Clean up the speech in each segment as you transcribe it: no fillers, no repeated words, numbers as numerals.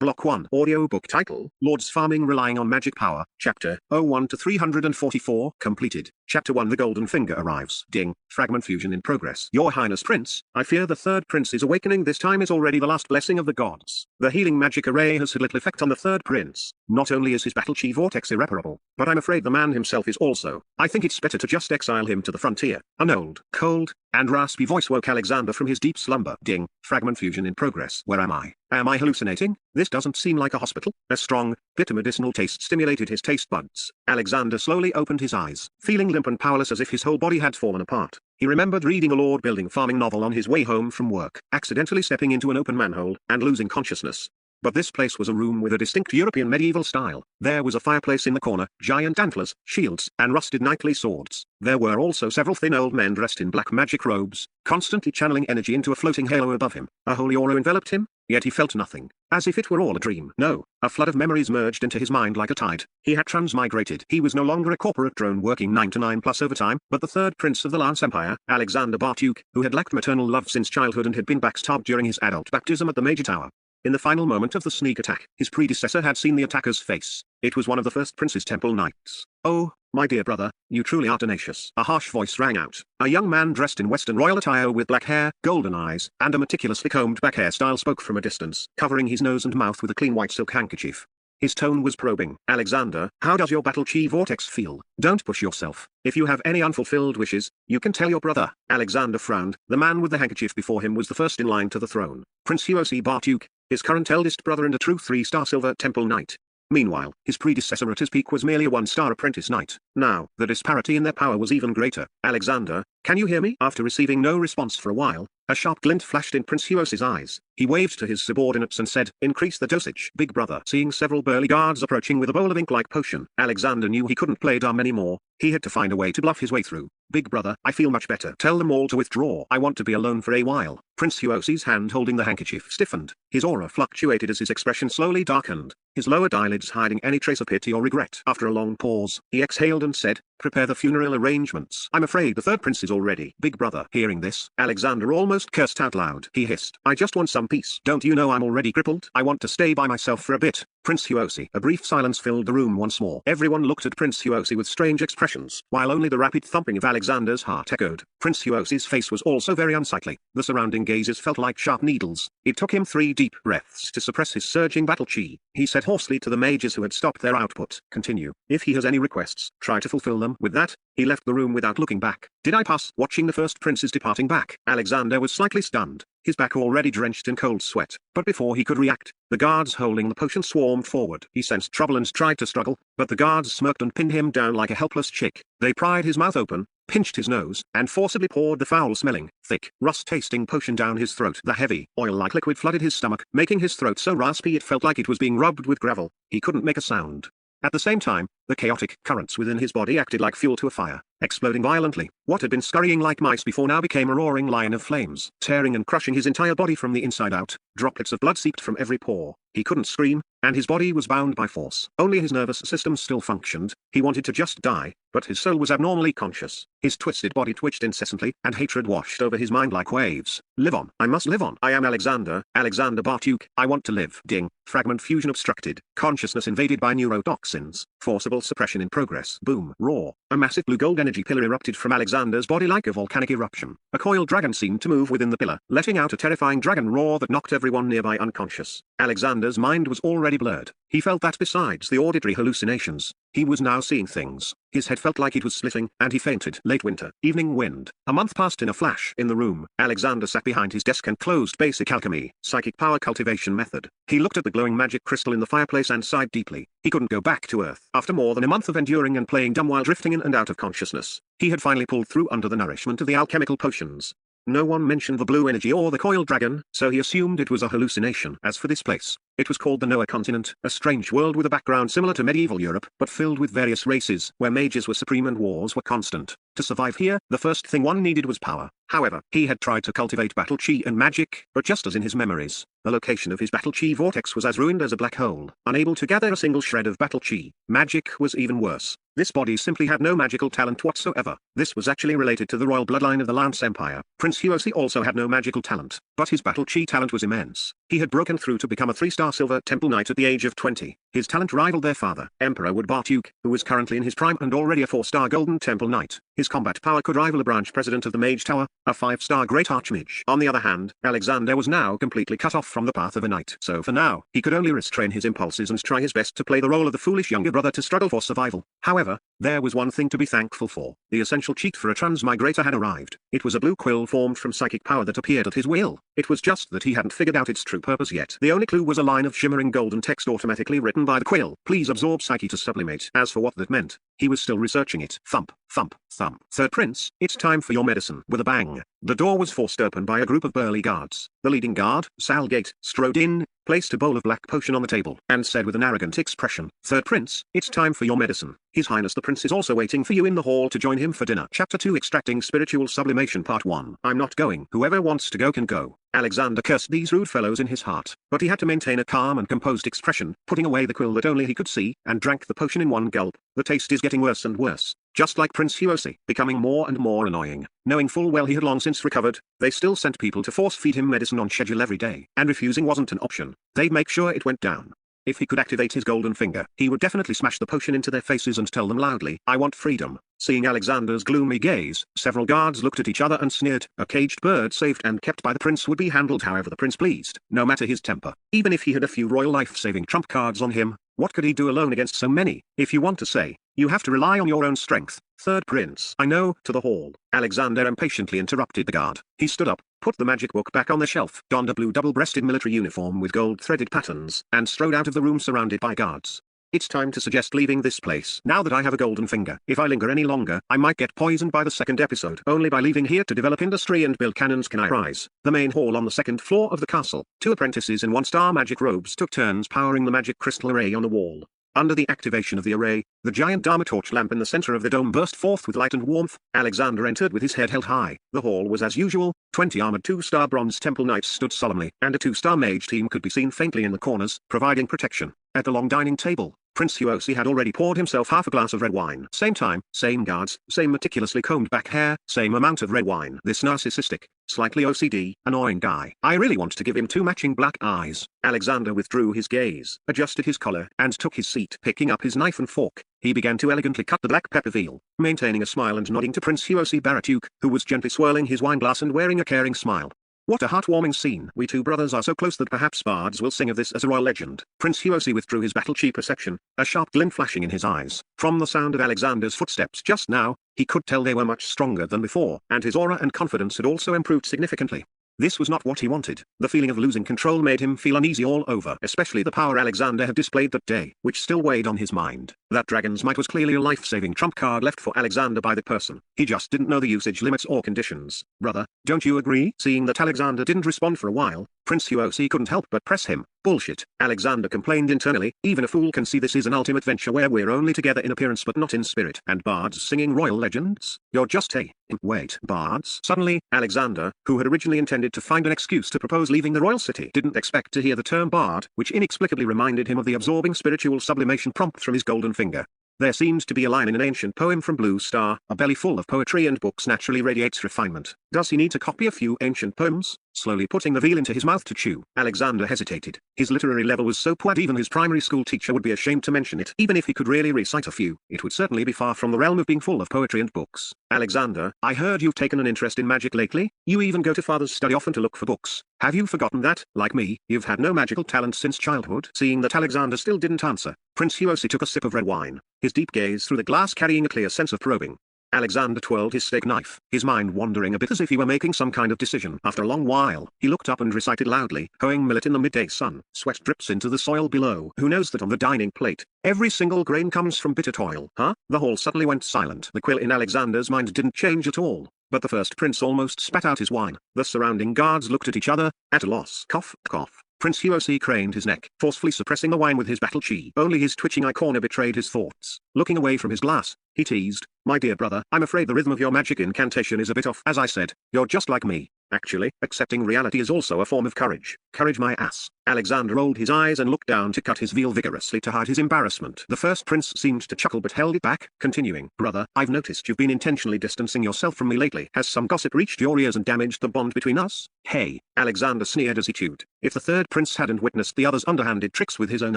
Block 1. Audiobook title, Lord's Farming Relying on Magic Power, Chapter 01 to 344, completed. Chapter 1 The Golden Finger arrives. Ding. Fragment fusion in progress. Your Highness Prince, I fear the third prince is awakening. This time is already the last blessing of the gods. The healing magic array has had little effect on the third prince. Not only is his battle chi vortex irreparable, but I'm afraid the man himself is also. I think it's better to just exile him to the frontier. An old, cold, and raspy voice woke Alexander from his deep slumber. Ding. Fragment fusion in progress. Where am I? Am I hallucinating? This doesn't seem like a hospital. A strong, bitter medicinal taste stimulated his taste buds. Alexander slowly opened his eyes, feeling limp and powerless as if his whole body had fallen apart. He remembered reading a lord-building farming novel on his way home from work, accidentally stepping into an open manhole, and losing consciousness. But this place was a room with a distinct European medieval style. There was a fireplace in the corner, giant antlers, shields, and rusted knightly swords. There were also several thin old men dressed in black magic robes, constantly channeling energy into a floating halo above him. A holy aura enveloped him, yet he felt nothing, as if it were all a dream. No, a flood of memories merged into his mind like a tide. He had transmigrated. He was no longer a corporate drone working 9 to 9 plus overtime, but the third prince of the Lance Empire, Alexander Bartyuk, who had lacked maternal love since childhood and had been backstabbed during his adult baptism at the Major Tower. In the final moment of the sneak attack, his predecessor had seen the attacker's face. It was one of the first Prince's Temple Knights. Oh, my dear brother, you truly are tenacious. A harsh voice rang out. A young man dressed in Western royal attire with black hair, golden eyes, and a meticulously combed back hairstyle spoke from a distance, covering his nose and mouth with a clean white silk handkerchief. His tone was probing. Alexander, how does your battle chi vortex feel? Don't push yourself. If you have any unfulfilled wishes, you can tell your brother. Alexander frowned. The man with the handkerchief before him was the first in line to the throne. Prince Huosi Bartyuk, his current eldest brother and a true 3-star silver temple knight. Meanwhile, his predecessor at his peak was merely a 1-star apprentice knight. Now, the disparity in their power was even greater. Alexander, can you hear me? After receiving no response for a while, a sharp glint flashed in Prince Huosi's eyes. He waved to his subordinates and said, increase the dosage. Big brother. Seeing several burly guards approaching with a bowl of ink-like potion, Alexander knew he couldn't play dumb anymore. He had to find a way to bluff his way through. Big brother, I feel much better. Tell them all to withdraw. I want to be alone for a while. Prince Huosi's hand holding the handkerchief stiffened. His aura fluctuated as his expression slowly darkened, his lowered eyelids hiding any trace of pity or regret. After a long pause, he exhaled and said, prepare the funeral arrangements. I'm afraid the third prince is all ready. Big brother. Hearing this, Alexander almost cursed out loud. He hissed, I just want some peace. Don't you know I'm already crippled? I want to stay by myself for a bit. Prince Huosi. A brief silence filled the room once more. Everyone looked at Prince Huosi with strange expressions, while only the rapid thumping of Alexander's heart echoed. Prince Huosi's face was also very unsightly. The surrounding gazes felt like sharp needles. It took him 3 deep breaths to suppress his surging battle chi. He said hoarsely to the mages who had stopped their output, continue. If he has any requests, try to fulfill them. With that, he left the room without looking back. Did I pass? Watching the first prince's departing back, Alexander was slightly stunned, his back already drenched in cold sweat. But before he could react, the guards holding the potion swarmed forward. He sensed trouble and tried to struggle, but the guards smirked and pinned him down like a helpless chick. They pried his mouth open, pinched his nose, and forcibly poured the foul-smelling, thick, rust-tasting potion down his throat. The heavy, oil-like liquid flooded his stomach, making his throat so raspy it felt like it was being rubbed with gravel. He couldn't make a sound. At the same time, the chaotic currents within his body acted like fuel to a fire, exploding violently. What had been scurrying like mice before now became a roaring lion of flames, tearing and crushing his entire body from the inside out. Droplets of blood seeped from every pore. He couldn't scream, and his body was bound by force. Only his nervous system still functioned. He wanted to just die, but his soul was abnormally conscious. His twisted body twitched incessantly, and hatred washed over his mind like waves. Live on. I must live on. I am Alexander Bartyuk. I want to live. Ding. Fragment fusion obstructed. Consciousness invaded by neurotoxins. Forcible suppression in progress. Boom. Roar. A massive blue-gold energy pillar erupted from Alexander's body like a volcanic eruption. A coiled dragon seemed to move within the pillar, letting out a terrifying dragon roar that knocked everyone nearby unconscious. Alexander's mind was already blurred. He felt that besides the auditory hallucinations, he was now seeing things. His head felt like it was slitting, and he fainted. Late winter, evening wind. A month passed in a flash. In the room, Alexander sat behind his desk and closed basic alchemy, psychic power cultivation method. He looked at the glowing magic crystal in the fireplace and sighed deeply. He couldn't go back to Earth. After more than a month of enduring and playing dumb while drifting in and out of consciousness, he had finally pulled through under the nourishment of the alchemical potions. No one mentioned the blue energy or the coiled dragon, so he assumed it was a hallucination. As for this place, it was called the Noah continent, a strange world with a background similar to medieval Europe, but filled with various races, where mages were supreme and wars were constant. To survive here, the first thing one needed was power. However, he had tried to cultivate battle chi and magic, but just as in his memories, the location of his battle chi vortex was as ruined as a black hole, unable to gather a single shred of battle chi. Magic was even worse. This body simply had no magical talent whatsoever. This was actually related to the royal bloodline of the Lance Empire. Prince Huosi also had no magical talent, but his battle chi talent was immense. He had broken through to become a 3-star Silver Temple Knight at the age of 20. His talent rivaled their father, Emperor Wood Bartuk, who was currently in his prime and already a 4-star Golden Temple Knight. His combat power could rival a branch president of the Mage Tower, a 5-star Great Archmage. On the other hand, Alexander was now completely cut off from the path of a knight. So for now, he could only restrain his impulses and try his best to play the role of the foolish younger brother to struggle for survival. However, there was one thing to be thankful for. The essential cheat for a transmigrator had arrived. It was a blue quill formed from psychic power that appeared at his will. It was just that he hadn't figured out its true purpose yet. The only clue was a line of shimmering golden text automatically written by the quill. Please absorb psyche to sublimate. As for what that meant, he was still researching it. Thump, thump, thump. Third prince, it's time for your medicine. With a bang, the door was forced open by a group of burly guards. The leading guard, Salgate, strode in, placed a bowl of black potion on the table, and said with an arrogant expression, Third prince, it's time for your medicine. His Highness the Prince is also waiting for you in the hall to join him for dinner. Chapter 2 Extracting Spiritual Sublimation Part 1 I'm not going. Whoever wants to go can go. Alexander cursed these rude fellows in his heart, but he had to maintain a calm and composed expression, putting away the quill that only he could see, and drank the potion in one gulp. The taste is getting worse and worse, just like Prince Huosi, becoming more and more annoying. Knowing full well he had long since recovered, they still sent people to force-feed him medicine on schedule every day, and refusing wasn't an option. They'd make sure it went down. If he could activate his golden finger, he would definitely smash the potion into their faces and tell them loudly, I want freedom. Seeing Alexander's gloomy gaze, several guards looked at each other and sneered. A caged bird saved and kept by the prince would be handled however the prince pleased, no matter his temper. Even if he had a few royal life-saving trump cards on him, what could he do alone against so many? If you want to say, you have to rely on your own strength. Third prince, I know, to the hall. Alexander impatiently interrupted the guard. He stood up, put the magic book back on the shelf, donned a blue double-breasted military uniform with gold-threaded patterns, and strode out of the room surrounded by guards. It's time to suggest leaving this place. Now that I have a golden finger, if I linger any longer, I might get poisoned by the second episode. Only by leaving here to develop industry and build cannons can I rise. The main hall on the second floor of the castle. 2 apprentices in 1-star magic robes took turns powering the magic crystal array on the wall. Under the activation of the array, the giant Dharma torch lamp in the center of the dome burst forth with light and warmth. Alexander entered with his head held high. The hall was as usual. 20 armored 2-star bronze temple knights stood solemnly, and a 2-star mage team could be seen faintly in the corners, providing protection. At the long dining table, Prince Huosi had already poured himself half a glass of red wine. Same time, same guards, same meticulously combed back hair, same amount of red wine. This narcissistic, slightly OCD, annoying guy. I really want to give him 2 matching black eyes. Alexander withdrew his gaze, adjusted his collar, and took his seat. Picking up his knife and fork, he began to elegantly cut the black pepper veal, maintaining a smile and nodding to Prince Huosi Baratuk, who was gently swirling his wine glass and wearing a caring smile. What a heartwarming scene. We 2 brothers are so close that perhaps bards will sing of this as a royal legend. Prince Huosi withdrew his battle chi perception, a sharp glint flashing in his eyes. From the sound of Alexander's footsteps just now, he could tell they were much stronger than before, and his aura and confidence had also improved significantly. This was not what he wanted. The feeling of losing control made him feel uneasy all over, especially the power Alexander had displayed that day, which still weighed on his mind. That dragon's might was clearly a life-saving trump card left for Alexander by the person. He just didn't know the usage limits or conditions. Brother, don't you agree? Seeing that Alexander didn't respond for a while, Prince Huosi couldn't help but press him. Bullshit, Alexander complained internally. Even a fool can see this is an ultimate venture where we're only together in appearance but not in spirit. And bards singing royal legends? You're just a... Wait, bards? Suddenly, Alexander, who had originally intended to find an excuse to propose leaving the royal city, didn't expect to hear the term bard, which inexplicably reminded him of the absorbing spiritual sublimation prompt from his golden finger. There seems to be a line in an ancient poem from Blue Star, a belly full of poetry and books naturally radiates refinement. Does he need to copy a few ancient poems? Slowly putting the veal into his mouth to chew, Alexander hesitated. His literary level was so poor even his primary school teacher would be ashamed to mention it. Even if he could really recite a few, it would certainly be far from the realm of being full of poetry and books. Alexander, I heard you've taken an interest in magic lately. You even go to father's study often to look for books. Have you forgotten that, like me, you've had no magical talent since childhood? Seeing that Alexander still didn't answer, Prince Huosi took a sip of red wine, his deep gaze through the glass carrying a clear sense of probing. Alexander twirled his steak knife, his mind wandering a bit as if he were making some kind of decision. After a long while, he looked up and recited loudly, hoeing millet in the midday sun. Sweat drips into the soil below. Who knows that on the dining plate, every single grain comes from bitter toil? Huh? The hall suddenly went silent. The quill in Alexander's mind didn't change at all. But the first prince almost spat out his wine. The surrounding guards looked at each other, at a loss. Cough, cough. Prince Huosi craned his neck, forcefully suppressing the wine with his battle chi. Only his twitching eye corner betrayed his thoughts. Looking away from his glass, he teased, "My dear brother, I'm afraid the rhythm of your magic incantation is a bit off. As I said, you're just like me. Actually, accepting reality is also a form of courage." "Courage, my ass." Alexander rolled his eyes and looked down to cut his veal vigorously to hide his embarrassment. The first prince seemed to chuckle but held it back, continuing, "Brother, I've noticed you've been intentionally distancing yourself from me lately. Has some gossip reached your ears and damaged the bond between us?" "Hey," Alexander sneered as he chewed. If the third prince hadn't witnessed the other's underhanded tricks with his own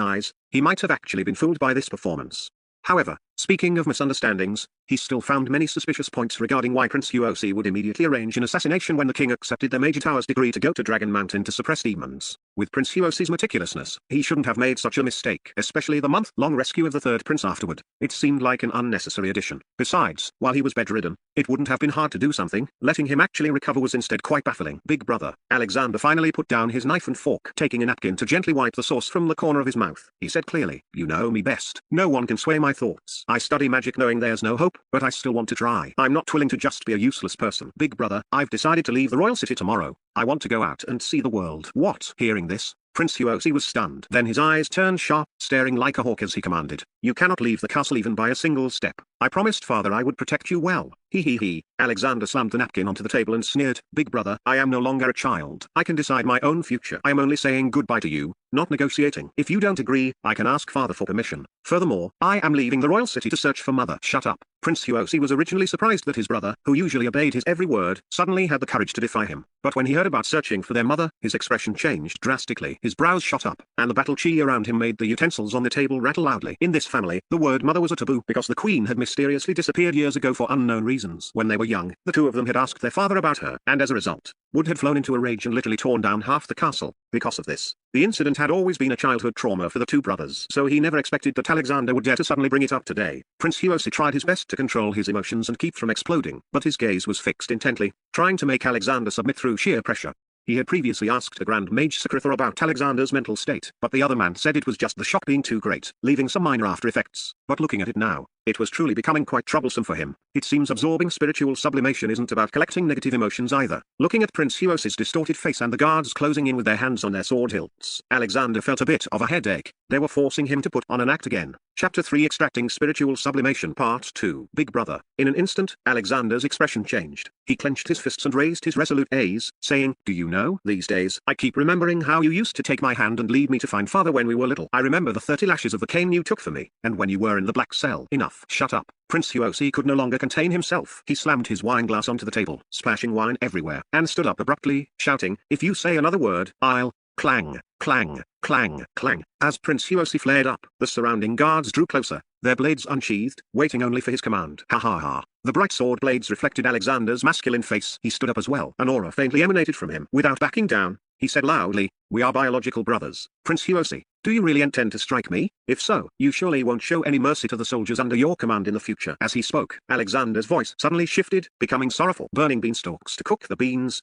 eyes, he might have actually been fooled by this performance. However, speaking of misunderstandings, he still found many suspicious points regarding why Prince Huosi would immediately arrange an assassination when the king accepted the Major Tower's decree to go to Dragon Mountain to suppress demons. With Prince Huosi's meticulousness, he shouldn't have made such a mistake, especially the month-long rescue of the third prince afterward. It seemed like an unnecessary addition. Besides, while he was bedridden, it wouldn't have been hard to do something. Letting him actually recover was instead quite baffling. "Big brother." Alexander finally put down his knife and fork, taking a napkin to gently wipe the sauce from the corner of his mouth. He said clearly, "You know me best. No one can sway my thoughts. I study magic knowing there's no hope, but I still want to try. I'm not willing to just be a useless person. Big brother, I've decided to leave the royal city tomorrow. I want to go out and see the world." "What?" Hearing this, Prince Huosi was stunned. Then his eyes turned sharp, staring like a hawk as he commanded, "You cannot leave the castle even by a single step. I promised father I would protect you well." He. Alexander slammed the napkin onto the table and sneered, "Big brother, I am no longer a child. I can decide my own future. I am only saying goodbye to you, not negotiating. If you don't agree, I can ask father for permission. Furthermore, I am leaving the royal city to search for mother." "Shut up." Prince Huosi was originally surprised that his brother, who usually obeyed his every word, suddenly had the courage to defy him. But when he heard about searching for their mother, his expression changed drastically. His brows shot up, and the battle chi around him made the utensils on the table rattle loudly. In this family, the word mother was a taboo because the queen had mysteriously disappeared years ago for unknown reasons. When they were young, the two of them had asked their father about her, and as a result, Wood had flown into a rage and literally torn down half the castle. Because of this, the incident had always been a childhood trauma for the two brothers, so he never expected that Alexander would dare to suddenly bring it up today. Prince Huosi tried his best to control his emotions and keep from exploding, but his gaze was fixed intently, trying to make Alexander submit through sheer pressure. He had previously asked a Grand Mage Secrether about Alexander's mental state, but the other man said it was just the shock being too great, leaving some minor after effects. But looking at it now, it was truly becoming quite troublesome for him. It seems absorbing spiritual sublimation isn't about collecting negative emotions either. Looking at Prince Huosi's distorted face and the guards closing in with their hands on their sword hilts, Alexander felt a bit of a headache. They were forcing him to put on an act again. Chapter 3 Extracting Spiritual Sublimation Part 2 Big Brother. In an instant, Alexander's expression changed. He clenched his fists and raised his resolute gaze, saying, "Do you know, these days, I keep remembering how you used to take my hand and lead me to find father when we were little. I remember the 30 lashes of the cane you took for me, and when you were in the black cell." "Enough. Shut up." Prince Huosi could no longer contain himself. He slammed his wine glass onto the table, splashing wine everywhere, and stood up abruptly, shouting, "If you say another word, I'll..." Clang, clang, clang, clang. As Prince Huosi flared up, the surrounding guards drew closer, their blades unsheathed, waiting only for his command. Ha ha ha. The bright sword blades reflected Alexander's masculine face. He stood up as well. An aura faintly emanated from him. Without backing down, he said loudly, "We are biological brothers. Prince Huosi, do you really intend to strike me? If so, you surely won't show any mercy to the soldiers under your command in the future." As he spoke, Alexander's voice suddenly shifted, becoming sorrowful. "Burning beanstalks to cook the beans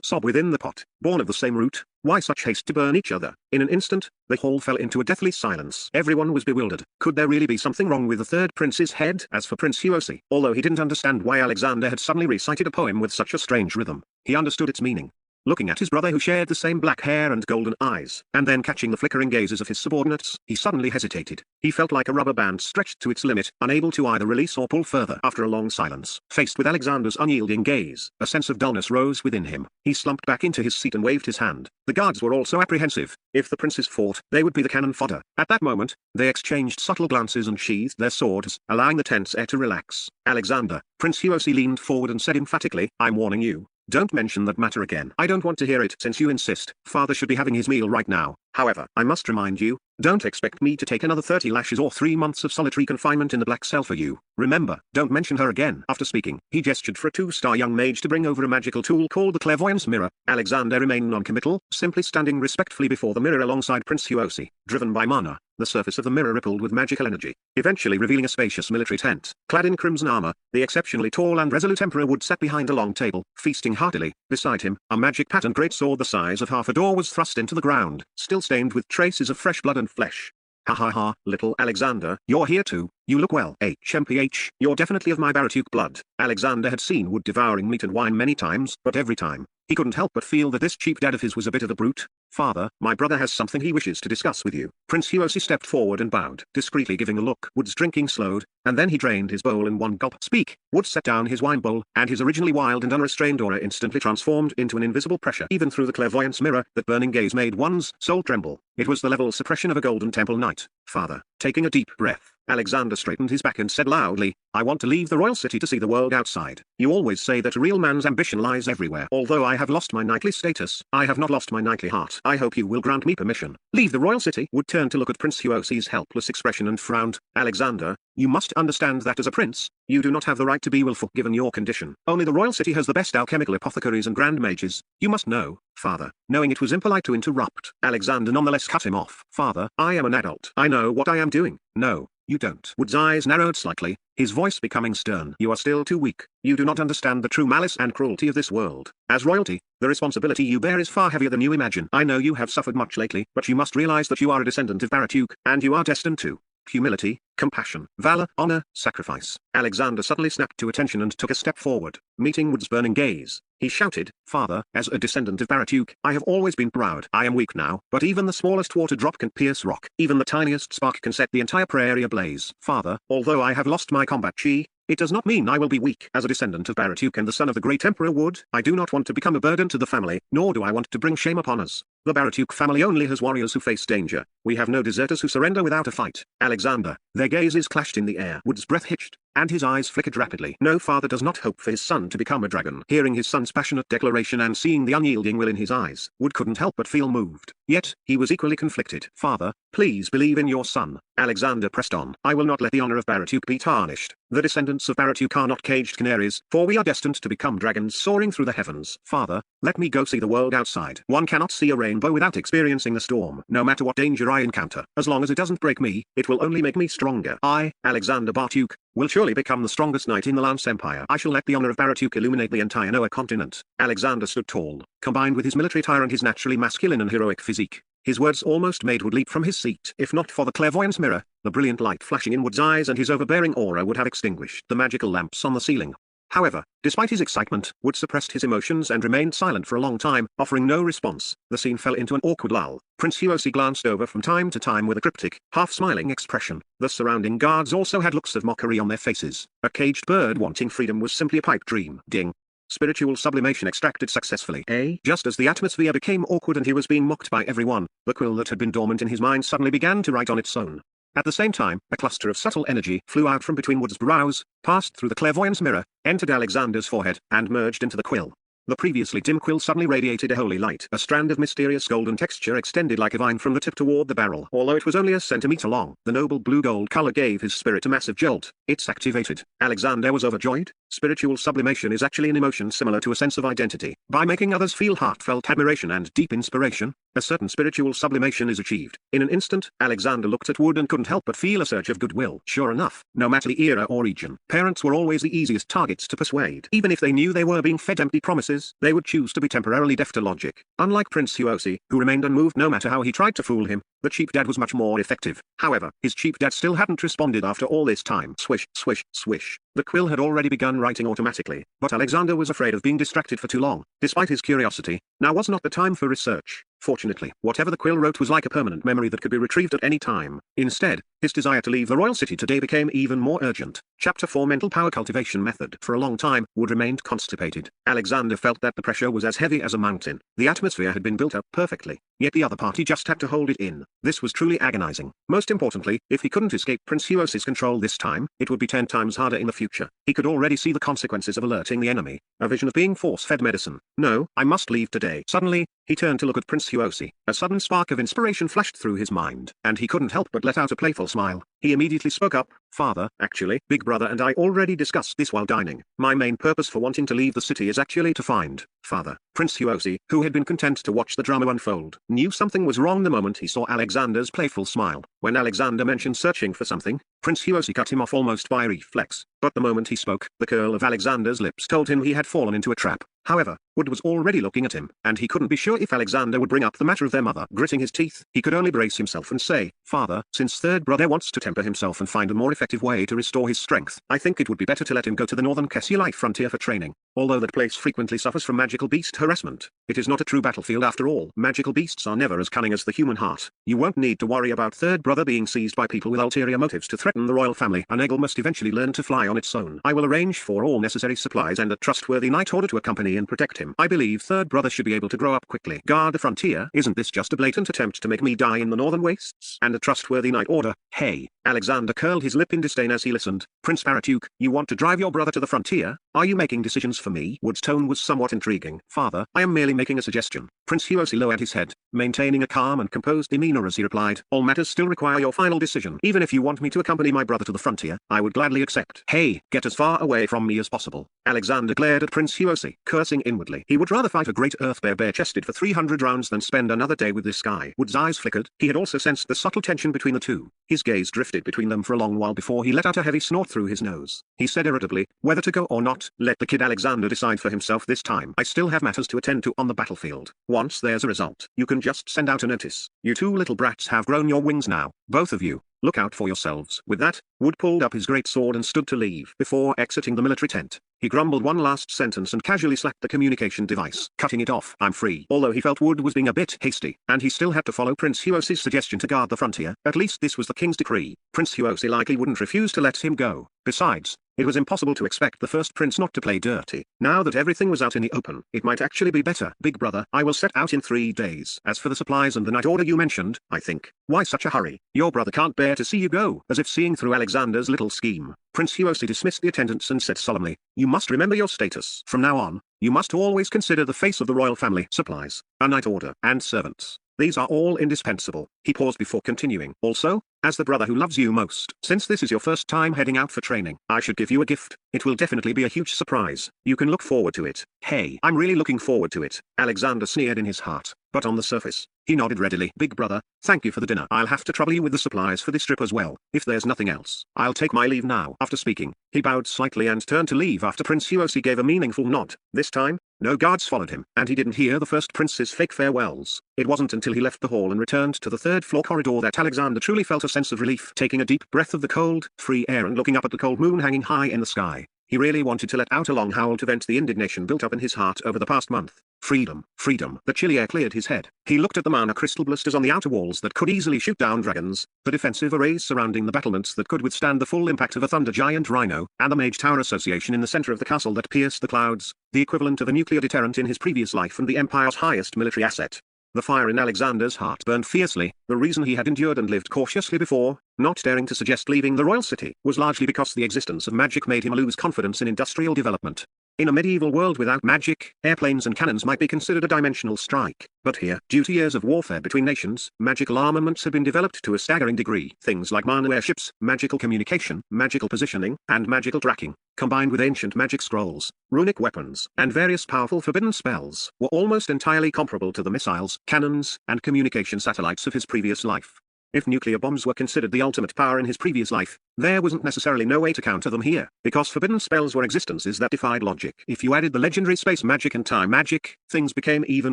sob within the pot, born of the same root. Why such haste to burn each other?" In an instant, the hall fell into a deathly silence. Everyone was bewildered. Could there really be something wrong with the third prince's head? As for Prince Huosi, although he didn't understand why Alexander had suddenly recited a poem with such a strange rhythm, he understood its meaning. Looking at his brother who shared the same black hair and golden eyes, and then catching the flickering gazes of his subordinates, he suddenly hesitated. He felt like a rubber band stretched to its limit, unable to either release or pull further. After a long silence, faced with Alexander's unyielding gaze, a sense of dullness rose within him. He slumped back into his seat and waved his hand. The guards were also apprehensive. If the princes fought, they would be the cannon fodder. At that moment, they exchanged subtle glances and sheathed their swords, allowing the tense air to relax. "Alexander," Prince Huosi leaned forward and said emphatically, "I'm warning you. Don't mention that matter again. I don't want to hear it since you insist. Father should be having his meal right now. However, I must remind you, don't expect me to take another 30 lashes or 3 months of solitary confinement in the black cell for you. Remember, don't mention her again." After speaking, he gestured for a 2-star young mage to bring over a magical tool called the clairvoyance mirror. Alexander remained non-committal, simply standing respectfully before the mirror alongside Prince Huosi. Driven by mana, the surface of the mirror rippled with magical energy, eventually revealing a spacious military tent. Clad in crimson armor, the exceptionally tall and resolute Emperor Wood sat behind a long table, feasting heartily. Beside him, a magic patterned greatsword the size of half a door was thrust into the ground, still stained with traces of fresh blood and flesh. "Ha ha ha, little Alexander, you're here too. You look well. HMPH, you're definitely of my Baratuke blood." Alexander had seen Wood devouring meat and wine many times, but every time, he couldn't help but feel that this cheap dad of his was a bit of a brute. Father, my brother has something he wishes to discuss with you. Prince Huosi stepped forward and bowed, discreetly giving a look. Wood's drinking slowed, and then he drained his bowl in one gulp. Speak. Wood set down his wine bowl, and his originally wild and unrestrained aura instantly transformed into an invisible pressure. Even through the clairvoyance mirror, that burning gaze made one's soul tremble. It was the level suppression of a golden temple knight. Father, taking a deep breath, Alexander straightened his back and said loudly, I want to leave the royal city to see the world outside. You always say that a real man's ambition lies everywhere. Although I have lost my knightly status, I have not lost my knightly heart. I hope you will grant me permission. Leave the royal city. Wood turned to look at Prince Huosi's helpless expression and frowned. Alexander, you must understand that as a prince, you do not have the right to be willful given your condition. Only the royal city has the best alchemical apothecaries and grand mages. You must know, father. Knowing it was impolite to interrupt, Alexander nonetheless cut him off. Father, I am an adult. I know what I am doing. No, you don't. Wood's eyes narrowed slightly, his voice becoming stern. You are still too weak. You do not understand the true malice and cruelty of this world. As royalty, the responsibility you bear is far heavier than you imagine. I know you have suffered much lately, but you must realize that you are a descendant of Baratuk, and you are destined to humility, compassion, valor, honor, sacrifice. Alexander suddenly snapped to attention and took a step forward, meeting Wood's burning gaze. He shouted, Father, as a descendant of Baratuk, I have always been proud. I am weak now, but even the smallest water drop can pierce rock. Even the tiniest spark can set the entire prairie ablaze. Father, although I have lost my combat chi, it does not mean I will be weak. As a descendant of Baratuk and the son of the great Emperor Wood, I do not want to become a burden to the family, nor do I want to bring shame upon us. The Baratuk family only has warriors who face danger. We have no deserters who surrender without a fight. Alexander, their gazes clashed in the air. Wood's breath hitched, and his eyes flickered rapidly. No father does not hope for his son to become a dragon. Hearing his son's passionate declaration and seeing the unyielding will in his eyes, Wood couldn't help but feel moved. Yet, he was equally conflicted. Father, please believe in your son. Alexander pressed on. I will not let the honor of Baratuk be tarnished. The descendants of Baratuk are not caged canaries, for we are destined to become dragons soaring through the heavens. Father, let me go see the world outside. One cannot see a rainbow without experiencing the storm. No matter what danger I encounter, as long as it doesn't break me, it will only make me stronger. I, Alexander Baratuk, will surely become the strongest knight in the Lance Empire. I shall let the honor of Baratuk illuminate the entire Noah continent. Alexander stood tall, combined with his military attire and his naturally masculine and heroic physique. His words almost made Wood leap from his seat. If not for the clairvoyance mirror, the brilliant light flashing in Wood's eyes and his overbearing aura would have extinguished the magical lamps on the ceiling. However, despite his excitement, Wood suppressed his emotions and remained silent for a long time, offering no response. The scene fell into an awkward lull. Prince Huosi glanced over from time to time with a cryptic, half-smiling expression. The surrounding guards also had looks of mockery on their faces. A caged bird wanting freedom was simply a pipe dream. Ding. Spiritual sublimation extracted successfully. Just as the atmosphere became awkward and he was being mocked by everyone, the quill that had been dormant in his mind suddenly began to write on its own. At the same time, a cluster of subtle energy flew out from between Wood's brows, passed through the clairvoyance mirror, entered Alexander's forehead, and merged into the quill. The previously dim quill suddenly radiated a holy light. A strand of mysterious golden texture extended like a vine from the tip toward the barrel. Although it was only a centimeter long, the noble blue-gold color gave his spirit a massive jolt. It's activated. Alexander was overjoyed. Spiritual sublimation is actually an emotion similar to a sense of identity. By making others feel heartfelt admiration and deep inspiration, a certain spiritual sublimation is achieved. In an instant, Alexander looked at Wood and couldn't help but feel a surge of goodwill. Sure enough, no matter the era or region, parents were always the easiest targets to persuade. Even if they knew they were being fed empty promises, they would choose to be temporarily deaf to logic. Unlike Prince Huosi, who remained unmoved no matter how he tried to fool him, the cheap dad was much more effective. However, his cheap dad still hadn't responded after all this time. Swish, swish, swish. The quill had already begun writing automatically, but Alexander was afraid of being distracted for too long. Despite his curiosity, now was not the time for research. Fortunately, whatever the quill wrote was like a permanent memory that could be retrieved at any time. Instead, his desire to leave the royal city today became even more urgent. Chapter 4 Mental Power Cultivation Method. For a long time, Wood remained constipated. Alexander felt that the pressure was as heavy as a mountain. The atmosphere had been built up perfectly, yet the other party just had to hold it in. This was truly agonizing. Most importantly, if he couldn't escape Prince Huosi's control this time, it would be 10 times harder in the future. He could already see the consequences of alerting the enemy. A vision of being force-fed medicine. No, I must leave today. Suddenly, he turned to look at Prince Huosi. A sudden spark of inspiration flashed through his mind, and he couldn't help but let out a playful smile. He immediately spoke up. Father, actually, Big Brother and I already discussed this while dining. My main purpose for wanting to leave the city is actually to find Father. Prince Huosi, who had been content to watch the drama unfold, knew something was wrong the moment he saw Alexander's playful smile. When Alexander mentioned searching for something, Prince Huosi cut him off almost by reflex. But the moment he spoke, the curl of Alexander's lips told him he had fallen into a trap. However, Wood was already looking at him, and he couldn't be sure if Alexander would bring up the matter of their mother. Gritting his teeth, he could only brace himself and say, "Father, since third brother wants to temper himself and find a more effective way to restore his strength, I think it would be better to let him go to the northern Kessulite frontier for training. Although that place frequently suffers from magical beast harassment, it is not a true battlefield after all. Magical beasts are never as cunning as the human heart. You won't need to worry about third brother being seized by people with ulterior motives to threaten the royal family. An eagle must eventually learn to fly on its own. I will arrange for all necessary supplies and a trustworthy knight order to accompany and protect him. I believe third brother should be able to grow up quickly. Guard the frontier. Isn't this just a blatant attempt to make me die in the northern wastes? And a trustworthy knight order? Hey." Alexander curled his lip in disdain as he listened. "Prince Paraduke, you want to drive your brother to the frontier? Are you making decisions for me?" Wood's tone was somewhat intriguing. "Father, I am merely making a suggestion." Prince Hiroshi lowered his head, maintaining a calm and composed demeanor as he replied, "All matters still require your final decision. Even if you want me to accompany my brother to the frontier, I would gladly accept." "Hey, get as far away from me as possible." Alexander glared at Prince Hiroshi, cursing inwardly. He would rather fight a great earth bear bare-chested for 300 rounds than spend another day with this guy. Wood's eyes flickered. He had also sensed the subtle tension between the two. His gaze drifted between them for a long while before he let out a heavy snort through his nose. He said irritably, "Whether to go or not, let the kid Alexander decide for himself this time. I still have matters to attend to on the battlefield. Once there's a result, you can just send out a notice. You two little brats have grown your wings now, both of you. Look out for yourselves." With that, Wood pulled up his great sword and stood to leave. Before exiting the military tent, he grumbled one last sentence and casually slapped the communication device, cutting it off. "I'm free." Although he felt Wood was being a bit hasty, and he still had to follow Prince Hiroshi's suggestion to guard the frontier, at least this was the king's decree. Prince Hiroshi likely wouldn't refuse to let him go. Besides, it was impossible to expect the first prince not to play dirty. Now that everything was out in the open, it might actually be better. "Big brother, I will set out in 3 days. As for the supplies and the night order you mentioned, I think, why such a hurry? Your brother can't bear to see you go." As if seeing through Alexander's little scheme, Prince Hiroshi dismissed the attendants and said solemnly, "You must remember your status. From now on, you must always consider the face of the royal family. Supplies, a night order, and servants. These are all indispensable." He paused before continuing. "Also, as the brother who loves you most, since this is your first time heading out for training, I should give you a gift. It will definitely be a huge surprise. You can look forward to it." "Hey, I'm really looking forward to it," Alexander sneered in his heart, but on the surface, he nodded readily. "Big brother, thank you for the dinner. I'll have to trouble you with the supplies for this trip as well. If there's nothing else, I'll take my leave now." After speaking, he bowed slightly and turned to leave after Prince Hiroshi gave a meaningful nod. This time, no guards followed him, and he didn't hear the first prince's fake farewells. It wasn't until he left the hall and returned to the third-floor corridor that Alexander truly felt a sense of relief, taking a deep breath of the cold, free air and looking up at the cold moon hanging high in the sky. He really wanted to let out a long howl to vent the indignation built up in his heart over the past month. Freedom, freedom. The chilly air cleared his head. He looked at the mana crystal blisters on the outer walls that could easily shoot down dragons, the defensive arrays surrounding the battlements that could withstand the full impact of a thunder giant rhino, and the Mage Tower Association in the center of the castle that pierced the clouds, the equivalent of a nuclear deterrent in his previous life and the Empire's highest military asset. The fire in Alexander's heart burned fiercely. The reason he had endured and lived cautiously before, not daring to suggest leaving the royal city, was largely because the existence of magic made him lose confidence in industrial development. In a medieval world without magic, airplanes and cannons might be considered a dimensional strike. But here, due to years of warfare between nations, magical armaments had been developed to a staggering degree. Things like mana airships, magical communication, magical positioning, and magical tracking, combined with ancient magic scrolls, runic weapons, and various powerful forbidden spells, were almost entirely comparable to the missiles, cannons, and communication satellites of his previous life. If nuclear bombs were considered the ultimate power in his previous life, there wasn't necessarily no way to counter them here, because forbidden spells were existences that defied logic. If you added the legendary space magic and time magic, things became even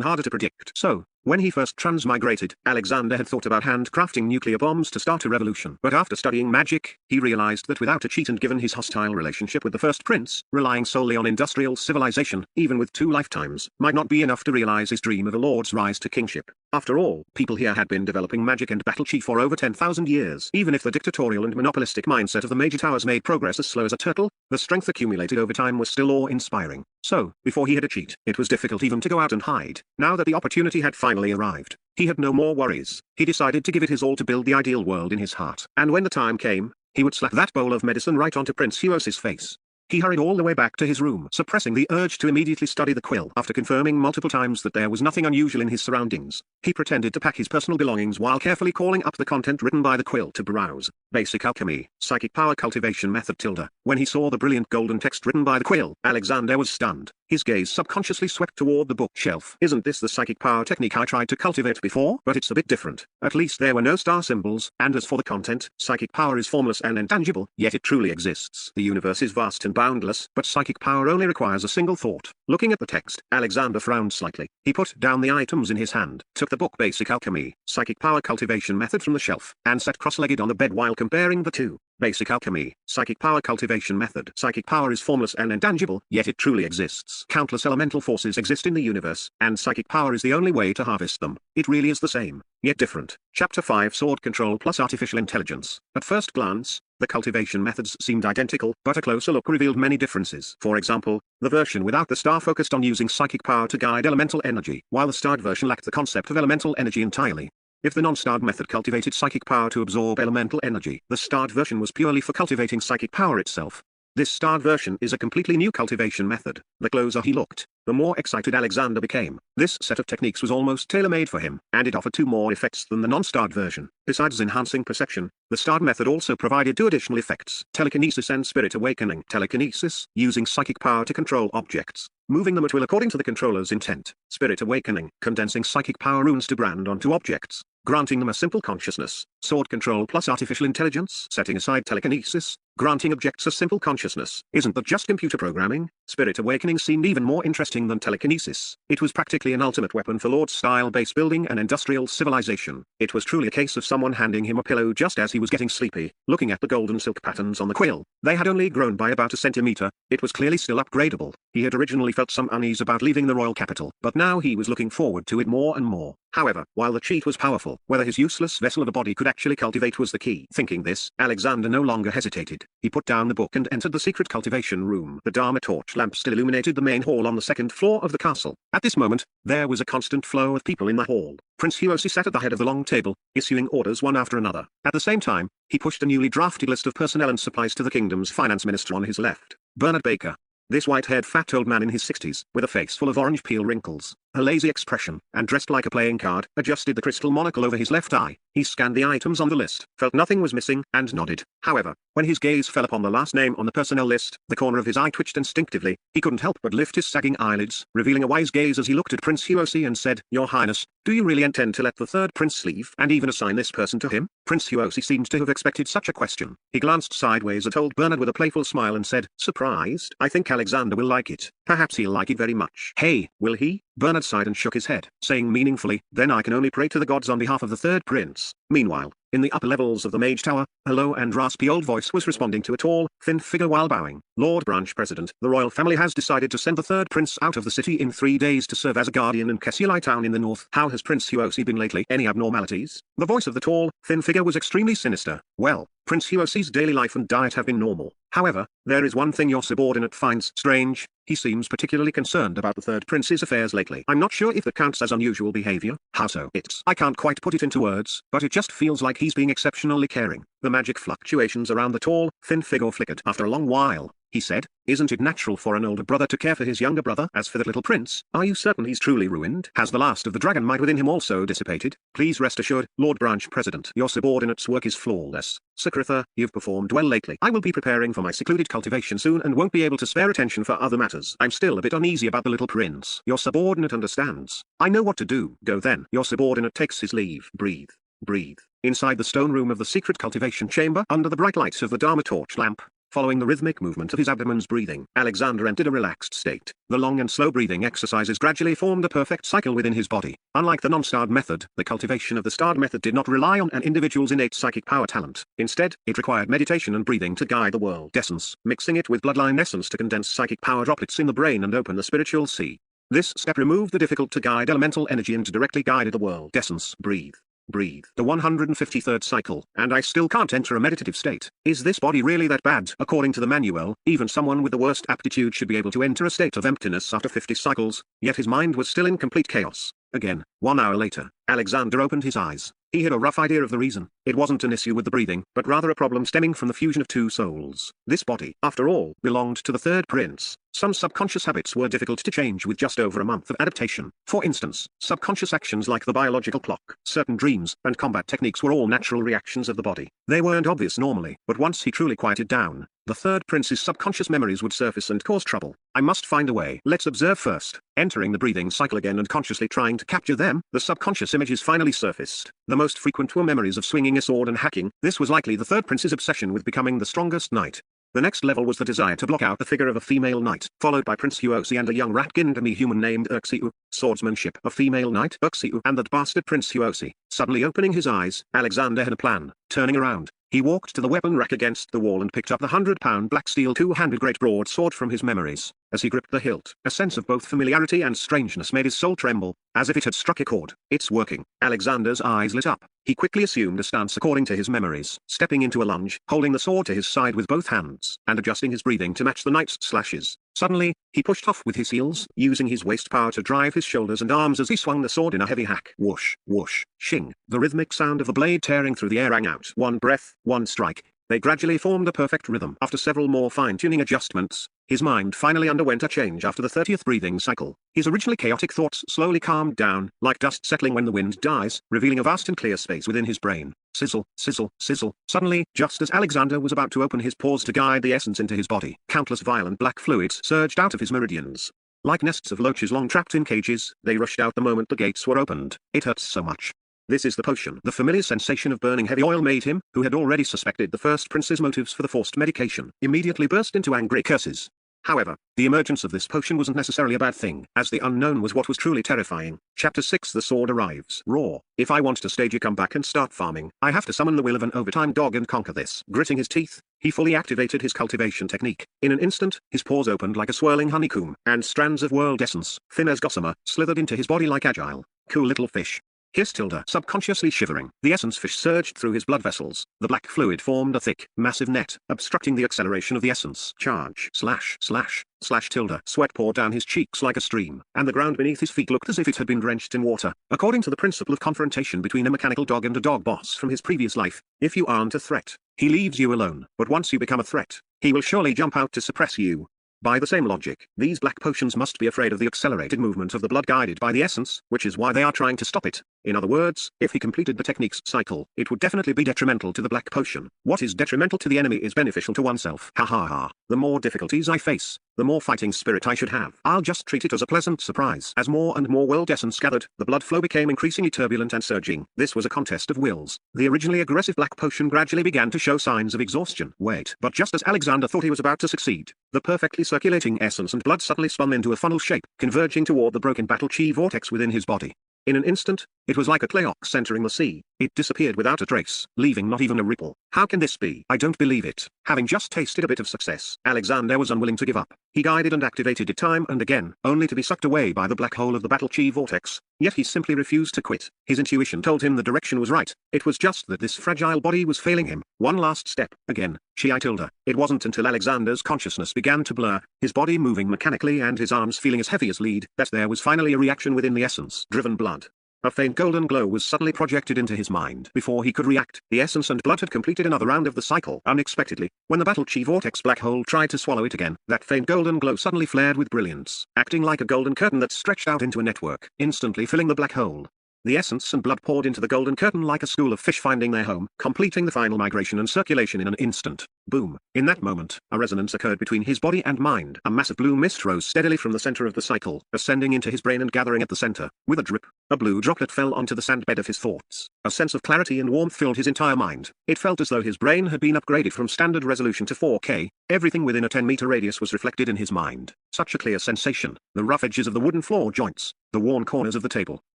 harder to predict. So, when he first transmigrated, Alexander had thought about handcrafting nuclear bombs to start a revolution. But after studying magic, he realized that without a cheat and given his hostile relationship with the first prince, relying solely on industrial civilization, even with 2 lifetimes, might not be enough to realize his dream of a lord's rise to kingship. After all, people here had been developing magic and battle chi for over 10,000 years. Even if the dictatorial and monopolistic mindset of the major towers made progress as slow as a turtle, the strength accumulated over time was still awe-inspiring. So, before he had a cheat, it was difficult even to go out and hide. Now that the opportunity had finally arrived, he had no more worries. He decided to give it his all to build the ideal world in his heart. And when the time came, he would slap that bowl of medicine right onto Prince Hiroshi's face. He hurried all the way back to his room, suppressing the urge to immediately study the quill. After confirming multiple times that there was nothing unusual in his surroundings, he pretended to pack his personal belongings while carefully calling up the content written by the quill to browse. Basic alchemy, psychic power cultivation method tilde. When he saw the brilliant golden text written by the quill, Alexander was stunned. His gaze subconsciously swept toward the bookshelf. Isn't this the psychic power technique I tried to cultivate before? But it's a bit different. At least there were no star symbols, and as for the content, psychic power is formless and intangible, yet it truly exists. The universe is vast and boundless, but psychic power only requires a single thought. Looking at the text, Alexander frowned slightly. He put down the items in his hand, took the book Basic Alchemy, Psychic Power Cultivation Method from the shelf, and sat cross-legged on the bed while comparing the two. Basic alchemy, psychic power cultivation method. Psychic power is formless and intangible, yet it truly exists. Countless elemental forces exist in the universe, and psychic power is the only way to harvest them. It really is the same, yet different. Chapter 5 Sword Control plus Artificial Intelligence. At first glance, the cultivation methods seemed identical, but a closer look revealed many differences. For example, the version without the star focused on using psychic power to guide elemental energy, while the starred version lacked the concept of elemental energy entirely. If the non-starred method cultivated psychic power to absorb elemental energy, the starred version was purely for cultivating psychic power itself. This starred version is a completely new cultivation method. The closer he looked, the more excited Alexander became. This set of techniques was almost tailor-made for him, and it offered 2 more effects than the non-starred version. Besides enhancing perception, the starred method also provided 2 additional effects: telekinesis and spirit awakening. Telekinesis, using psychic power to control objects, moving them at will according to the controller's intent. Spirit awakening, condensing psychic power runes to brand onto objects, granting them a simple consciousness. Sword control plus artificial intelligence, setting aside telekinesis, granting objects a simple consciousness. Isn't that just computer programming? Spirit awakening seemed even more interesting than telekinesis. It was practically an ultimate weapon for Lord-style base building and industrial civilization. It was truly a case of someone handing him a pillow just as he was getting sleepy. Looking at the golden silk patterns on the quill, they had only grown by about a centimeter. It was clearly still upgradable. He had originally felt some unease about leaving the royal capital, but now he was looking forward to it more and more. However, while the cheat was powerful, whether his useless vessel of a body could actually cultivate was the key. Thinking this, Alexander no longer hesitated. He put down the book and entered the secret cultivation room. The Dharma torch lamp still illuminated the main hall on the 2nd floor of the castle. At this moment, there was a constant flow of people in the hall. Prince Hiroshi sat at the head of the long table, issuing orders one after another. At the same time, he pushed a newly drafted list of personnel and supplies to the kingdom's finance minister on his left, Bernard Baker. This white-haired fat old man in his 60s, with a face full of orange peel wrinkles, a lazy expression, and dressed like a playing card, adjusted the crystal monocle over his left eye. He scanned the items on the list, felt nothing was missing, and nodded. However, when his gaze fell upon the last name on the personnel list, the corner of his eye twitched instinctively. He couldn't help but lift his sagging eyelids, revealing a wise gaze as he looked at Prince Hiroshi and said, "Your Highness, do you really intend to let the 3rd prince leave and even assign this person to him?" Prince Hiroshi seemed to have expected such a question. He glanced sideways at old Bernard with a playful smile and said, "Surprised? I think Alexander will like it. Perhaps he'll like it very much." "Hey, will he?" Bernard sighed and shook his head, saying meaningfully, "Then I can only pray to the gods on behalf of the 3rd prince." Meanwhile, in the upper levels of the Mage Tower, a low and raspy old voice was responding to a tall, thin figure while bowing. "Lord Branch President, the royal family has decided to send the 3rd prince out of the city in 3 days to serve as a guardian in Kesiulai town in the north. How has Prince Hiroshi been lately? Any abnormalities?" The voice of the tall, thin figure was extremely sinister. "Well, Prince Hiroshi's daily life and diet have been normal. However, there is one thing your subordinate finds strange. He seems particularly concerned about the 3rd prince's affairs lately. I'm not sure if that counts as unusual behavior." "How so?" I can't quite put it into words, but it just feels like he's being exceptionally caring." The magic fluctuations around the tall, thin figure flickered. "After a long while," he said, "isn't it natural for an older brother to care for his younger brother? As for that little prince, are you certain he's truly ruined? Has the last of the dragon might within him also dissipated? Please rest assured, Lord Branch President, your subordinate's work is flawless. Sakritha, you've performed well lately. I will be preparing for my secluded cultivation soon and won't be able to spare attention for other matters. I'm still a bit uneasy about the little prince. Your subordinate understands. I know what to do." "Go then." Your subordinate takes his leave. Breathe. Breathe. Inside the stone room of the secret cultivation chamber, under the bright lights of the Dharma torch lamp, following the rhythmic movement of his abdomen's breathing, Alexander entered a relaxed state. The long and slow breathing exercises gradually formed a perfect cycle within his body. Unlike the non-starred method, the cultivation of the starred method did not rely on an individual's innate psychic power talent. Instead, it required meditation and breathing to guide the world essence, mixing it with bloodline essence to condense psychic power droplets in the brain and open the spiritual sea. This step removed the difficult-to-guide elemental energy and directly guided the world essence. Breathe. Breathe. The 153rd cycle, and I still can't enter a meditative state. Is this body really that bad? According to the manual, even someone with the worst aptitude should be able to enter a state of emptiness after 50 cycles, yet his mind was still in complete chaos. Again, 1 hour later, Alexander opened his eyes. He had a rough idea of the reason. It wasn't an issue with the breathing, but rather a problem stemming from the fusion of two souls. This body, after all, belonged to the third prince. Some subconscious habits were difficult to change with just over a month of adaptation. For instance, subconscious actions like the biological clock, certain dreams, and combat techniques were all natural reactions of the body. They weren't obvious normally, but once he truly quieted down, the third prince's subconscious memories would surface and cause trouble. I must find a way. Let's observe first. Entering the breathing cycle again and consciously trying to capture them, the subconscious images finally surfaced. The most frequent were memories of swinging a sword and hacking. This was likely the third prince's obsession with becoming the strongest knight. The next level was the desire to block out the figure of a female knight, followed by Prince Huosi and a young rat-skinned demi-human named Uxiu. Swordsmanship, a female knight, Uxiu, and that bastard Prince Huosi. Suddenly opening his eyes, Alexander had a plan. Turning around, he walked to the weapon rack against the wall and picked up the 100-pound black steel two-handed great broadsword from his memories. As he gripped the hilt, a sense of both familiarity and strangeness made his soul tremble, as if it had struck a chord. It's working. Alexander's eyes lit up. He quickly assumed a stance according to his memories, stepping into a lunge, holding the sword to his side with both hands, and adjusting his breathing to match the knight's slashes. Suddenly, he pushed off with his heels, using his waist power to drive his shoulders and arms as he swung the sword in a heavy hack. Whoosh, whoosh, shing. The rhythmic sound of the blade tearing through the air rang out. One breath, one strike. They gradually formed a perfect rhythm. After several more fine-tuning adjustments, his mind finally underwent a change after the 30th breathing cycle. His originally chaotic thoughts slowly calmed down, like dust settling when the wind dies, revealing a vast and clear space within his brain. Sizzle, sizzle, sizzle. Suddenly, just as Alexander was about to open his paws to guide the essence into his body, countless violent black fluids surged out of his meridians. Like nests of loaches long trapped in cages, they rushed out the moment the gates were opened. It hurts so much. This is the potion. The familiar sensation of burning heavy oil made him, who had already suspected the first prince's motives for the forced medication, immediately burst into angry curses. However, the emergence of this potion wasn't necessarily a bad thing, as the unknown was what was truly terrifying. Chapter 6 The Sword Arrives. Raw. If I want to stage a comeback and start farming, I have to summon the will of an overtime dog and conquer this. Gritting his teeth, he fully activated his cultivation technique. In an instant, his paws opened like a swirling honeycomb, and strands of world essence, thin as gossamer, slithered into his body like agile, cool little fish. Hissed Hilda, subconsciously shivering. The essence fish surged through his blood vessels. The black fluid formed a thick, massive net, obstructing the acceleration of the essence. Charge. Slash, slash, slash Tilda. Sweat poured down his cheeks like a stream, and the ground beneath his feet looked as if it had been drenched in water. According to the principle of confrontation between a mechanical dog and a dog boss from his previous life, if you aren't a threat, he leaves you alone. But once you become a threat, he will surely jump out to suppress you. By the same logic, these black potions must be afraid of the accelerated movement of the blood guided by the essence, which is why they are trying to stop it. In other words, if he completed the technique's cycle, it would definitely be detrimental to the black potion. What is detrimental to the enemy is beneficial to oneself. Ha ha ha. The more difficulties I face, the more fighting spirit I should have. I'll just treat it as a pleasant surprise. As more and more world essence gathered, the blood flow became increasingly turbulent and surging. This was a contest of wills. The originally aggressive black potion gradually began to show signs of exhaustion. Wait. But just as Alexander thought he was about to succeed, the perfectly circulating essence and blood suddenly spun into a funnel shape, converging toward the broken battle chi vortex within his body. In an instant, it was like a clay ox entering the sea. It disappeared without a trace, leaving not even a ripple. How can this be? I don't believe it. Having just tasted a bit of success, Alexander was unwilling to give up. He guided and activated it time and again, only to be sucked away by the black hole of the battle chi vortex. Yet he simply refused to quit. His intuition told him the direction was right. It was just that this fragile body was failing him. One last step. Again. Chi Tilda. It wasn't until Alexander's consciousness began to blur, his body moving mechanically and his arms feeling as heavy as lead, that there was finally a reaction within the essence-driven blood. A faint golden glow was suddenly projected into his mind. Before he could react, the essence and blood had completed another round of the cycle. Unexpectedly, when the battle chi vortex black hole tried to swallow it again, that faint golden glow suddenly flared with brilliance, acting like a golden curtain that stretched out into a network, instantly filling the black hole. The essence and blood poured into the golden curtain like a school of fish finding their home, completing the final migration and circulation in an instant. Boom. In that moment, a resonance occurred between his body and mind. A massive blue mist rose steadily from the center of the cycle, ascending into his brain and gathering at the center. With a drip, a blue droplet fell onto the sandbed of his thoughts. A sense of clarity and warmth filled his entire mind. It felt as though his brain had been upgraded from standard resolution to 4K. Everything within a 10-meter radius was reflected in his mind. Such a clear sensation. The rough edges of the wooden floor joints, the worn corners of the table,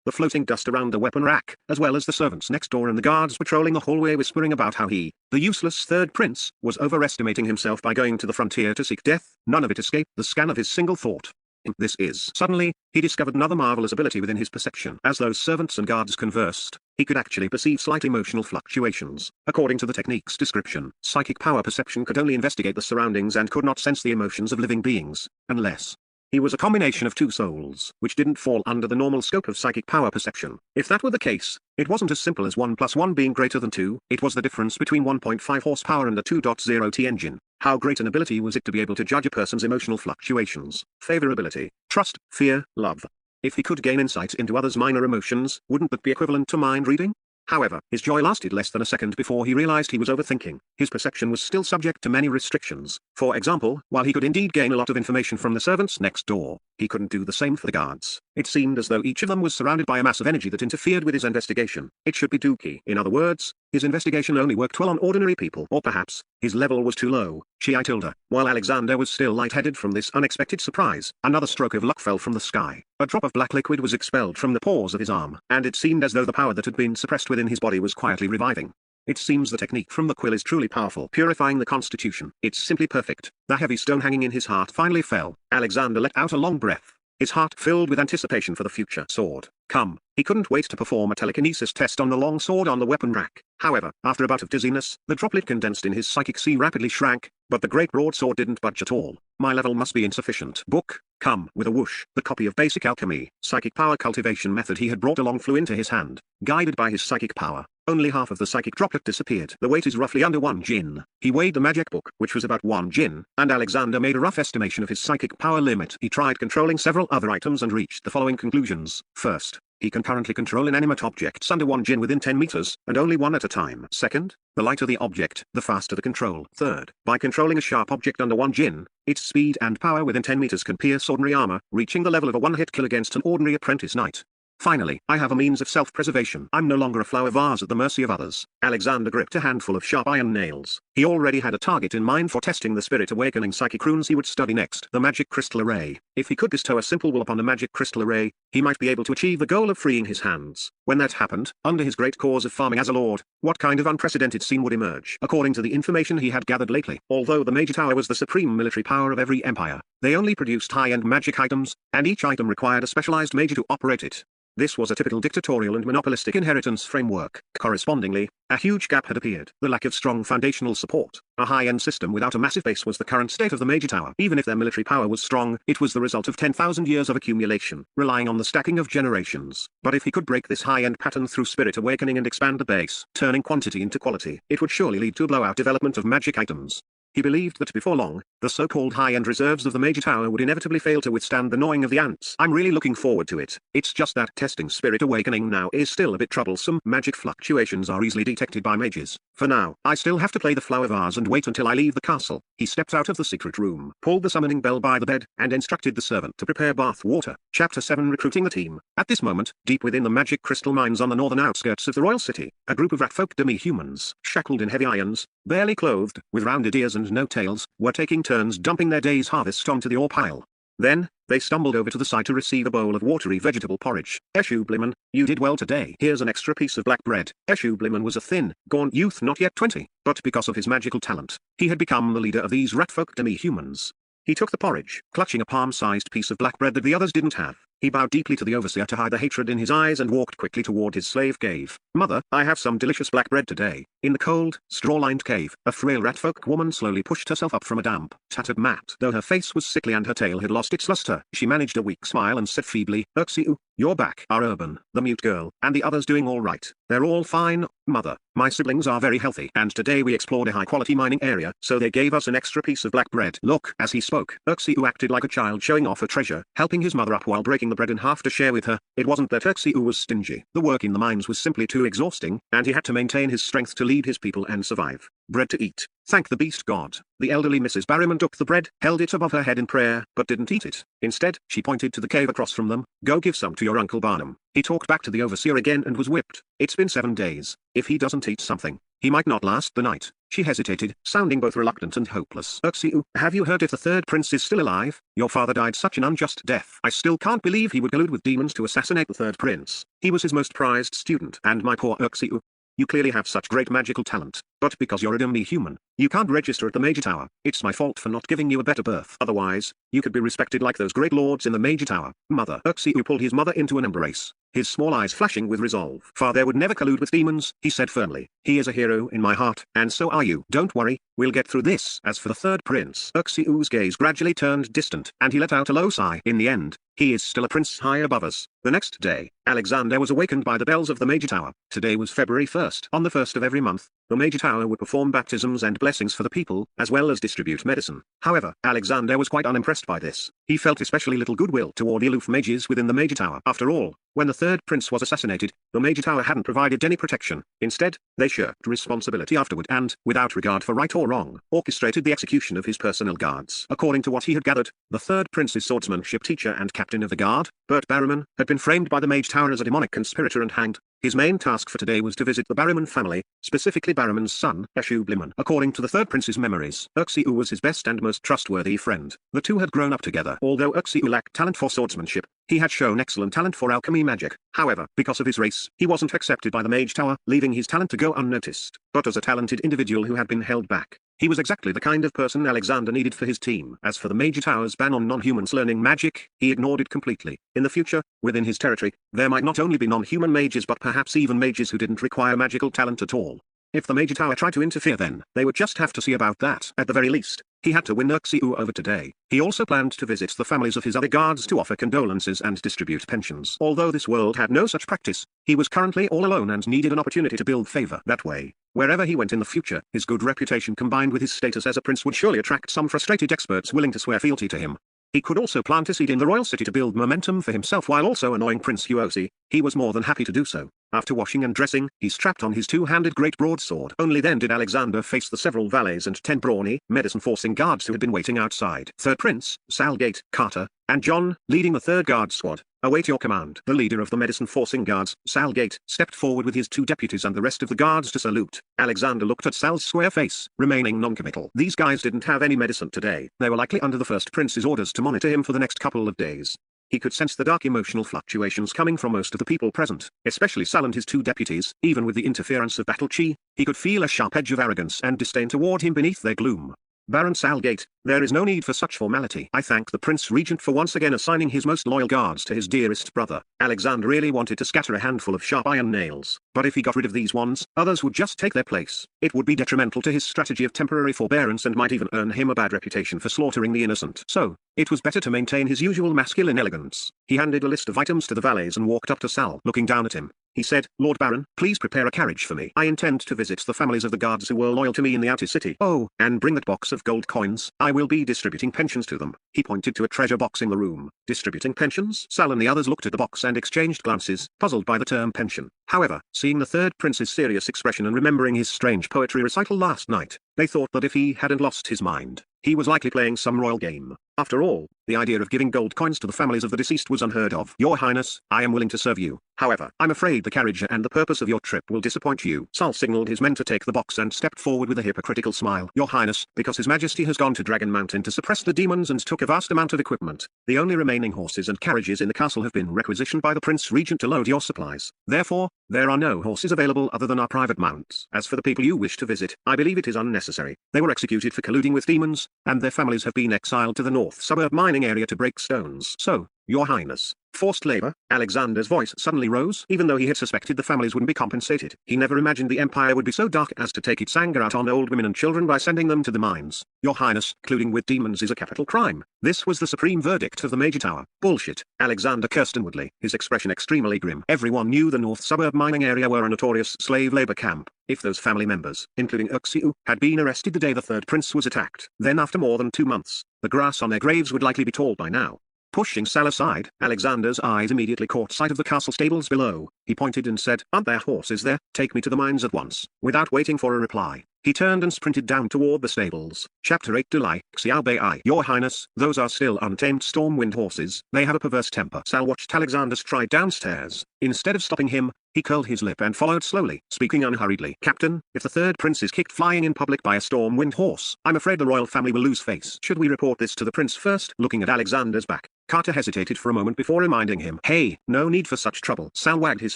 the floating dust around the weapon rack, as well as the servants next door and the guards patrolling the hallway whispering about how he, the useless third prince, was overestimating himself by going to the frontier to seek death. None of it escaped the scan of his single thought. This is. Suddenly, he discovered another marvelous ability within his perception. As those servants and guards conversed, he could actually perceive slight emotional fluctuations. According to the technique's description, psychic power perception could only investigate the surroundings and could not sense the emotions of living beings, unless He was a combination of two souls, which didn't fall under the normal scope of psychic power perception. If that were the case, it wasn't as simple as 1 plus 1 being greater than 2, it was the difference between 1.5 horsepower and a 2.0 T engine. How great an ability was it to be able to judge a person's emotional fluctuations, favorability, trust, fear, love. If he could gain insight into others' minor emotions, wouldn't that be equivalent to mind reading? However, his joy lasted less than a second before he realized he was overthinking. His perception was still subject to many restrictions. For example, while he could indeed gain a lot of information from the servants next door, he couldn't do the same for the guards. It seemed as though each of them was surrounded by a mass of energy that interfered with his investigation. It should be dookie. In other words, his investigation only worked well on ordinary people. Or perhaps, his level was too low. I told her. While Alexander was still lightheaded from this unexpected surprise, another stroke of luck fell from the sky. A drop of black liquid was expelled from the pores of his arm, and it seemed as though the power that had been suppressed within his body was quietly reviving. It seems the technique from the quill is truly powerful, purifying the constitution. It's simply perfect. The heavy stone hanging in his heart finally fell. Alexander let out a long breath, his heart filled with anticipation for the future sword. Come. He couldn't wait to perform a telekinesis test on the long sword on the weapon rack. However, after a bout of dizziness, the droplet condensed in his psychic sea rapidly shrank, but the great broadsword didn't budge at all. My level must be insufficient. Book, come. With a whoosh, the copy of Basic Alchemy, Psychic Power Cultivation Method he had brought along flew into his hand. Guided by his psychic power, only half of the psychic droplet disappeared. The weight is roughly under 1 jin. He weighed the magic book, which was about 1 jin, and Alexander made a rough estimation of his psychic power limit. He tried controlling several other items and reached the following conclusions. First, he can currently control inanimate objects under 1 jin within 10 meters, and only one at a time. Second, the lighter the object, the faster the control. Third, by controlling a sharp object under 1 jin, its speed and power within 10 meters can pierce ordinary armor, reaching the level of a one-hit kill against an ordinary apprentice knight. Finally, I have a means of self-preservation. I'm no longer a flower vase at the mercy of others. Alexander gripped a handful of sharp iron nails. He already had a target in mind for testing the spirit awakening psychic runes he would study next. The magic crystal array. If he could bestow a simple will upon a magic crystal array, he might be able to achieve the goal of freeing his hands. When that happened, under his great cause of farming as a lord, what kind of unprecedented scene would emerge? According to the information he had gathered lately, although the Major Tower was the supreme military power of every empire, they only produced high-end magic items, and each item required a specialized major to operate it. This was a typical dictatorial and monopolistic inheritance framework. Correspondingly, a huge gap had appeared. The lack of strong foundational support. A high-end system without a massive base was the current state of the Major Tower. Even if their military power was strong, it was the result of 10,000 years of accumulation, relying on the stacking of generations. But if he could break this high-end pattern through spirit awakening and expand the base, turning quantity into quality, it would surely lead to a blowout development of magic items. He believed that before long, the so-called high-end reserves of the Major Tower would inevitably fail to withstand the gnawing of the ants. I'm really looking forward to it. It's just that testing spirit awakening now is still a bit troublesome. Magic fluctuations are easily detected by mages. For now, I still have to play the flower vase and wait until I leave the castle. He stepped out of the secret room, pulled the summoning bell by the bed, and instructed the servant to prepare bath water. Chapter 7 Recruiting the Team. At this moment, deep within the magic crystal mines on the northern outskirts of the royal city, a group of ratfolk demi-humans, shackled in heavy irons, barely clothed, with rounded ears and no tails, were taking turns dumping their day's harvest onto the ore pile. Then, they stumbled over to the side to receive a bowl of watery vegetable porridge. Eshu Bliman, you did well today. Here's an extra piece of black bread. Eshu Bliman was a thin, gaunt youth not yet 20, but because of his magical talent, he had become the leader of these ratfolk demi-humans. He took the porridge, clutching a palm-sized piece of black bread that the others didn't have. He bowed deeply to the overseer to hide the hatred in his eyes and walked quickly toward his slave cave. Mother, I have some delicious black bread today. In the cold, straw-lined cave, a frail ratfolk woman slowly pushed herself up from a damp, tattered mat. Though her face was sickly and her tail had lost its luster, she managed a weak smile and said feebly, Urxiu, you're back. Are Urban, the mute girl, and the others doing all right? They're all fine, mother. My siblings are very healthy, and today we explored a high-quality mining area, so they gave us an extra piece of black bread. Look, as he spoke, Urxiu acted like a child showing off a treasure, helping his mother up while breaking the bread in half to share with her. It wasn't that Urxiu was stingy. The work in the mines was simply too exhausting, and he had to maintain his strength to lead his people and survive. Bread to eat. Thank the beast god. The elderly Mrs. Barryman took the bread, held it above her head in prayer, but didn't eat it. Instead, she pointed to the cave across from them. Go give some to your Uncle Barnum. He talked back to the overseer again and was whipped. It's been 7 days. If he doesn't eat something, he might not last the night. She hesitated, sounding both reluctant and hopeless. Urxiu, have you heard if the third prince is still alive? Your father died such an unjust death. I still can't believe he would collude with demons to assassinate the third prince. He was his most prized student. And my poor Urxiu. You clearly have such great magical talent. But because you're a dummy human, you can't register at the Major Tower. It's my fault for not giving you a better birth. Otherwise, you could be respected like those great lords in the Major Tower. Mother. Uxiu pulled his mother into an embrace, his small eyes flashing with resolve. Father would never collude with demons, he said firmly. He is a hero in my heart, and so are you. Don't worry, we'll get through this. As for the third prince, Uxiu's gaze gradually turned distant, and he let out a low sigh. In the end, he is still a prince high above us. The next day, Alexander was awakened by the bells of the Major Tower. Today was February 1st. On the 1st of every month, the Major Tower would perform baptisms and blessings for the people, as well as distribute medicine. However, Alexander was quite unimpressed by this. He felt especially little goodwill toward the aloof mages within the Major Tower. After all, when the third prince was assassinated, the Major Tower hadn't provided any protection. Instead, they shirked responsibility afterward and, without regard for right or wrong, orchestrated the execution of his personal guards. According to what he had gathered, the third prince's swordsmanship teacher and captain of the guard, Bert Barrowman, had been framed by the Mage Tower as a demonic conspirator and hanged. His main task for today was to visit the Barrowman family, specifically Barrowman's son, Eshu Bliman. According to the third prince's memories, Uxiu was his best and most trustworthy friend. The two had grown up together. Although Uxiu lacked talent for swordsmanship, he had shown excellent talent for alchemy magic. However, because of his race, he wasn't accepted by the Mage Tower, leaving his talent to go unnoticed. But as a talented individual who had been held back, he was exactly the kind of person Alexander needed for his team. As for the Major Tower's ban on non-humans learning magic, he ignored it completely. In the future, within his territory, there might not only be non-human mages but perhaps even mages who didn't require magical talent at all. If the Major Tower tried to interfere then, they would just have to see about that. At the very least, he had to win Uxiu over today. He also planned to visit the families of his other guards to offer condolences and distribute pensions. Although this world had no such practice, he was currently all alone and needed an opportunity to build favor. That way, wherever he went in the future, his good reputation combined with his status as a prince would surely attract some frustrated experts willing to swear fealty to him. He could also plant a seed in the royal city to build momentum for himself while also annoying Prince Huosi. He was more than happy to do so. After washing and dressing, he strapped on his two-handed great broadsword. Only then did Alexander face the several valets and 10 brawny, medicine-forcing guards who had been waiting outside. Third Prince, Salgate, Carter, and John, leading the third guard squad, await your command. The leader of the medicine-forcing guards, Salgate, stepped forward with his 2 deputies and the rest of the guards to salute. Alexander looked at Sal's square face, remaining non-committal. These guys didn't have any medicine today. They were likely under the first prince's orders to monitor him for the next couple of days. He could sense the dark emotional fluctuations coming from most of the people present, especially Sal and his 2 deputies. Even with the interference of Battle Chi, he could feel a sharp edge of arrogance and disdain toward him beneath their gloom. Baron Salgate, there is no need for such formality. I thank the Prince Regent for once again assigning his most loyal guards to his dearest brother. Alexander really wanted to scatter a handful of sharp iron nails, but if he got rid of these ones, others would just take their place. It would be detrimental to his strategy of temporary forbearance and might even earn him a bad reputation for slaughtering the innocent. So, it was better to maintain his usual masculine elegance. He handed a list of items to the valets and walked up to Sal. Looking down at him, he said, Lord Baron, please prepare a carriage for me. I intend to visit the families of the guards who were loyal to me in the outer city. Oh, and bring that box of gold coins. I will be distributing pensions to them. He pointed to a treasure box in the room. Distributing pensions? Sal and the others looked at the box and exchanged glances, puzzled by the term pension. However, seeing the third prince's serious expression and remembering his strange poetry recital last night, they thought that if he hadn't lost his mind, he was likely playing some royal game. After all, the idea of giving gold coins to the families of the deceased was unheard of. Your Highness, I am willing to serve you. However, I'm afraid the carriage and the purpose of your trip will disappoint you. Sal signaled his men to take the box and stepped forward with a hypocritical smile. Your Highness, because His Majesty has gone to Dragon Mountain to suppress the demons and took a vast amount of equipment, the only remaining horses and carriages in the castle have been requisitioned by the Prince Regent to load your supplies. Therefore, there are no horses available other than our private mounts. As for the people you wish to visit, I believe it is unnecessary. They were executed for colluding with demons, and their families have been exiled to the north suburb mining area to break stones. So, Your Highness, forced labor? Alexander's voice suddenly rose. Even though he had suspected the families wouldn't be compensated, he never imagined the empire would be so dark as to take its anger out on old women and children by sending them to the mines. Your Highness, colluding with demons is a capital crime. This was the supreme verdict of the Major Tower. Bullshit. Alexander cursed inwardly, his expression extremely grim. Everyone knew the north suburb mining area were a notorious slave labor camp. If those family members, including Uxiu, had been arrested the day the third prince was attacked, then after more than 2 months, the grass on their graves would likely be tall by now. Pushing Sal aside, Alexander's eyes immediately caught sight of the castle stables below. He pointed and said, Aren't there horses there? Take me to the mines at once. Without waiting for a reply, He turned and sprinted down toward the stables. Chapter 8 Delay, Xiao Bei. Your Highness, those are still untamed Stormwind horses. They have a perverse temper. Sal watched Alexander stride downstairs. Instead of stopping him, he curled his lip and followed slowly, speaking unhurriedly. Captain, if the third prince is kicked flying in public by a Stormwind horse, I'm afraid the royal family will lose face. Should we report this to the prince first? Looking at Alexander's back, Carter hesitated for a moment before reminding him. Hey, no need for such trouble. Sal wagged his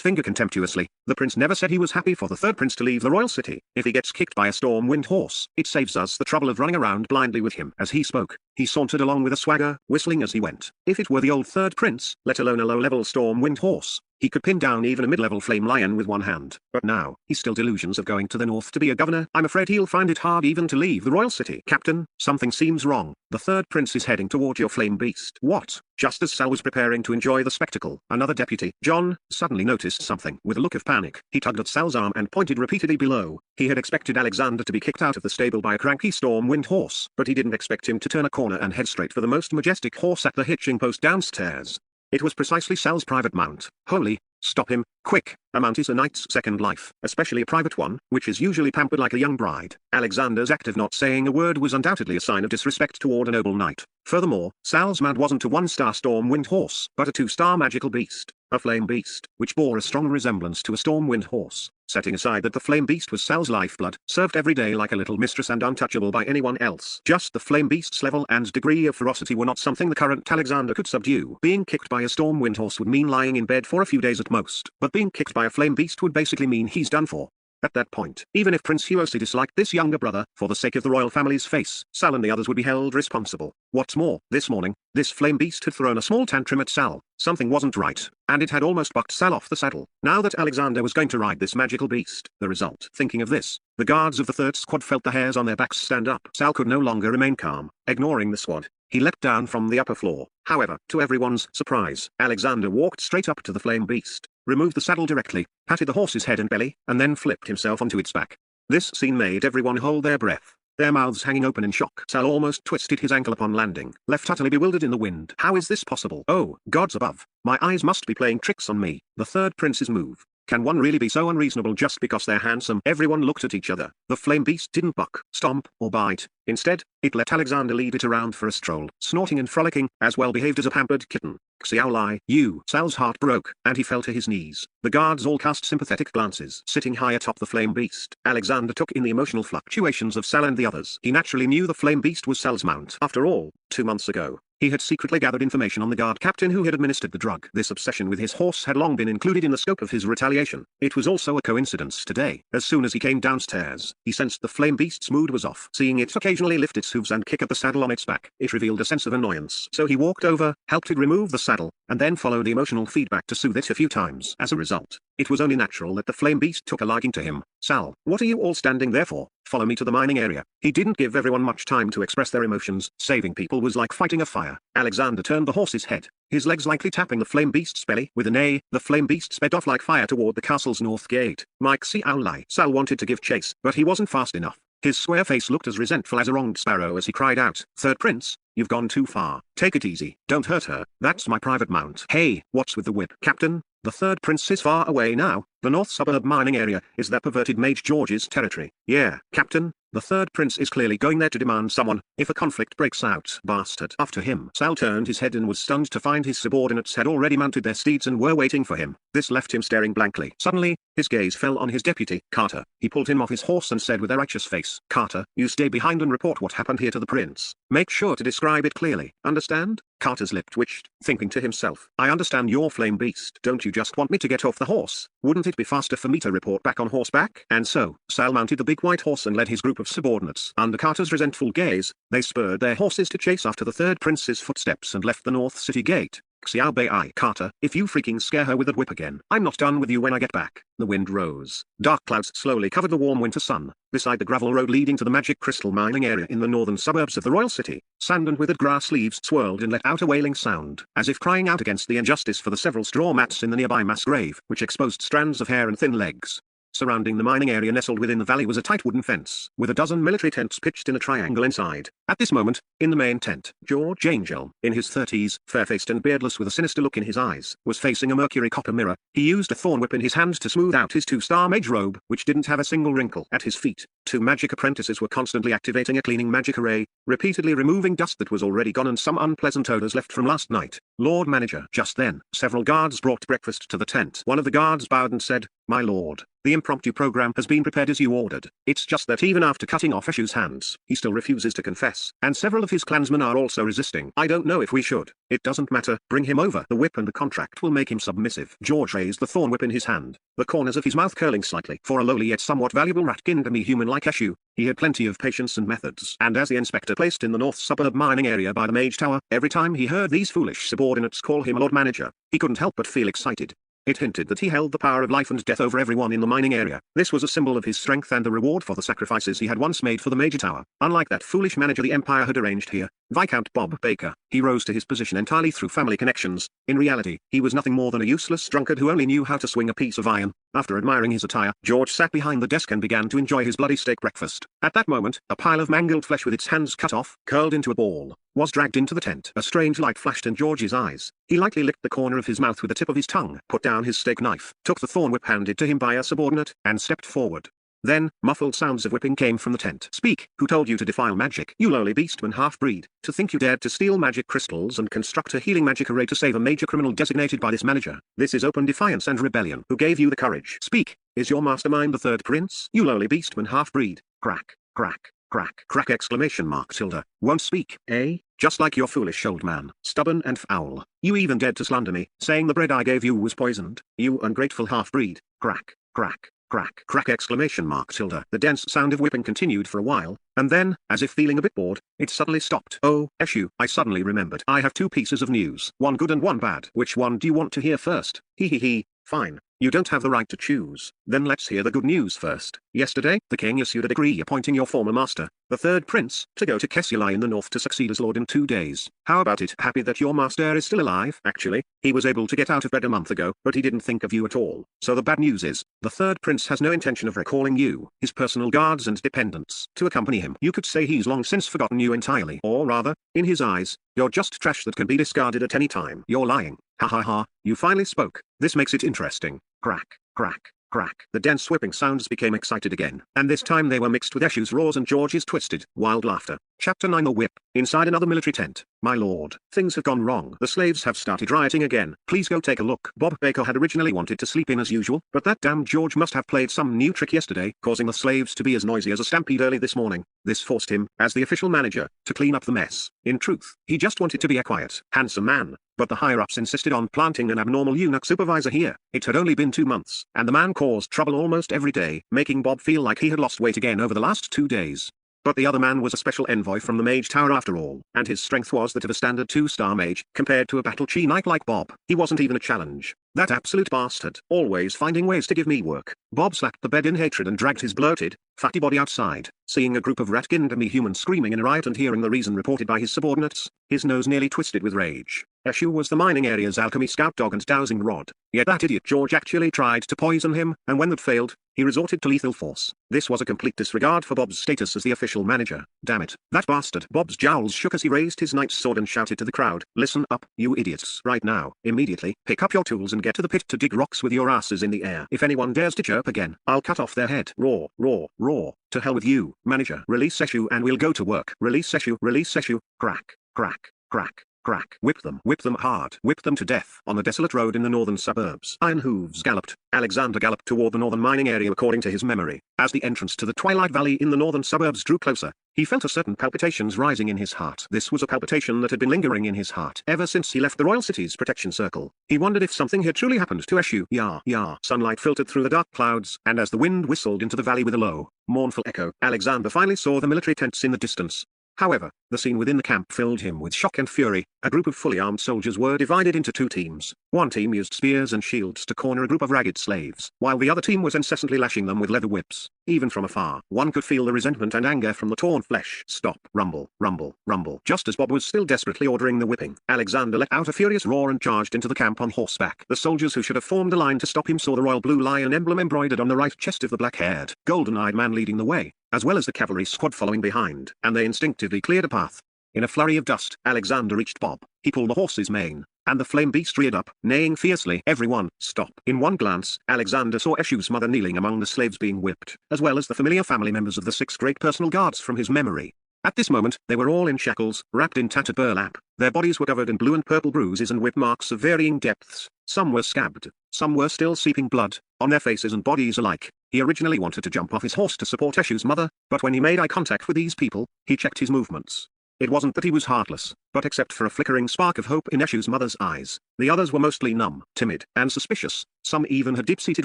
finger contemptuously. The prince never said he was happy for the third prince to leave the royal city. If he gets kicked by a Stormwind horse, it saves us the trouble of running around blindly with him. As he spoke, he sauntered along with a swagger, whistling as he went. If it were the old third prince, let alone a low-level Stormwind horse, he could pin down even a mid-level flame lion with one hand. But now, he's still delusions of going to the north to be a governor. I'm afraid he'll find it hard even to leave the royal city. Captain, something seems wrong. The third prince is heading toward your flame beast. What? Just as Sal was preparing to enjoy the spectacle, another deputy, John, suddenly noticed something. With a look of panic, he tugged at Sal's arm and pointed repeatedly below. He had expected Alexander to be kicked out of the stable by a cranky Stormwind horse, but he didn't expect him to turn a corner and head straight for the most majestic horse at the hitching post downstairs. It was precisely Sal's private mount. Holy, stop him, quick. A mount is a knight's second life, especially a private one, which is usually pampered like a young bride. Alexander's act of not saying a word was undoubtedly a sign of disrespect toward a noble knight. Furthermore, Sal's mount wasn't a one-star Stormwind horse, but a two-star magical beast, a flame beast, which bore a strong resemblance to a Stormwind horse. Setting aside that the flame beast was Sal's lifeblood, served every day like a little mistress and untouchable by anyone else. Just the flame beast's level and degree of ferocity were not something the current Alexander could subdue. Being kicked by a Stormwind horse would mean lying in bed for a few days at most, but being kicked by a flame beast would basically mean he's done for. At that point, even if Prince Huosi disliked this younger brother, for the sake of the royal family's face, Sal and the others would be held responsible. What's more, this morning, this flame beast had thrown a small tantrum at Sal. Something wasn't right, and it had almost bucked Sal off the saddle. Now that Alexander was going to ride this magical beast, the result. Thinking of this, the guards of the third squad felt the hairs on their backs stand up. Sal could no longer remain calm. Ignoring the squad, he leapt down from the upper floor. However, to everyone's surprise, Alexander walked straight up to the flame beast, removed the saddle directly, patted the horse's head and belly, and then flipped himself onto its back. This scene made everyone hold their breath, their mouths hanging open in shock. Sal almost twisted his ankle upon landing, left utterly bewildered in the wind. How is this possible? Oh, gods above, my eyes must be playing tricks on me. The third prince's move. Can one really be so unreasonable just because they're handsome? Everyone looked at each other. The flame beast didn't buck, stomp, or bite. Instead, it let Alexander lead it around for a stroll, snorting and frolicking, as well behaved as a pampered kitten. Xiaolai, you. Sal's heart broke, and he fell to his knees. The guards all cast sympathetic glances. Sitting high atop the flame beast, Alexander took in the emotional fluctuations of Sal and the others. He naturally knew the flame beast was Sal's mount. After all, 2 months ago, he had secretly gathered information on the guard captain who had administered the drug. This obsession with his horse had long been included in the scope of his retaliation. It was also a coincidence today. As soon as he came downstairs, he sensed the flame beast's mood was off. Seeing it occasionally lift its hooves and kick at the saddle on its back, it revealed a sense of annoyance. So he walked over, helped it remove the saddle, and then followed emotional feedback to soothe it a few times. As a result, it was only natural that the flame beast took a liking to him. Sal, what are you all standing there for? Follow me to the mining area. He didn't give everyone much time to express their emotions. Saving people was like fighting a fire. Alexander turned the horse's head, his legs lightly tapping the flame beast's belly. With a neigh, the flame beast sped off like fire toward the castle's north gate. Mike Xiaolai. Sal wanted to give chase, but he wasn't fast enough. His square face looked as resentful as a wronged sparrow as he cried out, "Third prince, you've gone too far. Take it easy. Don't hurt her. That's my private mount." Hey, what's with the whip? Captain, the third prince is far away now. The north suburb mining area is that perverted Mage George's territory. Yeah, Captain, the third prince is clearly going there to demand someone. If a conflict breaks out, bastard. After him. Sal turned his head and was stunned to find his subordinates had already mounted their steeds and were waiting for him. This left him staring blankly. Suddenly, his gaze fell on his deputy, Carter. He pulled him off his horse and said with a righteous face, "Carter, you stay behind and report what happened here to the prince. Make sure to describe it clearly. Understand?" Carter's lip twitched, thinking to himself, "I understand your flame beast. Don't you just want me to get off the horse? Wouldn't it be faster for me to report back on horseback?" And so, Sal mounted the big white horse and led his group of subordinates. Under Carter's resentful gaze, they spurred their horses to chase after the third prince's footsteps and left the north city gate. Xiao Bei. Carter, if you freaking scare her with that whip again, I'm not done with you when I get back. The wind rose. Dark clouds slowly covered the warm winter sun. Beside the gravel road leading to the magic crystal mining area in the northern suburbs of the royal city, sand and withered grass leaves swirled and let out a wailing sound, as if crying out against the injustice for the several straw mats in the nearby mass grave, which exposed strands of hair and thin legs. Surrounding the mining area nestled within the valley was a tight wooden fence, with a dozen military tents pitched in a triangle inside. At this moment, in the main tent, George Angel, in his 30s, fair-faced and beardless with a sinister look in his eyes, was facing a mercury copper mirror. He used a thorn whip in his hand to smooth out his two-star mage robe, which didn't have a single wrinkle. At his feet, 2 magic apprentices were constantly activating a cleaning magic array, repeatedly removing dust that was already gone and some unpleasant odors left from last night. Lord Manager. Just then, several guards brought breakfast to the tent. One of the guards bowed and said, "My lord, the impromptu program has been prepared as you ordered. It's just that even after cutting off Eshu's hands, he still refuses to confess, and several of his clansmen are also resisting. I don't know if we should. It doesn't matter. Bring him over. The whip and the contract will make him submissive." George raised the thorn whip in his hand, the corners of his mouth curling slightly. For a lowly yet somewhat valuable rat-kin-demi human like Eshu, he had plenty of patience and methods. And as the inspector placed in the north suburb mining area by the Mage Tower, every time he heard these foolish subordinates call him Lord Manager, he couldn't help but feel excited. It hinted that he held the power of life and death over everyone in the mining area. This was a symbol of his strength and a reward for the sacrifices he had once made for the Major Tower. Unlike that foolish manager the Empire had arranged here, Viscount Bob Baker, he rose to his position entirely through family connections. In reality, he was nothing more than a useless drunkard who only knew how to swing a piece of iron. After admiring his attire, George sat behind the desk and began to enjoy his bloody steak breakfast. At that moment, a pile of mangled flesh with its hands cut off, curled into a ball, was dragged into the tent. A strange light flashed in George's eyes. He lightly licked the corner of his mouth with the tip of his tongue, put down his steak knife, took the thorn whip handed to him by a subordinate, and stepped forward. Then, muffled sounds of whipping came from the tent. "Speak, who told you to defile magic? You lowly beastman half-breed, to think you dared to steal magic crystals and construct a healing magic array to save a major criminal designated by this manager. This is open defiance and rebellion. Who gave you the courage? Speak, is your mastermind the third prince? You lowly beastman half-breed." Crack, crack, crack, crack exclamation mark tilde. "Won't speak, eh? Just like your foolish old man, stubborn and foul. You even dared to slander me, saying the bread I gave you was poisoned. You ungrateful half-breed." Crack, crack, crack, crack exclamation mark tilde. The dense sound of whipping continued for a while, and then, as if feeling a bit bored, it suddenly stopped. "Oh, Eshu, I suddenly remembered. I have 2 pieces of news, one good and one bad. Which one do you want to hear first?" He. "Fine. You don't have the right to choose. Then let's hear the good news first. Yesterday, the king issued a decree appointing your former master, the third prince, to go to Kesula in the north to succeed as lord in 2 days. How about it? Happy that your master is still alive? Actually, he was able to get out of bed a month ago, but he didn't think of you at all. So the bad news is, the third prince has no intention of recalling you, his personal guards and dependents, to accompany him. You could say he's long since forgotten you entirely. Or rather, in his eyes, you're just trash that can be discarded at any time. You're lying. Ha ha ha, you finally spoke. This makes it interesting." Crack, crack, crack. The dense whipping sounds became excited again, and this time they were mixed with Eshu's roars and George's twisted, wild laughter. Chapter 9 The Whip. Inside another military tent. "My lord, things have gone wrong. The slaves have started rioting again. Please go take a look." Bob Baker had originally wanted to sleep in as usual, but that damn George must have played some new trick yesterday, causing the slaves to be as noisy as a stampede early this morning. This forced him, as the official manager, to clean up the mess. In truth, he just wanted to be a quiet, handsome man, but the higher-ups insisted on planting an abnormal eunuch supervisor here. It had only been 2 months, and the man caused trouble almost every day, making Bob feel like he had lost weight again over the last 2 days. But the other man was a special envoy from the Mage Tower after all, and his strength was that of a standard 2-star mage, compared to a battle-chi knight like Bob. He wasn't even a challenge. That absolute bastard, always finding ways to give me work. Bob slapped the bed in hatred and dragged his bloated, fatty body outside. Seeing a group of rat-kin-demi humans screaming in a riot and hearing the reason reported by his subordinates, his nose nearly twisted with rage. Eshu was the mining area's alchemy scout dog and dowsing rod. Yet that idiot George actually tried to poison him, and when that failed, he resorted to lethal force. This was a complete disregard for Bob's status as the official manager. Damn it, that bastard. Bob's jowls shook as he raised his knight's sword and shouted to the crowd, "Listen up, you idiots. Right now, immediately, pick up your tools and get to the pit to dig rocks with your asses in the air. If anyone dares to chirp again, I'll cut off their head." Roar, roar, roar. "To hell with you, manager. Release Eshu and we'll go to work. Release Eshu, release Eshu." Crack, crack, crack, crack. Whip them hard. Whip them to death. On the desolate road in the northern suburbs, iron hooves galloped. Alexander galloped toward the northern mining area according to his memory. As the entrance to the Twilight Valley in the northern suburbs drew closer, he felt a certain palpitations rising in his heart. This was a palpitation that had been lingering in his heart ever since he left the royal city's protection circle. He wondered if something had truly happened to Eshu. Yah. Sunlight filtered through the dark clouds, and as the wind whistled into the valley with a low, mournful echo, Alexander finally saw the military tents in the distance. However, the scene within the camp filled him with shock and fury. A group of fully armed soldiers were divided into 2 teams. One team used spears and shields to corner a group of ragged slaves, while the other team was incessantly lashing them with leather whips. Even from afar, one could feel the resentment and anger from the torn flesh. Stop. Rumble, rumble, rumble. Just as Bob was still desperately ordering the whipping, Alexander let out a furious roar and charged into the camp on horseback. The soldiers who should have formed a line to stop him saw the royal blue lion emblem embroidered on the right chest of the black-haired, golden-eyed man leading the way, as well as the cavalry squad following behind, and they instinctively cleared a path. In a flurry of dust, Alexander reached Bob. He pulled the horse's mane, and the flame beast reared up, neighing fiercely. Everyone, stop. In one glance, Alexander saw Eshu's mother kneeling among the slaves being whipped, as well as the familiar family members of the 6 great personal guards from his memory. At this moment, they were all in shackles, wrapped in tattered burlap. Their bodies were covered in blue and purple bruises and whip marks of varying depths. Some were scabbed, some were still seeping blood, on their faces and bodies alike. He originally wanted to jump off his horse to support Eshu's mother, but when he made eye contact with these people, he checked his movements. It wasn't that he was heartless, but except for a flickering spark of hope in Eshu's mother's eyes, the others were mostly numb, timid, and suspicious. Some even had deep-seated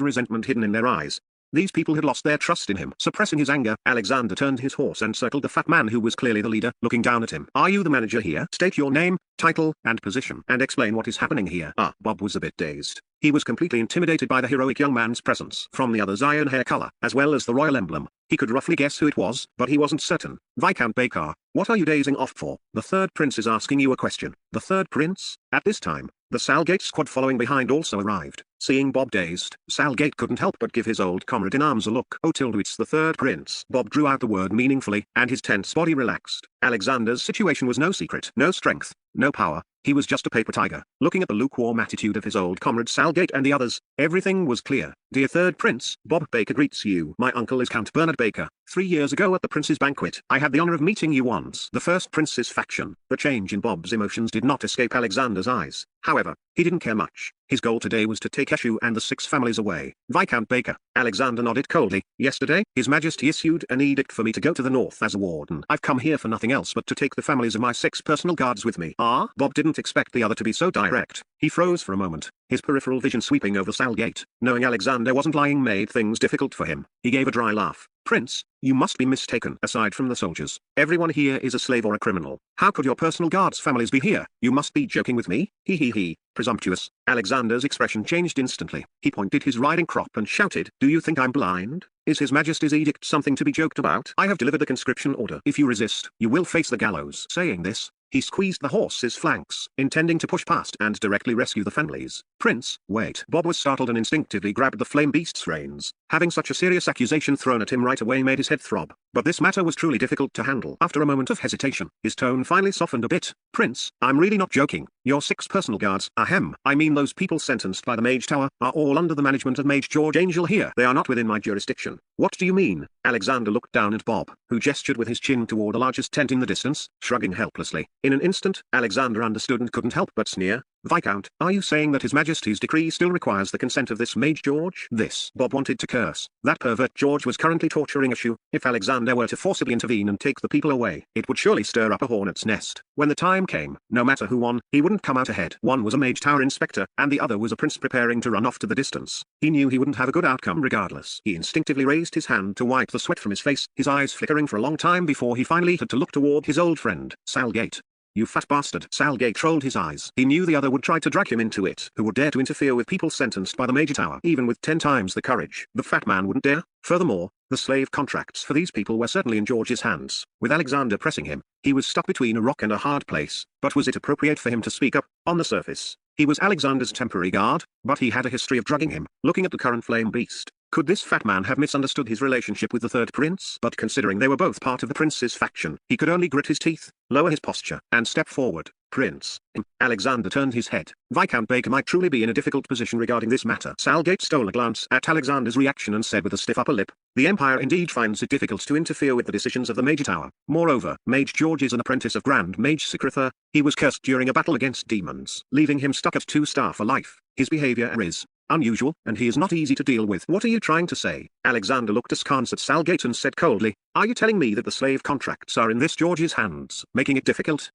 resentment hidden in their eyes. These people had lost their trust in him. Suppressing his anger, Alexander turned his horse and circled the fat man who was clearly the leader, looking down at him. Are you the manager here? State your name, title, and position, and explain what is happening here. Bob was a bit dazed. He was completely intimidated by the heroic young man's presence. From the other's iron hair color, as well as the royal emblem, he could roughly guess who it was, but he wasn't certain. Viscount Baker, what are you dazing off for? The third prince is asking you a question. The third prince? At this time, the Salgate squad following behind also arrived. Seeing Bob dazed, Salgate couldn't help but give his old comrade in arms a look. Oh, it's the third prince. Bob drew out the word meaningfully, and his tense body relaxed. Alexander's situation was no secret, no strength, no power. He was just a paper tiger. Looking at the lukewarm attitude of his old comrade Salgate and the others, everything was clear. Dear third prince, Bob Baker greets you. My uncle is Count Bernard Baker. 3 years ago at the prince's banquet, I had the honor of meeting you once. The first prince's faction. The change in Bob's emotions did not escape Alexander's eyes. However, he didn't care much. His goal today was to take Eshu and the 6 families away. Viscount Baker. Alexander nodded coldly. Yesterday, His Majesty issued an edict for me to go to the north as a warden. I've come here for nothing else but to take the families of my 6 personal guards with me. Bob didn't expect the other to be so direct. He froze for a moment, his peripheral vision sweeping over Salgate. Knowing Alexander wasn't lying made things difficult for him. He gave a dry laugh. Prince, you must be mistaken. Aside from the soldiers, everyone here is a slave or a criminal. How could your personal guards' families be here? You must be joking with me. He. Presumptuous. Alexander's expression changed instantly. He pointed his riding crop and shouted, Do you think I'm blind? Is His Majesty's edict something to be joked about? I have delivered the conscription order. If you resist, you will face the gallows. Saying this, he squeezed the horse's flanks, intending to push past and directly rescue the families. Prince, wait. Bob was startled and instinctively grabbed the flame beast's reins. Having such a serious accusation thrown at him right away made his head throb. But this matter was truly difficult to handle. After a moment of hesitation, his tone finally softened a bit. Prince, I'm really not joking. Your 6 personal guards, I mean those people sentenced by the Mage Tower, are all under the management of Mage George Angel here. They are not within my jurisdiction. What do you mean? Alexander looked down at Bob, who gestured with his chin toward the largest tent in the distance, shrugging helplessly. In an instant, Alexander understood and couldn't help but sneer. Viscount, are you saying that His Majesty's decree still requires the consent of this Mage George? Bob wanted to curse. That pervert George was currently torturing Eshu. If Alexander were to forcibly intervene and take the people away, it would surely stir up a hornet's nest. When the time came, no matter who won, he wouldn't come out ahead. One was a Mage Tower inspector, and the other was a prince preparing to run off to the distance. He knew he wouldn't have a good outcome regardless. He instinctively raised his hand to wipe the sweat from his face, his eyes flickering for a long time before he finally had to look toward his old friend, Salgate. You fat bastard. Salgate rolled his eyes. He knew the other would try to drag him into it. Who would dare to interfere with people sentenced by the Major Tower? Even with 10 times the courage, the fat man wouldn't dare. Furthermore, the slave contracts for these people were certainly in George's hands. With Alexander pressing him, he was stuck between a rock and a hard place. But was it appropriate for him to speak up? On the surface, he was Alexander's temporary guard, but he had a history of drugging him. Looking at the current flame beast, could this fat man have misunderstood his relationship with the third prince? But considering they were both part of the prince's faction, he could only grit his teeth, lower his posture, and step forward. Prince. Alexander turned his head. Viscount Baker might truly be in a difficult position regarding this matter. Salgate stole a glance at Alexander's reaction and said with a stiff upper lip, The Empire indeed finds it difficult to interfere with the decisions of the Major Tower. Moreover, Mage George is an apprentice of Grand Mage Secrether. He was cursed during a battle against demons, leaving him stuck at 2-star for life. His behavior is unusual, and he is not easy to deal with. What are you trying to say? Alexander looked askance at Salgate and said coldly, Are you telling me that the slave contracts are in this George's hands, making it difficult?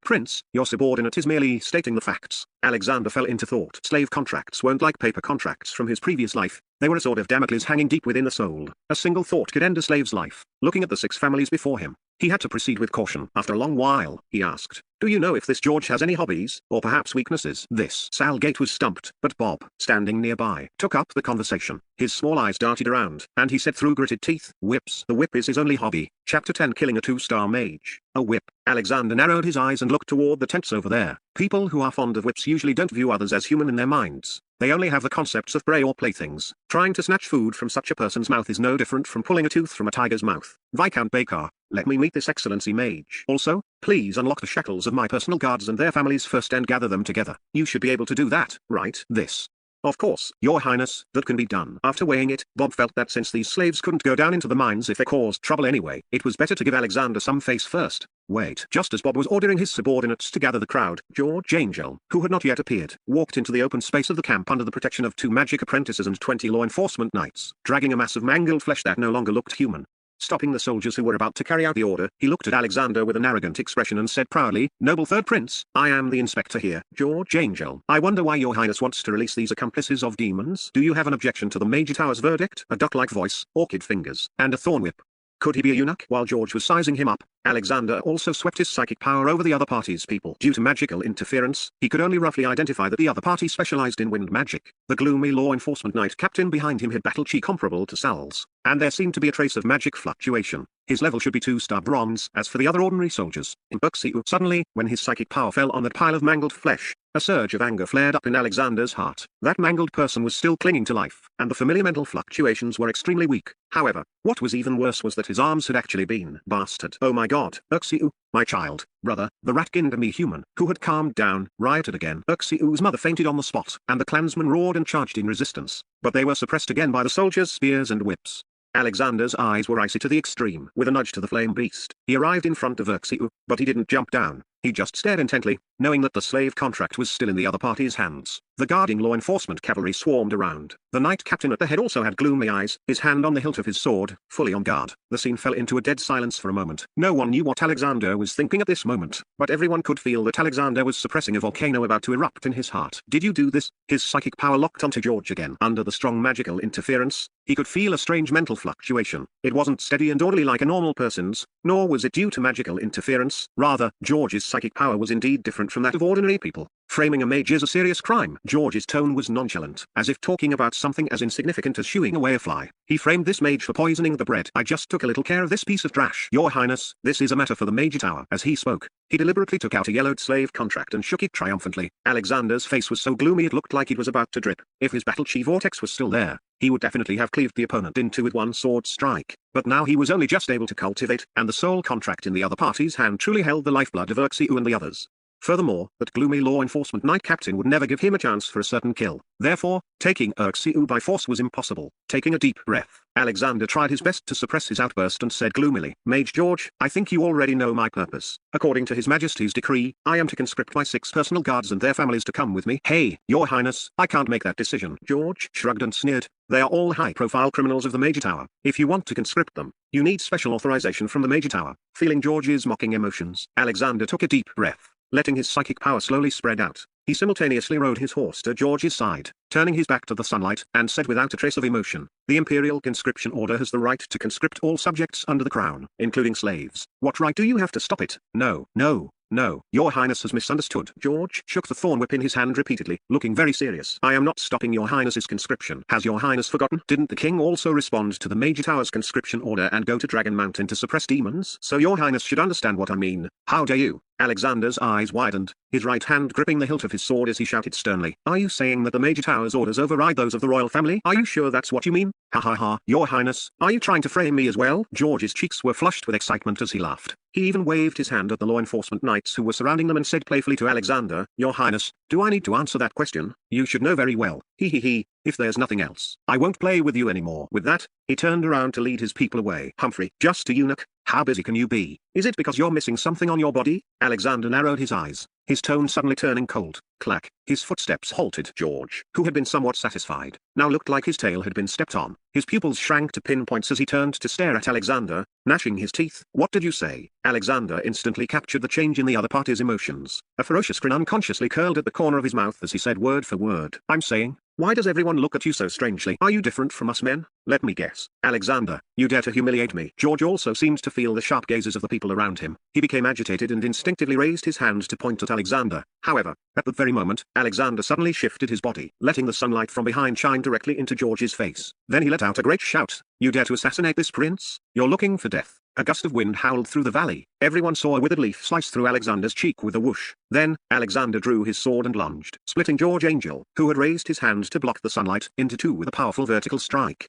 Prince, your subordinate is merely stating the facts. Alexander fell into thought. Slave contracts weren't like paper contracts from his previous life. They were a sort of Damocles hanging deep within the soul. A single thought could end a slave's life. Looking at the 6 families before him, he had to proceed with caution. After a long while, he asked, Do you know if this George has any hobbies, or perhaps weaknesses? Salgate was stumped, but Bob, standing nearby, took up the conversation. His small eyes darted around, and he said through gritted teeth, Whips. The whip is his only hobby. Chapter 10 Killing a 2-star mage. A whip. Alexander narrowed his eyes and looked toward the tents over there. People who are fond of whips usually don't view others as human in their minds. They only have the concepts of prey or playthings. Trying to snatch food from such a person's mouth is no different from pulling a tooth from a tiger's mouth. Viscount Baker, Let me meet this excellency mage. Also, please unlock the shackles of my personal guards and their families first and gather them together. You should be able to do that, right? This. Of course, your highness, that can be done. After weighing it, Bob felt that since these slaves couldn't go down into the mines if they caused trouble anyway, it was better to give Alexander some face first. Wait. Just as Bob was ordering his subordinates to gather the crowd, George Angel, who had not yet appeared, walked into the open space of the camp under the protection of 2 magic apprentices and 20 law enforcement knights, dragging a mass of mangled flesh that no longer looked human. Stopping the soldiers who were about to carry out the order, he looked at Alexander with an arrogant expression and said proudly, "Noble third prince, I am the inspector here, George Angel. I wonder why your highness wants to release these accomplices of demons. Do you have an objection to the Major Tower's verdict?" A duck-like voice, orchid fingers, and a thorn whip. Could he be a eunuch? While George was sizing him up, Alexander also swept his psychic power over the other party's people. Due to magical interference, he could only roughly identify that the other party specialized in wind magic. The gloomy law enforcement knight captain behind him had battle chi comparable to Sal's, and there seemed to be a trace of magic fluctuation. His level should be 2-star bronze. As for the other ordinary soldiers, in Berksiu, suddenly, when his psychic power fell on that pile of mangled flesh, a surge of anger flared up in Alexander's heart. That mangled person was still clinging to life, and the familiar mental fluctuations were extremely weak. However, what was even worse was that his arms had actually been bastard. Oh my god, Berksiu, my child, brother, the rat-Gindami human, who had calmed down, rioted again. Berksiu's mother fainted on the spot, and the clansmen roared and charged in resistance, but they were suppressed again by the soldiers' spears and whips. Alexander's eyes were icy to the extreme. With a nudge to the flame beast, he arrived in front of Berksiu, but he didn't jump down. He just stared intently, knowing that the slave contract was still in the other party's hands. The guarding law enforcement cavalry swarmed around. The knight captain at the head also had gloomy eyes, his hand on the hilt of his sword, fully on guard. The scene fell into a dead silence for a moment. No one knew what Alexander was thinking at this moment, but everyone could feel that Alexander was suppressing a volcano about to erupt in his heart. Did you do this? His psychic power locked onto George again. Under the strong magical interference, he could feel a strange mental fluctuation. It wasn't steady and orderly like a normal person's, nor was it due to magical interference. Rather, George's psychic power was indeed different from that of ordinary people. Framing a mage is a serious crime. George's tone was nonchalant, as if talking about something as insignificant as shooing away a fly. He framed this mage for poisoning the bread. "I just took a little care of this piece of trash. Your highness, this is a matter for the Major Tower." As he spoke, he deliberately took out a yellowed slave contract and shook it triumphantly. Alexander's face was so gloomy it looked like it was about to drip. If his battle chi vortex was still there, he would definitely have cleaved the opponent in two with one sword strike. But now he was only just able to cultivate, and the soul contract in the other party's hand truly held the lifeblood of Berksiu and the others. Furthermore, that gloomy law enforcement knight captain would never give him a chance for a certain kill. Therefore, taking Berksiu by force was impossible. Taking a deep breath, Alexander tried his best to suppress his outburst and said gloomily, "Mage George, I think you already know my purpose. According to His Majesty's decree, I am to conscript my 6 personal guards and their families to come with me." "Hey, your highness, I can't make that decision." George shrugged and sneered. "They are all high-profile criminals of the Major Tower. If you want to conscript them, you need special authorization from the Major Tower." Feeling George's mocking emotions, Alexander took a deep breath. Letting his psychic power slowly spread out, he simultaneously rode his horse to George's side, turning his back to the sunlight, and said without a trace of emotion, "The Imperial Conscription Order has the right to conscript all subjects under the crown, including slaves. What right do you have to stop it?" "No, no, no, your highness has misunderstood." George shook the thorn whip in his hand repeatedly, looking very serious. "I am not stopping your highness's conscription. Has your highness forgotten? Didn't the king also respond to the Major Tower's conscription order and go to Dragon Mountain to suppress demons? So your highness should understand what I mean. How dare you?" Alexander's eyes widened, his right hand gripping the hilt of his sword as he shouted sternly, "Are you saying that the Major Tower's orders override those of the royal family? Are you sure that's what you mean? Ha ha ha, your highness, are you trying to frame me as well?" George's cheeks were flushed with excitement as he laughed. He even waved his hand at the law enforcement knights who were surrounding them and said playfully to Alexander, "Your highness, do I need to answer that question? You should know very well. He. If there's nothing else, I won't play with you anymore." With that, he turned around to lead his people away. "Humphrey, just a eunuch? How busy can you be? Is it because you're missing something on your body?" Alexander narrowed his eyes, his tone suddenly turning cold. Clack. His footsteps halted. George, who had been somewhat satisfied, now looked like his tail had been stepped on. His pupils shrank to pinpoints as he turned to stare at Alexander, gnashing his teeth. "What did you say?" Alexander instantly captured the change in the other party's emotions. A ferocious grin unconsciously curled at the corner of his mouth as he said word for word, "I'm saying, why does everyone look at you so strangely? Are you different from us men? Let me guess. Alexander, you dare to humiliate me." George also seemed to feel the sharp gazes of the people around him. He became agitated and instinctively raised his hand to point at Alexander. However, at that very moment, Alexander suddenly shifted his body, letting the sunlight from behind shine directly into George's face. Then he let out a great shout. "You dare to assassinate this prince? You're looking for death." A gust of wind howled through the valley. Everyone saw a withered leaf slice through Alexander's cheek with a whoosh. Then, Alexander drew his sword and lunged, splitting George Angel, who had raised his hand to block the sunlight, into two with a powerful vertical strike.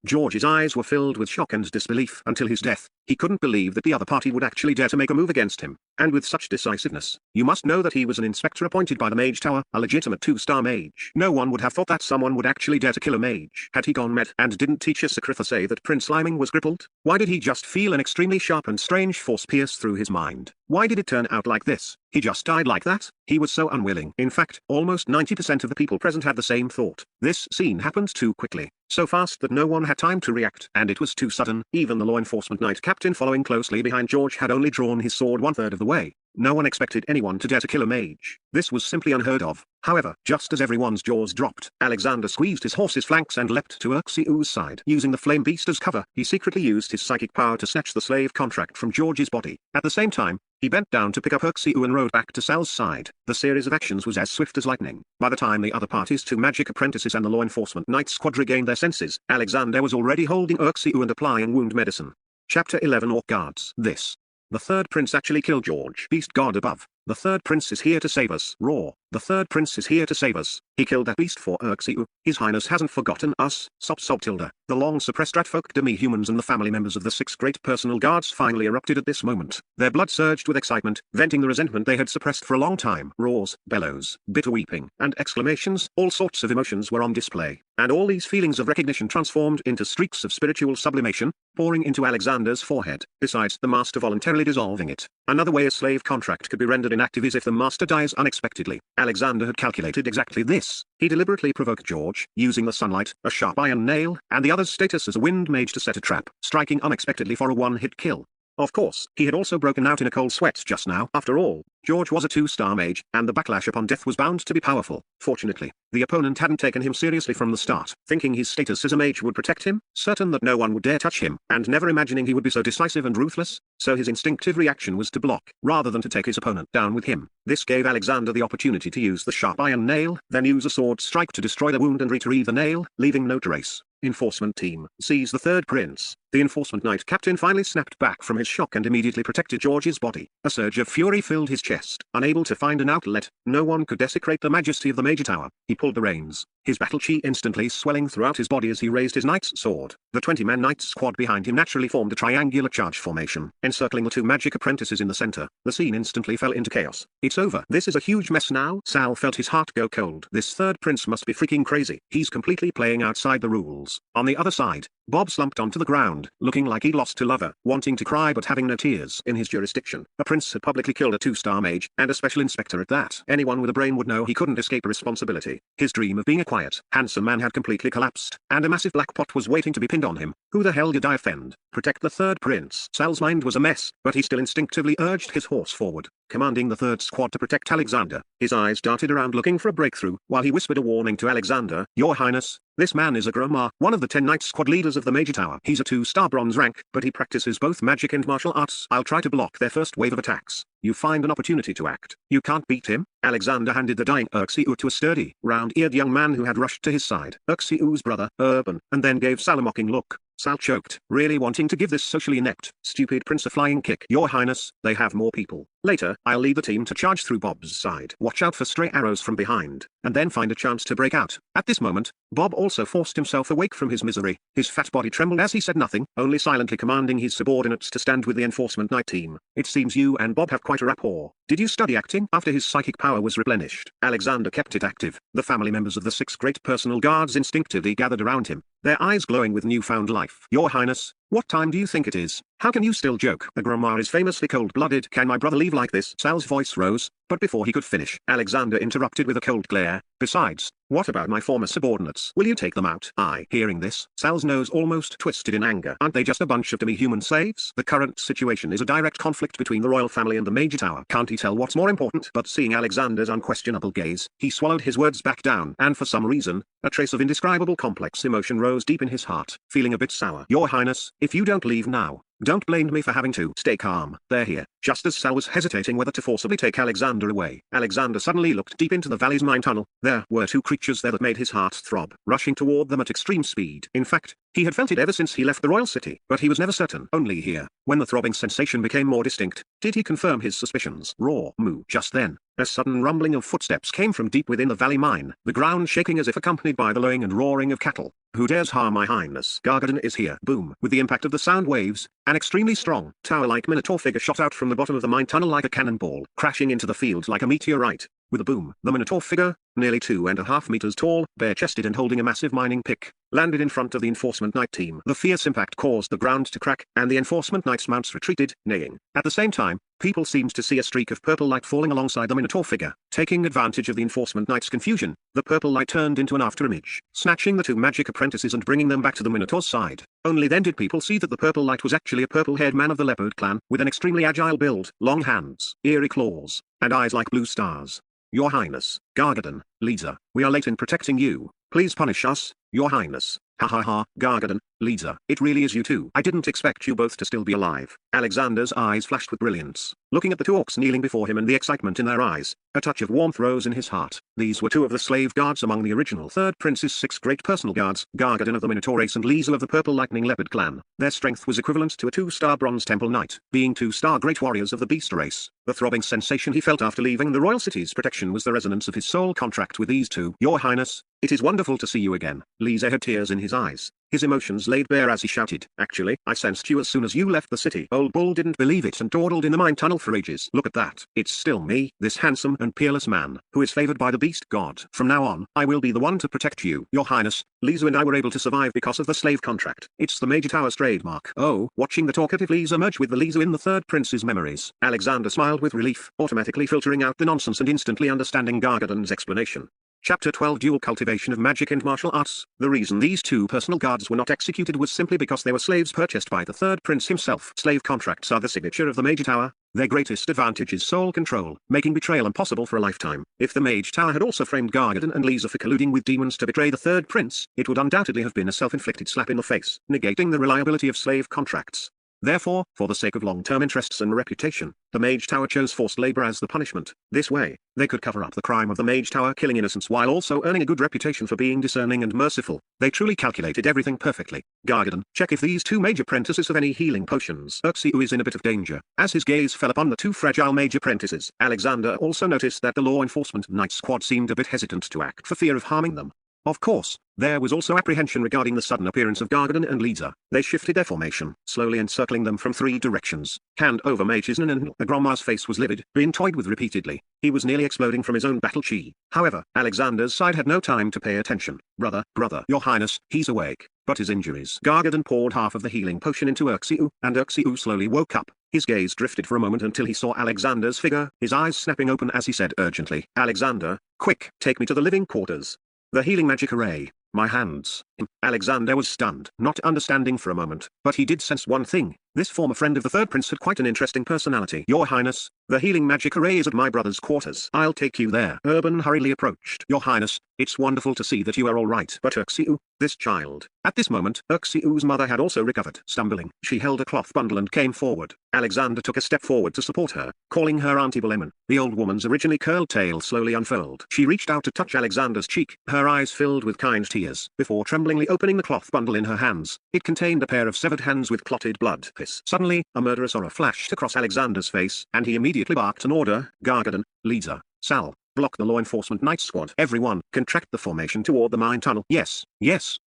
George's eyes were filled with shock and disbelief until his death. He couldn't believe that the other party would actually dare to make a move against him, and with such decisiveness. You must know that he was an inspector appointed by the Mage Tower, a legitimate 2-star mage. No one would have thought that someone would actually dare to kill a mage. Had he gone mad and didn't teacher Sakritha say that Prince Liming was crippled? Why did he just feel an extremely sharp and strange force pierce through his mind? Why did it turn out like this? He just died like that? He was so unwilling. In fact, almost 90% of the people present had the same thought. This scene happened too quickly, so fast that no one had time to react, and it was too sudden. Even the law enforcement knight captain following closely behind George had only drawn his sword 1/3 of the way. No one expected anyone to dare to kill a mage. This was simply unheard of. However, just as everyone's jaws dropped, Alexander squeezed his horse's flanks and leapt to Urxiu's side. Using the flame beast as cover, he secretly used his psychic power to snatch the slave contract from George's body. At the same time, he bent down to pick up Urxiu and rode back to Sal's side. The series of actions was as swift as lightning. By the time the other parties, 2 magic apprentices and the law enforcement knight squad regained their senses, Alexander was already holding Urxiu and applying wound medicine. Chapter 11 Orc Guards. This. The third prince actually killed George. Beast God above. The third prince is here to save us. Roar. The third prince is here to save us. He killed that beast for Urxiu. His Highness hasn't forgotten us. Sob Tilda. The long-suppressed ratfolk demi-humans and the family members of the 6 great personal guards finally erupted at this moment. Their blood surged with excitement, venting the resentment they had suppressed for a long time. Roars, bellows, bitter weeping, and exclamations, all sorts of emotions were on display. And all these feelings of recognition transformed into streaks of spiritual sublimation, pouring into Alexander's forehead, besides the master voluntarily dissolving it. Another way a slave contract could be rendered inactive is if the master dies unexpectedly. Alexander had calculated exactly this. He deliberately provoked George, using the sunlight, a sharp iron nail, and the other's status as a wind mage to set a trap, striking unexpectedly for a one-hit kill. Of course, he had also broken out in a cold sweat just now. After all, George was a 2-star mage, and the backlash upon death was bound to be powerful. Fortunately, the opponent hadn't taken him seriously from the start, thinking his status as a mage would protect him, certain that no one would dare touch him, and never imagining he would be so decisive and ruthless, so his instinctive reaction was to block, rather than to take his opponent down with him. This gave Alexander the opportunity to use the sharp iron nail, then use a sword strike to destroy the wound and retrieve the nail, leaving no trace. Enforcement team sees the third prince. The enforcement knight captain finally snapped back from his shock and immediately protected George's body. A surge of fury filled his chest. Unable to find an outlet, no one could desecrate the majesty of the Major Tower. He pulled the reins, his battle chi instantly swelling throughout his body as he raised his knight's sword. The 20-man knight squad behind him naturally formed a triangular charge formation, encircling the 2 magic apprentices in the center. The scene instantly fell into chaos. It's over. This is a huge mess now. Sal felt his heart go cold. This third prince must be freaking crazy. He's completely playing outside the rules. On the other side, Bob slumped onto the ground, looking like he'd lost a lover, wanting to cry but having no tears. In his jurisdiction, a prince had publicly killed a 2-star mage, and a special inspector at that. Anyone with a brain would know he couldn't escape responsibility. His dream of being a quiet, handsome man had completely collapsed, and a massive black pot was waiting to be pinned on him. Who the hell did I offend? Protect the third prince. Sal's mind was a mess, but he still instinctively urged his horse forward, commanding the third squad to protect Alexander. His eyes darted around looking for a breakthrough, while he whispered a warning to Alexander. Your Highness, this man is a Gromar, one of the 10 knight squad leaders of the Major Tower. He's a 2-star bronze rank, but he practices both magic and martial arts. I'll try to block their first wave of attacks. You find an opportunity to act. You can't beat him. Alexander handed the dying Urxiu to a sturdy, round-eared young man who had rushed to his side. Urxiu's brother, Urban, and then gave Sal a mocking look. Sal choked, really wanting to give this socially inept, stupid prince a flying kick. Your Highness, they have more people. Later, I'll lead the team to charge through Bob's side. Watch out for stray arrows from behind, and then find a chance to break out. At this moment, Bob also forced himself awake from his misery. His fat body trembled as he said nothing, only silently commanding his subordinates to stand with the enforcement knight team. It seems you and Bob have quite a rapport. Did you study acting? After his psychic power was replenished, Alexander kept it active. The family members of the 6 great personal guards instinctively gathered around him, their eyes glowing with newfound life. Your Highness, what time do you think it is? How can you still joke? A Gromar is famously cold-blooded. Can my brother leave like this? Sal's voice rose, but before he could finish, Alexander interrupted with a cold glare. Besides, what about my former subordinates? Will you take them out? Hearing this, Sal's nose almost twisted in anger. Aren't they just a bunch of demi-human slaves? The current situation is a direct conflict between the royal family and the Major Tower. Can't he tell what's more important? But seeing Alexander's unquestionable gaze, he swallowed his words back down, and for some reason, a trace of indescribable complex emotion rose deep in his heart, feeling a bit sour. Your Highness, if you don't leave now, don't blame me for having to. Stay calm. They're here. Just as Sal was hesitating whether to forcibly take Alexander away, Alexander suddenly looked deep into the valley's mine tunnel. There were 2 creatures there that made his heart throb, rushing toward them at extreme speed. In fact, He had felt it ever since he left the royal city, but he was never certain. Only here, when the throbbing sensation became more distinct, did he confirm his suspicions. Roar, moo. Just then, a sudden rumbling of footsteps came from deep within the valley mine, the ground shaking as if accompanied by the lowing and roaring of cattle. Who dares harm my highness? Gargadon is here. Boom. With the impact of the sound waves, an extremely strong, tower-like minotaur figure shot out from the bottom of the mine tunnel like a cannonball, crashing into the field like a meteorite. With a boom, the minotaur figure, nearly 2.5 meters tall, bare-chested and holding a massive mining pick, landed in front of the Enforcement Knight team. The fierce impact caused the ground to crack, and the Enforcement Knight's mounts retreated, neighing. At the same time, people seemed to see a streak of purple light falling alongside the minotaur figure. Taking advantage of the Enforcement Knight's confusion, the purple light turned into an afterimage, snatching the two magic apprentices and bringing them back to the minotaur's side. Only then did people see that the purple light was actually a purple-haired man of the leopard clan, with an extremely agile build, long hands, eerie claws, and eyes like blue stars. Your Highness, Gargadon, Lisa, we are late in protecting you. Please punish us, Your Highness. Ha ha ha, Gargadon, Lisa, it really is you two. I didn't expect you both to still be alive. Alexander's eyes flashed with brilliance. Looking at the two orcs kneeling before him and the excitement in their eyes, a touch of warmth rose in his heart. These were two of the slave guards among the original Third Prince's 6 great personal guards, Gargadon of the Minotaur race and Liesel of the Purple Lightning Leopard clan. Their strength was equivalent to a 2-star Bronze Temple Knight, being 2-star great warriors of the Beast race. The throbbing sensation he felt after leaving the royal city's protection was the resonance of his soul contract with these two. Your Highness, it is wonderful to see you again. Lisa had tears in his eyes. His emotions laid bare as he shouted, actually, I sensed you as soon as you left the city. Old Bull didn't believe it and dawdled in the mine tunnel for ages. Look at that. It's still me, this handsome and peerless man, who is favored by the Beast God. From now on, I will be the one to protect you. Your Highness, Lisa and I were able to survive because of the slave contract. It's the Major Tower's trademark. Oh, watching the talkative Lisa merge with the Lisa in the Third Prince's memories, Alexander smiled with relief, automatically filtering out the nonsense and instantly understanding Gargadon's explanation. Chapter 12 Dual Cultivation of Magic and Martial Arts. The reason these two personal guards were not executed was simply because they were slaves purchased by the Third Prince himself. Slave contracts are the signature of the Major Tower. Their greatest advantage is soul control, making betrayal impossible for a lifetime. If the Mage Tower had also framed Gargadon and Lisa for colluding with demons to betray the Third Prince, it would undoubtedly have been a self-inflicted slap in the face, negating the reliability of slave contracts. Therefore, for the sake of long-term interests and reputation, the Mage Tower chose forced labor as the punishment. This way, they could cover up the crime of the Mage Tower killing innocents while also earning a good reputation for being discerning and merciful. They truly calculated everything perfectly. Gargadon, check if these two mage apprentices have any healing potions. Uxiu is in a bit of danger. As his gaze fell upon the two fragile mage apprentices, Alexander also noticed that the law enforcement Knight Squad seemed a bit hesitant to act for fear of harming them. Of course, there was also apprehension regarding the sudden appearance of Gargadon and Lisa. They shifted their formation, slowly encircling them from 3 directions. Hand over mages and Agrommar's face was livid, being toyed with repeatedly. He was nearly exploding from his own battle chi. However, Alexander's side had no time to pay attention. Brother, Your Highness, he's awake, but his injuries. Gargadon poured half of the healing potion into Uxiu, and Uxiu slowly woke up. His gaze drifted for a moment until he saw Alexander's figure, his eyes snapping open as he said urgently, Alexander, quick, take me to the living quarters. The healing magic array, my hands. Alexander was stunned, not understanding for a moment, but he did sense one thing. This former friend of the Third Prince had quite an interesting personality. Your Highness, the healing magic array is at my brother's quarters. I'll take you there. Urban hurriedly approached. Your Highness, it's wonderful to see that you are all right. But Uxiu, this child. At this moment, Uxiu's mother had also recovered. Stumbling, she held a cloth bundle and came forward. Alexander took a step forward to support her, calling her Auntie Boleman. The old woman's originally curled tail slowly unfurled. She reached out to touch Alexander's cheek, her eyes filled with kind tears, before tremblingly opening the cloth bundle in her hands. It contained a pair of severed hands with clotted blood. Suddenly, a murderous aura flashed across Alexander's face, and he immediately barked an order. Gargadon, Lisa, Sal, block the law enforcement Knight Squad. Everyone, contract the formation toward the mine tunnel. Yes,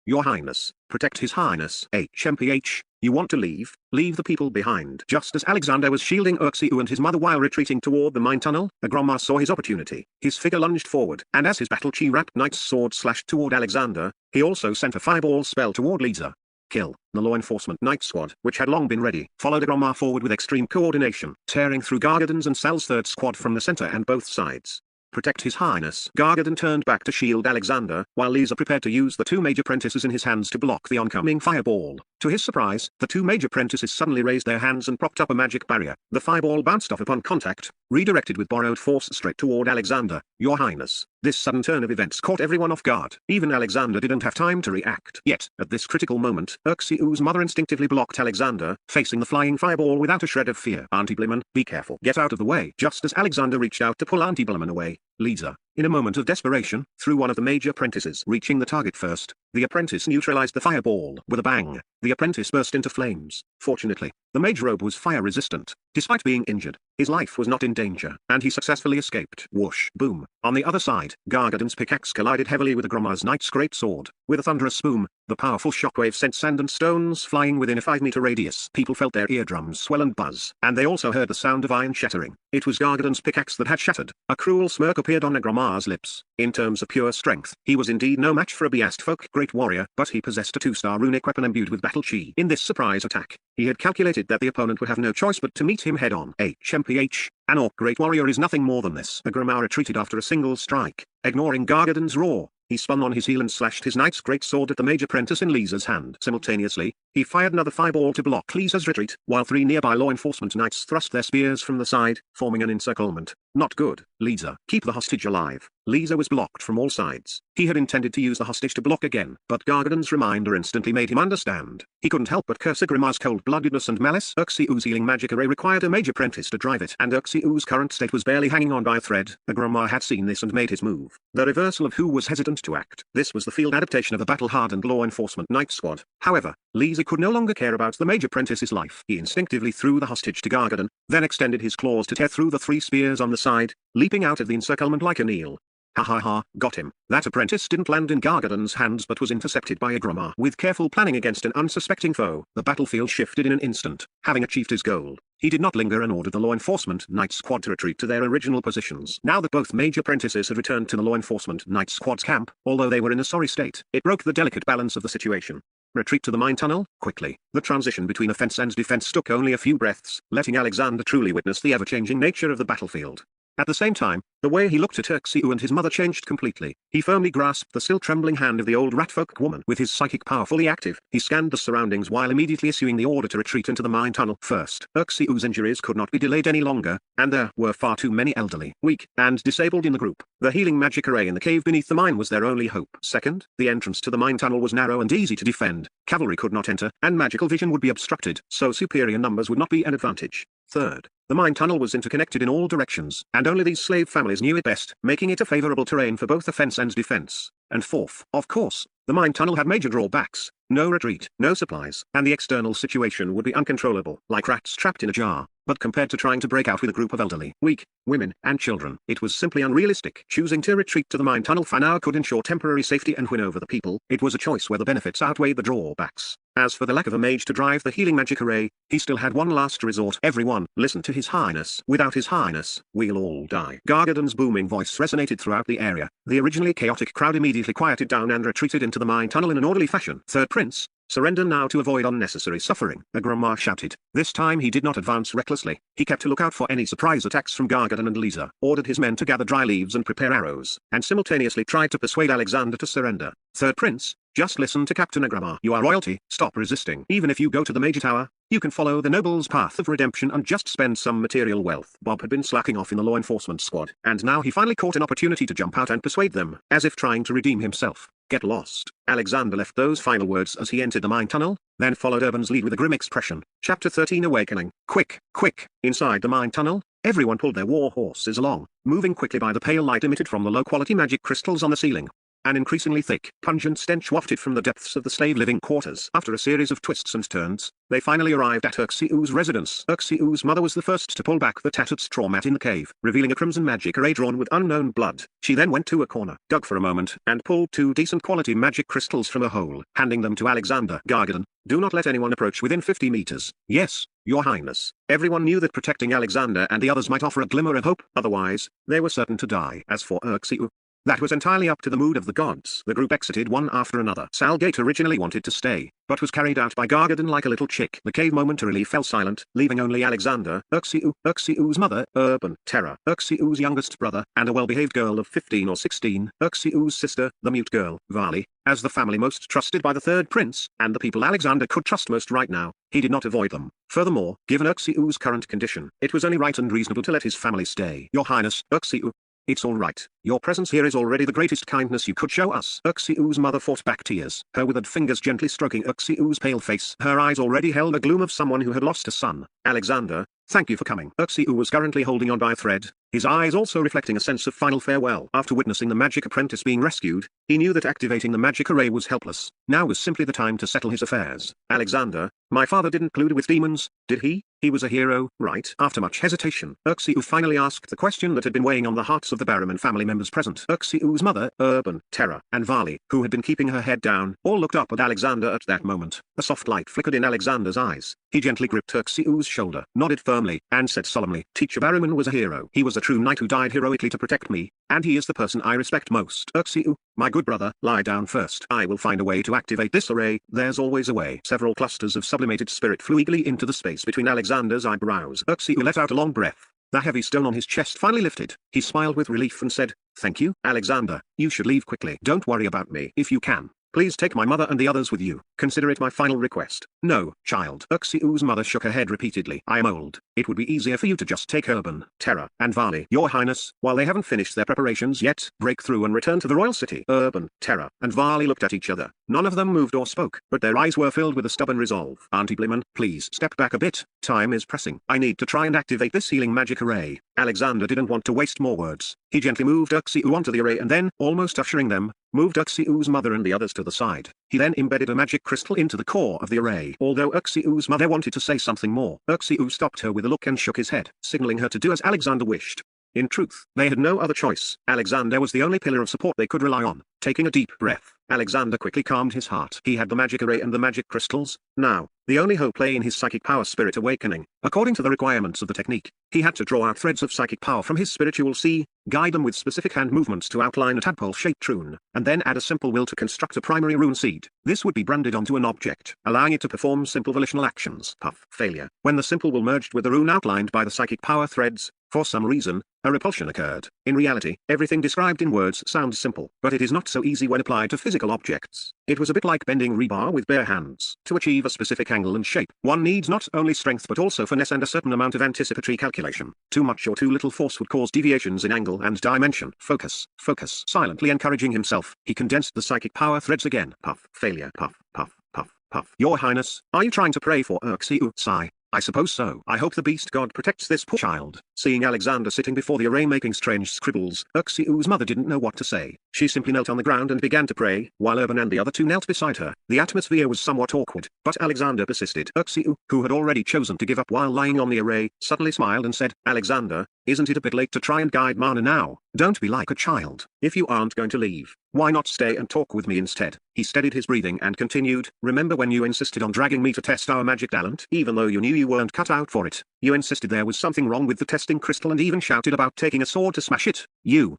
Your Highness, protect His Highness. HMPH, you want to leave? Leave the people behind. Just as Alexander was shielding Uxiu and his mother while retreating toward the mine tunnel, Agrommar saw his opportunity. His figure lunged forward, and as his battle chi-wrapped knight's sword slashed toward Alexander, he also sent a fireball spell toward Lisa. Kill. The law enforcement Knight Squad, which had long been ready, followed Agrommar forward with extreme coordination, tearing through Gargadon's and Sal's third squad from the center and both sides. Protect His Highness. Gargadon turned back to shield Alexander, while Lisa prepared to use the 2 mage apprentices in his hands to block the oncoming fireball. To his surprise, the 2 mage apprentices suddenly raised their hands and propped up a magic barrier. The fireball bounced off upon contact, redirected with borrowed force straight toward Alexander. Your Highness. This sudden turn of events caught everyone off guard. Even Alexander didn't have time to react. Yet, at this critical moment, Uxiu's mother instinctively blocked Alexander, facing the flying fireball without a shred of fear. Auntie Boleman, be careful. Get out of the way. Just as Alexander reached out to pull Auntie Boleman away, Lisa, in a moment of desperation, threw one of the mage apprentices, reaching the target first. The apprentice neutralized the fireball with a bang. The apprentice burst into flames. Fortunately, the mage robe was fire resistant. Despite being injured, his life was not in danger, and he successfully escaped. Whoosh, boom. On the other side, Gargadon's pickaxe collided heavily with Agrama's knight's greatsword. With a thunderous boom, the powerful shockwave sent sand and stones flying within a 5-meter radius. People felt their eardrums swell and buzz, and they also heard the sound of iron shattering. It was Gargadon's pickaxe that had shattered. A cruel smirk appeared on Agrama's lips. In terms of pure strength, he was indeed no match for a Beast folk great warrior, but he possessed a 2-star runic weapon imbued with battle chi. In this surprise attack, he had calculated that the opponent would have no choice but to meet him head-on. HMPH, an orc great warrior is nothing more than this. Agrama retreated after a single strike. Ignoring Gargadon's roar, he spun on his heel and slashed his knight's greatsword at the mage apprentice in Lisa's hand. Simultaneously, he fired another fireball to block Lisa's retreat, while 3 nearby law enforcement knights thrust their spears from the side, forming an encirclement. Not good. Lisa, keep the hostage alive. Lisa was blocked from all sides. He had intended to use the hostage to block again, but Gargadon's reminder instantly made him understand. He couldn't help but curse Agrama's cold-bloodedness and malice. Uxiu's healing magic array required a mage apprentice to drive it, and Uxiu's current state was barely hanging on by a thread. Agrama had seen this and made his move. The reversal of who was hesitant to act. This was the field adaptation of a battle-hardened law enforcement knight squad. However, Lisa could no longer care about the mage apprentice's life. He instinctively threw the hostage to Gargadon, then extended his claws to tear through the 3 spears on the side, leaping out of the encirclement like an eel. Ha ha ha, got him. That apprentice didn't land in Gargadon's hands but was intercepted by Agrama. With careful planning against an unsuspecting foe, the battlefield shifted in an instant. Having achieved his goal, he did not linger and ordered the law enforcement knight squad to retreat to their original positions. Now that both mage apprentices had returned to the law enforcement knight squad's camp, although they were in a sorry state, it broke the delicate balance of the situation. Retreat to the mine tunnel, quickly. The transition between offense and defense took only a few breaths, letting Alexander truly witness the ever-changing nature of the battlefield. At the same time, the way he looked at Uxiu and his mother changed completely. He firmly grasped the still trembling hand of the old ratfolk woman. With his psychic power fully active, he scanned the surroundings while immediately issuing the order to retreat into the mine tunnel. First, Uxiu's injuries could not be delayed any longer, and there were far too many elderly, weak, and disabled in the group. The healing magic array in the cave beneath the mine was their only hope. Second, the entrance to the mine tunnel was narrow and easy to defend. Cavalry could not enter, and magical vision would be obstructed, so superior numbers would not be an advantage. Third, the mine tunnel was interconnected in all directions, and only these slave families knew it best, making it a favorable terrain for both offense and defense. And fourth, of course, the mine tunnel had major drawbacks: no retreat, no supplies, and the external situation would be uncontrollable, like rats trapped in a jar. But compared to trying to break out with a group of elderly, weak, women, and children, it was simply unrealistic. Choosing to retreat to the mine tunnel for now could ensure temporary safety and win over the people. It was a choice where the benefits outweighed the drawbacks. As for the lack of a mage to drive the healing magic array, he still had one last resort. Everyone, listen to His Highness. Without His Highness, we'll all die. Gargadon's booming voice resonated throughout the area. The originally chaotic crowd immediately quieted down and retreated into the mine tunnel in an orderly fashion. Third Prince, surrender now to avoid unnecessary suffering, Agrama shouted. This time he did not advance recklessly. He kept a lookout for any surprise attacks from Gargadon and Lisa, ordered his men to gather dry leaves and prepare arrows, and simultaneously tried to persuade Alexander to surrender. Third Prince, just listen to Captain Agrama. You are royalty, stop resisting. Even if you go to the major tower, you can follow the noble's path of redemption and just spend some material wealth. Bob had been slacking off in the law enforcement squad, and now he finally caught an opportunity to jump out and persuade them, as if trying to redeem himself. Get lost. Alexander left those final words as he entered the mine tunnel, then followed Urban's lead with a grim expression. Chapter 13 Awakening. Quick, quick. Inside the mine tunnel, everyone pulled their war horses along, moving quickly by the pale light emitted from the low-quality magic crystals on the ceiling. An increasingly thick, pungent stench wafted from the depths of the slave living quarters. After a series of twists and turns, they finally arrived at Uxiu's residence. Uxiu's mother was the first to pull back the tattered straw mat in the cave, revealing a crimson magic array drawn with unknown blood. She then went to a corner, dug for a moment, and pulled 2 decent quality magic crystals from a hole, handing them to Alexander. Gargadon, do not let anyone approach within 50 meters. Yes, Your Highness. Everyone knew that protecting Alexander and the others might offer a glimmer of hope, otherwise, they were certain to die. As for Uxiu, that was entirely up to the mood of the gods. The group exited one after another. Salgate originally wanted to stay, but was carried out by Gargadon like a little chick. The cave momentarily fell silent, leaving only Alexander, Uxiu's mother, Urban, Terra, Uxiu's youngest brother, and a well-behaved girl of 15 or 16, Uxiu's sister, the mute girl, Vali, as the family most trusted by the third prince, and the people Alexander could trust most right now. He did not avoid them. Furthermore, given Uxiu's current condition, it was only right and reasonable to let his family stay. Your Highness, Uxiu. It's all right. Your presence here is already the greatest kindness you could show us. Uxiu's mother fought back tears, her withered fingers gently stroking Uxiu's pale face. Her eyes already held the gloom of someone who had lost a son. Alexander, thank you for coming. Uxiu was currently holding on by a thread. his eyes also reflecting a sense of final farewell. After witnessing the magic apprentice being rescued, he knew that activating the magic array was helpless. Now was simply the time to settle his affairs. Alexander, my father didn't collude with demons, did he? He was a hero, right? After much hesitation, Uxiu finally asked the question that had been weighing on the hearts of the Barrowman family members present. Uxiu's mother, Urban, Terra, and Vali, who had been keeping her head down, all looked up at Alexander at that moment. A soft light flickered in Alexander's eyes. He gently gripped Uxiu's shoulder, nodded firmly, and said solemnly, Teacher Barrowman was a hero. He was a true knight who died heroically to protect me, and he is the person I respect most. Uxiu, my good brother, lie down first. I will find a way to activate this array. There's always a way. Several clusters of sublimated spirit flew eagerly into the space between Alexander's eyebrows. Uxiu let out a long breath. The heavy stone on his chest finally lifted. He smiled with relief and said, Thank you, Alexander. You should leave quickly. Don't worry about me. If you can, please take my mother and the others with you. Consider it my final request. No, child. Uxiu's mother shook her head repeatedly. I am old. It would be easier for you to just take Urban, Terra, and Vali. Your Highness, while they haven't finished their preparations yet, break through and return to the royal city. Urban, Terra, and Vali looked at each other. None of them moved or spoke, but their eyes were filled with a stubborn resolve. Auntie Bliman, please step back a bit. Time is pressing. I need to try and activate this healing magic array. Alexander didn't want to waste more words. He gently moved Uxiu onto the array and then, almost ushering them, moved Uxiu's mother and the others to the side. He then embedded a magic crystal into the core of the array. Although Uxiu's mother wanted to say something more, Uxiu stopped her with a look and shook his head, signaling her to do as Alexander wished. In truth, they had no other choice. Alexander was the only pillar of support they could rely on. Taking a deep breath, Alexander quickly calmed his heart. He had the magic array and the magic crystals. Now, the only hope lay in his psychic power spirit awakening. According to the requirements of the technique, he had to draw out threads of psychic power from his spiritual sea, guide them with specific hand movements to outline a tadpole-shaped rune, and then add a simple will to construct a primary rune seed. This would be branded onto an object, allowing it to perform simple volitional actions. Puff. Failure. When the simple will merged with the rune outlined by the psychic power threads, for some reason, a repulsion occurred. In reality, everything described in words sounds simple, but it is not so easy when applied to physical objects. It was a bit like bending rebar with bare hands. To achieve a specific angle and shape, one needs not only strength but also finesse and a certain amount of anticipatory calculation. Too much or too little force would cause deviations in angle and dimension. Focus. Focus. Silently encouraging himself, he condensed the psychic power threads again. Puff. Failure. Puff. Puff. Puff. Puff. Your Highness, are you trying to pray for Uxiu? Sigh. I suppose so. I hope the beast god protects this poor child. Seeing Alexander sitting before the array making strange scribbles, Uxiu's mother didn't know what to say. She simply knelt on the ground and began to pray, while Urban and the other two knelt beside her. The atmosphere was somewhat awkward, but Alexander persisted. Uxiu, who had already chosen to give up while lying on the array, suddenly smiled and said, Alexander, isn't it a bit late to try and guide Mana now? Don't be like a child. If you aren't going to leave, why not stay and talk with me instead? He steadied his breathing and continued, remember when you insisted on dragging me to test our magic talent? Even though you knew you weren't cut out for it, you insisted there was something wrong with the testing crystal and even shouted about taking a sword to smash it. You,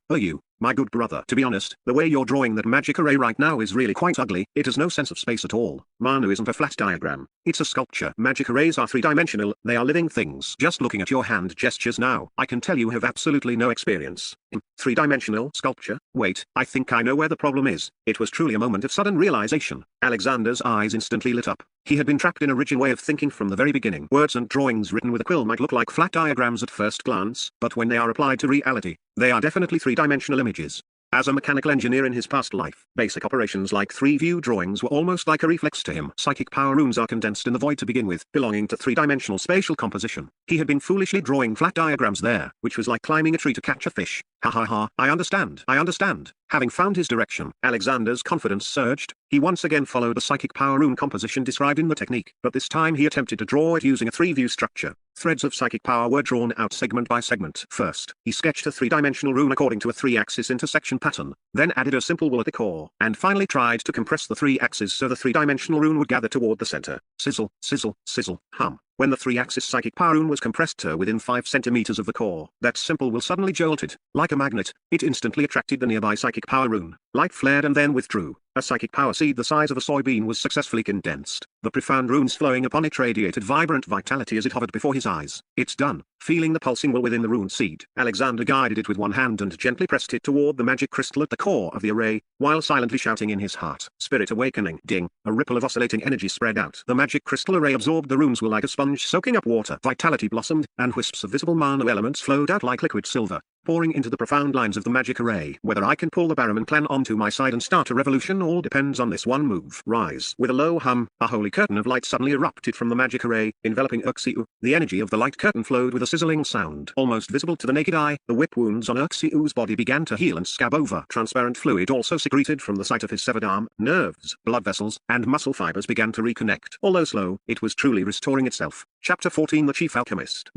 my good brother. To be honest, the way you're drawing that magic array right now is really quite ugly. It has no sense of space at all. Manu isn't a flat diagram. It's a sculpture. Magic arrays are three-dimensional. They are living things. Just looking at your hand gestures now, I can tell you have absolutely no experience in three-dimensional sculpture. Wait, I think I know where the problem is. It was truly a moment of sudden realization. Alexander's eyes instantly lit up. He had been trapped in a rigid way of thinking from the very beginning. Words and drawings written with a quill might look like flat diagrams at first glance, but when they are applied to reality, they are definitely three-dimensional images. As a mechanical engineer in his past life, basic operations like 3-view drawings were almost like a reflex to him. Psychic power runes are condensed in the void to begin with, belonging to three-dimensional spatial composition. He had been foolishly drawing flat diagrams there, which was like climbing a tree to catch a fish. Ha ha ha, I understand. Having found his direction, Alexander's confidence surged. He once again followed the psychic power rune composition described in the technique, but this time he attempted to draw it using a 3-view structure. Threads of psychic power were drawn out segment by segment. First, he sketched a 3-dimensional rune according to a 3-axis intersection pattern, then added a simple will at the core, and finally tried to compress the 3 axes so the 3-dimensional rune would gather toward the center. Sizzle, sizzle, sizzle, hum. When the 3-axis psychic power rune was compressed to within 5 centimeters of the core, that simple will suddenly jolted. Like a magnet, it instantly attracted the nearby psychic power rune. Light flared and then withdrew. A psychic power seed the size of a soybean was successfully condensed. The profound runes flowing upon it radiated vibrant vitality as it hovered before his eyes. It's done. Feeling the pulsing will within the rune seed, Alexander guided it with one hand and gently pressed it toward the magic crystal at the core of the array, while silently shouting in his heart, Spirit awakening. Ding. A ripple of oscillating energy spread out. The magic crystal array absorbed the runes will like a sponge soaking up water. Vitality blossomed, and wisps of visible mana elements flowed out like liquid silver. pouring into the profound lines of the magic array. Whether I can pull the Barrowman clan onto my side and start a revolution all depends on this one move. Rise. With a low hum, a holy curtain of light suddenly erupted from the magic array, enveloping Uxiu. The energy of the light curtain flowed with a sizzling sound. Almost visible to the naked eye, the whip wounds on Uxiu's body began to heal and scab over. Transparent fluid also secreted from the site of his severed arm. Nerves, blood vessels, and muscle fibers began to reconnect. Although slow, it was truly restoring itself. Chapter 14 The Chief Alchemist.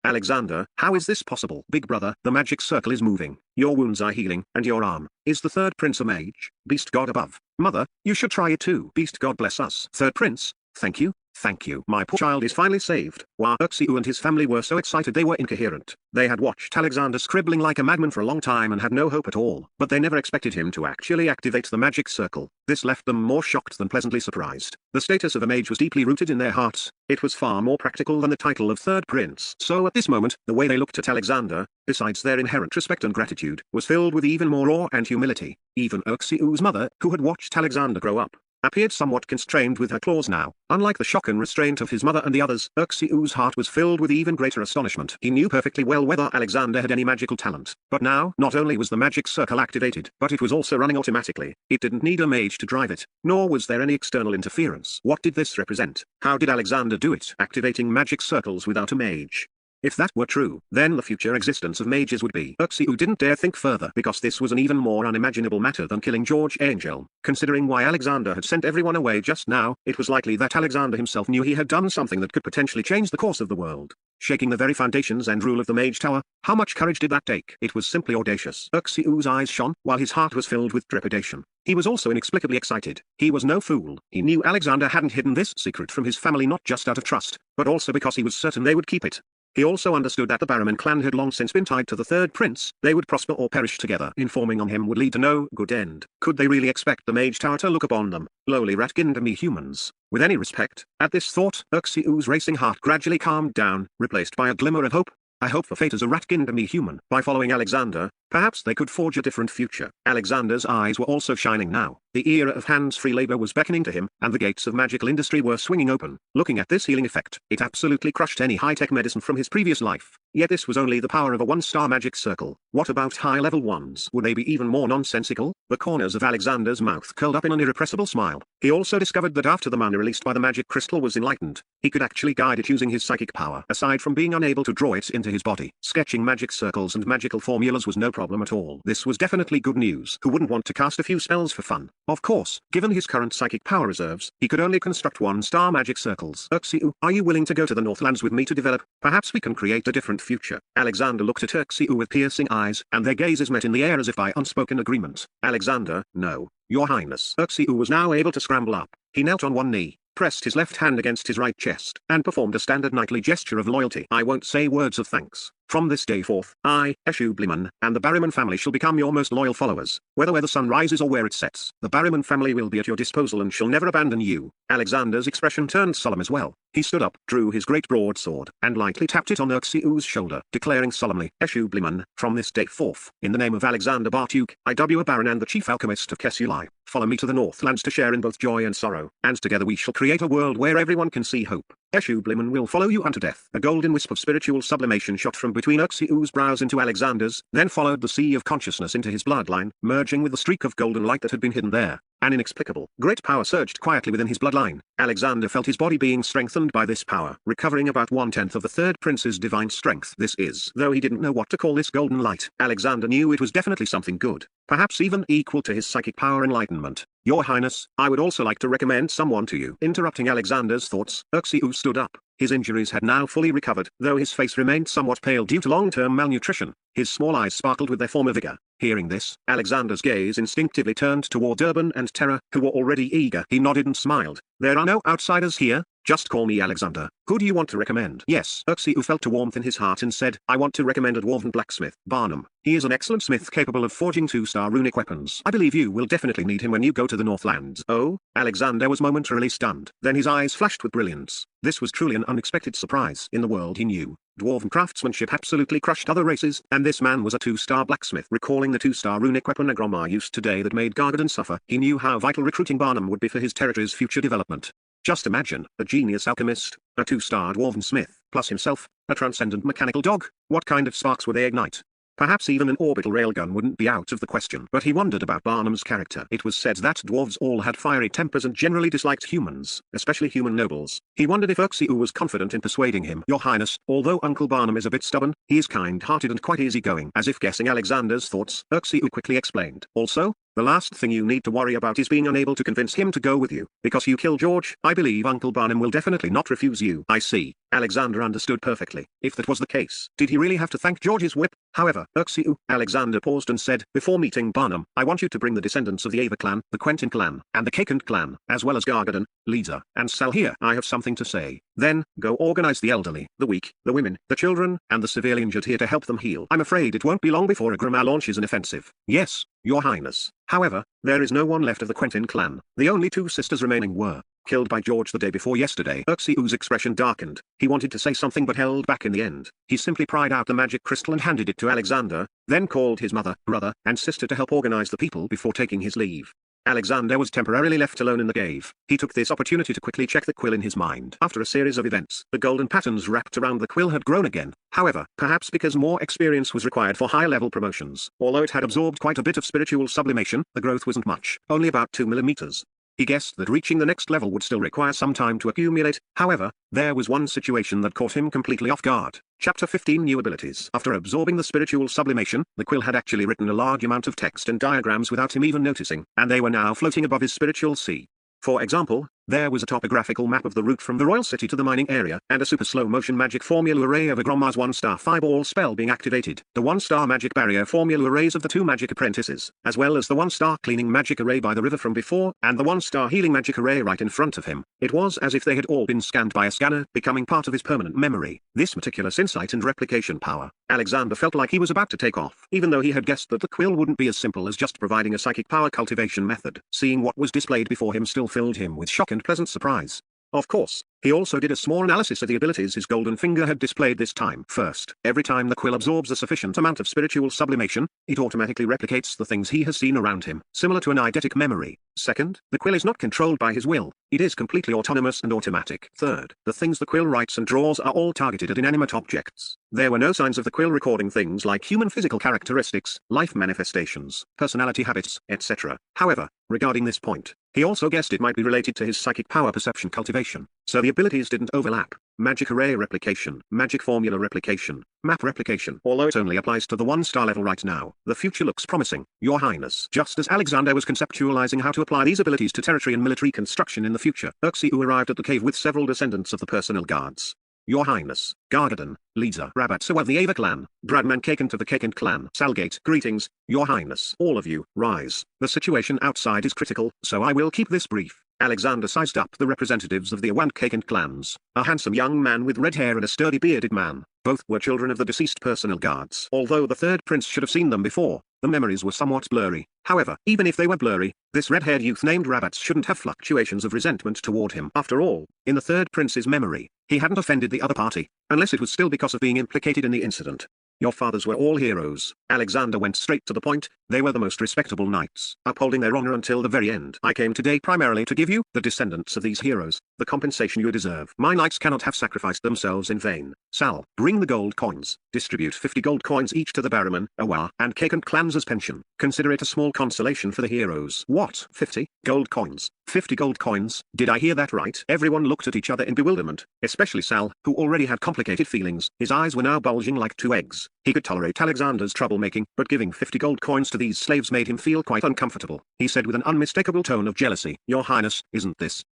Alexander, how is this possible? Big brother, the magic circle is moving, your wounds are healing, and your arm. Is the third prince a mage? Beast god above. Mother, you should try it too. Beast god bless us. Third prince, thank you. Thank you. My poor child is finally saved. Wow. Uxiu and his family were so excited they were incoherent. They had watched Alexander scribbling like a madman for a long time and had no hope at all. But they never expected him to actually activate the magic circle. This left them more shocked than pleasantly surprised. The status of a mage was deeply rooted in their hearts. It was far more practical than the title of third prince. So at this moment, the way they looked at Alexander, besides their inherent respect and gratitude, was filled with even more awe and humility. Even Uxiu's mother, who had watched Alexander grow up, appeared somewhat constrained with her claws now. Unlike the shock and restraint of his mother and the others, Uxiu's heart was filled with even greater astonishment. He knew perfectly well whether Alexander had any magical talent. But now, not only was the magic circle activated, but it was also running automatically. It didn't need a mage to drive it, nor was there any external interference. What did this represent? How did Alexander do it? Activating magic circles without a mage. If that were true, then the future existence of mages would be. Uxiu didn't dare think further because this was an even more unimaginable matter than killing George Angel. Considering why Alexander had sent everyone away just now, it was likely that Alexander himself knew he had done something that could potentially change the course of the world. Shaking the very foundations and rule of the Mage Tower, how much courage did that take? It was simply audacious. Uxiu's eyes shone, while his heart was filled with trepidation. He was also inexplicably excited. He was no fool. He knew Alexander hadn't hidden this secret from his family not just out of trust, but also because he was certain they would keep it. He also understood that the Barrowman clan had long since been tied to the third prince. They would prosper or perish together. Informing on him would lead to no good end. Could they really expect the Mage Tower to look upon them, lowly rat-skinned humans, with any respect? At this thought, Uxiu's racing heart gradually calmed down, replaced by a glimmer of hope. I hope for fate as a rat-skinned human. By following Alexander, perhaps they could forge a different future. Alexander's eyes were also shining now. The era of hands-free labor was beckoning to him, and the gates of magical industry were swinging open. Looking at this healing effect, it absolutely crushed any high-tech medicine from his previous life. Yet this was only the power of a one-star magic circle. What about high-level ones? Would they be even more nonsensical? The corners of Alexander's mouth curled up in an irrepressible smile. He also discovered that after the mana released by the magic crystal was enlightened, he could actually guide it using his psychic power. Aside from being unable to draw it into his body, sketching magic circles and magical formulas was no problem at all. This was definitely good news. Who wouldn't want to cast a few spells for fun? Of course, given his current psychic power reserves, he could only construct one-star magic circles. Uxiu, are you willing to go to the Northlands with me to develop? Perhaps we can create a different future. Alexander looked at Uxiu with piercing eyes, and their gazes met in the air as if by unspoken agreement. Alexander, no, your highness. Uxiu was now able to scramble up. He knelt on one knee, pressed his left hand against his right chest, and performed a standard knightly gesture of loyalty. I won't say words of thanks. From this day forth, I, Eshu Bliman, and the Barrowman family shall become your most loyal followers. Whether where the sun rises or where it sets, the Barrowman family will be at your disposal and shall never abandon you. Alexander's expression turned solemn as well. He stood up, drew his great broadsword, and lightly tapped it on Uxiu's shoulder, declaring solemnly, Eshu Bliman, from this day forth, in the name of Alexander Bartuk, I.W. Baron and the chief alchemist of Kesuli, follow me to the Northlands to share in both joy and sorrow, and together we shall create a world where everyone can see hope. Eshu Bliman will follow you unto death. A golden wisp of spiritual sublimation shot from between Uxiu's brows into Alexander's, then followed the sea of consciousness into his bloodline, merging with the streak of golden light that had been hidden there. An inexplicable, great power surged quietly within his bloodline. Alexander felt his body being strengthened by this power, recovering about 1/10 of the third prince's divine strength. This is, though he didn't know what to call this golden light, Alexander knew it was definitely something good, perhaps even equal to his psychic power enlightenment. Your Highness, I would also like to recommend someone to you. Interrupting Alexander's thoughts, Uxiu stood up. His injuries had now fully recovered, though his face remained somewhat pale due to long-term malnutrition. His small eyes sparkled with their former vigor. Hearing this, Alexander's gaze instinctively turned toward Durban and Terra, who were already eager. He nodded and smiled. There are no outsiders here. Just call me Alexander. Who do you want to recommend? Yes. Uxiu felt a warmth in his heart and said, I want to recommend a dwarven blacksmith, Barnum. He is an excellent smith capable of forging 2-star runic weapons. I believe you will definitely need him when you go to the Northlands. Oh? Alexander was momentarily stunned. Then his eyes flashed with brilliance. This was truly an unexpected surprise. In the world he knew, dwarven craftsmanship absolutely crushed other races, and this man was a 2-star blacksmith. Recalling the 2-star runic weapon Agromar used today that made Gargadon suffer, he knew how vital recruiting Barnum would be for his territory's future development. Just imagine, a genius alchemist, a two-star dwarven smith, plus himself, a transcendent mechanical dog. What kind of sparks would they ignite? Perhaps even an orbital railgun wouldn't be out of the question. But he wondered about Barnum's character. It was said that dwarves all had fiery tempers and generally disliked humans, especially human nobles. He wondered if Uxiu was confident in persuading him. Your Highness, although Uncle Barnum is a bit stubborn, he is kind-hearted and quite easygoing. As if guessing Alexander's thoughts, Uxiu quickly explained. Also, the last thing you need to worry about is being unable to convince him to go with you, because you killed George. I believe Uncle Barnum will definitely not refuse you. I see. Alexander understood perfectly. If that was the case, did he really have to thank George's whip? However, Uxiu, Alexander paused and said, before meeting Barnum, I want you to bring the descendants of the Ava clan, the Quentin clan, and the Kakant clan, as well as Gargadon, Lisa, and Sal here. I have something to say. Then, go organize the elderly, the weak, the women, the children, and the severely injured here to help them heal. I'm afraid it won't be long before Agrima launches an offensive. Yes, Your Highness. However, there is no one left of the Quentin clan. The only two sisters remaining were killed by George the day before yesterday. Uxiu's expression darkened. He wanted to say something but held back in the end. He simply pried out the magic crystal and handed it to Alexander, then called his mother, brother, and sister to help organize the people before taking his leave. Alexander was temporarily left alone in the cave. He took this opportunity to quickly check the quill in his mind. After a series of events, the golden patterns wrapped around the quill had grown again. However, perhaps because more experience was required for high-level promotions. Although it had absorbed quite a bit of spiritual sublimation, the growth wasn't much, only about 2 millimeters. He guessed that reaching the next level would still require some time to accumulate. However, there was one situation that caught him completely off guard. Chapter 15 New Abilities. After absorbing the spiritual sublimation, the quill had actually written a large amount of text and diagrams without him even noticing, and they were now floating above his spiritual sea. For example, there was a topographical map of the route from the royal city to the mining area, and a super slow-motion magic formula array of Agroma's 1-star fireball spell being activated, the 1-star magic barrier formula arrays of the 2 magic apprentices, as well as the 1-star cleaning magic array by the river from before, and the 1-star healing magic array right in front of him. It was as if they had all been scanned by a scanner, becoming part of his permanent memory. This meticulous insight and replication power, Alexander felt like he was about to take off, even though he had guessed that the quill wouldn't be as simple as just providing a psychic power cultivation method. Seeing what was displayed before him still filled him with shock and pleasant surprise. Of course, he also did a small analysis of the abilities his golden finger had displayed this time. First, every time the quill absorbs a sufficient amount of spiritual sublimation, it automatically replicates the things he has seen around him, similar to an eidetic memory. Second, the quill is not controlled by his will, it is completely autonomous and automatic. Third, the things the quill writes and draws are all targeted at inanimate objects. There were no signs of the quill recording things like human physical characteristics, life manifestations, personality habits, etc. However, regarding this point, he also guessed it might be related to his psychic power perception cultivation, so the abilities didn't overlap. Magic array replication, magic formula replication, map replication. Although it only applies to the 1-star level right now, the future looks promising, Your Highness. Just as Alexander was conceptualizing how to apply these abilities to territory and military construction in the future, Uxiu arrived at the cave with several descendants of the personal guards. Your Highness, Gargadon, Lisa, Rabatsa of the Ava clan, Bradman Kakant of the Kakant clan, Salgate, greetings, Your Highness. All of you, rise. The situation outside is critical, so I will keep this brief. Alexander sized up the representatives of the Awa and Kakant clans, a handsome young man with red hair and a sturdy bearded man. Both were children of the deceased personal guards. Although the third prince should have seen them before, the memories were somewhat blurry. However, even if they were blurry, this red-haired youth named Rabats shouldn't have fluctuations of resentment toward him. After all, in the third prince's memory, he hadn't offended the other party, unless it was still because of being implicated in the incident. Your fathers were all heroes. Alexander went straight to the point. They were the most respectable knights, upholding their honor until the very end. I came today primarily to give you, the descendants of these heroes, the compensation you deserve. My knights cannot have sacrificed themselves in vain. Sal, bring the gold coins. Distribute 50 gold coins each to the Barraman, Awa, and Kakant clans as pension. Consider it a small consolation for the heroes. What? 50 gold coins? 50 gold coins? Did I hear that right? Everyone looked at each other in bewilderment, especially Sal, who already had complicated feelings. His eyes were now bulging like 2 eggs. He could tolerate Alexander's troublemaking, but giving 50 gold coins to these slaves made him feel quite uncomfortable. He said with an unmistakable tone of jealousy, Your Highness, isn't this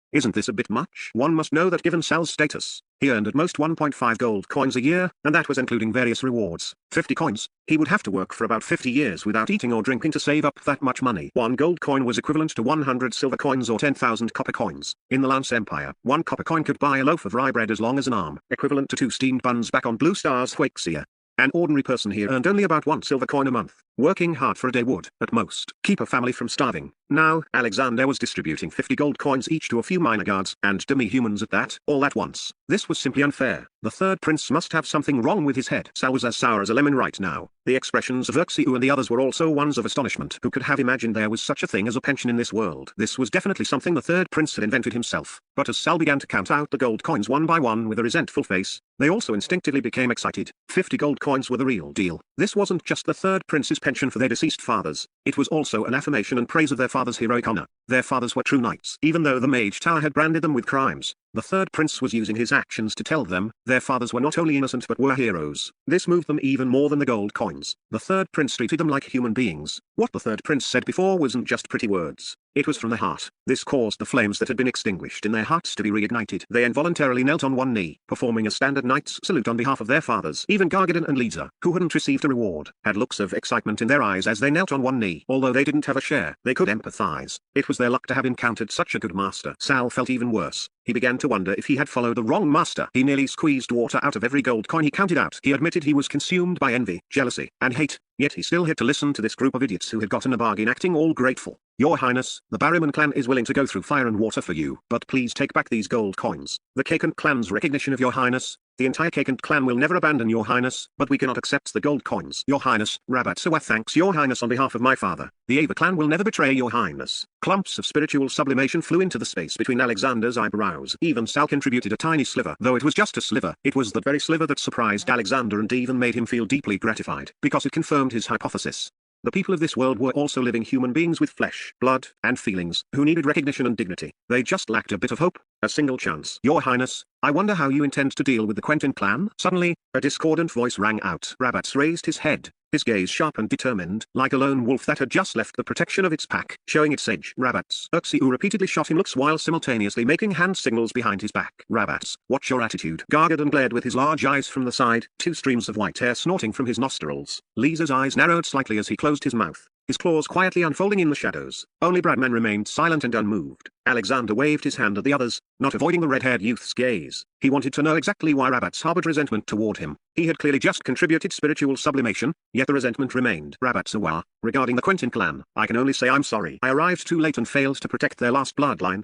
a bit much? One must know that given Sal's status, he earned at most 1.5 gold coins a year, and that was including various rewards. 50 coins, he would have to work for about 50 years without eating or drinking to save up that much money. 1 gold coin was equivalent to 100 silver coins or 10,000 copper coins. In the Lance Empire, 1 copper coin could buy a loaf of rye bread as long as an arm, equivalent to 2 steamed buns back on Blue Star's Huaxia. An ordinary person here earned only about 1 silver coin a month. Working hard for a day would, at most, keep a family from starving. Now, Alexander was distributing 50 gold coins each to a few minor guards and demi-humans at that, all at once. This was simply unfair. The third prince must have something wrong with his head. Sal was as sour as a lemon right now. The expressions of Uxiu and the others were also ones of astonishment. Who could have imagined there was such a thing as a pension in this world? This was definitely something the third prince had invented himself. But as Sal began to count out the gold coins one by one with a resentful face, they also instinctively became excited. 50 gold coins were the real deal. This wasn't just the third prince's pension for their deceased fathers. It was also an affirmation and praise of their father's heroic honor. Their fathers were true knights. Even though the Mage Tower had branded them with crimes, the third prince was using his actions to tell them their fathers were not only innocent but were heroes. This moved them even more than the gold coins. The third prince treated them like human beings. What the third prince said before wasn't just pretty words. It was from the heart. This caused the flames that had been extinguished in their hearts to be reignited. They involuntarily knelt on one knee, performing a standard knight's salute on behalf of their fathers. Even Gargadon and Lisa, who hadn't received a reward, had looks of excitement in their eyes as they knelt on one knee. Although they didn't have a share, they could empathize. It was their luck to have encountered such a good master. Sal felt even worse. He began to wonder if he had followed the wrong master. He nearly squeezed water out of every gold coin he counted out. He admitted he was consumed by envy, jealousy, and hate, yet he still had to listen to this group of idiots who had gotten a bargain acting all grateful. Your Highness, the Barrowman clan is willing to go through fire and water for you, but please take back these gold coins. The Kakant clan's recognition of Your Highness. The entire Kakant clan will never abandon Your Highness, but we cannot accept the gold coins. Your Highness, Rabatsawa thanks Your Highness on behalf of my father. The Ava clan will never betray Your Highness. Clumps of spiritual sublimation flew into the space between Alexander's eyebrows. Even Sal contributed a tiny sliver. Though it was just a sliver, it was the very sliver that surprised Alexander and even made him feel deeply gratified, because it confirmed his hypothesis. The people of this world were also living human beings with flesh, blood, and feelings, who needed recognition and dignity. They just lacked a bit of hope, a single chance. Your Highness, I wonder how you intend to deal with the Quentin clan? Suddenly, a discordant voice rang out. Rabats raised his head, his gaze sharp and determined, like a lone wolf that had just left the protection of its pack, showing its edge. Rabats. Uxiu repeatedly shot him looks while simultaneously making hand signals behind his back. Rabats, what's your attitude? Gargadon glared with his large eyes from the side, two streams of white hair snorting from his nostrils. Lisa's eyes narrowed slightly as he closed his mouth, his claws quietly unfolding in the shadows. Only Bradman remained silent and unmoved. Alexander waved his hand at the others, not avoiding the red-haired youth's gaze. He wanted to know exactly why Rabats harbored resentment toward him. He had clearly just contributed spiritual sublimation, yet the resentment remained. Rabatsawa, regarding the Quentin clan, I can only say I'm sorry. I arrived too late and failed to protect their last bloodline.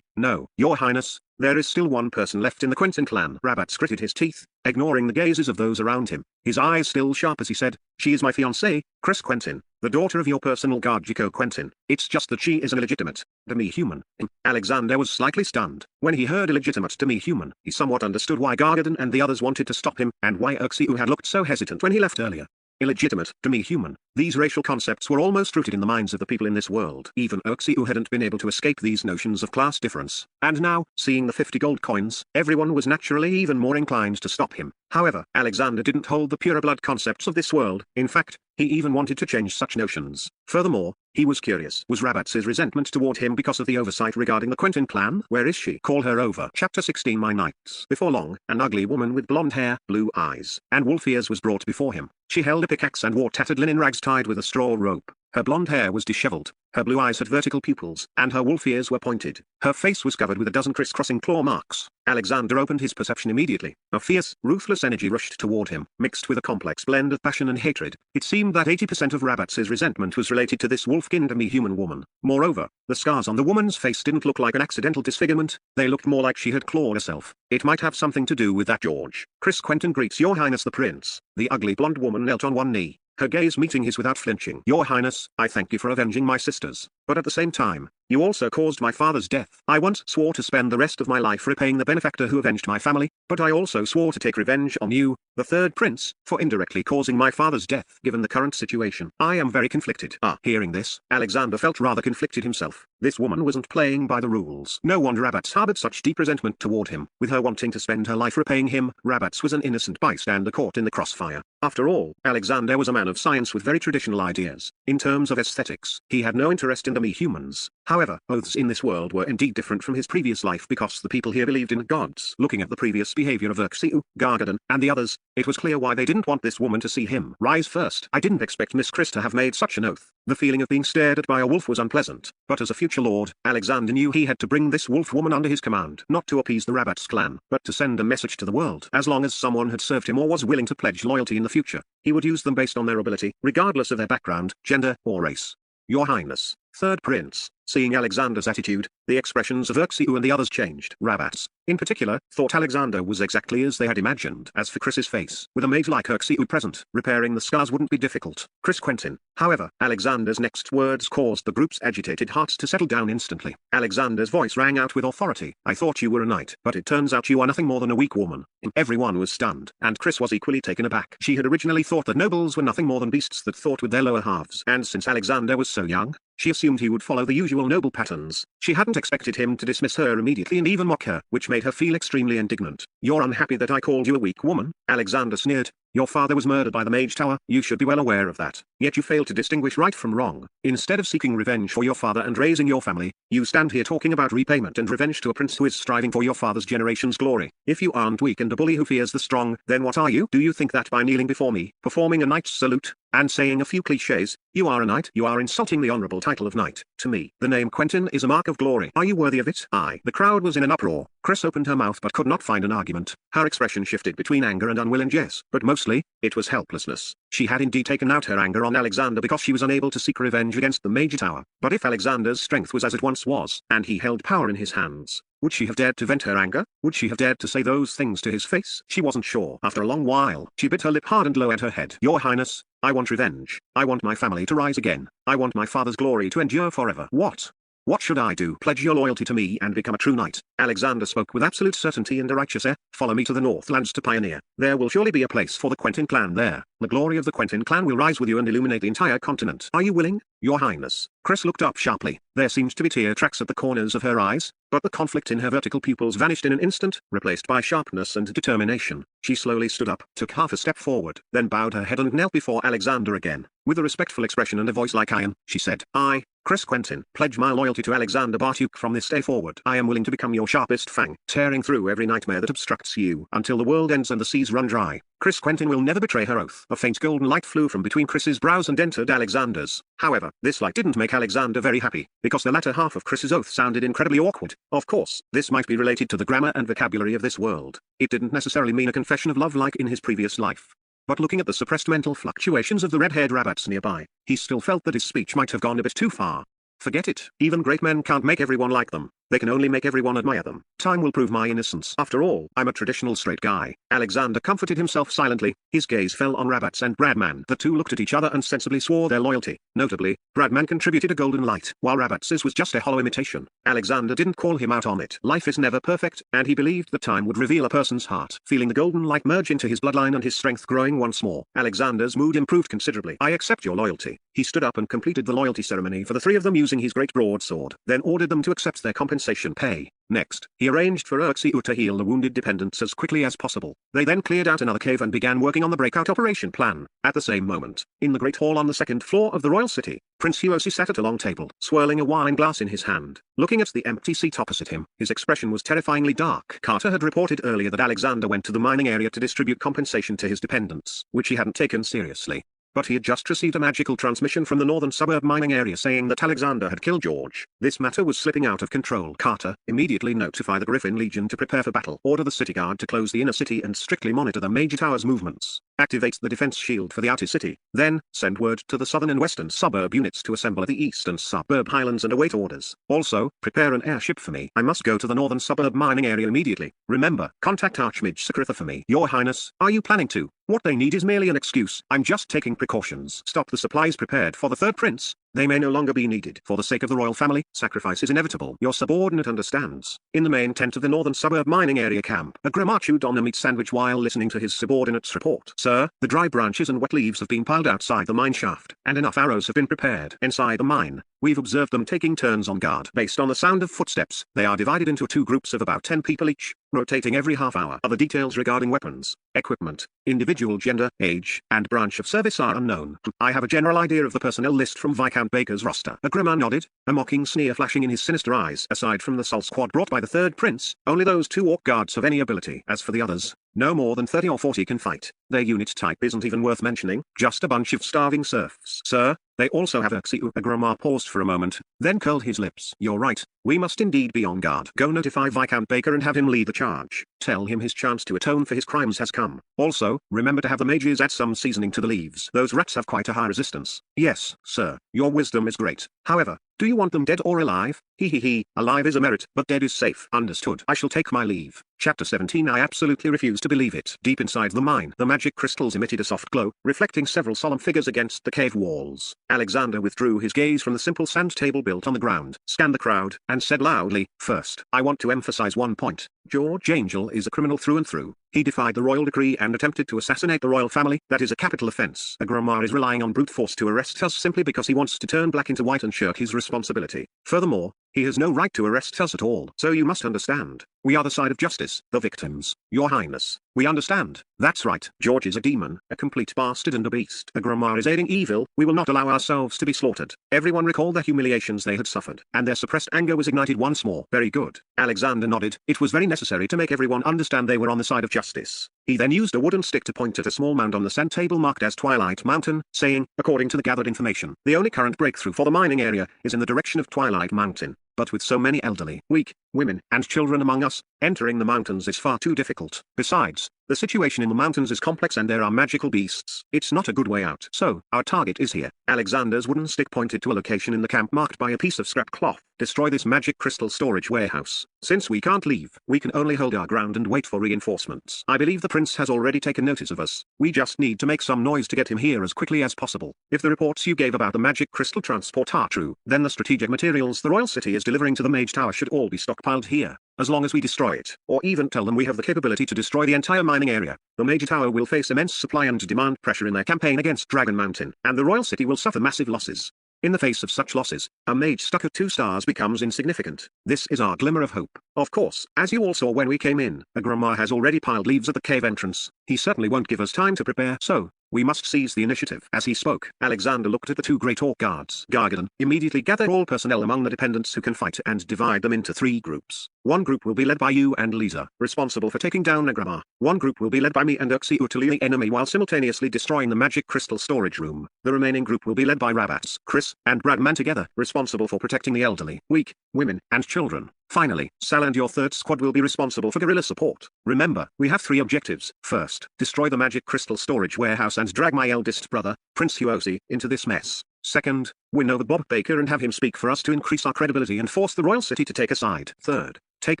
No, Your Highness, there is still one person left in the Quentin clan. Rabats gritted his teeth, ignoring the gazes of those around him, his eyes still sharp as he said, she is my fiancée, Chris Quentin, the daughter of your personal guard Jiko Quentin. It's just that she is an illegitimate demi-human. Alexander was slightly stunned. When he heard illegitimate demi-human, he somewhat understood why Gargadon and the others wanted to stop him, and why Uxiu had looked so hesitant when he left earlier. Illegitimate, demi-human. These racial concepts were almost rooted in the minds of the people in this world. Even Uxiu hadn't been able to escape these notions of class difference. And now, seeing the 50 gold coins, everyone was naturally even more inclined to stop him. However, Alexander didn't hold the purer blood concepts of this world. In fact, he even wanted to change such notions. Furthermore, he was curious. Was Rabats's resentment toward him because of the oversight regarding the Quentin clan? Where is she? Call her over. Chapter 16 My Knights. Before long, an ugly woman with blonde hair, blue eyes, and wolf ears was brought before him. She held a pickaxe and wore tattered linen rags tied with a straw rope. Her blonde hair was disheveled, her blue eyes had vertical pupils, and her wolf ears were pointed. Her face was covered with a dozen crisscrossing claw marks. Alexander opened his perception immediately. A fierce, ruthless energy rushed toward him, mixed with a complex blend of passion and hatred. It seemed that 80% of Rabats's resentment was related to this wolf-skinned demi-human woman. Moreover, the scars on the woman's face didn't look like an accidental disfigurement, they looked more like she had clawed herself. It might have something to do with that. George. Chris Quentin greets Your Highness the Prince. The ugly blonde woman knelt on one knee, her gaze meeting his without flinching. Your Highness, I thank you for avenging my sisters, but at the same time, you also caused my father's death. I once swore to spend the rest of my life repaying the benefactor who avenged my family, but I also swore to take revenge on you, the third prince, for indirectly causing my father's death. Given the current situation, I am very conflicted. Hearing this, Alexander felt rather conflicted himself. This woman wasn't playing by the rules. No wonder Rabats harbored such deep resentment toward him. With her wanting to spend her life repaying him, Rabats was an innocent bystander caught in the crossfire. After all, Alexander was a man of science with very traditional ideas. In terms of aesthetics, he had no interest in demi-humans. However, oaths in this world were indeed different from his previous life because the people here believed in gods. Looking at the previous behavior of Urxiu, Gargadon, and the others, it was clear why they didn't want this woman to see him rise first. I didn't expect Miss Chris to have made such an oath. The feeling of being stared at by a wolf was unpleasant, but as a future lord, Alexander knew he had to bring this wolf woman under his command, not to appease the Rabbits clan, but to send a message to the world. As long as someone had served him or was willing to pledge loyalty in the future, he would use them based on their ability, regardless of their background, gender, or race. Your Highness, Third Prince. Seeing Alexander's attitude, the expressions of Urxiu and the others changed. Rabbits, in particular, thought Alexander was exactly as they had imagined. As for Chris's face, with a mage like Urxiu present, repairing the scars wouldn't be difficult. Chris Quentin. However, Alexander's next words caused the group's agitated hearts to settle down instantly. Alexander's voice rang out with authority. I thought you were a knight, but it turns out you are nothing more than a weak woman. Everyone was stunned, and Chris was equally taken aback. She had originally thought that nobles were nothing more than beasts that thought with their lower halves, and since Alexander was so young, she assumed he would follow the usual noble patterns. She hadn't expected him to dismiss her immediately and even mock her, which made her feel extremely indignant. You're unhappy that I called you a weak woman? Alexander sneered. Your father was murdered by the Mage Tower, you should be well aware of that. Yet you fail to distinguish right from wrong. Instead of seeking revenge for your father and raising your family, you stand here talking about repayment and revenge to a prince who is striving for your father's generation's glory. If you aren't weak and a bully who fears the strong, then what are you? Do you think that by kneeling before me, performing a knight's salute, and saying a few cliches, you are a knight? You are insulting the honorable title of knight. To me, the name Quentin is a mark of glory. Are you worthy of it? The crowd was in an uproar. Chris opened her mouth but could not find an argument. Her expression shifted between anger and unwilling jest, but mostly, it was helplessness. She had indeed taken out her anger on Alexander because she was unable to seek revenge against the Major Tower. But if Alexander's strength was as it once was, and he held power in his hands, would she have dared to vent her anger? Would she have dared to say those things to his face? She wasn't sure. After a long while, she bit her lip hard and lowered her head. Your Highness, I want revenge. I want my family to rise again. I want my father's glory to endure forever. What? What should I do? Pledge your loyalty to me and become a true knight. Alexander spoke with absolute certainty and a righteous air. Follow me to the Northlands to pioneer. There will surely be a place for the Quentin clan there. The glory of the Quentin clan will rise with you and illuminate the entire continent. Are you willing, Your Highness? Chris looked up sharply. There seemed to be tear tracks at the corners of her eyes, but the conflict in her vertical pupils vanished in an instant, replaced by sharpness and determination. She slowly stood up, took half a step forward, then bowed her head and knelt before Alexander again. With a respectful expression and a voice like iron, she said, I, Chris Quentin, pledge my loyalty to Alexander Bartuk from this day forward. I am willing to become your sharpest fang, tearing through every nightmare that obstructs you, until the world ends and the seas run dry. Chris Quentin will never betray her oath. A faint golden light flew from between Chris's brows and entered Alexander's. However, this light didn't make Alexander very happy, because the latter half of Chris's oath sounded incredibly awkward. Of course, this might be related to the grammar and vocabulary of this world. It didn't necessarily mean a confession of love like in his previous life. But looking at the suppressed mental fluctuations of the red-haired rabbits nearby, he still felt that his speech might have gone a bit too far. Forget it. Even great men can't make everyone like them. They can only make everyone admire them. Time will prove my innocence. After all, I'm a traditional straight guy. Alexander comforted himself silently. His gaze fell on Rabbits and Bradman. The two looked at each other and sensibly swore their loyalty. Notably, Bradman contributed a golden light, while Rabbits' was just a hollow imitation. Alexander didn't call him out on it. Life is never perfect, and he believed that time would reveal a person's heart. Feeling the golden light merge into his bloodline and his strength growing once more, Alexander's mood improved considerably. I accept your loyalty. He stood up and completed the loyalty ceremony for the three of them using his great broadsword, then ordered them to accept their compensation pay. Next, he arranged for Urxiu to heal the wounded dependents as quickly as possible. They then cleared out another cave and began working on the breakout operation plan. At the same moment, in the great hall on the second floor of the royal city, Prince Huosi sat at a long table, swirling a wine glass in his hand. Looking at the empty seat opposite him, his expression was terrifyingly dark. Carter had reported earlier that Alexander went to the mining area to distribute compensation to his dependents, which he hadn't taken seriously. But he had just received a magical transmission from the northern suburb mining area saying that Alexander had killed George. This matter was slipping out of control. Carter, immediately notify the Griffin Legion to prepare for battle. Order the city guard to close the inner city and strictly monitor the major tower's movements. Activate the defense shield for the outer city. Then, send word to the southern and western suburb units to assemble at the eastern suburb highlands and await orders. Also, prepare an airship for me. I must go to the northern suburb mining area immediately. Remember, contact Archmage Sakritha for me. Your Highness, are you planning to? What they need is merely an excuse. I'm just taking precautions. Stop the supplies prepared for the third prince. They may no longer be needed. For the sake of the royal family, sacrifice is inevitable. Your subordinate understands. In the main tent of the northern suburb mining area camp, a Grima chewed on a meat sandwich while listening to his subordinate's report. Sir, the dry branches and wet leaves have been piled outside the mine shaft, and enough arrows have been prepared. Inside the mine, we've observed them taking turns on guard. Based on the sound of footsteps, they are divided into two groups of about 10 people each, rotating every half hour. Other details regarding weapons, equipment, individual gender, age, and branch of service are unknown. I have a general idea of the personnel list from Viscount Viscount Baker's roster. Agramar nodded, a mocking sneer flashing in his sinister eyes. Aside from the Sol squad brought by the third prince, only those 2 orc guards have any ability. As for the others, no more than 30 or 40 can fight. Their unit type isn't even worth mentioning, just a bunch of starving serfs. Sir, they also have Urxiu. Agramar paused for a moment, then curled his lips. You're right, we must indeed be on guard. Go notify Viscount Baker and have him lead the charge. Tell him his chance to atone for his crimes has come. Also, remember to have the mages add some seasoning to the leaves. Those rats have quite a high resistance. Yes, sir, your wisdom is great. However, do you want them dead or alive? He. Alive is a merit, but dead is safe. Understood. I shall take my leave. Chapter 17. I absolutely refuse to believe it. Deep inside the mine, the magic crystals emitted a soft glow, reflecting several solemn figures against the cave walls. Alexander withdrew his gaze from the simple sand table built on the ground, scanned the crowd, and said loudly, first, I want to emphasize one point. George Angel is a criminal through and through. He defied the royal decree and attempted to assassinate the royal family. That is a capital offense. Agramar is relying on brute force to arrest us simply because he wants to turn black into white and shirk his responsibility. Furthermore, he has no right to arrest us at all. So you must understand, we are the side of justice, the victims. Your Highness, we understand. That's right. George is a demon, a complete bastard and a beast. Agramar is aiding evil. We will not allow ourselves to be slaughtered. Everyone recalled the humiliations they had suffered, and their suppressed anger was ignited once more. Very good. Alexander nodded. It was very necessary to make everyone understand they were on the side of justice. He then used a wooden stick to point at a small mound on the sand table marked as Twilight Mountain, saying, according to the gathered information, the only current breakthrough for the mining area is in the direction of Twilight Mountain. But with so many elderly, weak, women, and children among us, entering the mountains is far too difficult. Besides, the situation in the mountains is complex and there are magical beasts. It's not a good way out. So, our target is here. Alexander's wooden stick pointed to a location in the camp marked by a piece of scrap cloth. Destroy this magic crystal storage warehouse. Since we can't leave, we can only hold our ground and wait for reinforcements. I believe the prince has already taken notice of us. We just need to make some noise to get him here as quickly as possible. If the reports you gave about the magic crystal transport are true, then the strategic materials the royal city is delivering to the mage tower should all be stockpiled here. As long as we destroy it, or even tell them we have the capability to destroy the entire mining area, the Major Tower will face immense supply and demand pressure in their campaign against Dragon Mountain, and the royal city will suffer massive losses. In the face of such losses, a mage stuck at 2 stars becomes insignificant. This is our glimmer of hope. Of course, as you all saw when we came in, Agramar has already piled leaves at the cave entrance. He certainly won't give us time to prepare, so we must seize the initiative. As he spoke, Alexander looked at the 2 great orc guards. Gargadon, immediately gather all personnel among the dependents who can fight and divide them into 3 groups. One group will be led by you and Lisa, responsible for taking down Agramar. One group will be led by me and Urxiu to lead the enemy while simultaneously destroying the magic crystal storage room. The remaining group will be led by Rabats, Chris, and Bradman together, responsible for protecting the elderly, weak, women, and children. Finally, Sal and your 3rd squad will be responsible for guerrilla support. Remember, we have 3 objectives. First, destroy the magic crystal storage warehouse and drag my eldest brother, Prince Huosi, into this mess. Second, win over Bob Baker and have him speak for us to increase our credibility and force the royal city to take a side. Third, take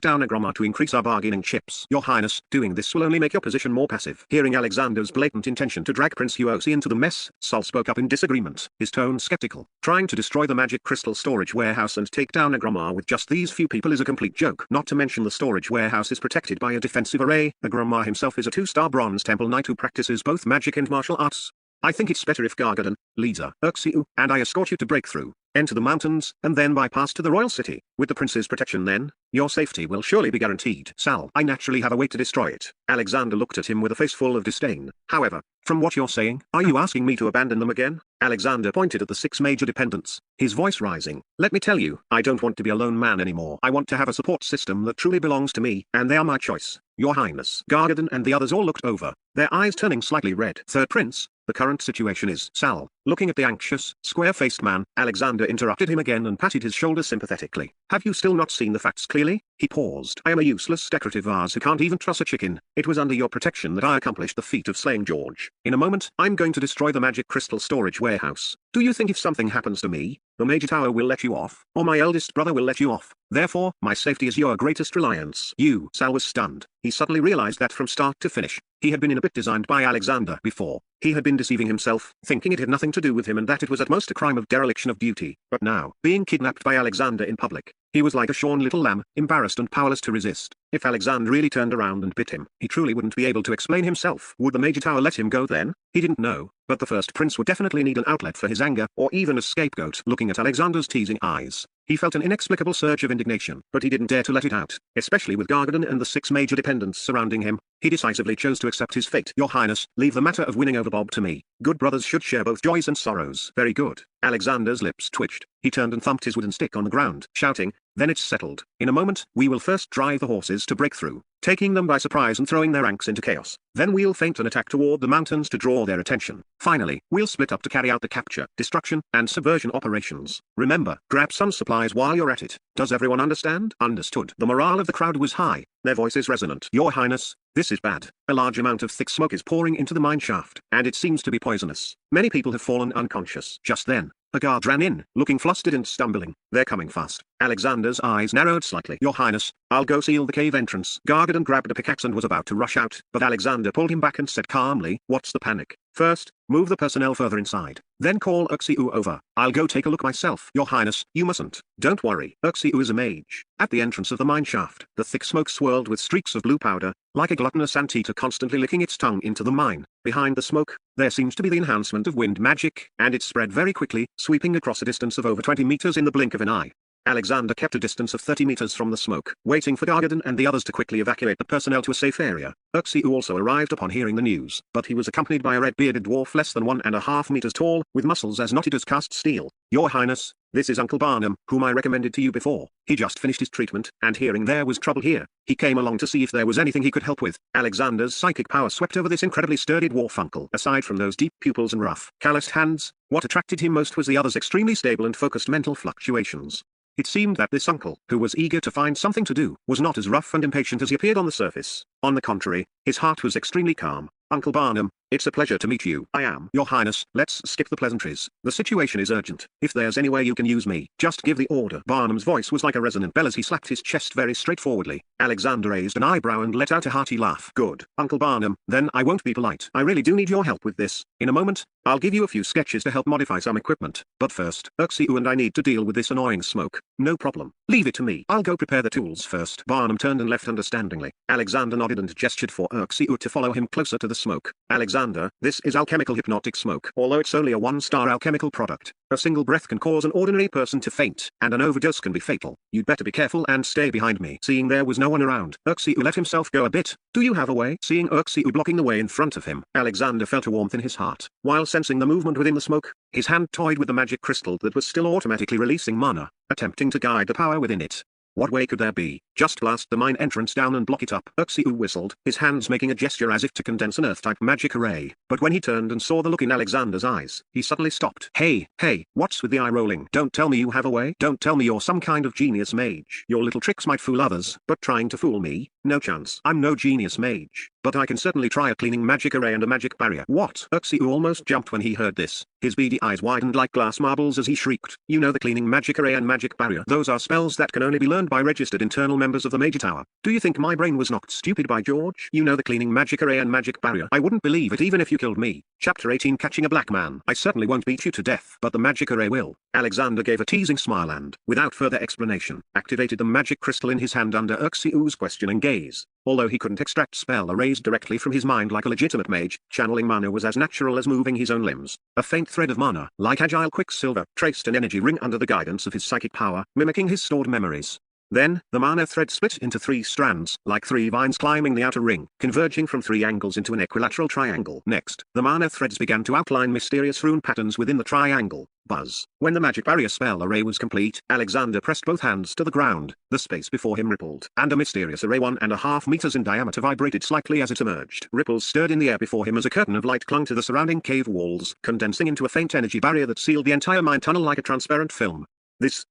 down Agramar to increase our bargaining chips. Your Highness, doing this will only make your position more passive. Hearing Alexander's blatant intention to drag Prince Huosi into the mess, Sol spoke up in disagreement, his tone skeptical. Trying to destroy the magic crystal storage warehouse and take down Agramar with just these few people is a complete joke. Not to mention the storage warehouse is protected by a defensive array. Agramar himself is a 2-star bronze temple knight who practices both magic and martial arts. I think it's better if Gargadon, Lisa, Urxiu, and I escort you to breakthrough, enter the mountains, and then bypass to the royal city. With the prince's protection then, your safety will surely be guaranteed. Sal, I naturally have a way to destroy it. Alexander looked at him with a face full of disdain. However, from what you're saying, are you asking me to abandon them again? Alexander pointed at the 6 major dependents, his voice rising. Let me tell you, I don't want to be a lone man anymore. I want to have a support system that truly belongs to me, and they are my choice. Your Highness. Gargadon and the others all looked over, their eyes turning slightly red. 3rd Prince, the current situation is. Sal, looking at the anxious, square-faced man, Alexander interrupted him again and patted his shoulder sympathetically. Have you still not seen the facts clearly? He paused. I am a useless decorative vase who can't even truss a chicken. It was under your protection that I accomplished the feat of slaying George. In a moment, I'm going to destroy the magic crystal storage warehouse. Do you think if something happens to me, the Major Tower will let you off, or my eldest brother will let you off? Therefore, my safety is your greatest reliance. You. Sal was stunned. He suddenly realized that from start to finish, he had been in a pit designed by Alexander before. He had been deceiving himself, thinking it had nothing to do with him and that it was at most a crime of dereliction of duty. But now, being kidnapped by Alexander in public, he was like a shorn little lamb, embarrassed and powerless to resist. If Alexander really turned around and bit him, he truly wouldn't be able to explain himself. Would the Major Tower let him go then? He didn't know, but the 1st Prince would definitely need an outlet for his anger, or even a scapegoat. Looking at Alexander's teasing eyes, He felt an inexplicable surge of indignation, but he didn't dare to let it out, especially with Gargadon and the 6 major dependents surrounding him. He decisively chose to accept his fate. Your Highness, leave the matter of winning over Bob to me. Good brothers should share both joys and sorrows. Very good. Alexander's lips twitched. He turned and thumped his wooden stick on the ground, shouting, then it's settled. In a moment, we will first drive the horses to break through, taking them by surprise and throwing their ranks into chaos. Then we'll feint and attack toward the mountains to draw their attention. Finally, we'll split up to carry out the capture, destruction, and subversion operations. Remember, grab some supplies while you're at it. Does everyone understand? Understood. The morale of the crowd was high, their voices resonant. Your Highness, this is bad. A large amount of thick smoke is pouring into the mine shaft, and it seems to be poisonous. Many people have fallen unconscious. Just then, a guard ran in, looking flustered and stumbling. They're coming fast. Alexander's eyes narrowed slightly. Your Highness, I'll go seal the cave entrance. Gargadon grabbed a pickaxe and was about to rush out, but Alexander pulled him back and said calmly, what's the panic? First, move the personnel further inside. Then call Uxiu over. I'll go take a look myself. Your Highness, you mustn't. Don't worry. Uxiu is a mage. At the entrance of the mine shaft, the thick smoke swirled with streaks of blue powder, like a gluttonous anteater constantly licking its tongue into the mine. Behind the smoke, there seems to be the enhancement of wind magic, and it spread very quickly, sweeping across a distance of over 20 meters in the blink of an eye. Alexander kept a distance of 30 meters from the smoke, waiting for Gargadon and the others to quickly evacuate the personnel to a safe area. Uxiu also arrived upon hearing the news, but he was accompanied by a red-bearded dwarf less than 1.5 meters tall, with muscles as knotted as cast steel. Your Highness, this is Uncle Barnum, whom I recommended to you before. He just finished his treatment, and hearing there was trouble here, he came along to see if there was anything he could help with. Alexander's psychic power swept over this incredibly sturdy dwarf uncle. Aside from those deep pupils and rough, calloused hands, what attracted him most was the other's extremely stable and focused mental fluctuations. It seemed that this uncle, who was eager to find something to do, was not as rough and impatient as he appeared on the surface. On the contrary, his heart was extremely calm. Uncle Barnum, it's a pleasure to meet you. I am. Your Highness, let's skip the pleasantries. The situation is urgent. If there's any way you can use me, just give the order. Barnum's voice was like a resonant bell as he slapped his chest very straightforwardly. Alexander raised an eyebrow and let out a hearty laugh. Good, Uncle Barnum, then I won't be polite. I really do need your help with this. In a moment, I'll give you a few sketches to help modify some equipment. But first, Uxiu and I need to deal with this annoying smoke. No problem. Leave it to me. I'll go prepare the tools first. Barnum turned and left understandingly. Alexander nodded and gestured for Uxiu to follow him closer to the smoke. Alexander, this is alchemical hypnotic smoke. Although it's only a 1-star alchemical product, a single breath can cause an ordinary person to faint, and an overdose can be fatal. You'd better be careful and stay behind me. Seeing there was no one around, Uxiu let himself go a bit. Do you have a way? Seeing Uxiu blocking the way in front of him, Alexander felt a warmth in his heart. While sensing the movement within the smoke, his hand toyed with the magic crystal that was still automatically releasing mana, attempting to guide the power within it. What way could there be? Just blast the mine entrance down and block it up. Uxiu whistled, his hands making a gesture as if to condense an earth-type magic array. But when he turned and saw the look in Alexander's eyes, he suddenly stopped. Hey, what's with the eye rolling? Don't tell me you have a way. Don't tell me you're some kind of genius mage. Your little tricks might fool others, but trying to fool me? No chance. I'm no genius mage, but I can certainly try a cleaning magic array and a magic barrier. What? Uxiu almost jumped when he heard this. His beady eyes widened like glass marbles as he shrieked. You know the cleaning magic array and magic barrier. Those are spells that can only be learned by registered internal members of the Major Tower. Do you think my brain was knocked stupid by George? You know the cleaning magic array and magic barrier. I wouldn't believe it even if you killed me. Chapter 18 Catching a Black Man. I certainly won't beat you to death, but the magic array will. Alexander gave a teasing smile and, without further explanation, activated the magic crystal in his hand under Uxiu's questioning gaze. Although he couldn't extract spell arrays directly from his mind like a legitimate mage, channeling mana was as natural as moving his own limbs. A faint thread of mana, like agile quicksilver, traced an energy ring under the guidance of his psychic power, mimicking his stored memories. Then, the mana thread split into 3 strands, like 3 vines climbing the outer ring, converging from 3 angles into an equilateral triangle. Next, the mana threads began to outline mysterious rune patterns within the triangle. Buzz. When the magic barrier spell array was complete, Alexander pressed both hands to the ground, the space before him rippled, and a mysterious array 1.5 meters in diameter vibrated slightly as it emerged. Ripples stirred in the air before him as a curtain of light clung to the surrounding cave walls, condensing into a faint energy barrier that sealed the entire mine tunnel like a transparent film. This.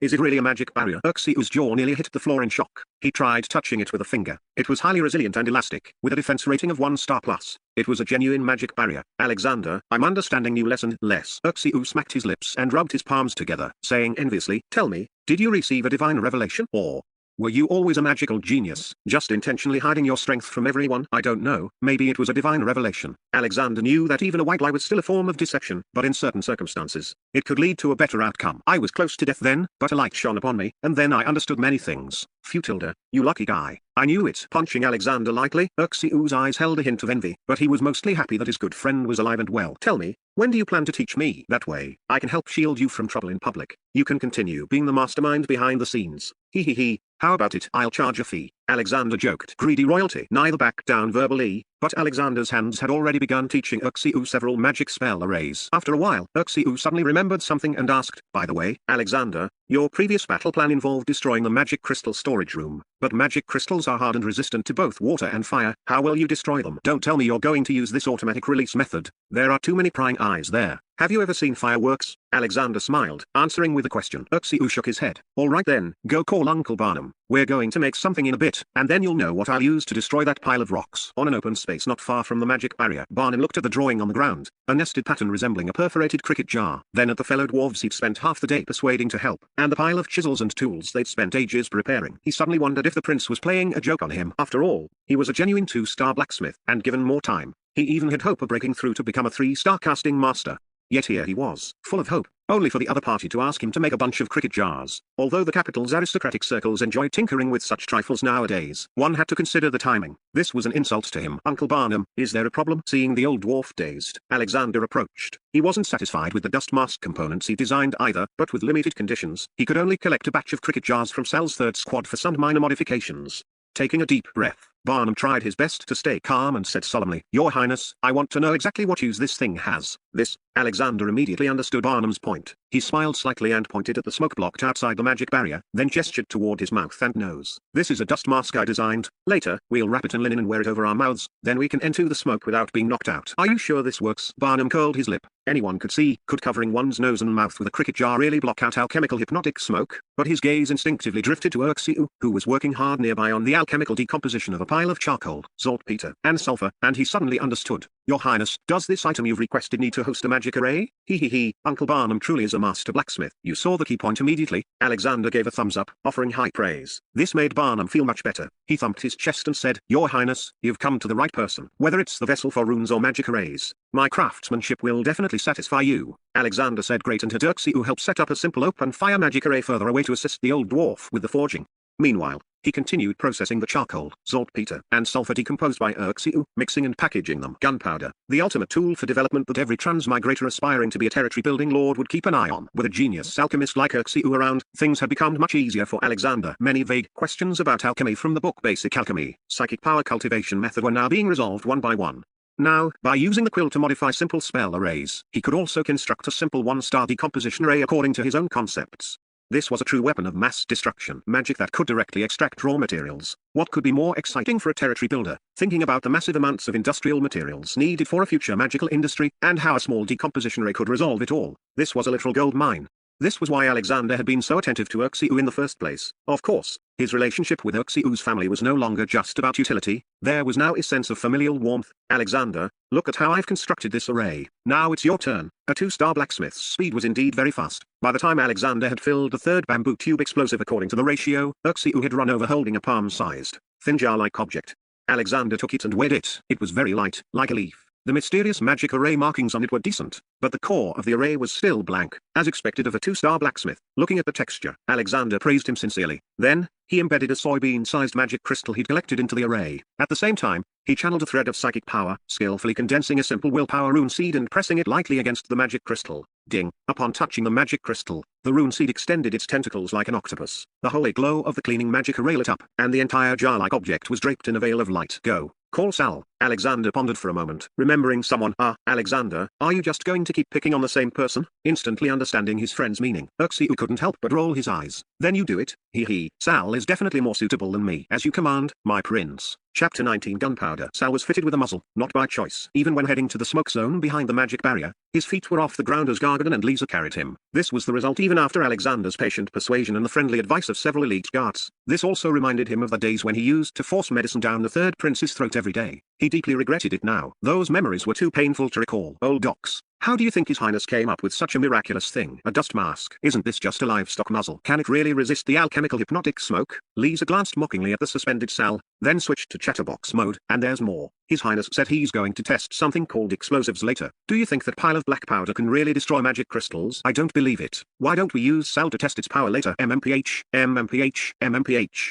Is it really a magic barrier? Uxiu's jaw nearly hit the floor in shock. He tried touching it with a finger. It was highly resilient and elastic, with a defense rating of 1-star plus. It was a genuine magic barrier. Alexander, I'm understanding you less and less. Uxiu smacked his lips and rubbed his palms together, saying enviously, tell me, did you receive a divine revelation, or were you always a magical genius, just intentionally hiding your strength from everyone? I don't know, maybe it was a divine revelation. Alexander knew that even a white lie was still a form of deception, but in certain circumstances, it could lead to a better outcome. I was close to death then, but a light shone upon me, and then I understood many things. Futilda, you lucky guy. I knew it. Punching Alexander lightly, U's eyes held a hint of envy, but he was mostly happy that his good friend was alive and well. Tell me, when do you plan to teach me? That way, I can help shield you from trouble in public. You can continue being the mastermind behind the scenes. Hee. How about it? I'll charge a fee. Alexander joked. Greedy royalty neither backed down verbally, but Alexander's hands had already begun teaching U several magic spell arrays. After a while, U suddenly remembered something and asked, by the way, Alexander, your previous battle plan involved destroying the magic crystal storage room, but magic crystals are hard and resistant to both water and fire. How will you destroy them? Don't tell me you're going to use this automatic release method. There are too many prying eyes there. Have you ever seen fireworks? Alexander smiled, answering with a question. U shook his head. All right then, go call Uncle Barnum. We're going to make something in a bit, and then you'll know what I'll use to destroy that pile of rocks. On an open space not far from the magic barrier, Barnum looked at the drawing on the ground, a nested pattern resembling a perforated cricket jar. Then at the fellow dwarves he'd spent half the day persuading to help, and the pile of chisels and tools they'd spent ages preparing. He suddenly wondered if the prince was playing a joke on him. After all, he was a genuine 2-star blacksmith, and given more time, he even had hope of breaking through to become a 3-star casting master. Yet here he was, full of hope, only for the other party to ask him to make a bunch of cricket jars. Although the capital's aristocratic circles enjoyed tinkering with such trifles nowadays, one had to consider the timing. This was an insult to him. Uncle Barnum, is there a problem? Seeing the old dwarf dazed, Alexander approached. He wasn't satisfied with the dust mask components he designed either, but with limited conditions, he could only collect a batch of cricket jars from Sal's third squad for some minor modifications. Taking a deep breath, Barnum tried his best to stay calm and said solemnly, Your Highness, I want to know exactly what use this thing has. This? Alexander immediately understood Barnum's point. He smiled slightly and pointed at the smoke blocked outside the magic barrier, then gestured toward his mouth and nose. This is a dust mask I designed. Later, we'll wrap it in linen and wear it over our mouths, then we can enter the smoke without being knocked out. Are you sure this works? Barnum curled his lip. Anyone could see, could covering one's nose and mouth with a cricket jar really block out alchemical hypnotic smoke? But his gaze instinctively drifted to Uxiu, who was working hard nearby on the alchemical decomposition of a pile of charcoal, saltpeter, and sulfur, and he suddenly understood. Your Highness, does this item you've requested need to host a magic array? Hee. Uncle Barnum truly is a master blacksmith. You saw the key point immediately. Alexander gave a thumbs up, offering high praise. This made Barnum feel much better. He thumped his chest and said, Your Highness, you've come to the right person. Whether it's the vessel for runes or magic arrays, my craftsmanship will definitely satisfy you. Alexander said great, and had Uxiu help set up a simple open fire magic array further away to assist the old dwarf with the forging. Meanwhile, he continued processing the charcoal, saltpeter, and sulfur decomposed by Uxiu, mixing and packaging them. Gunpowder, the ultimate tool for development that every transmigrator aspiring to be a territory-building lord would keep an eye on. With a genius alchemist like Uxiu around, things had become much easier for Alexander. Many vague questions about alchemy from the book Basic Alchemy, Psychic Power Cultivation Method were now being resolved one by one. Now, by using the quill to modify simple spell arrays, he could also construct a simple 1-star decomposition array according to his own concepts. This was a true weapon of mass destruction. Magic that could directly extract raw materials. What could be more exciting for a territory builder? Thinking about the massive amounts of industrial materials needed for a future magical industry, and how a small decomposition array could resolve it all. This was a literal gold mine. This was why Alexander had been so attentive to Uxiu in the first place. Of course, his relationship with Uxiu's family was no longer just about utility. There was now a sense of familial warmth. Alexander, look at how I've constructed this array. Now it's your turn. A 2-star blacksmith's speed was indeed very fast. By the time Alexander had filled the third bamboo tube explosive according to the ratio, Uxiu had run over holding a palm-sized, thin jar-like object. Alexander took it and weighed it. It was very light, like a leaf. The mysterious magic array markings on it were decent, but the core of the array was still blank, as expected of a 2-star blacksmith. Looking at the texture, Alexander praised him sincerely. Then, he embedded a soybean-sized magic crystal he'd collected into the array. At the same time, he channeled a thread of psychic power, skillfully condensing a simple willpower rune seed and pressing it lightly against the magic crystal. Ding! Upon touching the magic crystal, the rune seed extended its tentacles like an octopus. The holy glow of the cleaning magic array lit up, and the entire jar-like object was draped in a veil of light. Go. Call Sal. Alexander pondered for a moment, remembering someone. Alexander, are you just going to keep picking on the same person? Instantly understanding his friend's meaning, Uxiu couldn't help but roll his eyes. Then you do it. Hee. Sal is definitely more suitable than me. As you command, my prince. Chapter 19 Gunpowder. Sal was fitted with a muzzle, not by choice. Even when heading to the smoke zone behind the magic barrier, his feet were off the ground as Gargadon and Lisa carried him. This was the result even after Alexander's patient persuasion and the friendly advice of several elite guards. This also reminded him of the days when he used to force medicine down the third prince's throat every day. He deeply regretted it now. Those memories were too painful to recall. Old docs. How do you think His Highness came up with such a miraculous thing? A dust mask. Isn't this just a livestock muzzle? Can it really resist the alchemical hypnotic smoke? Lisa glanced mockingly at the suspended Sal, then switched to chatterbox mode. And there's more. His Highness said he's going to test something called explosives later. Do you think that pile of black powder can really destroy magic crystals? I don't believe it. Why don't we use Sal to test its power later? MMPH.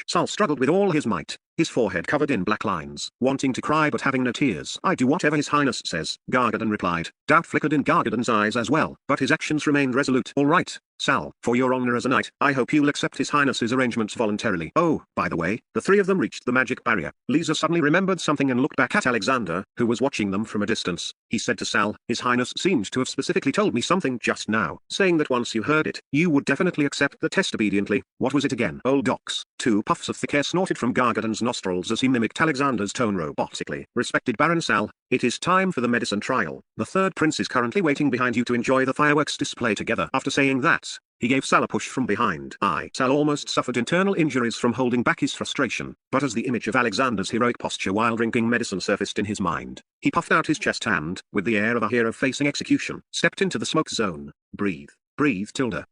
Sal struggled with all his might. his forehead covered in black lines, wanting to cry but having no tears. "I do whatever His Highness says," Gargadon replied. Doubt flickered in Gargadon's eyes as well, but his actions remained resolute. "All right, Sal, for your honor as a knight, I hope you'll accept His Highness's arrangements voluntarily." Oh, by the way, the three of them reached the magic barrier. Lisa suddenly remembered something and looked back at Alexander, who was watching them from a distance. He said to Sal, "His Highness seemed to have specifically told me something just now, saying that once you heard it, you would definitely accept the test obediently." What was it again? Old docs. Two puffs of thick air snorted from Gargadon's nostrils as he mimicked Alexander's tone robotically. "Respected Baron Sal, it is time for the medicine trial. The third prince is currently waiting behind you to enjoy the fireworks display together." After saying that, he gave Sal a push from behind. Sal almost suffered internal injuries from holding back his frustration, but as the image of Alexander's heroic posture while drinking medicine surfaced in his mind, he puffed out his chest and, with the air of a hero facing execution, stepped into the smoke zone. Breathe. Breathe.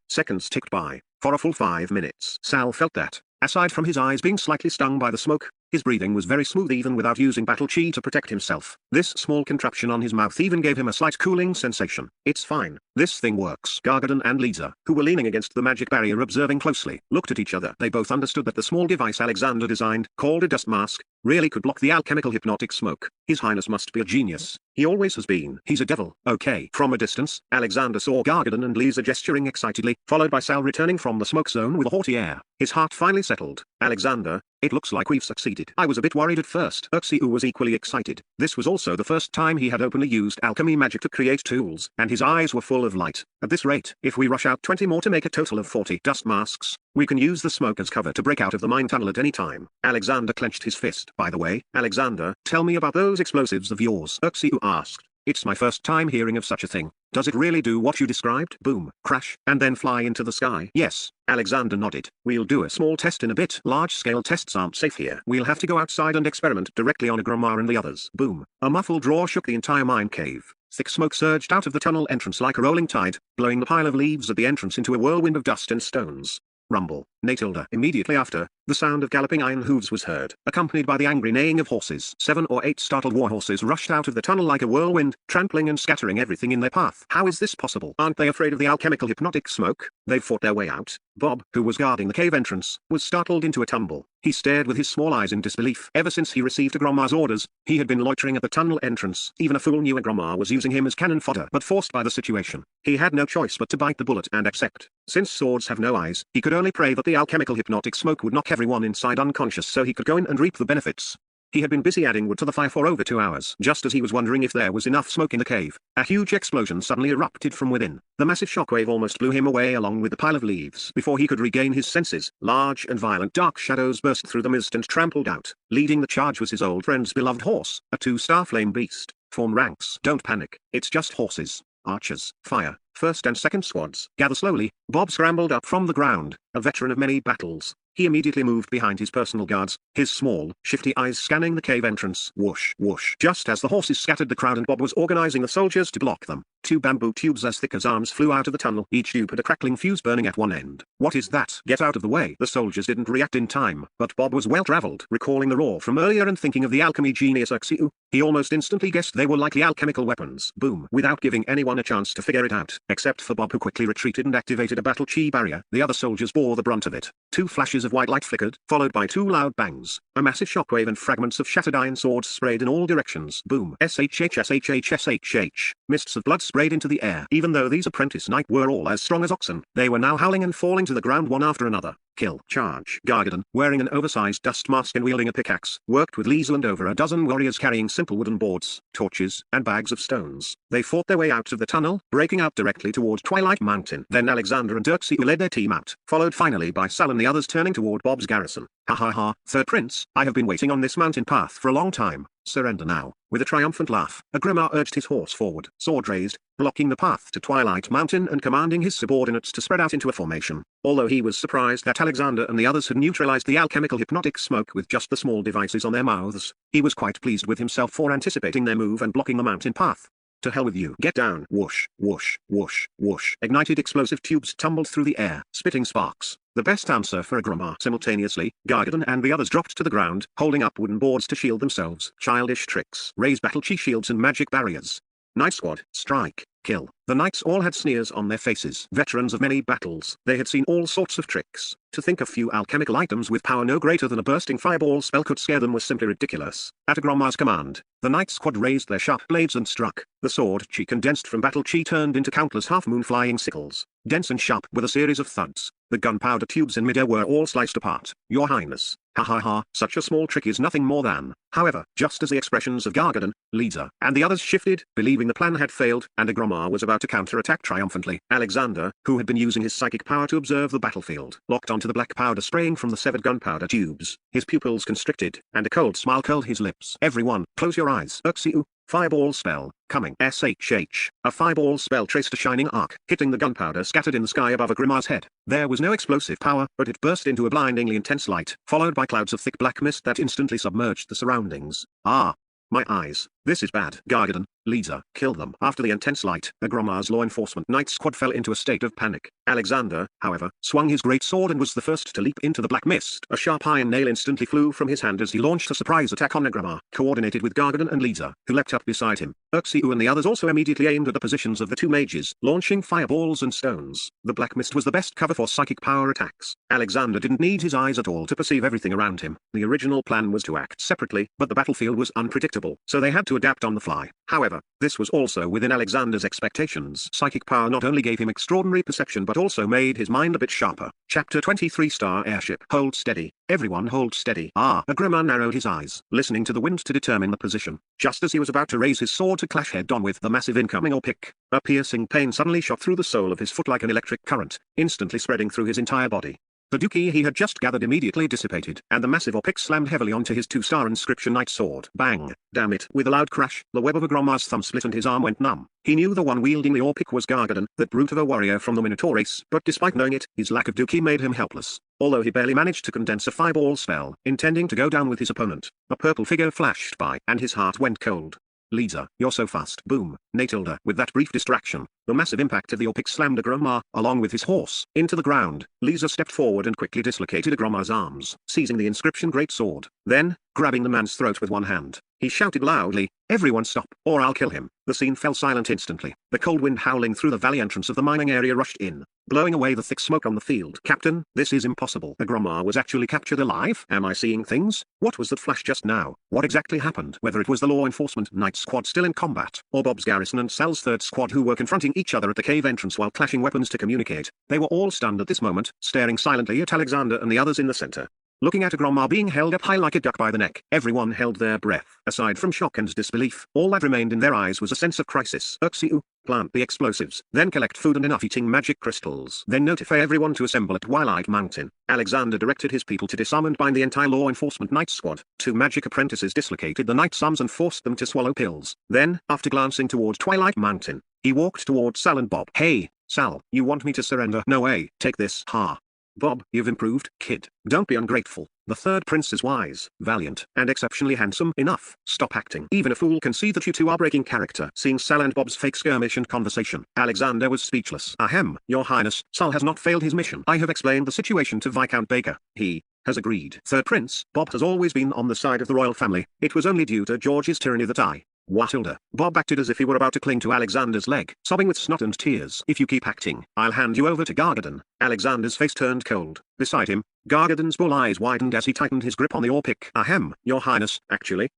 Seconds ticked by. For a full 5 minutes. Sal felt that, aside from his eyes being slightly stung by the smoke, his breathing was very smooth even without using battle chi to protect himself. This small contraption on his mouth even gave him a slight cooling sensation. "It's fine. This thing works." Gargadon and Lisa, who were leaning against the magic barrier observing closely, looked at each other. They both understood that the small device Alexander designed, called a dust mask, really could block the alchemical hypnotic smoke. His Highness must be a genius. He always has been. He's a devil. Okay. From a distance, Alexander saw Gargadon and Lisa gesturing excitedly, followed by Sal returning from the smoke zone with a haughty air. His heart finally settled. "Alexander, it looks like we've succeeded." I was a bit worried at first. Uxiu was equally excited. This was also the first time he had openly used alchemy magic to create tools, and his eyes were full of light. "At this rate, if we rush out 20 more to make a total of 40 dust masks, we can use the smoke as cover to break out of the mine tunnel at any time." Alexander clenched his fist. "By the way, Alexander, tell me about those explosives of yours," Uxiu asked. "It's my first time hearing of such a thing. Does it really do what you described? Boom, crash, and then fly into the sky?" "Yes." Alexander nodded. "We'll do a small test in a bit. Large-scale tests aren't safe here. We'll have to go outside and experiment directly on Agromar and the others." Boom. A muffled roar shook the entire mine cave. Thick smoke surged out of the tunnel entrance like a rolling tide, blowing the pile of leaves at the entrance into a whirlwind of dust and stones. Rumble. Natilda. Immediately after, the sound of galloping iron hooves was heard, accompanied by the angry neighing of horses. 7 or 8 startled war horses rushed out of the tunnel like a whirlwind, trampling and scattering everything in their path. "How is this possible? Aren't they afraid of the alchemical hypnotic smoke? They've fought their way out." Bob, who was guarding the cave entrance, was startled into a tumble. He stared with his small eyes in disbelief. Ever since he received Agromar's orders, he had been loitering at the tunnel entrance. Even a fool knew Agromar was using him as cannon fodder. But forced by the situation, he had no choice but to bite the bullet and accept. Since swords have no eyes, he could only pray that the alchemical hypnotic smoke would knock everyone inside unconscious so he could go in and reap the benefits. He had been busy adding wood to the fire for over 2 hours. Just as he was wondering if there was enough smoke in the cave, a huge explosion suddenly erupted from within. The massive shockwave almost blew him away along with the pile of leaves. Before he could regain his senses, large and violent dark shadows burst through the mist and trampled out. Leading the charge was his old friend's beloved horse, a 2-star flame beast. "Form ranks. Don't panic. It's just horses. Archers, fire, 1st and 2nd squads. Gather slowly." Bob scrambled up from the ground, a veteran of many battles. He immediately moved behind his personal guards, his small, shifty eyes scanning the cave entrance. Whoosh, whoosh. Just as the horses scattered the crowd and Bob was organizing the soldiers to block them, 2 bamboo tubes as thick as arms flew out of the tunnel. Each tube had a crackling fuse burning at one end. "What is that? Get out of the way." The soldiers didn't react in time, but Bob was well traveled. Recalling the roar from earlier and thinking of the alchemy genius Uxiu, he almost instantly guessed they were likely alchemical weapons. Boom. Without giving anyone a chance to figure it out, except for Bob who quickly retreated and activated a battle chi barrier, the other soldiers bore the brunt of it. 2 flashes of white light flickered, followed by 2 loud bangs. A massive shockwave and fragments of shattered iron swords sprayed in all directions. Boom. SHH. Mists of blood sprayed into the air. Even though these apprentice knights were all as strong as oxen, they were now howling and falling to the ground one after another. Kill. Charge. Gargadon, wearing an oversized dust mask and wielding a pickaxe, worked with Liesel and over a dozen warriors carrying simple wooden boards, torches, and bags of stones. They fought their way out of the tunnel, breaking out directly toward Twilight Mountain. Then Alexander and Uxiu led their team out, followed finally by Sal and the others turning toward Bob's garrison. "Ha ha ha, Third Prince, I have been waiting on this mountain path for a long time. Surrender now." With a triumphant laugh, Agromar urged his horse forward, sword raised, blocking the path to Twilight Mountain and commanding his subordinates to spread out into a formation. Although he was surprised that Alexander and the others had neutralized the alchemical hypnotic smoke with just the small devices on their mouths, he was quite pleased with himself for anticipating their move and blocking the mountain path. "To hell with you. Get down." Whoosh, whoosh, whoosh, whoosh. Ignited explosive tubes tumbled through the air, spitting sparks. The best answer for Agromar. Simultaneously, Gargadon and the others dropped to the ground, holding up wooden boards to shield themselves. Childish tricks. Raise battle chi shields and magic barriers. Night Squad, strike. kill. The knights all had sneers on their faces. Veterans of many battles, they had seen all sorts of tricks. To think a few alchemical items with power no greater than a bursting fireball spell could scare them was simply ridiculous. At Agrama's command, the Night Squad raised their sharp blades and struck. The sword chi condensed from battle chi turned into countless half-moon flying sickles, dense and sharp with a series of thuds. The gunpowder tubes in midair were all sliced apart. Your Highness, ha ha ha, such a small trick is nothing more than. However, just as the expressions of Gargadon, Lisa, and the others shifted, believing the plan had failed, and Agrama was about to counter-attack triumphantly, Alexander, who had been using his psychic power to observe the battlefield, locked onto the black powder spraying from the severed gunpowder tubes. His pupils constricted, and a cold smile curled his lips. Everyone, close your eyes. Uxiu. Fireball spell, coming. SHH. A fireball spell traced a shining arc, hitting the gunpowder scattered in the sky above Agrama's head. There was no explosive power, but it burst into a blindingly intense light, followed by clouds of thick black mist that instantly submerged the surroundings. Ah! My eyes, this is bad. Gargadon, Lisa, kill them. After the intense light, Agrama's law enforcement Night Squad fell into a state of panic. Alexander, however, swung his great sword and was the first to leap into the black mist. A sharp iron nail instantly flew from his hand as he launched a surprise attack on Agrama, coordinated with Gargadon and Lisa, who leapt up beside him. Uxiu and the others also immediately aimed at the positions of the two mages, launching fireballs and stones. The black mist was the best cover for psychic power attacks. Alexander didn't need his eyes at all to perceive everything around him. The original plan was to act separately, but the battlefield was unpredictable, so they had to adapt on the fly. However, this was also within Alexander's expectations. Psychic power not only gave him extraordinary perception but also made his mind a bit sharper. Chapter 23 Star Airship. Hold steady. Everyone hold steady. Agrama narrowed his eyes, listening to the wind to determine the position. Just as he was about to raise his sword to clash head-on with the massive incoming Audiobook, a piercing pain suddenly shot through the sole of his foot like an electric current, instantly spreading through his entire body. The dookie he had just gathered immediately dissipated, and the massive Audiobook slammed heavily onto his two-star inscription knight sword. Bang! Damn it! With a loud crash, the web of Agrama's thumb split and his arm went numb. He knew the one wielding the Audiobook was Gargadon, that brute of a warrior from the Minotaur race, but despite knowing it, his lack of dookie made him helpless. Although he barely managed to condense a fireball spell, intending to go down with his opponent, a purple figure flashed by, and his heart went cold. Lisa, you're so fast. Boom, Natilda. With that brief distraction, the massive impact of the Audiobook slammed Agrama, along with his horse, into the ground. Lisa stepped forward and quickly dislocated Agrama's arms, seizing the inscription greatsword. Then, grabbing the man's throat with one hand, he shouted loudly, "Everyone stop, or I'll kill him." The scene fell silent instantly. The cold wind howling through the valley entrance of the mining area rushed in, blowing away the thick smoke on the field. Captain, this is impossible. Agrama was actually captured alive? Am I seeing things? What was that flash just now? What exactly happened? Whether it was the law enforcement Night Squad still in combat, or Bob's garrison and Sal's third squad who were confronting each other at the cave entrance while clashing weapons to communicate, they were all stunned at this moment, staring silently at Alexander and the others in the center. Looking at Agrama being held up high like a duck by the neck, everyone held their breath. Aside from shock and disbelief, all that remained in their eyes was a sense of crisis. Uxiu, plant the explosives, then collect food and enough eating magic crystals. Then notify everyone to assemble at Twilight Mountain. Alexander directed his people to disarm and bind the entire law enforcement Night Squad. Two magic apprentices dislocated the Night's arms and forced them to swallow pills. Then, after glancing toward Twilight Mountain, he walked toward Sal and Bob. Hey, Sal, you want me to surrender? No way. Take this. Ha. Bob, you've improved, kid. Don't be ungrateful. The third prince is wise, valiant, and exceptionally handsome. Enough. Stop acting. Even a fool can see that you two are breaking character. Seeing Sal and Bob's fake skirmish and conversation, Alexander was speechless. Ahem, Your Highness, Sal has not failed his mission. I have explained the situation to Viscount Baker. He has agreed. Third prince, Bob has always been on the side of the royal family. It was only due to George's tyranny that I... Watilda. Bob acted as if he were about to cling to Alexander's leg, sobbing with snot and tears. If you keep acting, I'll hand you over to Gargadon. Alexander's face turned cold. Beside him, Gargadon's bull eyes widened as he tightened his grip on the Audiobook. Ahem, Your Highness, actually.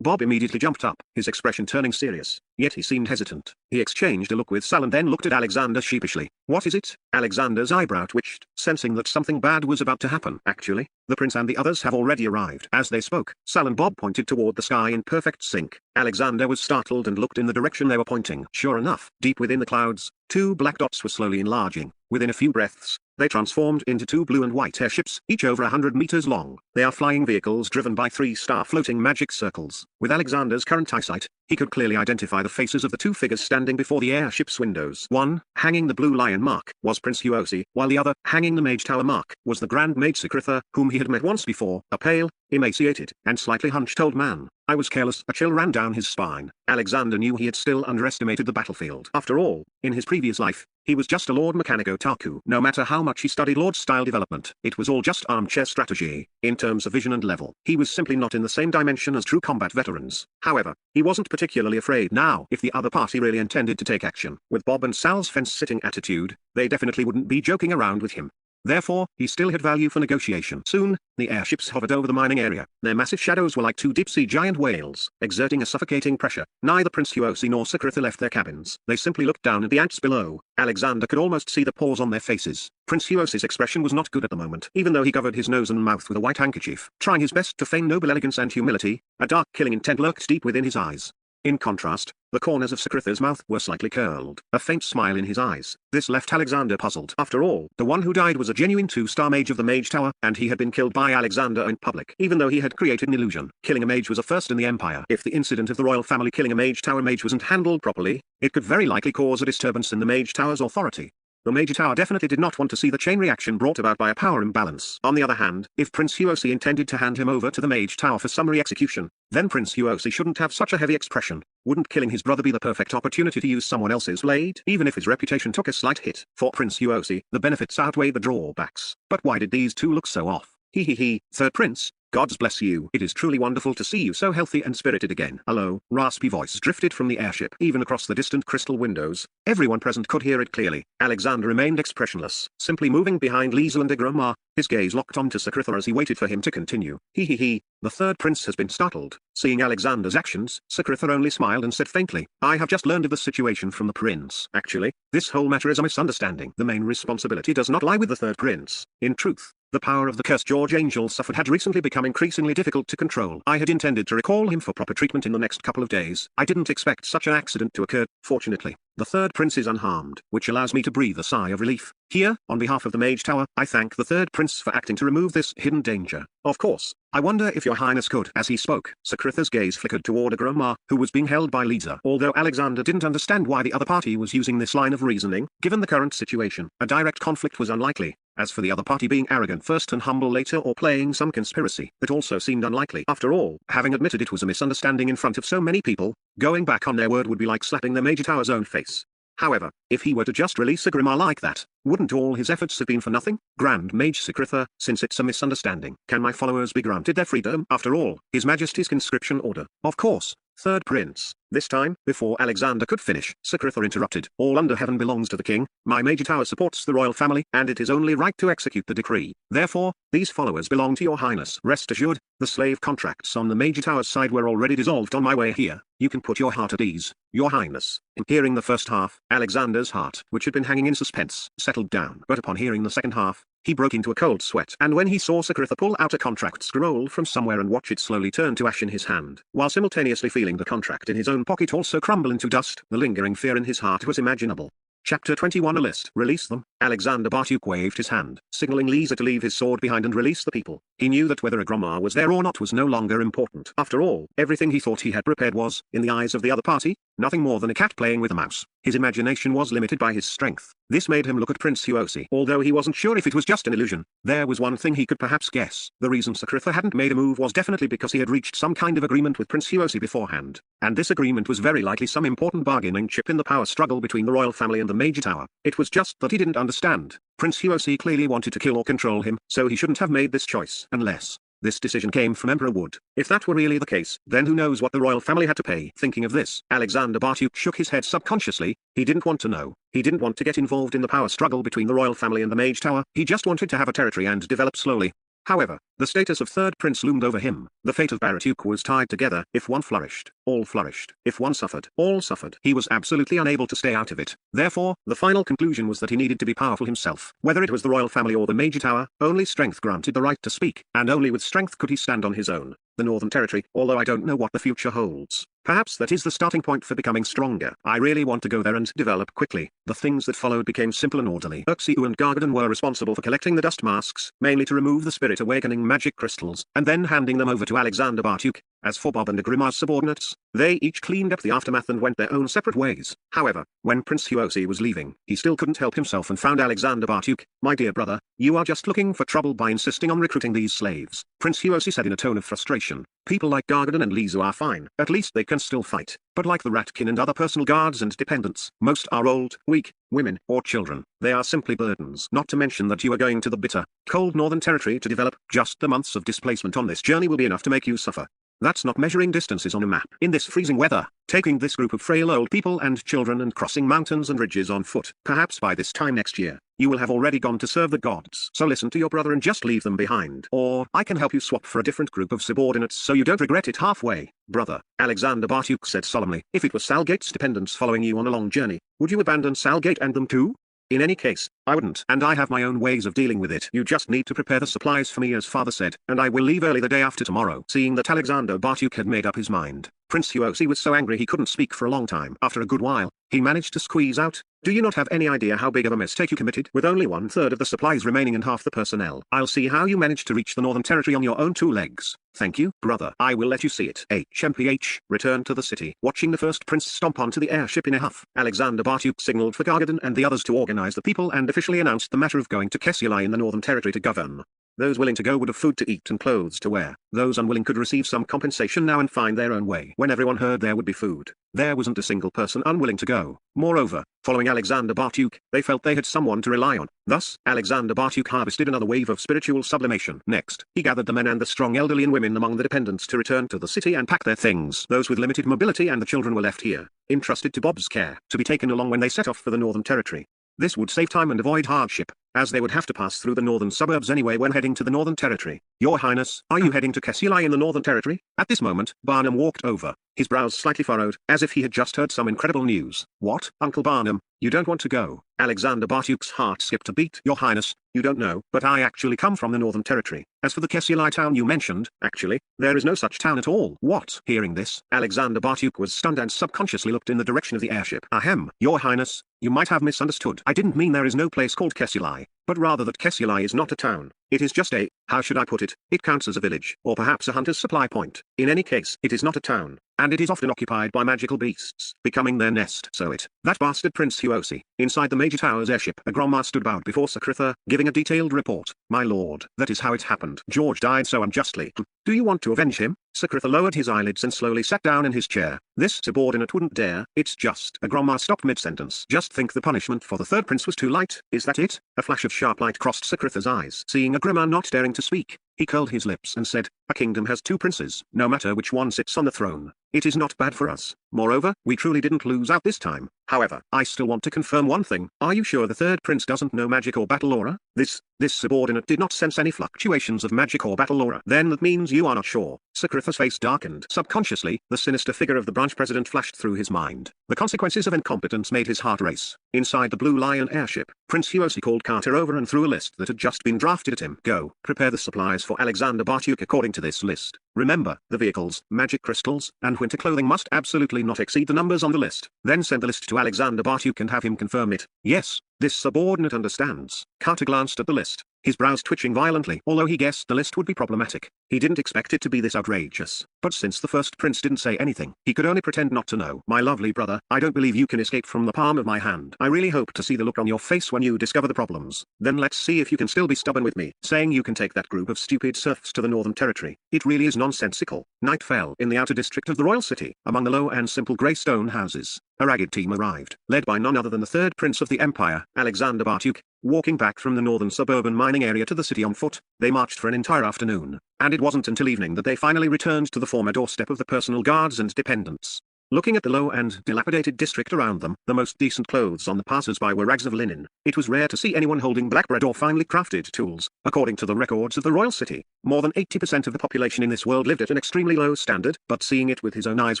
Bob immediately jumped up, his expression turning serious, yet he seemed hesitant. He exchanged a look with Sal and then looked at Alexander sheepishly. What is it? Alexander's eyebrow twitched, sensing that something bad was about to happen. Actually, the prince and the others have already arrived. As they spoke, Sal and Bob pointed toward the sky in perfect sync. Alexander was startled and looked in the direction they were pointing. Sure enough, deep within the clouds, two black dots were slowly enlarging. Within a few breaths, they transformed into two blue and white airships, each over 100 meters long. They are flying vehicles driven by three-star floating magic circles. With Alexander's current eyesight, he could clearly identify the faces of the two figures standing before the airship's windows. One, hanging the blue lion mark, was Prince Huosi, while the other, hanging the mage tower mark, was the Grand Mage Sikritha, whom he had met once before, a pale, emaciated, and slightly hunched old man. I was careless. A chill ran down his spine. Alexander knew he had still underestimated the battlefield. After all, in his previous life, He was just a Lord Mechanic otaku. No matter how much he studied Lord style development, it was all just armchair strategy. In terms of vision and level, he was simply not in the same dimension as true combat veterans. However, he wasn't particularly afraid now. If the other party really intended to take action, with Bob and Sal's fence-sitting attitude, they definitely wouldn't be joking around with him. Therefore, he still had value for negotiation. Soon, the airships hovered over the mining area. Their massive shadows were like two deep-sea giant whales, exerting a suffocating pressure. Neither Prince Huosi nor Sakritha left their cabins. They simply looked down at the ants below. Alexander could almost see the pores on their faces. Prince Huosi's expression was not good at the moment, even though he covered his nose and mouth with a white handkerchief. Trying his best to feign noble elegance and humility, a dark killing intent lurked deep within his eyes. In contrast, the corners of Sakritha's mouth were slightly curled, a faint smile in his eyes. This left Alexander puzzled. After all, the one who died was a genuine 2-star mage of the Mage Tower, and he had been killed by Alexander in public. Even though he had created an illusion, killing a mage was a first in the Empire. If the incident of the royal family killing a Mage Tower mage wasn't handled properly, it could very likely cause a disturbance in the Mage Tower's authority. The Mage Tower definitely did not want to see the chain reaction brought about by a power imbalance. On the other hand, if Prince Huosi intended to hand him over to the Mage Tower for summary execution, then Prince Huosi shouldn't have such a heavy expression. Wouldn't killing his brother be the perfect opportunity to use someone else's blade? Even if his reputation took a slight hit. For Prince Huosi, the benefits outweighed the drawbacks. But why did these two look so off? He. Third Prince, gods bless you. It is truly wonderful to see you so healthy and spirited again. A low, raspy voice drifted from the airship. Even across the distant crystal windows, everyone present could hear it clearly. Alexander remained expressionless, simply moving behind Liesel and Igromar, his gaze locked onto Sakritha as he waited for him to continue. He. The third prince has been startled. Seeing Alexander's actions, Sakritha only smiled and said faintly, I have just learned of the situation from the prince. Actually, this whole matter is a misunderstanding. The main responsibility does not lie with the third prince. In truth, the power of the cursed George Angel suffered had recently become increasingly difficult to control. I had intended to recall him for proper treatment in the next couple of days. I didn't expect such an accident to occur. Fortunately, the third prince is unharmed, which allows me to breathe a sigh of relief. Here, on behalf of the Mage Tower, I thank the third prince for acting to remove this hidden danger. Of course, I wonder if your highness could. As he spoke, Sakritha's gaze flickered toward Agromar, who was being held by Lisa. Although Alexander didn't understand why the other party was using this line of reasoning, given the current situation, a direct conflict was unlikely. As for the other party being arrogant first and humble later or playing some conspiracy, that also seemed unlikely. After all, having admitted it was a misunderstanding in front of so many people, going back on their word would be like slapping the Major Tower's own face. However, if he were to just release a Grimar like that, wouldn't all his efforts have been for nothing? Grand Mage Sakritha, since it's a misunderstanding, can my followers be granted their freedom? After all, His Majesty's conscription order. Of course, third prince. This time, before Alexander could finish, Sakritha interrupted. All under heaven belongs to the king. My Major Tower supports the royal family, and it is only right to execute the decree. Therefore, these followers belong to your highness. Rest assured, the slave contracts on the Major Tower's side were already dissolved on my way here. You can put your heart at ease, your highness. In hearing the first half, Alexander's heart, which had been hanging in suspense, settled down. But upon hearing the second half, he broke into a cold sweat. And when he saw Sakritha pull out a contract scroll from somewhere and watch it slowly turn to ash in his hand, while simultaneously feeling the contract in his own pocket also crumble into dust, the lingering fear in his heart was imaginable. Chapter 21 A list. Release them. Alexander Bartuk waved his hand, signaling Lisa to leave his sword behind and release the people. He knew that whether Agromar was there or not was no longer important. After all, everything he thought he had prepared was, in the eyes of the other party, nothing more than a cat playing with a mouse. His imagination was limited by his strength. This made him look at Prince Huosi. Although he wasn't sure if it was just an illusion, there was one thing he could perhaps guess. The reason Sakritha hadn't made a move was definitely because he had reached some kind of agreement with Prince Huosi beforehand. And this agreement was very likely some important bargaining chip in the power struggle between the royal family and the Major Tower. It was just that he didn't understand. Prince Huosi clearly wanted to kill or control him, so he shouldn't have made this choice unless this decision came from Emperor Wood. If that were really the case, then who knows what the royal family had to pay. Thinking of this, Alexander Bartuk shook his head subconsciously. He didn't want to know. He didn't want to get involved in the power struggle between the royal family and the Mage Tower. He just wanted to have a territory and develop slowly. However, the status of third prince loomed over him. The fate of Bartuk was tied together. If one flourished, all flourished. If one suffered, all suffered. He was absolutely unable to stay out of it. Therefore, the final conclusion was that he needed to be powerful himself. Whether it was the royal family or the Major Tower, only strength granted the right to speak, and only with strength could he stand on his own. The Northern Territory, although I don't know what the future holds. Perhaps that is the starting point for becoming stronger. I really want to go there and develop quickly. The things that followed became simple and orderly. Uxiu and Gargadon were responsible for collecting the dust masks, mainly to remove the spirit awakening magic crystals, and then handing them over to Alexander Bartuk. As for Bob and Agrimar's subordinates, they each cleaned up the aftermath and went their own separate ways. However, when Prince Huosi was leaving, he still couldn't help himself and found Alexander Bartuk. My dear brother, you are just looking for trouble by insisting on recruiting these slaves. Prince Huosi said in a tone of frustration. People like Gargadon and Lizu are fine. At least they can can still fight, but like the Ratkin and other personal guards and dependents, most are old, weak, women, or children. They are simply burdens. Not to mention that you are going to the bitter, cold Northern Territory to develop. Just the months of displacement on this journey will be enough to make you suffer. That's not measuring distances on a map. In this freezing weather, taking this group of frail old people and children and crossing mountains and ridges on foot. Perhaps by this time next year, you will have already gone to serve the gods. So listen to your brother and just leave them behind. Or, I can help you swap for a different group of subordinates so you don't regret it halfway. Brother, Alexander Bartyuk said solemnly, if it was Salgate's dependents following you on a long journey, would you abandon Salgate and them too? In any case, I wouldn't, and I have my own ways of dealing with it. You just need to prepare the supplies for me as father said, and I will leave early the day after tomorrow. Seeing that Alexander Bartyuk had made up his mind, Prince Huosi was so angry he couldn't speak for a long time. After a good while, he managed to squeeze out, do you not have any idea how big of a mistake you committed? With only 1/3 of the supplies remaining and half the personnel. I'll see how you managed to reach the Northern Territory on your own 2 legs. Thank you, brother. I will let you see it. HMPH returned to the city. Watching the first prince stomp onto the airship in a huff, Alexander Bartyuk signaled for Gargadon and the others to organize the people and officially announced the matter of going to Kesulai in the Northern Territory to govern. Those willing to go would have food to eat and clothes to wear. Those unwilling could receive some compensation now and find their own way. When everyone heard there would be food, there wasn't a single person unwilling to go. Moreover, following Alexander Bartyuk, they felt they had someone to rely on. Thus, Alexander Bartyuk harvested another wave of spiritual sublimation. Next, he gathered the men and the strong elderly and women among the dependents to return to the city and pack their things. Those with limited mobility and the children were left here, entrusted to Bob's care, to be taken along when they set off for the Northern Territory. This would save time and avoid hardship, as they would have to pass through the northern suburbs anyway when heading to the Northern Territory. Your Highness, are you heading to Kesulai in the Northern Territory? At this moment, Barnum walked over, his brows slightly furrowed, as if he had just heard some incredible news. What, Uncle Barnum, you don't want to go? Alexander Bartyuk's heart skipped a beat. Your Highness, you don't know, but I actually come from the Northern Territory. As for the Kesulai town you mentioned, actually, there is no such town at all. What? Hearing this, Alexander Bartyuk was stunned and subconsciously looked in the direction of the airship. Ahem, Your Highness, you might have misunderstood. I didn't mean there is no place called Kesulai, but rather that Kesulai is not a town. It is just a, how should I put it, it counts as a village, or perhaps a hunter's supply point. In any case, it is not a town, and it is often occupied by magical beasts, becoming their nest. So that bastard Prince Huosi, inside the Major Tower's airship, a Gromma stood bowed before Sakritha, giving a detailed report. My lord, that is how it happened. George died so unjustly. Do you want to avenge him? Sakritha lowered his eyelids and slowly sat down in his chair. This subordinate wouldn't dare. It's just. A Gromma stopped mid-sentence. Just think the punishment for the third prince was too light. Is that it? A flash of sharp light crossed Sakritha's eyes. Seeing a Gromma not daring to speak, he curled his lips and said, a kingdom has 2 princes, no matter which one sits on the throne. It is not bad for us. Moreover, we truly didn't lose out this time. However, I still want to confirm one thing. Are you sure the third prince doesn't know magic or battle aura? This subordinate did not sense any fluctuations of magic or battle aura. Then that means you are not sure. Sakritha's face darkened. Subconsciously, the sinister figure of the branch president flashed through his mind. The consequences of incompetence made his heart race. Inside the Blue Lion airship, Prince Huosi called Carter over and threw a list that had just been drafted at him. Go, prepare the supplies for Alexander Bartyuk according to this list. Remember, the vehicles, magic crystals, and winter clothing must absolutely not exceed the numbers on the list. Then send the list to Alexander Bartyuk and have him confirm it. Yes, this subordinate understands. Carter glanced at the list, his brows twitching violently. Although he guessed the list would be problematic, he didn't expect it to be this outrageous. But since the first prince didn't say anything, he could only pretend not to know. My lovely brother, I don't believe you can escape from the palm of my hand. I really hope to see the look on your face when you discover the problems. Then let's see if you can still be stubborn with me. Saying you can take that group of stupid serfs to the Northern Territory. It really is nonsensical. Night fell in the outer district of the royal city. Among the low and simple grey stone houses, a ragged team arrived, led by none other than the third prince of the empire, Alexander Bartyuk. Walking back from the northern suburban mining area to the city on foot, they marched for an entire afternoon, and it wasn't until evening that they finally returned to the former doorstep of the personal guards and dependents. Looking at the low and dilapidated district around them, the most decent clothes on the passers-by were rags of linen. It was rare to see anyone holding black bread or finely crafted tools. According to the records of the royal city, more than 80% of the population in this world lived at an extremely low standard, but seeing it with his own eyes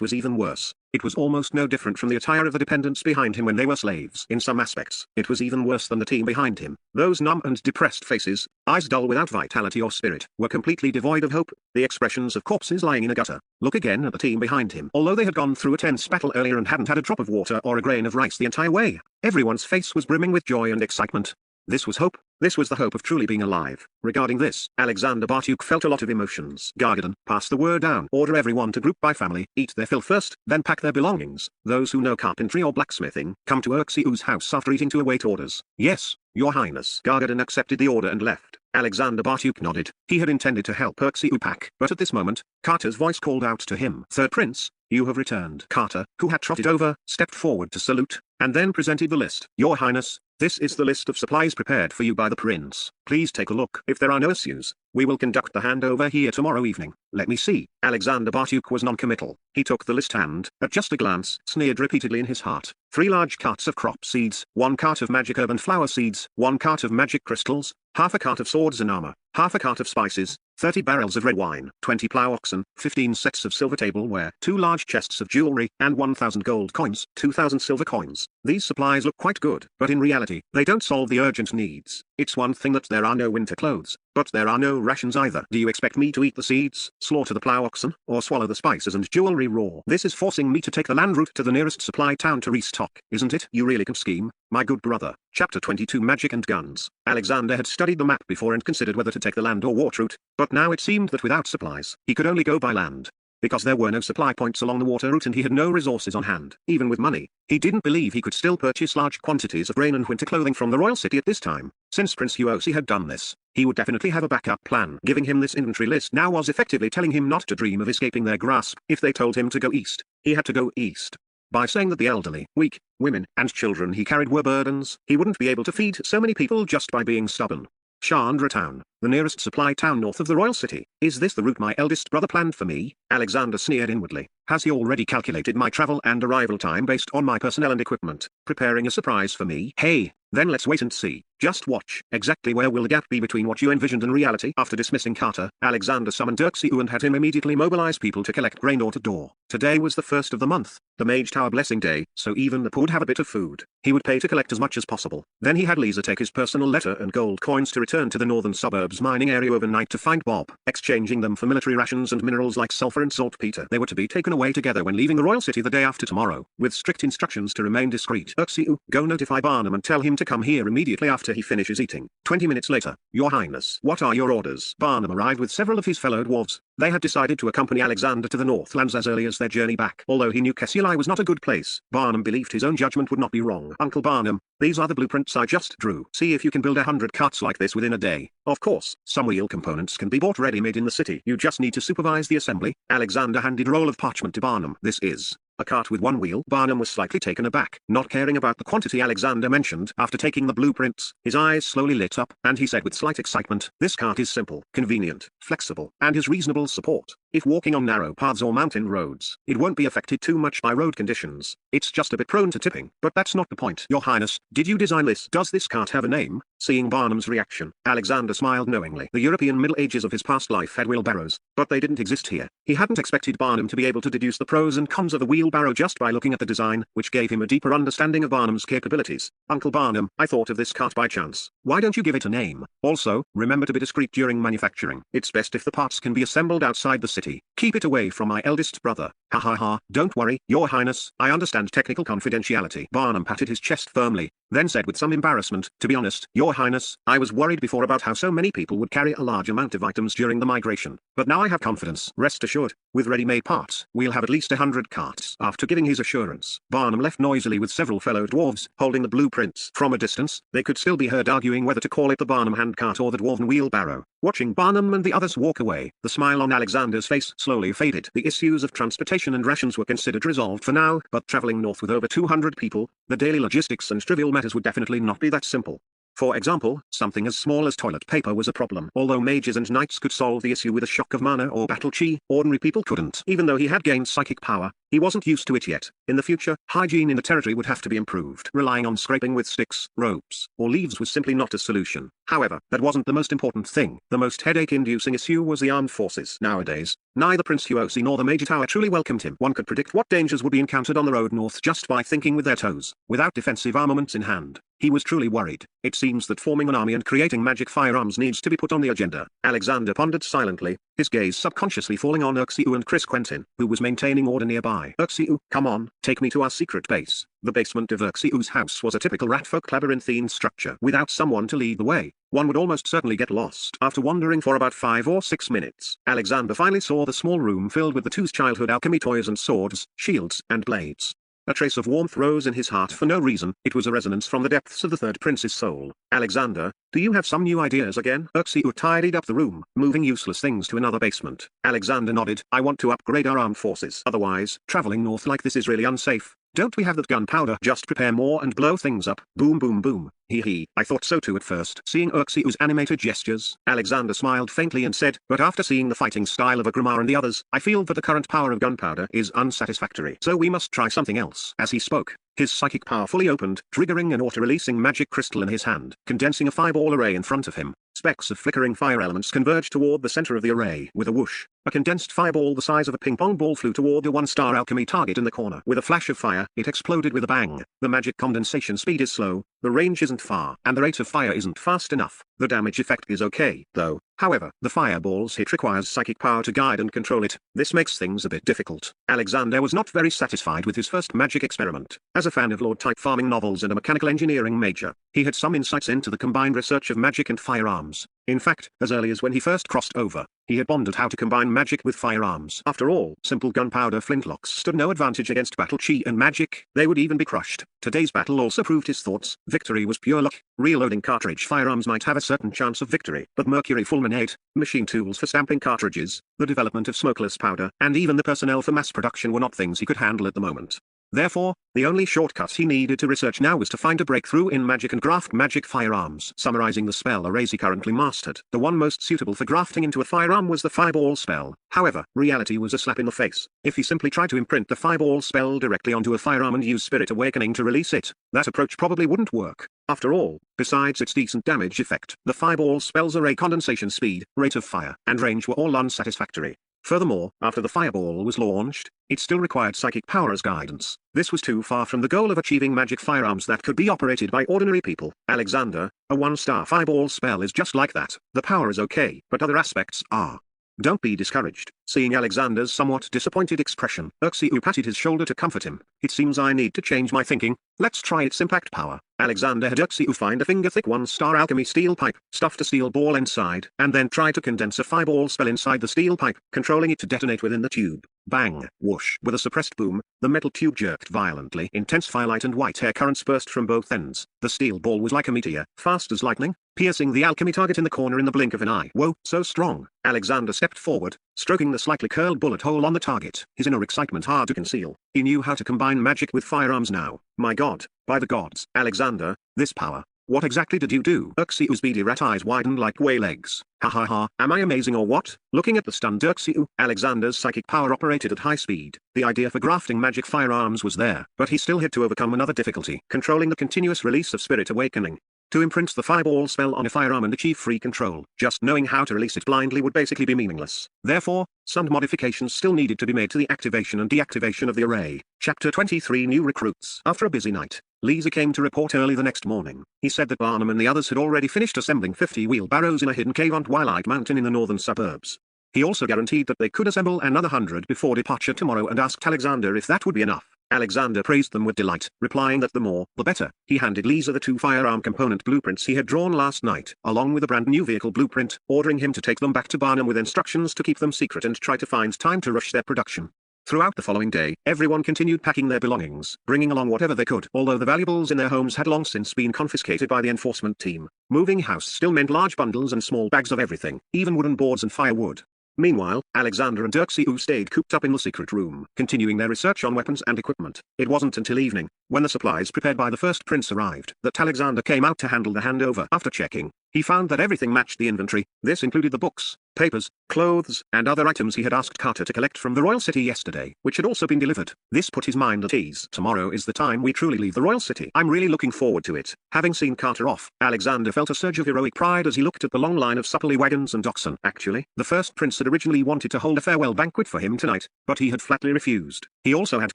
was even worse. It was almost no different from the attire of the dependents behind him when they were slaves. In some aspects, it was even worse than the team behind him. Those numb and depressed faces, eyes dull without vitality or spirit, were completely devoid of hope, the expressions of corpses lying in a gutter. Look again at the team behind him. Although they had gone through a tense battle earlier and hadn't had a drop of water or a grain of rice the entire way, everyone's face was brimming with joy and excitement. This was hope. This was the hope of truly being alive. Regarding this, Alexander Bartyuk felt a lot of emotions. Gargadon, pass the word down. Order everyone to group by family, eat their fill first, then pack their belongings. Those who know carpentry or blacksmithing, come to Urxiu's house after eating to await orders. Yes, Your Highness. Gargadon accepted the order and left. Alexander Bartuk nodded. He had intended to help Urxiu pack, but at this moment, Carter's voice called out to him. Third Prince, you have returned. Carter, who had trotted over, stepped forward to salute, and then presented the list. Your Highness, this is the list of supplies prepared for you by the Prince. Please take a look. If there are no issues, we will conduct the handover here tomorrow evening. Let me see. Alexander Bartuk was non-committal. He took the list and, at just a glance, sneered repeatedly in his heart. 3 large carts of crop seeds, 1 cart of magic herb and flower seeds, 1 cart of magic crystals, half a cart of swords and armor, half a cart of spices, 30 barrels of red wine, 20 plough oxen, 15 sets of silver tableware, 2 large chests of jewelry, and 1,000 gold coins, 2,000 silver coins. These supplies look quite good, but in reality, they don't solve the urgent needs. It's one thing that there are no winter clothes, but there are no rations either. Do you expect me to eat the seeds, slaughter the plough oxen, or swallow the spices and jewelry raw? This is forcing me to take the land route to the nearest supply town to restock, isn't it? You really can scheme, my good brother. Chapter 22 Magic and Guns. Alexander had studied the map before and considered whether to take the land or water route, but now it seemed that without supplies, he could only go by land. Because there were no supply points along the water route and he had no resources on hand. Even with money, he didn't believe he could still purchase large quantities of rain and winter clothing from the royal city at this time. Since Prince Huosi had done this, he would definitely have a backup plan. Giving him this inventory list now was effectively telling him not to dream of escaping their grasp. If they told him to go east, he had to go east. By saying that the elderly, weak, women, and children he carried were burdens, he wouldn't be able to feed so many people just by being stubborn. Chandra Town, the nearest supply town north of the royal city. Is this the route my eldest brother planned for me? Alexander sneered inwardly. Has he already calculated my travel and arrival time based on my personnel and equipment, preparing a surprise for me? Hey, then let's wait and see. Just watch. Exactly where will the gap be between what you envisioned and reality? After dismissing Carter, Alexander summoned Urxiu and had him immediately mobilize people to collect grain door to door. Today was the first of the month, the Mage Tower Blessing Day, so even the poor would have a bit of food. He would pay to collect as much as possible. Then he had Lisa take his personal letter and gold coins to return to the northern suburbs mining area overnight to find Bob, exchanging them for military rations and minerals like sulfur and saltpeter. They were to be taken away together when leaving the royal city the day after tomorrow, with strict instructions to remain discreet. Urxiu, go notify Barnum and tell him to come here immediately after he finishes eating. 20 minutes later, Your Highness. What are your orders? Barnum arrived with several of his fellow dwarves. They had decided to accompany Alexander to the Northlands as early as their journey back. Although he knew Kesiulai was not a good place, Barnum believed his own judgment would not be wrong. Uncle Barnum, these are the blueprints I just drew. See if you can build 100 carts like this within a day. Of course, some wheel components can be bought ready-made in the city. You just need to supervise the assembly. Alexander handed a roll of parchment to Barnum. This is a cart with 1 wheel. Barnum was slightly taken aback, not caring about the quantity Alexander mentioned. After taking the blueprints, his eyes slowly lit up, and he said with slight excitement, this cart is simple, convenient, flexible, and has reasonable support. If walking on narrow paths or mountain roads, it won't be affected too much by road conditions. It's just a bit prone to tipping, but that's not the point. Your Highness, did you design this? Does this cart have a name? Seeing Barnum's reaction, Alexander smiled knowingly. The European Middle Ages of his past life had wheelbarrows, but they didn't exist here. He hadn't expected Barnum to be able to deduce the pros and cons of a wheelbarrow just by looking at the design, which gave him a deeper understanding of Barnum's capabilities. Uncle Barnum, I thought of this cart by chance. Why don't you give it a name? Also, remember to be discreet during manufacturing. It's best if the parts can be assembled outside the city. Keep it away from my eldest brother. Ha ha ha, don't worry, Your Highness, I understand technical confidentiality. Barnum patted his chest firmly, then said with some embarrassment, to be honest, Your Highness, I was worried before about how so many people would carry a large amount of items during the migration. But now I have confidence. Rest assured, with ready-made parts, we'll have at least 100 carts. After giving his assurance, Barnum left noisily with several fellow dwarves, holding the blueprints. From a distance, they could still be heard arguing whether to call it the Barnum handcart or the dwarven wheelbarrow. Watching Barnum and the others walk away, the smile on Alexander's face slowly faded. The issues of transportation and rations were considered resolved for now, but traveling north with over 200 people, the daily logistics and trivial matters would definitely not be that simple. For example, something as small as toilet paper was a problem. Although mages and knights could solve the issue with a shock of mana or battle chi, ordinary people couldn't. Even though he had gained psychic power, he wasn't used to it yet. In the future, hygiene in the territory would have to be improved. Relying on scraping with sticks, ropes, or leaves was simply not a solution. However, that wasn't the most important thing. The most headache-inducing issue was the armed forces. Nowadays, neither Prince Huosi nor the Major Tower truly welcomed him. One could predict what dangers would be encountered on the road north just by thinking with their toes, without defensive armaments in hand. He was truly worried. It seems that forming an army and creating magic firearms needs to be put on the agenda. Alexander pondered silently, his gaze subconsciously falling on Urxiu and Chris Quentin, who was maintaining order nearby. Urxiu, come on, take me to our secret base. The basement of Urxiu's house was a typical ratfolk labyrinthine structure. Without someone to lead the way, one would almost certainly get lost. After wandering for about 5 or 6 minutes, Alexander finally saw the small room filled with the two's childhood alchemy toys and swords, shields, and blades. A trace of warmth rose in his heart for no reason. It was a resonance from the depths of the third prince's soul. Alexander, do you have some new ideas again? Uxiu tidied up the room, moving useless things to another basement. Alexander nodded. I want to upgrade our armed forces. Otherwise, traveling north like this is really unsafe. Don't we have that gunpowder? Just prepare more and blow things up. Boom boom boom. Hee. I thought so too at first. Seeing Uxiu's animated gestures, Alexander smiled faintly and said, but after seeing the fighting style of Agramar and the others, I feel that the current power of gunpowder is unsatisfactory. So we must try something else. As he spoke, his psychic power fully opened, triggering an auto-releasing magic crystal in his hand, condensing a fireball array in front of him. Specks of flickering fire elements converged toward the center of the array. With a whoosh, a condensed fireball the size of a ping-pong ball flew toward the one-star alchemy target in the corner. With a flash of fire, it exploded with a bang. The magic condensation speed is slow, the range isn't far, and the rate of fire isn't fast enough. The damage effect is okay, though. However, the fireball's hit requires psychic power to guide and control it. This makes things a bit difficult. Alexander was not very satisfied with his first magic experiment. As a fan of Lord-type farming novels and a mechanical engineering major, he had some insights into the combined research of magic and firearms. In fact, as early as when he first crossed over, he had pondered how to combine magic with firearms. After all, simple gunpowder flintlocks stood no advantage against battle chi and magic. They would even be crushed. Today's battle also proved his thoughts. Victory was pure luck. Reloading cartridge firearms might have a certain chance of victory, but mercury fulminate, machine tools for stamping cartridges, the development of smokeless powder, and even the personnel for mass production were not things he could handle at the moment. Therefore, the only shortcut he needed to research now was to find a breakthrough in magic and graft magic firearms. Summarizing the spell arrays he currently mastered, the one most suitable for grafting into a firearm was the fireball spell. However, reality was a slap in the face. If he simply tried to imprint the fireball spell directly onto a firearm and use Spirit Awakening to release it, that approach probably wouldn't work. After all, besides its decent damage effect, the fireball spell's array condensation speed, rate of fire, and range were all unsatisfactory. Furthermore, after the fireball was launched, it still required psychic power as guidance. This was too far from the goal of achieving magic firearms that could be operated by ordinary people. Alexander, a one-star fireball spell is just like that. The power is okay, but other aspects are. Don't be discouraged. Seeing Alexander's somewhat disappointed expression, Uxiu patted his shoulder to comfort him. It seems I need to change my thinking. Let's try its impact power. Alexander had Uxiu find a finger-thick one-star alchemy steel pipe, stuffed a steel ball inside, and then try to condense a fireball spell inside the steel pipe, controlling it to detonate within the tube. Bang! Whoosh! With a suppressed boom, the metal tube jerked violently. Intense firelight and white hair currents burst from both ends. The steel ball was like a meteor, fast as lightning, piercing the alchemy target in the corner in the blink of an eye. Whoa, so strong! Alexander stepped forward, stroking the slightly curled bullet hole on the target. His inner excitement hard to conceal. He knew how to combine magic with firearms now. My god, by the gods. Alexander, this power. What exactly did you do? Uxiu's beady rat eyes widened like whale legs. Ha ha ha, am I amazing or what? Looking at the stunned Uxiu, Alexander's psychic power operated at high speed. The idea for grafting magic firearms was there, but he still had to overcome another difficulty, controlling the continuous release of Spirit Awakening. To imprint the fireball spell on a firearm and achieve free control, just knowing how to release it blindly would basically be meaningless. Therefore, some modifications still needed to be made to the activation and deactivation of the array. Chapter 23 New Recruits. After a busy night, Lisa came to report early the next morning. He said that Barnum and the others had already finished assembling 50 wheelbarrows in a hidden cave on Twilight Mountain in the northern suburbs. He also guaranteed that they could assemble another 100 before departure tomorrow and asked Alexander if that would be enough. Alexander praised them with delight, replying that the more, the better. He handed Lisa the 2 firearm component blueprints he had drawn last night, along with a brand new vehicle blueprint, ordering him to take them back to Barnum with instructions to keep them secret and try to find time to rush their production. Throughout the following day, everyone continued packing their belongings, bringing along whatever they could. Although the valuables in their homes had long since been confiscated by the enforcement team, moving house still meant large bundles and small bags of everything, even wooden boards and firewood. Meanwhile, Alexander and Uxiu stayed cooped up in the secret room, continuing their research on weapons and equipment. It wasn't until evening, when the supplies prepared by the first prince arrived, that Alexander came out to handle the handover. After checking, he found that everything matched the inventory. This included the books, papers, clothes, and other items he had asked Carter to collect from the royal city yesterday, which had also been delivered. This put his mind at ease. Tomorrow is the time we truly leave the royal city. I'm really looking forward to it. Having seen Carter off, Alexander felt a surge of heroic pride as he looked at the long line of supplely wagons and oxen. Actually, the first prince had originally wanted to hold a farewell banquet for him tonight, but he had flatly refused. He also had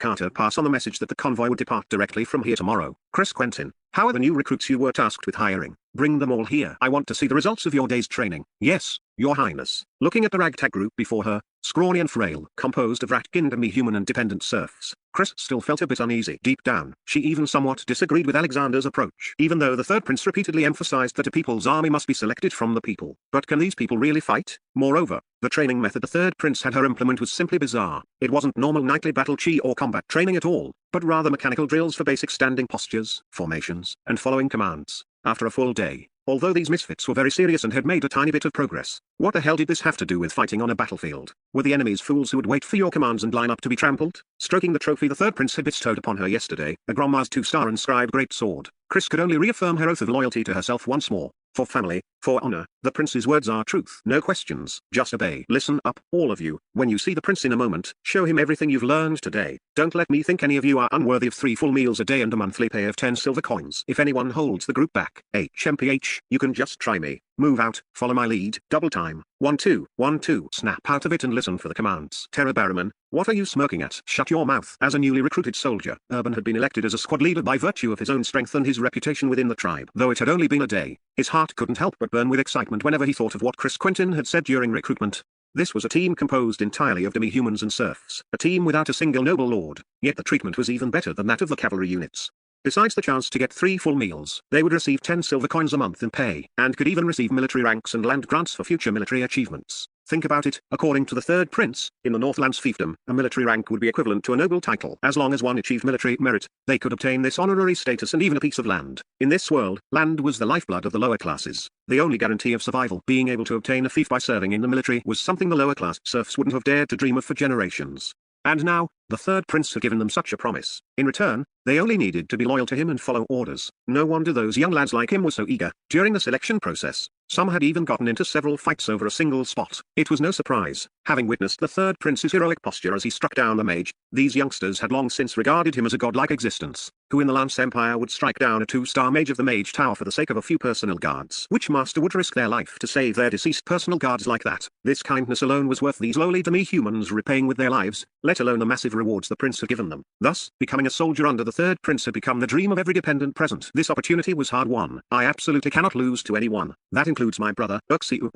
Carter pass on the message that the convoy would depart directly from here tomorrow. Chris Quentin, how are the new recruits you were tasked with hiring? Bring them all here. I want to see the results of your day's training. Yes, Your Highness. Looking at the ragtag group before her, scrawny and frail, composed of rat-skinned demi-human and dependent serfs. Chris still felt a bit uneasy. Deep down, she even somewhat disagreed with Alexander's approach. Even though the third prince repeatedly emphasized that a people's army must be selected from the people. But can these people really fight? Moreover, the training method the third prince had her implement was simply bizarre. It wasn't normal nightly battle chi or combat training at all, but rather mechanical drills for basic standing postures, formations, and following commands. After a full day, although these misfits were very serious and had made a tiny bit of progress, what the hell did this have to do with fighting on a battlefield? Were the enemies fools who would wait for your commands and line up to be trampled? Stroking the trophy the third prince had bestowed upon her yesterday, a Gromma's 2-star inscribed greatsword, Chris could only reaffirm her oath of loyalty to herself once more. For family, for honor, the prince's words are truth. No questions, just obey. Listen up, all of you. When you see the prince in a moment, show him everything you've learned today. Don't let me think any of you are unworthy of 3 full meals a day and a monthly pay of 10 silver coins. If anyone holds the group back, HMPH, you can just try me. Move out, follow my lead, double time. 1 2, 1 2. Snap out of it and listen for the commands. Terra Barrowman, what are you smirking at? Shut your mouth. As a newly recruited soldier, Urban had been elected as a squad leader by virtue of his own strength and his reputation within the tribe. Though it had only been a day, his heart couldn't help but burn with excitement whenever he thought of what Chris Quentin had said during recruitment. This was a team composed entirely of demi-humans and serfs, a team without a single noble lord, yet the treatment was even better than that of the cavalry units. Besides the chance to get 3 full meals, they would receive 10 silver coins a month in pay, and could even receive military ranks and land grants for future military achievements. Think about it, according to the third prince, in the Northlands fiefdom, a military rank would be equivalent to a noble title. As long as one achieved military merit, they could obtain this honorary status and even a piece of land. In this world, land was the lifeblood of the lower classes. The only guarantee of survival, being able to obtain a fief by serving in the military, was something the lower class serfs wouldn't have dared to dream of for generations. And now, the third prince had given them such a promise. In return, they only needed to be loyal to him and follow orders. No wonder those young lads like him were so eager. During the selection process, some had even gotten into several fights over a single spot. It was no surprise, having witnessed the third prince's heroic posture as he struck down the mage, these youngsters had long since regarded him as a godlike existence, who in the Lance Empire would strike down a 2-star mage of the Mage Tower for the sake of a few personal guards. Which master would risk their life to save their deceased personal guards like that? This kindness alone was worth these lowly demi-humans repaying with their lives, let alone the massive rewards the prince had given them. Thus, becoming a soldier under the third prince had become the dream of every dependent present. This opportunity was hard won. I absolutely cannot lose to anyone. That includes my brother.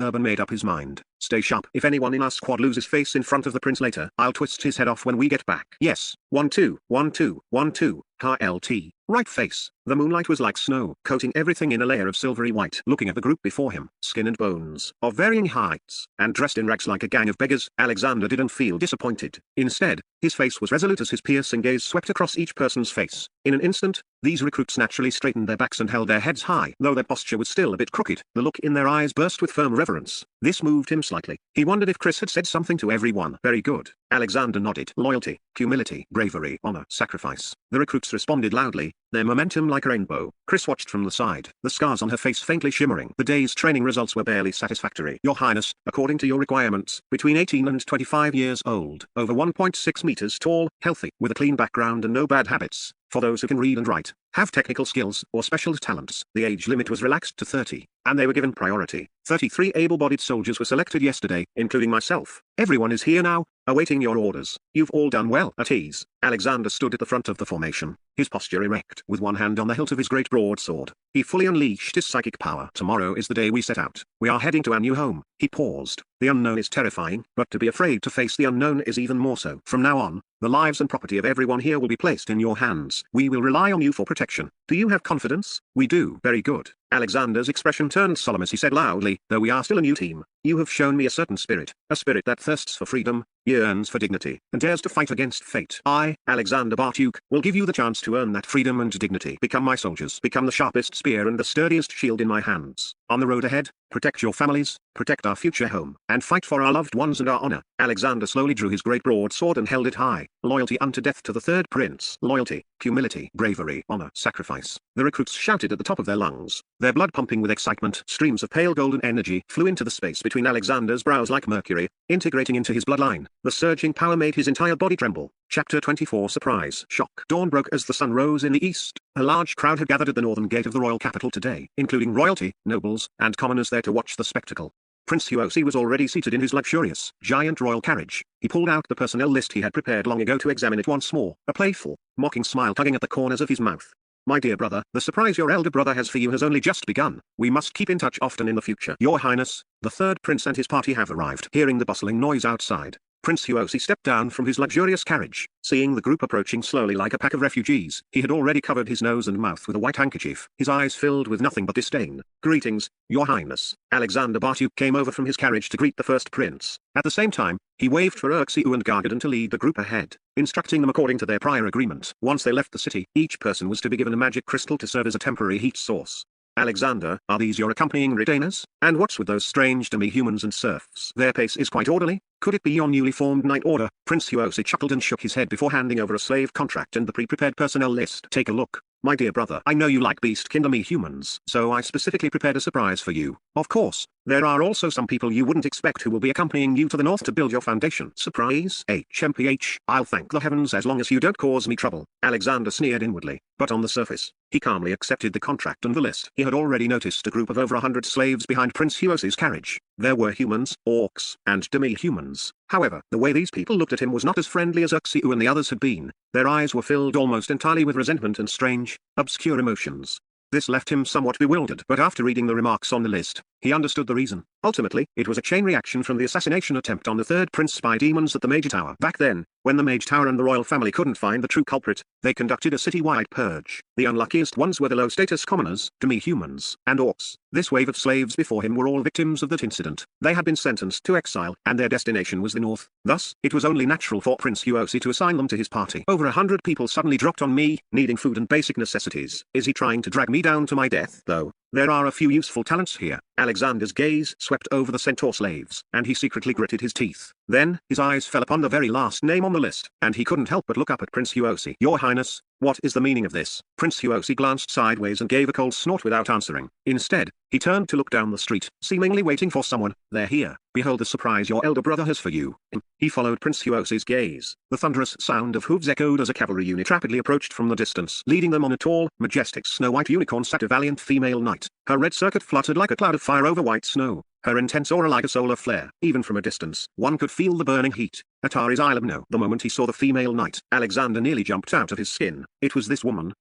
Urban made up his mind. Stay sharp. If anyone in our squad loses face in front of the prince later, I'll twist his head off when we get back. Yes. 1 2, 1 2, 1 2. HLT. Right face. The moonlight was like snow, coating everything in a layer of silvery white. Looking at the group before him, skin and bones, of varying heights, and dressed in rags like a gang of beggars, Alexander didn't feel disappointed. Instead, his face was resolute as his piercing gaze swept across each person's face. In an instant, these recruits naturally straightened their backs and held their heads high. Though their posture was still a bit crooked, the look in their eyes burst with firm reverence. This moved him slightly. He wondered if Chris had said something to everyone. Very good. Alexander nodded. Loyalty, humility, bravery, honor, sacrifice. The recruits responded loudly, their momentum like a rainbow. Chris watched from the side, the scars on her face faintly shimmering. The day's training results were barely satisfactory. Your Highness, according to your requirements, between 18 and 25 years old, over 1.6 meters tall, healthy, with a clean background and no bad habits. For those who can read and write, have technical skills, or special talents, the age limit was relaxed to 30, and they were given priority. 33 able-bodied soldiers were selected yesterday, including myself. Everyone is here now, awaiting your orders. You've all done well. At ease, Alexander stood at the front of the formation, his posture erect, with one hand on the hilt of his great broadsword. He fully unleashed his psychic power. Tomorrow is the day we set out. We are heading to our new home. He paused. The unknown is terrifying, but to be afraid to face the unknown is even more so. From now on, the lives and property of everyone here will be placed in your hands. We will rely on you for protection. Do you have confidence? We do. Very good. Alexander's expression turned solemn as he said loudly, though we are still a new team, you have shown me a certain spirit, a spirit that thirsts for freedom, yearns for dignity, and dares to fight against fate. I, Alexander Bartyuk, will give you the chance to earn that freedom and dignity. Become my soldiers. Become the sharpest spear and the sturdiest shield in my hands. On the road ahead, protect your families, protect our future home, and fight for our loved ones and our honor. Alexander slowly drew his great broadsword and held it high. Loyalty unto death to the third prince. Loyalty, humility, bravery, honor, sacrifice. The recruits shouted at the top of their lungs, their blood pumping with excitement. Streams of pale golden energy flew into the space between Alexander's brows like mercury, integrating into his bloodline. The surging power made his entire body tremble. Chapter 24. Surprise. Shock. Dawn broke as the sun rose in the east. A large crowd had gathered at the northern gate of the royal capital today, including royalty, nobles, and commoners there to watch the spectacle. Prince Huosi was already seated in his luxurious, giant royal carriage. He pulled out the personnel list he had prepared long ago to examine it once more, a playful, mocking smile tugging at the corners of his mouth. My dear brother, the surprise your elder brother has for you has only just begun. We must keep in touch often in the future. Your Highness, the third prince and his party have arrived. Hearing the bustling noise outside, Prince Huosi stepped down from his luxurious carriage. Seeing the group approaching slowly like a pack of refugees, he had already covered his nose and mouth with a white handkerchief, his eyes filled with nothing but disdain. "Greetings, Your Highness." Alexander Bartuk came over from his carriage to greet the first prince. At the same time, he waved for Urxiu and Gargadon to lead the group ahead, instructing them according to their prior agreement. Once they left the city, each person was to be given a magic crystal to serve as a temporary heat source. "Alexander, are these your accompanying retainers? And what's with those strange demi-humans and serfs? Their pace is quite orderly. Could it be your newly formed Night Order?" Prince Huosi chuckled and shook his head before handing over a slave contract and the pre-prepared personnel list. "Take a look. My dear brother, I know you like beast-kin demi-humans, so I specifically prepared a surprise for you. Of course, there are also some people you wouldn't expect who will be accompanying you to the north to build your foundation." "Surprise? HMPH, I'll thank the heavens as long as you don't cause me trouble." Alexander sneered inwardly, but on the surface, he calmly accepted the contract and the list. He had already noticed a group of over 100 slaves behind Prince Huosi's carriage. There were humans, orcs, and demi-humans. However, the way these people looked at him was not as friendly as Urxiu and the others had been. Their eyes were filled almost entirely with resentment and strange, obscure emotions. This left him somewhat bewildered, but after reading the remarks on the list, he understood the reason. Ultimately, it was a chain reaction from the assassination attempt on the third prince by demons at the Mage Tower. Back then, when the Mage Tower and the royal family couldn't find the true culprit, they conducted a city-wide purge. The unluckiest ones were the low-status commoners, demi-humans, and orcs. This wave of slaves before him were all victims of that incident. They had been sentenced to exile, and their destination was the north. Thus, it was only natural for Prince Huosi to assign them to his party. Over 100 people suddenly dropped on me, needing food and basic necessities. Is he trying to drag me down to my death? Though, there are a few useful talents here. Alexander's gaze swept over the centaur slaves, and he secretly gritted his teeth. Then, his eyes fell upon the very last name on the list, and he couldn't help but look up at Prince Huosi. "Your Highness, what is the meaning of this?" Prince Huosi glanced sideways and gave a cold snort without answering. Instead, he turned to look down the street, seemingly waiting for someone. "They're here. Behold the surprise your elder brother has for you." He followed Prince Huosi's gaze. The thunderous sound of hooves echoed as a cavalry unit rapidly approached from the distance. Leading them on a tall, majestic snow-white unicorn sat a valiant female knight. Her red circuit fluttered like a cloud of fire over white snow. Her intense aura like a solar flare. Even from a distance, one could feel the burning heat. Atari's Isle of No. The moment he saw the female knight, Alexander nearly jumped out of his skin. It was this woman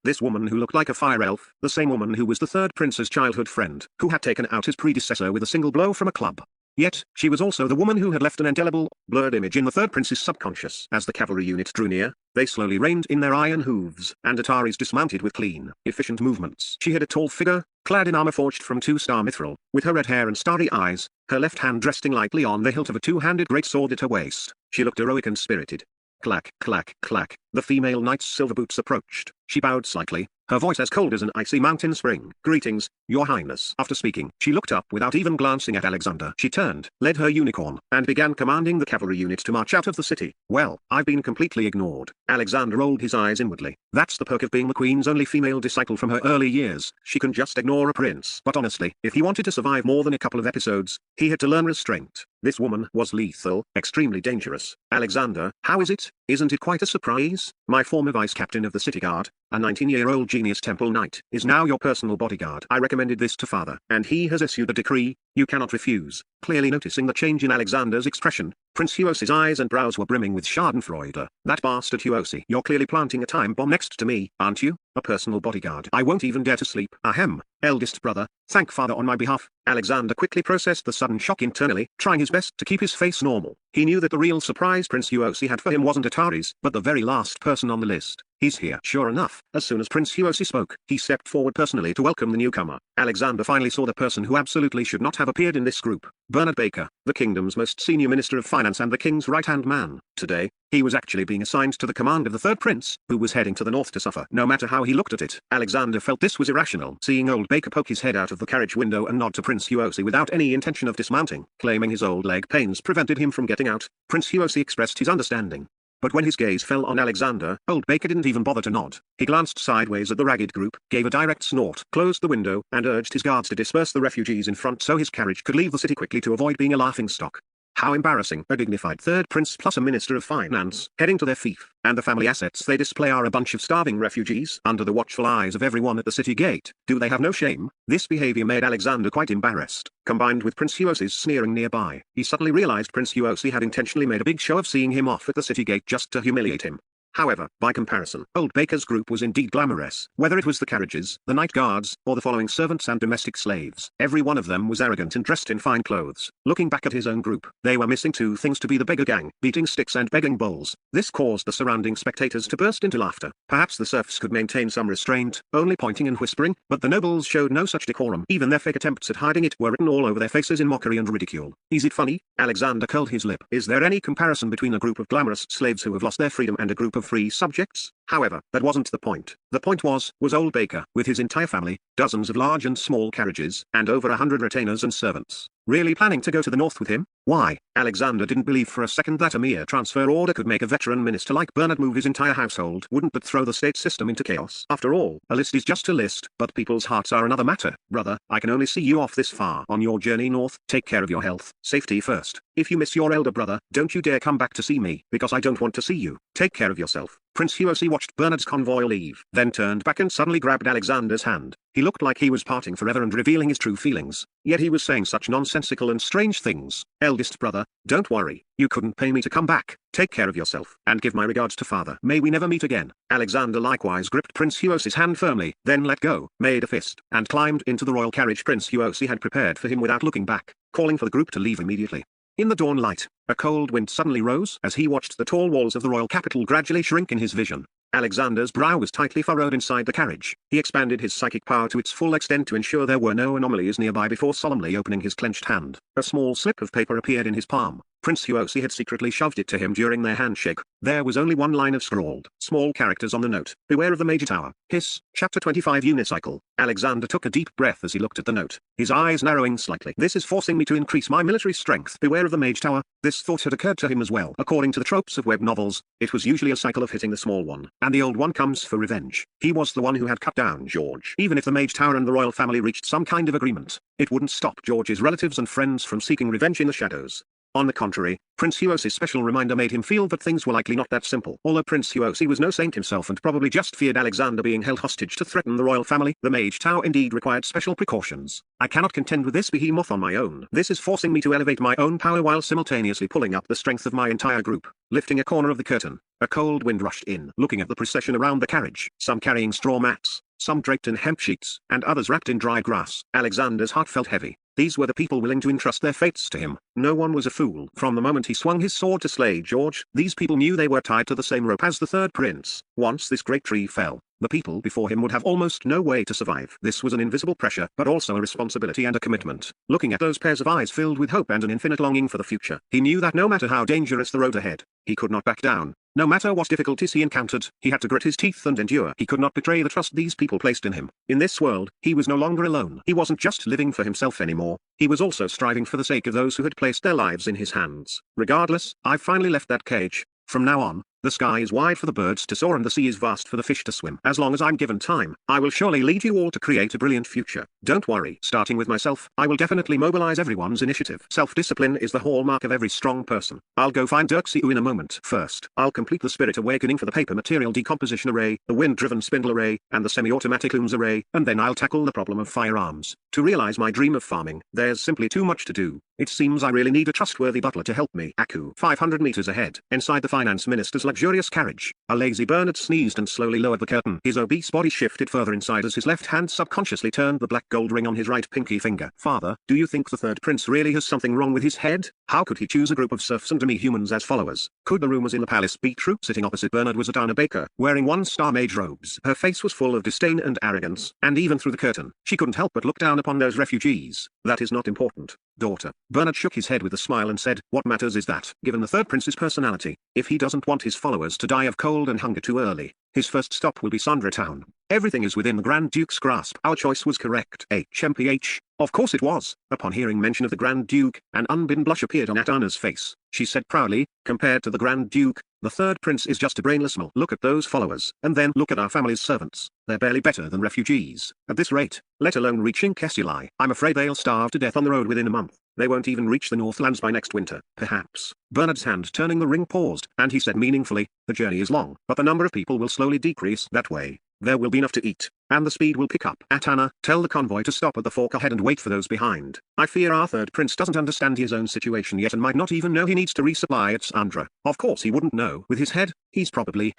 who looked like a fire elf, the same woman who was the third prince's childhood friend, who had taken out his predecessor with a single blow from a club. Yet, she was also the woman who had left an indelible, blurred image in the third prince's subconscious. As the cavalry unit drew near, they slowly reined in their iron hooves, and Ataris dismounted with clean, efficient movements. She had a tall figure, clad in armor forged from two-star mithril, with her red hair and starry eyes, her left hand resting lightly on the hilt of a two-handed greatsword at her waist. She looked heroic and spirited. Clack, clack, clack. The female knight's silver boots approached. She bowed slightly, her voice as cold as an icy mountain spring. "Greetings, Your Highness." After speaking, she looked up without even glancing at Alexander. She turned, led her unicorn, and began commanding the cavalry unit to march out of the city. "Well, I've been completely ignored." Alexander rolled his eyes inwardly. That's the perk of being the queen's only female disciple from her early years. She can just ignore a prince. But honestly, if he wanted to survive more than a couple of episodes, he had to learn restraint. This woman was lethal, extremely dangerous. "Alexander, how is it? Isn't it quite a surprise? My former vice captain of the city guard, a 19-year-old genius temple knight, is now your personal bodyguard. I recommended this to father, and he has issued a decree you cannot refuse." Clearly noticing the change in Alexander's expression, Prince Huosi's eyes and brows were brimming with schadenfreude. "That bastard Huosi. You're clearly planting a time bomb next to me, aren't you? A personal bodyguard. I won't even dare to sleep." "Ahem, eldest brother, thank father on my behalf." Alexander quickly processed the sudden shock internally, trying his best to keep his face normal. He knew that the real surprise Prince Huosi had for him wasn't Ataris, but the very last person on the list. "He's here." Sure enough, as soon as Prince Huosi spoke, he stepped forward personally to welcome the newcomer. Alexander finally saw the person who absolutely should not have appeared in this group. Bernard Baker, the kingdom's most senior minister of finance and the king's right-hand man. Today, he was actually being assigned to the command of the third prince, who was heading to the north to suffer. No matter how he looked at it, Alexander felt this was irrational. Seeing old Baker poke his head out of the carriage window and nod to Prince Huosi without any intention of dismounting, claiming his old leg pains prevented him from getting out, Prince Huosi expressed his understanding. But when his gaze fell on Alexander, old Baker didn't even bother to nod. He glanced sideways at the ragged group, gave a direct snort, closed the window, and urged his guards to disperse the refugees in front so his carriage could leave the city quickly to avoid being a laughingstock. How embarrassing. A dignified third prince plus a minister of finance, heading to their fief, and the family assets they display are a bunch of starving refugees under the watchful eyes of everyone at the city gate. Do they have no shame? This behavior made Alexander quite embarrassed. Combined with Prince Huosi's sneering nearby, he suddenly realized Prince Huosi had intentionally made a big show of seeing him off at the city gate just to humiliate him. However, by comparison, Old Baker's group was indeed glamorous. Whether it was the carriages, the night guards, or the following servants and domestic slaves, every one of them was arrogant and dressed in fine clothes. Looking back at his own group, they were missing two things to be the beggar gang: beating sticks and begging bowls. This caused the surrounding spectators to burst into laughter. Perhaps the serfs could maintain some restraint, only pointing and whispering, but the nobles showed no such decorum. Even their fake attempts at hiding it were written all over their faces in mockery and ridicule. Is it funny? Alexander curled his lip. Is there any comparison between a group of glamorous slaves who have lost their freedom and a group of free subjects? However, that wasn't the point. The point was Old Baker, with his entire family, dozens of large and small carriages, and over 100 retainers and servants, really planning to go to the north with him? Why? Alexander didn't believe for a second that a mere transfer order could make a veteran minister like Bernard move his entire household. Wouldn't that throw the state system into chaos? After all, a list is just a list, but people's hearts are another matter. Brother, I can only see you off this far on your journey north. Take care of your health. Safety first. If you miss your elder brother, don't you dare come back to see me, because I don't want to see you. Take care of yourself. Prince Hiroshi watched Bernard's convoy leave, then turned back and suddenly grabbed Alexander's hand. He looked like he was parting forever and revealing his true feelings, yet he was saying such nonsensical and strange things. Eldest brother, don't worry, you couldn't pay me to come back. Take care of yourself, and give my regards to father. May we never meet again. Alexander likewise gripped Prince Hiroshi's hand firmly, then let go, made a fist, and climbed into the royal carriage Prince Hiroshi had prepared for him without looking back, calling for the group to leave immediately. In the dawn light, a cold wind suddenly rose as he watched the tall walls of the royal capital gradually shrink in his vision. Alexander's brow was tightly furrowed inside the carriage. He expanded his psychic power to its full extent to ensure there were no anomalies nearby before solemnly opening his clenched hand. A small slip of paper appeared in his palm. Prince Hiroshi had secretly shoved it to him during their handshake. There was only one line of scrawled, small characters on the note. Beware of the Major Tower. Hiss, Chapter 25 Unicycle. Alexander took a deep breath as he looked at the note, his eyes narrowing slightly. This is forcing me to increase my military strength. Beware of the Mage Tower. This thought had occurred to him as well. According to the tropes of web novels, it was usually a cycle of hitting the small one, and the old one comes for revenge. He was the one who had cut down George. Even if the Mage Tower and the royal family reached some kind of agreement, it wouldn't stop George's relatives and friends from seeking revenge in the shadows. On the contrary, Prince Hiroshi's special reminder made him feel that things were likely not that simple. Although Prince Hiroshi was no saint himself and probably just feared Alexander being held hostage to threaten the royal family, the Mage Tower indeed required special precautions. I cannot contend with this behemoth on my own. This is forcing me to elevate my own power while simultaneously pulling up the strength of my entire group. Lifting a corner of the curtain, a cold wind rushed in, looking at the procession around the carriage, some carrying straw mats, some draped in hemp sheets, and others wrapped in dry grass. Alexander's heart felt heavy. These were the people willing to entrust their fates to him. No one was a fool. From the moment he swung his sword to slay George, these people knew they were tied to the same rope as the third prince. Once this great tree fell, the people before him would have almost no way to survive. This was an invisible pressure, but also a responsibility and a commitment. Looking at those pairs of eyes filled with hope and an infinite longing for the future, he knew that no matter how dangerous the road ahead, he could not back down. No matter what difficulties he encountered, he had to grit his teeth and endure. He could not betray the trust these people placed in him. In this world, he was no longer alone. He wasn't just living for himself anymore. He was also striving for the sake of those who had placed their lives in his hands. Regardless, I've finally left that cage. From now on, the sky is wide for the birds to soar and the sea is vast for the fish to swim. As long as I'm given time, I will surely lead you all to create a brilliant future. Don't worry. Starting with myself, I will definitely mobilize everyone's initiative. Self-discipline is the hallmark of every strong person. I'll go find Dirksiu in a moment. First, I'll complete the spirit awakening for the paper material decomposition array, the wind-driven spindle array, and the semi-automatic looms array, and then I'll tackle the problem of firearms. To realize my dream of farming, there's simply too much to do. It seems I really need a trustworthy butler to help me. Aku. 500 meters ahead, inside the finance minister's luxurious carriage, a lazy Bernard sneezed and slowly lowered the curtain. His obese body shifted further inside as his left hand subconsciously turned the black gold ring on his right pinky finger. Father, do you think the third prince really has something wrong with his head? How could he choose a group of serfs and demi-humans as followers? Could the rumors in the palace be true? Sitting opposite Bernard was Adana Baker, wearing one-star mage robes. Her face was full of disdain and arrogance, and even through the curtain, she couldn't help but look down upon those refugees. That is not important, daughter. Bernard shook his head with a smile and said, what matters is that, given the third prince's personality, if he doesn't want his followers to die of cold and hunger too early, his first stop will be Sandra Town. Everything is within the Grand Duke's grasp. Our choice was correct. HMPH. Of course it was. Upon hearing mention of the Grand Duke, an unbidden blush appeared on Atana's face. She said proudly, compared to the Grand Duke, the third prince is just a brainless mole. Look at those followers, and then look at our family's servants. They're barely better than refugees. At this rate, let alone reaching Kessilai, I'm afraid they'll starve to death on the road within a month. They won't even reach the Northlands by next winter. Perhaps. Bernard's hand turning the ring paused, and he said meaningfully, the journey is long, but the number of people will slowly decrease. That way, there will be enough to eat. and the speed will pick up. Atana, tell the convoy to stop at the fork ahead and wait for those behind. I fear our third prince doesn't understand his own situation yet and might not even know he needs to resupply at Sandra. Of course he wouldn't know. With his head, he's probably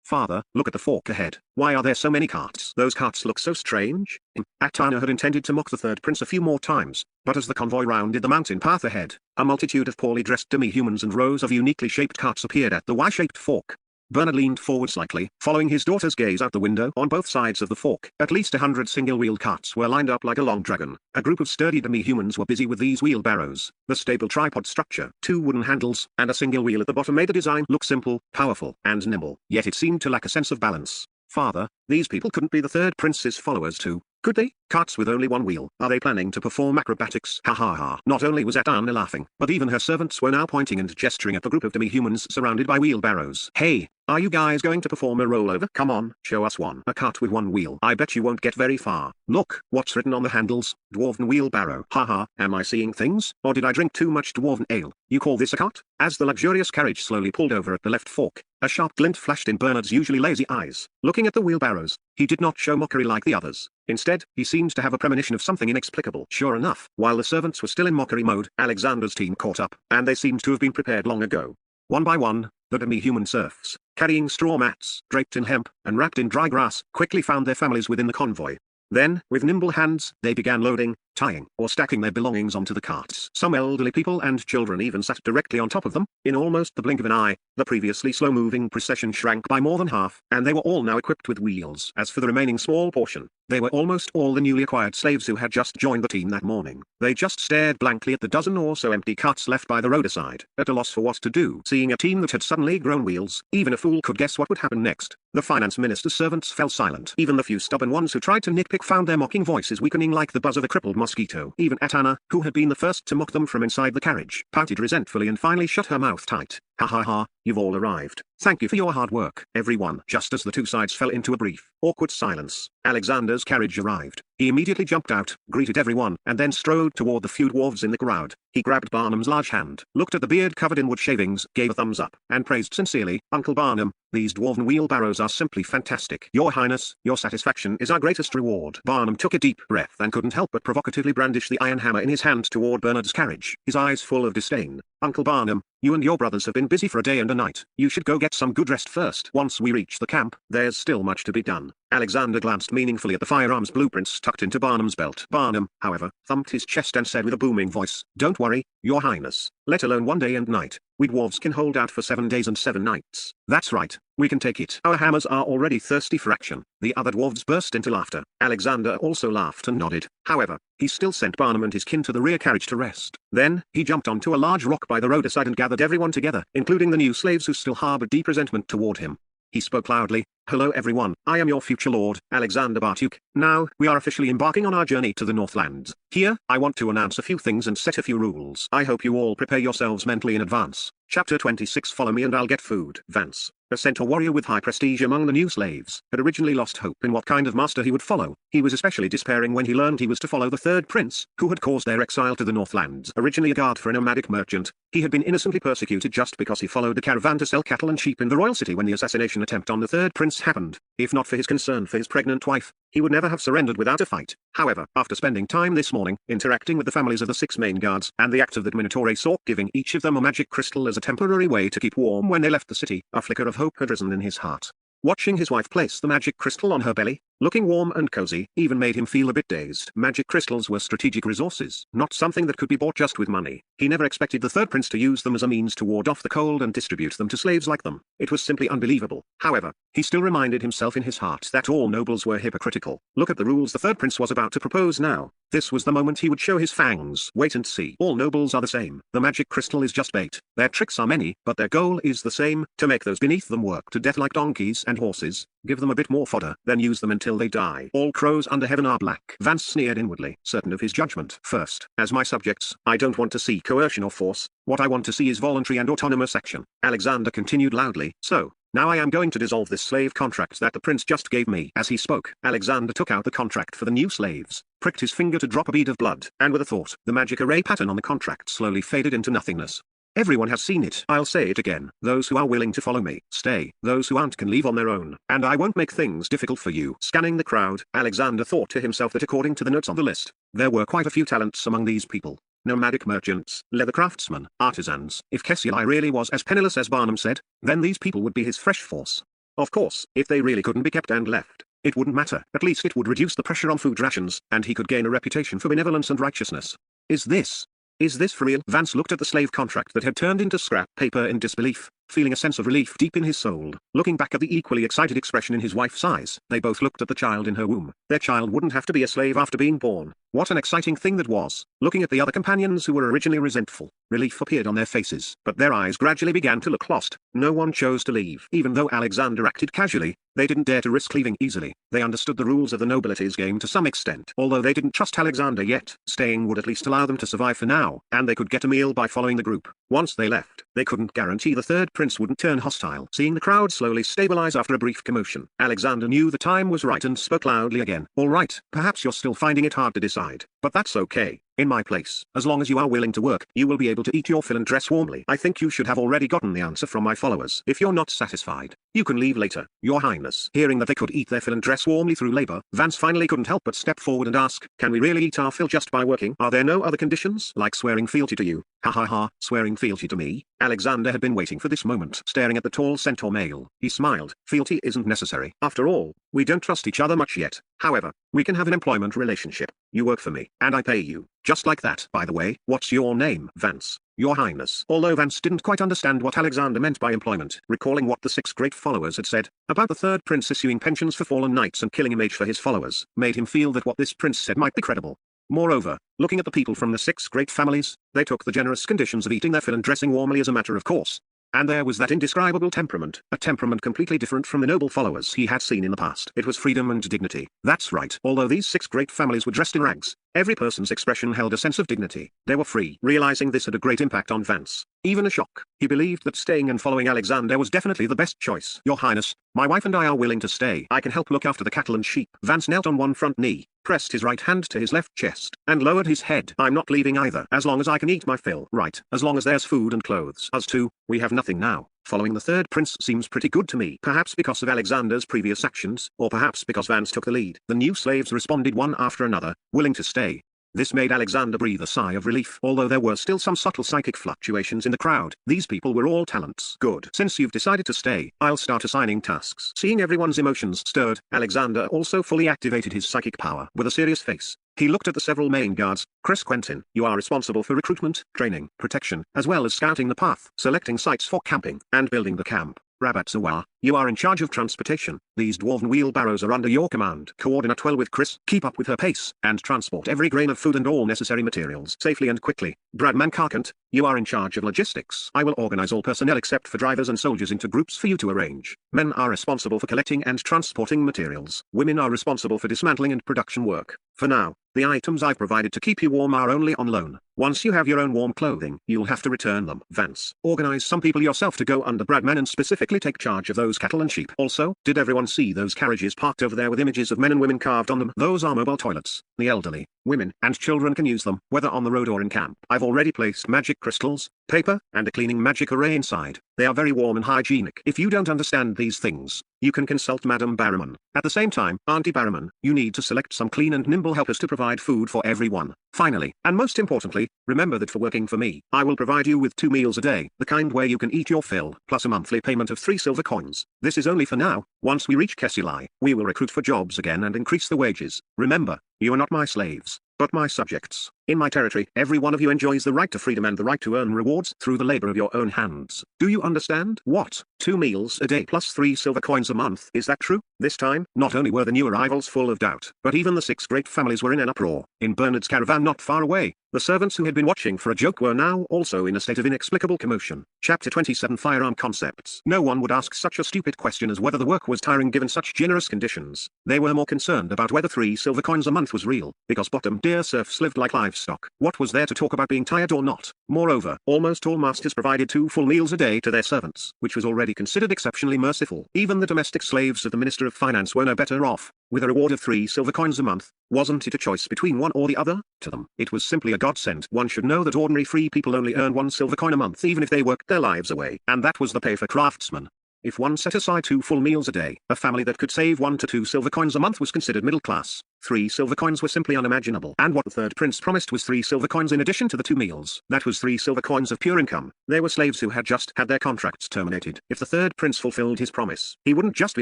Father, look at the fork ahead. Why are there so many carts? Those carts look so strange. Atana had intended to mock the third prince a few more times, but as the convoy rounded the mountain path ahead, a multitude of poorly dressed demi-humans and rows of uniquely shaped carts appeared at the Y-shaped fork. Bernard leaned forward slightly, following his daughter's gaze out the window. On both sides of the fork, at least 100 single-wheel carts were lined up like a long dragon. A group of sturdy demi-humans were busy with these wheelbarrows. The stable tripod structure, 2 wooden handles, and a single wheel at the bottom made the design look simple, powerful, and nimble, yet it seemed to lack a sense of balance. Father, these people couldn't be the third prince's followers too, could they? Carts with only one wheel. Are they planning to perform acrobatics? Ha ha ha. Not only was Atana laughing, but even her servants were now pointing and gesturing at the group of demi-humans surrounded by wheelbarrows. Hey, are you guys going to perform a rollover? Come on, show us one. A cart with one wheel. I bet you won't get very far. Look, what's written on the handles? Dwarven wheelbarrow. Haha, am I seeing things? Or did I drink too much dwarven ale? You call this a cart? As the luxurious carriage slowly pulled over at the left fork, a sharp glint flashed in Bernard's usually lazy eyes. Looking at the wheelbarrows, he did not show mockery like the others. Instead, he seemed to have a premonition of something inexplicable. Sure enough, while the servants were still in mockery mode, Alexander's team caught up, and they seemed to have been prepared long ago. One by one, the demi-human serfs, carrying straw mats, draped in hemp, and wrapped in dry grass, quickly found their families within the convoy. Then, with nimble hands, they began loading, tying, or stacking their belongings onto the carts. Some elderly people and children even sat directly on top of them. In almost the blink of an eye, the previously slow-moving procession shrank by more than half, and they were all now equipped with wheels. As for the remaining small portion, they were almost all the newly acquired slaves who had just joined the team that morning. They just stared blankly at the dozen or so empty carts left by the roadside, at a loss for what to do. Seeing a team that had suddenly grown wheels, even a fool could guess what would happen next. The finance minister's servants fell silent. Even the few stubborn ones who tried to nitpick found their mocking voices weakening like the buzz of a crippled mosquito. Even Atana, who had been the first to mock them from inside the carriage, pouted resentfully and finally shut her mouth tight. Ha ha ha, you've all arrived. Thank you for your hard work, everyone. Just as the two sides fell into a brief, awkward silence, Alexander's carriage arrived. He immediately jumped out, greeted everyone, and then strode toward the few dwarves in the crowd. He grabbed Barnum's large hand, looked at the beard covered in wood shavings, gave a thumbs up, and praised sincerely, Uncle Barnum, these dwarven wheelbarrows are simply fantastic. Your Highness, your satisfaction is our greatest reward. Barnum took a deep breath and couldn't help but provocatively brandish the iron hammer in his hand toward Bernard's carriage, his eyes full of disdain. Uncle Barnum, you and your brothers have been busy for a day and a night. You should go get some good rest first. Once we reach the camp, there's still much to be done. Alexander glanced meaningfully at the firearms blueprints tucked into Barnum's belt. Barnum, however, thumped his chest and said with a booming voice, Don't worry, Your Highness, let alone one day and night. We dwarves can hold out for 7 days and 7 nights. That's right, we can take it. Our hammers are already thirsty for action. The other dwarves burst into laughter. Alexander also laughed and nodded. However, he still sent Barnum and his kin to the rear carriage to rest. Then, he jumped onto a large rock by the roadside and gathered everyone together, including the new slaves who still harbored deep resentment toward him. He spoke loudly. Hello everyone, I am your future lord, Alexander Bartuk. Now, we are officially embarking on our journey to the Northlands. Here, I want to announce a few things and set a few rules. I hope you all prepare yourselves mentally in advance. Chapter 26 Follow me and I'll get food. Vance, a centaur warrior with high prestige among the new slaves, had originally lost hope in what kind of master he would follow. He was especially despairing when he learned he was to follow the third prince, who had caused their exile to the Northlands. Originally a guard for a nomadic merchant, he had been innocently persecuted just because he followed a caravan to sell cattle and sheep in the royal city when the assassination attempt on the third prince happened. If not for his concern for his pregnant wife, he would never have surrendered without a fight. However, after spending time this morning, interacting with the families of the 6 main guards, and the act of the Minotaur Sork giving each of them a magic crystal as a temporary way to keep warm when they left the city, a flicker of hope had risen in his heart. Watching his wife place the magic crystal on her belly, looking warm and cozy, even made him feel a bit dazed. Magic crystals were strategic resources, not something that could be bought just with money. He never expected the third prince to use them as a means to ward off the cold and distribute them to slaves like them. It was simply unbelievable. However, he still reminded himself in his heart that all nobles were hypocritical. Look at the rules the third prince was about to propose now. This was the moment he would show his fangs. Wait and see. All nobles are the same. The magic crystal is just bait. Their tricks are many, but their goal is the same, to make those beneath them work to death like donkeys and horses. Give them a bit more fodder, then use them until they die. All crows under heaven are black. Vance sneered inwardly, certain of his judgment. First, as my subjects, I don't want to see coercion or force. What I want to see is voluntary and autonomous action. Alexander continued loudly. So, now I am going to dissolve this slave contract that the prince just gave me. As he spoke, Alexander took out the contract for the new slaves, pricked his finger to drop a bead of blood, and with a thought, the magic array pattern on the contract slowly faded into nothingness. Everyone has seen it. I'll say it again. Those who are willing to follow me, stay. Those who aren't can leave on their own. And I won't make things difficult for you. Scanning the crowd, Alexander thought to himself that according to the notes on the list, there were quite a few talents among these people. Nomadic merchants, leather craftsmen, artisans. If Kessilai really was as penniless as Barnum said, then these people would be his fresh force. Of course, if they really couldn't be kept and left, it wouldn't matter. At least it would reduce the pressure on food rations, and he could gain a reputation for benevolence and righteousness. Is this for real? Vance looked at the slave contract that had turned into scrap paper in disbelief, feeling a sense of relief deep in his soul. Looking back at the equally excited expression in his wife's eyes, they both looked at the child in her womb. Their child wouldn't have to be a slave after being born. What an exciting thing that was. Looking at the other companions who were originally resentful, relief appeared on their faces, but their eyes gradually began to look lost. No one chose to leave. Even though Alexander acted casually, they didn't dare to risk leaving easily. They understood the rules of the nobility's game to some extent. Although they didn't trust Alexander yet, staying would at least allow them to survive for now, and they could get a meal by following the group. Once they left, they couldn't guarantee the third prince wouldn't turn hostile. Seeing the crowd slowly stabilize after a brief commotion, Alexander knew the time was right and spoke loudly again. All right, perhaps you're still finding it hard to decide, but that's okay. In my place, as long as you are willing to work, you will be able to eat your fill and dress warmly. I think you should have already gotten the answer from my followers. If you're not satisfied, you can leave later, Your Highness. Hearing that they could eat their fill and dress warmly through labor, Vance finally couldn't help but step forward and ask, can we really eat our fill just by working? Are there no other conditions? Like swearing fealty to you? Ha ha ha, swearing fealty to me? Alexander had been waiting for this moment, staring at the tall centaur male. He smiled. Fealty isn't necessary. After all, we don't trust each other much yet. However, we can have an employment relationship. You work for me, and I pay you. Just like that. By the way, what's your name? Vance. Your Highness. Although Vance didn't quite understand what Alexander meant by employment, recalling what the 6 great followers had said about the third prince issuing pensions for fallen knights and killing a mage for his followers, made him feel that what this prince said might be credible. Moreover, looking at the people from the 6 great families, they took the generous conditions of eating their fill and dressing warmly as a matter of course. And there was that indescribable temperament, a temperament completely different from the noble followers he had seen in the past. It was freedom and dignity. That's right. Although these 6 great families were dressed in rags, every person's expression held a sense of dignity. They were free. Realizing this had a great impact on Vance, even a shock, he believed that staying and following Alexander was definitely the best choice. Your Highness, my wife and I are willing to stay. I can help look after the cattle and sheep. Vance knelt on one front knee, pressed his right hand to his left chest, and lowered his head. I'm not leaving either. As long as I can eat my fill. Right. As long as there's food and clothes. Us too, we have nothing now. Following the third prince seems pretty good to me. Perhaps because of Alexander's previous actions, or perhaps because Vance took the lead. The new slaves responded one after another, willing to stay. This made Alexander breathe a sigh of relief. Although there were still some subtle psychic fluctuations in the crowd, these people were all talents. Good. Since you've decided to stay, I'll start assigning tasks. Seeing everyone's emotions stirred, Alexander also fully activated his psychic power. With a serious face, he looked at the several main guards. Chris Quentin, you are responsible for recruitment, training, protection, as well as scouting the path, selecting sites for camping, and building the camp. Rabatsawa, you are in charge of transportation. These dwarven wheelbarrows are under your command. Coordinate well with Chris, keep up with her pace, and transport every grain of food and all necessary materials safely and quickly. Bradman Carcant, you are in charge of logistics. I will organize all personnel except for drivers and soldiers into groups for you to arrange. Men are responsible for collecting and transporting materials. Women are responsible for dismantling and production work. For now, the items I've provided to keep you warm are only on loan. Once you have your own warm clothing, you'll have to return them. Vance, organize some people yourself to go under Bradman and specifically take charge of those cattle and sheep. Also, did everyone see those carriages parked over there with images of men and women carved on them? Those are mobile toilets. The elderly, women, and children can use them, whether on the road or in camp. I've already placed magic crystals, paper, and a cleaning magic array inside. They are very warm and hygienic. If you don't understand these things, you can consult Madame Barrowman. At the same time, Auntie Barrowman, you need to select some clean and nimble helpers to provide food for everyone. Finally, and most importantly, remember that for working for me, I will provide you with 2 meals a day, the kind where you can eat your fill, plus a monthly payment of 3 silver coins. This is only for now. Once we reach Kessilai, we will recruit for jobs again and increase the wages. Remember, you are not my slaves, but my subjects. In my territory, every one of you enjoys the right to freedom and the right to earn rewards through the labor of your own hands. Do you understand? What? 2 meals a day plus 3 silver coins a month. Is that true? This time, not only were the new arrivals full of doubt, but even the 6 great families were in an uproar. In Bernard's caravan not far away, the servants who had been watching for a joke were now also in a state of inexplicable commotion. Chapter 27 Firearm Concepts. No one would ask such a stupid question as whether the work was tiring given such generous conditions. They were more concerned about whether 3 silver coins a month was real, because bottom-tier serfs lived like livestock. livestock. What was there to talk about being tired or not? Moreover, almost all masters provided 2 full meals a day to their servants, which was already considered exceptionally merciful. Even the domestic slaves of the Minister of Finance were no better off. With a reward of 3 silver coins a month, wasn't it a choice between one or the other? To them, it was simply a godsend. One should know that ordinary free people only earn 1 silver coin a month even if they worked their lives away, and that was the pay for craftsmen. If one set aside 2 full meals a day, a family that could save 1 to 2 silver coins a month was considered middle class. 3 silver coins were simply unimaginable. And what the third prince promised was 3 silver coins in addition to the 2 meals. That was 3 silver coins of pure income. They were slaves who had just had their contracts terminated. If the third prince fulfilled his promise, he wouldn't just be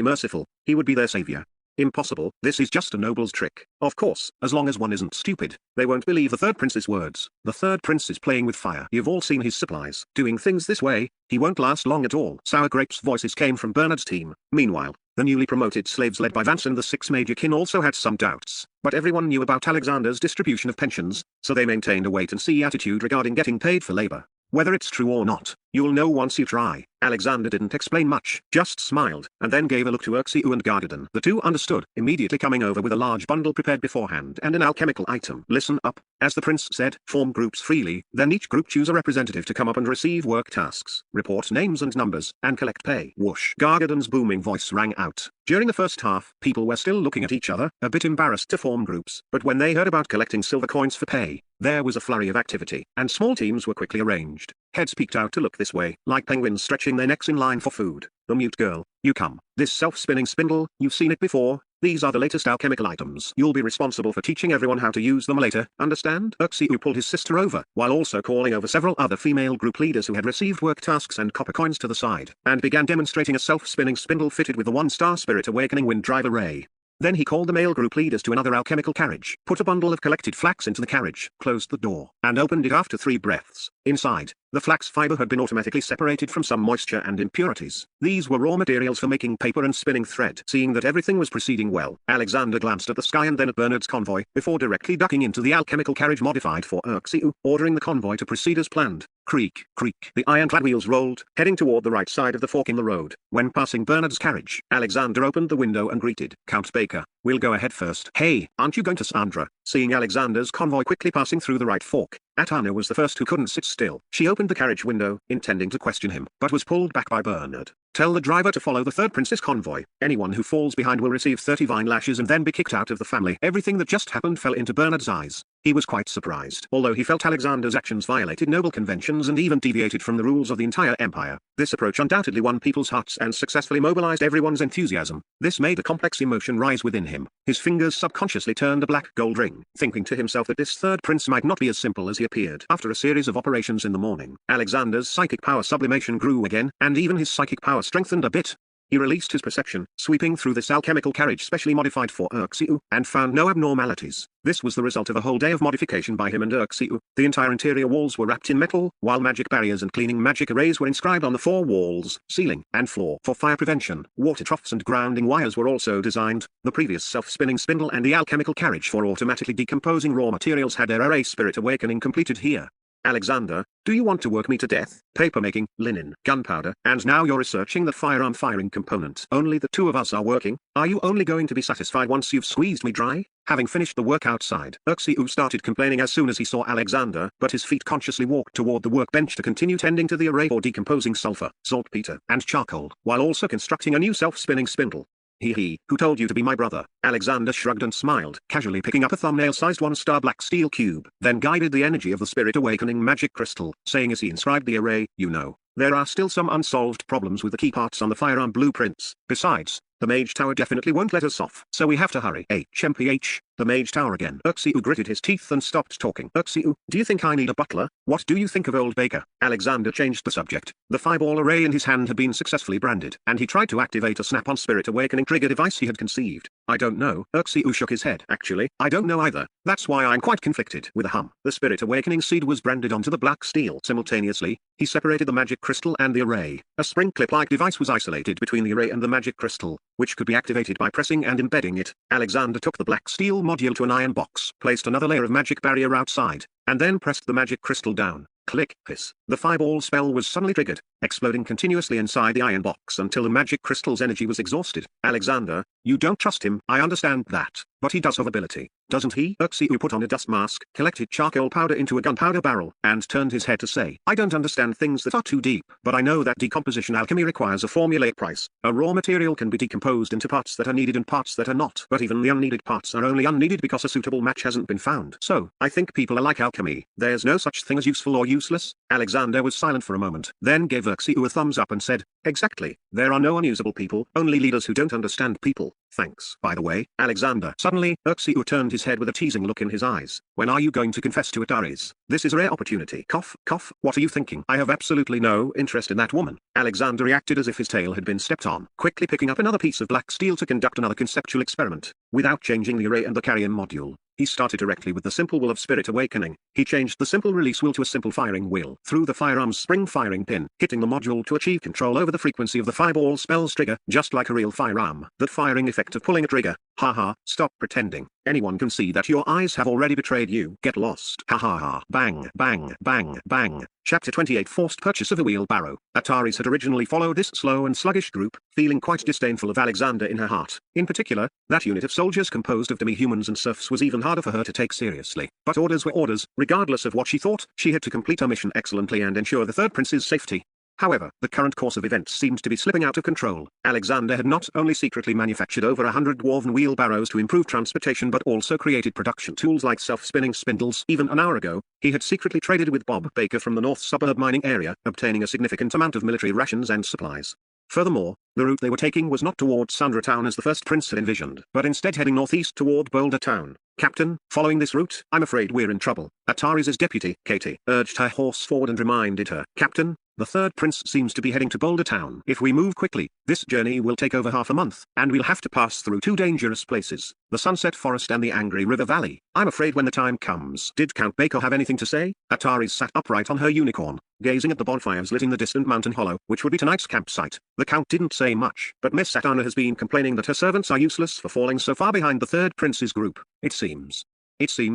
merciful, he would be their savior. Impossible, this is just a noble's trick. Of course, as long as one isn't stupid, they won't believe the third prince's words. The third prince is playing with fire. You've all seen his supplies. Doing things this way, he won't last long at all. Sour Grapes' voices came from Bernard's team. Meanwhile, the newly promoted slaves led by Vance and the 6 major kin also had some doubts, but everyone knew about Alexander's distribution of pensions, so they maintained a wait-and-see attitude regarding getting paid for labor. Whether it's true or not, you'll know once you try. Alexander didn't explain much, just smiled, and then gave a look to Urxiu and Gargadon. The two understood, immediately coming over with a large bundle prepared beforehand and an alchemical item. Listen up, as the prince said, form groups freely, then each group choose a representative to come up and receive work tasks, report names and numbers, and collect pay. Whoosh. Gargadon's booming voice rang out. During the first half, people were still looking at each other, a bit embarrassed to form groups, but when they heard about collecting silver coins for pay, there was a flurry of activity, and small teams were quickly arranged. Heads peeked out to look this way, like penguins stretching their necks in line for food. The mute girl, you come. This self-spinning spindle, you've seen it before. These are the latest alchemical items. You'll be responsible for teaching everyone how to use them later, understand? Urxiu pulled his sister over, while also calling over several other female group leaders who had received work tasks and copper coins to the side, and began demonstrating a self-spinning spindle fitted with the 1-star Spirit Awakening Wind Drive array. Then he called the male group leaders to another alchemical carriage, put a bundle of collected flax into the carriage, closed the door, and opened it after 3 breaths. Inside, the flax fiber had been automatically separated from some moisture and impurities. These were raw materials for making paper and spinning thread. Seeing that everything was proceeding well, Alexander glanced at the sky and then at Bernard's convoy, before directly ducking into the alchemical carriage modified for Urxiu, ordering the convoy to proceed as planned. Creak, creak. The ironclad wheels rolled, heading toward the right side of the fork in the road. When passing Bernard's carriage, Alexander opened the window and greeted, Count Baker, we'll go ahead first. Hey, aren't you going to Sandra? Seeing Alexander's convoy quickly passing through the right fork, Atana was the first who couldn't sit still. She opened the carriage window, intending to question him, but was pulled back by Bernard. Tell the driver to follow the third prince's convoy. Anyone who falls behind will receive 30 vine lashes and then be kicked out of the family. Everything that just happened fell into Bernard's eyes. He was quite surprised. Although he felt Alexander's actions violated noble conventions and even deviated from the rules of the entire empire, this approach undoubtedly won people's hearts and successfully mobilized everyone's enthusiasm. This made a complex emotion rise within him. His fingers subconsciously turned a black gold ring, thinking to himself that this third prince might not be as simple as he appeared. After a series of operations in the morning, Alexander's psychic power sublimation grew again, and even his psychic power strengthened a bit. He released his perception, sweeping through this alchemical carriage specially modified for Urxiu, and found no abnormalities. This was the result of a whole day of modification by him and Urxiu. The entire interior walls were wrapped in metal, while magic barriers and cleaning magic arrays were inscribed on the 4 walls, ceiling, and floor. For fire prevention, water troughs and grounding wires were also designed. The previous self-spinning spindle and the alchemical carriage for automatically decomposing raw materials had their array Spirit Awakening completed here. Alexander, do you want to work me to death? Papermaking, linen, gunpowder, and now you're researching the firearm firing component. Only the 2 of us are working. Are you only going to be satisfied once you've squeezed me dry? Having finished the work outside, Urxiu started complaining as soon as he saw Alexander, but his feet consciously walked toward the workbench to continue tending to the array for decomposing sulfur, saltpeter, and charcoal, while also constructing a new self-spinning spindle. He, who told you to be my brother? Alexander shrugged and smiled, casually picking up a thumbnail-sized 1-star black steel cube, then guided the energy of the Spirit Awakening magic crystal, saying as he inscribed the array, you know, there are still some unsolved problems with the key parts on the firearm blueprints. Besides, the mage tower definitely won't let us off, so we have to hurry. HMPH, the mage tower again. Urxiu gritted his teeth and stopped talking. Urxiu, do you think I need a butler? What do you think of old Baker? Alexander changed the subject. The fireball array in his hand had been successfully branded, and he tried to activate a snap-on Spirit Awakening trigger device he had conceived. I don't know. Urxiu shook his head. Actually, I don't know either. That's why I'm quite conflicted. With a hum, the Spirit Awakening seed was branded onto the black steel. Simultaneously, he separated the magic crystal and the array. A spring clip-like device was isolated between the array and the magic crystal, which could be activated by pressing and embedding it. Alexander took the black steel module to an iron box, placed another layer of magic barrier outside, and then pressed the magic crystal down. Click, hiss. The fireball spell was suddenly triggered, exploding continuously inside the iron box until the magic crystal's energy was exhausted. Alexander, you don't trust him, I understand that, but he does have ability. doesn't he? Uxiu put on a dust mask, collected charcoal powder into a gunpowder barrel, and turned his head to say, I don't understand things that are too deep, but I know that decomposition alchemy requires a formulaic price. A raw material can be decomposed into parts that are needed and parts that are not. But even the unneeded parts are only unneeded because a suitable match hasn't been found. So, I think people are like alchemy. There's no such thing as useful or useless. Alexander was silent for a moment, then gave Uxiu a thumbs up and said, exactly. There are no unusable people, only leaders who don't understand people. Thanks. By the way, Alexander. Suddenly, Uxiu turned his head with a teasing look in his eyes. When are you going to confess to Ataris? This is a rare opportunity. Cough, cough. What are you thinking? I have absolutely no interest in that woman. Alexander reacted as if his tail had been stepped on, quickly picking up another piece of black steel to conduct another conceptual experiment. Without changing the array and the carrier module, he started directly with the simple will of spirit awakening. He changed the simple release will to a simple firing will through the firearm's spring firing pin, hitting the module to achieve control over the frequency of the fireball spell's trigger, just like a real firearm. That firing effect of pulling a trigger. Haha, stop pretending. Anyone can see that your eyes have already betrayed you. Get lost. Ha ha ha. Bang, bang, bang, bang. Chapter 28 Forced Purchase of a Wheelbarrow. Ataris had originally followed this slow and sluggish group, feeling quite disdainful of Alexander in her heart. In particular, that unit of soldiers composed of demi-humans and serfs was even harder for her to take seriously. But orders were orders. Regardless of what she thought, she had to complete her mission excellently and ensure the third prince's safety. However, the current course of events seemed to be slipping out of control. Alexander had not only secretly manufactured over 100 dwarven wheelbarrows to improve transportation but also created production tools like self-spinning spindles. Even an hour ago, he had secretly traded with Bob Baker from the north suburb mining area, obtaining a significant amount of military rations and supplies. Furthermore, the route they were taking was not toward Sandra Town as the first prince had envisioned, but instead heading northeast toward Boulder Town. Captain, following this route, I'm afraid we're in trouble. Ataris' deputy, Katie, urged her horse forward and reminded her, Captain, the third prince seems to be heading to Boulder Town. If we move quickly, this journey will take over half a month, and we'll have to pass through two dangerous places, the Sunset Forest and the Angry River Valley. I'm afraid when the time comes. Did Count Baker have anything to say? Ataris sat upright on her unicorn, gazing at the bonfires lit in the distant mountain hollow, which would be tonight's campsite. The Count didn't say much, but Miss Satana has been complaining that her servants are useless for falling so far behind the third prince's group. It seems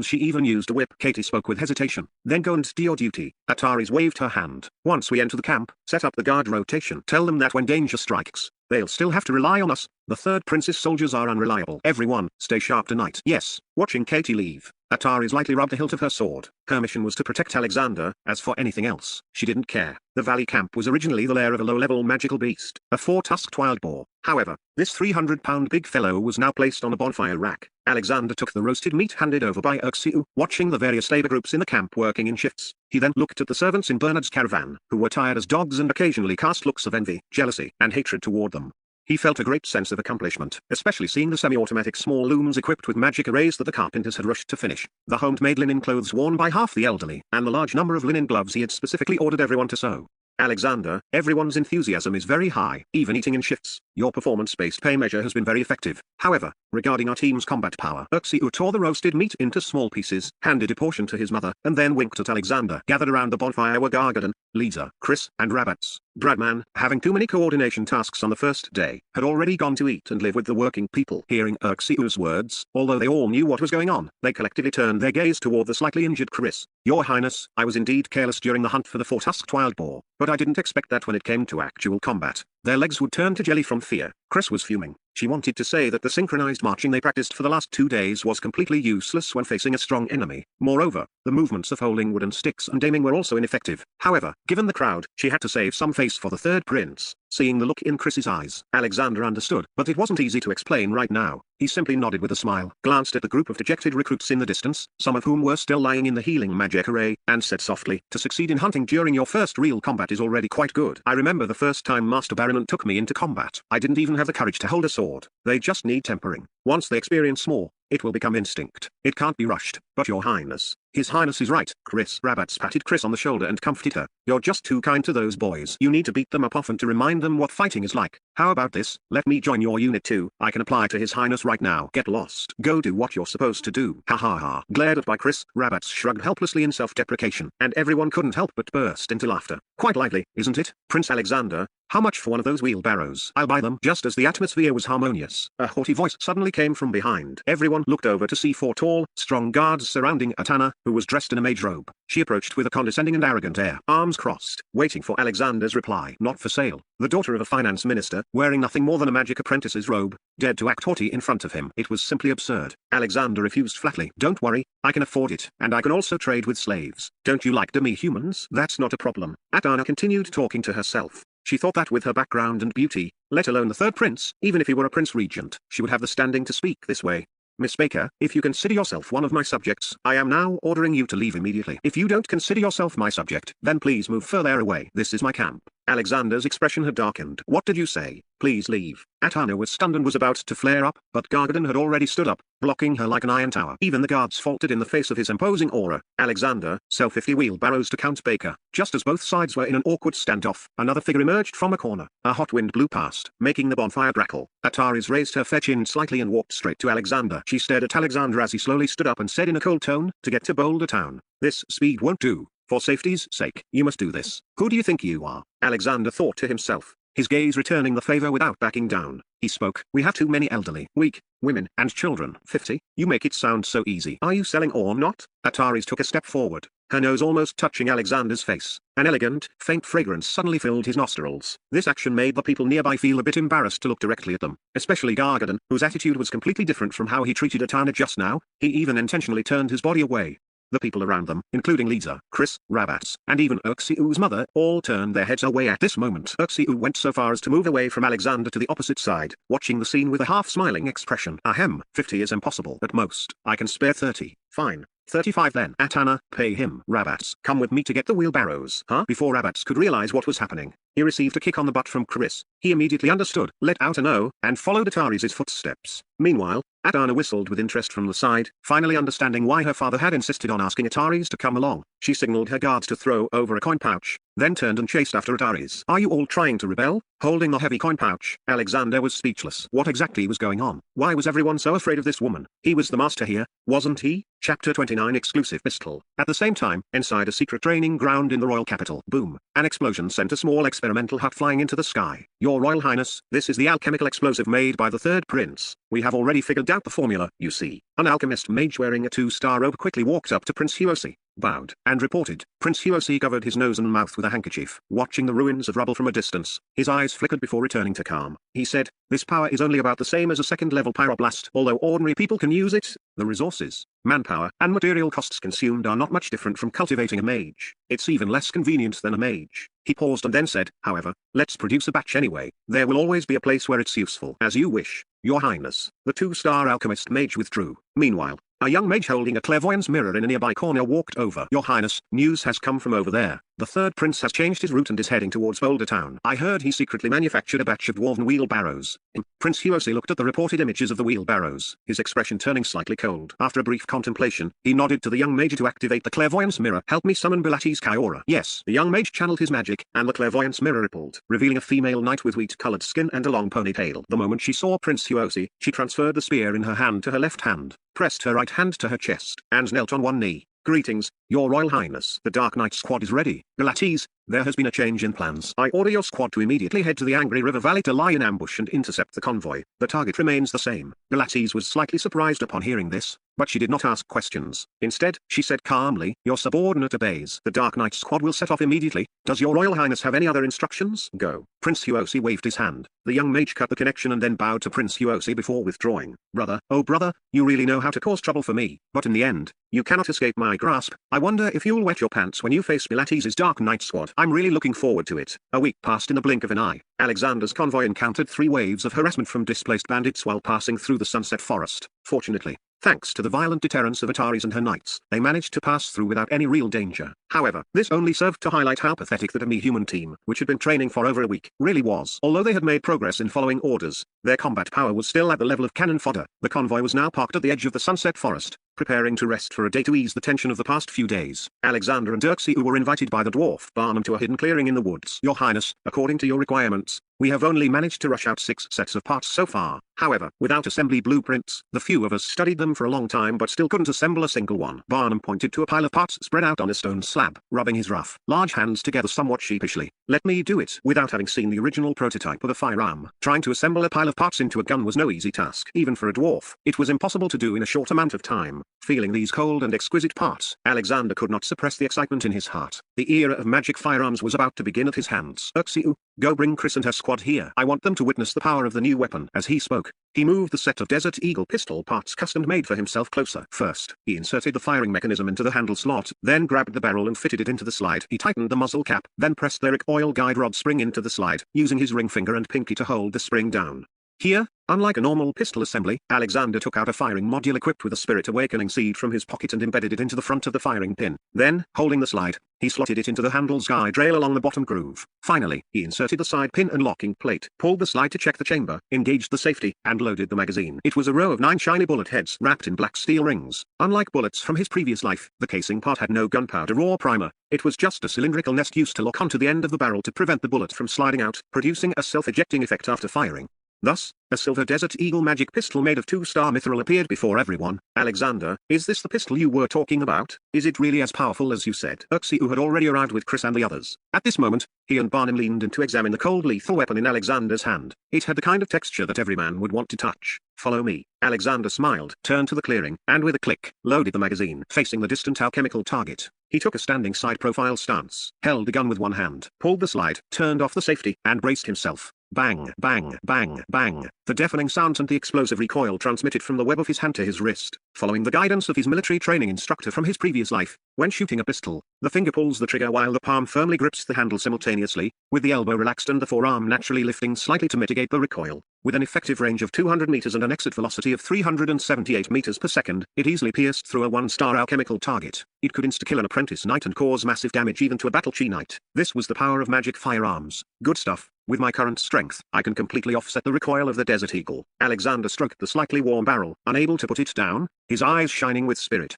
she even used a whip. Katie spoke with hesitation. Then go and do your duty. Ataris waved her hand. Once we enter the camp, set up the guard rotation. Tell them that when danger strikes, they'll still have to rely on us. The third prince's soldiers are unreliable. Everyone, stay sharp tonight. Yes. Watching Katie leave, Ataris lightly rubbed the hilt of her sword. Her mission was to protect Alexander. As for anything else, she didn't care. The valley camp was originally the lair of a low-level magical beast, a four-tusked wild boar. However, this 300-pound big fellow was now placed on a bonfire rack. Alexander took the roasted meat handed over by Uxiu, watching the various labor groups in the camp working in shifts. He then looked at the servants in Bernard's caravan, who were tired as dogs and occasionally cast looks of envy, jealousy, and hatred toward them. He felt a great sense of accomplishment, especially seeing the semi-automatic small looms equipped with magic arrays that the carpenters had rushed to finish, the homemade linen clothes worn by half the elderly, and the large number of linen gloves he had specifically ordered everyone to sew. Alexander, everyone's enthusiasm is very high, even eating in shifts. Your performance-based pay measure has been very effective. However, regarding our team's combat power, Uxiu tore the roasted meat into small pieces, handed a portion to his mother, and then winked at Alexander. Gathered around the bonfire were Gargadon, Lisa, Chris, and Rabbits. Bradman, having too many coordination tasks on the first day, had already gone to eat and live with the working people. Hearing Uxiu's words, although they all knew what was going on, they collectively turned their gaze toward the slightly injured Chris. Your Highness, I was indeed careless during the hunt for the four-tusked wild boar, but I didn't expect that when it came to actual combat, their legs would turn to jelly from fear. Chris was fuming. She wanted to say that the synchronized marching they practiced for the last 2 days was completely useless when facing a strong enemy. Moreover, the movements of holding wood and sticks and aiming were also ineffective. However, given the crowd, she had to save some face for the third prince. Seeing the look in Chris's eyes, Alexander understood, but it wasn't easy to explain right now. He simply nodded with a smile, glanced at the group of dejected recruits in the distance, some of whom were still lying in the healing magic array, and said softly, to succeed in hunting during your first real combat is already quite good. I remember the first time Master Baronet took me into combat. I didn't even have the courage to hold a sword. They just need tempering. Once they experience more, it will become instinct. It can't be rushed. But your Highness. His Highness is right. Chris Rabbits patted Chris on the shoulder and comforted her. You're just too kind to those boys. You need to beat them up often to remind them what fighting is like. How about this? Let me join your unit too. I can apply to His Highness right now. Get lost. Go do what you're supposed to do. Ha ha ha. Glared at by Chris, Rabbits shrugged helplessly in self-deprecation, and everyone couldn't help but burst into laughter. Quite lively, isn't it? Prince Alexander, How much for one of those wheelbarrows? I'll buy them. Just as the atmosphere was harmonious, a haughty voice suddenly came from behind. Everyone looked over to see four tall, strong guards surrounding Atana, who was dressed in a mage robe. She approached with a condescending and arrogant air, arms crossed, waiting for Alexander's reply. Not for sale. The daughter of a finance minister, wearing nothing more than a magic apprentice's robe, dared to act haughty in front of him. It was simply absurd. Alexander refused flatly. Don't worry, I can afford it, and I can also trade with slaves. Don't you like demi-humans? That's not a problem. Atana continued talking to herself. She thought that with her background and beauty, let alone the third prince, even if he were a prince regent, she would have the standing to speak this way. Miss Baker, if you consider yourself one of my subjects, I am now ordering you to leave immediately. If you don't consider yourself my subject, then please move further away. This is my camp. Alexander's expression had darkened. What did you say? Please leave. Atana was stunned and was about to flare up, but Gargadon had already stood up, blocking her like an iron tower. Even the guards faltered in the face of his imposing aura. Alexander, sell 50 wheelbarrows to Count Baker. Just as both sides were in an awkward standoff, another figure emerged from a corner. A hot wind blew past, making the bonfire crackle. Ataris raised her fair chin slightly and walked straight to Alexander. She stared at Alexander as he slowly stood up and said in a cold tone, to get to Boulder Town. This speed won't do. For safety's sake, you must do this. Who do you think you are? Alexander thought to himself, his gaze returning the favor without backing down. He spoke. We have too many elderly, weak, women, and children. 50? You make it sound so easy. Are you selling or not? Ataris took a step forward, her nose almost touching Alexander's face. An elegant, faint fragrance suddenly filled his nostrils. This action made the people nearby feel a bit embarrassed to look directly at them, especially Gargadon, whose attitude was completely different from how he treated Atana just now. He even intentionally turned his body away. The people around them, including Lisa, Chris, Rabats, and even Uxiu's mother, all turned their heads away at this moment. Uxiu went so far as to move away from Alexander to the opposite side, watching the scene with a half-smiling expression. Ahem, 50 is impossible. At most, I can spare 30. Fine. 35 then. Atana, pay him. Rabats, come with me to get the wheelbarrows. Huh? Before Rabats could realize what was happening, he received a kick on the butt from Chris. He immediately understood, let out a no, and followed Ataris' footsteps. Meanwhile, Atana whistled with interest from the side, finally understanding why her father had insisted on asking Ataris to come along. She signaled her guards to throw over a coin pouch, then turned and chased after Ataris. Are you all trying to rebel? Holding the heavy coin pouch, Alexander was speechless. What exactly was going on? Why was everyone so afraid of this woman? He was the master here, wasn't he? Chapter 29 Exclusive Pistol. At the same time, inside a secret training ground in the royal capital, boom, an explosion sent a small experimental hut flying into the sky. Your Royal Highness, this is the alchemical explosive made by the third prince. We have already figured out the formula, you see. An alchemist mage wearing a 2-star robe quickly walked up to Prince Huosi, bowed, and reported. Prince Huosi covered his nose and mouth with a handkerchief, watching the ruins of rubble from a distance. His eyes flickered before returning to calm. He said, this power is only about the same as a second-level pyroblast. Although ordinary people can use it, the resources, manpower, and material costs consumed are not much different from cultivating a mage. It's even less convenient than a mage. He paused and then said, however, let's produce a batch anyway. There will always be a place where it's useful. As you wish, Your Highness. The 2-star alchemist mage withdrew. Meanwhile, a young mage holding a clairvoyance mirror in a nearby corner walked over. Your Highness, news has come from over there. The third prince has changed his route and is heading towards Boulder Town. I heard he secretly manufactured a batch of dwarven wheelbarrows. Prince Huosi looked at the reported images of the wheelbarrows, his expression turning slightly cold. After a brief contemplation, he nodded to the young mage to activate the clairvoyance mirror. Help me summon Bilates Kyora. Yes. The young mage channeled his magic, and the clairvoyance mirror rippled, revealing a female knight with wheat-colored skin and a long ponytail. The moment she saw Prince Huosi, she transferred the spear in her hand to her left hand, pressed her right hand to her chest, and knelt on one knee. Greetings, Your Royal Highness. The Dark Knight squad is ready. Bilates, there has been a change in plans. I order your squad to immediately head to the Angry River Valley to lie in ambush and intercept the convoy. The target remains the same. Bilates was slightly surprised upon hearing this, but she did not ask questions. Instead, she said calmly, your subordinate obeys. The Dark Knight squad will set off immediately. Does Your Royal Highness have any other instructions? Go. Prince Huosi waved his hand. The young mage cut the connection and then bowed to Prince Huosi before withdrawing. Brother, oh brother, you really know how to cause trouble for me, but in the end, you cannot escape my grasp. I wonder if you'll wet your pants when you face Bilates' Dark Knight squad. I'm really looking forward to it. A week passed in the blink of an eye. Alexander's convoy encountered 3 waves of harassment from displaced bandits while passing through the Sunset Forest. Fortunately, thanks to the violent deterrence of Ataris and her knights, they managed to pass through without any real danger. However, this only served to highlight how pathetic the demi-human team, which had been training for over a week, really was. Although they had made progress in following orders, their combat power was still at the level of cannon fodder. The convoy was now parked at the edge of the Sunset Forest, preparing to rest for a day to ease the tension of the past few days. Alexander and Uxiu were invited by the dwarf Barnum to a hidden clearing in the woods. Your Highness, according to your requirements, We have only managed to rush out 6 sets of parts so far. However, without assembly blueprints, the few of us studied them for a long time but still couldn't assemble a single one. Barnum pointed to a pile of parts spread out on a stone slab, rubbing his rough, large hands together somewhat sheepishly. Let me do it. Without having seen the original prototype of a firearm, trying to assemble a pile of parts into a gun was no easy task. Even for a dwarf, it was impossible to do in a short amount of time. Feeling these cold and exquisite parts, Alexander could not suppress the excitement in his heart. The era of magic firearms was about to begin at his hands. Uxiu, go bring Chris and her squad here. I want them to witness the power of the new weapon. As he spoke, he moved the set of Desert Eagle pistol parts custom made for himself closer. First, he inserted the firing mechanism into the handle slot, then grabbed the barrel and fitted it into the slide. He tightened the muzzle cap, then pressed the recoil guide rod spring into the slide, using his ring finger and pinky to hold the spring down. Here, unlike a normal pistol assembly, Alexander took out a firing module equipped with a Spirit Awakening seed from his pocket and embedded it into the front of the firing pin. Then, holding the slide, he slotted it into the handle's guide rail along the bottom groove. Finally, he inserted the side pin and locking plate, pulled the slide to check the chamber, engaged the safety, and loaded the magazine. It was a row of 9 shiny bullet heads wrapped in black steel rings. Unlike bullets from his previous life, the casing part had no gunpowder or primer. It was just a cylindrical nest used to lock onto the end of the barrel to prevent the bullet from sliding out, producing a self-ejecting effect after firing. Thus, a silver Desert Eagle magic pistol made of 2-star mithril appeared before everyone. Alexander, is this the pistol you were talking about? Is it really as powerful as you said? Uxiu had already arrived with Chris and the others. At this moment, he and Barnum leaned in to examine the cold lethal weapon in Alexander's hand. It had the kind of texture that every man would want to touch. Follow me. Alexander smiled, turned to the clearing, and with a click, loaded the magazine, facing the distant alchemical target. He took a standing side profile stance, held the gun with one hand, pulled the slide, turned off the safety, and braced himself. Bang, bang, bang, bang. The deafening sounds and the explosive recoil transmitted from the web of his hand to his wrist. Following the guidance of his military training instructor from his previous life, when shooting a pistol, the finger pulls the trigger while the palm firmly grips the handle simultaneously, with the elbow relaxed and the forearm naturally lifting slightly to mitigate the recoil. With an effective range of 200 meters and an exit velocity of 378 meters per second, it easily pierced through a 1-star alchemical target. It could insta-kill an apprentice knight and cause massive damage even to a battle chi knight. This was the power of magic firearms. Good stuff. With my current strength, I can completely offset the recoil of the Desert Eagle. Alexander stroked the slightly warm barrel, unable to put it down, his eyes shining with spirit.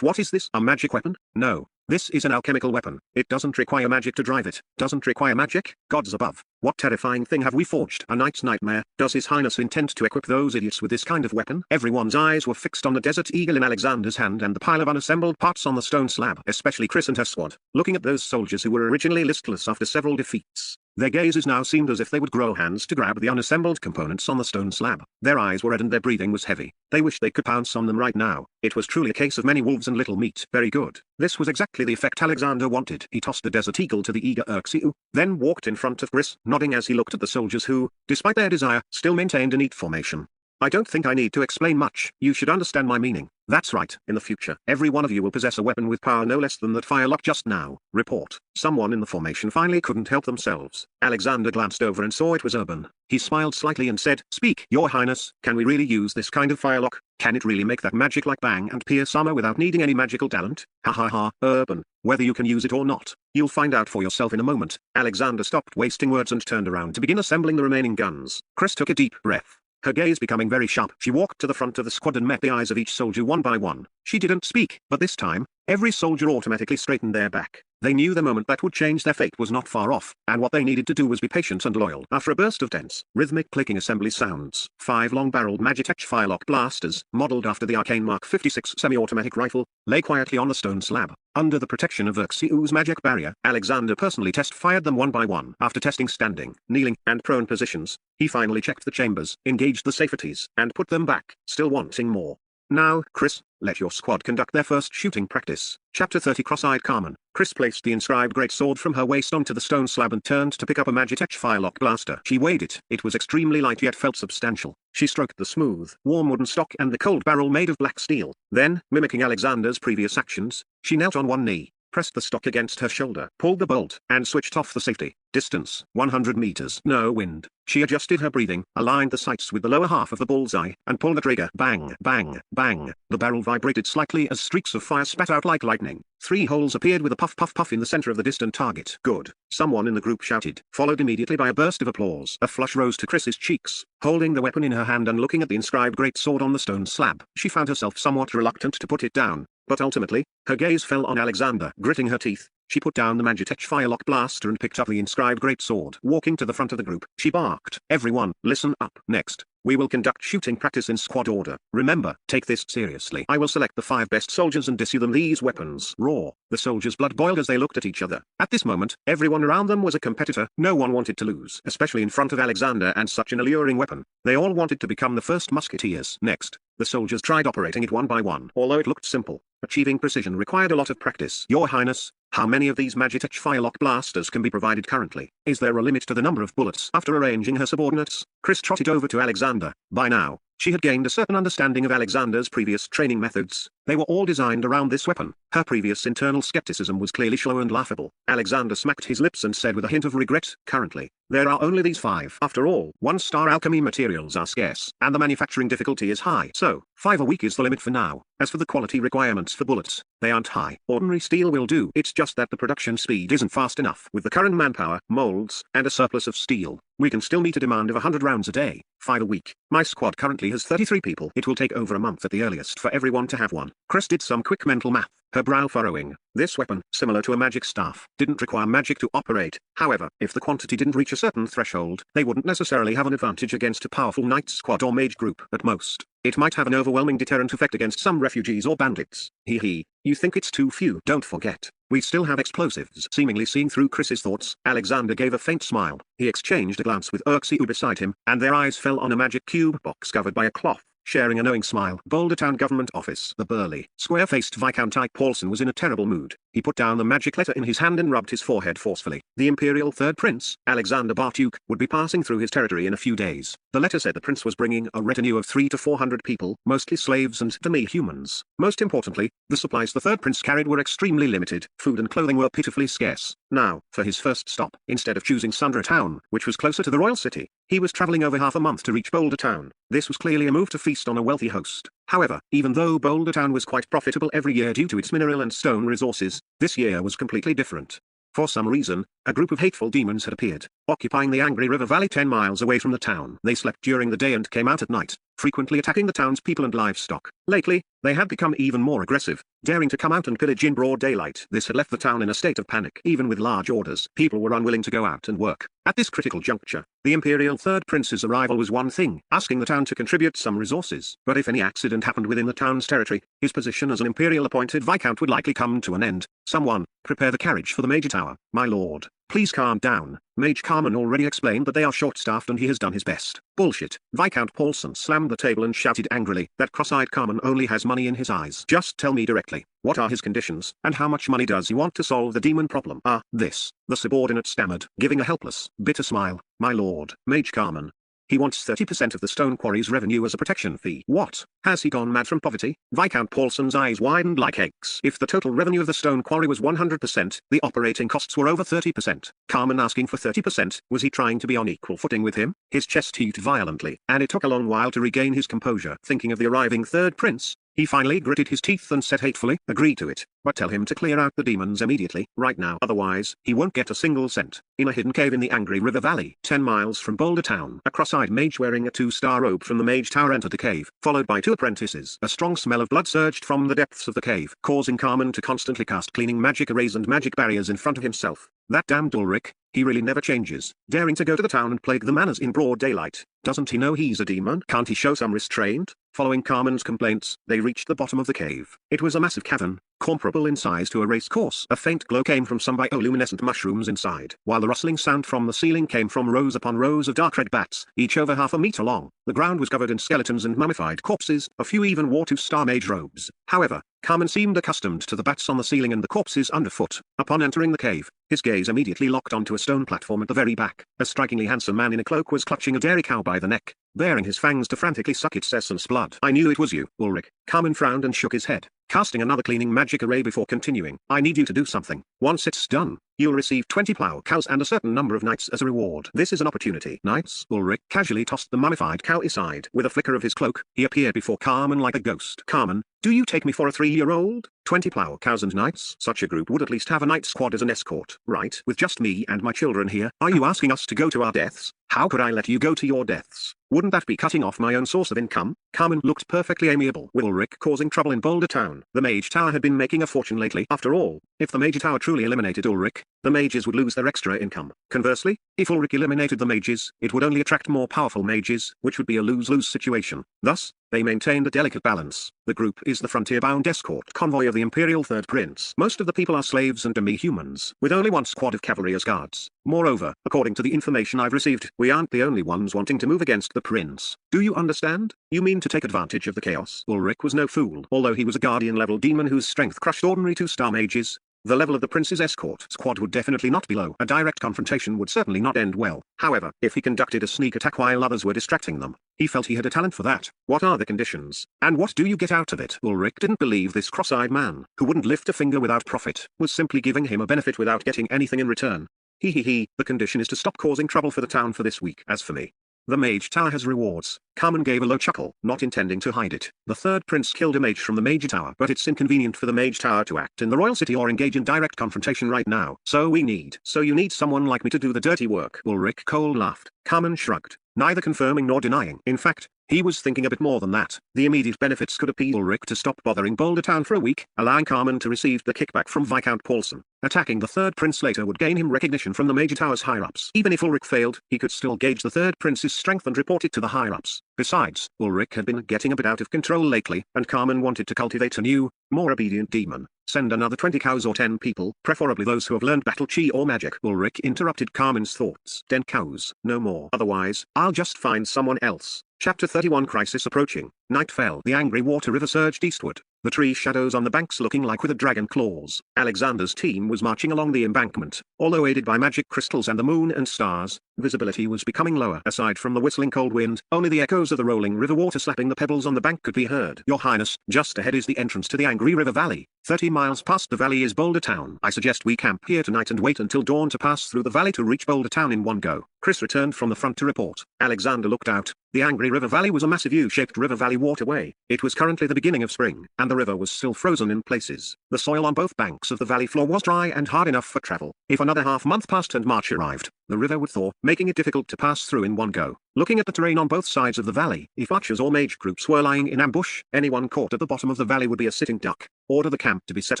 What is this? A magic weapon? No. This is an alchemical weapon. It doesn't require magic to drive it. Doesn't require magic? Gods above. What terrifying thing have we forged? A knight's nightmare. Does His Highness intend to equip those idiots with this kind of weapon? Everyone's eyes were fixed on the Desert Eagle in Alexander's hand and the pile of unassembled parts on the stone slab, especially Chris and her squad, looking at those soldiers who were originally listless after several defeats. Their gazes now seemed as if they would grow hands to grab the unassembled components on the stone slab. Their eyes were red and their breathing was heavy. They wished they could pounce on them right now. It was truly a case of many wolves and little meat. Very good. This was exactly the effect Alexander wanted. He tossed the Desert Eagle to the eager Uxiu, then walked in front of Chris, nodding as he looked at the soldiers who, despite their desire, still maintained a neat formation. I don't think I need to explain much. You should understand my meaning. That's right. In the future, every one of you will possess a weapon with power no less than that firelock just now. Report. Someone in the formation finally couldn't help themselves. Alexander glanced over and saw it was Urban. He smiled slightly and said, "Speak, Your Highness. Can we really use this kind of firelock? Can it really make that magic like bang and pierce armor without needing any magical talent? Ha ha ha, Urban. Whether you can use it or not, you'll find out for yourself in a moment." Alexander stopped wasting words and turned around to begin assembling the remaining guns. Chris took a deep breath. Her gaze becoming very sharp, she walked to the front of the squad and met the eyes of each soldier one by one. She didn't speak, but this time, every soldier automatically straightened their back. They knew the moment that would change their fate was not far off, and what they needed to do was be patient and loyal. After a burst of dense, rhythmic clicking assembly sounds, 5 long-barreled Magitech firelock blasters, modeled after the Arcane Mark 56 semi-automatic rifle, lay quietly on the stone slab. Under the protection of Uxiu's magic barrier, Alexander personally test-fired them one by one. After testing standing, kneeling, and prone positions, he finally checked the chambers, engaged the safeties, and put them back, still wanting more. Now, Chris, let your squad conduct their first shooting practice. Chapter 30 Cross-Eyed Carmen. Chris placed the inscribed greatsword from her waist onto the stone slab and turned to pick up a Magitech firelock blaster. She weighed it. It was extremely light yet felt substantial. She stroked the smooth, warm wooden stock and the cold barrel made of black steel. Then, mimicking Alexander's previous actions, she knelt on one knee, pressed the stock against her shoulder, pulled the bolt, and switched off the safety. Distance, 100 meters. No wind. She adjusted her breathing, aligned the sights with the lower half of the bullseye, and pulled the trigger. Bang, bang, bang. The barrel vibrated slightly as streaks of fire spat out like lightning. 3 holes appeared with a puff puff puff in the center of the distant target. Good. Someone in the group shouted, followed immediately by a burst of applause. A flush rose to Chris's cheeks. Holding the weapon in her hand and looking at the inscribed greatsword on the stone slab, she found herself somewhat reluctant to put it down. But ultimately, her gaze fell on Alexander. Gritting her teeth, She put down the Magitech Firelock blaster and picked up the inscribed greatsword. Walking to the front of the group, she barked, "Everyone, listen up. Next, we will conduct shooting practice in squad order. Remember, take this seriously. I will select the 5 best soldiers and issue them these weapons." Roar. The soldiers' blood boiled as they looked at each other. At this moment, everyone around them was a competitor. No one wanted to lose, especially in front of Alexander and such an alluring weapon. They all wanted to become the first musketeers. Next, the soldiers tried operating it one by one. Although it looked simple, achieving precision required a lot of practice. "Your Highness, how many of these Magitech Firelock blasters can be provided currently? Is there a limit to the number of bullets?" After arranging her subordinates, Chris trotted over to Alexander. By now, she had gained a certain understanding of Alexander's previous training methods. They were all designed around this weapon. Her previous internal skepticism was clearly shallow and laughable. Alexander smacked his lips and said with a hint of regret, "Currently, there are only these 5. After all, 1-star alchemy materials are scarce, and the manufacturing difficulty is high. So, 5 a week is the limit for now. As for the quality requirements for bullets, they aren't high. Ordinary steel will do. It's just that the production speed isn't fast enough. With the current manpower, molds, and a surplus of steel, we can still meet a demand of 100 rounds a day. 5 a week. My squad currently has 33 people. It will take over a month at the earliest for everyone to have one." Chris did some quick mental math, her brow furrowing. This weapon, similar to a magic staff, didn't require magic to operate. However, if the quantity didn't reach a certain threshold, they wouldn't necessarily have an advantage against a powerful knight squad or mage group. At most, it might have an overwhelming deterrent effect against some refugees or bandits. Hee. You think it's too few? Don't forget, we still have explosives. Seemingly seeing through Chris's thoughts, Alexander gave a faint smile. He exchanged a glance with Urxiu beside him, and their eyes fell on a magic cube box covered by a cloth, sharing a knowing smile. Boulder Town Government Office. The burly, square-faced Viscount Ike Paulson was in a terrible mood. He put down the magic letter in his hand and rubbed his forehead forcefully. The Imperial Third Prince, Alexander Bartuk, would be passing through his territory in a few days. The letter said the prince was bringing a retinue of 300 to 400 people, mostly slaves and demi-humans. Most importantly, the supplies the third prince carried were extremely limited. Food and clothing were pitifully scarce. Now, for his first stop, instead of choosing Sundra Town, which was closer to the royal city, he was traveling over half a month to reach Boulder Town. This was clearly a move to feast on a wealthy host. However, even though Boulder Town was quite profitable every year due to its mineral and stone resources, this year was completely different. For some reason, a group of hateful demons had appeared, occupying the Angry River Valley 10 miles away from the town. They slept during the day and came out at night, frequently attacking the town's people and livestock. Lately, they had become even more aggressive, daring to come out and pillage in broad daylight. This had left the town in a state of panic. Even with large orders, people were unwilling to go out and work. At this critical juncture, the Imperial Third Prince's arrival was one thing, asking the town to contribute some resources. But if any accident happened within the town's territory, his position as an Imperial appointed Viscount would likely come to an end. "Someone, prepare the carriage for the Major Tower." "My lord, please calm down. Mage Carmen already explained that they are short-staffed and he has done his best." "Bullshit." Viscount Paulson slammed the table and shouted angrily, "That cross-eyed Carmen only has money in his eyes. Just tell me directly, what are his conditions, and how much money does he want to solve the demon problem?" This," the subordinate stammered, giving a helpless, bitter smile. "My lord, Mage Carmen. He wants 30% of the stone quarry's revenue as a protection fee." "What? Has he gone mad from poverty?" Viscount Paulson's eyes widened like eggs. If the total revenue of the stone quarry was 100%, the operating costs were over 30%. Carmen asking for 30%, was he trying to be on equal footing with him? His chest heaved violently, and it took a long while to regain his composure. Thinking of the arriving third prince, he finally gritted his teeth and said hatefully, "Agree to it, but tell him to clear out the demons immediately, right now. Otherwise, he won't get a single cent." In a hidden cave in the Angry River Valley, 10 miles from Boulder Town, a cross-eyed mage wearing a 2-star robe from the Mage Tower entered the cave, followed by 2 apprentices. A strong smell of blood surged from the depths of the cave, causing Carmen to constantly cast cleaning magic arrays and magic barriers in front of himself. That damned Ulrich, he really never changes, daring to go to the town and plague the manners in broad daylight. Doesn't he know he's a demon? Can't he show some restraint? Following Carmen's complaints, they reached the bottom of the cave. It was a massive cavern, comparable in size to a race course. A faint glow came from some bioluminescent mushrooms inside, while the rustling sound from the ceiling came from rows upon rows of dark red bats, each over half a meter long. The ground was covered in skeletons and mummified corpses, a few even wore 2-star mage robes. However, Carmen seemed accustomed to the bats on the ceiling and the corpses underfoot. Upon entering the cave, his gaze immediately locked onto a stone platform at the very back. A strikingly handsome man in a cloak was clutching a dairy cow by the neck, baring his fangs to frantically suck its essence blood. "I knew it was you, Ulrich." Carmen frowned and shook his head, casting another cleaning magic array before continuing. "I need you to do something. Once it's done, you'll receive 20 plow cows and a certain number of knights as a reward. This is an opportunity." "Knights?" Ulrich casually tossed the mummified cow aside. With a flicker of his cloak, he appeared before Carmen like a ghost. "Carmen, do you take me for a 3-year-old? 20 plow cows and knights? Such a group would at least have a knight squad as an escort, right? With just me and my children here, are you asking us to go to our deaths?" How could I let you go to your deaths? Wouldn't that be cutting off my own source of income? Carmen looked perfectly amiable with Ulrich causing trouble in Boulder Town. The Mage Tower had been making a fortune lately. After all, if the Mage Tower truly eliminated Ulrich, the mages would lose their extra income. Conversely, if Ulrich eliminated the mages, it would only attract more powerful mages, which would be a lose-lose situation. Thus, they maintained a delicate balance. The group is the frontier-bound escort convoy of the Imperial Third Prince. Most of the people are slaves and demi-humans, with only one squad of cavalry as guards. Moreover, according to the information I've received, we aren't the only ones wanting to move against the prince. Do you understand? You mean to take advantage of the chaos? Ulrich was no fool. Although he was a guardian-level demon whose strength crushed ordinary two-star mages, the level of the prince's escort squad would definitely not be low. A direct confrontation would certainly not end well. However, if he conducted a sneak attack while others were distracting them, he felt he had a talent for that. What are the conditions? And what do you get out of it? Ulrich didn't believe this cross-eyed man, who wouldn't lift a finger without profit, was simply giving him a benefit without getting anything in return. The condition is to stop causing trouble for the town for this week. As for me, the Mage Tower has rewards. Carmen gave a low chuckle, not intending to hide it. The third prince killed a mage from the Mage Tower, but it's inconvenient for the Mage Tower to act in the royal city or engage in direct confrontation right now. So you need someone like me to do the dirty work. Ulrich Cole laughed. Carmen shrugged, neither confirming nor denying. In fact, he was thinking a bit more than that. The immediate benefits could appeal Ulrich to stop bothering Boulder Town for a week, allowing Carmen to receive the kickback from Viscount Paulson. Attacking the third prince later would gain him recognition from the Major Tower's higher-ups. Even if Ulrich failed, he could still gauge the third prince's strength and report it to the higher-ups. Besides, Ulrich had been getting a bit out of control lately, and Carmen wanted to cultivate a new, more obedient demon. Send another 20 cows or 10 people, preferably those who have learned battle chi or magic. Ulrich interrupted Carmen's thoughts. 10 cows, no more. Otherwise, I'll just find someone else. Chapter 31 Crisis approaching. Night fell. The angry water river surged eastward, the tree shadows on the banks looking like withered dragon claws. Alexander's team was marching along the embankment. Although aided by magic crystals and the moon and stars, visibility was becoming lower. Aside from the whistling cold wind, only the echoes of the rolling river water slapping the pebbles on the bank could be heard. Your Highness, just ahead is the entrance to the angry river valley. 30 miles past the valley is Boulder Town. I suggest we camp here tonight and wait until dawn to pass through the valley to reach Boulder Town in one go. Chris returned from the front to report. Alexander looked out. The angry river valley was a massive U-shaped river valley waterway. It was currently the beginning of spring, and the river was still frozen in places. The soil on both banks of the valley floor was dry and hard enough for travel. If another half month passed and March arrived, the river would thaw, making it difficult to pass through in one go. Looking at the terrain on both sides of the valley, if archers or mage groups were lying in ambush, anyone caught at the bottom of the valley would be a sitting duck. Order the camp to be set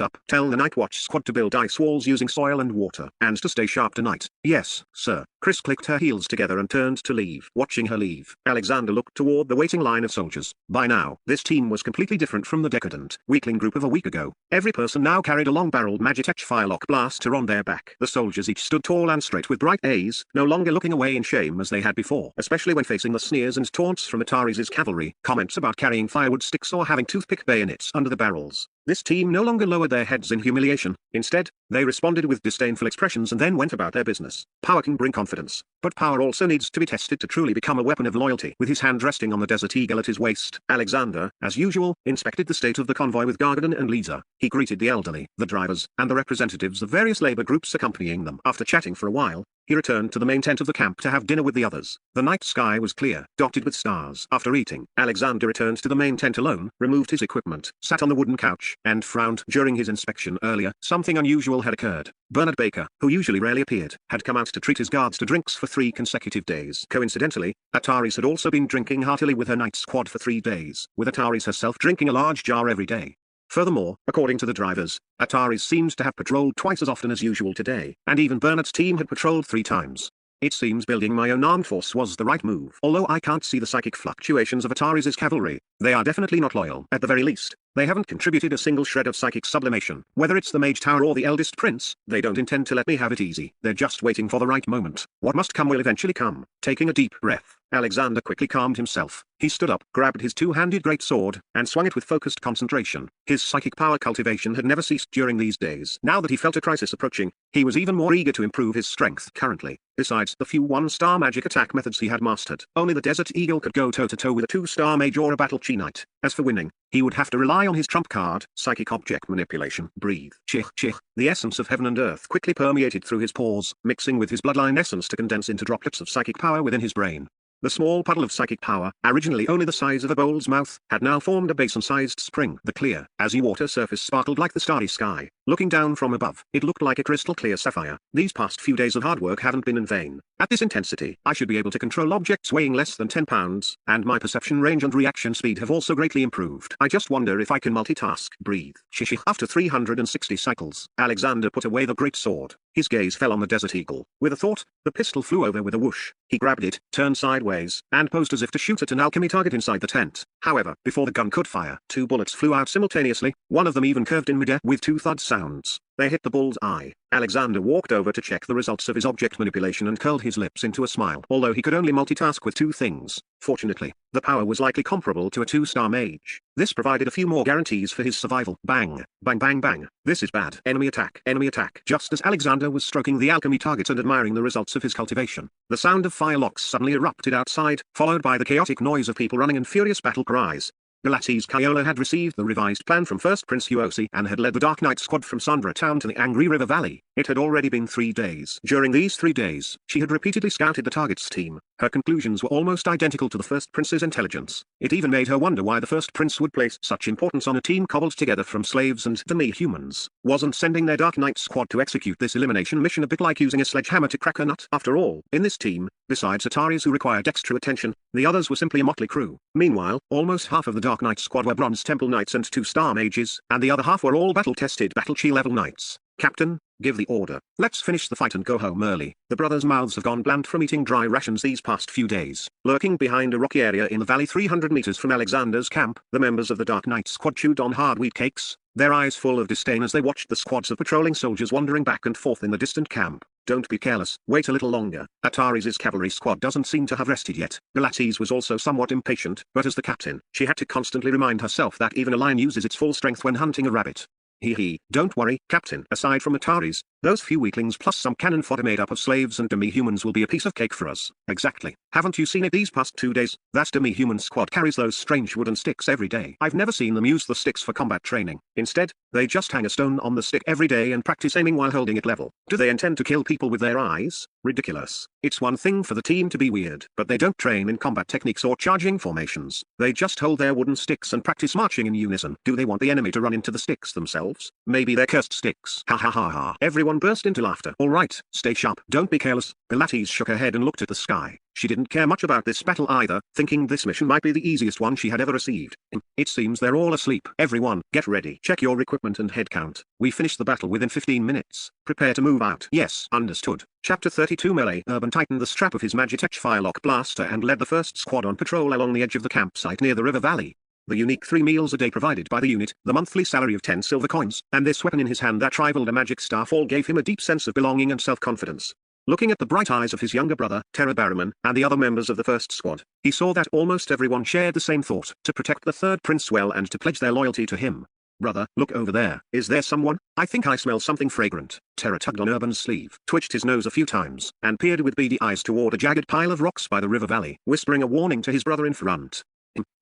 up. Tell the night watch squad to build ice walls using soil and water, and to stay sharp tonight. Yes, sir. Chris clicked her heels together and turned to leave. Watching her leave, Alexander looked toward the waiting line of soldiers. By now, this team was completely different from the decadent, weakling group of a week ago. Every person now carried a long-barreled Magitech firelock blaster on their back. The soldiers each stood tall and straight with bright A's, no longer looking away in shame as they had before, especially when facing the sneers and taunts from Ataris' cavalry, comments about carrying firewood sticks or having toothpick bayonets under the barrels. This team no longer lowered their heads in humiliation. Instead, they responded with disdainful expressions and then went about their business. Power can bring confidence, but power also needs to be tested to truly become a weapon of loyalty. With his hand resting on the Desert Eagle at his waist, Alexander, as usual, inspected the state of the convoy with Gargadon and Lisa. He greeted the elderly, the drivers, and the representatives of various labor groups accompanying them. After chatting for a while, he returned to the main tent of the camp to have dinner with the others. The night sky was clear, dotted with stars. After eating, Alexander returned to the main tent alone, removed his equipment, sat on the wooden couch, and frowned. During his inspection earlier, something unusual had occurred. Bernard Baker, who usually rarely appeared, had come out to treat his guards to drinks for 3 consecutive days. Coincidentally, Ataris had also been drinking heartily with her night squad for 3 days, with Ataris herself drinking a large jar every day. Furthermore, according to the drivers, Ataris seems to have patrolled twice as often as usual today, and even Bernard's team had patrolled 3 times. It seems building my own armed force was the right move. Although I can't see the psychic fluctuations of Ataris' cavalry, they are definitely not loyal. At the very least, they haven't contributed a single shred of psychic sublimation. Whether it's the Mage Tower or the eldest prince, they don't intend to let me have it easy. They're just waiting for the right moment. What must come will eventually come. Taking a deep breath, Alexander quickly calmed himself. He stood up, grabbed his 2-handed greatsword, and swung it with focused concentration. His psychic power cultivation had never ceased during these days. Now that he felt a crisis approaching, he was even more eager to improve his strength currently. Besides the few 1-star magic attack methods he had mastered, only the Desert Eagle could go toe-to-toe with a 2-star mage or a battle chi knight. As for winning, he would have to rely on his trump card, psychic object manipulation. Breathe. Chich chich. The essence of heaven and earth quickly permeated through his pores, mixing with his bloodline essence to condense into droplets of psychic power within his brain. The small puddle of psychic power, originally only the size of a bowl's mouth, had now formed a basin-sized spring. The clear, azure water surface sparkled like the starry sky. Looking down from above, it looked like a crystal clear sapphire. These past few days of hard work haven't been in vain. At this intensity, I should be able to control objects weighing less than 10 pounds, and my perception range and reaction speed have also greatly improved. I just wonder if I can multitask. Breathe. Shishi. After 360 cycles, Alexander put away the great sword. His gaze fell on the Desert Eagle. With a thought, the pistol flew over with a whoosh. He grabbed it, turned sideways, and posed as if to shoot at an alchemy target inside the tent. However, before the gun could fire, 2 bullets flew out simultaneously, one of them even curved in midair with 2 thud sounds. They hit the bull's eye. Alexander walked over to check the results of his object manipulation and curled his lips into a smile. Although he could only multitask with 2 things, fortunately, the power was likely comparable to a 2-star mage. This provided a few more guarantees for his survival. Bang, bang bang bang. This is bad. Enemy attack. Enemy attack. Just as Alexander was stroking the alchemy targets and admiring the results of his cultivation, the sound of firelocks suddenly erupted outside, followed by the chaotic noise of people running and furious battle cries. Galates Kyola had received the revised plan from First Prince Uosi and had led the Dark Knight squad from Sandra Town to the Angry River Valley. It had already been 3 days. During these 3 days, she had repeatedly scouted the target's team. Her conclusions were almost identical to the First Prince's intelligence. It even made her wonder why the First Prince would place such importance on a team cobbled together from slaves and demi-humans. Wasn't sending their Dark Knight squad to execute this elimination mission a bit like using a sledgehammer to crack a nut? After all, in this team, besides Ataris who required extra attention, the others were simply a motley crew. Meanwhile, almost half of the Dark Knight squad were Bronze Temple Knights and 2-star mages, and the other half were all battle-tested Battle Chi level knights. Captain, give the order. Let's finish the fight and go home early. The brothers' mouths have gone bland from eating dry rations these past few days. Lurking behind a rocky area in the valley 300 meters from Alexander's camp, the members of the Dark Knight squad chewed on hard wheat cakes, their eyes full of disdain as they watched the squads of patrolling soldiers wandering back and forth in the distant camp. Don't be careless, wait a little longer. Ataris' cavalry squad doesn't seem to have rested yet. Galates was also somewhat impatient, but as the captain, she had to constantly remind herself that even a lion uses its full strength when hunting a rabbit. Don't worry, Captain. Aside from Ataris, those few weaklings plus some cannon fodder made up of slaves and demi-humans will be a piece of cake for us. Exactly. Haven't you seen it these past 2 days? That demi-human squad carries those strange wooden sticks every day. I've never seen them use the sticks for combat training. Instead, they just hang a stone on the stick every day and practice aiming while holding it level. Do they intend to kill people with their eyes? Ridiculous. It's one thing for the team to be weird, but they don't train in combat techniques or charging formations. They just hold their wooden sticks and practice marching in unison. Do they want the enemy to run into the sticks themselves? Maybe they're cursed sticks. Ha ha ha ha. Everyone burst into laughter. All right, stay sharp. Don't be careless. Pilates shook her head and looked at the sky. She didn't care much about this battle either, thinking this mission might be the easiest one she had ever received. It seems they're all asleep. Everyone, get ready. Check your equipment and head count. We finish the battle within 15 minutes. Prepare to move out. Yes, understood. Chapter 32 Melee. Urban tightened the strap of his Magitech Firelock blaster and led the first squad on patrol along the edge of the campsite near the river valley. The unique 3 meals a day provided by the unit, the monthly salary of 10 silver coins, and this weapon in his hand that rivaled a magic staff all gave him a deep sense of belonging and self-confidence. Looking at the bright eyes of his younger brother, Terra Barrowman, and the other members of the first squad, he saw that almost everyone shared the same thought, to protect the third prince well and to pledge their loyalty to him. Brother, look over there. Is there someone? I think I smell something fragrant. Terra tugged on Urban's sleeve, twitched his nose a few times, and peered with beady eyes toward a jagged pile of rocks by the river valley, whispering a warning to his brother in front.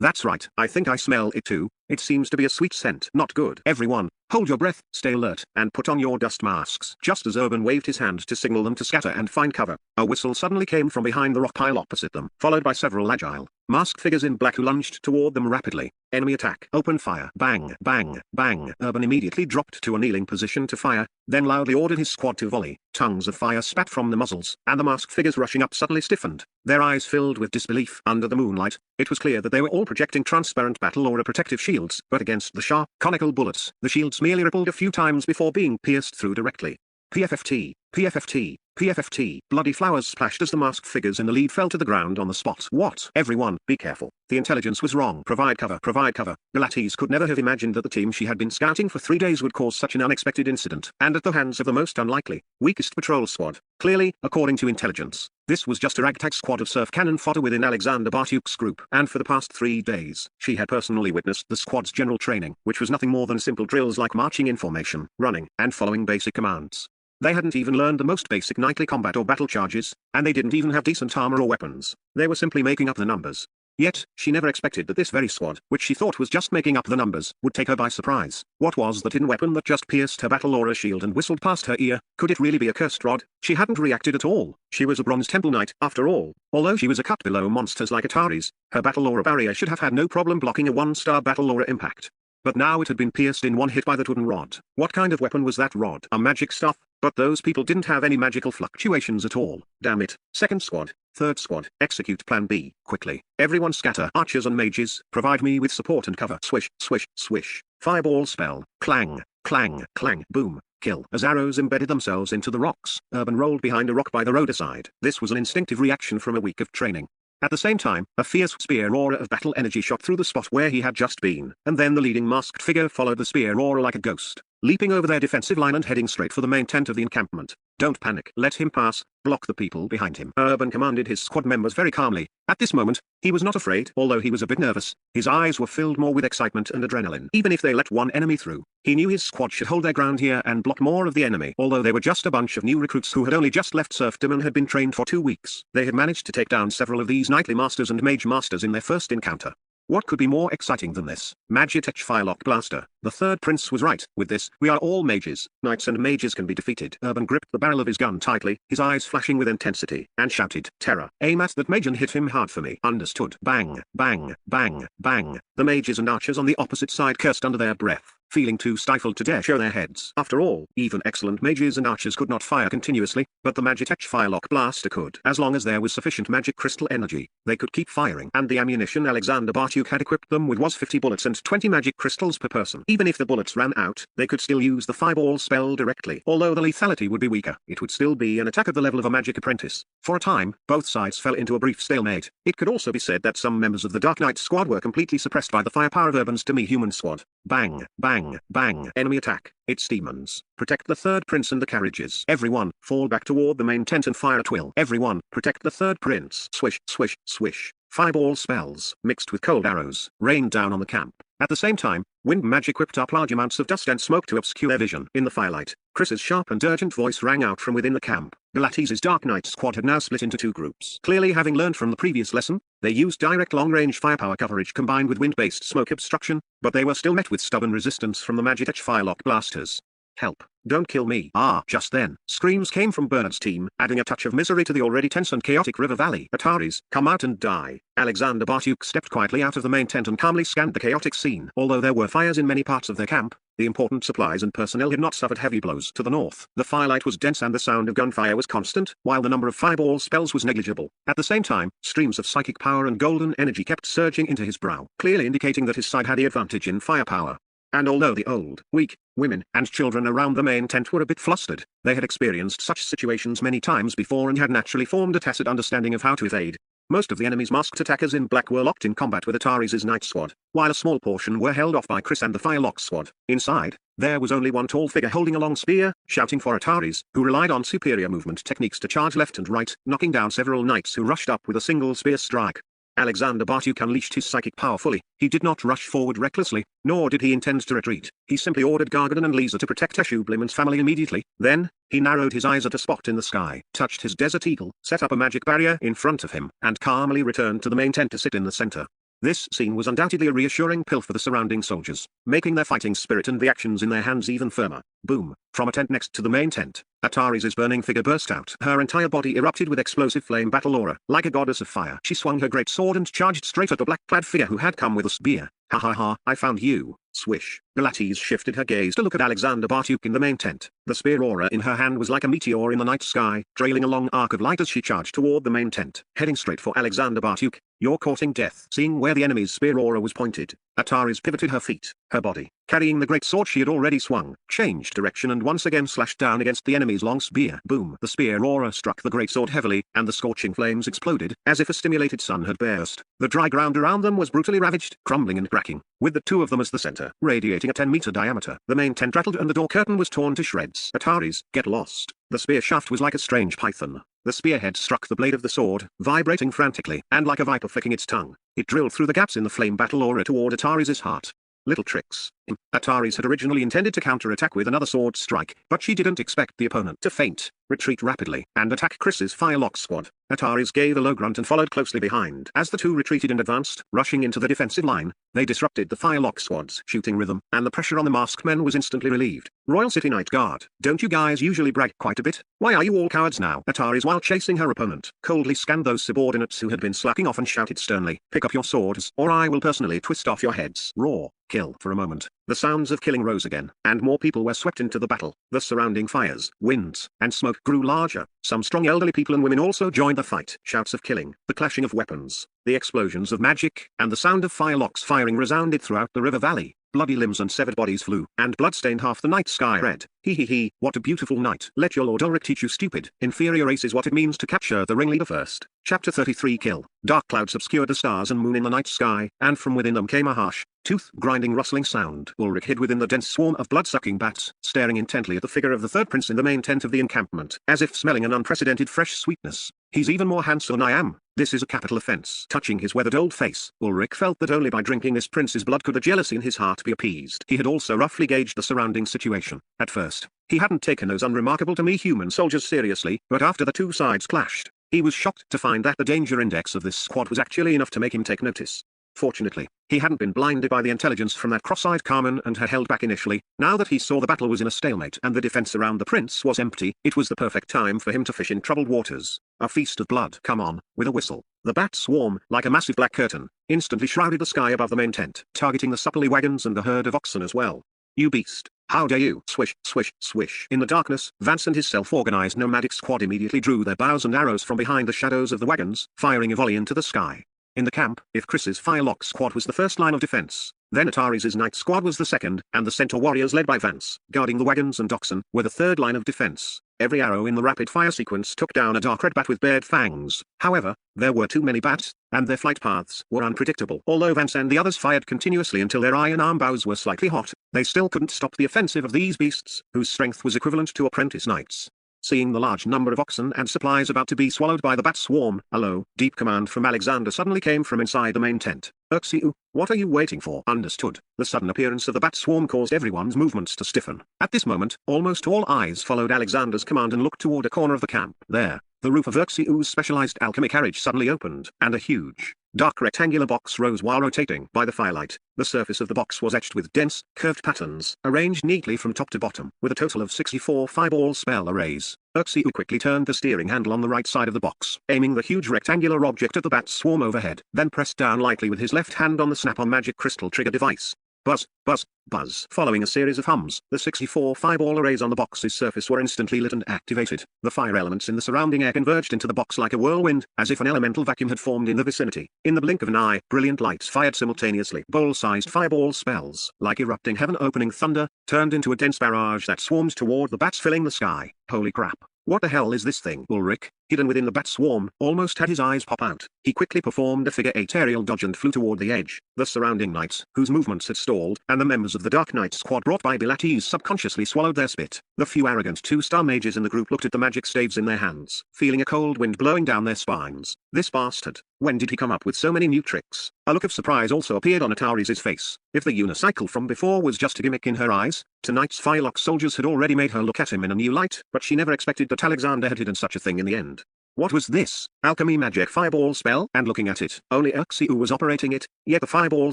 That's right, I think I smell it too. It seems to be a sweet scent. Not good. Everyone, hold your breath, stay alert, and put on your dust masks. Just as Urban waved his hand to signal them to scatter and find cover, a whistle suddenly came from behind the rock pile opposite them, followed by several agile, masked figures in black who lunged toward them rapidly. Enemy attack. Open fire. Bang, bang, bang. Urban immediately dropped to a kneeling position to fire, then loudly ordered his squad to volley. Tongues of fire spat from the muzzles, and the masked figures rushing up suddenly stiffened, their eyes filled with disbelief. Under the moonlight, it was clear that they were all projecting transparent battle aura protective shields, but against the sharp, conical bullets, the shields merely rippled a few times before being pierced through directly. PFFT, PFFT, PFFT. Bloody flowers splashed as the masked figures in the lead fell to the ground on the spot. What? Everyone, be careful. The intelligence was wrong. Provide cover. Provide cover. Galates could never have imagined that the team she had been scouting for 3 days would cause such an unexpected incident, and at the hands of the most unlikely, weakest patrol squad. Clearly, according to intelligence, this was just a ragtag squad of surf cannon fodder within Alexander Bartuk's group, and for the past 3 days, she had personally witnessed the squad's general training, which was nothing more than simple drills like marching in formation, running, and following basic commands. They hadn't even learned the most basic knightly combat or battle charges, and they didn't even have decent armor or weapons. They were simply making up the numbers. Yet, she never expected that this very squad, which she thought was just making up the numbers, would take her by surprise. What was that hidden weapon that just pierced her battle aura shield and whistled past her ear? Could it really be a cursed rod? She hadn't reacted at all. She was a Bronze Temple Knight, after all. Although she was a cut below monsters like Ataris, her battle aura barrier should have had no problem blocking a 1-star battle aura impact. but now it had been pierced in one hit by that wooden rod. What kind of weapon was that rod? A magic stuff? But those people didn't have any magical fluctuations at all. Damn it. Second squad, third squad, execute plan B, quickly. Everyone scatter. Archers and mages, provide me with support and cover. Swish, swish, swish. Fireball spell. Clang, clang, clang, boom. Kill. As arrows embedded themselves into the rocks, Urban rolled behind a rock by the roadside. This was an instinctive reaction from a week of training. At the same time, a fierce spear aura of battle energy shot through the spot where he had just been, and then the leading masked figure followed the spear aura like a ghost, leaping over their defensive line and heading straight for the main tent of the encampment. Don't panic. Let him pass. Block the people behind him. Urban commanded his squad members very calmly. At this moment, he was not afraid, although he was a bit nervous. His eyes were filled more with excitement and adrenaline. Even if they let one enemy through, he knew his squad should hold their ground here and block more of the enemy. Although they were just a bunch of new recruits who had only just left serfdom and had been trained for 2 weeks, they had managed to take down several of these knightly masters and mage masters in their first encounter. What could be more exciting than this? Magitech Firelock Blaster. The third prince was right. With this, we are all mages. Knights and mages can be defeated. Urban gripped the barrel of his gun tightly, his eyes flashing with intensity, and shouted, "Terror! Aim at that mage and hit him hard for me." Understood. Bang, bang, bang, bang. The mages and archers on the opposite side cursed under their breath, feeling too stifled to dare show their heads. After all, even excellent mages and archers could not fire continuously, but the Magitech Firelock Blaster could. As long as there was sufficient magic crystal energy, they could keep firing. And the ammunition Alexander Bartyuk had equipped them with was 50 bullets and 20 magic crystals per person. Even if the bullets ran out, they could still use the fireball spell directly. Although the lethality would be weaker, it would still be an attack at the level of a magic apprentice. For a time, both sides fell into a brief stalemate. It could also be said that some members of the Dark Knight squad were completely suppressed by the firepower of Urban's demi-human squad. Bang, bang, bang. Enemy attack. It's demons. Protect the third prince and the carriages. Everyone, fall back toward the main tent and fire at will. Everyone, protect the third prince. Swish, swish, swish. Fireball spells, mixed with cold arrows, rained down on the camp. At the same time, wind magic whipped up large amounts of dust and smoke to obscure their vision. In the firelight, Chris's sharp and urgent voice rang out from within the camp. Galates' Dark Knight squad had now split into 2 groups. Clearly having learned from the previous lesson, they used direct long-range firepower coverage combined with wind-based smoke obstruction, but they were still met with stubborn resistance from the Magitech Firelock blasters. Help! Don't kill me! Ah! Just then, screams came from Bernard's team, adding a touch of misery to the already tense and chaotic river valley. Ataris, come out and die! Alexander Bartyuk stepped quietly out of the main tent and calmly scanned the chaotic scene. Although there were fires in many parts of their camp, the important supplies and personnel had not suffered heavy blows. To the north, the firelight was dense and the sound of gunfire was constant, while the number of fireball spells was negligible. At the same time, streams of psychic power and golden energy kept surging into his brow, clearly indicating that his side had the advantage in firepower. And although the old, weak, women, and children around the main tent were a bit flustered, they had experienced such situations many times before and had naturally formed a tacit understanding of how to evade. Most of the enemy's masked attackers in black were locked in combat with Ataris' Knight squad, while a small portion were held off by Chris and the Firelock squad. Inside, there was only one tall figure holding a long spear, shouting for Ataris, who relied on superior movement techniques to charge left and right, knocking down several knights who rushed up with a single spear strike. Alexander Bartyuk unleashed his psychic power fully. He did not rush forward recklessly, nor did he intend to retreat. He simply ordered Gargadon and Lisa to protect Teshubleman's family immediately. Then, he narrowed his eyes at a spot in the sky, touched his desert eagle, set up a magic barrier in front of him, and calmly returned to the main tent to sit in the center. This scene was undoubtedly a reassuring pill for the surrounding soldiers, making their fighting spirit and the actions in their hands even firmer. Boom! From a tent next to the main tent, Ataris' burning figure burst out. Her entire body erupted with explosive flame battle aura. Like a goddess of fire, she swung her great sword and charged straight at the black-clad figure who had come with a spear. Ha ha ha, I found you. Swish. Galates shifted her gaze to look at Alexander Bartyuk in the main tent. The spear aura in her hand was like a meteor in the night sky, trailing a long arc of light as she charged toward the main tent. Heading straight for Alexander Bartyuk, you're courting death. Seeing where the enemy's spear aura was pointed, Ataris pivoted her feet. Her body, carrying the great sword she had already swung, changed direction and once again slashed down against the enemy's long spear. Boom! The spear aura struck the great sword heavily, and the scorching flames exploded, as if a stimulated sun had burst. The dry ground around them was brutally ravaged, crumbling and cracking, with the 2 of them as the center, radiating a 10-meter diameter. The main tent rattled and the door curtain was torn to shreds. Ataris, get lost. The spear shaft was like a strange python. The spearhead struck the blade of the sword, vibrating frantically, and like a viper flicking its tongue, it drilled through the gaps in the flame battle aura toward Ataris' heart. Little tricks. Ataris had originally intended to counter-attack with another sword strike, but she didn't expect the opponent to feint, retreat rapidly, and attack Chris's Firelock squad. Ataris gave a low grunt and followed closely behind. As the two retreated and advanced, rushing into the defensive line, they disrupted the Firelock squad's shooting rhythm, and the pressure on the masked men was instantly relieved. Royal City Night Guard, don't you guys usually brag quite a bit? Why are you all cowards now? Ataris, while chasing her opponent, coldly scanned those subordinates who had been slacking off and shouted sternly, "Pick up your swords, or I will personally twist off your heads." Roar. Kill. For a moment, the sounds of killing rose again, and more people were swept into the battle. The surrounding fires, winds, and smoke grew larger. Some strong elderly people and women also joined the fight. Shouts of killing, the clashing of weapons, the explosions of magic, and the sound of firelocks firing resounded throughout the river valley. Bloody limbs and severed bodies flew, and blood stained half the night sky red. Hee, what a beautiful night. Let your Lord Ulrich teach you stupid, inferior races what it means to capture the ringleader first. Chapter 33 Kill. Dark clouds obscured the stars and moon in the night sky, and from within them came a harsh, tooth-grinding rustling sound. Ulrich hid within the dense swarm of blood-sucking bats, staring intently at the figure of the third prince in the main tent of the encampment, as if smelling an unprecedented fresh sweetness. He's even more handsome than I am. This is a capital offense. Touching his weathered old face, Ulrich felt that only by drinking this prince's blood could the jealousy in his heart be appeased. He had also roughly gauged the surrounding situation. At first, he hadn't taken those unremarkable to me human soldiers seriously, but after the two sides clashed, he was shocked to find that the danger index of this squad was actually enough to make him take notice. Fortunately, he hadn't been blinded by the intelligence from that cross-eyed Carmen and had held back initially. Now that he saw the battle was in a stalemate and the defense around the prince was empty, it was the perfect time for him to fish in troubled waters. A feast of blood. Come on. With a whistle, the bat swarm, like a massive black curtain, instantly shrouded the sky above the main tent, targeting the supplely wagons and the herd of oxen as well. You beast. How dare you? Swish, swish, swish. In the darkness, Vance and his self-organized nomadic squad immediately drew their bows and arrows from behind the shadows of the wagons, firing a volley into the sky. In the camp, if Chris's Firelock squad was the first line of defense, then Ataris's Night squad was the second, and the centaur warriors led by Vance, guarding the wagons and oxen, were the third line of defense. Every arrow in the rapid-fire sequence took down a dark red bat with bared fangs. However, there were too many bats, and their flight paths were unpredictable. Although Vance and the others fired continuously until their iron arm bows were slightly hot, they still couldn't stop the offensive of these beasts, whose strength was equivalent to apprentice knights. Seeing the large number of oxen and supplies about to be swallowed by the bat swarm, a low, deep command from Alexander suddenly came from inside the main tent. "Urxiu, what are you waiting for?" Understood. The sudden appearance of the bat swarm caused everyone's movements to stiffen. At this moment, almost all eyes followed Alexander's command and looked toward a corner of the camp. There, the roof of Urxiu's specialized alchemy carriage suddenly opened, and a huge, dark rectangular box rose while rotating by the firelight. The surface of the box was etched with dense, curved patterns, arranged neatly from top to bottom, with a total of 64 fireball spell arrays. Urxiu quickly turned the steering handle on the right side of the box, aiming the huge rectangular object at the bat swarm overhead, then pressed down lightly with his left hand on the snap-on magic crystal trigger device. Buzz, buzz, buzz. Following a series of hums, the 64 fireball arrays on the box's surface were instantly lit and activated. The fire elements in the surrounding air converged into the box like a whirlwind, as if an elemental vacuum had formed in the vicinity. In the blink of an eye, brilliant lights fired simultaneously. Bowl-sized fireball spells, like erupting heaven-opening thunder, turned into a dense barrage that swarmed toward the bats filling the sky. Holy crap. What the hell is this thing? Ulrich, hidden within the bat swarm, almost had his eyes pop out. He quickly performed a figure-8 aerial dodge and flew toward the edge. The surrounding knights, whose movements had stalled, and the members of the Dark Knight squad brought by Bilates subconsciously swallowed their spit. The few arrogant two-star mages in the group looked at the magic staves in their hands, feeling a cold wind blowing down their spines. This bastard. When did he come up with so many new tricks? A look of surprise also appeared on Ataris's face. If the unicycle from before was just a gimmick in her eyes, tonight's Firelock soldiers had already made her look at him in a new light, but she never expected that Alexander had hidden such a thing in the end. What was this? Alchemy magic fireball spell? And looking at it, only Urxiu was operating it, yet the fireball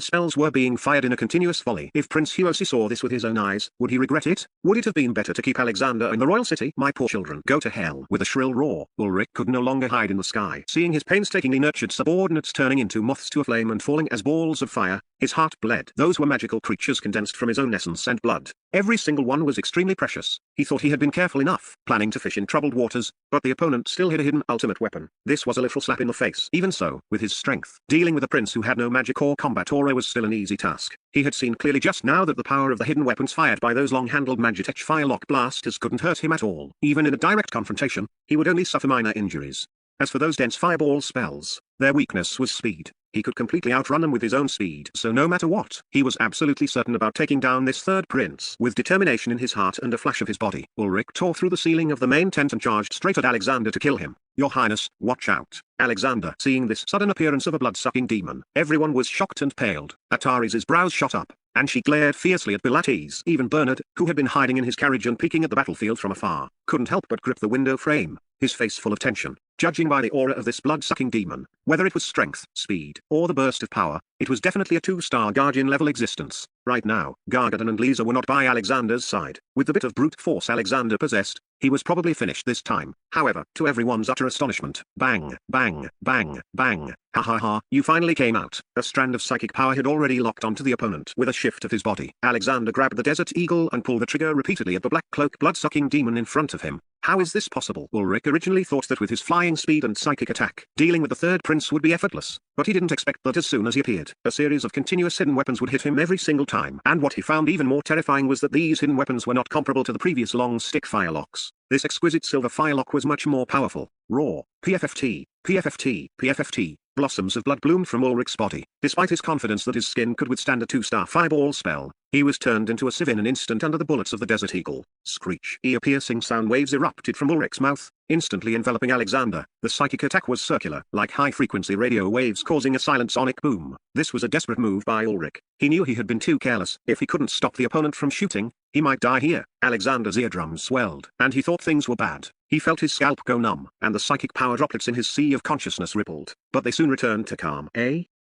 spells were being fired in a continuous volley. If Prince Huosi saw this with his own eyes, would he regret it? Would it have been better to keep Alexander in the royal city? My poor children. Go to hell. With a shrill roar, Ulrich could no longer hide in the sky. Seeing his painstakingly nurtured subordinates turning into moths to a flame and falling as balls of fire, his heart bled. Those were magical creatures condensed from his own essence and blood. Every single one was extremely precious. He thought he had been careful enough, planning to fish in troubled waters, but the opponent still hid a hidden ultimate weapon. This was a literal slap in the face. Even so, with his strength, dealing with a prince who had no magic or combat aura was still an easy task. He had seen clearly just now that the power of the hidden weapons fired by those long-handled Magitech Firelock blasters couldn't hurt him at all. Even in a direct confrontation, he would only suffer minor injuries. As for those dense fireball spells, their weakness was speed. he could completely outrun them with his own speed. So no matter what, he was absolutely certain about taking down this third prince. With determination in his heart and a flash of his body, Ulrich tore through the ceiling of the main tent and charged straight at Alexander to kill him. Your Highness, watch out. Alexander, seeing this sudden appearance of a blood-sucking demon, everyone was shocked and paled. Ataris's brows shot up, and she glared fiercely at Pilates. Even Bernard, who had been hiding in his carriage and peeking at the battlefield from afar, couldn't help but grip the window frame, his face full of tension. Judging by the aura of this blood-sucking demon, whether it was strength, speed, or the burst of power, it was definitely a 2-star Guardian-level existence. Right now, Gargadon and Lisa were not by Alexander's side. With the bit of brute force Alexander possessed, he was probably finished this time. However, to everyone's utter astonishment, bang, bang, bang, bang, ha ha ha, you finally came out. A strand of psychic power had already locked onto the opponent. With a shift of his body, Alexander grabbed the Desert Eagle and pulled the trigger repeatedly at the black cloak blood-sucking demon in front of him. How is this possible? Ulrich originally thought that with his flying speed and psychic attack, dealing with the third prince would be effortless, but he didn't expect that as soon as he appeared, a series of continuous hidden weapons would hit him every single time. And what he found even more terrifying was that these hidden weapons were not comparable to the previous long stick firelocks. This exquisite silver firelock was much more powerful. Raw, PFFT, PFFT, PFFT. Blossoms of blood bloomed from Ulrich's body. Despite his confidence that his skin could withstand a 2-star fireball spell, he was turned into a sieve in an instant under the bullets of the Desert Eagle. Screech. Ear-piercing sound waves erupted from Ulrich's mouth, instantly enveloping Alexander. The psychic attack was circular, like high-frequency radio waves causing a silent sonic boom. This was a desperate move by Ulrich. He knew he had been too careless. If he couldn't stop the opponent from shooting, he might die here. Alexander's eardrums swelled, and he thought things were bad. He felt his scalp go numb, and the psychic power droplets in his sea of consciousness rippled. But they soon returned to calm.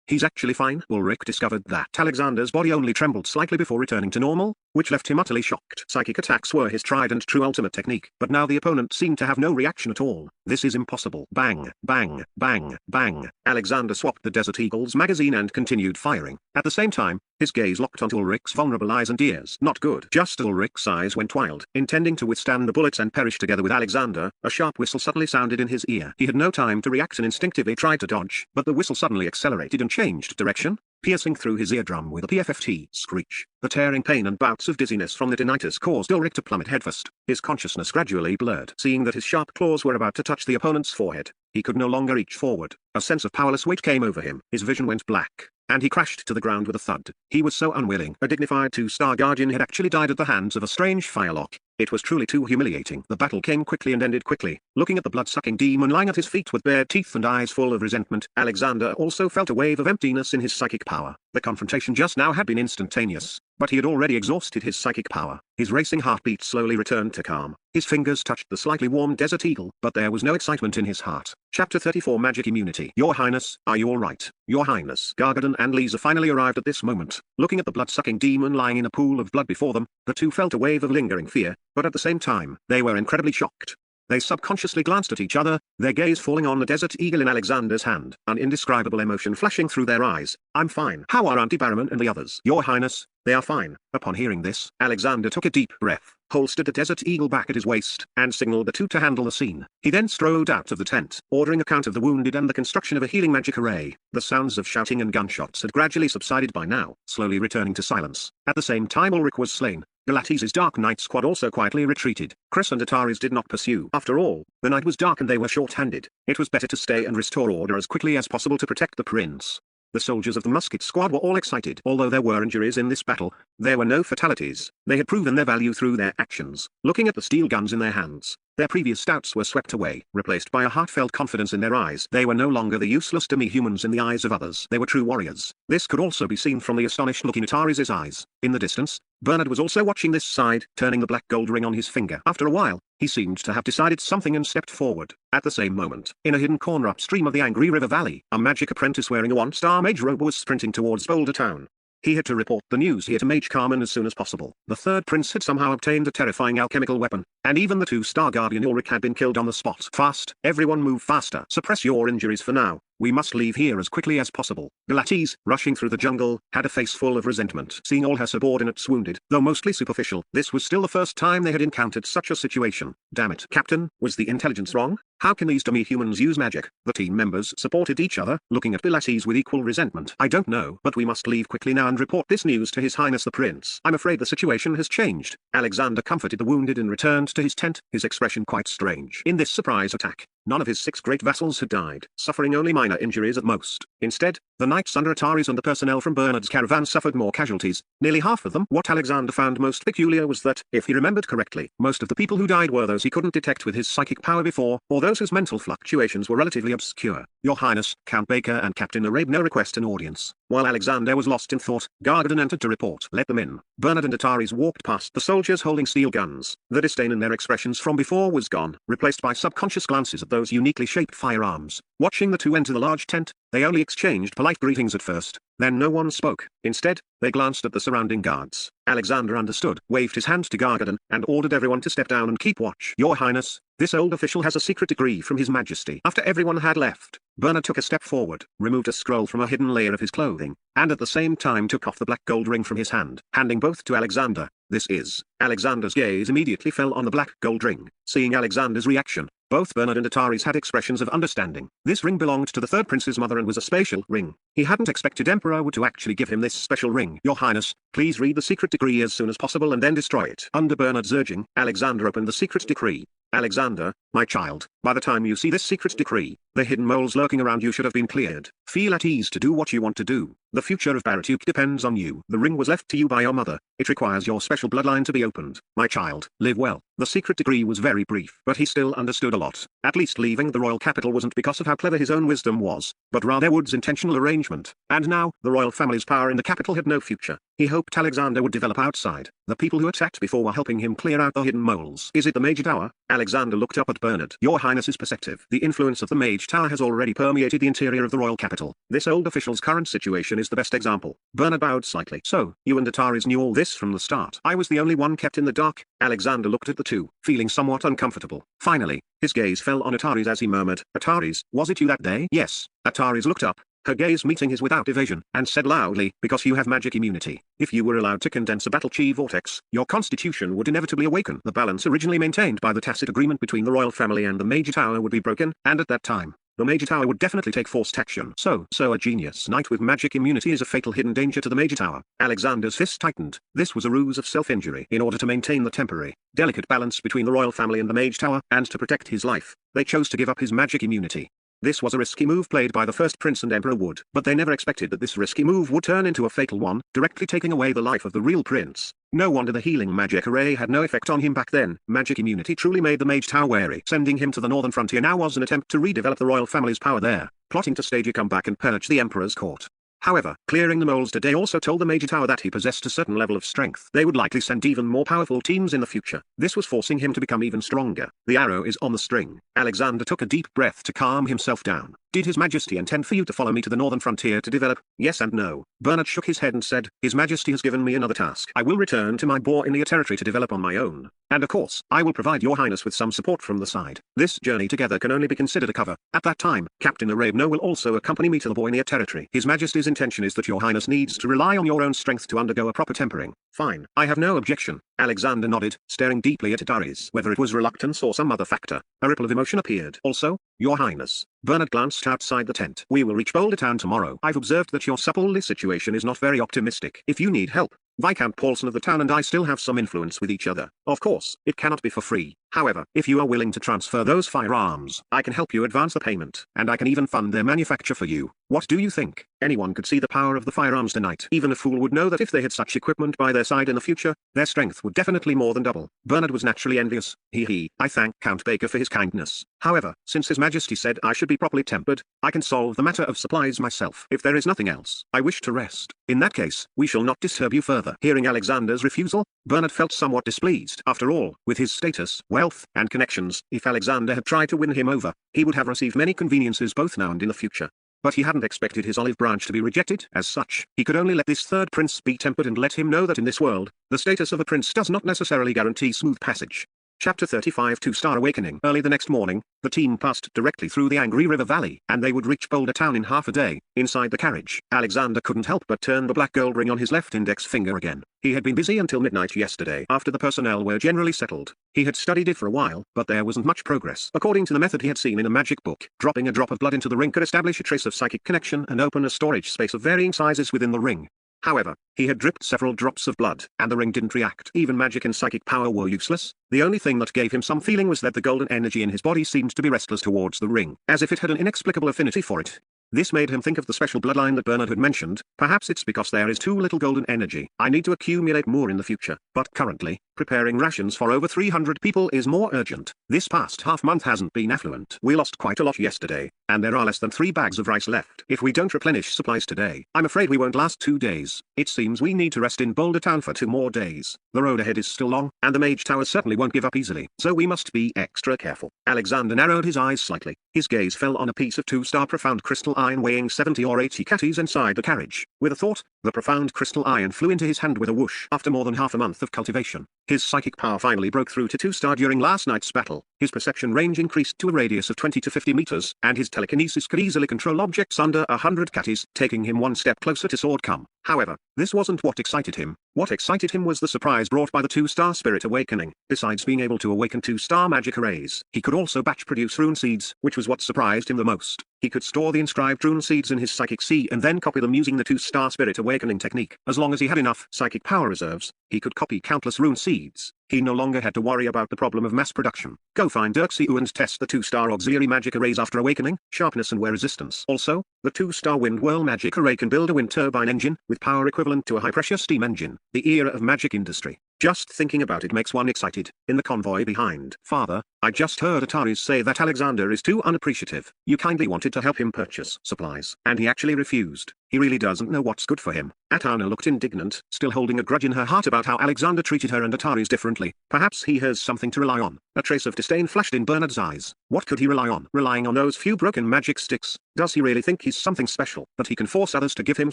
He's actually fine. Ulrich discovered that Alexander's body only trembled slightly before returning to normal, which left him utterly shocked. Psychic attacks were his tried and true ultimate technique, but now the opponent seemed to have no reaction at all. This is impossible. Bang, bang, bang, bang. Alexander swapped the Desert Eagle's magazine and continued firing. At the same time, his gaze locked onto Ulrich's vulnerable eyes and ears. Not good. Just as Ulrich's eyes went wild, intending to withstand the bullets and perish together with Alexander, a sharp whistle suddenly sounded in his ear. He had no time to react and instinctively tried to dodge, but the whistle suddenly accelerated and changed direction, piercing through his eardrum with a PFFT screech. The tearing pain and bouts of dizziness from the tinnitus caused Ulrich to plummet headfirst. His consciousness gradually blurred. Seeing that his sharp claws were about to touch the opponent's forehead, he could no longer reach forward. A sense of powerless weight came over him. His vision went black, and he crashed to the ground with a thud. He was so unwilling. A dignified 2-star Guardian had actually died at the hands of a strange firelock. It was truly too humiliating. The battle came quickly and ended quickly. Looking at the blood-sucking demon lying at his feet with bared teeth and eyes full of resentment, Alexander also felt a wave of emptiness in his psychic power. The confrontation just now had been instantaneous, but he had already exhausted his psychic power. His racing heartbeat slowly returned to calm. His fingers touched the slightly warm Desert Eagle, but there was no excitement in his heart. Chapter 34 Magic Immunity. Your Highness, are you alright? Your Highness. Gargadon and Lisa finally arrived at this moment. Looking at the blood-sucking demon lying in a pool of blood before them, the two felt a wave of lingering fear, but at the same time, they were incredibly shocked. They subconsciously glanced at each other, their gaze falling on the Desert Eagle in Alexander's hand, an indescribable emotion flashing through their eyes. I'm fine. How are Auntie Barrowman and the others? Your Highness, they are fine. Upon hearing this, Alexander took a deep breath, holstered the Desert Eagle back at his waist, and signaled the two to handle the scene. He then strode out of the tent, ordering a count of the wounded and the construction of a healing magic array. The sounds of shouting and gunshots had gradually subsided by now, slowly returning to silence. At the same time Ulrich was slain. Pilates' Dark Knight squad also quietly retreated. Chris and Ataris did not pursue. After all, the night was dark and they were short-handed. It was better to stay and restore order as quickly as possible to protect the prince. The soldiers of the musket squad were all excited. Although there were injuries in this battle, there were no fatalities. They had proven their value through their actions. Looking at the steel guns in their hands, their previous doubts were swept away, replaced by a heartfelt confidence in their eyes. They were no longer the useless demi-humans in the eyes of others. They were true warriors. This could also be seen from the astonished look in Ataris' eyes. In the distance, Bernard was also watching this side, turning the black gold ring on his finger. After a while, he seemed to have decided something and stepped forward. At the same moment, in a hidden corner upstream of the Angry River Valley, a magic apprentice wearing a 1-star mage robe was sprinting towards Boulder Town. He had to report the news here to Mage Carmen as soon as possible. The third prince had somehow obtained a terrifying alchemical weapon, and even the 2-star Guardian Ulrich had been killed on the spot. Fast, everyone move faster. Suppress your injuries for now. We must leave here as quickly as possible. Pilates, rushing through the jungle, had a face full of resentment. Seeing all her subordinates wounded, though mostly superficial, this was still the first time they had encountered such a situation. Damn it. Captain, was the intelligence wrong? How can these demi-humans use magic? The team members supported each other, looking at Pilates with equal resentment. I don't know, but we must leave quickly now and report this news to His Highness the Prince. I'm afraid the situation has changed. Alexander comforted the wounded and returned to his tent, his expression quite strange. In this surprise attack, None of his 6 great vassals had died, suffering only minor injuries at most. Instead, the knights under Ataris and the personnel from Bernard's caravan suffered more casualties, nearly half of them. What Alexander found most peculiar was that, if he remembered correctly, most of the people who died were those he couldn't detect with his psychic power before, or those whose mental fluctuations were relatively obscure. Your Highness, Count Baker and Captain Arabno request an audience. While Alexander was lost in thought, Gargadon entered to report. Let them in. Bernard and Ataris walked past the soldiers holding steel guns. The disdain in their expressions from before was gone, replaced by subconscious glances at those uniquely shaped firearms. Watching the two enter the large tent, they only exchanged polite greetings at first. Then no one spoke. Instead, they glanced at the surrounding guards. Alexander understood, waved his hand to Gargadon, and ordered everyone to step down and keep watch. Your Highness, this old official has a secret decree from His Majesty. After everyone had left, Bernard took a step forward, removed a scroll from a hidden layer of his clothing, and at the same time took off the black gold ring from his hand, handing both to Alexander. This is. Alexander's gaze immediately fell on the black gold ring. Seeing Alexander's reaction, both Bernard and Ataris had expressions of understanding. This ring belonged to the third prince's mother and was a special ring. He hadn't expected Emperor Wood to actually give him this special ring. Your Highness, please read the secret decree as soon as possible and then destroy it. Under Bernard's urging, Alexander opened the secret decree. Alexander, my child, by the time you see this secret decree, the hidden moles lurking around you should have been cleared. Feel at ease to do what you want to do. The future of Baratuk depends on you. The ring was left to you by your mother. It requires your special bloodline to be opened. My child, live well. The secret decree was very brief, but he still understood a lot. At least leaving the royal capital wasn't because of how clever his own wisdom was, but rather Wood's intentional arrangement. And now, the royal family's power in the capital had no future. He hoped Alexander would develop outside. The people who attacked before were helping him clear out the hidden moles. Is it the Mage Tower? Alexander looked up at Bernard. Your Highness is perceptive. The influence of the Mage Tower has already permeated the interior of the royal capital. This old official's current situation is the best example. Bernard bowed slightly. So, you and Ataris knew all this from the start. I was the only one kept in the dark. Alexander looked at the two, feeling somewhat uncomfortable. Finally, his gaze fell on Ataris as he murmured, Ataris, was it you that day? Yes. Ataris looked up, her gaze meeting his without evasion, and said loudly, because you have magic immunity. If you were allowed to condense a battle chi vortex, your constitution would inevitably awaken. The balance originally maintained by the tacit agreement between the royal family and the Mage Tower would be broken, and at that time, the Mage Tower would definitely take forced action. So a genius knight with magic immunity is a fatal hidden danger to the Mage Tower. Alexander's fist tightened. This was a ruse of self-injury. In order to maintain the temporary, delicate balance between the royal family and the Mage Tower, and to protect his life, they chose to give up his magic immunity. This was a risky move played by the first prince and Emperor Wood, but they never expected that this risky move would turn into a fatal one, directly taking away the life of the real prince. No wonder the healing magic array had no effect on him back then. Magic immunity truly made the Mage Tower wary. Sending him to the northern frontier now was an attempt to redevelop the royal family's power there, plotting to stage a comeback and purge the emperor's court. However, clearing the moles today also told the Mage Tower that he possessed a certain level of strength. They would likely send even more powerful teams in the future. This was forcing him to become even stronger. The arrow is on the string. Alexander took a deep breath to calm himself down. Did His Majesty intend for you to follow me to the northern frontier to develop? Yes and no. Bernard shook his head and said, His Majesty has given me another task. I will return to my Boar-Inia territory to develop on my own. And of course, I will provide your Highness with some support from the side. This journey together can only be considered a cover. At that time, Captain Arabno will also accompany me to the Boar-Inia territory. His Majesty's intention is that your Highness needs to rely on your own strength to undergo a proper tempering. Fine. I have no objection. Alexander nodded, staring deeply at Ataris. Whether it was reluctance or some other factor, a ripple of emotion appeared. Also, your Highness. Bernard glanced outside the tent. We will reach Boulder Town tomorrow. I've observed that your Sapulli situation is not very optimistic. If you need help, Viscount Paulson of the town and I still have some influence with each other. Of course, it cannot be for free. However, if you are willing to transfer those firearms, I can help you advance the payment, and I can even fund their manufacture for you. What do you think? Anyone could see the power of the firearms tonight. Even a fool would know that if they had such equipment by their side in the future, their strength would definitely more than double. Bernard was naturally envious. I thank Count Baker for his kindness. However, since His Majesty said I should be properly tempered, I can solve the matter of supplies myself. If there is nothing else, I wish to rest. In that case, we shall not disturb you further. Hearing Alexander's refusal, Bernard felt somewhat displeased. After all, with his status, wealth, and connections, if Alexander had tried to win him over, he would have received many conveniences both now and in the future. But he hadn't expected his olive branch to be rejected. As such, he could only let this third prince be tempered and let him know that in this world, the status of a prince does not necessarily guarantee smooth passage. Chapter 35 Two-Star Awakening. Early the next morning, the team passed directly through the Angry River Valley, and they would reach Boulder Town in half a day. Inside the carriage, Alexander couldn't help but turn the black gold ring on his left index finger again. He had been busy until midnight yesterday after the personnel were generally settled. He had studied it for a while, but there wasn't much progress. According to the method he had seen in a magic book, dropping a drop of blood into the ring could establish a trace of psychic connection and open a storage space of varying sizes within the ring. However, he had dripped several drops of blood, and the ring didn't react. Even magic and psychic power were useless. The only thing that gave him some feeling was that the golden energy in his body seemed to be restless towards the ring, as if it had an inexplicable affinity for it. This made him think of the special bloodline that Bernard had mentioned. Perhaps it's because there is too little golden energy. I need to accumulate more in the future. But currently, preparing rations for over 300 people is more urgent. This past half month hasn't been affluent. We lost quite a lot yesterday, and there are less than 3 bags of rice left. If we don't replenish supplies today, I'm afraid we won't last 2 days. It seems we need to rest in Boulder Town for 2 more days. The road ahead is still long, and the Mage Tower certainly won't give up easily. So we must be extra careful. Alexander narrowed his eyes slightly. His gaze fell on a piece of 2-star profound crystal iron weighing 70 or 80 catties inside the carriage. With a thought, the profound crystal iron flew into his hand with a whoosh. After more than half a month of cultivation, his psychic power finally broke through to 2-star during last night's battle. His perception range increased to a radius of 20 to 50 meters, and his telekinesis could easily control objects under 100 catties, taking him one step closer to swordcom. However, this wasn't what excited him. What excited him was the surprise brought by the 2-star spirit awakening. Besides being able to awaken 2-star magic arrays, he could also batch produce rune seeds, which was what surprised him the most. He could store the inscribed rune seeds in his psychic sea and then copy them using the 2-star spirit awakening technique. As long as he had enough psychic power reserves, he could copy countless rune seeds. He no longer had to worry about the problem of mass production. Go find Dirkseu and test the 2-star auxiliary magic arrays after awakening, sharpness and wear resistance. Also, the 2-star wind whirl magic array can build a wind turbine engine with power equivalent to a high-pressure steam engine. The era of magic industry. Just thinking about it makes one excited. In the convoy behind. Father, I just heard Ataris say that Alexander is too unappreciative. You kindly wanted to help him purchase supplies, and he actually refused. He really doesn't know what's good for him. Atana looked indignant, still holding a grudge in her heart about how Alexander treated her and Ataris differently. Perhaps he has something to rely on. A trace of disdain flashed in Bernard's eyes. What could he rely on? Relying on those few broken magic sticks? Does he really think he's something special, that he can force others to give him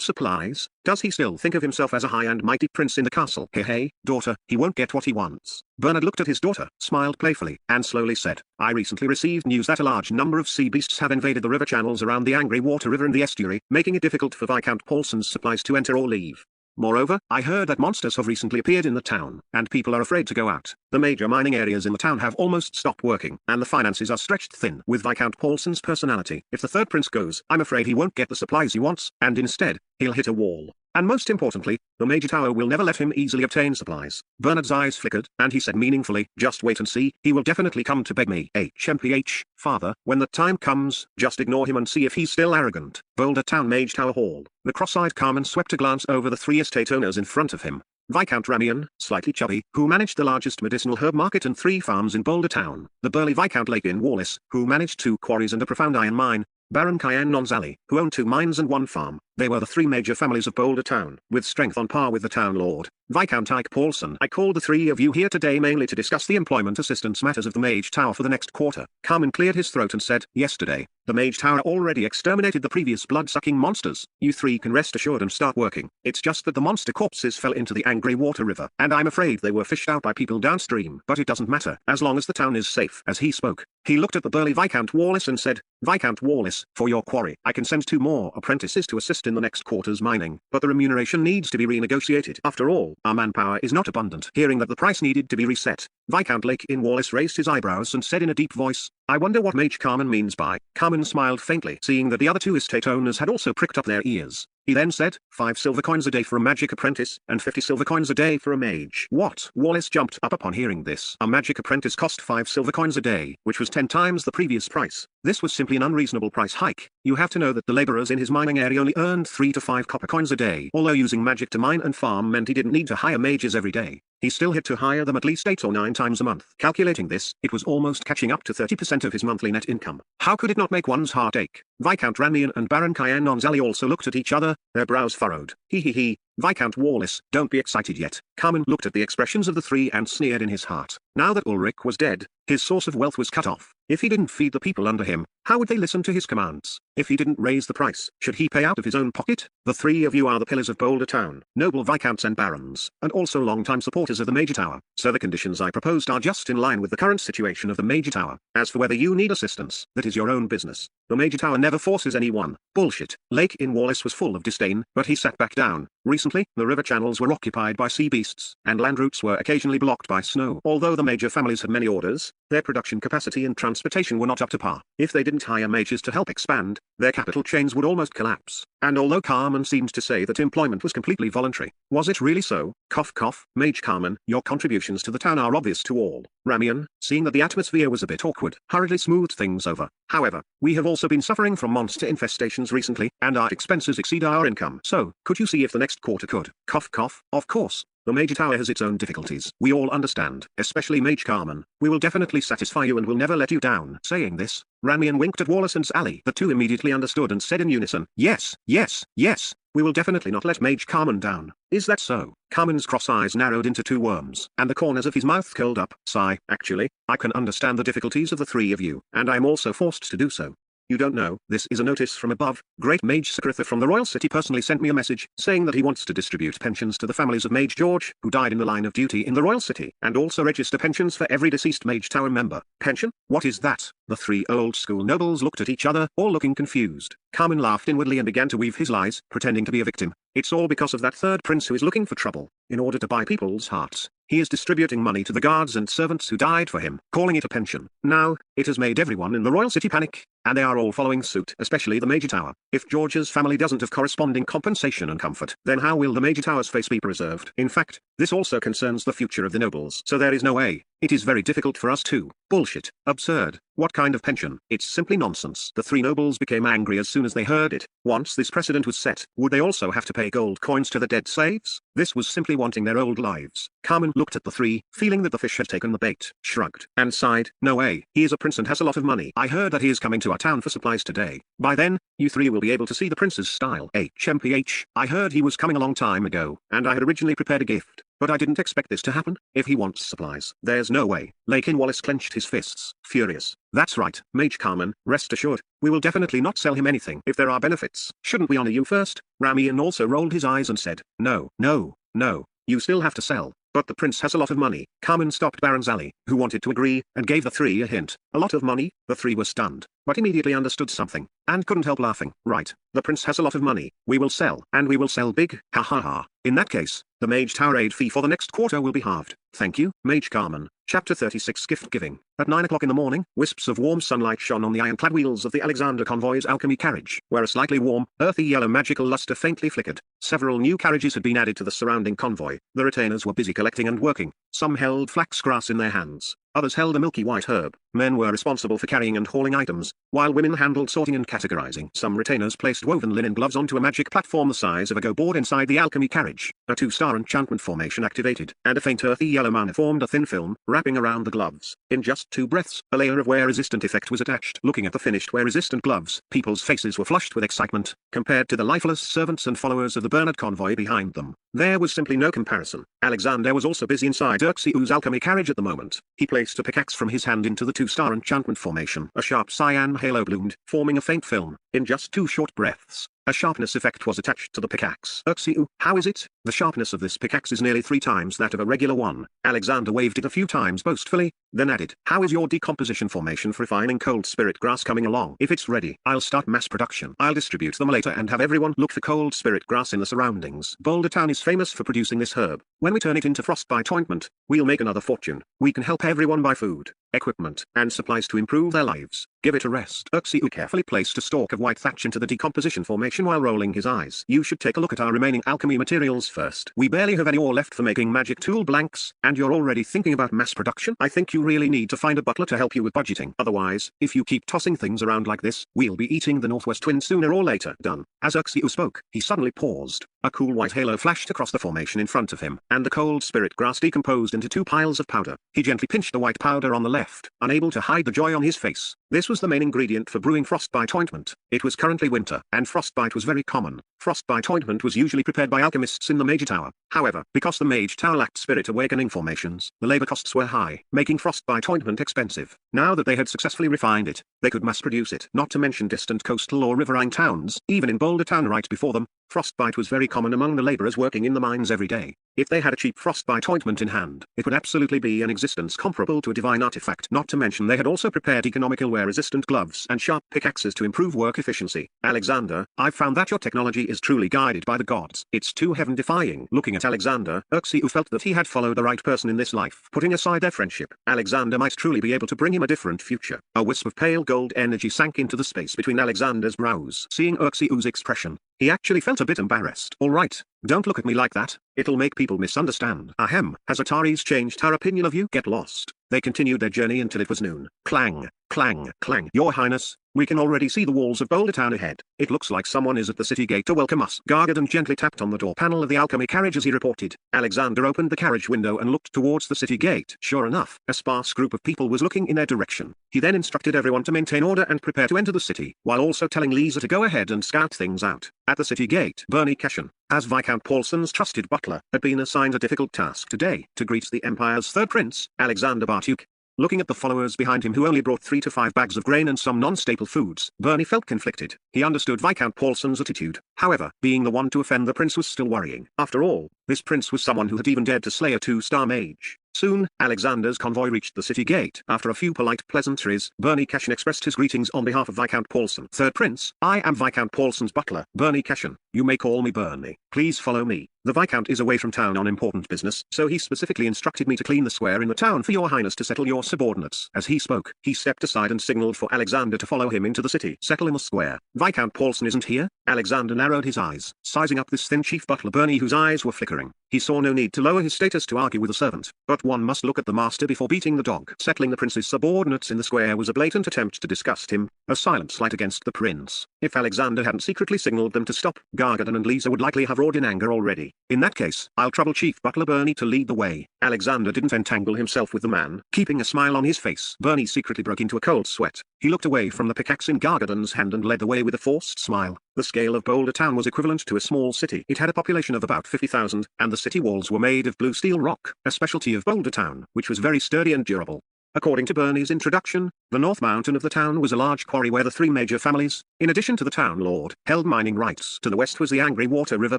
supplies? Does he still think of himself as a high and mighty prince in the castle? Hey, daughter, he won't get what he wants. Bernard looked at his daughter, smiled playfully, and slowly said, I recently received news that a large number of sea beasts have invaded the river channels around the Angry Water River and the estuary, making it difficult for Viscount Paulson's supplies to enter or leave. Moreover, I heard that monsters have recently appeared in the town, and people are afraid to go out. The major mining areas in the town have almost stopped working, and the finances are stretched thin. With Viscount Paulson's personality, if the third prince goes, I'm afraid he won't get the supplies he wants, and instead, he'll hit a wall. And most importantly, the Major Tower will never let him easily obtain supplies. Bernard's eyes flickered, and he said meaningfully, just wait and see, he will definitely come to beg me. HMPH, father, when the time comes, just ignore him and see if he's still arrogant. Boulder Town Mage Tower Hall. The cross-eyed Carmen swept a glance over the 3 estate owners in front of him. Viscount Ramian, slightly chubby, who managed the largest medicinal herb market and 3 farms in Boulder Town. The burly Viscount Lakin Wallace, who managed 2 quarries and a profound iron mine. Baron Cayenne Nonzali, who owned 2 mines and 1 farm. They were the 3 major families of Boulder Town, with strength on par with the town lord, Viscount Ike Paulson. I called the 3 of you here today mainly to discuss the employment assistance matters of the Mage Tower for the next quarter. Carmen cleared his throat and said, yesterday, the Mage Tower already exterminated the previous blood-sucking monsters. You 3 can rest assured and start working. It's just that the monster corpses fell into the Angry Water River, and I'm afraid they were fished out by people downstream. But it doesn't matter, as long as the town is safe. As he spoke, he looked at the burly Viscount Wallace and said, Viscount Wallace, for your quarry, I can send 2 more apprentices to assist in the next quarter's mining, but the remuneration needs to be renegotiated. After all, our manpower is not abundant. Hearing that the price needed to be reset, Viscount Lakin Wallace raised his eyebrows and said in a deep voice, I wonder what Mage Carmen means by. Carmen smiled faintly, seeing that the other 2 estate owners had also pricked up their ears. He then said, 5 silver coins a day for a magic apprentice, and 50 silver coins a day for a mage. What? Wallace jumped up upon hearing this. A magic apprentice cost 5 silver coins a day, which was 10 times the previous price. This was simply an unreasonable price hike. You have to know that the laborers in his mining area only earned 3 to 5 copper coins a day. Although using magic to mine and farm meant he didn't need to hire mages every day, he still had to hire them at least 8 or 9 times a month. Calculating this, it was almost catching up to 30% of his monthly net income. How could it not make one's heart ache? Viscount Ramian and Baron Cayenne Nonzali also looked at each other, their brows furrowed. He. Viscount Wallace, don't be excited yet. Carmen looked at the expressions of the 3 and sneered in his heart. Now that Ulrich was dead, his source of wealth was cut off. If he didn't feed the people under him, how would they listen to his commands? If he didn't raise the price, should he pay out of his own pocket? The 3 of you are the pillars of Boulder Town, noble viscounts and barons, and also long-time supporters of the Major Tower, so the conditions I proposed are just in line with the current situation of the Major Tower. As for whether you need assistance, that is your own business. The Major Tower never forces anyone. Bullshit. Lakin Wallace was full of disdain, but he sat back down. Recently, the river channels were occupied by sea beasts, and land routes were occasionally blocked by snow. Although the major families had many orders, Their production capacity and transportation were not up to par. If they didn't hire mages to help expand, their capital chains would almost collapse. And although Carmen seemed to say that employment was completely voluntary, was it really so? Cough cough, Mage Carmen, your contributions to the town are obvious to all. Ramian, seeing that the atmosphere was a bit awkward, hurriedly smoothed things over. However, we have also been suffering from monster infestations recently, and our expenses exceed our income. So, could you see if the next quarter could? Cough cough, of course. The Major Tower has its own difficulties. We all understand, especially Mage Carmen. We will definitely satisfy you and will never let you down. Saying this, Ramian winked at Wallace and Sally. The two immediately understood and said in unison, yes, yes, yes. We will definitely not let Mage Carmen down. Is that so? Carmen's cross eyes narrowed into two worms, and the corners of his mouth curled up. Sigh, actually, I can understand the difficulties of the three of you, and I am also forced to do so. You don't know, this is a notice from above. Great Mage Sakritha from the Royal City personally sent me a message, saying that he wants to distribute pensions to the families of Mage George, who died in the line of duty in the Royal City, and also register pensions for every deceased Mage Tower member. Pension? What is that? The three old-school nobles looked at each other, all looking confused. Carmen laughed inwardly and began to weave his lies, pretending to be a victim. It's all because of that third prince who is looking for trouble. In order to buy people's hearts, he is distributing money to the guards and servants who died for him, calling it a pension. Now, it has made everyone in the Royal City panic, and they are all following suit, especially the Major Tower. If George's family doesn't have corresponding compensation and comfort, then how will the Major Tower's face be preserved? In fact, this also concerns the future of the nobles. So there is no way. It is very difficult for us too. Bullshit. Absurd. What kind of pension? It's simply nonsense. The three nobles became angry as soon as they heard it. Once this precedent was set, would they also have to pay gold coins to the dead slaves? This was simply wanting their old lives. Carmen looked at the three, feeling that the fish had taken the bait, shrugged, and sighed. No way. He is a prince and has a lot of money. I heard that he is coming to our town for supplies today. By then, you three will be able to see the prince's style. HMPH. I heard he was coming a long time ago, and I had originally prepared a gift. But I didn't expect this to happen. If he wants supplies, there's no way. Lakin Wallace clenched his fists, furious. That's right, Mage Carmen, rest assured, we will definitely not sell him anything if there are benefits. Shouldn't we honor you first? Ramian also rolled his eyes and said, no, no, no, you still have to sell. But the prince has a lot of money. Carmen stopped Baron Zali, who wanted to agree, and gave the three a hint. A lot of money? The three were stunned, but immediately understood something, and couldn't help laughing. Right, the prince has a lot of money. We will sell, and we will sell big. Ha ha ha. In that case, the Mage Tower aid fee for the next quarter will be halved. Thank you, Mage Carmen. Chapter 36 Gift Giving. At 9 o'clock in the morning, wisps of warm sunlight shone on the ironclad wheels of the Alexander convoy's alchemy carriage, where a slightly warm, earthy yellow magical luster faintly flickered. Several new carriages had been added to the surrounding convoy. The retainers were busy collecting and working. Some held flax grass in their hands. Others held a milky white herb. Men were responsible for carrying and hauling items, while women handled sorting and categorizing. Some retainers placed woven linen gloves onto a magic platform the size of a go board inside the alchemy carriage. A 2-star enchantment formation activated, and a faint earthy yellow mana formed a thin film, wrapping around the gloves. In just 2 breaths, a layer of wear-resistant effect was attached. Looking at the finished wear-resistant gloves, people's faces were flushed with excitement, compared to the lifeless servants and followers of the Bernard convoy behind them. There was simply no comparison. Alexander was also busy inside Urxiu's alchemy carriage at the moment. He placed a pickaxe from his hand into the 2-star enchantment formation. A sharp cyan halo bloomed, forming a faint film. In just 2 short breaths, a sharpness effect was attached to the pickaxe. Urxiu, how is it? The sharpness of this pickaxe is nearly 3 times that of a regular one. Alexander waved it a few times boastfully, then added, how is your decomposition formation for refining cold spirit grass coming along? If it's ready, I'll start mass production. I'll distribute them later and have everyone look for cold spirit grass in the surroundings. Boulder Town is famous for producing this herb. When we turn it into frostbite ointment, we'll make another fortune. We can help everyone buy food, equipment, and supplies to improve their lives. Give it a rest. Urxiu carefully placed a stalk of white thatch into the decomposition formation while rolling his eyes. You should take a look at our remaining alchemy materials first. We barely have any ore left for making magic tool blanks, and you're already thinking about mass production? I think you really need to find a butler to help you with budgeting. Otherwise, if you keep tossing things around like this, we'll be eating the Northwest Twin sooner or later. Done. As Urxiu spoke, he suddenly paused. A cool white halo flashed across the formation in front of him, and the cold spirit grass decomposed into 2 piles of powder. He gently pinched the white powder on the left, unable to hide the joy on his face. This was the main ingredient for brewing frostbite ointment. It was currently winter, and frostbite was very common. Frostbite ointment was usually prepared by alchemists in the Major Tower. However, because the Mage Tower lacked spirit awakening formations, the labor costs were high, making frostbite ointment expensive. Now that they had successfully refined it, they could mass produce it. Not to mention distant coastal or riverine towns, even in Boulder Town right before them, frostbite was very common among the laborers working in the mines every day. If they had a cheap frostbite ointment in hand, it would absolutely be an existence comparable to a divine artifact. Not to mention they had also prepared economical fire-resistant gloves and sharp pickaxes to improve work efficiency. Alexander, I've found that your technology is truly guided by the gods. It's too heaven-defying. Looking at Alexander, Xerxes felt that he had followed the right person in this life. Putting aside their friendship, Alexander might truly be able to bring him a different future. A wisp of pale gold energy sank into the space between Alexander's brows. Seeing Xerxes' expression, he actually felt a bit embarrassed. All right, don't look at me like that, it'll make people misunderstand. Ahem, has Ataris changed her opinion of you? Get lost. They continued their journey until it was noon. Clang, clang, clang. Your Highness, we can already see the walls of Boulder Town ahead. It looks like someone is at the city gate to welcome us. Gargadon gently tapped on the door panel of the alchemy carriage as he reported. Alexander opened the carriage window and looked towards the city gate. Sure enough, a sparse group of people was looking in their direction. He then instructed everyone to maintain order and prepare to enter the city, while also telling Lisa to go ahead and scout things out. At the city gate, Bernie Cashin, as Viscount Paulson's trusted butler, had been assigned a difficult task today, to greet the Empire's third prince, Alexander Bartuk. Looking at the followers behind him who only brought 3 to 5 bags of grain and some non-staple foods, Bernie felt conflicted. He understood Viscount Paulson's attitude. However, being the one to offend the prince was still worrying. After all, this prince was someone who had even dared to slay a 2-star mage. Soon, Alexander's convoy reached the city gate. After a few polite pleasantries, Bernie Cashin expressed his greetings on behalf of Viscount Paulson. Third Prince, I am Viscount Paulson's butler, Bernie Cashin. You may call me Bernie. Please follow me. The Viscount is away from town on important business, so he specifically instructed me to clean the square in the town for your highness to settle your subordinates. As he spoke, he stepped aside and signaled for Alexander to follow him into the city. Settle in the square. Viscount Paulson isn't here? Alexander narrowed his eyes, sizing up this thin chief butler Bernie whose eyes were flickering. He saw no need to lower his status to argue with a servant, but one must look at the master before beating the dog. Settling the prince's subordinates in the square was a blatant attempt to disgust him, a silent slight against the prince. If Alexander hadn't secretly signaled them to stop, Gargadon and Lisa would likely have roared in anger already. In that case, I'll trouble Chief Butler Bernie to lead the way. Alexander didn't entangle himself with the man. Keeping a smile on his face, Bernie secretly broke into a cold sweat. He looked away from the pickaxe in Gargadon's hand and led the way with a forced smile. The scale of Boulder Town was equivalent to a small city. It had a population of about 50,000, and the city walls were made of blue steel rock, a specialty of Boulder Town, which was very sturdy and durable. According to Bernie's introduction, the north mountain of the town was a large quarry where the 3 major families, in addition to the town lord, held mining rights. To the west was the Angry Water River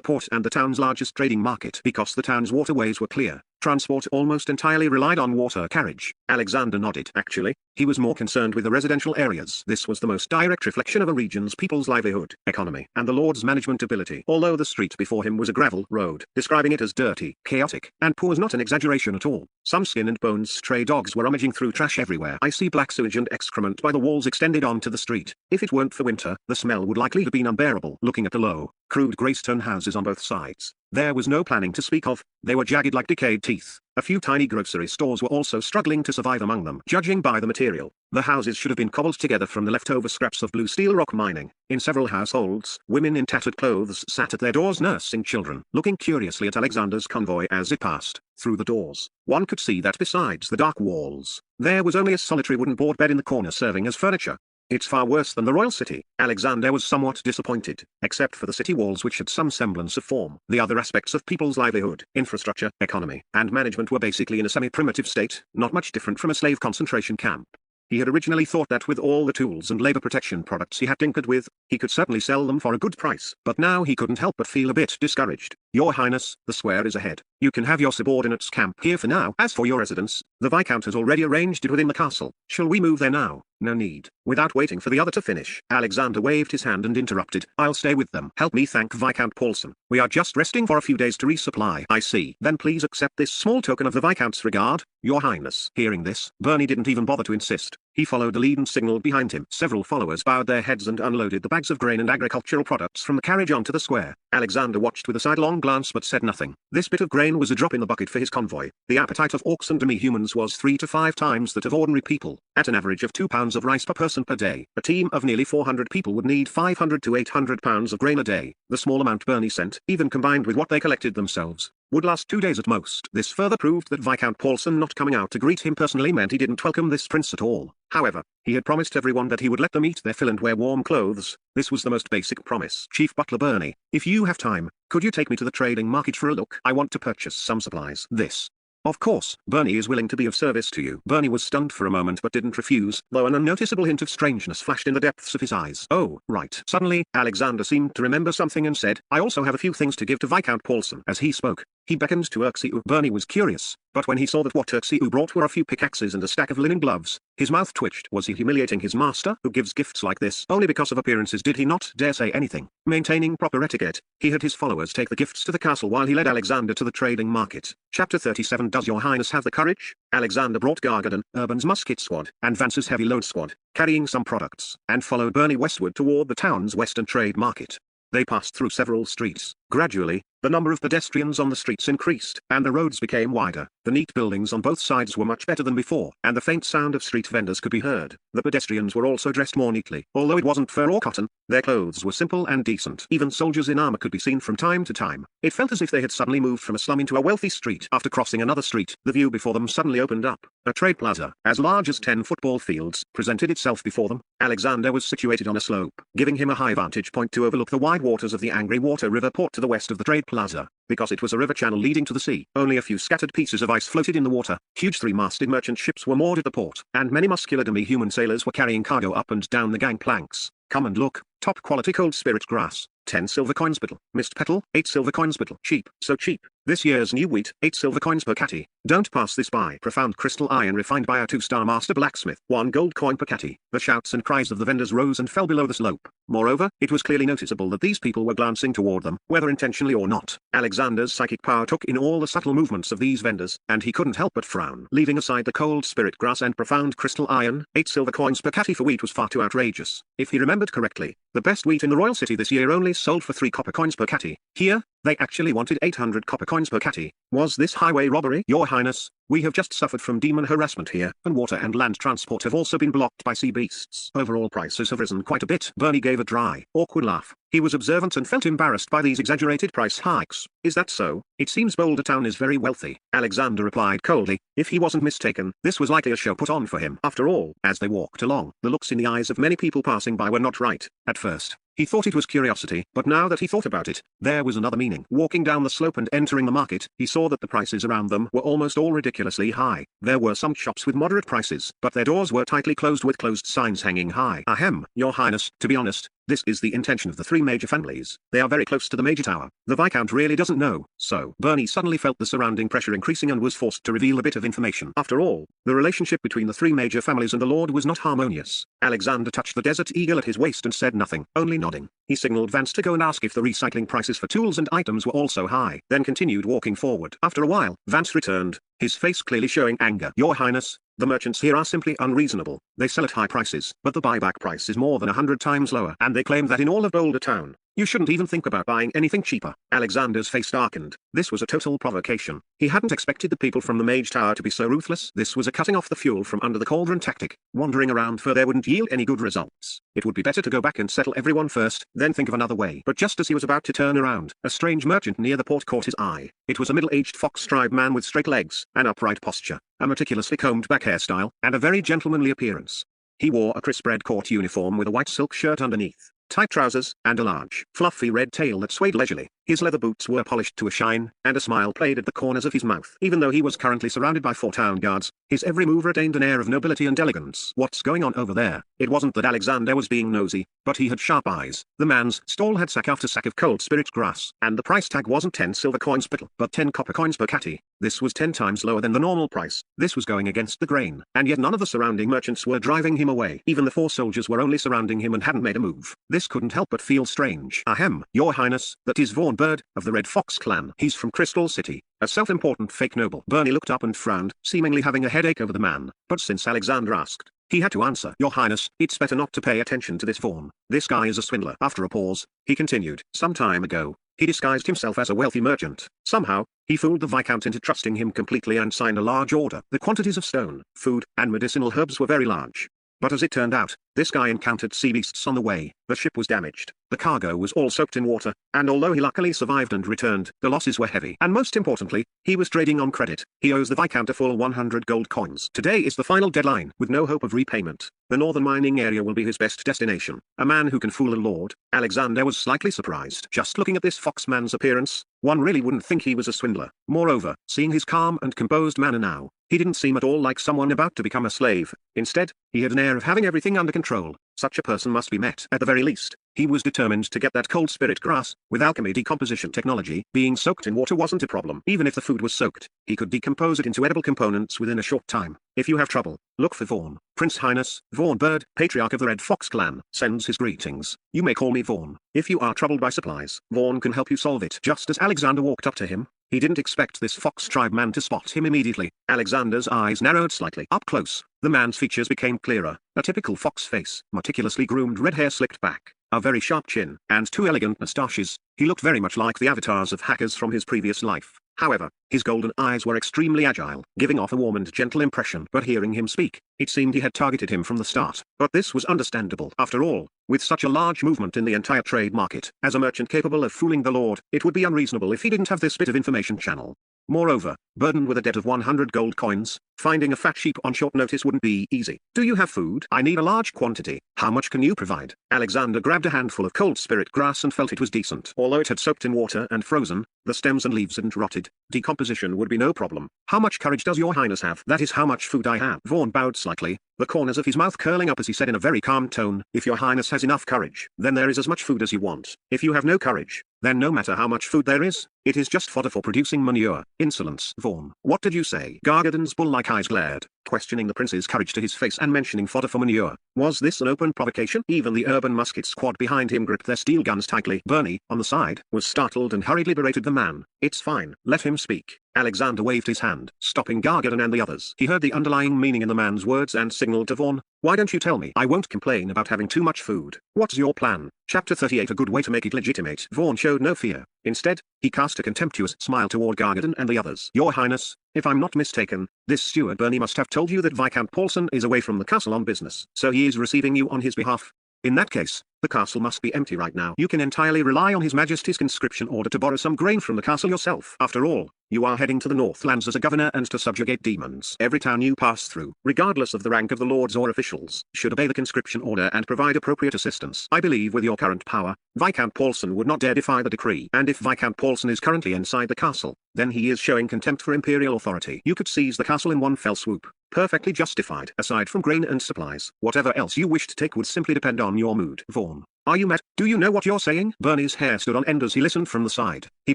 port and the town's largest trading market. Because the town's waterways were clear, transport almost entirely relied on water carriage. Alexander nodded. Actually, he was more concerned with the residential areas. This was the most direct reflection of a region's people's livelihood, economy, and the lord's management ability. Although the street before him was a gravel road, describing it as dirty, chaotic, and poor was not an exaggeration at all. Some skin and bones stray dogs were rummaging through trash everywhere. I see black sewage and excrement by the walls extended onto the street. If it weren't for winter, the smell would likely have been unbearable. Looking at the low, crude grey stone houses on both sides, there was no planning to speak of. They were jagged like decayed teeth. A few tiny grocery stores were also struggling to survive among them. Judging by the material, the houses should have been cobbled together from the leftover scraps of blue steel rock mining. In several households, women in tattered clothes sat at their doors nursing children, looking curiously at Alexander's convoy as it passed. Through the doors, one could see that besides the dark walls, there was only a solitary wooden board bed in the corner serving as furniture. It's far worse than the royal city. Alexander was somewhat disappointed, except for the city walls which had some semblance of form. The other aspects of people's livelihood, infrastructure, economy, and management were basically in a semi-primitive state, not much different from a slave concentration camp. He had originally thought that with all the tools and labor protection products he had tinkered with, he could certainly sell them for a good price. But now he couldn't help but feel a bit discouraged. Your Highness, the square is ahead. You can have your subordinates camp here for now. As for your residence, the Viscount has already arranged it within the castle. Shall we move there now? No need. Without waiting for the other to finish, Alexander waved his hand and interrupted. I'll stay with them. Help me thank Viscount Paulson. We are just resting for a few days to resupply. I see. Then please accept this small token of the Viscount's regard, Your Highness. Hearing this, Bernie didn't even bother to insist. He followed the lead and signaled behind him. Several followers bowed their heads and unloaded the bags of grain and agricultural products from the carriage onto the square. Alexander watched with a sidelong glance but said nothing. This bit of grain was a drop in the bucket for his convoy. The appetite of orcs and demi-humans was 3 to 5 times that of ordinary people. At an average of 2 pounds of rice per person per day, a team of nearly 400 people would need 500 to 800 pounds of grain a day. The small amount Bernie sent, even combined with what they collected themselves, would last 2 days at most. This further proved that Viscount Paulson not coming out to greet him personally meant he didn't welcome this prince at all. However, he had promised everyone that he would let them eat their fill and wear warm clothes. This was the most basic promise. Chief Butler Bernie, if you have time, could you take me to the trading market for a look? I want to purchase some supplies. This. Of course, Bernie is willing to be of service to you. Bernie was stunned for a moment but didn't refuse, though an unnoticeable hint of strangeness flashed in the depths of his eyes. Oh, right. Suddenly, Alexander seemed to remember something and said, I also have a few things to give to Viscount Paulson. As he spoke, He beckoned to Urxiu. Bernie was curious, but when he saw that what Urxiu brought were a few pickaxes and a stack of linen gloves, his mouth twitched. Was he humiliating his master, who gives gifts like this only because of appearances? Did he not dare say anything? Maintaining proper etiquette, he had his followers take the gifts to the castle while he led Alexander to the trading market. Chapter 37. Does your highness have the courage? Alexander brought Gargadon, Urban's musket squad, and Vance's heavy load squad, carrying some products, and followed Bernie westward toward the town's western trade market. They passed through several streets. Gradually, the number of pedestrians on the streets increased, and the roads became wider. The neat buildings on both sides were much better than before, and the faint sound of street vendors could be heard. The pedestrians were also dressed more neatly. Although it wasn't fur or cotton, their clothes were simple and decent. Even soldiers in armor could be seen from time to time. It felt as if they had suddenly moved from a slum into a wealthy street. After crossing another street, the view before them suddenly opened up. A trade plaza, as large as 10 football fields, presented itself before them. Alexander was situated on a slope, giving him a high vantage point to overlook the wide waters of the Angry Water River port to the west of the trade plaza. Because it was a river channel leading to the sea, only a few scattered pieces of ice floated in the water. Huge three-masted merchant ships were moored at the port, and many muscular demi-human sailors were carrying cargo up and down the gangplanks. Come and look. Top quality cold spirit grass, 10 silver coins petal. Mist petal, 8 silver coins petal. Cheap, so cheap. This year's new wheat, 8 silver coins per catty. Don't pass this by. Profound crystal iron refined by a 2-star master blacksmith, 1 gold coin per catty. The shouts and cries of the vendors rose and fell below the slope. Moreover, it was clearly noticeable that these people were glancing toward them, whether intentionally or not. Alexander's psychic power took in all the subtle movements of these vendors, and he couldn't help but frown. Leaving aside the cold spirit grass and profound crystal iron, 8 silver coins per catty for wheat was far too outrageous. If he remembered correctly, the best wheat in the royal city this year only sold for 3 copper coins per catty. Here, they actually wanted 800 copper coins per catty. Was this highway robbery? Your highness, we have just suffered from demon harassment here, and water and land transport have also been blocked by sea beasts. Overall prices have risen quite a bit. Bernie gave a dry, awkward laugh. He was observant and felt embarrassed by these exaggerated price hikes. Is that so? It seems Boulder Town is very wealthy. Alexander replied coldly. If he wasn't mistaken, this was likely a show put on for him. After all, as they walked along, the looks in the eyes of many people passing by were not right. At first, he thought it was curiosity, but now that he thought about it, there was another meaning. Walking down the slope and entering the market, he saw that the prices around them were almost all ridiculously high. There were some shops with moderate prices, but their doors were tightly closed with closed signs hanging high. Ahem, your highness, to be honest, this is the intention of the 3 major families. They are very close to the major tower. The Viscount really doesn't know, so Bernie suddenly felt the surrounding pressure increasing and was forced to reveal a bit of information. After all, the relationship between the 3 major families and the Lord was not harmonious. Alexander touched the desert eagle at his waist and said nothing, only nodding. He signaled Vance to go and ask if the recycling prices for tools and items were also high, then continued walking forward. After a while, Vance returned, his face clearly showing anger. Your highness, the merchants here are simply unreasonable. They sell at high prices, but the buyback price is more than 100 times lower, and they claim that in all of Boulder Town, you shouldn't even think about buying anything cheaper. Alexander's face darkened. This was a total provocation. He hadn't expected the people from the Mage Tower to be so ruthless. This was a cutting off the fuel from under the cauldron tactic. Wandering around for there wouldn't yield any good results. It would be better to go back and settle everyone first, then think of another way. But just as he was about to turn around, a strange merchant near the port caught his eye. It was a middle-aged fox-striped man with straight legs, an upright posture, a meticulously combed back hairstyle, and a very gentlemanly appearance. He wore a crisp red court uniform with a white silk shirt underneath, tight trousers, and a large, fluffy red tail that swayed leisurely. His leather boots were polished to a shine, and a smile played at the corners of his mouth. Even though he was currently surrounded by 4 town guards, his every move retained an air of nobility and elegance. What's going on over there? It wasn't that Alexander was being nosy, but he had sharp eyes. The man's stall had sack after sack of cold spirit grass, and the price tag wasn't 10 silver coins per, but 10 copper coins per catty. This was 10 times lower than the normal price. This was going against the grain, and yet none of the surrounding merchants were driving him away. Even the 4 soldiers were only surrounding him and hadn't made a move. This couldn't help but feel strange. Ahem, your highness, that is Vaughn Bird, of the Red Fox clan. He's from Crystal City, a self-important fake noble. Bernie looked up and frowned, seemingly having a headache over the man, but since Alexander asked, he had to answer. Your highness, it's better not to pay attention to this Vaughn. This guy is a swindler. After a pause, he continued, some time ago, he disguised himself as a wealthy merchant. Somehow, he fooled the Viscount into trusting him completely and signed a large order. The quantities of stone, food, and medicinal herbs were very large. But as it turned out, this guy encountered sea beasts on the way. The ship was damaged, the cargo was all soaked in water, and although he luckily survived and returned, the losses were heavy. And most importantly, he was trading on credit. He owes the Viscount a full 100 gold coins. Today is the final deadline. With no hope of repayment, the northern mining area will be his best destination. A man who can fool a lord. Alexander was slightly surprised. Just looking at this foxman's appearance, one really wouldn't think he was a swindler. Moreover, seeing his calm and composed manner now, he didn't seem at all like someone about to become a slave. Instead, he had an air of having everything under control. Such a person must be met at the very least. He was determined to get that cold spirit grass. With alchemy decomposition technology, being soaked in water wasn't a problem. Even if the food was soaked, he could decompose it into edible components within a short time. If you have trouble, look for Vaughn. Prince Highness, Vaughn Bird, Patriarch of the Red Fox Clan, sends his greetings. You may call me Vaughn. If you are troubled by supplies, Vaughn can help you solve it. Just as Alexander walked up to him, he didn't expect this fox tribe man to spot him immediately. Alexander's eyes narrowed slightly. Up close, the man's features became clearer. A typical fox face, meticulously groomed red hair slicked back, a very sharp chin, and two elegant moustaches. He looked very much like the avatars of hackers from his previous life. However, his golden eyes were extremely agile, giving off a warm and gentle impression. But hearing him speak, it seemed he had targeted him from the start. But this was understandable. After all, with such a large movement in the entire trade market, as a merchant capable of fooling the Lord, it would be unreasonable if he didn't have this bit of information channel. Moreover, burdened with a debt of 100 gold coins, finding a fat sheep on short notice wouldn't be easy. Do you have food? I need a large quantity. How much can you provide? Alexander grabbed a handful of cold spirit grass and felt it was decent. Although it had soaked in water and frozen, the stems and leaves hadn't rotted. Decomposition would be no problem. How much courage does your highness have? That is how much food I have. Vaughn bowed slightly, the corners of his mouth curling up as he said in a very calm tone, if your highness has enough courage, then there is as much food as you want. If you have no courage, then no matter how much food there is, it is just fodder for producing manure. Insolence. Vaughn. What did you say? Gargadon's bull-like eyes glared, questioning the prince's courage to his face and mentioning fodder for manure. Was this an open provocation? Even the urban musket squad behind him gripped their steel guns tightly. Bernie, on the side, was startled and hurriedly berated the man. It's fine. Let him speak. Alexander waved his hand, stopping Gargadon and the others. He heard the underlying meaning in the man's words and signaled to Vaughn, why don't you tell me? I won't complain about having too much food. What's your plan? Chapter 38. A good way to make it legitimate. Vaughn showed no fear. Instead, he cast a contemptuous smile toward Gargadon and the others. Your highness, if I'm not mistaken, this steward Bernie must have told you that Viscount Paulson is away from the castle on business, so he is receiving you on his behalf. In that case, the castle must be empty right now. You can entirely rely on His Majesty's conscription order to borrow some grain from the castle yourself. After all, you are heading to the Northlands as a governor and to subjugate demons. Every town you pass through, regardless of the rank of the lords or officials, should obey the conscription order and provide appropriate assistance. I believe with your current power, Viscount Paulson would not dare defy the decree. And if Viscount Paulson is currently inside the castle, then he is showing contempt for imperial authority. You could seize the castle in one fell swoop. Perfectly justified. Aside from grain and supplies, whatever else you wish to take would simply depend on your mood. Vaughn. Are you mad? Do you know what you're saying? Bernie's hair stood on end as he listened from the side. He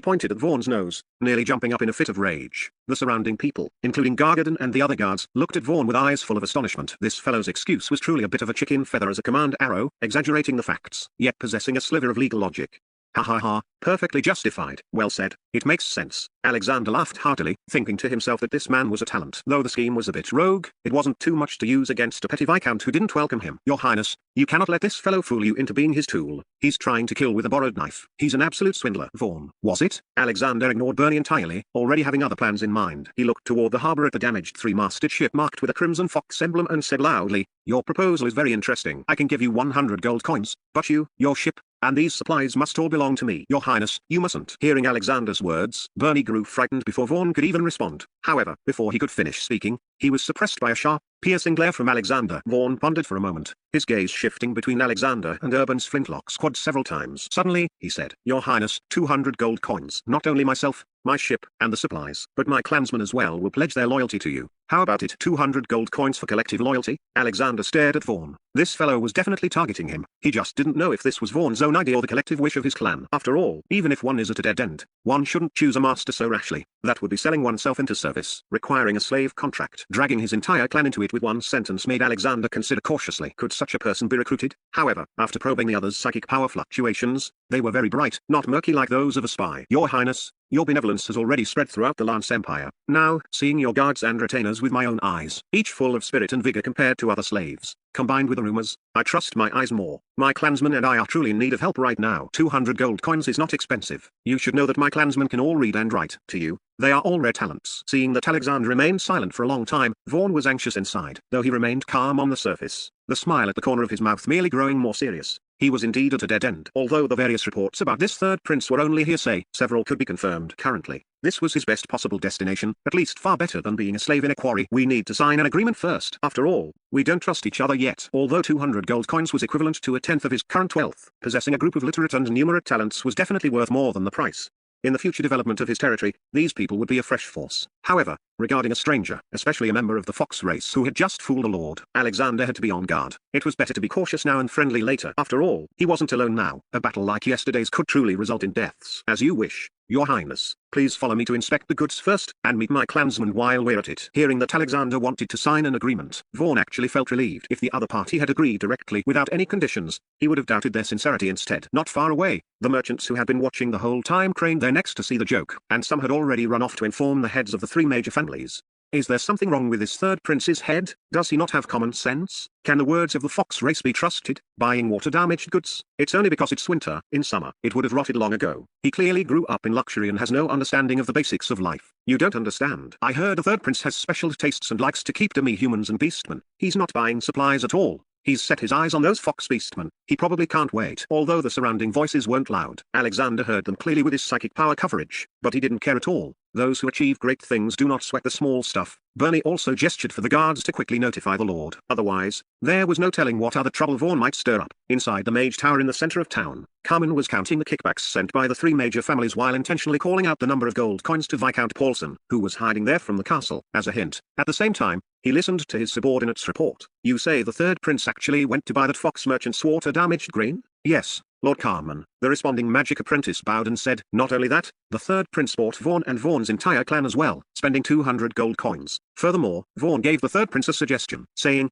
pointed at Vaughn's nose, nearly jumping up in a fit of rage. The surrounding people, including Gargadon and the other guards, looked at Vaughn with eyes full of astonishment. This fellow's excuse was truly a bit of a chicken feather as a command arrow, exaggerating the facts, yet possessing a sliver of legal logic. Ha ha ha, perfectly justified. Well said. It makes sense. Alexander laughed heartily, thinking to himself that this man was a talent. Though the scheme was a bit rogue, it wasn't too much to use against a petty viscount who didn't welcome him. Your highness, you cannot let this fellow fool you into being his tool. He's trying to kill with a borrowed knife. He's an absolute swindler. Vaughn. Was it? Alexander ignored Bernie entirely, already having other plans in mind. He looked toward the harbor at the damaged three-masted ship marked with a crimson fox emblem and said loudly, your proposal is very interesting. I can give you 100 gold coins, but your ship, and these supplies must all belong to me. Your highness, you mustn't. Hearing Alexander's words, Bernie grew frightened before Vaughn could even respond. However, before he could finish speaking, he was suppressed by a sharp, piercing glare from Alexander. Vaughn pondered for a moment, his gaze shifting between Alexander and Urban's flintlock squad several times. Suddenly, he said, Your highness, 200 gold coins. Not only myself, my ship, and the supplies, but my clansmen as well will pledge their loyalty to you. How about it? 200 gold coins for collective loyalty? Alexander stared at Vaughn. This fellow was definitely targeting him. He just didn't know if this was Vaughn's own idea or the collective wish of his clan. After all, even if one is at a dead end, one shouldn't choose a master so rashly. That would be selling oneself into service, requiring a slave contract. Dragging his entire clan into it with one sentence made Alexander consider cautiously. Could such a person be recruited? However, after probing the other's psychic power fluctuations, they were very bright, not murky like those of a spy. Your highness, your benevolence has already spread throughout the Lance Empire. Now, seeing your guards and retainers with my own eyes, each full of spirit and vigor compared to other slaves, combined with the rumors, I trust my eyes more. My clansmen and I are truly in need of help right now. 200 gold coins is not expensive. You should know that my clansmen can all read and write. To you, they are all rare talents. Seeing that Alexander remained silent for a long time, Vaughn was anxious inside, though he remained calm on the surface, the smile at the corner of his mouth merely growing more serious. He was indeed at a dead end. Although the various reports about this third prince were only hearsay, several could be confirmed currently. This was his best possible destination, at least far better than being a slave in a quarry. We need to sign an agreement first. After all, we don't trust each other yet. Although 200 gold coins was equivalent to a tenth of his current wealth, possessing a group of literate and numerate talents was definitely worth more than the price. In the future development of his territory, these people would be a fresh force. However, regarding a stranger, especially a member of the fox race who had just fooled a lord, Alexander had to be on guard. It was better to be cautious now and friendly later. After all, he wasn't alone now. A battle like yesterday's could truly result in deaths. As you wish, Your Highness. Please follow me to inspect the goods first, and meet my clansmen while we're at it. Hearing that Alexander wanted to sign an agreement, Vaughan actually felt relieved. If the other party had agreed directly without any conditions, he would have doubted their sincerity instead. Not far away, the merchants who had been watching the whole time craned their necks to see the joke, and some had already run off to inform the heads of the three major families. Is there something wrong with this third prince's head? Does he not have common sense? Can the words of the fox race be trusted? Buying water-damaged goods? It's only because it's winter. In summer, it would have rotted long ago. He clearly grew up in luxury and has no understanding of the basics of life. You don't understand. I heard the third prince has special tastes and likes to keep demi-humans and beastmen. He's not buying supplies at all. He's set his eyes on those fox beastmen. He probably can't wait. Although the surrounding voices weren't loud, Alexander heard them clearly with his psychic power coverage, but he didn't care at all. Those who achieve great things do not sweat the small stuff. Bernie also gestured for the guards to quickly notify the lord. Otherwise, there was no telling what other trouble Vaughan might stir up. Inside the mage tower in the center of town, Carmen was counting the kickbacks sent by the three major families while intentionally calling out the number of gold coins to Viscount Paulson, who was hiding there from the castle, as a hint. At the same time, he listened to his subordinate's report. You say the third prince actually went to buy that fox merchant's water-damaged grain? Yes, Lord Carmen. The responding magic apprentice bowed and said, not only that, the third prince bought Vaughan and Vaughan's entire clan as well, spending 200 gold coins. Furthermore, Vaughan gave the third prince a suggestion, saying,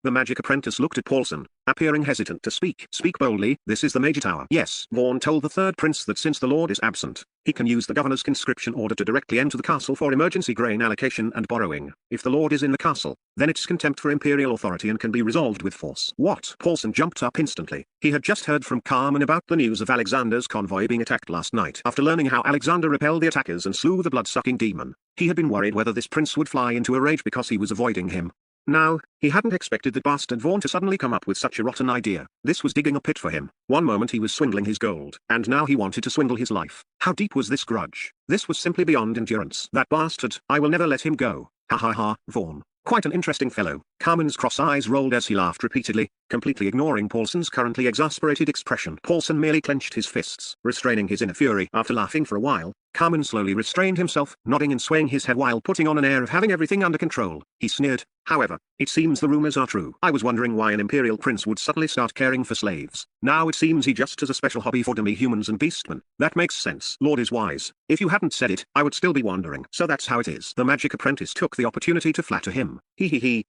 the magic apprentice looked at Paulson, appearing hesitant to speak. Speak boldly, this is the major tower. Yes, Vaughan told the third prince that since the lord is absent, he can use the governor's conscription order to directly enter the castle for emergency grain allocation and borrowing. If the lord is in the castle, then it's contempt for imperial authority and can be resolved with force. What? Paulson jumped up instantly. He had just heard from Carmen about the news of Alexander's convoy being attacked last night. After learning how Alexander repelled the attackers and slew the blood-sucking demon, he had been worried whether this prince would fly into a rage because he was avoiding him. Now, he hadn't expected that bastard Vaughan to suddenly come up with such a rotten idea. This was digging a pit for him. One moment he was swindling his gold, and now he wanted to swindle his life. How deep was this grudge? This was simply beyond endurance. That bastard, I will never let him go. Ha ha ha, Vaughan. Quite an interesting fellow. Carmen's cross eyes rolled as he laughed repeatedly, completely ignoring Paulson's currently exasperated expression. Paulson merely clenched his fists, restraining his inner fury. After laughing for a while, Carmen slowly restrained himself, nodding and swaying his head while putting on an air of having everything under control. He sneered, however, it seems the rumors are true. I was wondering why an imperial prince would suddenly start caring for slaves. Now it seems he just has a special hobby for demi-humans and beastmen. That makes sense. Lord is wise. If you hadn't said it, I would still be wondering. So that's how it is. The magic apprentice took the opportunity to flatter him.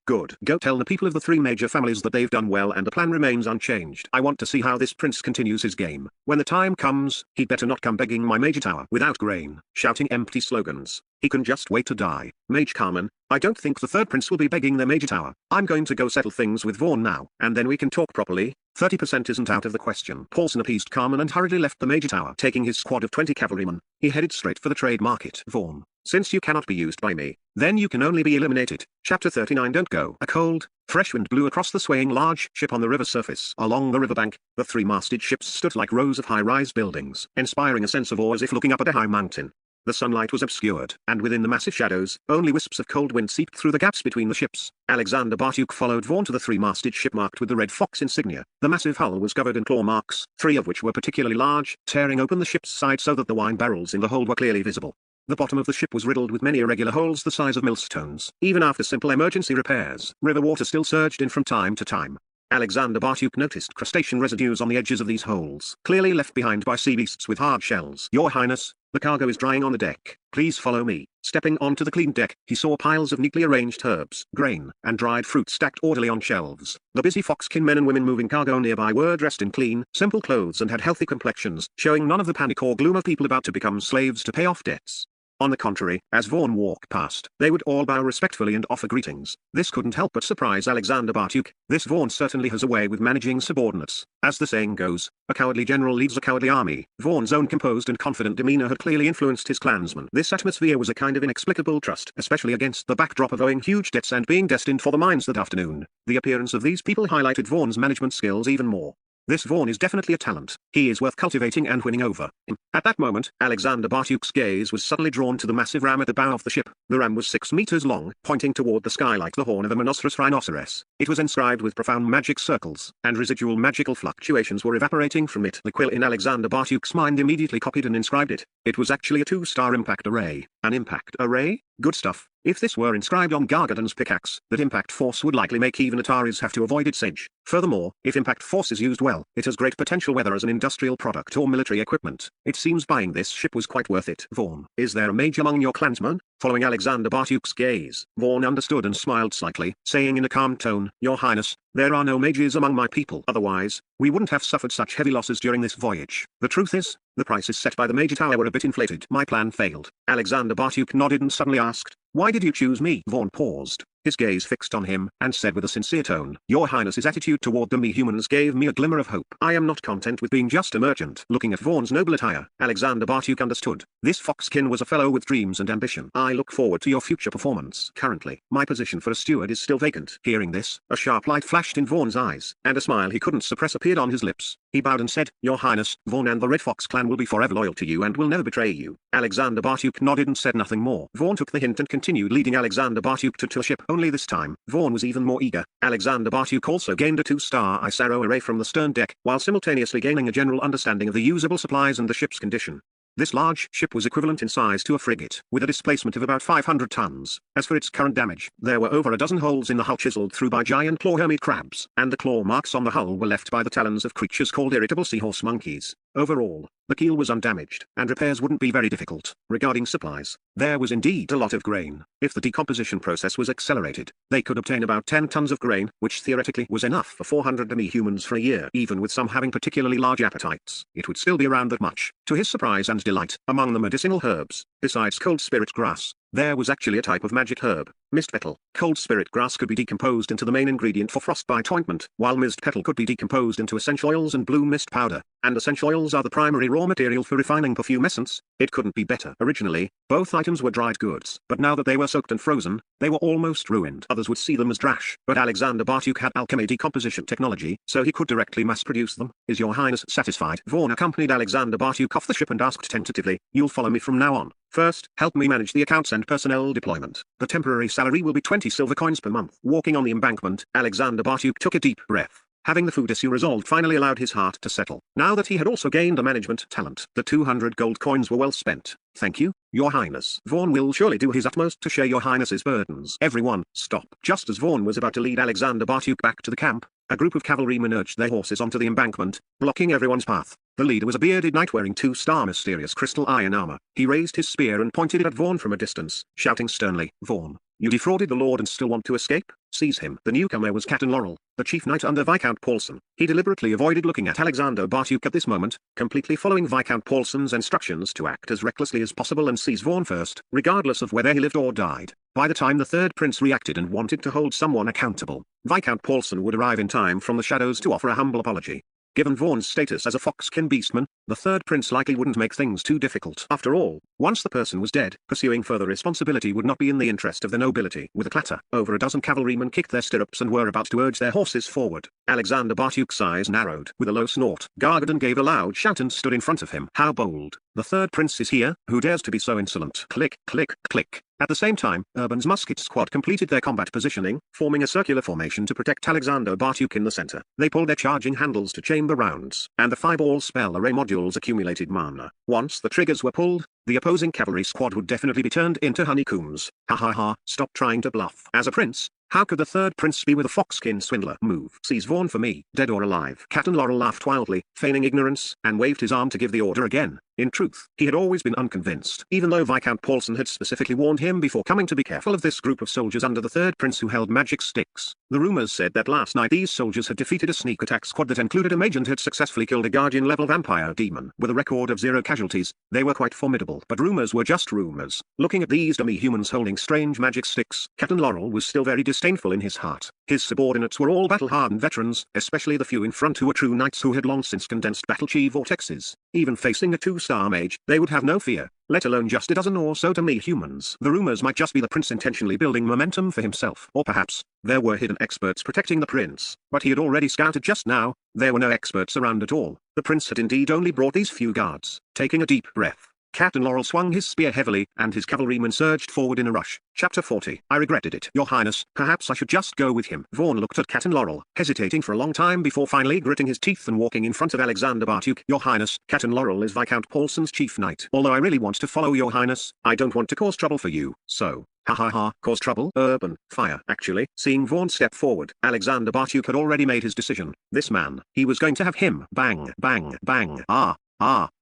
Good. Go tell the people of the three major families that they've done well and the plan remains unchanged. I want to see how this prince continues his game. When the time comes, he'd better not come begging my major tower without grain, shouting empty slogans. He can just wait to die. Mage Carmen, I don't think the third prince will be begging their major tower. I'm going to go settle things with Vaughan now, and then we can talk properly. 30% isn't out of the question. Paulson appeased Carmen and hurriedly left the major tower. Taking his squad of 20 cavalrymen, he headed straight for the trade market. Vaughan, since you cannot be used by me, then you can only be eliminated. Chapter 39. Don't go. A cold, fresh wind blew across the swaying large ship on the river surface. Along the riverbank, the three-masted ships stood like rows of high-rise buildings, inspiring a sense of awe as if looking up at a high mountain. The sunlight was obscured, and within the massive shadows, only wisps of cold wind seeped through the gaps between the ships. Alexander Bartuk followed Vaughan to the three-masted ship marked with the red fox insignia. The massive hull was covered in claw marks, 3 of which were particularly large, tearing open the ship's side so that the wine barrels in the hold were clearly visible. The bottom of the ship was riddled with many irregular holes the size of millstones. Even after simple emergency repairs, river water still surged in from time to time. Alexander Bartuk noticed crustacean residues on the edges of these holes, clearly left behind by sea beasts with hard shells. Your Highness, the cargo is drying on the deck. Please follow me. Stepping onto the clean deck, he saw piles of neatly arranged herbs, grain, and dried fruit stacked orderly on shelves. The busy Foxkin men and women moving cargo nearby were dressed in clean, simple clothes and had healthy complexions, showing none of the panic or gloom of people about to become slaves to pay off debts. On the contrary, as Vaughan walked past, they would all bow respectfully and offer greetings. This couldn't help but surprise Alexander Bartuk. This Vaughan certainly has a way with managing subordinates. As the saying goes, a cowardly general leads a cowardly army. Vaughan's own composed and confident demeanor had clearly influenced his clansmen. This atmosphere was a kind of inexplicable trust, especially against the backdrop of owing huge debts and being destined for the mines that afternoon. The appearance of these people highlighted Vaughan's management skills even more. This Vaughn is definitely a talent. He is worth cultivating and winning over. At that moment, Alexander Bartuk's gaze was suddenly drawn to the massive ram at the bow of the ship. The ram was 6 meters long, pointing toward the sky like the horn of a monocerous rhinoceros. It was inscribed with profound magic circles, and residual magical fluctuations were evaporating from it. The quill in Alexander Bartuk's mind immediately copied and inscribed it. It was actually a 2-star impact array. An impact array? Good stuff. If this were inscribed on Gargadon's pickaxe, that impact force would likely make even Ataris have to avoid its edge. Furthermore, if impact force is used well, it has great potential whether as an industrial product or military equipment. It seems buying this ship was quite worth it. Vaughn, is there a mage among your clansmen? Following Alexander Bartuk's gaze, Vaughn understood and smiled slightly, saying in a calm tone, Your Highness, there are no mages among my people. Otherwise, we wouldn't have suffered such heavy losses during this voyage. The truth is, the prices set by the Major Tower were a bit inflated. My plan failed. Alexander Bartuk nodded and suddenly asked, Why did you choose me? Vaughn paused, his gaze fixed on him, and said with a sincere tone, Your Highness's attitude toward the me-humans gave me a glimmer of hope. I am not content with being just a merchant. Looking at Vaughn's noble attire, Alexander Bartuk understood. This foxkin was a fellow with dreams and ambition. I look forward to your future performance. Currently, my position for a steward is still vacant. Hearing this, a sharp light flashed in Vaughn's eyes, and a smile he couldn't suppress appeared on his lips. He bowed and said, Your Highness, Vaughn and the Red Fox clan will be forever loyal to you and will never betray you. Alexander Bartuk nodded and said nothing more. Vaughn took the hint and continued leading Alexander Bartuk to the ship. Only this time, Vaughn was even more eager. Alexander Bartuk also gained a 2-star ice arrow array from the stern deck, while simultaneously gaining a general understanding of the usable supplies and the ship's condition. This large ship was equivalent in size to a frigate, with a displacement of about 500 tons. As for its current damage, there were over a dozen holes in the hull chiseled through by giant claw hermit crabs, and the claw marks on the hull were left by the talons of creatures called irritable seahorse monkeys. Overall, the keel was undamaged, and repairs wouldn't be very difficult. Regarding supplies, there was indeed a lot of grain. If the decomposition process was accelerated, they could obtain about 10 tons of grain, which theoretically was enough for 400 demi-humans for a year. Even with some having particularly large appetites, it would still be around that much. To his surprise and delight, among the medicinal herbs, besides cold spirit grass, there was actually a type of magic herb, mist petal. Cold spirit grass could be decomposed into the main ingredient for frostbite ointment, while mist petal could be decomposed into essential oils and blue mist powder, and essential oils are the primary raw material for refining perfume essence. It couldn't be better. Originally, both items were dried goods, but now that they were soaked and frozen, they were almost ruined. Others would see them as trash, but Alexander Bartuk had alchemy decomposition technology, so he could directly mass-produce them. Is your highness satisfied? Vaughn accompanied Alexander Bartuk off the ship and asked tentatively, You'll follow me from now on. First, help me manage the accounts and personnel deployment. The temporary salary will be 20 silver coins per month. Walking on the embankment, Alexander Bartuk took a deep breath. Having the food issue resolved finally allowed his heart to settle. Now that he had also gained a management talent, the 200 gold coins were well spent. Thank you, Your Highness. Vaughn will surely do his utmost to share Your Highness's burdens. Everyone, stop. Just as Vaughn was about to lead Alexander Bartuk back to the camp, a group of cavalrymen urged their horses onto the embankment, blocking everyone's path. The leader was a bearded knight wearing 2-star mysterious crystal iron armor. He raised his spear and pointed it at Vaughn from a distance, shouting sternly, Vaughn, you defrauded the Lord and still want to escape? Seize him. The newcomer was Captain Laurel, the chief knight under Viscount Paulson. He deliberately avoided looking at Alexander Bartuk at this moment, completely following Viscount Paulson's instructions to act as recklessly as possible and seize Vaughn first, regardless of whether he lived or died. By the time the third prince reacted and wanted to hold someone accountable, Viscount Paulson would arrive in time from the shadows to offer a humble apology. Given Vaughn's status as a foxkin beastman, the third prince likely wouldn't make things too difficult. After all, once the person was dead, pursuing further responsibility would not be in the interest of the nobility. With a clatter, over a dozen cavalrymen kicked their stirrups and were about to urge their horses forward. Alexander Bartuk's eyes narrowed. With a low snort, Gargadon gave a loud shout and stood in front of him. How bold! The third prince is here, who dares to be so insolent? Click, click, click. At the same time, Urban's musket squad completed their combat positioning, forming a circular formation to protect Alexander Bartuk in the center. They pulled their charging handles to chamber rounds, and the fireball spell array modules accumulated mana. Once the triggers were pulled, the opposing cavalry squad would definitely be turned into honeycombs. Ha ha ha, stop trying to bluff. As a prince, how could the third prince be with a foxkin swindler? Move. Seize Vaughn for me, dead or alive. Captain Laurel laughed wildly, feigning ignorance, and waved his arm to give the order again. In truth, he had always been unconvinced, even though Viscount Paulson had specifically warned him before coming to be careful of this group of soldiers under the third prince who held magic sticks. The rumors said that last night these soldiers had defeated a sneak attack squad that included a mage and had successfully killed a guardian-level vampire demon. With a record of 0 casualties, they were quite formidable. But rumors were just rumors. Looking at these dummy humans holding strange magic sticks, Captain Laurel was still very disdainful in his heart. His subordinates were all battle-hardened veterans, especially the few in front who were true knights who had long since condensed battle chi vortexes. Even facing a 2-star mage, they would have no fear. let alone just a dozen or so to me humans. The rumors might just be the prince intentionally building momentum for himself. Or perhaps, there were hidden experts protecting the prince, but he had already scouted just now. There were no experts around at all. The prince had indeed only brought these few guards. Taking a deep breath, Captain Laurel swung his spear heavily, and his cavalrymen surged forward in a rush. Chapter 40. I regretted it, Your Highness. Perhaps I should just go with him. Vaughn looked at Captain Laurel, hesitating for a long time before finally gritting his teeth and walking in front of Alexander Bartuk. Your Highness, Captain Laurel is Viscount Paulson's chief knight. Although I really want to follow Your Highness, I don't want to cause trouble for you, so. Ha ha ha, cause trouble? Urban fire. Actually, seeing Vaughn step forward, Alexander Bartuk had already made his decision. This man, he was going to have him. Bang, bang, bang.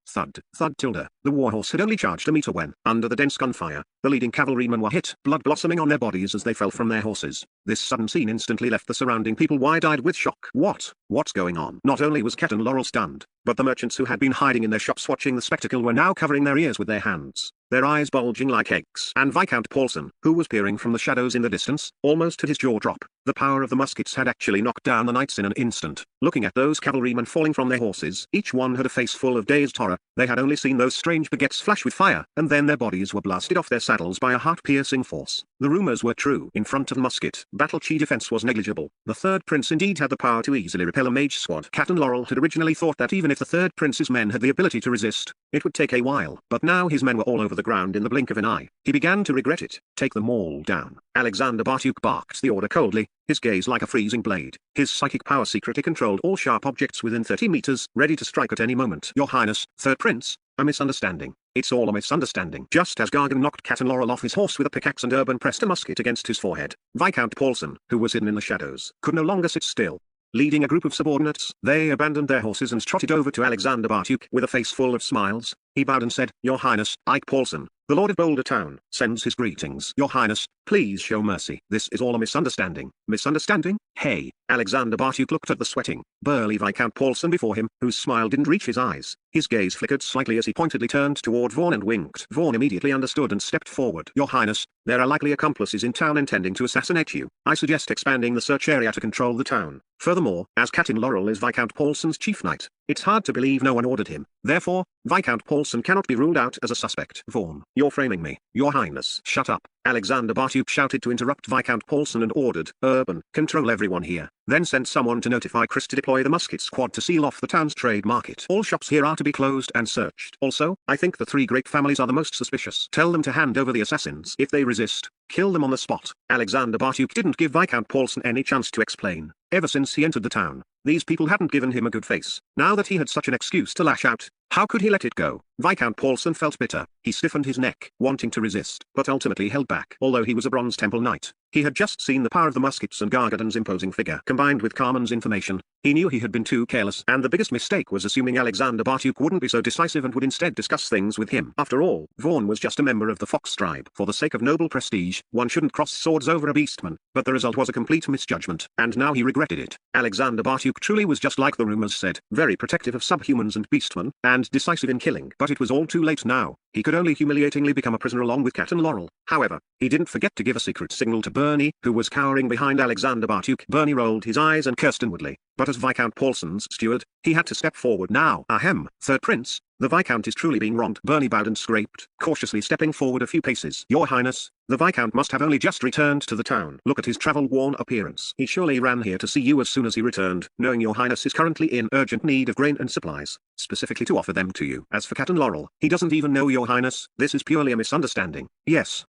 Thud, thud tilde. The warhorse had only charged a meter when, under the dense gunfire, the leading cavalrymen were hit, blood blossoming on their bodies as they fell from their horses. This sudden scene instantly left the surrounding people wide-eyed with shock. What's going on? Not only was Captain Laurel stunned, but the merchants who had been hiding in their shops watching the spectacle were now covering their ears with their hands, their eyes bulging like eggs. And Viscount Paulson, who was peering from the shadows in the distance, almost had his jaw drop. The power of the muskets had actually knocked down the knights in an instant. Looking at those cavalrymen falling from their horses, each one had a face full of dazed horror. They had only seen those strange baguettes flash with fire, and then their bodies were blasted off their saddles by a heart-piercing force. The rumors were true. In front of musket, battle-chi defense was negligible. The third prince indeed had the power to easily repel a mage squad. Captain Laurel had originally thought that even if the third prince's men had the ability to resist, it would take a while. But now his men were all over the ground in the blink of an eye. He began to regret it. Take them all down. Alexander Bartuk barked the order coldly, his gaze like a freezing blade. His psychic power secretly controlled all sharp objects within 30 meters, ready to strike at any moment. Your Highness, third prince, a misunderstanding. It's all a misunderstanding. Just as Gargan knocked Captain Laurel off his horse with a pickaxe and Urban pressed a musket against his forehead, Viscount Paulson, who was hidden in the shadows, could no longer sit still. Leading a group of subordinates, they abandoned their horses and trotted over to Alexander Bartuk with a face full of smiles. He bowed and said, Your Highness, Ike Paulson, the Lord of Boulder Town, sends his greetings. Your Highness, please show mercy. This is all a misunderstanding. Misunderstanding? Hey. Alexander Bartuk looked at the sweating, burly Viscount Paulson before him, whose smile didn't reach his eyes. His gaze flickered slightly as he pointedly turned toward Vaughn and winked. Vaughn immediately understood and stepped forward. Your Highness, there are likely accomplices in town intending to assassinate you. I suggest expanding the search area to control the town. Furthermore, as Captain Laurel is Viscount Paulson's chief knight, it's hard to believe no one ordered him. Therefore, Viscount Paulson cannot be ruled out as a suspect. Vaughn, you're framing me. Your Highness. Shut up. Alexander Bartuk shouted to interrupt Viscount Paulson and ordered, Urban, control everyone here. Then sent someone to notify Chris to deploy the musket squad to seal off the town's trade market. All shops here are to be closed and searched. Also, I think the three great families are the most suspicious. Tell them to hand over the assassins. If they resist, kill them on the spot. Alexander Bartuk didn't give Viscount Paulson any chance to explain. Ever since he entered the town, these people hadn't given him a good face. Now that he had such an excuse to lash out, how could he let it go? Viscount Paulson felt bitter. He stiffened his neck, wanting to resist, but ultimately held back. Although he was a Bronze Temple Knight, he had just seen the power of the muskets and Gargadon's imposing figure. Combined with Carmen's information, he knew he had been too careless, and the biggest mistake was assuming Alexander Bartuk wouldn't be so decisive and would instead discuss things with him. After all, Vaughn was just a member of the Fox tribe. For the sake of noble prestige, one shouldn't cross swords over a beastman, but the result was a complete misjudgment, and now he regretted it. Alexander Bartuk truly was just like the rumors said, very protective of subhumans and beastmen, and decisive in killing. But it was all too late now. He could only humiliatingly become a prisoner along with Captain Laurel. However, he didn't forget to give a secret signal to Bernie, who was cowering behind Alexander Bartuk. Bernie rolled his eyes and cursed inwardly, but as Viscount Paulson's steward, he had to step forward now. Ahem, third prince, the Viscount is truly being wronged. Bernie bowed and scraped, cautiously stepping forward a few paces. Your Highness, the Viscount must have only just returned to the town. Look at his travel-worn appearance. He surely ran here to see you as soon as he returned, knowing Your Highness is currently in urgent need of grain and supplies, specifically to offer them to you. As for Captain Laurel, he doesn't even know Your Highness. This is purely a misunderstanding. Yes,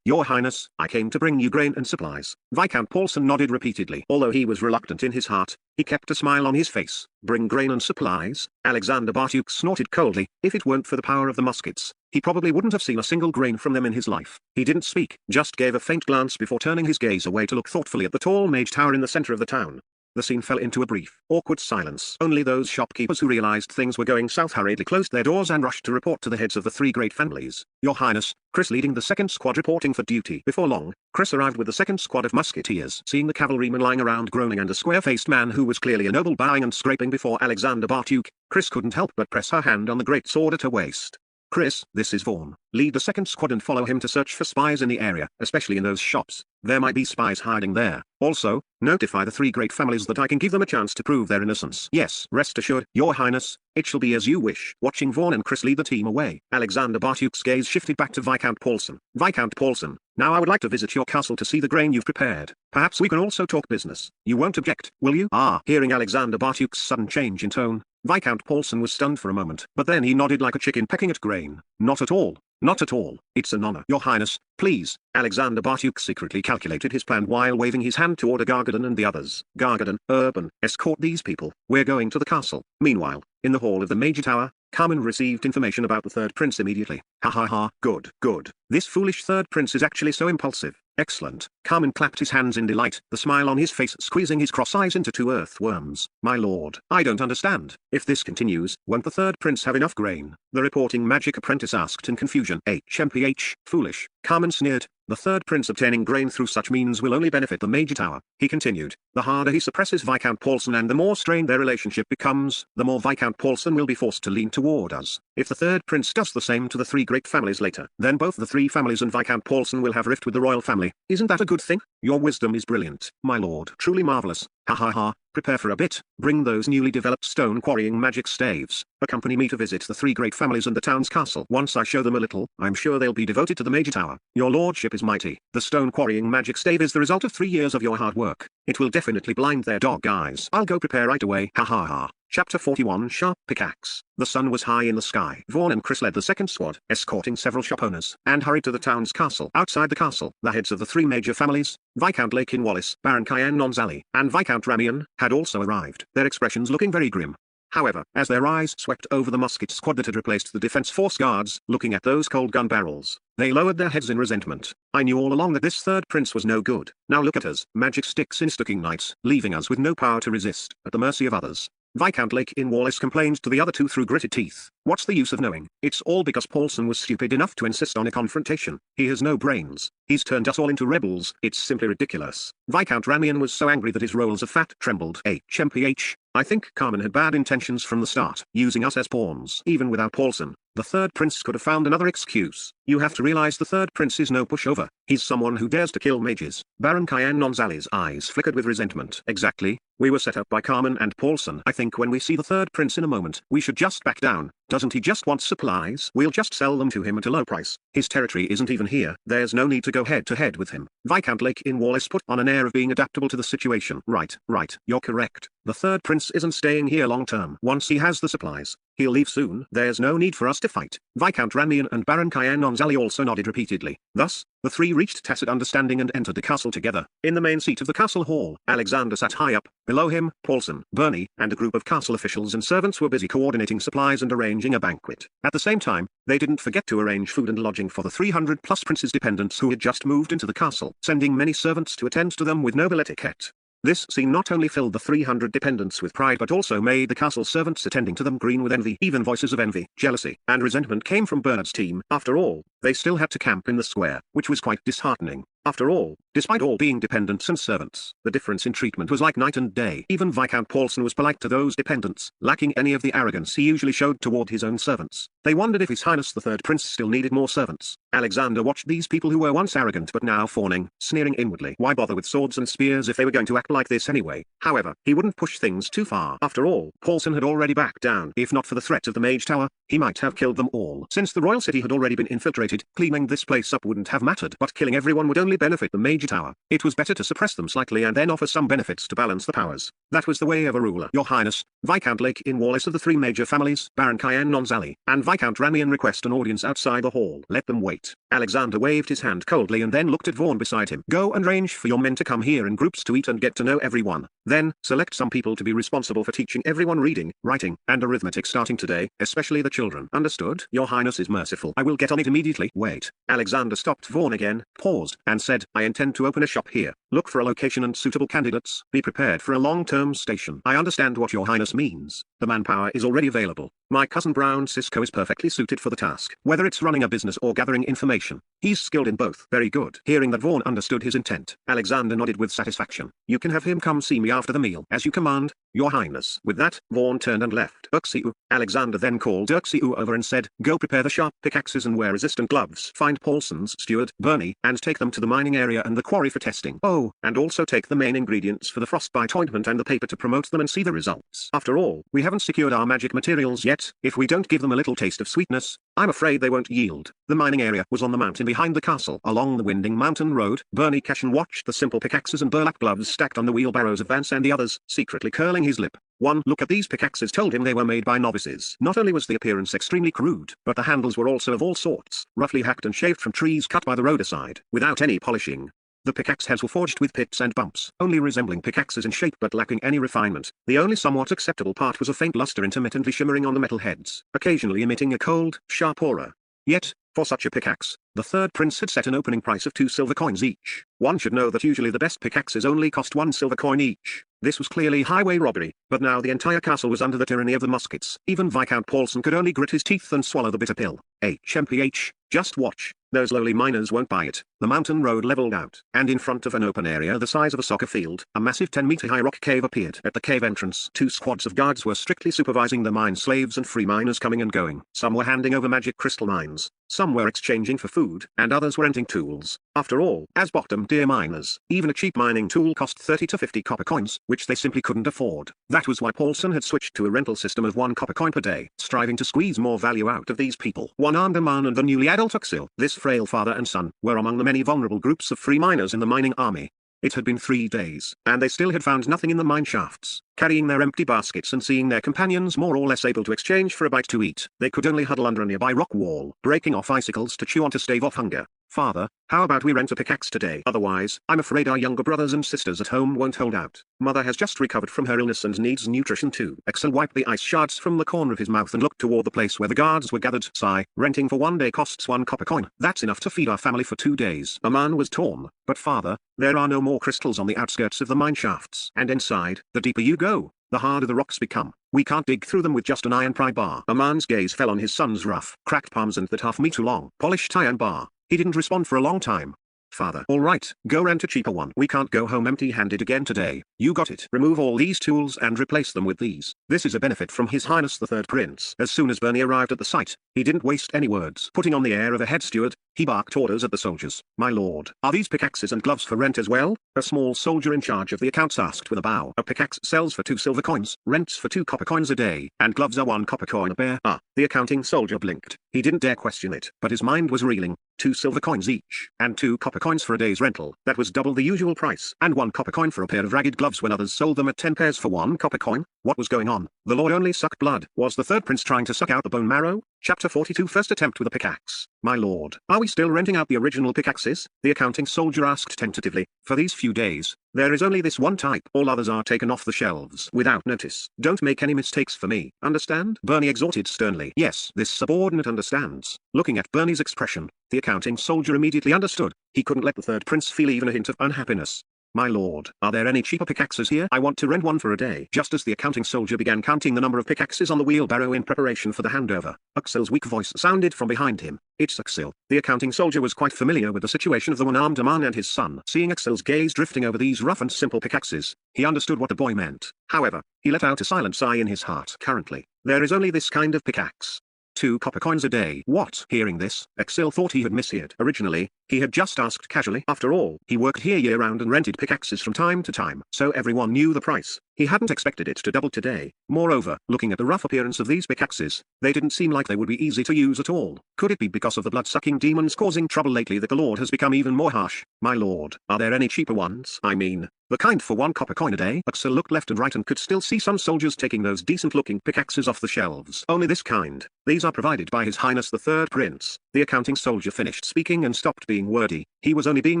Your Highness, I came to bring you grain and supplies. Viscount Paulson nodded repeatedly. Although he was reluctant in his heart, he kept a smile on his face. Bring grain and supplies? Alexander Bartuk snorted coldly. If it weren't for the power of the muskets, he probably wouldn't have seen a single grain from them in his life. He didn't speak, just gave a faint glance before turning his gaze away to look thoughtfully at the tall mage tower in the center of the town. The scene fell into a brief, awkward silence. Only those shopkeepers who realized things were going south hurriedly closed their doors and rushed to report to the heads of the three great families. Your Highness, Chris leading the second squad reporting for duty. Before long, Chris arrived with the second squad of musketeers. Seeing the cavalrymen lying around groaning and a square-faced man who was clearly a noble bowing and scraping before Alexander Bartuk, Chris couldn't help but press her hand on the great sword at her waist. Chris, this is Vaughn. Lead the second squad and follow him to search for spies in the area, especially in those shops. There might be spies hiding there. Also, notify the three great families that I can give them a chance to prove their innocence. Yes, rest assured, Your Highness, it shall be as you wish. Watching Vaughn and Chris lead the team away, Alexander Bartuk's gaze shifted back to Viscount Paulson. Viscount Paulson, now I would like to visit your castle to see the grain you've prepared. Perhaps we can also talk business. You won't object, will you? Hearing Alexander Bartuk's sudden change in tone, Viscount Paulson was stunned for a moment, but then he nodded like a chicken pecking at grain. Not at all. Not at all. It's an honor. Your Highness, please. Alexander Bartuk secretly calculated his plan while waving his hand toward Gargadon and the others. Gargadon, Urban, escort these people. We're going to the castle. Meanwhile, in the hall of the Major Tower, Carmen received information about the third prince immediately. Ha ha ha, good, good. This foolish third prince is actually so impulsive. Excellent. Carmen clapped his hands in delight, the smile on his face squeezing his cross eyes into two earthworms. My lord, I don't understand. If this continues, won't the third prince have enough grain? The reporting magic apprentice asked in confusion. HMPH, foolish. Carmen sneered. The third prince obtaining grain through such means will only benefit the Major Tower. He continued, the harder he suppresses Viscount Paulson and the more strained their relationship becomes, the more Viscount Paulson will be forced to lean toward us. If the third prince does the same to the three great families later, then both the three families and Viscount Paulson will have rift with the royal family. Isn't that a good thing? Your wisdom is brilliant, my lord. Truly marvelous. Ha ha ha. Prepare for a bit. Bring those newly developed stone quarrying magic staves. Accompany me to visit the three great families and the town's castle. Once I show them a little, I'm sure they'll be devoted to the Major Tower. Your lordship is mighty. The stone quarrying magic stave is the result of 3 years of your hard work. It will definitely blind their dog eyes. I'll go prepare right away. Ha ha ha. Chapter 41 Sharp Pickaxe. The sun was high in the sky. Vaughn and Chris led the second squad, escorting several shop owners, and hurried to the town's castle. Outside the castle, the heads of the three major families, Viscount Lakin Wallace, Baron Cayenne Nonzali, and Viscount Ramian, had also arrived, their expressions looking very grim. However, as their eyes swept over the musket squad that had replaced the defense force guards, looking at those cold gun barrels, they lowered their heads in resentment. I knew all along that this third prince was no good. Now look at us, magic sticks in sticking knights, leaving us with no power to resist, at the mercy of others. Viscount Lakin Wallace complained to the other two through gritted teeth. What's the use of knowing? It's all because Paulson was stupid enough to insist on a confrontation. He has no brains. He's turned us all into rebels. It's simply ridiculous. Viscount Ramian was so angry that his rolls of fat trembled. HMPH. I think Carmen had bad intentions from the start, using us as pawns. Even without Paulson, the third prince could have found another excuse. You have to realize the third prince is no pushover. He's someone who dares to kill mages. Baron Cayenne Nonzali's eyes flickered with resentment. Exactly. We were set up by Carmen and Paulson. I think when we see the third prince in a moment, we should just back down. Doesn't he just want supplies? We'll just sell them to him at a low price. His territory isn't even here. There's no need to go head to head with him. Viscount Lakin Wallace put on an air of being adaptable to the situation. Right, you're correct. The third prince isn't staying here long term. Once he has the supplies, he'll leave soon. There's no need for us to fight. Viscount Ramian and Baron Cayenne Nonzali also nodded repeatedly. Thus, the three reached tacit understanding and entered the castle together. In the main seat of the castle hall, Alexander sat high up. Below him, Paulson, Bernie, and a group of castle officials and servants were busy coordinating supplies and arranging a banquet. At the same time, they didn't forget to arrange food and lodging for the 300-plus prince's dependents who had just moved into the castle, sending many servants to attend to them with noble etiquette. This scene not only filled the 300 dependents with pride but also made the castle servants attending to them green with envy. Even voices of envy, jealousy, and resentment came from Bernard's team. After all, they still had to camp in the square, which was quite disheartening. After all, despite all being dependents and servants, the difference in treatment was like night and day. Even Viscount Paulson was polite to those dependents, lacking any of the arrogance he usually showed toward his own servants. They wondered if His Highness the Third Prince still needed more servants. Alexander watched these people who were once arrogant but now fawning, sneering inwardly. Why bother with swords and spears if they were going to act like this anyway? However, he wouldn't push things too far. After all, Paulson had already backed down. If not for the threat of the Mage Tower, he might have killed them all. Since the royal city had already been infiltrated, cleaning this place up wouldn't have mattered. But killing everyone would only benefit the Major Tower. It was better to suppress them slightly and then offer some benefits to balance the powers. That was the way of a ruler. Your Highness, Viscount Lakin Wallace of the three major families, Baron Cayenne Nonzali, and Viscount Ramian request an audience outside the hall. Let them wait. Alexander waved his hand coldly and then looked at Vaughn beside him. Go and arrange for your men to come here in groups to eat and get to know everyone. Then, select some people to be responsible for teaching everyone reading, writing, and arithmetic starting today, especially the children. Understood? Your Highness is merciful. I will get on it immediately. Wait. Alexander stopped Vaughn again, paused, and said, I intend to open a shop here. Look for a location and suitable candidates. Be prepared for a long-term station. I understand what your Highness means. The manpower is already available. My cousin Brown Cisco is perfectly suited for the task. Whether it's running a business or gathering information, he's skilled in both. Very good. Hearing that Vaughn understood his intent, Alexander nodded with satisfaction. You can have him come see me after the meal. As you command, Your Highness. With that, Vaughn turned and left. Uxiu. Alexander then called Uxiu over and said, go prepare the sharp pickaxes and wear resistant gloves. Find Paulson's steward, Bernie, and take them to the mining area and the quarry for testing. Oh, and also take the main ingredients for the frostbite ointment and the paper to promote them and see the results. After all, we haven't secured our magic materials yet. If we don't give them a little taste of sweetness, I'm afraid they won't yield. The mining area was on the mountain behind the castle. Along the winding mountain road, Bernie Cashin watched the simple pickaxes and burlap gloves stacked on the wheelbarrows of Vance and the others, secretly curling his lip. One look at these pickaxes told him they were made by novices. Not only was the appearance extremely crude, but the handles were also of all sorts, roughly hacked and shaved from trees cut by the roadside, without any polishing. The pickaxe heads were forged with pits and bumps, only resembling pickaxes in shape but lacking any refinement. The only somewhat acceptable part was a faint luster intermittently shimmering on the metal heads, occasionally emitting a cold, sharp aura. Yet, for such a pickaxe, the third prince had set an opening price of 2 silver coins each. One should know that usually the best pickaxes only cost 1 silver coin each. This was clearly highway robbery, but now the entire castle was under the tyranny of the muskets. Even Viscount Paulson could only grit his teeth and swallow the bitter pill. HMPH, just watch. Those lowly miners won't buy it. The mountain road leveled out, and in front of an open area the size of a soccer field, a massive 10-meter-high rock cave appeared. At the cave entrance, 2 squads of guards were strictly supervising the mine slaves and free miners coming and going. Some were handing over magic crystal mines, some were exchanging for food, and others were renting tools. After all, as bottom-tier miners, even a cheap mining tool cost 30 to 50 copper coins, which they simply couldn't afford. That was why Paulson had switched to a rental system of 1 copper coin per day, striving to squeeze more value out of these people. One-armed man and the newly adult Uxil, this frail father and son, were among the many vulnerable groups of free miners in the mining army. It had been 3 days, and they still had found nothing in the mine shafts. Carrying their empty baskets and seeing their companions more or less able to exchange for a bite to eat, they could only huddle under a nearby rock wall, breaking off icicles to chew on to stave off hunger. Father, how about we rent a pickaxe today? Otherwise, I'm afraid our younger brothers and sisters at home won't hold out. Mother has just recovered from her illness and needs nutrition too. Axel wiped the ice shards from the corner of his mouth and looked toward the place where the guards were gathered. Sigh, renting for 1 day costs 1 copper coin. That's enough to feed our family for 2 days. A man was torn. But father, there are no more crystals on the outskirts of the mine shafts. And inside, the deeper you go, the harder the rocks become. We can't dig through them with just an iron pry bar. A man's gaze fell on his son's rough, cracked palms and that half-meter long, polished iron bar. He didn't respond for a long time. Father, all right, go rent a cheaper one. We can't go home empty-handed again today. You got it. Remove all these tools and replace them with these. This is a benefit from His Highness the Third Prince. As soon as Bernie arrived at the site, he didn't waste any words. Putting on the air of a head steward, he barked orders at the soldiers. My lord, are these pickaxes and gloves for rent as well? A small soldier in charge of the accounts asked with a bow. A pickaxe sells for 2 silver coins, rents for 2 copper coins a day, and gloves are 1 copper coin a pair. The accounting soldier blinked. He didn't dare question it, but his mind was reeling. 2 silver coins each, and 2 copper coins for a day's rental. That was double the usual price, and 1 copper coin for a pair of ragged gloves when others sold them at 10 pairs for 1 copper coin. What was going on? The Lord only sucked blood. Was the third prince trying to suck out the bone marrow? Chapter 42 First attempt with a pickaxe. My lord, are we still renting out the original pickaxes? The accounting soldier asked tentatively. For these few days, there is only this one type. All others are taken off the shelves without notice. Don't make any mistakes for me, understand? Bernie exhorted sternly. Yes, this subordinate understands. Looking at Bernie's expression, the accounting soldier immediately understood. He couldn't let the third prince feel even a hint of unhappiness. My lord, are there any cheaper pickaxes here? I want to rent one for a day. Just as the accounting soldier began counting the number of pickaxes on the wheelbarrow in preparation for the handover, Uxil's weak voice sounded from behind him. It's Uxil. The accounting soldier was quite familiar with the situation of the one-armed man and his son. Seeing Uxil's gaze drifting over these rough and simple pickaxes, he understood what the boy meant. However, he let out a silent sigh in his heart. Currently, there is only this kind of pickaxe. 2 copper coins a day. What? Hearing this, Axel thought he had misheard. Originally, he had just asked casually. After all, he worked here year-round and rented pickaxes from time to time, so everyone knew the price. He hadn't expected it to double today. Moreover, looking at the rough appearance of these pickaxes, they didn't seem like they would be easy to use at all. Could it be because of the blood-sucking demons causing trouble lately that the Lord has become even more harsh? My lord, are there any cheaper ones? I mean, the kind for 1 copper coin a day? Axel looked left and right and could still see some soldiers taking those decent-looking pickaxes off the shelves. Only this kind. These are provided by His Highness the Third Prince. The accounting soldier finished speaking and stopped being wordy. He was only being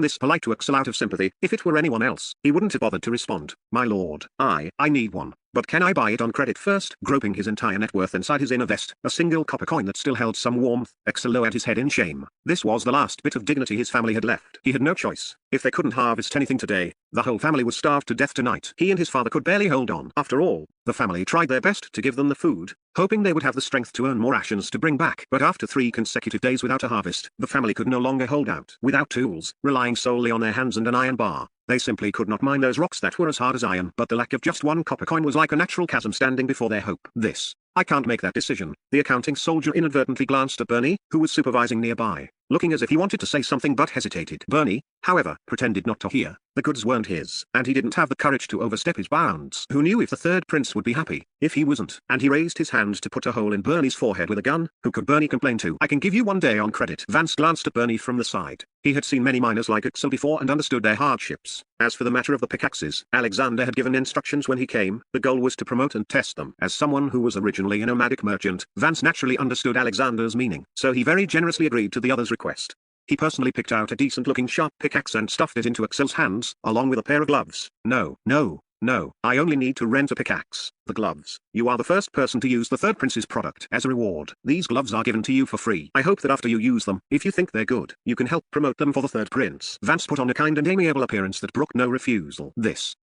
this polite to Axel out of sympathy. If it were anyone else, he wouldn't have bothered to respond. My lord, I need one. But can I buy it on credit first? Groping his entire net worth inside his inner vest, a single copper coin that still held some warmth, Axel lowered his head in shame. This was the last bit of dignity his family had left. He had no choice. If they couldn't harvest anything today, the whole family would starve to death tonight. He and his father could barely hold on. After all, the family tried their best to give them the food, hoping they would have the strength to earn more rations to bring back. But after 3 consecutive days without a harvest, the family could no longer hold out. Without tools, relying solely on their hands and an iron bar, they simply could not mine those rocks that were as hard as iron. But the lack of just one copper coin was like a natural chasm standing before their hope. I can't make that decision. The accounting soldier inadvertently glanced at Bernie, who was supervising nearby, looking as if he wanted to say something but hesitated. Bernie, however, pretended not to hear. The goods weren't his, and he didn't have the courage to overstep his bounds. Who knew if the third prince would be happy, if he wasn't? And he raised his hand to put a hole in Bernie's forehead with a gun. Who could Bernie complain to? I can give you 1 day on credit. Vance glanced at Bernie from the side. He had seen many miners like Axel before and understood their hardships. As for the matter of the pickaxes, Alexander had given instructions when he came. The goal was to promote and test them. As someone who was originally a nomadic merchant, Vance naturally understood Alexander's meaning, so he very generously agreed to the other's request. He personally picked out a decent-looking sharp pickaxe and stuffed it into Axel's hands, along with a pair of gloves. No, I only need to rent a pickaxe. The gloves. You are the first person to use the third prince's product. As a reward, these gloves are given to you for free. I hope that after you use them, if you think they're good, you can help promote them for the third prince. Vance put on a kind and amiable appearance that brooked no refusal.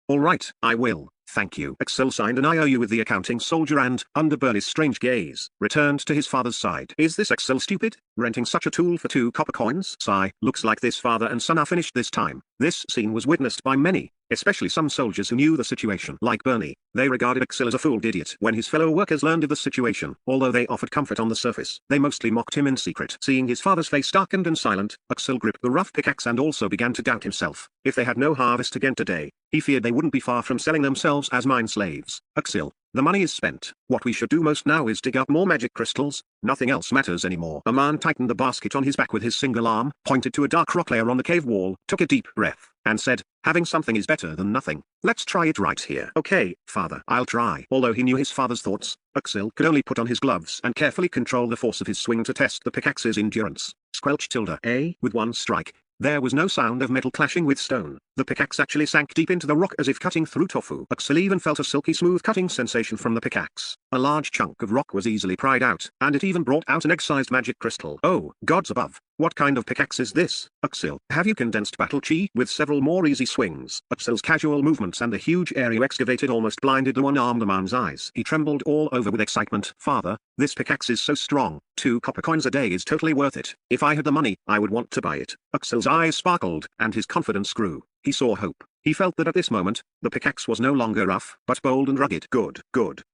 All right, I will, thank you. Axel signed an IOU with the accounting soldier and, under Bernie's strange gaze, returned to his father's side. Is this Axel stupid? Renting such a tool for 2 copper coins? Sigh, looks like this father and son are finished this time. This scene was witnessed by many, especially some soldiers who knew the situation. Like Bernie, they regarded Axel as a fooled idiot. When his fellow workers learned of the situation, although they offered comfort on the surface, they mostly mocked him in secret. Seeing his father's face darkened and silent, Axel gripped the rough pickaxe and also began to doubt himself. If they had no harvest again today, he feared they wouldn't be far from selling themselves as mine slaves. Axel, the money is spent. What we should do most now is dig up more magic crystals. Nothing else matters anymore. A man tightened the basket on his back with his single arm, pointed to a dark rock layer on the cave wall, took a deep breath, and said, having something is better than nothing. Let's try it right here. Okay, father, I'll try. Although he knew his father's thoughts, Axel could only put on his gloves and carefully control the force of his swing to test the pickaxe's endurance. Squelch tilde. With one strike, there was no sound of metal clashing with stone. The pickaxe actually sank deep into the rock as if cutting through tofu. Axel even felt a silky smooth cutting sensation from the pickaxe. A large chunk of rock was easily pried out, and it even brought out an egg-sized magic crystal. Oh, gods above. What kind of pickaxe is this? Axel, have you condensed battle chi? With several more easy swings, Axel's casual movements and the huge area excavated almost blinded the one-armed man's eyes. He trembled all over with excitement. Father, this pickaxe is so strong. 2 copper coins a day is totally worth it. If I had the money, I would want to buy it. Axel's eyes sparkled, and his confidence grew. He saw hope. He felt that at this moment, the pickaxe was no longer rough, but bold and rugged. Good.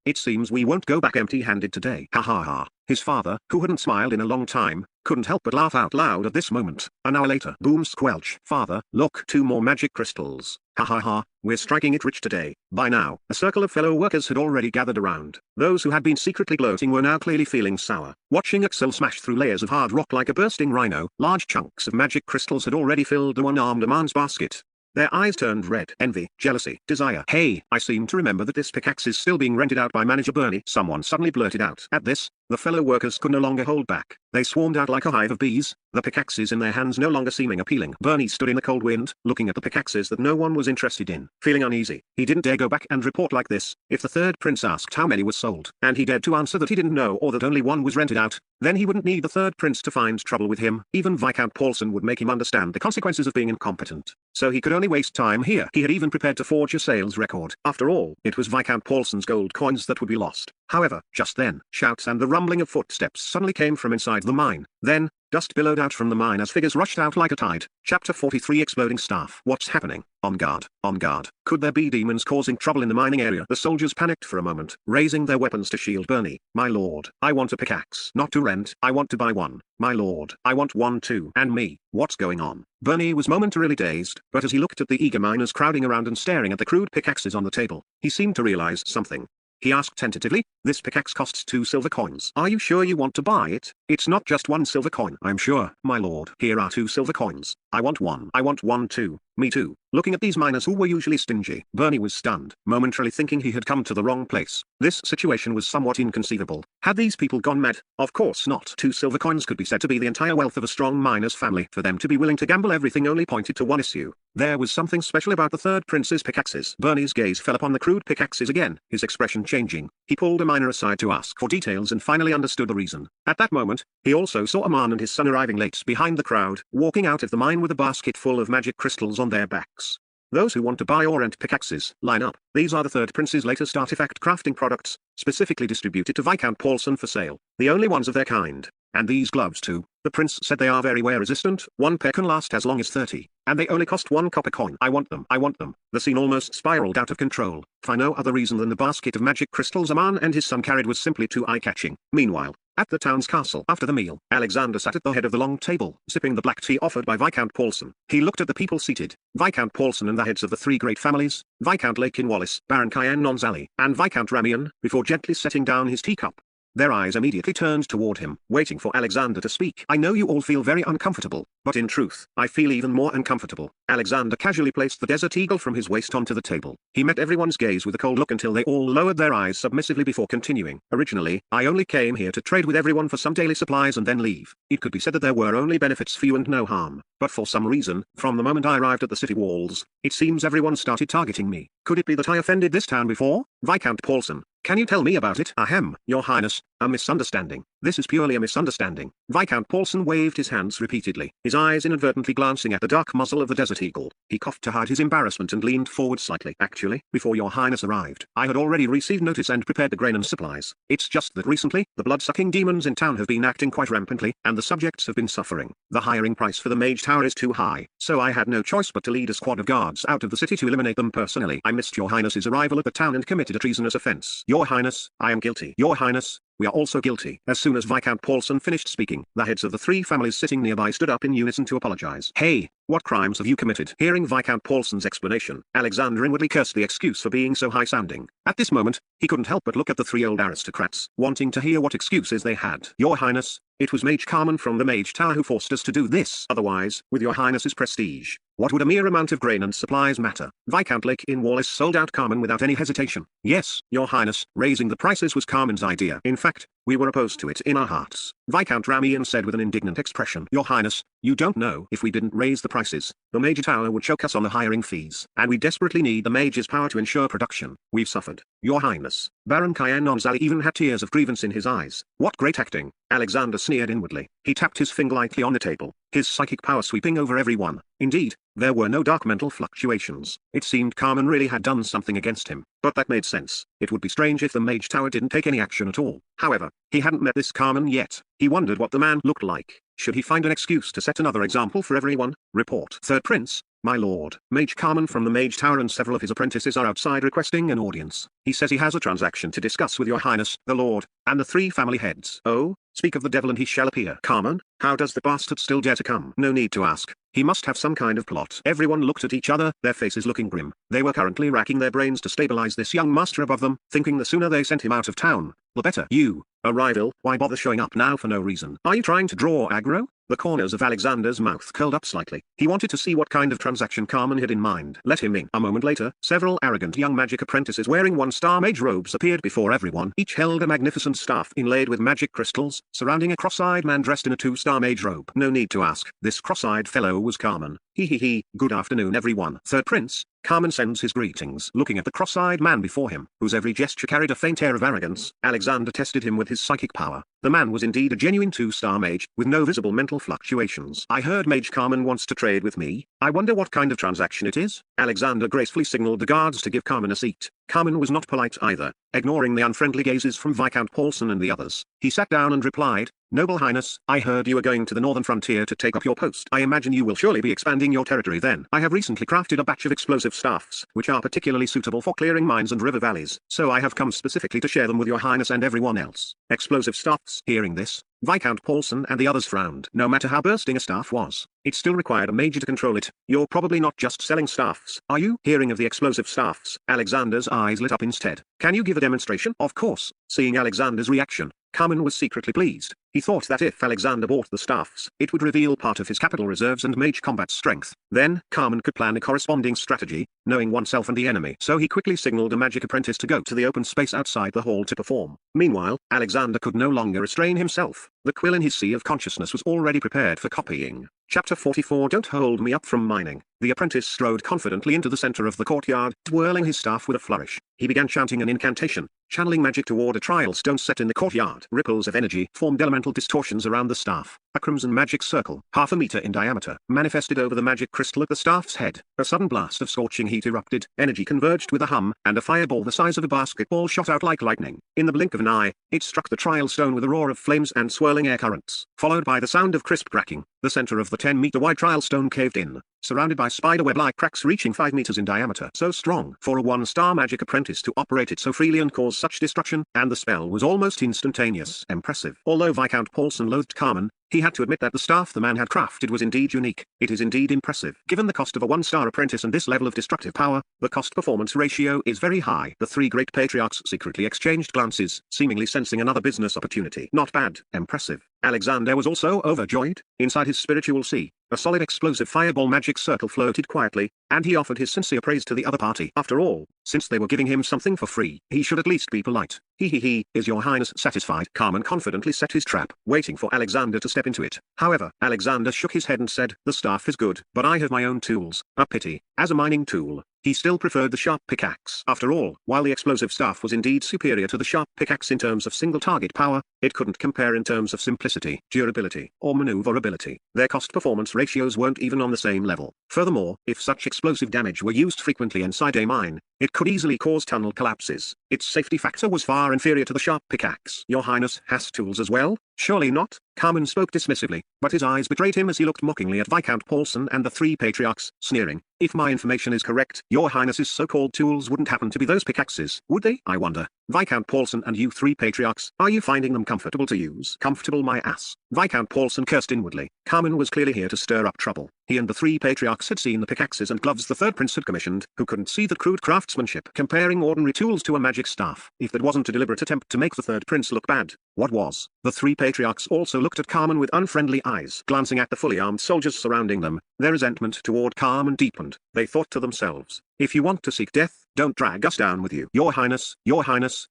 It seems we won't go back empty-handed today. Ha ha ha. His father, who hadn't smiled in a long time, couldn't help but laugh out loud at this moment. An hour later. Boom squelch. Father, look, 2 more magic crystals. Ha ha ha, we're striking it rich today. By now, a circle of fellow workers had already gathered around. Those who had been secretly gloating were now clearly feeling sour. Watching Axel smash through layers of hard rock like a bursting rhino, large chunks of magic crystals had already filled the one-armed man's basket. Their eyes turned red. Envy, jealousy, desire. Hey, I seem to remember that this pickaxe is still being rented out by manager Bernie. Someone suddenly blurted out. At this, the fellow workers could no longer hold back. They swarmed out like a hive of bees, the pickaxes in their hands no longer seeming appealing. Bernie stood in the cold wind, looking at the pickaxes that no one was interested in, feeling uneasy. He didn't dare go back and report like this. If the third prince asked how many were sold, and he dared to answer that he didn't know or that only one was rented out, then he wouldn't need the third prince to find trouble with him. Even Viscount Paulson would make him understand the consequences of being incompetent. So he could only waste time here. He had even prepared to forge a sales record. After all, it was Viscount Paulson's gold coins that would be lost. However, just then, shouts and the rumbling of footsteps suddenly came from inside the mine. Then, dust billowed out from the mine as figures rushed out like a tide. Chapter 43 Exploding Staff. What's happening? On guard. On guard. Could there be demons causing trouble in the mining area? The soldiers panicked for a moment, raising their weapons to shield Bernie. My lord, I want a pickaxe. Not to rent, I want to buy one. My lord, I want one too. And me, what's going on? Bernie was momentarily dazed, but as he looked at the eager miners crowding around and staring at the crude pickaxes on the table, he seemed to realize something. He asked tentatively, This pickaxe costs 2 silver coins. Are you sure you want to buy it? It's not just 1 silver coin. I'm sure, my lord. Here are 2 silver coins. I want one. I want one too. Me too. Looking at these miners who were usually stingy, Bernie was stunned, momentarily thinking he had come to the wrong place. This situation was somewhat inconceivable. Had these people gone mad? Of course not. 2 silver coins could be said to be the entire wealth of a strong miner's family. For them to be willing to gamble everything only pointed to one issue. There was something special about the third prince's pickaxes. Bernie's gaze fell upon the crude pickaxes again, his expression changing. He pulled a miner aside to ask for details and finally understood the reason. At that moment, he also saw a man and his son arriving late behind the crowd, walking out of the mine with a basket full of magic crystals on their backs. Those who want to buy or rent pickaxes, line up. These are the third prince's latest artifact crafting products, specifically distributed to Viscount Paulson for sale. The only ones of their kind. And these gloves too. The prince said they are very wear resistant, one pair can last as long as 30, and they only cost 1 copper coin. I want them. I want them. The scene almost spiraled out of control. For no other reason than the basket of magic crystals a man and his son carried was simply too eye-catching. Meanwhile, at the town's castle after the meal, Alexander sat at the head of the long table, sipping the black tea offered by Viscount Paulson. He looked at the people seated, Viscount Paulson and the heads of the 3 great families, Viscount Lakin Wallace, Baron Cayenne Nonzali, and Viscount Ramian, before gently setting down his teacup. Their eyes immediately turned toward him, waiting for Alexander to speak. I know you all feel very uncomfortable, but in truth, I feel even more uncomfortable. Alexander casually placed the Desert Eagle from his waist onto the table. He met everyone's gaze with a cold look until they all lowered their eyes submissively before continuing. Originally, I only came here to trade with everyone for some daily supplies and then leave. It could be said that there were only benefits for you and no harm. But for some reason, from the moment I arrived at the city walls, it seems everyone started targeting me. Could it be that I offended this town before? Viscount Paulson, can you tell me about it? Ahem, your highness, a misunderstanding. This is purely a misunderstanding. Viscount Paulson waved his hands repeatedly, his eyes inadvertently glancing at the dark muzzle of the Desert Eagle. He coughed to hide his embarrassment and leaned forward slightly. Actually, before your highness arrived, I had already received notice and prepared the grain and supplies. It's just that recently, the blood-sucking demons in town have been acting quite rampantly, and the subjects have been suffering. The hiring price for the mage tower is too high, so I had no choice but to lead a squad of guards out of the city to eliminate them personally. I missed your highness's arrival at the town and committed a treasonous offense. Your highness, I am guilty. Your highness, we are also guilty. As soon as Viscount Paulson finished speaking, the heads of the 3 families sitting nearby stood up in unison to apologize. Hey, what crimes have you committed? Hearing Viscount Paulson's explanation, Alexander inwardly cursed the excuse for being so high-sounding. At this moment, he couldn't help but look at the 3 old aristocrats, wanting to hear what excuses they had. Your highness, it was Mage Carmen from the Mage Tower who forced us to do this. Otherwise, with your highness's prestige, what would a mere amount of grain and supplies matter? Viscount Lakin Wallace sold out Carmen without any hesitation. Yes, your highness, raising the prices was Carmen's idea. In fact, we were opposed to it in our hearts. Viscount Ramian said with an indignant expression. Your highness, you don't know, if we didn't raise the prices, the Mage Tower would choke us on the hiring fees, and we desperately need the Mage's power to ensure production. We've suffered. Your highness. Baron Cayenne Nonzali even had tears of grievance in his eyes. What great acting. Alexander sneered inwardly. He tapped his finger lightly on the table, his psychic power sweeping over everyone. Indeed, there were no dark mental fluctuations. It seemed Carmen really had done something against him, but that made sense. It would be strange if the Mage Tower didn't take any action at all. However, he hadn't met this Carmen yet. He wondered what the man looked like. Should he find an excuse to set another example for everyone? Report. Third Prince, my lord. Mage Carmen from the Mage Tower and several of his apprentices are outside requesting an audience. He says he has a transaction to discuss with your highness, the lord, and the 3 family heads. Oh? Speak of the devil and he shall appear. Carmen, how does the bastard still dare to come? No need to ask. He must have some kind of plot. Everyone looked at each other, their faces looking grim. They were currently racking their brains to stabilize this young master above them, thinking the sooner they sent him out of town, the better. You, a rival, why bother showing up now for no reason? Are you trying to draw aggro? The corners of Alexander's mouth curled up slightly. He wanted to see what kind of transaction Carmen had in mind. Let him in. A moment later, several arrogant young magic apprentices wearing 1-star mage robes appeared before everyone. Each held a magnificent staff inlaid with magic crystals, surrounding a cross-eyed man dressed in a 2-star mage robe. No need to ask. This cross-eyed fellow was Carmen. He. Good afternoon everyone. Third Prince, Carmen sends his greetings. Looking at the cross-eyed man before him, whose every gesture carried a faint air of arrogance, Alexander tested him with his psychic power. The man was indeed a genuine 2-star mage, with no visible mental fluctuations. I heard Mage Carmen wants to trade with me. I wonder what kind of transaction it is? Alexander gracefully signaled the guards to give Carmen a seat. Carmen was not polite either, ignoring the unfriendly gazes from Viscount Paulson and the others. He sat down and replied, "Noble Highness, I heard you are going to the northern frontier to take up your post. I imagine you will surely be expanding your territory then. I have recently crafted a batch of explosive staffs, which are particularly suitable for clearing mines and river valleys, so I have come specifically to share them with your highness and everyone else." Explosive staffs. Hearing this, Viscount Paulson and the others frowned. No matter how bursting a staff was, it still required a mage to control it. "You're probably not just selling staffs, are you?" Hearing of the explosive staffs, Alexander's eyes lit up instead. "Can you give a demonstration?" Of course. Seeing Alexander's reaction, Carmen was secretly pleased. He thought that if Alexander bought the staffs, it would reveal part of his capital reserves and mage combat strength. Then, Carmen could plan a corresponding strategy, knowing oneself and the enemy. So he quickly signaled a magic apprentice to go to the open space outside the hall to perform. Meanwhile, Alexander could no longer restrain himself. The quill in his sea of consciousness was already prepared for copying. Chapter 44. Don't hold me up from mining. The apprentice strode confidently into the center of the courtyard, twirling his staff with a flourish. He began chanting an incantation, channeling magic toward a trial stone set in the courtyard. Ripples of energy formed elemental distortions around the staff. A crimson magic circle, half a meter in diameter, manifested over the magic crystal at the staff's head. A sudden blast of scorching heat erupted, energy converged with a hum, and a fireball the size of a basketball shot out like lightning. In the blink of an eye, it struck the trial stone with a roar of flames and swirling air currents, followed by the sound of crisp cracking. The center of the 10-meter-wide trial stone caved in, surrounded by spiderweb-like cracks reaching 5 meters in diameter. So strong for a one-star magic apprentice to operate it so freely and cause such destruction, and the spell was almost instantaneous. Impressive. Although Viscount Paulson loathed Carmen, he had to admit that the staff the man had crafted was indeed unique. It is indeed impressive. Given the cost of a one-star apprentice and this level of destructive power, the cost-performance ratio is very high. The three great patriarchs secretly exchanged glances, seemingly sensing another business opportunity. Not bad. Impressive. Alexander was also overjoyed. Inside his spiritual sea, a solid explosive fireball magic circle floated quietly, and he offered his sincere praise to the other party. After all, since they were giving him something for free, he should at least be polite. Is your highness satisfied?" Carmen confidently set his trap, waiting for Alexander to step into it. However, Alexander shook his head and said, "The staff is good, but I have my own tools." A pity. As a mining tool, he still preferred the sharp pickaxe. After all, while the explosive staff was indeed superior to the sharp pickaxe in terms of single-target power, it couldn't compare in terms of simplicity, durability, or maneuverability. Their cost-performance ratios weren't even on the same level. Furthermore, if such explosive damage were used frequently inside a mine, it could easily cause tunnel collapses. Its safety factor was far inferior to the sharp pickaxe. "Your highness has tools as well?" "Surely not." Carmen spoke dismissively, but his eyes betrayed him as he looked mockingly at Viscount Paulson and the three patriarchs, sneering. "If my information is correct, your highness's so-called tools wouldn't happen to be those pickaxes, would they? I wonder. Viscount Paulson and you three patriarchs, are you finding them comfortable to use?" "Comfortable my ass." Viscount Paulson cursed inwardly. Carmen was clearly here to stir up trouble. He and the three patriarchs had seen the pickaxes and gloves the third prince had commissioned, who couldn't see the crude craftsmanship comparing ordinary tools to a magic staff. If that wasn't a deliberate attempt to make the third prince look bad, what was? The three patriarchs also looked at Carmen with unfriendly eyes. Glancing at the fully armed soldiers surrounding them, their resentment toward Carmen deepened. They thought to themselves, "If you want to seek death, don't drag us down with you." Your highness,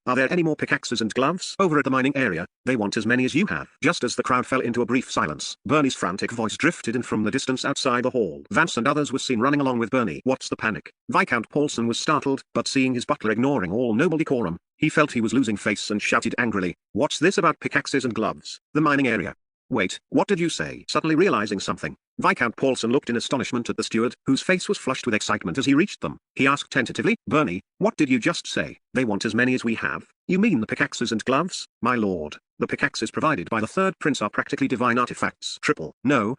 are there any more pickaxes and gloves?" "Over at the mining area, they want as many as you have." Just as the crowd fell into a brief silence, Bernie's frantic voice drifted in from the distance outside the hall. Vance and others were seen running along with Bernie. "What's the panic?" Viscount Paulson was startled, but seeing his butler ignoring all noble decorum, he felt he was losing face and shouted angrily, "What's this about pickaxes and gloves?" "The mining area." "Wait, what did you say?" Suddenly realizing something, Viscount Paulson looked in astonishment at the steward, whose face was flushed with excitement as he reached them. He asked tentatively, "Bernie, what did you just say?" "They want as many as we have." "You mean the pickaxes and gloves?" "My lord, the pickaxes provided by the third prince are practically divine artifacts." "Triple." No,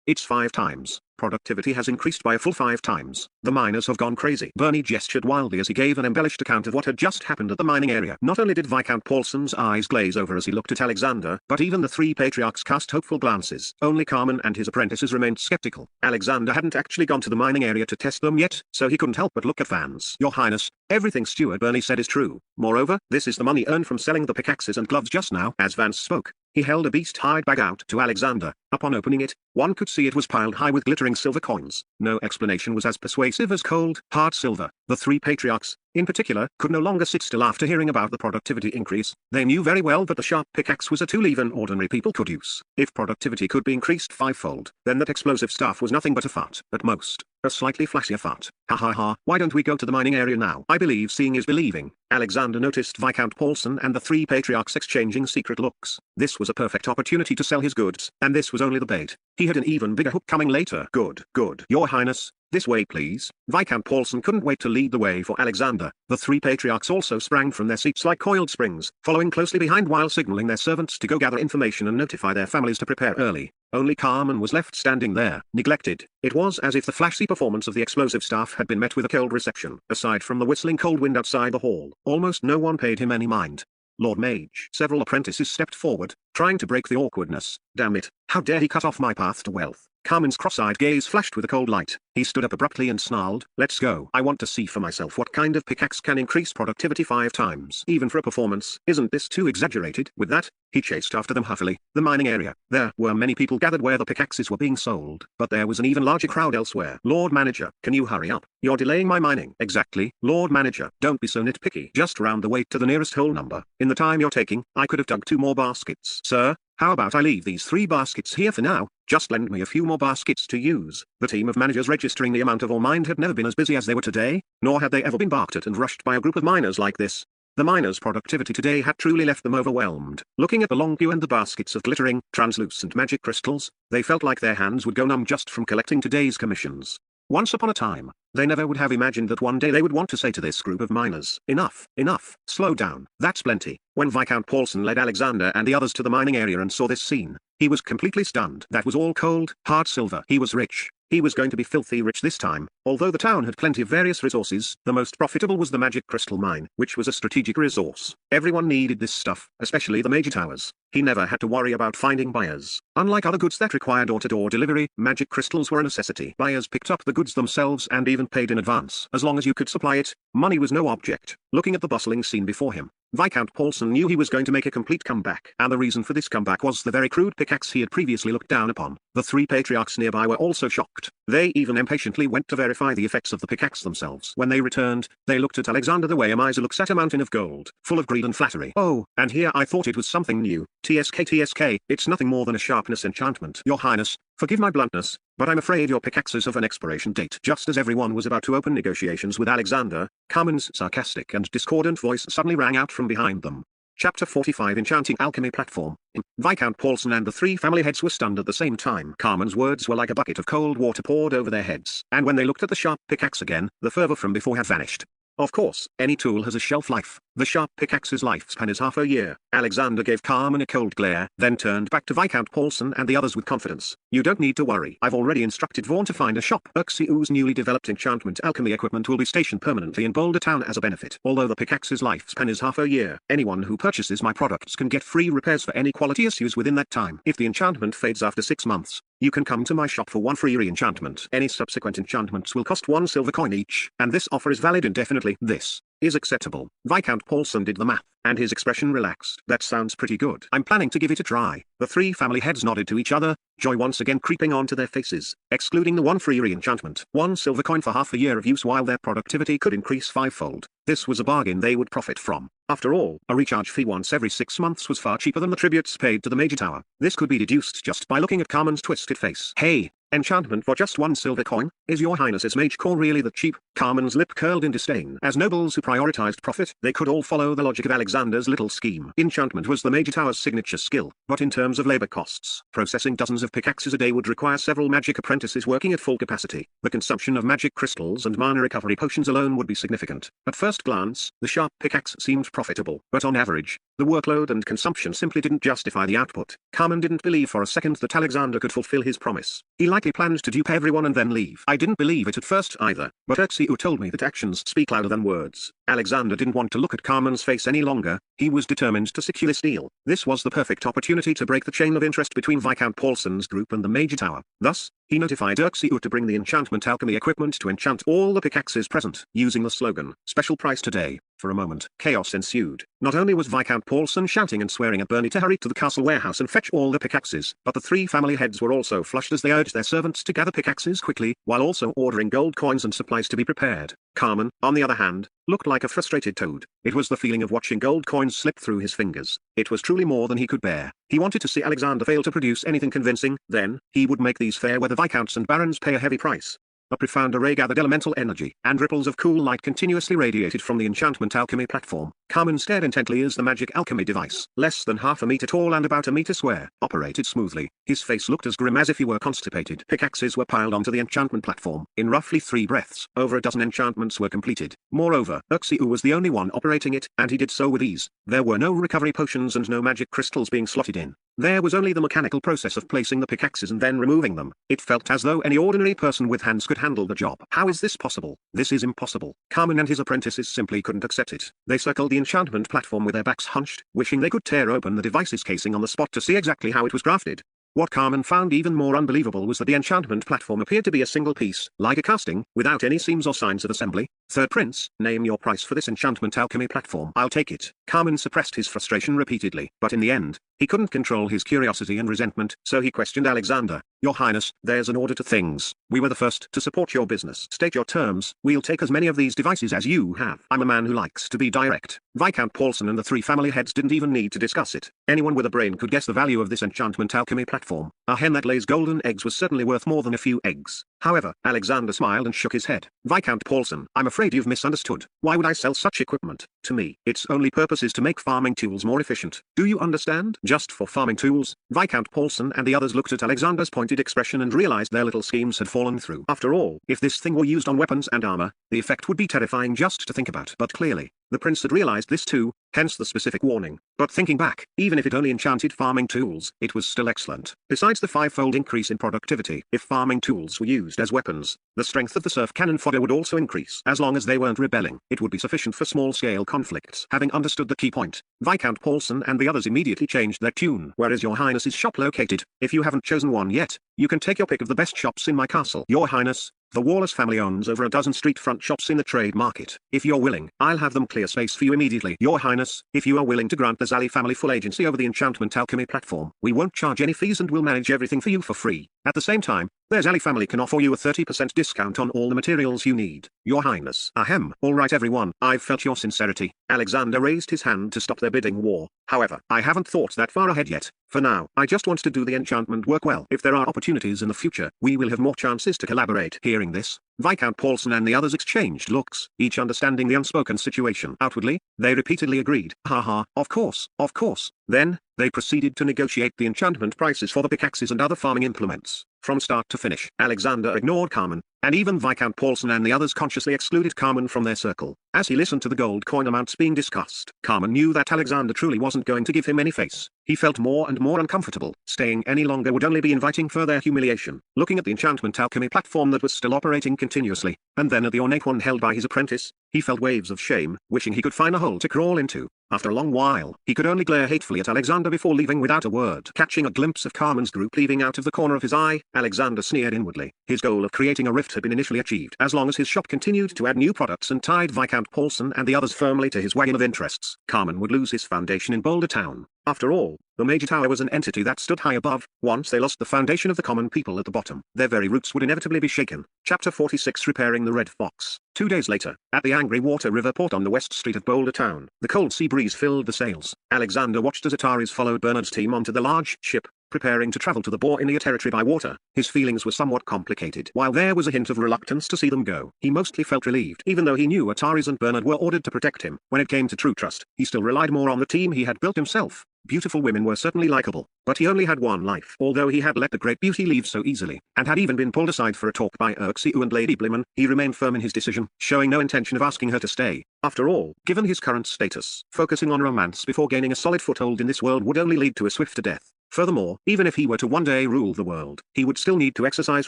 it's 5 times. Productivity has increased by a full 5 times. The miners have gone crazy. Bernie gestured wildly as he gave an embellished account of what had just happened at the mining area. Not only did Viscount Paulson's eyes glaze over as he looked at Alexander, but even the three patriarchs cast hopeful glances. Only Carmen and his apprentices remained skeptical. Alexander hadn't actually gone to the mining area to test them yet, so he couldn't help but look at Vance. "Your highness, everything Steward Bernie said is true. Moreover, this is the money earned from selling the pickaxes and gloves just now." As Vance spoke, he held a beast-hide bag out to Alexander. Upon opening it, one could see it was piled high with glittering silver coins. No explanation was as persuasive as cold, hard silver. The three patriarchs, in particular, could no longer sit still after hearing about the productivity increase. They knew very well that the sharp pickaxe was a tool even ordinary people could use. If productivity could be increased 5-fold, then that explosive staff was nothing but a fart. At most, a slightly flashier fart. "Ha ha ha, why don't we go to the mining area now?" "I believe seeing is believing." Alexander noticed Viscount Paulson and the three patriarchs exchanging secret looks. This was a perfect opportunity to sell his goods, and this was only the bait. He had an even bigger hook coming later. Good, good. Your Highness, this way please. Viscount Paulson couldn't wait to lead the way for Alexander. The three patriarchs also sprang from their seats like coiled springs, following closely behind while signaling their servants to go gather information and notify their families to prepare early. Only Carmen was left standing there, neglected. It was as if the flashy performance of the explosive staff had been met with a cold reception. Aside from the whistling cold wind outside the hall, almost no one paid him any mind. Lord Mage. Several apprentices stepped forward, trying to break the awkwardness. Damn it, how dare he cut off my path to wealth. Carmen's cross-eyed gaze flashed with a cold light. He stood up abruptly and snarled, "Let's go. I want to see for myself what kind of pickaxe can increase productivity 5 times. Even for a performance, isn't this too exaggerated?" With that, he chased after them huffily. The mining area. There were many people gathered where the pickaxes were being sold, but there was an even larger crowd elsewhere. "Lord Manager, can you hurry up? You're delaying my mining." "Exactly, Lord Manager. Don't be so nitpicky. Just round the way to the nearest hole number. In the time you're taking, I could have dug 2 more baskets." "Sir, how about I leave these 3 baskets here for now? Just lend me a few more baskets to use." The team of managers registering the amount of ore mined had never been as busy as they were today, nor had they ever been barked at and rushed by a group of miners like this. The miners' productivity today had truly left them overwhelmed. Looking at the long queue and the baskets of glittering, translucent magic crystals, they felt like their hands would go numb just from collecting today's commissions. Once upon a time, they never would have imagined that one day they would want to say to this group of miners, "Enough, enough, slow down, that's plenty." When Viscount Paulson led Alexander and the others to the mining area and saw this scene, he was completely stunned. That was all cold, hard silver. He was rich. He was going to be filthy rich this time. Although the town had plenty of various resources, the most profitable was the magic crystal mine, which was a strategic resource. Everyone needed this stuff, especially the major towers. He never had to worry about finding buyers. Unlike other goods that required door-to-door delivery, magic crystals were a necessity. Buyers picked up the goods themselves and even paid in advance. As long as you could supply it, money was no object. Looking at the bustling scene before him, Viscount Paulson knew he was going to make a complete comeback. And the reason for this comeback was the very crude pickaxe he had previously looked down upon. The 3 patriarchs nearby were also shocked. They even impatiently went to verify the effects of the pickaxe themselves. When they returned, they looked at Alexander the way a miser looks at a mountain of gold, full of greed and flattery. "Oh, and here I thought it was something new. TSK, it's nothing more than a sharpness enchantment. Your Highness, forgive my bluntness, but I'm afraid your pickaxes have an expiration date." Just as everyone was about to open negotiations with Alexander, Carmen's sarcastic and discordant voice suddenly rang out from behind them. Chapter 45 Enchanting Alchemy Platform. Viscount Paulson and the 3 family heads were stunned at the same time. Carmen's words were like a bucket of cold water poured over their heads, and when they looked at the sharp pickaxe again, the fervor from before had vanished. Of course, any tool has a shelf life. The sharp pickaxe's lifespan is half a year. Alexander gave Carmen a cold glare, then turned back to Viscount Paulson and the others with confidence. "You don't need to worry. I've already instructed Vaughn to find a shop. Uxiu's newly developed enchantment alchemy equipment will be stationed permanently in Boulder Town as a benefit. Although the pickaxe's lifespan is half a year, anyone who purchases my products can get free repairs for any quality issues within that time. If the enchantment fades after 6 months, you can come to my shop for 1 free re-enchantment. Any subsequent enchantments will cost 1 silver coin each, and this offer is valid indefinitely." "This is acceptable." Viscount Paulson did the math, and his expression relaxed. "That sounds pretty good. I'm planning to give it a try." The 3 family heads nodded to each other, joy once again creeping onto their faces. Excluding the 1 free re-enchantment, 1 silver coin for half a year of use while their productivity could increase 5-fold. This was a bargain they would profit from. After all, a recharge fee once every 6 months was far cheaper than the tributes paid to the major tower. This could be deduced just by looking at Carmen's twisted face. "Hey, enchantment for just 1 silver coin? Is your Highness's mage core really that cheap?" Carmen's lip curled in disdain. As nobles who prioritized profit, they could all follow the logic of Alexander's little scheme. Enchantment was the major tower's signature skill, but in terms of labor costs, processing dozens of pickaxes a day would require several magic apprentices working at full capacity. The consumption of magic crystals and mana recovery potions alone would be significant. At first glance, the sharp pickaxe seemed profitable, but on average, the workload and consumption simply didn't justify the output. Carmen didn't believe for a second that Alexander could fulfill his promise. He likely planned to dupe everyone and then leave. "I didn't believe it at first either, but Uxiu told me that actions speak louder than words." Alexander didn't want to look at Carmen's face any longer. He was determined to secure this deal. This was the perfect opportunity to break the chain of interest between Viscount Paulson's group and the major tower. Thus, he notified Uxiu to bring the enchantment alchemy equipment to enchant all the pickaxes present, using the slogan, "Special price today." For a moment, chaos ensued. Not only was Viscount Paulson shouting and swearing at Bernie to hurry to the castle warehouse and fetch all the pickaxes, but the 3 family heads were also flushed as they urged their servants to gather pickaxes quickly, while also ordering gold coins and supplies to be prepared. Carmen, on the other hand, looked like a frustrated toad. It was the feeling of watching gold coins slip through his fingers. It was truly more than he could bear. He wanted to see Alexander fail to produce anything convincing, then, he would make these fair whether viscounts and barons pay a heavy price. A profound array gathered elemental energy, and ripples of cool light continuously radiated from the enchantment alchemy platform. Carmen stared intently as the magic alchemy device, less than half a meter tall and about a meter square, operated smoothly. His face looked as grim as if he were constipated. Pickaxes were piled onto the enchantment platform. In roughly 3 breaths, over a dozen enchantments were completed. Moreover, Uxiu was the only one operating it, and he did so with ease. There were no recovery potions and no magic crystals being slotted in. There was only the mechanical process of placing the pickaxes and then removing them. It felt as though any ordinary person with hands could handle the job. How is this possible? This is impossible. Carmen and his apprentices simply couldn't accept it. They circled the enchantment platform with their backs hunched, wishing they could tear open the device's casing on the spot to see exactly how it was crafted. What Carmen found even more unbelievable was that the enchantment platform appeared to be a single piece, like a casting, without any seams or signs of assembly. Third Prince, name your price for this enchantment alchemy platform. I'll take it. Carmen suppressed his frustration repeatedly, but in the end, he couldn't control his curiosity and resentment, so he questioned Alexander. Your Highness, there's an order to things. We were the first to support your business. State your terms. We'll take as many of these devices as you have. I'm a man who likes to be direct. Viscount Paulson and the 3 family heads didn't even need to discuss it. Anyone with a brain could guess the value of this enchantment alchemy platform. A hen that lays golden eggs was certainly worth more than a few eggs. However, Alexander smiled and shook his head. Viscount Paulson, I'm afraid you've misunderstood. Why would I sell such equipment? To me, its only purpose is to make farming tools more efficient. Do you understand? Just for farming tools? Viscount Paulson and the others looked at Alexander's pointed expression and realized their little schemes had fallen through. After all, if this thing were used on weapons and armor, the effect would be terrifying just to think about. But clearly, the prince had realized this too, hence the specific warning. But thinking back, even if it only enchanted farming tools, it was still excellent. Besides the 5-fold increase in productivity, if farming tools were used as weapons, the strength of the surf cannon fodder would also increase. As long as they weren't rebelling, it would be sufficient for small-scale conflicts. Having understood the key point, Viscount Paulson and the others immediately changed their tune. Where is your highness's shop located? If you haven't chosen one yet, you can take your pick of the best shops in my castle. Your highness, the Wallace family owns over a dozen street-front shops in the trade market. If you're willing, I'll have them clear space for you immediately. Your Highness, if you are willing to grant the Zali family full agency over the enchantment alchemy platform, we won't charge any fees and we'll manage everything for you for free. At the same time, the Zali family can offer you a 30% discount on all the materials you need. Your Highness. Ahem. All right everyone, I've felt your sincerity. Alexander raised his hand to stop their bidding war. However, I haven't thought that far ahead yet. For now, I just want to do the enchantment work well. If there are opportunities in the future, we will have more chances to collaborate. Hearing this, Viscount Paulson and the others exchanged looks, each understanding the unspoken situation. Outwardly, they repeatedly agreed. Haha, of course, of course. Then, they proceeded to negotiate the enchantment prices for the pickaxes and other farming implements. From start to finish, Alexander ignored Carmen, and even Viscount Paulson and the others consciously excluded Carmen from their circle. As he listened to the gold coin amounts being discussed, Carmen knew that Alexander truly wasn't going to give him any face. He felt more and more uncomfortable. Staying any longer would only be inviting further humiliation. Looking at the enchantment alchemy platform that was still operating continuously, and then at the ornate one held by his apprentice, he felt waves of shame, wishing he could find a hole to crawl into. After a long while, he could only glare hatefully at Alexander before leaving without a word. Catching a glimpse of Carmen's group leaving out of the corner of his eye, Alexander sneered inwardly. His goal of creating a rift had been initially achieved. As long as his shop continued to add new products and tied Viscount Paulson and the others firmly to his wagon of interests, Carmen would lose his foundation in Boulder Town. After all, the Major Tower was an entity that stood high above. Once they lost the foundation of the common people at the bottom, their very roots would inevitably be shaken. Chapter 46 Repairing the Red Fox. 2 days later, at the Angry Water River port on the west street of Boulder Town, the cold sea breeze filled the sails. Alexander watched as Ataris followed Bernard's team onto the large ship, preparing to travel to the Borealia territory by water. His feelings were somewhat complicated. While there was a hint of reluctance to see them go, he mostly felt relieved. Even though he knew Ataris and Bernard were ordered to protect him, when it came to true trust, he still relied more on the team he had built himself. Beautiful women were certainly likable, but he only had one life. Although he had let the great beauty leave so easily, and had even been pulled aside for a talk by Uxiu and Lady Bliman, he remained firm in his decision, showing no intention of asking her to stay. After all, given his current status, focusing on romance before gaining a solid foothold in this world would only lead to a swifter death. Furthermore, even if he were to one day rule the world, he would still need to exercise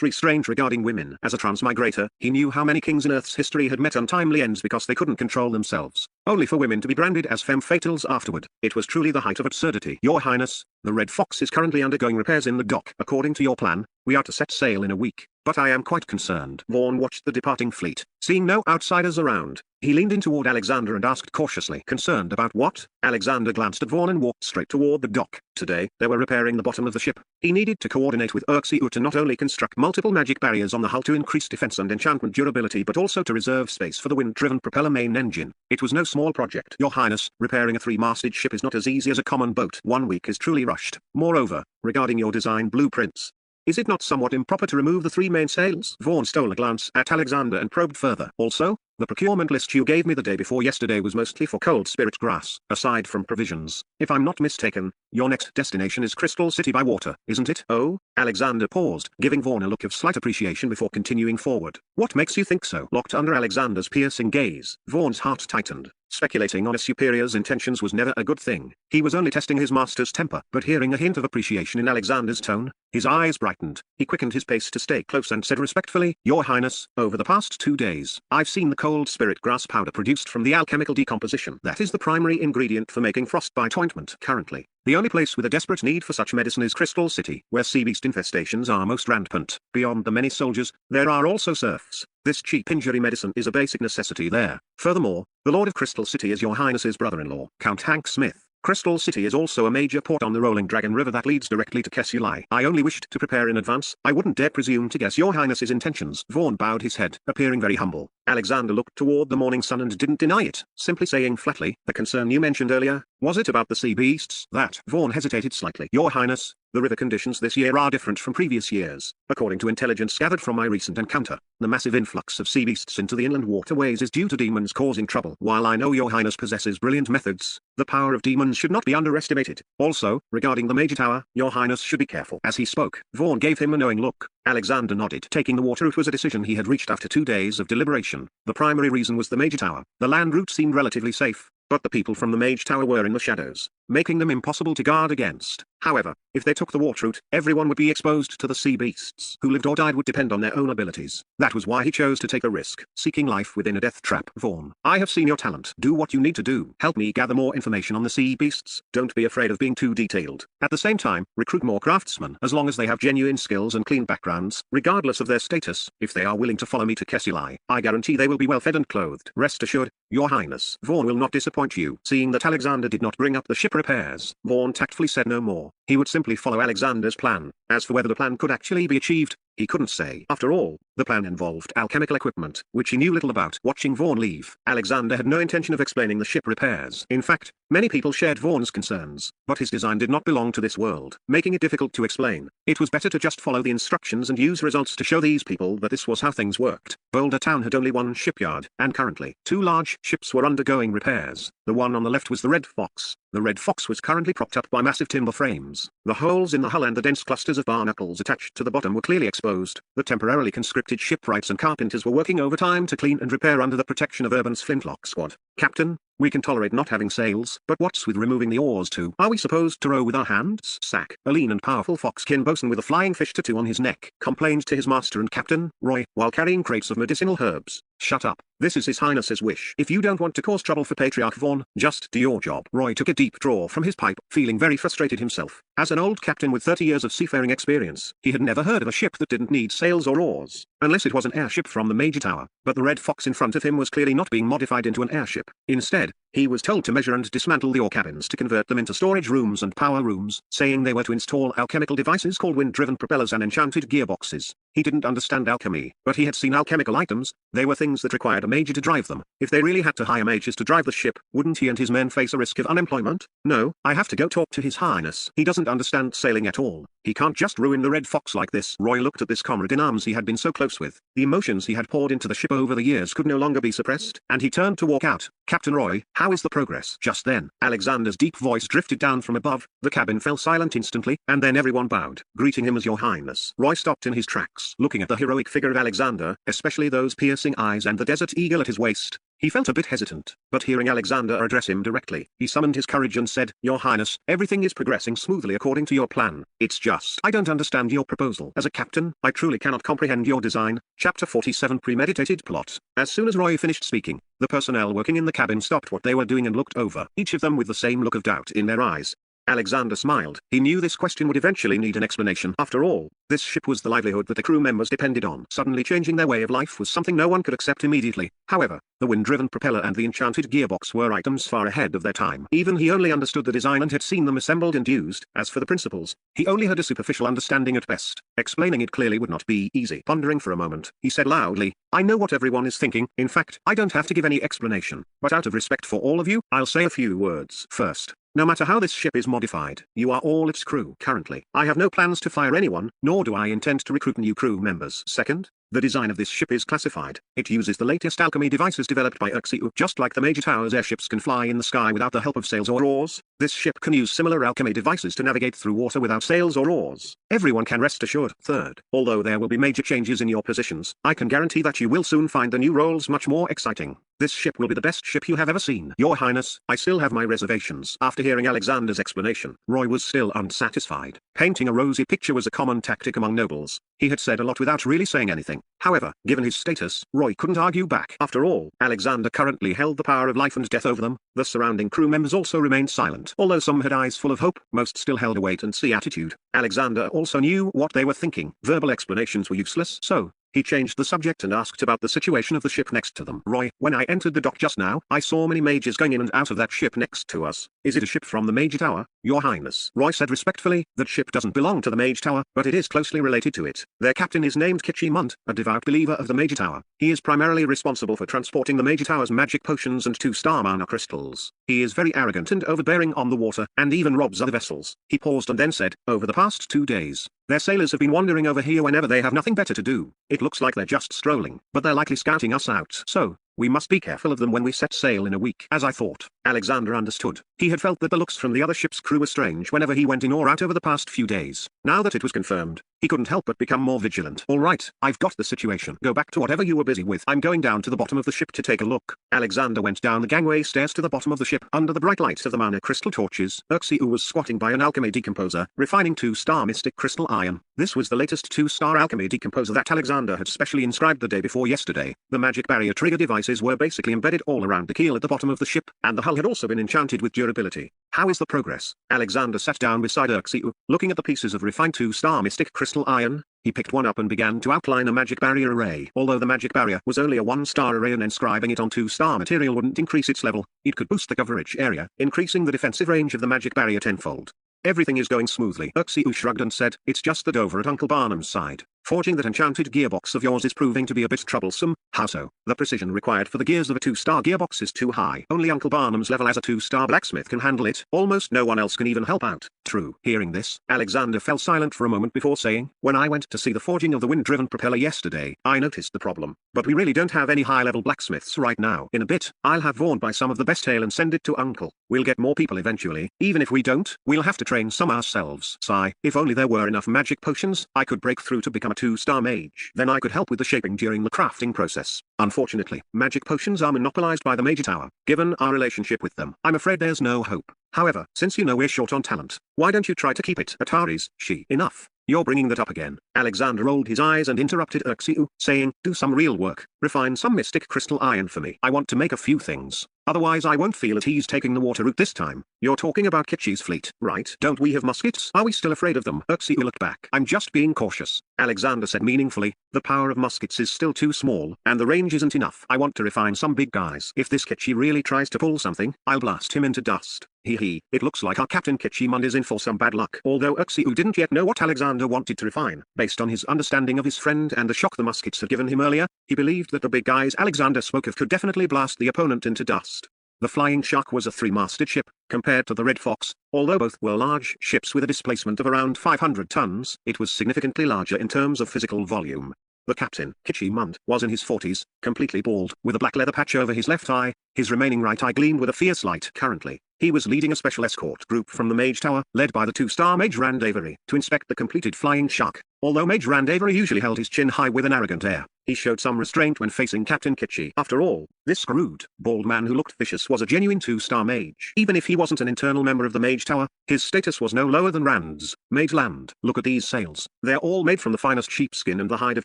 restraint regarding women. As a transmigrator, he knew how many kings in Earth's history had met untimely ends because they couldn't control themselves, only for women to be branded as femme fatales afterward. It was truly the height of absurdity. Your Highness, the Red Fox is currently undergoing repairs in the dock. According to your plan, we are to set sail in a week, but I am quite concerned. Vaughn watched the departing fleet. Seeing no outsiders around, he leaned in toward Alexander and asked cautiously. Concerned about what? Alexander glanced at Vaughn and walked straight toward the dock. Today, they were repairing the bottom of the ship. He needed to coordinate with Uxiu to not only construct multiple magic barriers on the hull to increase defense and enchantment durability but also to reserve space for the wind-driven propeller main engine. It was no small project. Your Highness, repairing a 3-masted ship is not as easy as a common boat. 1 week is truly rushed. Moreover, regarding your design blueprints, Is it not somewhat improper to remove the three main sails? Vaughn stole a glance at Alexander and probed further. Also, the procurement list you gave me the day before yesterday was mostly for cold spirit grass, aside from provisions. If I'm not mistaken, your next destination is Crystal City by water, isn't it? Oh, Alexander paused, giving Vaughn a look of slight appreciation before continuing forward. What makes you think so? Locked under Alexander's piercing gaze, Vaughn's heart tightened. Speculating on a superior's intentions was never a good thing. He was only testing his master's temper. But hearing a hint of appreciation in Alexander's tone, his eyes brightened. He quickened his pace to stay close and said respectfully, Your Highness, over the past 2 days, I've seen the cold spirit grass powder produced from the alchemical decomposition. That is the primary ingredient for making frostbite ointment currently. The only place with a desperate need for such medicine is Crystal City, where sea beast infestations are most rampant. Beyond the many soldiers, there are also serfs. This cheap injury medicine is a basic necessity there. Furthermore, the Lord of Crystal City is your Highness's brother-in-law, Count Hank Smith. Crystal City is also a major port on the rolling Dragon River that leads directly to Kessulai. I only wished to prepare in advance. I wouldn't dare presume to guess your Highness's intentions. Vaughn bowed his head, appearing very humble. Alexander looked toward the morning sun and didn't deny it, simply saying flatly, the concern you mentioned earlier, was it about the sea beasts? That Vaughn hesitated slightly. Your Highness, the river conditions this year are different from previous years. According to intelligence gathered from my recent encounter, the massive influx of sea beasts into the inland waterways is due to demons causing trouble. While I know your Highness possesses brilliant methods, the power of demons should not be underestimated. Also, regarding the Major Tower, your Highness should be careful. As he spoke, Vaughn gave him a knowing look. Alexander nodded. Taking the water route was a decision he had reached after 2 days of deliberation. The primary reason was the Major Tower. The land route seemed relatively safe, but the people from the Mage Tower were in the shadows, making them impossible to guard against. However, if they took the water route, everyone would be exposed to the sea beasts. Who lived or died would depend on their own abilities. That was why he chose to take a risk, seeking life within a death trap. Vaughn, I have seen your talent. Do what you need to do. Help me gather more information on the sea beasts. Don't be afraid of being too detailed. At the same time, recruit more craftsmen. As long as they have genuine skills and clean backgrounds, regardless of their status, if they are willing to follow me to Kessulai, I guarantee they will be well fed and clothed. Rest assured, your Highness. Vaughn will not disappoint you. Seeing that Alexander did not bring up the ship repairs, Vaughn tactfully said no more. He would simply follow Alexander's plan. As for whether the plan could actually be achieved, he couldn't say. After all, the plan involved alchemical equipment, which he knew little about. Watching Vaughn leave, Alexander had no intention of explaining the ship repairs. In fact, many people shared Vaughn's concerns, but his design did not belong to this world, making it difficult to explain. It was better to just follow the instructions and use results to show these people that this was how things worked. Boulder Town had only one shipyard, and currently, 2 large ships were undergoing repairs. The one on the left was the Red Fox. The Red Fox was currently propped up by massive timber frames. The holes in the hull and the dense clusters of barnacles attached to the bottom were clearly exposed. The temporarily conscripted shipwrights and carpenters were working overtime to clean and repair under the protection of Urban's flintlock squad. Captain, we can tolerate not having sails, but what's with removing the oars too? Are we supposed to row with our hands? Sack, a lean and powerful fox-kin bosun with a flying fish tattoo on his neck, complained to his master and captain, Roy, while carrying crates of medicinal herbs. Shut up. This is His Highness's wish. If you don't want to cause trouble for Patriarch Vaughn, just do your job. Roy took a deep draw from his pipe, feeling very frustrated himself. As an old captain with 30 years of seafaring experience, he had never heard of a ship that didn't need sails or oars, unless it was an airship from the Major Tower. But the Red Fox in front of him was clearly not being modified into an airship. Instead, he was told to measure and dismantle the ore cabins to convert them into storage rooms and power rooms, saying they were to install alchemical devices called wind-driven propellers and enchanted gearboxes. He didn't understand alchemy, but he had seen alchemical items. They were things that required a mage to drive them. If they really had to hire mages to drive the ship, wouldn't he and his men face a risk of unemployment? No, I have to go talk to His Highness. He doesn't understand sailing at all. He can't just ruin the Red Fox like this. Roy looked at this comrade in arms he had been so close with. The emotions he had poured into the ship over the years could no longer be suppressed, and he turned to walk out. Captain Roy, how is the progress? Just then, Alexander's deep voice drifted down from above. The cabin fell silent instantly, and then everyone bowed, greeting him as Your Highness. Roy stopped in his tracks, looking at the heroic figure of Alexander, especially those piercing eyes and the desert eagle at his waist. He felt a bit hesitant, but hearing Alexander address him directly, he summoned his courage and said, Your Highness, everything is progressing smoothly according to your plan. It's just, I don't understand your proposal. As a captain, I truly cannot comprehend your design. Chapter 47 Premeditated Plot. As soon as Roy finished speaking, the personnel working in the cabin stopped what they were doing and looked over, each of them with the same look of doubt in their eyes. Alexander smiled. He knew this question would eventually need an explanation. After all, this ship was the livelihood that the crew members depended on. Suddenly changing their way of life was something no one could accept immediately. However, the wind-driven propeller and the enchanted gearbox were items far ahead of their time. Even he only understood the design and had seen them assembled and used. As for the principles, he only had a superficial understanding at best. Explaining it clearly would not be easy. Pondering for a moment, he said loudly, I know what everyone is thinking. In fact, I don't have to give any explanation. But out of respect for all of you, I'll say a few words. First, No matter how this ship is modified, you are all its crew currently. I have no plans to fire anyone, nor do I intend to recruit new crew members. Second, the design of this ship is classified. It uses the latest alchemy devices developed by Uxiu. Just like the Major Tower's airships can fly in the sky without the help of sails or oars, this ship can use similar alchemy devices to navigate through water without sails or oars. Everyone can rest assured. Third, although there will be major changes in your positions, I can guarantee that you will soon find the new roles much more exciting. This ship will be the best ship you have ever seen. Your Highness, I still have my reservations. After hearing Alexander's explanation, Roy was still unsatisfied. Painting a rosy picture was a common tactic among nobles. He had said a lot without really saying anything. However, given his status, Roy couldn't argue back. After all, Alexander currently held the power of life and death over them. The surrounding crew members also remained silent. Although some had eyes full of hope, most still held a wait-and-see attitude. Alexander also knew what they were thinking. Verbal explanations were useless, so he changed the subject and asked about the situation of the ship next to them. Roy, when I entered the dock just now, I saw many mages going in and out of that ship next to us. Is it a ship from the Major Tower, Your Highness? Roy said respectfully, that ship doesn't belong to the Mage Tower, but it is closely related to it. Their captain is named Kichi Munt, a devout believer of the Major Tower. He is primarily responsible for transporting the Major Tower's magic potions and 2-star mana crystals. He is very arrogant and overbearing on the water, and even robs other vessels. He paused and then said, over the past 2 days, their sailors have been wandering over here whenever they have nothing better to do. It looks like they're just strolling, but they're likely scouting us out. So, we must be careful of them when we set sail in a week. As I thought, Alexander understood. He had felt that the looks from the other ship's crew were strange whenever he went in or out over the past few days. Now that it was confirmed, he couldn't help but become more vigilant. All right, I've got the situation. Go back to whatever you were busy with. I'm going down to the bottom of the ship to take a look. Alexander went down the gangway stairs to the bottom of the ship. Under the bright lights of the mana crystal torches, Uxiu was squatting by an alchemy decomposer, refining 2-star mystic crystal iron. This was the latest 2-star alchemy decomposer that Alexander had specially inscribed the day before yesterday. The magic barrier trigger devices were basically embedded all around the keel at the bottom of the ship, and the hull had also been enchanted with durability. How is the progress? Alexander sat down beside Uxiu, looking at the pieces of refined 2-star mystic crystal iron. He picked one up and began to outline a magic barrier array. Although the magic barrier was only a 1-star array and inscribing it on 2-star material wouldn't increase its level, it could boost the coverage area, increasing the defensive range of the magic barrier tenfold. Everything is going smoothly. Uxiu shrugged and said, it's just that over at Uncle Barnum's side, forging that enchanted gearbox of yours is proving to be a bit troublesome. How so? The precision required for the gears of a 2-star gearbox is too high. Only Uncle Barnum's level as a 2-star blacksmith can handle it. Almost no one else can even help out. True. Hearing this, Alexander fell silent for a moment before saying, when I went to see the forging of the wind-driven propeller yesterday, I noticed the problem. But we really don't have any high-level blacksmiths right now. In a bit, I'll have Vaughan buy some of the best ale and send it to Uncle. We'll get more people eventually. Even if we don't, we'll have to train some ourselves. Sigh. If only there were enough magic potions, I could break through to become a 2-star mage. Then I could help with the shaping during the crafting process. Unfortunately, magic potions are monopolized by the Major Tower. Given our relationship with them, I'm afraid there's no hope. However, since you know we're short on talent, why don't you try to keep it? Atari's, enough. You're bringing that up again. Alexander rolled his eyes and interrupted Uxiu, saying, do some real work. Refine some mystic crystal iron for me. I want to make a few things. Otherwise I won't feel at ease taking the water route this time. You're talking about Kichi's fleet, right? Don't we have muskets? Are we still afraid of them? Uxiu looked back. I'm just being cautious. Alexander said meaningfully, the power of muskets is still too small, and the range isn't enough. I want to refine some big guys. If this Kichi really tries to pull something, I'll blast him into dust. It looks like our Captain Kichi Mund is in for some bad luck. Although Uxiu didn't yet know what Alexander wanted to refine, based on his understanding of his friend and the shock the muskets had given him earlier, he believed that the big guys Alexander spoke of could definitely blast the opponent into dust. The Flying Shark was a 3-masted ship, compared to the Red Fox. Although both were large ships with a displacement of around 500 tons, it was significantly larger in terms of physical volume. The captain, Kichi Mund, was in his 40s, completely bald, with a black leather patch over his left eye. His remaining right eye gleamed with a fierce light. Currently, he was leading a special escort group from the Mage Tower, led by the 2-star Mage Rand Avery, to inspect the completed Flying Shark. Although Mage Rand Avery usually held his chin high with an arrogant air, he showed some restraint when facing Captain Kichi. After all, this screwed, bald man who looked vicious was a genuine 2-star mage. Even if he wasn't an internal member of the Mage Tower, his status was no lower than Rand's. Mage Land. Look at these sails. They're all made from the finest sheepskin and the hide of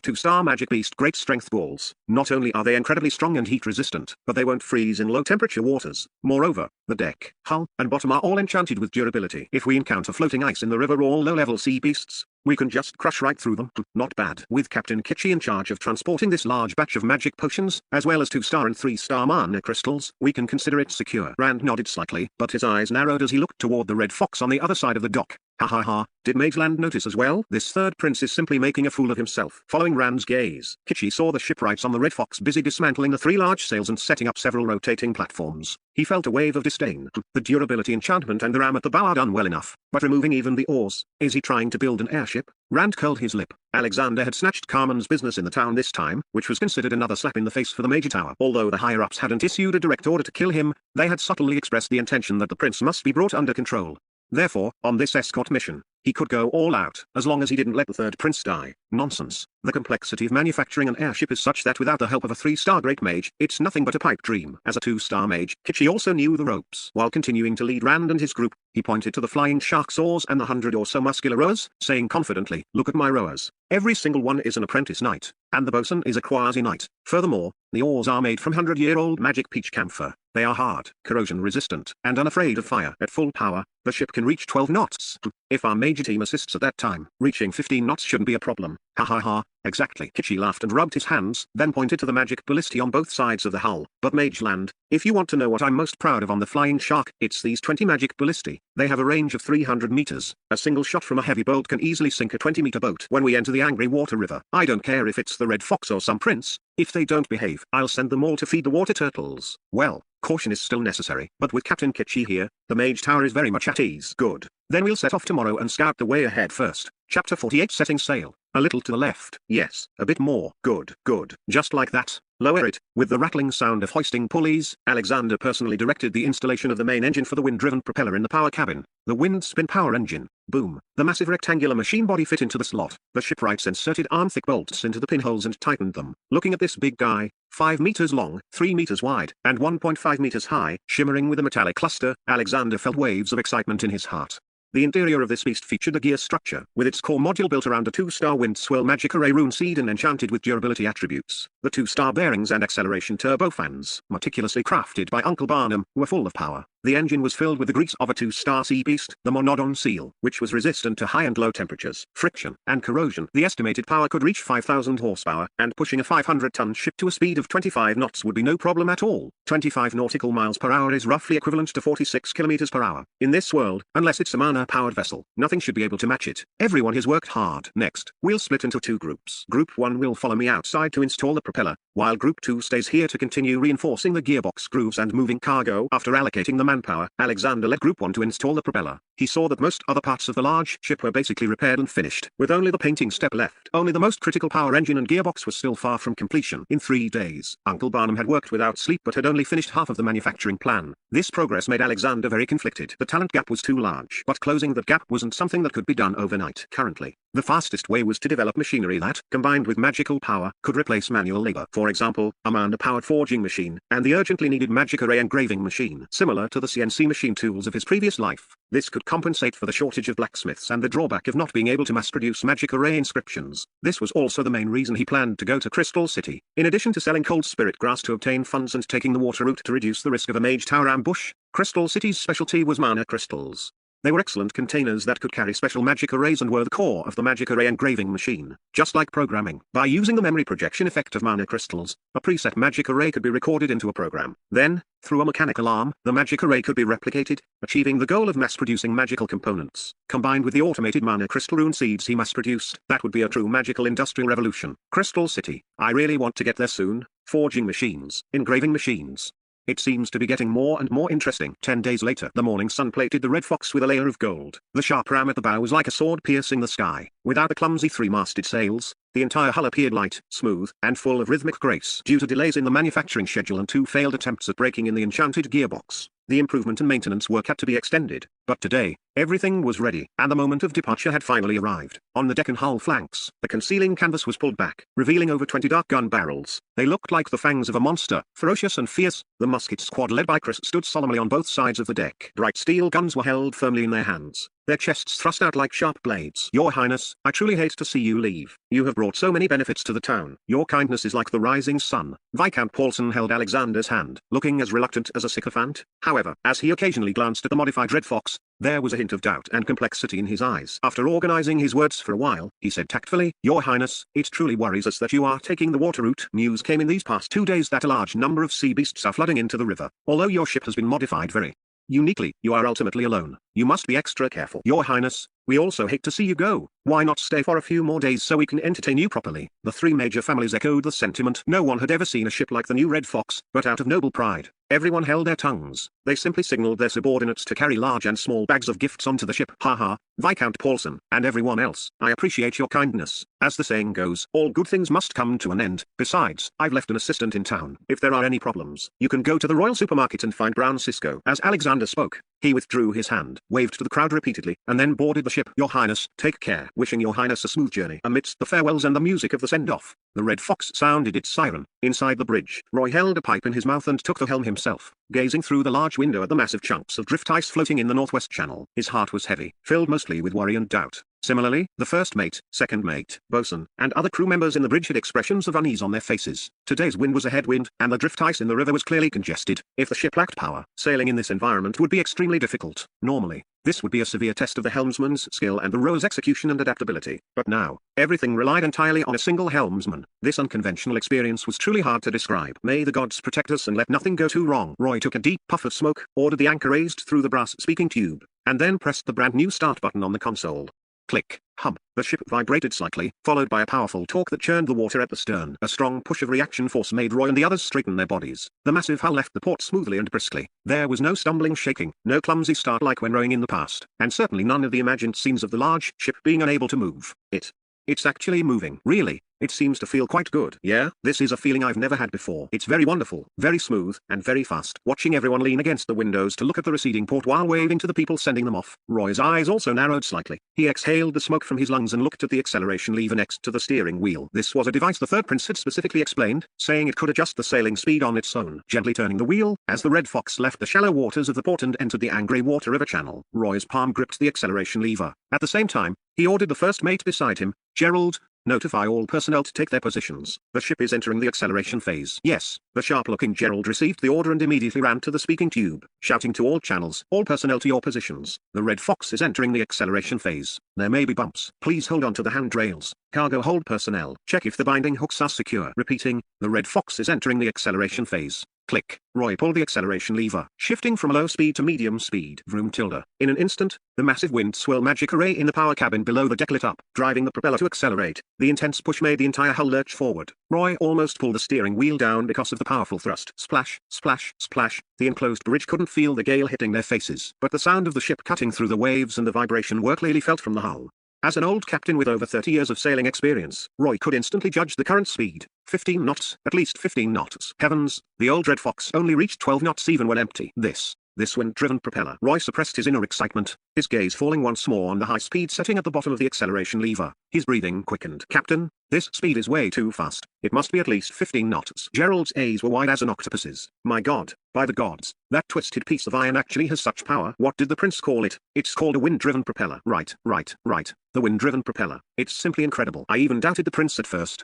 2-star magic beast great strength balls. Not only are they incredibly strong and heat resistant, but they won't freeze in low temperature waters. Moreover, the deck, hull, and bottom are all enchanted with durability. If we encounter floating ice in the river or low-level sea beasts, we can just crush right through them. Not bad. With Captain Kichi in charge of transporting this large batch of magic potions, as well as 2-star and 3-star mana crystals, we can consider it secure. Rand nodded slightly, but his eyes narrowed as he looked toward the Red Fox on the other side of the dock. Ha ha ha, did Mage Land notice as well? This third prince is simply making a fool of himself. Following Rand's gaze, Kichi saw the shipwrights on the Red Fox busy dismantling the 3 large sails and setting up several rotating platforms. He felt a wave of disdain. The durability enchantment and the ram at the bow are done well enough, but removing even the oars, is he trying to build an airship? Rand curled his lip. Alexander had snatched Carmen's business in the town this time, which was considered another slap in the face for the Major Tower. Although the higher-ups hadn't issued a direct order to kill him, they had subtly expressed the intention that the prince must be brought under control. Therefore, on this escort mission, he could go all out, as long as he didn't let the third prince die. Nonsense. The complexity of manufacturing an airship is such that without the help of a 3-star great mage, it's nothing but a pipe dream. As a 2-star mage, Kichi also knew the ropes. While continuing to lead Rand and his group, he pointed to the flying shark's oars and the 100 or so muscular rowers, saying confidently, "Look at my rowers. Every single one is an apprentice knight, and the bosun is a quasi-knight. Furthermore, the oars are made from 100-year-old magic peach camphor. They are hard, corrosion-resistant, and unafraid of fire. At full power, the ship can reach 12 knots. If our major team assists at that time, reaching 15 knots shouldn't be a problem." Ha ha ha, exactly. Kichi laughed and rubbed his hands, then pointed to the magic ballistae on both sides of the hull. But Mage Land, if you want to know what I'm most proud of on the Flying Shark, it's these 20 magic ballistae. They have a range of 300 meters. A single shot from a heavy bolt can easily sink a 20-meter boat. When we enter the angry water river, I don't care if it's the Red Fox or some prince. If they don't behave, I'll send them all to feed the water turtles. Well, caution is still necessary, but with Captain Kichi here, the Mage Tower is very much at ease. Good. Then we'll set off tomorrow and scout the way ahead first. Chapter 48 Setting Sail. A little to the left. Yes, a bit more. Good, good. Just like that. Lower it. With the rattling sound of hoisting pulleys, Alexander personally directed the installation of the main engine for the wind-driven propeller in the power cabin. The wind spin power engine. Boom. The massive rectangular machine body fit into the slot. The shipwrights inserted arm-thick bolts into the pinholes and tightened them. Looking at this big guy, 5 meters long, 3 meters wide, and 1.5 meters high, shimmering with a metallic cluster, Alexander felt waves of excitement in his heart. The interior of this beast featured a gear structure, with its core module built around a 2-star wind swirl magic array rune seed and enchanted with durability attributes. The 2-star bearings and acceleration turbofans, meticulously crafted by Uncle Barnum, were full of power. The engine was filled with the grease of a 2-star sea beast, the Monodon seal, which was resistant to high and low temperatures, friction, and corrosion. The estimated power could reach 5,000 horsepower, and pushing a 500-ton ship to a speed of 25 knots would be no problem at all. 25 nautical miles per hour is roughly equivalent to 46 kilometers per hour. In this world, unless it's a mana-powered vessel, nothing should be able to match it. Everyone has worked hard. Next, we'll split into 2 groups. Group 1 will follow me outside to install the propeller, while Group 2 stays here to continue reinforcing the gearbox grooves and moving cargo. After allocating the manpower, Alexander led Group 1 to install the propeller. He saw that most other parts of the large ship were basically repaired and finished, with only the painting step left. Only the most critical power engine and gearbox was still far from completion. In 3 days, Uncle Barnum had worked without sleep but had only finished half of the manufacturing plan. This progress made Alexander very conflicted. The talent gap was too large, but closing that gap wasn't something that could be done overnight. Currently, the fastest way was to develop machinery that, combined with magical power, could replace manual labor. For example, a mana-powered forging machine, and the urgently needed magic array engraving machine, similar to the CNC machine tools of his previous life. This could compensate for the shortage of blacksmiths and the drawback of not being able to mass-produce magic array inscriptions. This was also the main reason he planned to go to Crystal City. In addition to selling cold spirit grass to obtain funds and taking the water route to reduce the risk of a Mage Tower ambush, Crystal City's specialty was mana crystals. They were excellent containers that could carry special magic arrays and were the core of the magic array engraving machine. Just like programming, by using the memory projection effect of mana crystals, a preset magic array could be recorded into a program. Then, through a mechanical arm, the magic array could be replicated, achieving the goal of mass-producing magical components. Combined with the automated mana crystal rune seeds he mass-produced, that would be a true magical industrial revolution. Crystal City. I really want to get there soon. Forging machines, engraving machines. It seems to be getting more and more interesting. 10 days later, the morning sun plated the Red Fox with a layer of gold. The sharp ram at the bow was like a sword piercing the sky. Without the clumsy 3-masted sails, the entire hull appeared light, smooth, and full of rhythmic grace. Due to delays in the manufacturing schedule and 2 failed attempts at breaking in the enchanted gearbox, the improvement and maintenance work had to be extended. But today, everything was ready, and the moment of departure had finally arrived. On the deck and hull flanks, the concealing canvas was pulled back, revealing over 20 dark gun barrels. They looked like the fangs of a monster, ferocious and fierce. The musket squad led by Chris stood solemnly on both sides of the deck. Bright steel guns were held firmly in their hands, their chests thrust out like sharp blades. Your Highness, I truly hate to see you leave. You have brought so many benefits to the town. Your kindness is like the rising sun. Viscount Paulson held Alexander's hand, looking as reluctant as a sycophant. However, as he occasionally glanced at the modified Red Fox, there was a hint of doubt and complexity in his eyes. After organizing his words for a while, he said tactfully, Your Highness, it truly worries us that you are taking the water route. News came in these past 2 days that a large number of sea beasts are flooding into the river. Although your ship has been modified very Uniquely, you are ultimately alone. You must be extra careful. Your Highness, we also hate to see you go. Why not stay for a few more days so we can entertain you properly? The three major families echoed the sentiment. No one had ever seen a ship like the new Red Fox, but out of noble pride, everyone held their tongues. They simply signaled their subordinates to carry large and small bags of gifts onto the ship. Haha, Viscount Paulson, and everyone else, I appreciate your kindness. As the saying goes, all good things must come to an end. Besides, I've left an assistant in town. If there are any problems, you can go to the Royal Supermarket and find Brown Cisco. As Alexander spoke, he withdrew his hand, waved to the crowd repeatedly, and then boarded the ship. Your Highness, take care. Wishing your Highness a smooth journey. Amidst the farewells and the music of the send-off, the Red Fox sounded its siren. Inside the bridge, Roy held a pipe in his mouth and took the helm himself, gazing through the large window at the massive chunks of drift ice floating in the northwest channel. His heart was heavy, filled mostly with worry and doubt. Similarly, the first mate, second mate, bosun, and other crew members in the bridge had expressions of unease on their faces. Today's wind was a headwind, and the drift ice in the river was clearly congested. If the ship lacked power, sailing in this environment would be extremely difficult. Normally, this would be a severe test of the helmsman's skill and the row's execution and adaptability. But now, everything relied entirely on a single helmsman. This unconventional experience was truly hard to describe. May the gods protect us and let nothing go too wrong. Roy took a deep puff of smoke, ordered the anchor raised through the brass speaking tube, and then pressed the brand new start button on the console. Click, hum. The ship vibrated slightly, followed by a powerful torque that churned the water at the stern. A strong push of reaction force made Roy and the others straighten their bodies. The massive hull left the port smoothly and briskly. There was no stumbling shaking, no clumsy start like when rowing in the past, and certainly none of the imagined scenes of the large ship being unable to move. It's actually moving. Really, it seems to feel quite good. Yeah, this is a feeling I've never had before. It's very wonderful, very smooth, and very fast. Watching everyone lean against the windows to look at the receding port while waving to the people sending them off, Roy's eyes also narrowed slightly. He exhaled the smoke from his lungs and looked at the acceleration lever next to the steering wheel. This was a device the third prince had specifically explained, saying it could adjust the sailing speed on its own. Gently turning the wheel, as the Red Fox left the shallow waters of the port and entered the angry water river channel, Roy's palm gripped the acceleration lever. At the same time, he ordered the first mate beside him, Gerald, notify all personnel to take their positions. The ship is entering the acceleration phase. Yes, the sharp-looking Gerald received the order and immediately ran to the speaking tube, shouting to all channels, all personnel to your positions. The Red Fox is entering the acceleration phase. There may be bumps. Please hold on to the handrails. Cargo hold personnel. Check if the binding hooks are secure. Repeating, the Red Fox is entering the acceleration phase. Click. Roy pulled the acceleration lever, shifting from low speed to medium speed. Vroom tilde. In an instant, the massive wind swirl magic array in the power cabin below the deck lit up, driving the propeller to accelerate. The intense push made the entire hull lurch forward. Roy almost pulled the steering wheel down because of the powerful thrust. Splash, splash, splash. The enclosed bridge couldn't feel the gale hitting their faces, but the sound of the ship cutting through the waves and the vibration were clearly felt from the hull. As an old captain with over 30 years of sailing experience, Roy could instantly judge the current speed. 15 knots, at least 15 knots. Heavens, the old Red Fox only reached 12 knots even when empty. This wind-driven propeller. Roy suppressed his inner excitement, his gaze falling once more on the high-speed setting at the bottom of the acceleration lever. His breathing quickened. Captain, this speed is way too fast. It must be at least 15 knots. Gerald's eyes were wide as an octopus's. My god, by the gods, that twisted piece of iron actually has such power. What did the prince call it? It's called a wind-driven propeller. Right. The wind-driven propeller. It's simply incredible. I even doubted the prince at first.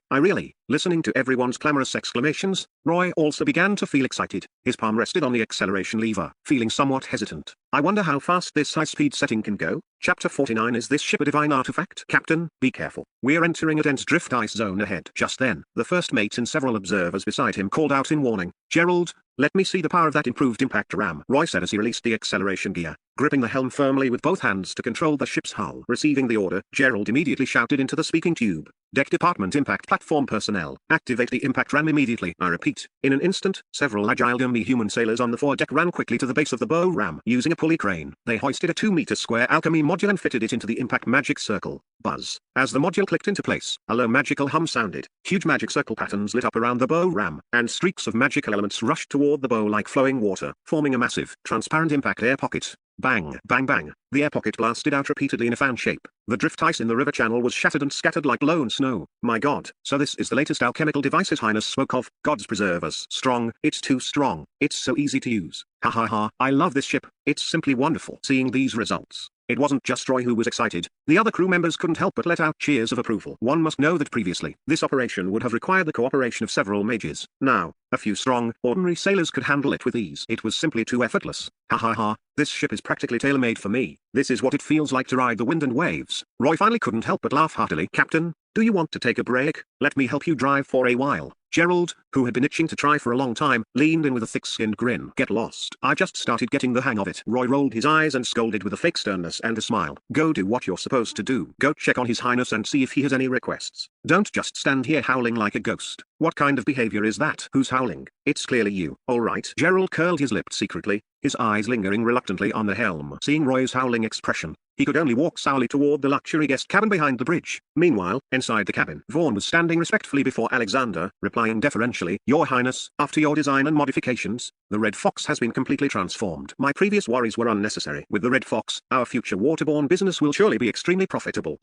Listening to everyone's clamorous exclamations, Roy also began to feel excited. His palm rested on the acceleration lever, feeling somewhat hesitant. I wonder how fast this high-speed setting can go. Chapter 49. Is this ship a divine artifact? Captain, be careful. We're entering a dense drift ice zone ahead. Just then, the first mate and several observers beside him called out in warning. Gerald, let me see the power of that improved impact ram, Roy said as he released the acceleration gear, gripping the helm firmly with both hands to control the ship's hull. Receiving the order, Gerald immediately shouted into the speaking tube. Deck department impact platform personnel, activate the impact ram immediately. I repeat. In an instant, several agile demi-human sailors on the foredeck ran quickly to the base of the bow ram. Using a pulley crane, they hoisted a 2-meter square alchemy module and fitted it into the impact magic circle. Buzz. As the module clicked into place, a low magical hum sounded. Huge magic circle patterns lit up around the bow ram, and streaks of magical elements rushed toward the bow like flowing water, forming a massive, transparent impact air pocket. Bang, bang, bang. The air pocket blasted out repeatedly in a fan shape. The drift ice in the river channel was shattered and scattered like blown snow. My god, so this is the latest alchemical device His Highness spoke of. Gods preserve us. Strong, it's too strong. It's so easy to use. Ha ha ha, I love this ship. It's simply wonderful. Seeing these results, it wasn't just Roy who was excited. The other crew members couldn't help but let out cheers of approval. One must know that previously, this operation would have required the cooperation of several mages. Now, A few strong, ordinary sailors could handle it with ease. It was simply too effortless. Ha ha ha, this ship is practically tailor-made for me. This is what it feels like to ride the wind and waves. Roy finally couldn't help but laugh heartily. Captain, do you want to take a break? Let me help you drive for a while. Gerald, who had been itching to try for a long time, leaned in with a thick-skinned grin. Get lost. I just started getting the hang of it. Roy rolled his eyes and scolded with a fake sternness and a smile. Go do what you're supposed to do. Go check on His Highness and see if he has any requests. Don't just stand here howling like a ghost. What kind of behavior is that? Who's howling? It's clearly you. All right. Gerald curled his lip secretly, his eyes lingering reluctantly on the helm. Seeing Roy's howling expression, he could only walk sourly toward the luxury guest cabin behind the bridge. Meanwhile, inside the cabin, Vaughn was standing respectfully before Alexander, replying deferentially, Your Highness, after your design and modifications, the Red Fox has been completely transformed. My previous worries were unnecessary. With the Red Fox, our future waterborne business will surely be extremely profitable.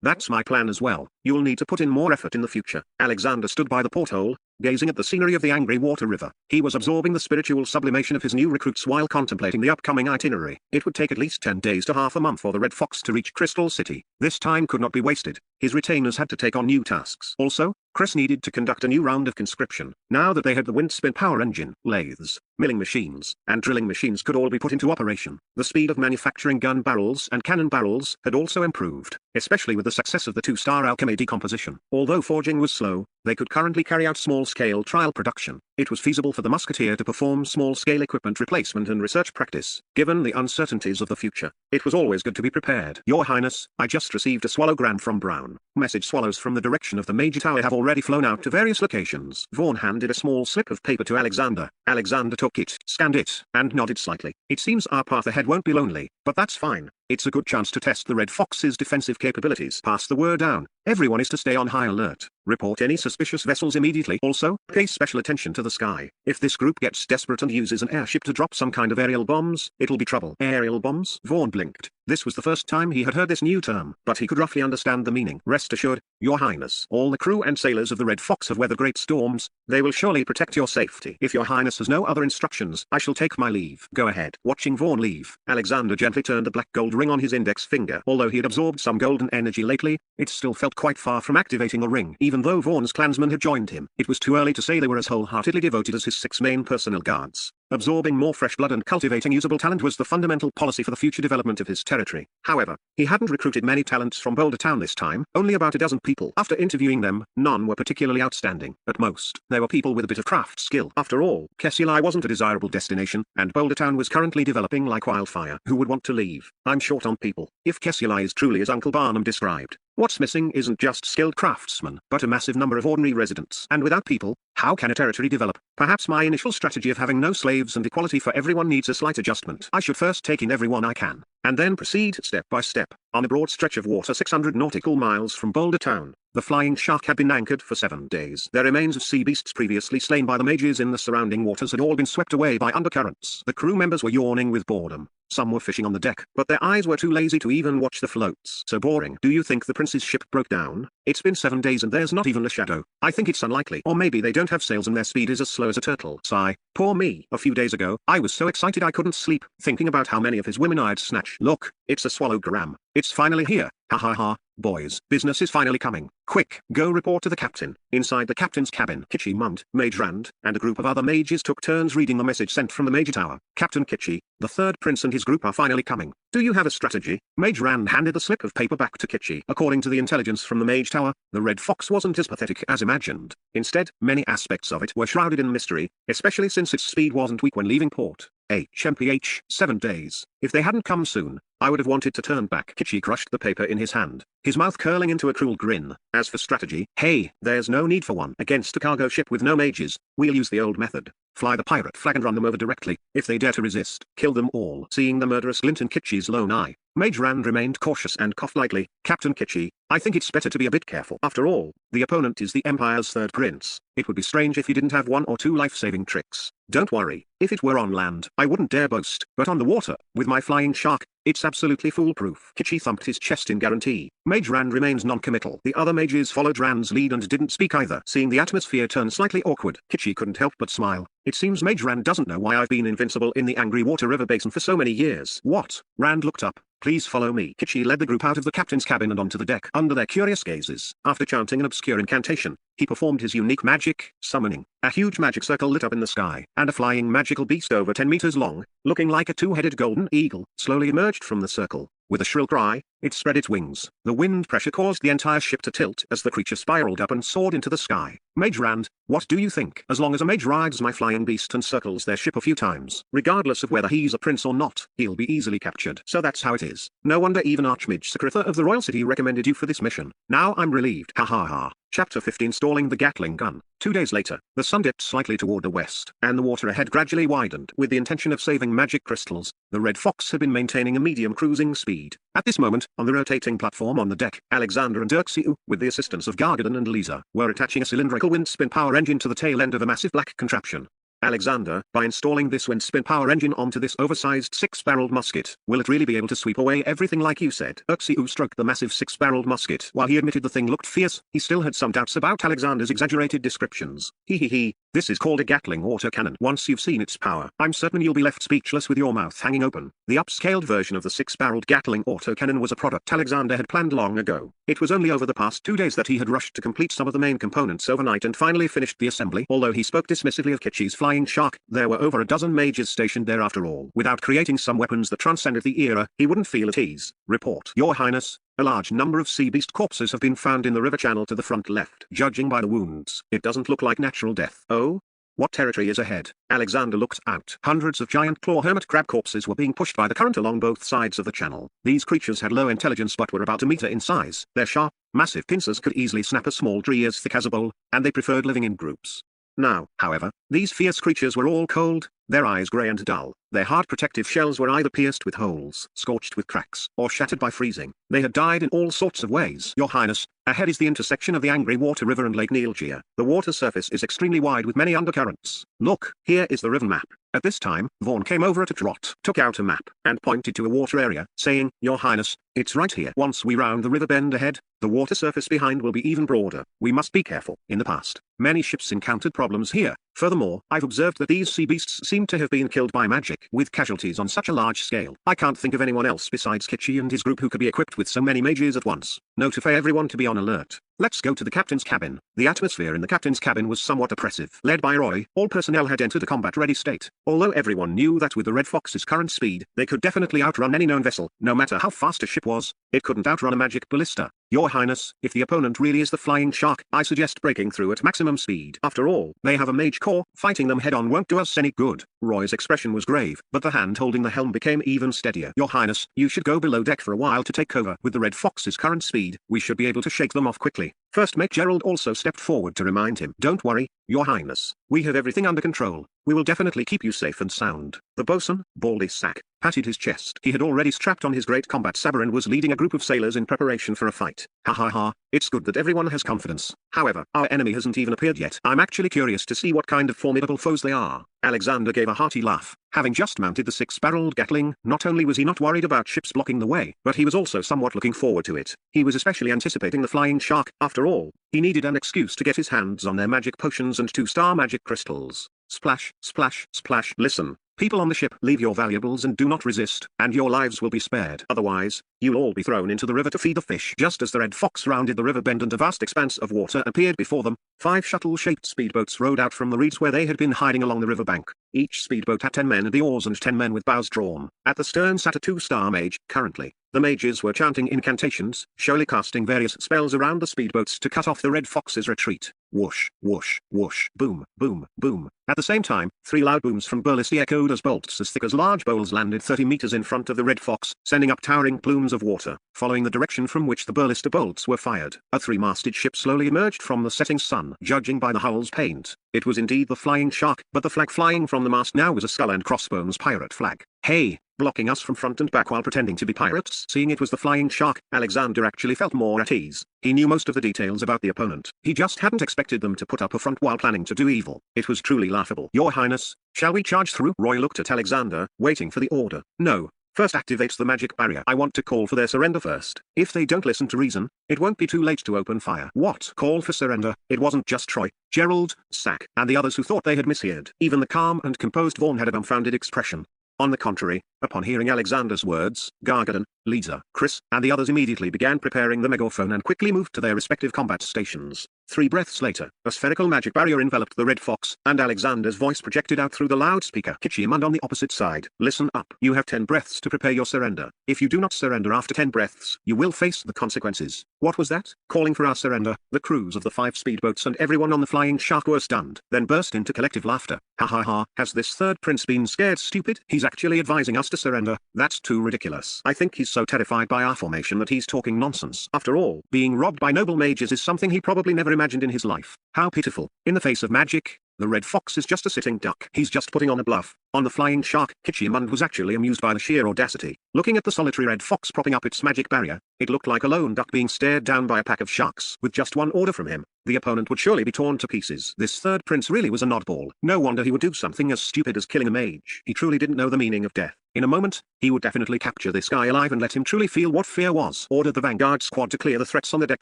That's my plan as well. You'll need to put in more effort in the future. Alexander stood by the porthole, gazing at the scenery of the angry water river. He was absorbing the spiritual sublimation of his new recruits while contemplating the upcoming itinerary. It would take at least 10 days to half a month for the Red Fox to reach Crystal City. This time could not be wasted. His retainers had to take on new tasks. Also, Chris needed to conduct a new round of conscription. Now that they had the Windspin power engine, lathes, milling machines, and drilling machines could all be put into operation. The speed of manufacturing gun barrels and cannon barrels had also improved, especially with the success of the two-star alchemy decomposition. Although forging was slow, they could currently carry out small-scale trial production. It was feasible for the musketeer to perform small-scale equipment replacement and research practice. Given the uncertainties of the future, it was always good to be prepared. Your Highness, I just received a swallogram from Brown. Message swallows from the direction of the Major Tower have already flown out to various locations. Vaughn handed a small slip of paper to Alexander. Alexander took it, scanned it, and nodded slightly. It seems our path ahead won't be lonely, but that's fine. It's a good chance to test the Red Fox's defensive capabilities. Pass the word down. Everyone is to stay on high alert. Report any suspicious vessels immediately. Also, pay special attention to the sky. If this group gets desperate and uses an airship to drop some kind of aerial bombs, it'll be trouble. Aerial bombs? Vaughn blinked. This was the first time he had heard this new term, but he could roughly understand the meaning. Rest assured, Your Highness, all the crew and sailors of the Red Fox have weathered great storms. They will surely protect your safety. If Your Highness has no other instructions, I shall take my leave. Go ahead. Watching Vaughn leave, Alexander gently turned the black gold ring on his index finger. Although he had absorbed some golden energy lately, it still felt quite far from activating a ring. Even though Vaughn's clansmen had joined him, it was too early to say they were as wholeheartedly devoted as his 6 main personnel guards. Absorbing more fresh blood and cultivating usable talent was the fundamental policy for the future development of his territory. However, he hadn't recruited many talents from Boulder Town this time, only about a dozen people. After interviewing them, none were particularly outstanding. At most, they were people with a bit of craft skill. After all, Kessilai wasn't a desirable destination, and Boulder Town was currently developing like wildfire. Who would want to leave? I'm short on people. If Kessilai is truly as Uncle Barnum described, what's missing isn't just skilled craftsmen, but a massive number of ordinary residents. And without people, how can a territory develop? Perhaps my initial strategy of having no slaves and equality for everyone needs a slight adjustment. I should first take in everyone I can, and then proceed step by step. On a broad stretch of water 600 nautical miles from Boulder Town, the Flying Shark had been anchored for 7 days. The remains of sea beasts previously slain by the mages in the surrounding waters had all been swept away by undercurrents. The crew members were yawning with boredom. Some were fishing on the deck, but their eyes were too lazy to even watch the floats. So boring. Do you think the prince's ship broke down? It's been 7 days and there's not even a shadow. I think it's unlikely. Or maybe they don't have sails and their speed is as slow as a turtle. Sigh. Poor me. A few days ago, I was so excited I couldn't sleep, thinking about how many of his women I'd snatch. Look, it's a swallow-gram. It's finally here. Ha ha ha. Boys, business is finally coming. Quick, go report to the captain. Inside the captain's cabin, Kitchi Munt, Mage Rand, and a group of other mages took turns reading the message sent from the Major Tower. Captain Kitchi, the third prince and his group are finally coming. Do you have a strategy? Mage Rand handed the slip of paper back to Kitchi. According to the intelligence from the Mage Tower, the Red Fox wasn't as pathetic as imagined. Instead, many aspects of it were shrouded in mystery, especially since its speed wasn't weak when leaving port. HMPH, 7 days. If they hadn't come soon, I would have wanted to turn back. Kitchi crushed the paper in his hand, his mouth curling into a cruel grin. As for strategy, hey, there's no need for one. Against a cargo ship with no mages, we'll use the old method. Fly the pirate flag and run them over directly. If they dare to resist, kill them all. Seeing the murderous glint in Kitchi's lone eye, Mage Rand remained cautious and coughed lightly. Captain Kitchi, I think it's better to be a bit careful. After all, the opponent is the Empire's third prince. It would be strange if he didn't have 1 or 2 life-saving tricks. Don't worry, if it were on land, I wouldn't dare boast, but on the water, with my flying shark, it's absolutely foolproof. Kitchi thumped his chest in guarantee. Mage Rand remains non-committal. The other mages followed Rand's lead and didn't speak either. Seeing the atmosphere turn slightly awkward, Kitchi couldn't help but smile. It seems Mage Rand doesn't know why I've been invincible in the angry water river basin for so many years. What? Rand looked up. Please follow me. Kichi led the group out of the captain's cabin and onto the deck. Under their curious gazes, after chanting an obscure incantation, he performed his unique magic, summoning. A huge magic circle lit up in the sky, and a flying magical beast over 10 meters long, looking like a two-headed golden eagle, slowly emerged from the circle. With a shrill cry, it spread its wings. The wind pressure caused the entire ship to tilt as the creature spiraled up and soared into the sky. Mage Rand, what do you think? As long as a mage rides my flying beast and circles their ship a few times, regardless of whether he's a prince or not, he'll be easily captured. So that's how it is. No wonder even Archmage Sakritha of the Royal City recommended you for this mission. Now I'm relieved. Ha ha ha. Chapter 15 Installing the Gatling Gun. 2 days later, the sun dipped slightly toward the west, and the water ahead gradually widened. With the intention of saving magic crystals, the Red Fox had been maintaining a medium cruising speed. At this moment, on the rotating platform on the deck, Alexander and Dirksiu, with the assistance of Gargadon and Lisa, were attaching a cylindrical wind-spin power engine to the tail end of a massive black contraption. Alexander, by installing this wind-spin power engine onto this oversized six-barreled musket, will it really be able to sweep away everything like you said? Dirksiu stroked the massive six-barreled musket. While he admitted the thing looked fierce, he still had some doubts about Alexander's exaggerated descriptions. He. This is called a Gatling autocannon. Once you've seen its power, I'm certain you'll be left speechless with your mouth hanging open. The upscaled version of the six-barreled Gatling autocannon was a product Alexander had planned long ago. It was only over the past 2 days that he had rushed to complete some of the main components overnight and finally finished the assembly. Although he spoke dismissively of Kichi's flying shark, there were over a dozen mages stationed there after all. Without creating some weapons that transcended the era, he wouldn't feel at ease. Report. Your Highness. A large number of sea beast corpses have been found in the river channel to the front left. Judging by the wounds, it doesn't look like natural death. Oh? What territory is ahead? Alexander looked out. Hundreds of giant claw hermit crab corpses were being pushed by the current along both sides of the channel. These creatures had low intelligence but were about a meter in size. Their sharp, massive pincers could easily snap a small tree as thick as a bowl, and they preferred living in groups. Now, however, these fierce creatures were all cold, their eyes grey and dull. Their hard protective shells were either pierced with holes, scorched with cracks, or shattered by freezing. They had died in all sorts of ways. Your Highness, ahead is the intersection of the Angry Water River and Lake Neelgia. The water surface is extremely wide with many undercurrents. Look, here is the river map. At this time, Vaughn came over at a trot, took out a map, and pointed to a water area, saying, Your Highness, it's right here. Once we round the river bend ahead, the water surface behind will be even broader. We must be careful. In the past, many ships encountered problems here. Furthermore, I've observed that these sea beasts seem to have been killed by magic, with casualties on such a large scale. I can't think of anyone else besides Kichi and his group who could be equipped with so many mages at once. Notify everyone to be on alert. Let's go to the captain's cabin. The atmosphere in the captain's cabin was somewhat oppressive. Led by Roy, all personnel had entered a combat-ready state. Although everyone knew that with the Red Fox's current speed, they could definitely outrun any known vessel. No matter how fast a ship was, it couldn't outrun a magic ballista. Your Highness, if the opponent really is the flying shark, I suggest breaking through at maximum speed. After all, they have a mage corps. Fighting them head-on won't do us any good. Roy's expression was grave, but the hand holding the helm became even steadier. Your Highness, you should go below deck for a while to take cover. With the Red Fox's current speed, we should be able to shake them off quickly. First Mate Gerald also stepped forward to remind him. Don't worry, Your Highness. We have everything under control. We will definitely keep you safe and sound. The bosun, Baldy Sack, patted his chest. He had already strapped on his great combat saber and was leading a group of sailors in preparation for a fight. Ha ha ha, it's good that everyone has confidence. However, our enemy hasn't even appeared yet. I'm actually curious to see what kind of formidable foes they are. Alexander gave a hearty laugh. Having just mounted the six-barreled Gatling, not only was he not worried about ships blocking the way, but he was also somewhat looking forward to it. He was especially anticipating the flying shark. After all, he needed an excuse to get his hands on their magic potions and 2-star magic crystals. Splash, splash, splash. Listen, people on the ship, leave your valuables and do not resist, and your lives will be spared. Otherwise, you'll all be thrown into the river to feed the fish. Just as the Red Fox rounded the river bend and a vast expanse of water appeared before them, 5 shuttle-shaped speedboats rowed out from the reeds where they had been hiding along the river bank. Each speedboat had 10 men at the oars and 10 men with bows drawn. At the stern sat a 2-star mage. Currently, the mages were chanting incantations, surely casting various spells around the speedboats to cut off the Red Fox's retreat. Whoosh, whoosh, whoosh, boom, boom, boom. At the same time, 3 loud booms from ballistae echoed as bolts as thick as large bowls landed 30 meters in front of the Red Fox, sending up towering plumes of water, following the direction from which the ballista bolts were fired. A 3-masted ship slowly emerged from the setting sun. Judging by the hull's paint, it was indeed the flying shark, but the flag flying from the mast now was a skull and crossbones pirate flag. Hey! Blocking us from front and back while pretending to be pirates. Seeing it was the flying shark, Alexander actually felt more at ease. He knew most of the details about the opponent. He just hadn't expected them to put up a front while planning to do evil. It was truly laughable. Your Highness, shall we charge through? Roy looked at Alexander, waiting for the order. No. First activate the magic barrier. I want to call for their surrender first. If they don't listen to reason, it won't be too late to open fire. What? Call for surrender? It wasn't just Troy, Gerald, Sack, and the others who thought they had misheard. Even the calm and composed Vaughn had a dumbfounded expression. On the contrary, Upon hearing Alexander's words, Gargadon, Lisa, Chris, and the others immediately began preparing the megaphone and quickly moved to their respective combat stations. 3 breaths later, a spherical magic barrier enveloped the Red Fox, and Alexander's voice projected out through the loudspeaker. Kichimund on the opposite side. Listen up. You have 10 breaths to prepare your surrender. If you do not surrender after 10 breaths, you will face the consequences. What was that? Calling for our surrender. The crews of the 5 speedboats and everyone on the Flying Shark were stunned, then burst into collective laughter. Ha ha ha, has this third prince been scared stupid? He's actually advising us to surrender. That's too ridiculous. I think he's so terrified by our formation that he's talking nonsense. After all, being robbed by noble mages is something he probably never imagined in his life. How pitiful. In the face of magic, the Red Fox is just a sitting duck. He's just putting on a bluff. On the Flying Shark, Kichimund was actually amused by the sheer audacity. Looking at the solitary Red Fox propping up its magic barrier, it looked like a lone duck being stared down by a pack of sharks. With just one order from him, the opponent would surely be torn to pieces. This third prince really was an oddball. No wonder he would do something as stupid as killing a mage. He truly didn't know the meaning of death. In a moment, he would definitely capture this guy alive and let him truly feel what fear was. Order the Vanguard squad to clear the threats on the deck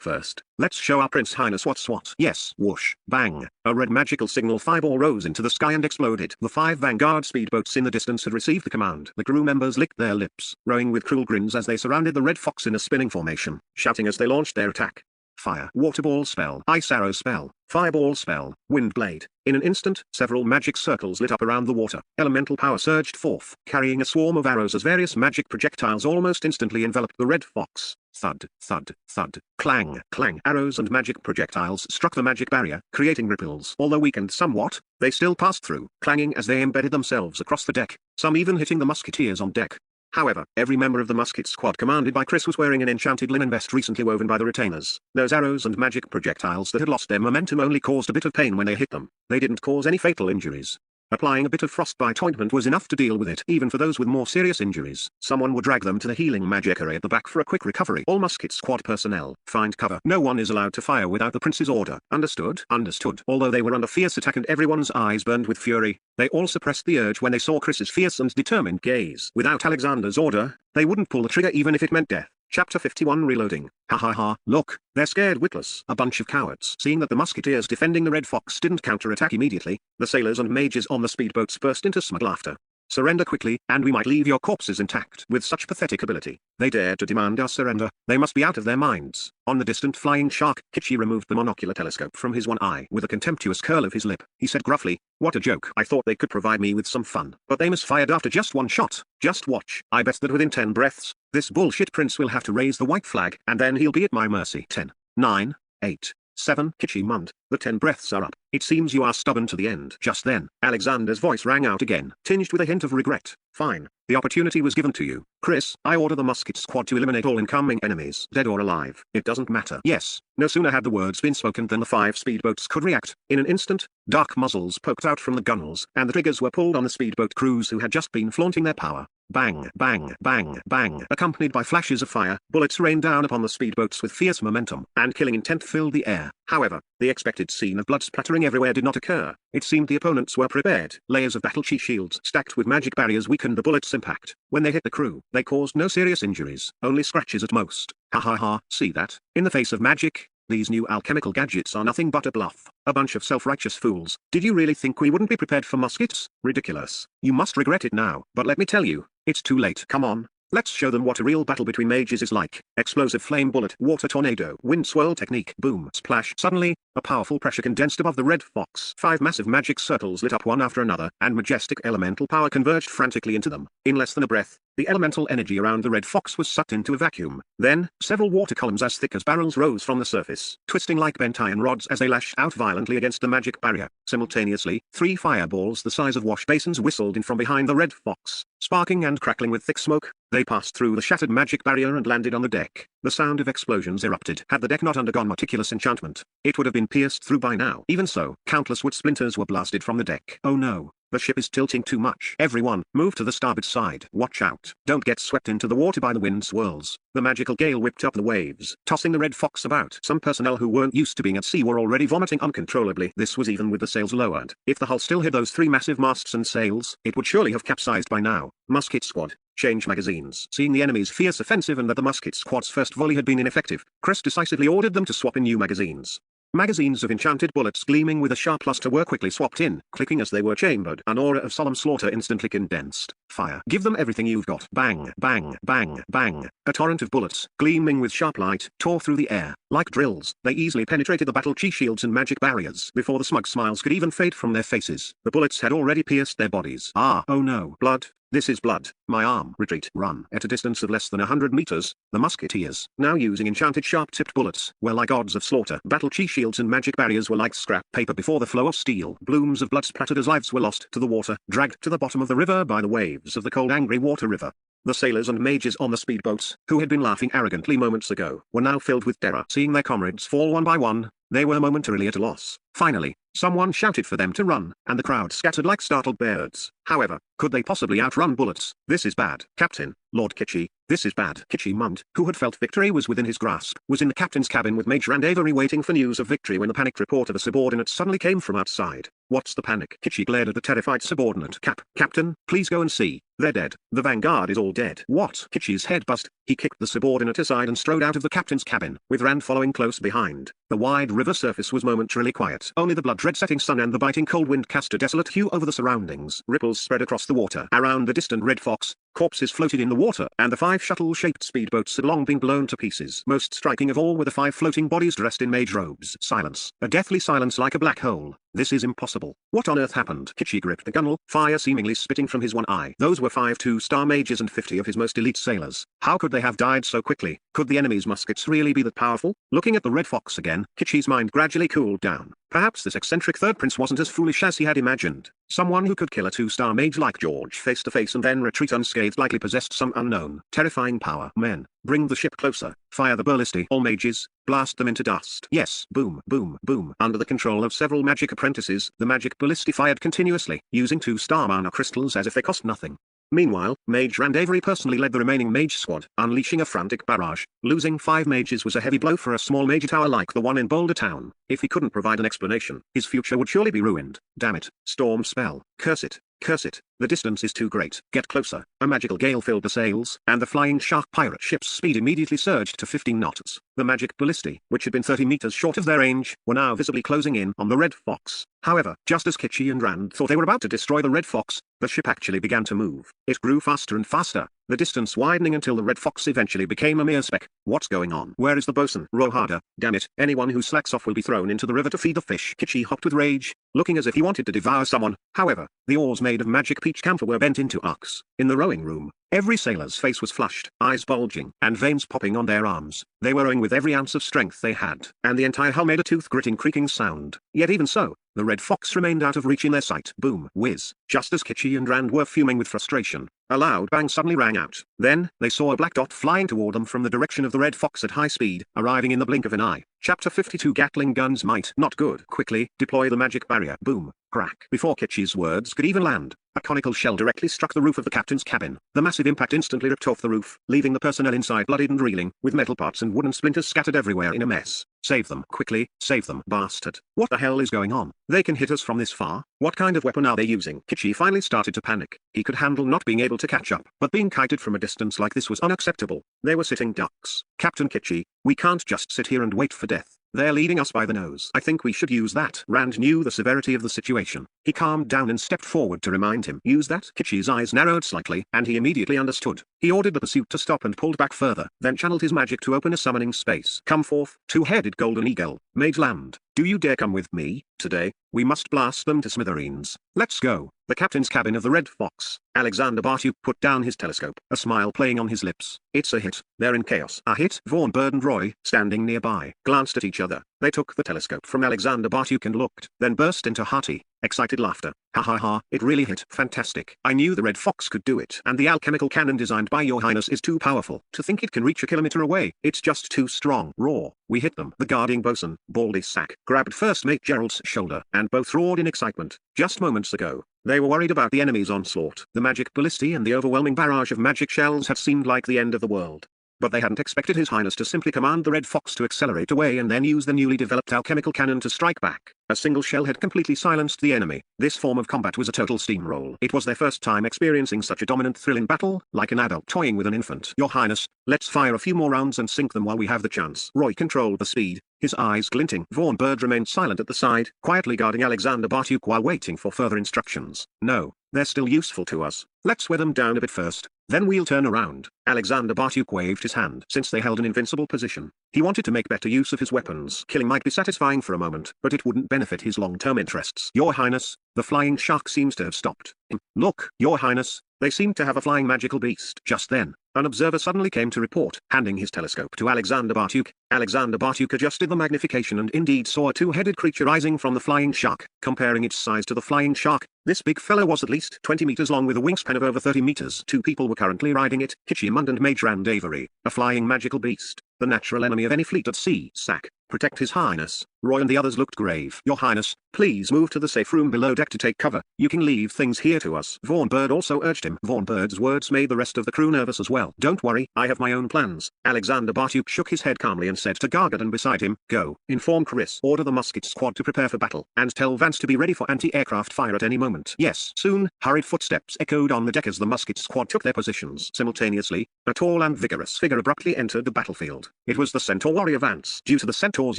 first. Let's show our Prince Highness what's what. Yes, whoosh, bang. A red magical signal fireball rose into the sky and exploded. The 5 Vanguard speedboats in the distance had received the command. The crew members licked their lips, rowing with cruel grins as they surrounded the Red Fox in a spinning formation, shouting as they launched their attack. Fire, water ball spell, ice arrow spell, fireball spell, wind blade. In an instant, several magic circles lit up around the water. Elemental power surged forth, carrying a swarm of arrows as various magic projectiles almost instantly enveloped the Red Fox. Thud, thud, thud, clang, clang. Arrows and magic projectiles struck the magic barrier, creating ripples. Although weakened somewhat, they still passed through, clanging as they embedded themselves across the deck, some even hitting the musketeers on deck. However, every member of the musket squad commanded by Chris was wearing an enchanted linen vest recently woven by the retainers. Those arrows and magic projectiles that had lost their momentum only caused a bit of pain when they hit them. They didn't cause any fatal injuries. Applying a bit of frostbite ointment was enough to deal with it. Even for those with more serious injuries, someone would drag them to the healing magic area at the back for a quick recovery. All musket squad personnel, find cover. No one is allowed to fire without the prince's order. Understood? Understood. Although they were under fierce attack and everyone's eyes burned with fury, they all suppressed the urge when they saw Chris's fierce and determined gaze. Without Alexander's order, they wouldn't pull the trigger even if it meant death. Chapter 51 Reloading. Ha ha ha, look, they're scared witless. A bunch of cowards. Seeing that the musketeers defending the Red Fox didn't counterattack immediately, the sailors and mages on the speedboats burst into smug laughter. Surrender quickly, and we might leave your corpses intact. With such pathetic ability, they dared to demand our surrender. They must be out of their minds. On the distant Flying Shark, Kichi removed the monocular telescope from his one eye. With a contemptuous curl of his lip, he said gruffly, "What a joke. I thought they could provide me with some fun. But they misfired after just one shot. Just watch. I bet that within 10 breaths, this bullshit prince will have to raise the white flag, and then he'll be at my mercy." 10, 9, 8, 7. Kichimund, the 10 breaths are up. It seems you are stubborn to the end. Just then, Alexander's voice rang out again, tinged with a hint of regret. Fine. The opportunity was given to you. Chris, I order the musket squad to eliminate all incoming enemies, dead or alive. It doesn't matter. Yes. No sooner had the words been spoken than the 5 speedboats could react. In an instant, dark muzzles poked out from the gunnels, and the triggers were pulled on the speedboat crews who had just been flaunting their power. Bang, bang, bang, bang. Accompanied by flashes of fire, bullets rained down upon the speedboats with fierce momentum, and killing intent filled the air. However, the expected scene of blood splattering everywhere did not occur. It seemed the opponents were prepared. Layers of battle chi shields stacked with magic barriers weakened the bullets' impact. When they hit the crew, they caused no serious injuries, only scratches at most. Ha ha ha, see that? In the face of magic, these new alchemical gadgets are nothing but a bluff. A bunch of self-righteous fools. Did you really think we wouldn't be prepared for muskets? Ridiculous. You must regret it now. But let me tell you, it's too late. Come on. Let's show them what a real battle between mages is like. Explosive flame bullet, water tornado, wind swirl technique, boom, splash. Suddenly, a powerful pressure condensed above the Red Fox. 5 massive magic circles lit up one after another, and majestic elemental power converged frantically into them. In less than a breath, the elemental energy around the Red Fox was sucked into a vacuum. Then, several water columns as thick as barrels rose from the surface, twisting like bent iron rods as they lashed out violently against the magic barrier. Simultaneously, 3 fireballs the size of wash basins whistled in from behind the Red Fox. Sparking and crackling with thick smoke, they passed through the shattered magic barrier and landed on the deck. The sound of explosions erupted. Had the deck not undergone meticulous enchantment, it would have been pierced through by now. Even so, countless wood splinters were blasted from the deck. Oh no. The ship is tilting too much. Everyone, move to the starboard side. Watch out. Don't get swept into the water by the wind swirls. The magical gale whipped up the waves, tossing the Red Fox about. Some personnel who weren't used to being at sea were already vomiting uncontrollably. This was even with the sails lowered. If the hull still hid those 3 massive masts and sails, it would surely have capsized by now. Musket squad, change magazines. Seeing the enemy's fierce offensive and that the musket squad's first volley had been ineffective, Chris decisively ordered them to swap in new magazines. Magazines of enchanted bullets gleaming with a sharp luster were quickly swapped in, clicking as they were chambered. An aura of solemn slaughter instantly condensed. Fire. Give them everything you've got. Bang, bang, bang, bang. A torrent of bullets, gleaming with sharp light, tore through the air. Like drills, they easily penetrated the battle chi shields and magic barriers before the smug smiles could even fade from their faces. The bullets had already pierced their bodies. Ah, oh no. Blood. This is blood. My arm. Retreat. Run. At a distance of less than 100 meters, the musketeers, now using enchanted sharp-tipped bullets, were like gods of slaughter. Battle chi shields and magic barriers were like scrap paper before the flow of steel. Blooms of blood splattered as lives were lost to the water, dragged to the bottom of the river by the waves of the cold angry water river. The sailors and mages on the speedboats, who had been laughing arrogantly moments ago, were now filled with terror. Seeing their comrades fall one by one, they were momentarily at a loss. Finally, someone shouted for them to run, and the crowd scattered like startled birds. However, could they possibly outrun bullets? This is bad. Captain, Lord Kitchi, this is bad. Kitchi Munt, who had felt victory was within his grasp, was in the captain's cabin with Mage Randavery waiting for news of victory when the panicked report of a subordinate suddenly came from outside. What's the panic? Kitchi glared at the terrified subordinate. Captain, please go and see. They're dead. The vanguard is all dead. What? Kitchi's head buzzed. He kicked the subordinate aside and strode out of the captain's cabin, with Rand following close behind. The wide river surface was momentarily quiet. Only the blood-red setting sun and the biting cold wind cast a desolate hue over the surroundings. Ripples spread across the water. Around the distant Red Fox, corpses floated in the water, and the 5 shuttle-shaped speedboats had long been blown to pieces. Most striking of all were the 5 floating bodies dressed in mage robes. Silence. A deathly silence like a black hole. This is impossible. What on earth happened? Kitchi gripped the gunwale, fire seemingly spitting from his one eye. Those were 5 2-star mages and 50 of his most elite sailors. How could they have died so quickly? Could the enemy's muskets really be that powerful? Looking at the Red Fox again, Kitchi's mind gradually cooled down. Perhaps this eccentric third prince wasn't as foolish as he had imagined. Someone who could kill a 2-star mage like George face to face and then retreat unscathed likely possessed some unknown, terrifying power. Men, bring the ship closer, fire the ballistae. All mages, blast them into dust. Yes, boom, boom, boom. Under the control of several magic apprentices, the magic ballistae fired continuously, using 2-star mana crystals as if they cost nothing. Meanwhile, Mage Randavery personally led the remaining mage squad, unleashing a frantic barrage. Losing 5 mages was a heavy blow for a small mage tower like the one in Boulder Town. If he couldn't provide an explanation, his future would surely be ruined. Damn it. Storm spell. Curse it. Curse it. The distance is too great. Get closer. A magical gale filled the sails, and the flying shark pirate ship's speed immediately surged to 15 knots. The magic ballistae, which had been 30 meters short of their range, were now visibly closing in on the Red Fox. However, just as Kitchi and Rand thought they were about to destroy the Red Fox, the ship actually began to move. It grew faster and faster, the distance widening until the Red Fox eventually became a mere speck. What's going on? Where is the bosun? Row harder. Damn it. Anyone who slacks off will be thrown into the river to feed the fish. Kitchi hopped with rage, looking as if he wanted to devour someone. However, the oars made of magic peach camphor were bent into arcs. In the rowing room, every sailor's face was flushed, eyes bulging, and veins popping on their arms. They were rowing with every ounce of strength they had, and the entire hull made a tooth-gritting creaking sound. Yet even so, the Red Fox remained out of reach in their sight. Boom, whiz. Just as Kitchi and Rand were fuming with frustration, a loud bang suddenly rang out. Then, they saw a black dot flying toward them from the direction of the Red Fox at high speed, arriving in the blink of an eye. Chapter 52 Gatling Guns Might Not Good. Quickly, deploy the magic barrier. Boom. Crack. Before Kitchi's words could even land, a conical shell directly struck the roof of the captain's cabin. The massive impact instantly ripped off the roof, leaving the personnel inside bloodied and reeling, with metal parts and wooden splinters scattered everywhere in a mess. Save them. Quickly, save them. Bastard. What the hell is going on? They can hit us from this far? What kind of weapon are they using? Kitchi finally started to panic. He could handle not being able to catch up, but being kited from a distance like this was unacceptable. They were sitting ducks. Captain Kitchi, we can't just sit here and wait for death. They're leading us by the nose. I think we should use that. Rand knew the severity of the situation. He calmed down and stepped forward to remind him. Use that? Kitchi's eyes narrowed slightly, and he immediately understood. He ordered the pursuit to stop and pulled back further, then channeled his magic to open a summoning space. Come forth, two-headed golden eagle, Mage Land. Do you dare come with me? Today, we must blast them to smithereens. Let's go. The captain's cabin of the Red Fox. Alexander Bartu put down his telescope, a smile playing on his lips. It's a hit. They're in chaos. A hit? Vaughn Bird and Roy, standing nearby, glanced at each other. They took the telescope from Alexander Bartuk and looked, then burst into hearty, excited laughter. Ha ha ha, it really hit. Fantastic. I knew the Red Fox could do it. And the alchemical cannon designed by your highness is too powerful. To think it can reach a kilometer away, it's just too strong. Roar. We hit them. The guarding bosun, Baldy Sack, grabbed first mate Gerald's shoulder, and both roared in excitement. Just moments ago, they were worried about the enemy's onslaught. The magic ballistae and the overwhelming barrage of magic shells had seemed like the end of the world. But they hadn't expected His Highness to simply command the Red Fox to accelerate away and then use the newly developed alchemical cannon to strike back. A single shell had completely silenced the enemy. This form of combat was a total steamroll. It was their first time experiencing such a dominant thrill in battle, like an adult toying with an infant. Your Highness, let's fire a few more rounds and sink them while we have the chance. Roy controlled the speed. his eyes glinting. Vaughn Bird remained silent at the side, quietly guarding Alexander Bartuk while waiting for further instructions. No, they're still useful to us. Let's wear them down a bit first, then we'll turn around. Alexander Bartuk waved his hand. Since they held an invincible position, he wanted to make better use of his weapons. Killing might be satisfying for a moment, but it wouldn't benefit his long-term interests. Your Highness, the flying shark seems to have stopped. Look, Your Highness, they seem to have a flying magical beast. Just then, an observer suddenly came to report, handing his telescope to Alexander Bartuk. Alexander Bartuk adjusted the magnification and indeed saw a two-headed creature rising from the flying shark. Comparing its size to the flying shark, this big fellow was at least 20 meters long with a wingspan of over 30 meters. Two people were currently riding it, Kitchi Mund and Mage Rand Avery. A flying magical beast, the natural enemy of any fleet at sea. Sack, protect His Highness. Roy and the others looked grave. Your Highness, please move to the safe room below deck to take cover. You can leave things here to us. Vaughn Bird also urged him. Vaughn Bird's words made the rest of the crew nervous as well. Don't worry, I have my own plans. Alexander Bartuk shook his head calmly and said to Gargadon beside him, go, inform Chris. Order the musket squad to prepare for battle, and tell Vance to be ready for anti-aircraft fire at any moment. Yes. Soon, hurried footsteps echoed on the deck as the musket squad took their positions. Simultaneously, a tall and vigorous figure abruptly entered the battlefield. It was the Centaur warrior Vance. Due to the Centaur's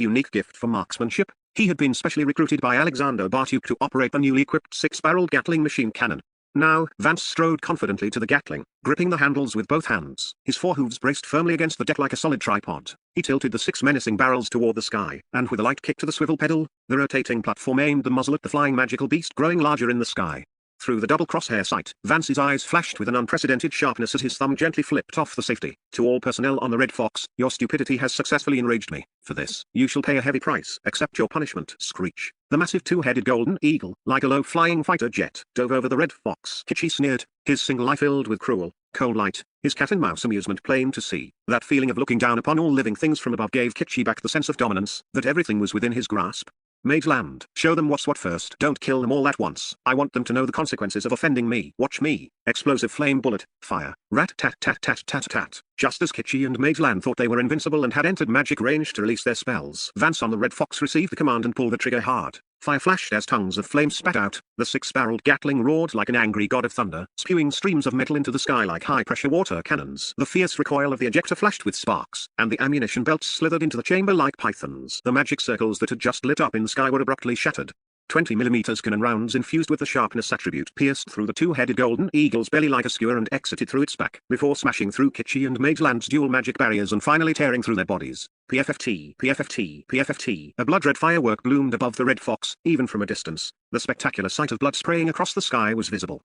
unique gift for marksmanship, he had been specially recruited by Alexander Bartuk to operate the newly equipped six-barreled Gatling machine cannon. Now, Vance strode confidently to the Gatling, gripping the handles with both hands. His forehooves braced firmly against the deck like a solid tripod. He tilted the six menacing barrels toward the sky, and with a light kick to the swivel pedal, the rotating platform aimed the muzzle at the flying magical beast growing larger in the sky. Through the double crosshair sight, Vance's eyes flashed with an unprecedented sharpness as his thumb gently flipped off the safety. To all personnel on the Red Fox, your stupidity has successfully enraged me. For this, you shall pay a heavy price. Accept your punishment. Screech. The massive two-headed golden eagle, like a low-flying fighter jet, dove over the Red Fox. Kitchi sneered, his single eye filled with cruel, cold light, his cat-and-mouse amusement plain to see. That feeling of looking down upon all living things from above gave Kitchi back the sense of dominance, that everything was within his grasp. Mage Land, show them what's what first. Don't kill them all at once. I want them to know the consequences of offending me. Watch me. Explosive flame bullet, fire. Rat-tat-tat-tat-tat-tat. Just as Kitchi and Mage Land thought they were invincible and had entered magic range to release their spells, Vance on the Red Fox received the command and pulled the trigger hard. Fire flashed as tongues of flame spat out. The six-barreled Gatling roared like an angry god of thunder, spewing streams of metal into the sky like high-pressure water cannons. The fierce recoil of the ejector flashed with sparks, and the ammunition belts slithered into the chamber like pythons. The magic circles that had just lit up in the sky were abruptly shattered. 20mm cannon rounds infused with the sharpness attribute pierced through the two-headed golden eagle's belly like a skewer and exited through its back, before smashing through Kitchi and Mage Land's dual magic barriers and finally tearing through their bodies. PFFT, PFFT, PFFT. A blood-red firework bloomed above the Red Fox, even from a distance. The spectacular sight of blood spraying across the sky was visible.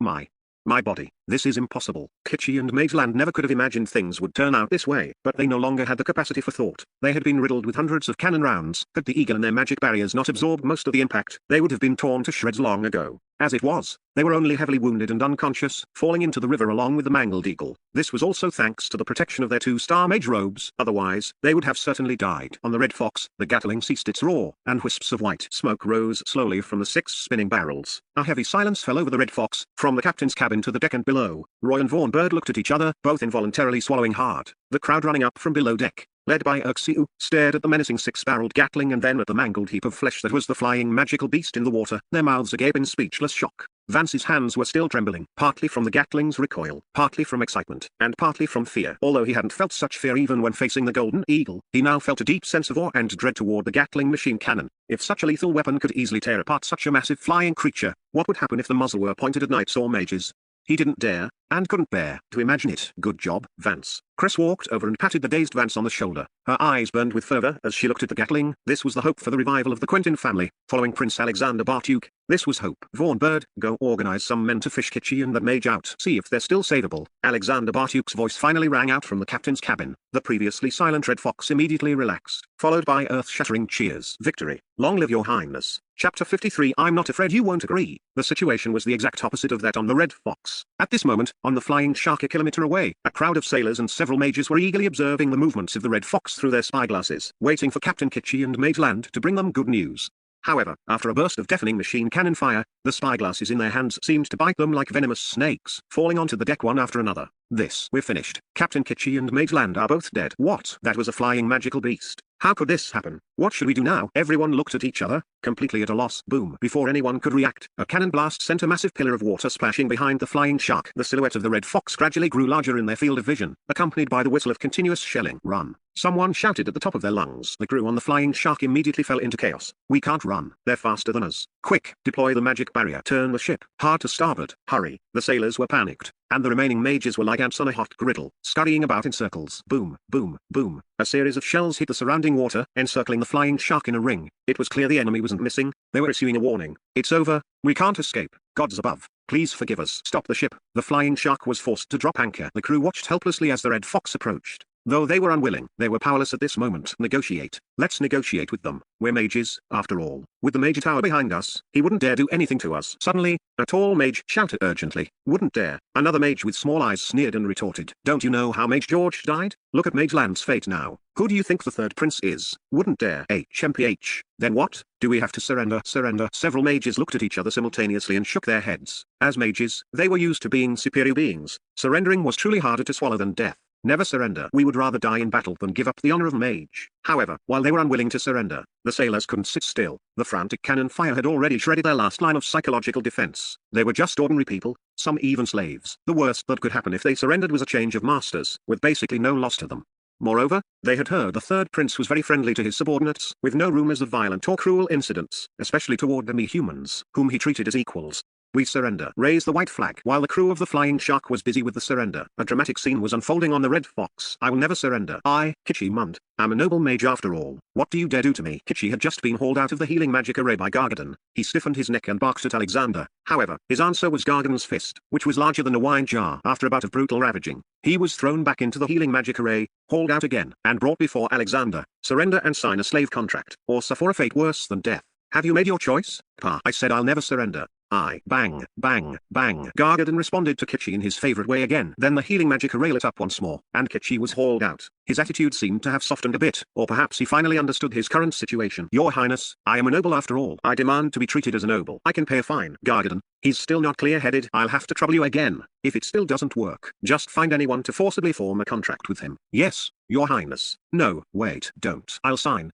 My body, this is impossible. Kitchi and Mage Land never could have imagined things would turn out this way, but they no longer had the capacity for thought. They had been riddled with hundreds of cannon rounds. Had the eagle and their magic barriers not absorbed most of the impact, they would have been torn to shreds long ago. As it was, they were only heavily wounded and unconscious, falling into the river along with the mangled eagle. This was also thanks to the protection of their two-star mage robes, otherwise, they would have certainly died. On the Red Fox, the Gatling ceased its roar, and wisps of white smoke rose slowly from the six spinning barrels. A heavy silence fell over the Red Fox, from the captain's cabin to the deck and below. Roy and Vaughn Bird looked at each other, both involuntarily swallowing hard. The crowd running up from below deck, led by Urxiu, stared at the menacing six-barreled Gatling and then at the mangled heap of flesh that was the flying magical beast in the water, their mouths agape in speechless shock. Vance's hands were still trembling, partly from the Gatling's recoil, partly from excitement, and partly from fear. Although he hadn't felt such fear even when facing the Golden Eagle, he now felt a deep sense of awe and dread toward the Gatling machine cannon. If such a lethal weapon could easily tear apart such a massive flying creature, what would happen if the muzzle were pointed at knights or mages? He didn't dare, and couldn't bear, to imagine it. Good job, Vance. Chris walked over and patted the dazed Vance on the shoulder. Her eyes burned with fervor as she looked at the Gatling. This was the hope for the revival of the Quentin family, following Prince Alexander Bartuk. This was hope. Vaughn Bird, go organize some men to fish Kitchi and that mage out. See if they're still savable. Alexander Bartuk's voice finally rang out from the captain's cabin. The previously silent Red Fox immediately relaxed, followed by earth-shattering cheers. Victory. Long live your highness. Chapter 53. I'm not afraid you won't agree. The situation was the exact opposite of that on the Red Fox. At this moment, on the flying shark a kilometer away, a crowd of sailors and several mages were eagerly observing the movements of the Red Fox through their spyglasses, waiting for Captain Kitchi and Mage Land to bring them good news. However, after a burst of deafening machine cannon fire, the spyglasses in their hands seemed to bite them like venomous snakes, falling onto the deck one after another. We're finished. Captain Kitchi and Mage Land are both dead. What? That was a flying magical beast. How could this happen? What should we do now? Everyone looked at each other, completely at a loss. Boom. Before anyone could react, a cannon blast sent a massive pillar of water splashing behind the flying shark. The silhouette of the red fox gradually grew larger in their field of vision, accompanied by the whistle of continuous shelling. Run. Someone shouted at the top of their lungs. The crew on the flying shark immediately fell into chaos. We can't run. They're faster than us. Quick, deploy the magic barrier. Turn the ship hard to starboard. Hurry. The sailors were panicked, and the remaining mages were like ants on a hot griddle, scurrying about in circles. Boom, boom, boom. A series of shells hit the surrounding water, encircling the flying shark in a ring. It was clear the enemy wasn't missing. They were issuing a warning. It's over. We can't escape. Gods above, please forgive us. Stop the ship. The flying shark was forced to drop anchor. The crew watched helplessly as the red fox approached. Though they were unwilling, they were powerless at this moment. Negotiate. Let's negotiate with them. We're mages, after all. With the mage tower behind us, he wouldn't dare do anything to us. Suddenly, a tall mage shouted urgently. Wouldn't dare. Another mage with small eyes sneered and retorted. Don't you know how Mage George died? Look at Mage Land's fate now. Who do you think the third prince is? Wouldn't dare. HMPH. Then what? Do we have to surrender? Surrender. Several mages looked at each other simultaneously and shook their heads. As mages, they were used to being superior beings. Surrendering was truly harder to swallow than death. Never surrender. We would rather die in battle than give up the honor of mage. However, while they were unwilling to surrender, the sailors couldn't sit still. The frantic cannon fire had already shredded their last line of psychological defense. They were just ordinary people, some even slaves. The worst that could happen if they surrendered was a change of masters, with basically no loss to them. Moreover, they had heard the third prince was very friendly to his subordinates, with no rumors of violent or cruel incidents, especially toward the humans, whom he treated as equals. We surrender. Raise the white flag. While the crew of the flying shark was busy with the surrender, a dramatic scene was unfolding on the red fox. I will never surrender. I, Kichi Mund, am a noble mage after all. What do you dare do to me? Kichi had just been hauled out of the healing magic array by Gargadon. He stiffened his neck and barked at Alexander. However, his answer was Gargadon's fist, which was larger than a wine jar. After a bout of brutal ravaging, he was thrown back into the healing magic array, hauled out again, and brought before Alexander. Surrender and sign a slave contract, or suffer a fate worse than death. Have you made your choice? Pa. I said I'll never surrender. Bang, bang, bang. Gargadon responded to Kichi in his favorite way again. Then the healing magic array lit up once more, and Kichi was hauled out. His attitude seemed to have softened a bit, or perhaps he finally understood his current situation. Your Highness, I am a noble after all. I demand to be treated as a noble. I can pay a fine. Gargadon, he's still not clear-headed. I'll have to trouble you again. If it still doesn't work, just find anyone to forcibly form a contract with him. Yes, Your Highness. No, wait, don't. I'll sign.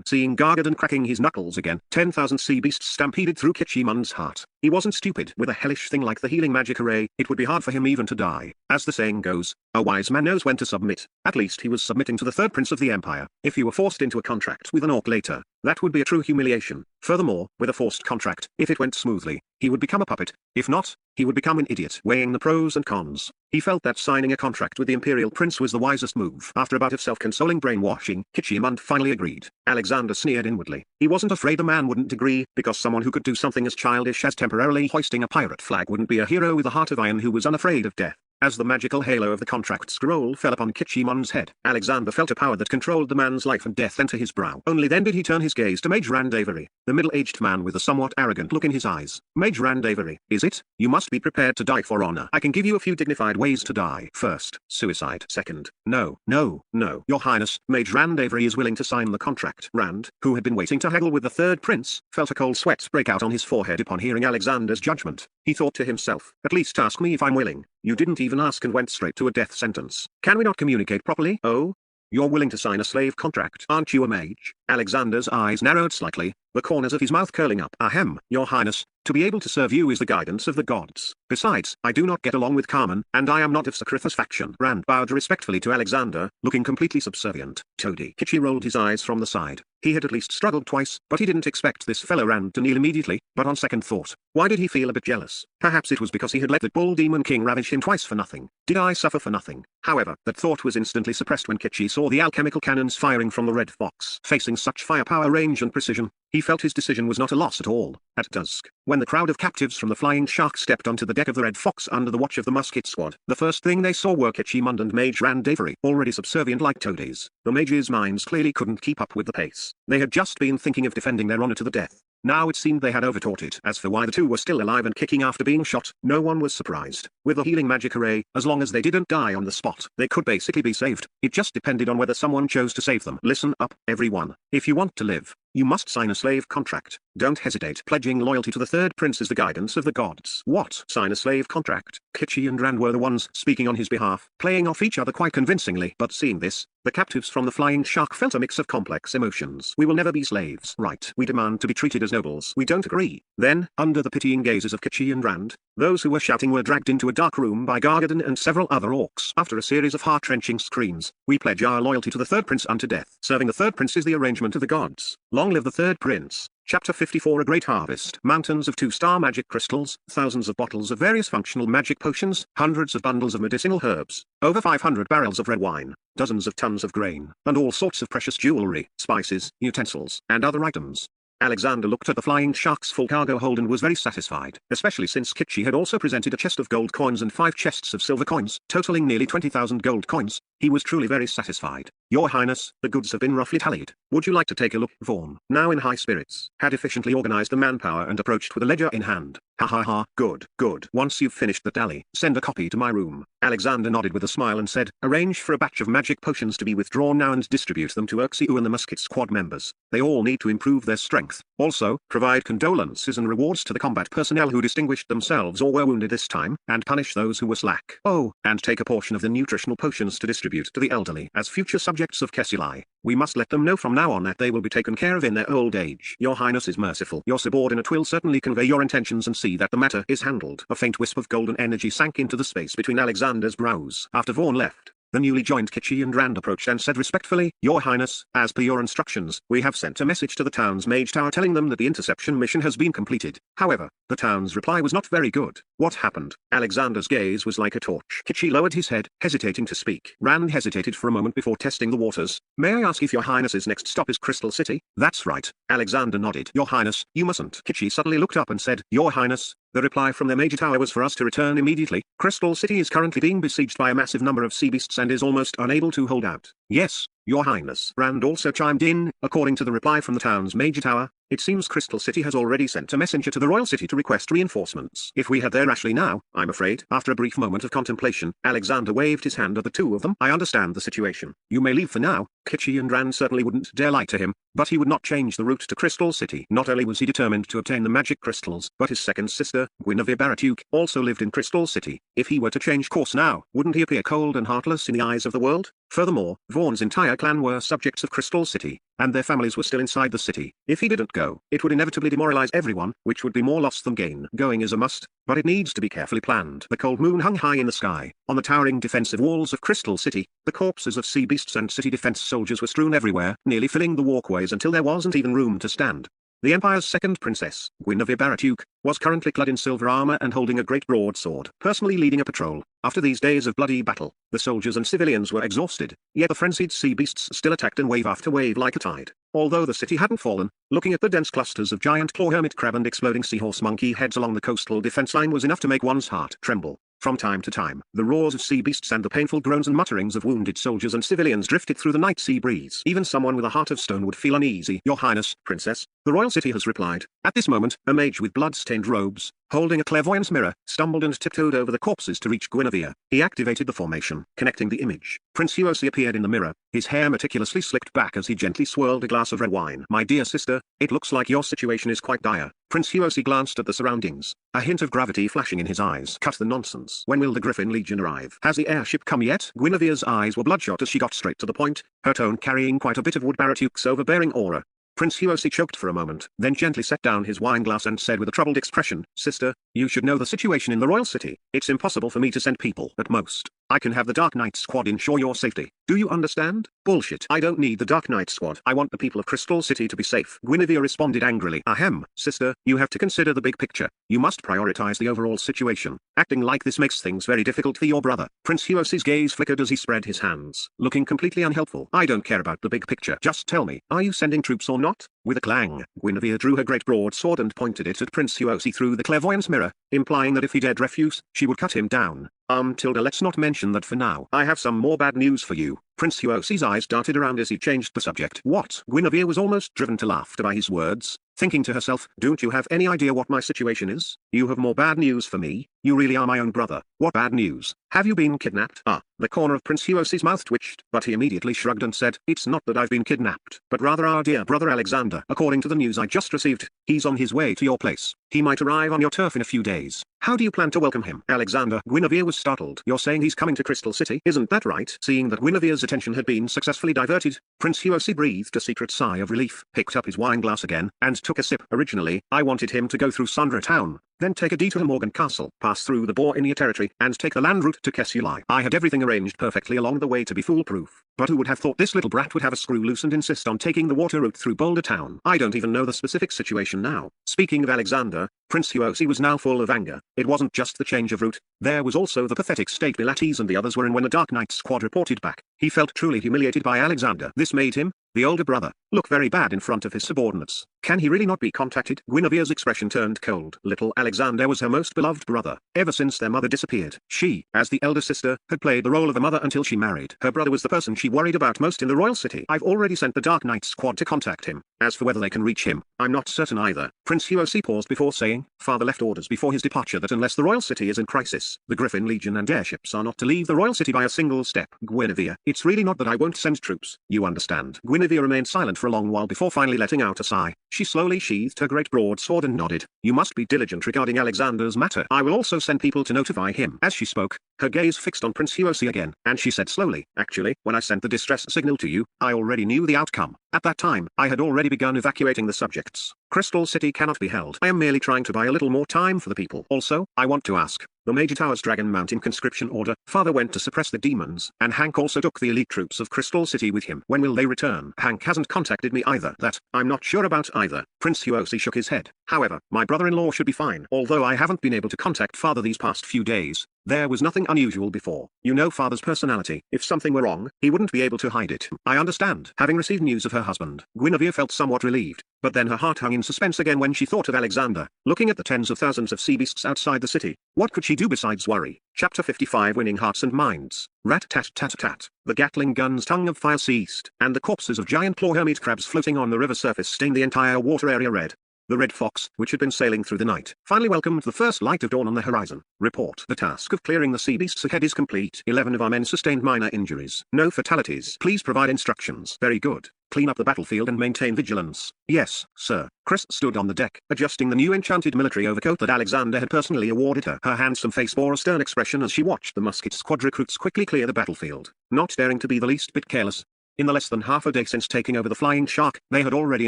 Seeing Gargadon cracking his knuckles again, 10,000 sea beasts stampeded through Kichi Mund's heart. He wasn't stupid. With a hellish thing like the healing magic array, it would be hard for him even to die. As the saying goes, a wise man knows when to submit. At least he was submitting to the third prince of the empire. If he were forced into a contract with an orc later, that would be a true humiliation. Furthermore, with a forced contract, if it went smoothly, he would become a puppet. If not, he would become an idiot. Weighing the pros and cons, he felt that signing a contract with the imperial prince was the wisest move. After a bout of self-consoling brainwashing, Kichi Mund finally agreed. Alexander sneered inwardly. He wasn't afraid the man wouldn't agree, because someone who could do something as childish as temporarily hoisting a pirate flag wouldn't be a hero with a heart of iron who was unafraid of death. As the magical halo of the contract scroll fell upon Kichi Mund's head, Alexander felt a power that controlled the man's life and death enter his brow. Only then did he turn his gaze to Mage Randavery, the middle-aged man with a somewhat arrogant look in his eyes. Mage Randavery, is it? You must be prepared to die for honor. I can give you a few dignified ways to die. First, suicide. Second, no. Your Highness, Mage Randavery is willing to sign the contract. Rand, who had been waiting to haggle with the third prince, felt a cold sweat break out on his forehead upon hearing Alexander's judgment. He thought to himself, at least ask me if I'm willing. You didn't even ask and went straight to a death sentence. Can we not communicate properly? Oh? You're willing to sign a slave contract? Aren't you a mage? Alexander's eyes narrowed slightly, the corners of his mouth curling up. Ahem, Your Highness, to be able to serve you is the guidance of the gods. Besides, I do not get along with Carmen, and I am not of Sacrithus faction. Rand bowed respectfully to Alexander, looking completely subservient. Toady. Kichi rolled his eyes from the side. He had at least struggled twice, but he didn't expect this fellow Rand to kneel immediately. But on second thought, why did he feel a bit jealous? Perhaps it was because he had let the bull demon king ravage him twice for nothing. Did I suffer for nothing? However, that thought was instantly suppressed when Kichi saw the alchemical cannons firing from the red fox. Facing such firepower, range and precision, he felt his decision was not a loss at all. At dusk, when the crowd of captives from the flying shark stepped onto the deck of the red fox under the watch of the musket squad, the first thing they saw were Kichi Mund and Mage Randavery, already subservient like toadies. The mages' minds clearly couldn't keep up with the pace. They had just been thinking of defending their honor to the death. Now it seemed they had overtaught it. As for why the two were still alive and kicking after being shot, no one was surprised. With the healing magic array, as long as they didn't die on the spot, they could basically be saved. It just depended on whether someone chose to save them. Listen up, everyone. If you want to live, you must sign a slave contract. Don't hesitate. Pledging loyalty to the third prince is the guidance of the gods. What? Sign a slave contract. Kitchi and Rand were the ones speaking on his behalf, playing off each other quite convincingly. But seeing this, the captives from the Flying Shark felt a mix of complex emotions. We will never be slaves. Right. We demand to be treated as nobles. We don't agree. Then, under the pitying gazes of Kitchi and Rand, those who were shouting were dragged into a dark room by Gargadon and several other orcs. After a series of heart-wrenching screams, we pledge our loyalty to the third prince unto death. Serving the third prince is the arrangement of the gods. Long live the third prince. Chapter 54 A Great Harvest. Mountains of 2-star magic crystals, thousands of bottles of various functional magic potions, hundreds of bundles of medicinal herbs, over 500 barrels of red wine, dozens of tons of grain, and all sorts of precious jewelry, spices, utensils, and other items. Alexander looked at the Flying Shark's full cargo hold and was very satisfied, especially since Kitchi had also presented a chest of gold coins and 5 chests of silver coins, totaling nearly 20,000 gold coins. He was truly very satisfied. Your Highness, the goods have been roughly tallied. Would you like to take a look? Vaughn, now in high spirits, had efficiently organized the manpower and approached with a ledger in hand. Ha ha ha, good, good. Once you've finished the tally, send a copy to my room. Alexander nodded with a smile and said, arrange for a batch of magic potions to be withdrawn now and distribute them to Urxiu and the Musket Squad members. They all need to improve their strength. Also, provide condolences and rewards to the combat personnel who distinguished themselves or were wounded this time, and punish those who were slack. Oh, and take a portion of the nutritional potions to distribute to the elderly as future subjects of Kessilai. We must let them know from now on that they will be taken care of in their old age. Your Highness is merciful. Your subordinate will certainly convey your intentions and see that the matter is handled. A faint wisp of golden energy sank into the space between Alexander's brows. After Vaughn left, the newly joined Kitchi and Rand approached and said respectfully, Your Highness, as per your instructions, we have sent a message to the town's mage tower telling them that the interception mission has been completed. However, the town's reply was not very good. What happened? Alexander's gaze was like a torch. Kitchi lowered his head, hesitating to speak. Rand hesitated for a moment before testing the waters. May I ask if your Highness's next stop is Crystal City? That's right. Alexander nodded. Your Highness, you mustn't. Kitchi suddenly looked up and said, Your Highness, the reply from their major tower was for us to return immediately. Crystal City is currently being besieged by a massive number of sea beasts and is almost unable to hold out. Yes, Your Highness. Rand also chimed in, according to the reply from the town's major tower, it seems Crystal City has already sent a messenger to the Royal City to request reinforcements. If we had their rashly now, I'm afraid. After a brief moment of contemplation, Alexander waved his hand at the two of them. I understand the situation. You may leave for now. Kitchi and Rand certainly wouldn't dare lie to him, but he would not change the route to Crystal City. Not only was he determined to obtain the magic crystals, but his second sister, Guinevere Baratuk, also lived in Crystal City. If he were to change course now, wouldn't he appear cold and heartless in the eyes of the world? Furthermore, Vaughn's entire clan were subjects of Crystal City, and their families were still inside the city. If he didn't go, it would inevitably demoralize everyone, which would be more loss than gain. Going is a must, but it needs to be carefully planned. The cold moon hung high in the sky. On the towering defensive walls of Crystal City, the corpses of sea beasts and city defense soldiers were strewn everywhere, nearly filling the walkways until there wasn't even room to stand. The Empire's second princess, Guinevere Baratuk, was currently clad in silver armor and holding a great broadsword, personally leading a patrol. After these days of bloody battle, the soldiers and civilians were exhausted, yet the frenzied sea beasts still attacked in wave after wave like a tide. Although the city hadn't fallen, looking at the dense clusters of giant claw hermit crab and exploding seahorse monkey heads along the coastal defense line was enough to make one's heart tremble. From time to time, the roars of sea beasts and the painful groans and mutterings of wounded soldiers and civilians drifted through the night sea breeze. Even someone with a heart of stone would feel uneasy. Your Highness, Princess, the royal city has replied. At this moment, a mage with blood-stained robes, holding a clairvoyance mirror, stumbled and tiptoed over the corpses to reach Guinevere. He activated the formation, connecting the image. Prince Huosi appeared in the mirror, his hair meticulously slicked back as he gently swirled a glass of red wine. My dear sister, it looks like your situation is quite dire. Prince Huosi glanced at the surroundings, a hint of gravity flashing in his eyes. Cut the nonsense. When will the Griffin Legion arrive? Has the airship come yet? Guinevere's eyes were bloodshot as she got straight to the point, her tone carrying quite a bit of Wood Baratuk's overbearing aura. Prince Huosi choked for a moment, then gently set down his wine glass and said with a troubled expression, Sister, you should know the situation in the royal city. It's impossible for me to send people. At most, I can have the Dark Knight Squad ensure your safety. Do you understand? Bullshit. I don't need the Dark Knight Squad. I want the people of Crystal City to be safe. Guinevere responded angrily. Ahem, sister, you have to consider the big picture. You must prioritize the overall situation. Acting like this makes things very difficult for your brother. Prince Huosi's gaze flickered as he spread his hands, looking completely unhelpful. I don't care about the big picture. Just tell me, are you sending troops or not? With a clang, Guinevere drew her great broadsword and pointed it at Prince Huosi through the clairvoyance mirror, implying that if he dared refuse, she would cut him down. Tilda, let's not mention that for now. I have some more bad news for you. Prince Huosi's eyes darted around as he changed the subject. What? Guinevere was almost driven to laughter by his words, thinking to herself, don't you have any idea what my situation is? You have more bad news for me? You really are my own brother. What bad news? Have you been kidnapped? The corner of Prince Huosi's mouth twitched, but he immediately shrugged and said, it's not that I've been kidnapped, but rather our dear brother Alexander. According to the news I just received, he's on his way to your place. He might arrive on your turf in a few days. How do you plan to welcome him? Alexander. Guinevere was startled. You're saying he's coming to Crystal City? Isn't that right? Seeing that Guinevere's attention had been successfully diverted, Prince Huosi breathed a secret sigh of relief, picked up his wineglass again, and took a sip. Originally, I wanted him to go through Sundra Town, then take a detour to Morgan Castle, pass through the Bor-Inia territory, and take the land route to Kesuli. I had everything arranged perfectly along the way to be foolproof. But who would have thought this little brat would have a screw loose and insist on taking the water route through Boulder Town? I don't even know the specific situation now. Speaking of Alexander, Prince Huosi was now full of anger. It wasn't just the change of route, there was also the pathetic state Pilates and the others were in when the Dark Knight squad reported back. He felt truly humiliated by Alexander. This made him, the older brother, look very bad in front of his subordinates. Can he really not be contacted? Guinevere's expression turned cold. Little Alexander was her most beloved brother. Ever since their mother disappeared, she, as the elder sister, had played the role of a mother until she married. Her brother was the person she worried about most in the royal city. I've already sent the Dark Knight squad to contact him. As for whether they can reach him, I'm not certain either. Prince Huosi paused before saying, Father left orders before his departure that unless the royal city is in crisis, the Griffin Legion and airships are not to leave the royal city by a single step. Guinevere, it's really not that I won't send troops. You understand. Guinevere remained silent for a long while before finally letting out a sigh. She slowly sheathed her great broadsword and nodded. You must be diligent regarding Alexander's matter. I will also send people to notify him. As she spoke, her gaze fixed on Prince Huosi again, and she said slowly, actually, when I sent the distress signal to you, I already knew the outcome. At that time, I had already begun evacuating the subjects. Crystal City cannot be held. I am merely trying to buy a little more time for the people. Also, I want to ask, the Major Tower's Dragon Mountain conscription order, Father went to suppress the demons, and Hank also took the elite troops of Crystal City with him. When will they return? Hank hasn't contacted me either. That, I'm not sure about either. Prince Huosi shook his head. However, my brother-in-law should be fine. Although I haven't been able to contact Father these past few days, there was nothing unusual before. You know Father's personality. If something were wrong, he wouldn't be able to hide it. I understand. Having received news of her husband, Guinevere felt somewhat relieved, but then her heart hung in suspense again when she thought of Alexander, looking at the tens of thousands of sea beasts outside the city. What could she do besides worry? Chapter 55 Winning Hearts and Minds. Rat-tat-tat-tat. The Gatling gun's tongue of fire ceased, and the corpses of giant claw hermit crabs floating on the river surface stained the entire water area red. The Red Fox, which had been sailing through the night, finally welcomed the first light of dawn on the horizon. Report. The task of clearing the sea beasts ahead is complete. 11 of our men sustained minor injuries. No fatalities. Please provide instructions. Very good. Clean up the battlefield and maintain vigilance. Yes, sir. Chris stood on the deck, adjusting the new enchanted military overcoat that Alexander had personally awarded her. Her handsome face bore a stern expression as she watched the musket squad recruits quickly clear the battlefield, not daring to be the least bit careless. In the less than half a day since taking over the Flying Shark, they had already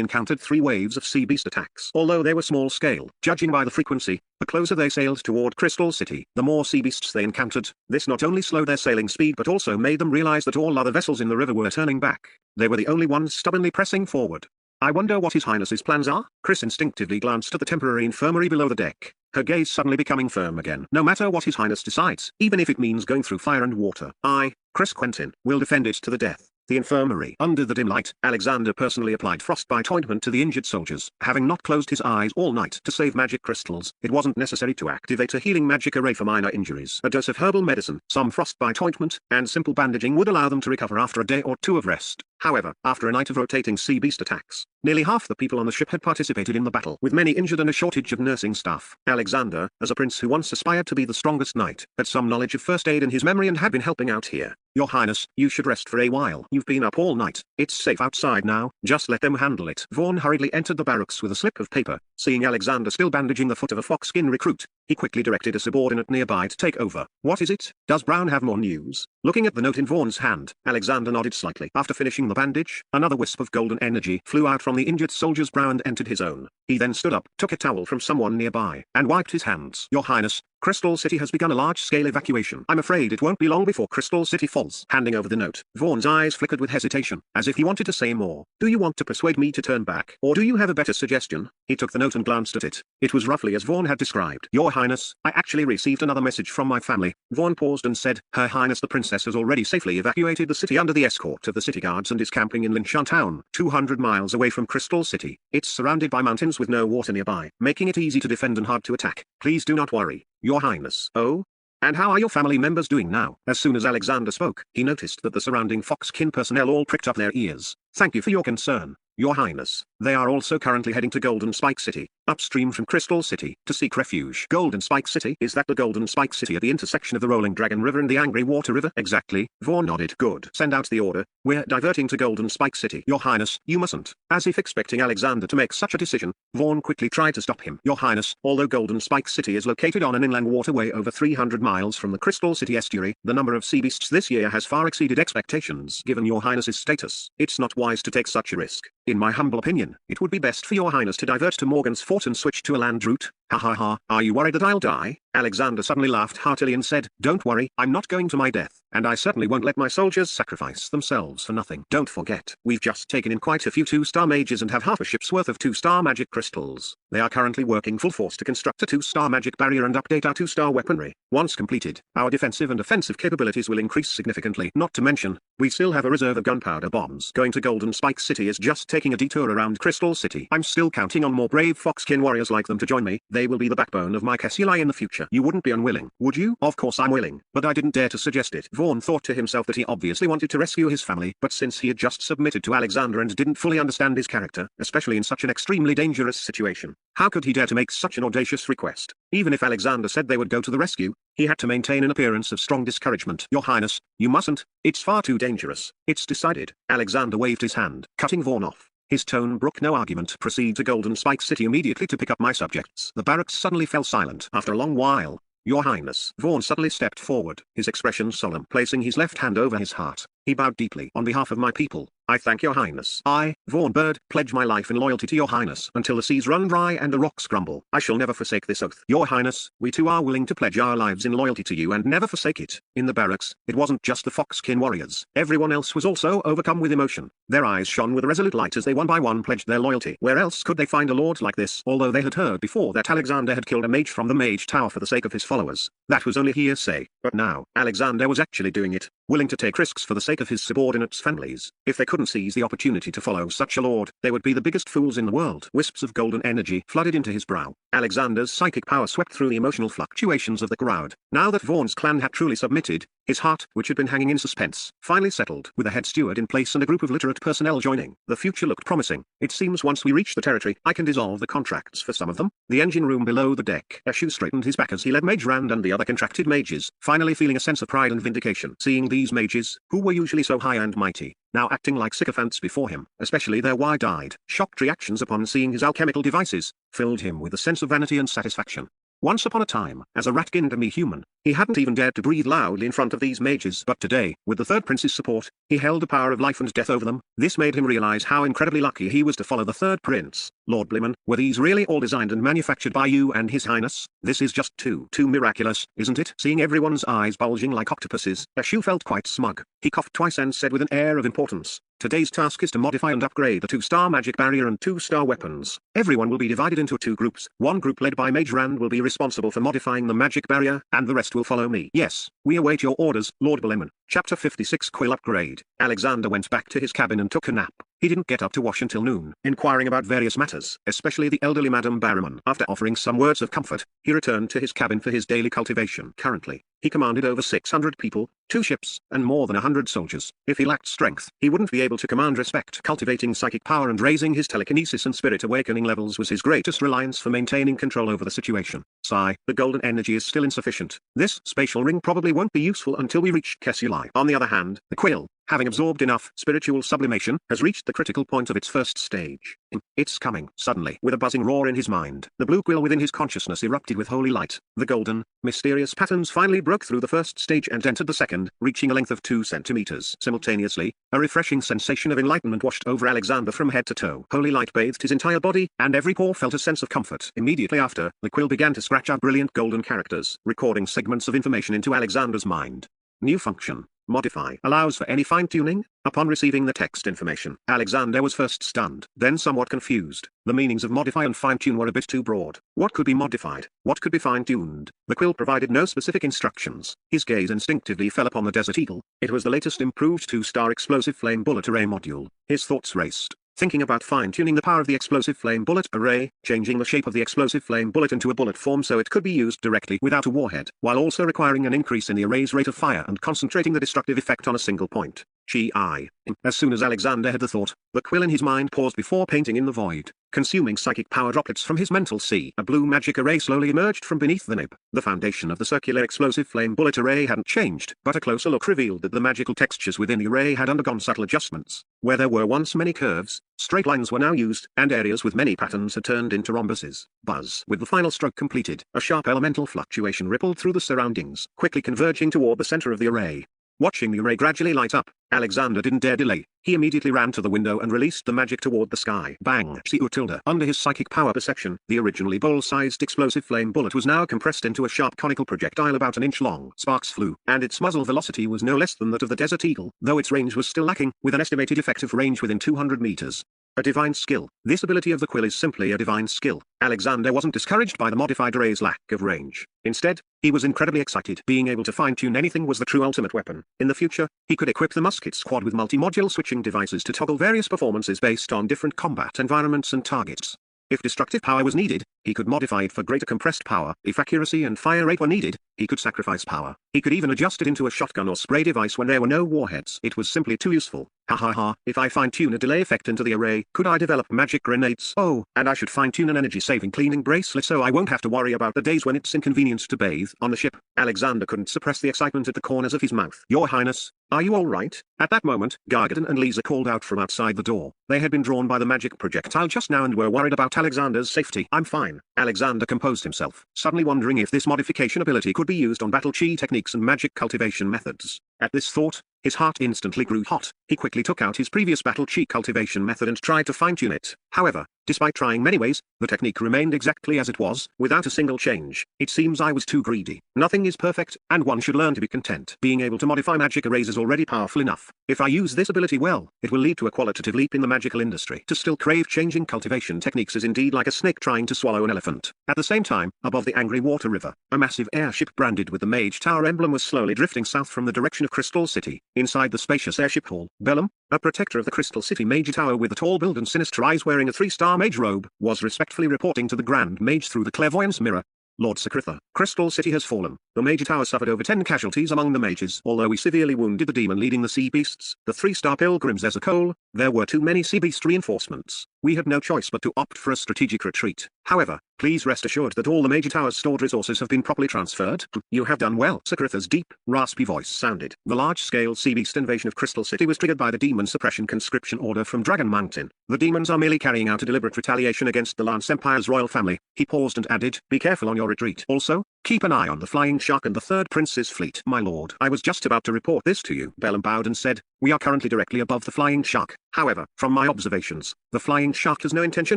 encountered 3 waves of sea beast attacks. Although they were small scale, judging by the frequency, the closer they sailed toward Crystal City, the more sea beasts they encountered. This not only slowed their sailing speed but also made them realize that all other vessels in the river were turning back. They were the only ones stubbornly pressing forward. I wonder what His Highness's plans are? Chris instinctively glanced at the temporary infirmary below the deck, her gaze suddenly becoming firm again. No matter what His Highness decides, even if it means going through fire and water, I, Chris Quentin, will defend it to the death. The infirmary. Under the dim light, Alexander personally applied frostbite ointment to the injured soldiers. Having not closed his eyes all night to save magic crystals, it wasn't necessary to activate a healing magic array for minor injuries. A dose of herbal medicine, some frostbite ointment, and simple bandaging would allow them to recover after a day or two of rest. However, after a night of rotating sea beast attacks, nearly half the people on the ship had participated in the battle, with many injured and a shortage of nursing staff. Alexander, as a prince who once aspired to be the strongest knight, had some knowledge of first aid in his memory and had been helping out here. Your Highness, you should rest for a while. You've been up all night. It's safe outside now. Just let them handle it. Vaughn hurriedly entered the barracks with a slip of paper. Seeing Alexander still bandaging the foot of a fox-skin recruit, he quickly directed a subordinate nearby to take over. What is it? Does Brown have more news? Looking at the note in Vaughn's hand, Alexander nodded slightly. After finishing the bandage, another wisp of golden energy flew out from the injured soldier's brow and entered his own. He then stood up, took a towel from someone nearby, and wiped his hands. Your Highness, Crystal City has begun a large-scale evacuation. I'm afraid it won't be long before Crystal City falls. Handing over the note, Vaughn's eyes flickered with hesitation, as if he wanted to say more. Do you want to persuade me to turn back? Or do you have a better suggestion? He took the note and glanced at it. It was roughly as Vaughn had described. Your Highness, I actually received another message from my family. Vaughn paused and said, Her Highness the Princess has already safely evacuated the city under the escort of the city guards and is camping in Linshan Town, 200 miles away from Crystal City. It's surrounded by mountains with no water nearby, making it easy to defend and hard to attack. Please do not worry, Your Highness. Oh? And how are your family members doing now? As soon as Alexander spoke, he noticed that the surrounding fox-kin personnel all pricked up their ears. Thank you for your concern. Your Highness. They are also currently heading to Golden Spike City, upstream from Crystal City, to seek refuge. Golden Spike City? Is that the Golden Spike City at the intersection of the Rolling Dragon River and the Angry Water River? Exactly. Vaughn nodded. Good. Send out the order. We're diverting to Golden Spike City. Your Highness, you mustn't. As if expecting Alexander to make such a decision, Vaughn quickly tried to stop him. Your Highness, although Golden Spike City is located on an inland waterway over 300 miles from the Crystal City estuary, the number of sea beasts this year has far exceeded expectations. Given Your Highness's status, it's not wise to take such a risk. In my humble opinion, it would be best for Your Highness to divert to Morgan's Fort and switch to a land route. Ha ha ha, are you worried that I'll die? Alexander suddenly laughed heartily and said, don't worry, I'm not going to my death, and I certainly won't let my soldiers sacrifice themselves for nothing. Don't forget, we've just taken in quite a few 2-star mages and have half a ship's worth of 2-star magic crystals. They are currently working full force to construct a 2-star magic barrier and update our 2-star weaponry. Once completed, our defensive and offensive capabilities will increase significantly. Not to mention, we still have a reserve of gunpowder bombs. Going to Golden Spike City is just taking a detour around Crystal City. I'm still counting on more brave foxkin warriors like them to join me. They will be the backbone of my Kessilai in the future. You wouldn't be unwilling, would you? Of course I'm willing, but I didn't dare to suggest it. Vaughn thought to himself that he obviously wanted to rescue his family, but since he had just submitted to Alexander and didn't fully understand his character, especially in such an extremely dangerous situation, how could he dare to make such an audacious request? Even if Alexander said they would go to the rescue, he had to maintain an appearance of strong discouragement. Your Highness, you mustn't, it's far too dangerous. It's decided. Alexander waved his hand, cutting Vaughn off. His tone brooked no argument. Proceed to Golden Spike City immediately to pick up my subjects. The barracks suddenly fell silent. After a long while, Your Highness. Vaughn suddenly stepped forward, his expression solemn, placing his left hand over his heart. He bowed deeply. On behalf of my people, I thank Your Highness. I, Vaughn Bird, pledge my life and loyalty to Your Highness until the seas run dry and the rocks crumble. I shall never forsake this oath. Your Highness, we too are willing to pledge our lives in loyalty to you and never forsake it. In the barracks, it wasn't just the foxkin warriors. Everyone else was also overcome with emotion. Their eyes shone with a resolute light as they one by one pledged their loyalty. Where else could they find a lord like this? Although they had heard before that Alexander had killed a mage from the mage tower for the sake of his followers, that was only hearsay. But now, Alexander was actually doing it, willing to take risks for the sake of his subordinates' families. If they couldn't seize the opportunity to follow such a lord, they would be the biggest fools in the world. Wisps of golden energy flooded into his brow. Alexander's psychic power swept through the emotional fluctuations of the crowd. Now that Vaughn's clan had truly submitted, his heart, which had been hanging in suspense, finally settled. With a head steward in place and a group of literate personnel joining, the future looked promising. It seems once we reach the territory, I can dissolve the contracts for some of them. The engine room below the deck. Eshu straightened his back as he led Mage Rand and the other contracted mages, finally feeling a sense of pride and vindication. Seeing these mages, who were usually so high and mighty, now acting like sycophants before him, especially their wide-eyed, shocked reactions upon seeing his alchemical devices, filled him with a sense of vanity and satisfaction. Once upon a time, as a Ratkin demi-human, he hadn't even dared to breathe loudly in front of these mages. But today, with the third prince's support, he held the power of life and death over them. This made him realize how incredibly lucky he was to follow the third prince. Lord Bliman, were these really all designed and manufactured by you and his highness? This is just too miraculous, isn't it? Seeing everyone's eyes bulging like octopuses, Eshu felt quite smug. He coughed twice and said with an air of importance, today's task is to modify and upgrade the 2-star magic barrier and 2-star weapons. Everyone will be divided into 2 groups. One group led by Mage Rand will be responsible for modifying the magic barrier, and the rest will follow me. Yes, we await your orders, Lord Bliman. Chapter 56 Quill Upgrade. Alexander went back to his cabin and took a nap. He didn't get up to wash until noon, inquiring about various matters, especially the elderly Madame Barrowman. After offering some words of comfort, he returned to his cabin for his daily cultivation. Currently, he commanded over 600 people, 2 ships, and more than 100 soldiers. If he lacked strength, he wouldn't be able to command respect. Cultivating psychic power and raising his telekinesis and spirit awakening levels was his greatest reliance for maintaining control over the situation. Sigh, the golden energy is still insufficient. This spatial ring probably won't be useful until we reach Kessilai. On the other hand, the quill, having absorbed enough spiritual sublimation, has reached the critical point of its first stage. It's coming. Suddenly, with a buzzing roar in his mind, the blue quill within his consciousness erupted with holy light. The golden, mysterious patterns finally broke through the first stage and entered the second, reaching a length of 2 centimeters. Simultaneously, a refreshing sensation of enlightenment washed over Alexander from head to toe. Holy light bathed his entire body, and every pore felt a sense of comfort. Immediately after, the quill began to scratch out brilliant golden characters, recording segments of information into Alexander's mind. New function. Modify allows for any fine-tuning. Upon receiving the text information, Alexander was first stunned, then somewhat confused. The meanings of modify and fine-tune were a bit too broad. What could be modified? What could be fine-tuned? The quill provided no specific instructions. His gaze instinctively fell upon the Desert Eagle. It was the latest improved 2-star explosive flame bullet array module. His thoughts raced, thinking about fine-tuning the power of the explosive flame bullet array, changing the shape of the explosive flame bullet into a bullet form so it could be used directly without a warhead, while also requiring an increase in the array's rate of fire and concentrating the destructive effect on a single point. Chi. As soon as Alexander had the thought, the quill in his mind paused before painting in the void, consuming psychic power droplets from his mental sea. A blue magic array slowly emerged from beneath the nib. The foundation of the circular explosive flame bullet array hadn't changed, but a closer look revealed that the magical textures within the array had undergone subtle adjustments. Where there were once many curves, straight lines were now used, and areas with many patterns had turned into rhombuses. Buzz. With the final stroke completed, a sharp elemental fluctuation rippled through the surroundings, quickly converging toward the center of the array. Watching the array gradually light up, Alexander didn't dare delay. He immediately ran to the window and released the magic toward the sky. Bang! Tilde. Under his psychic power perception, the originally bowl-sized explosive flame bullet was now compressed into a sharp conical projectile about an inch long. Sparks flew, and its muzzle velocity was no less than that of the Desert Eagle, though its range was still lacking, with an estimated effective range within 200 meters. A divine skill. This ability of the quill is simply a divine skill. Alexander wasn't discouraged by the modified array's lack of range. Instead, he was incredibly excited. Being able to fine-tune anything was the true ultimate weapon. In the future, he could equip the musket squad with multi-module switching devices to toggle various performances based on different combat environments and targets. If destructive power was needed, he could modify it for greater compressed power. If accuracy and fire rate were needed, he could sacrifice power. He could even adjust it into a shotgun or spray device when there were no warheads. It was simply too useful. Ha ha ha, if I fine-tune a delay effect into the array, could I develop magic grenades? Oh, and I should fine-tune an energy-saving cleaning bracelet so I won't have to worry about the days when it's inconvenient to bathe on the ship. Alexander couldn't suppress the excitement at the corners of his mouth. Your Highness, are you all right? At that moment, Gargadon and Lisa called out from outside the door. They had been drawn by the magic projectile just now and were worried about Alexander's safety. I'm fine. Alexander composed himself, suddenly wondering if this modification ability could be used on battle chi techniques and magic cultivation methods. At this thought, his heart instantly grew hot. He quickly took out his previous battle chi cultivation method and tried to fine-tune it. However, despite trying many ways, the technique remained exactly as it was, without a single change. It seems I was too greedy. Nothing is perfect, and one should learn to be content. Being able to modify magic arrays is already powerful enough. If I use this ability well, it will lead to a qualitative leap in the magical industry. To still crave changing cultivation techniques is indeed like a snake trying to swallow an elephant. At the same time, above the angry water river, a massive airship branded with the Mage Tower emblem was slowly drifting south from the direction of Crystal City. Inside the spacious airship hall, Bellum, a protector of the Crystal City Mage Tower with a tall build and sinister eyes wearing a 3-star mage robe, was respectfully reporting to the Grand Mage through the clairvoyance mirror. Lord Sakritha, Crystal City has fallen. The Mage Tower suffered over 10 casualties among the mages. Although we severely wounded the demon leading the sea beasts, the 3-star pilgrims as a whole, there were too many sea beast reinforcements. We had no choice but to opt for a strategic retreat. However, please rest assured that all the Mage Tower's stored resources have been properly transferred. You have done well. Sakritha's deep, raspy voice sounded. The large-scale sea beast invasion of Crystal City was triggered by the demon suppression conscription order from Dragon Mountain. The demons are merely carrying out a deliberate retaliation against the Lance Empire's royal family. He paused and added, be careful on your retreat. Also, keep an eye on the Flying Shark and the Third Prince's fleet. My lord, I was just about to report this to you. Bellum bowed and said, we are currently directly above the Flying Shark. However, from my observations, the Flying Shark has no intention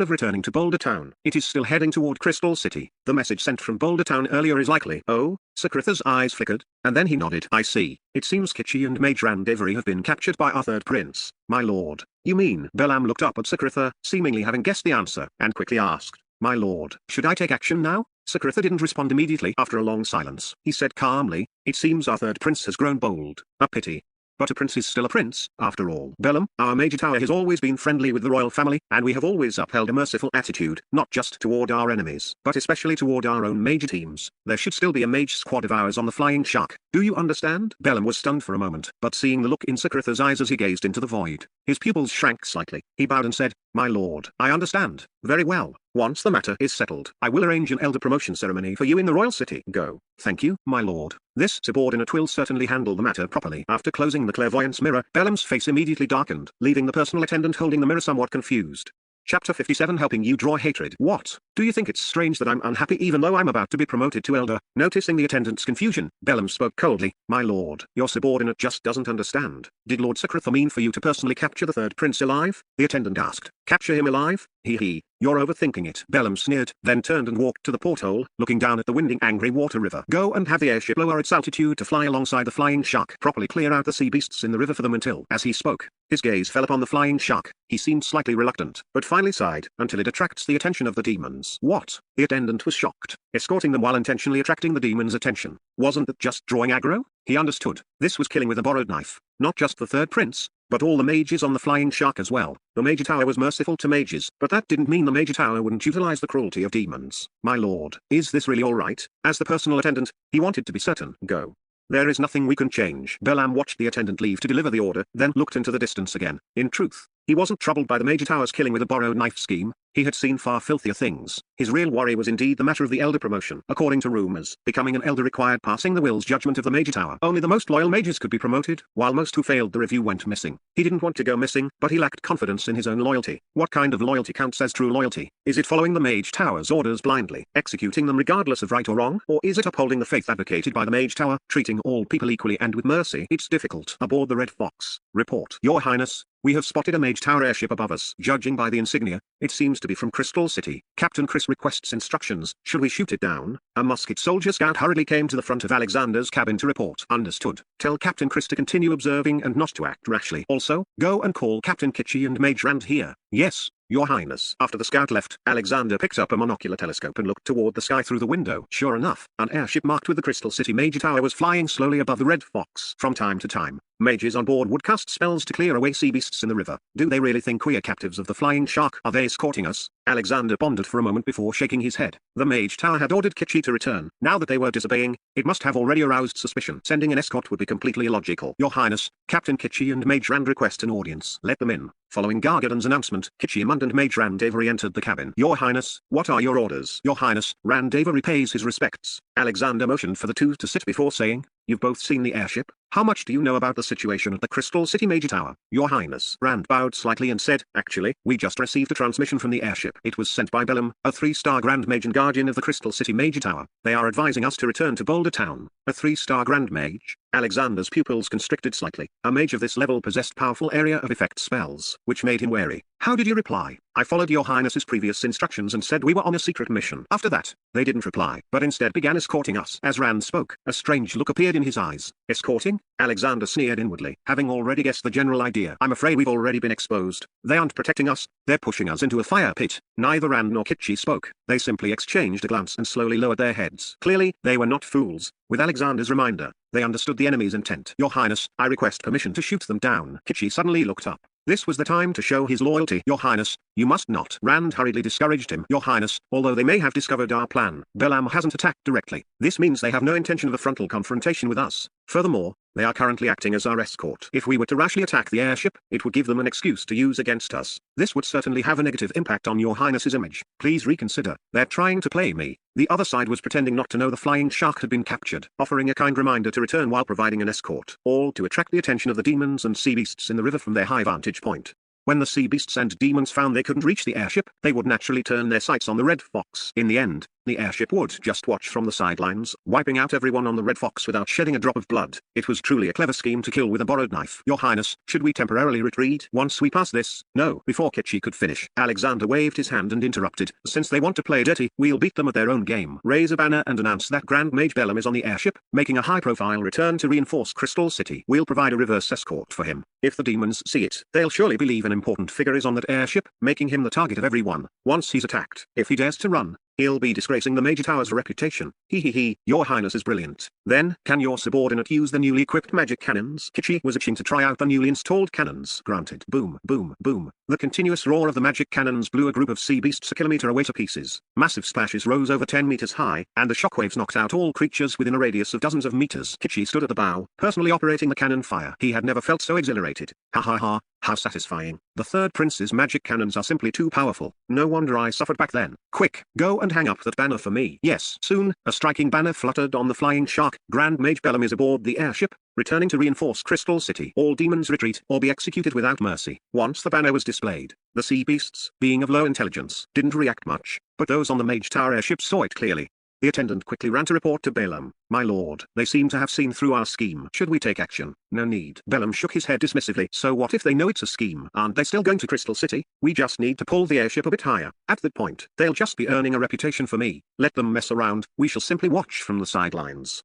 of returning to Boulder Town. It is still heading toward Crystal City. The message sent from Boulder Town earlier is likely. Oh? Sakritha's eyes flickered, and then he nodded. I see. It seems Kitchi and Mage Randivari have been captured by our third prince. My lord, you mean? Bellam looked up at Sakritha, seemingly having guessed the answer, and quickly asked, my lord, should I take action now? Sakritha didn't respond immediately. After a long silence, he said calmly, it seems our third prince has grown bold. A pity. But a prince is still a prince, after all. Bellum, our Major Tower has always been friendly with the royal family, and we have always upheld a merciful attitude, not just toward our enemies, but especially toward our own major teams. There should still be a mage squad of ours on the Flying Shark. Do you understand? Bellum was stunned for a moment, but seeing the look in Sakritha's eyes as he gazed into the void, his pupils shrank slightly. He bowed and said, my lord, I understand. Very well. Once the matter is settled, I will arrange an elder promotion ceremony for you in the royal city. Go. Thank you, my lord. This subordinate will certainly handle the matter properly. After closing the clairvoyance mirror, Bellum's face immediately darkened, leaving the personal attendant holding the mirror somewhat confused. Chapter 57 Helping You Draw Hatred. What? Do you think it's strange that I'm unhappy even though I'm about to be promoted to elder? Noticing the attendant's confusion, Bellum spoke coldly. My lord, your subordinate just doesn't understand. Did Lord Sakritha mean for you to personally capture the third prince alive? The attendant asked. Capture him alive? Hee. You're overthinking it. Bellum sneered, then turned and walked to the porthole, looking down at the winding angry water river. Go and have the airship lower its altitude to fly alongside the Flying Shark. Properly clear out the sea beasts in the river for them until. As he spoke, his gaze fell upon the Flying Shark. He seemed slightly reluctant, but finally sighed, until it attracts the attention of the demons. What? The attendant was shocked. Escorting them while intentionally attracting the demons' attention. Wasn't that just drawing aggro? He understood. This was killing with a borrowed knife. Not just the third prince, but all the mages on the Flying Shark as well. The Major Tower was merciful to mages, but that didn't mean the Major Tower wouldn't utilize the cruelty of demons. My lord, is this really alright? As the personal attendant, he wanted to be certain. Go. There is nothing we can change. Belam watched the attendant leave to deliver the order, then looked into the distance again. In truth, he wasn't troubled by the Major Tower's killing with a borrowed knife scheme. He had seen far filthier things. His real worry was indeed the matter of the elder promotion. According to rumors, becoming an elder required passing the will's judgment of the Major Tower. Only the most loyal mages could be promoted, while most who failed the review went missing. He didn't want to go missing, but he lacked confidence in his own loyalty. What kind of loyalty counts as true loyalty? Is it following the Mage Tower's orders blindly, executing them regardless of right or wrong? Or is it upholding the faith advocated by the Mage Tower, treating all people equally and with mercy? It's difficult. Aboard the Red Fox. Report. Your Highness, we have spotted a Mage Tower airship above us. Judging by the insignia, it seems to be from Crystal City. Captain Chris requests instructions. Should we shoot it down? A musket soldier scout hurriedly came to the front of Alexander's cabin to report. Understood. Tell Captain Chris to continue observing and not to act rashly. Also, go and call Captain Kitschy and Mage Rand here. Yes, Your Highness. After the scout left, Alexander picked up a monocular telescope and looked toward the sky through the window. Sure enough, an airship marked with the Crystal City Major Tower was flying slowly above the Red Fox. From time to time, mages on board would cast spells to clear away sea beasts in the river. Do they really think we are captives of the flying shark? Are they escorting us? Alexander pondered for a moment before shaking his head. The Mage Tower had ordered Kitschy to return. Now that they were disobeying, it must have already aroused suspicion. Sending an escort would be completely illogical. Your Highness, Captain Kitschy and Mage Rand request an audience. Let them in. Following Gargadon's announcement, Kitschy Mund and Mage Rand Avery entered the cabin. Your Highness, what are your orders? Your Highness, Rand Avery pays his respects. Alexander motioned for the two to sit before saying, You've both seen the airship? How much do you know about the situation at the Crystal City Major Tower? Your Highness. Rand bowed slightly and said, Actually, we just received a transmission from the airship. It was sent by Belam, a 3-star Grand Mage and Guardian of the Crystal City Major Tower. They are advising us to return to Boulder Town. A 3-star Grand Mage? Alexander's pupils constricted slightly. A mage of this level possessed powerful area of effect spells, which made him wary. How did you reply? I followed your Highness's previous instructions and said we were on a secret mission. After that, they didn't reply, but instead began escorting us. As Rand spoke, a strange look appeared in his eyes. Escorting? Alexander sneered inwardly, having already guessed the general idea. I'm afraid we've already been exposed. They aren't protecting us, they're pushing us into a fire pit. Neither Rand nor Kitschy spoke. They simply exchanged a glance and slowly lowered their heads. Clearly, they were not fools. With Alexander's reminder, they understood the enemy's intent. Your Highness, I request permission to shoot them down. Kitschy suddenly looked up. This was the time to show his loyalty. Your Highness, you must not. Rand hurriedly discouraged him. Your Highness, although they may have discovered our plan, Belam hasn't attacked directly. This means they have no intention of a frontal confrontation with us. Furthermore, they are currently acting as our escort. If we were to rashly attack the airship, it would give them an excuse to use against us. This would certainly have a negative impact on your Highness's image. Please reconsider. They're trying to play me. The other side was pretending not to know the flying shark had been captured, offering a kind reminder to return while providing an escort, all to attract the attention of the demons and sea beasts in the river from their high vantage point. When the sea beasts and demons found they couldn't reach the airship, they would naturally turn their sights on the Red Fox. In the end, the airship would just watch from the sidelines, wiping out everyone on the Red Fox without shedding a drop of blood. It was truly a clever scheme to kill with a borrowed knife. Your Highness, should we temporarily retreat once we pass this? No. Before Kitschy could finish, Alexander waved his hand and interrupted. Since they want to play dirty, we'll beat them at their own game. Raise a banner and announce that Grand Mage Belam is on the airship, making a high-profile return to reinforce Crystal City. We'll provide a reverse escort for him. If the demons see it, they'll surely believe an important figure is on that airship, making him the target of everyone. Once he's attacked, if he dares to run, he'll be disgracing the Major Tower's reputation. Your Highness is brilliant. Then, can your subordinate use the newly equipped magic cannons? Kitschy was itching to try out the newly installed cannons. Granted. Boom, boom, boom. The continuous roar of the magic cannons blew a group of sea beasts a kilometer away to pieces. Massive splashes rose over 10 meters high, and the shockwaves knocked out all creatures within a radius of dozens of meters. Kitschy stood at the bow, personally operating the cannon fire. He had never felt so exhilarated. Ha ha ha. How satisfying. The Third Prince's magic cannons are simply too powerful. No wonder I suffered back then. Quick, go and hang up that banner for me. Yes. Soon, a striking banner fluttered on the flying shark. Grand Mage Belam is aboard the airship, returning to reinforce Crystal City. All demons retreat or be executed without mercy. Once the banner was displayed, the sea beasts, being of low intelligence, didn't react much, but those on the Mage Tower airship saw it clearly. The attendant quickly ran to report to Belam. My lord, they seem to have seen through our scheme. Should we take action? No need. Belam shook his head dismissively. So what if they know it's a scheme? Aren't they still going to Crystal City? We just need to pull the airship a bit higher. At that point, they'll just be earning a reputation for me. Let them mess around. We shall simply watch from the sidelines.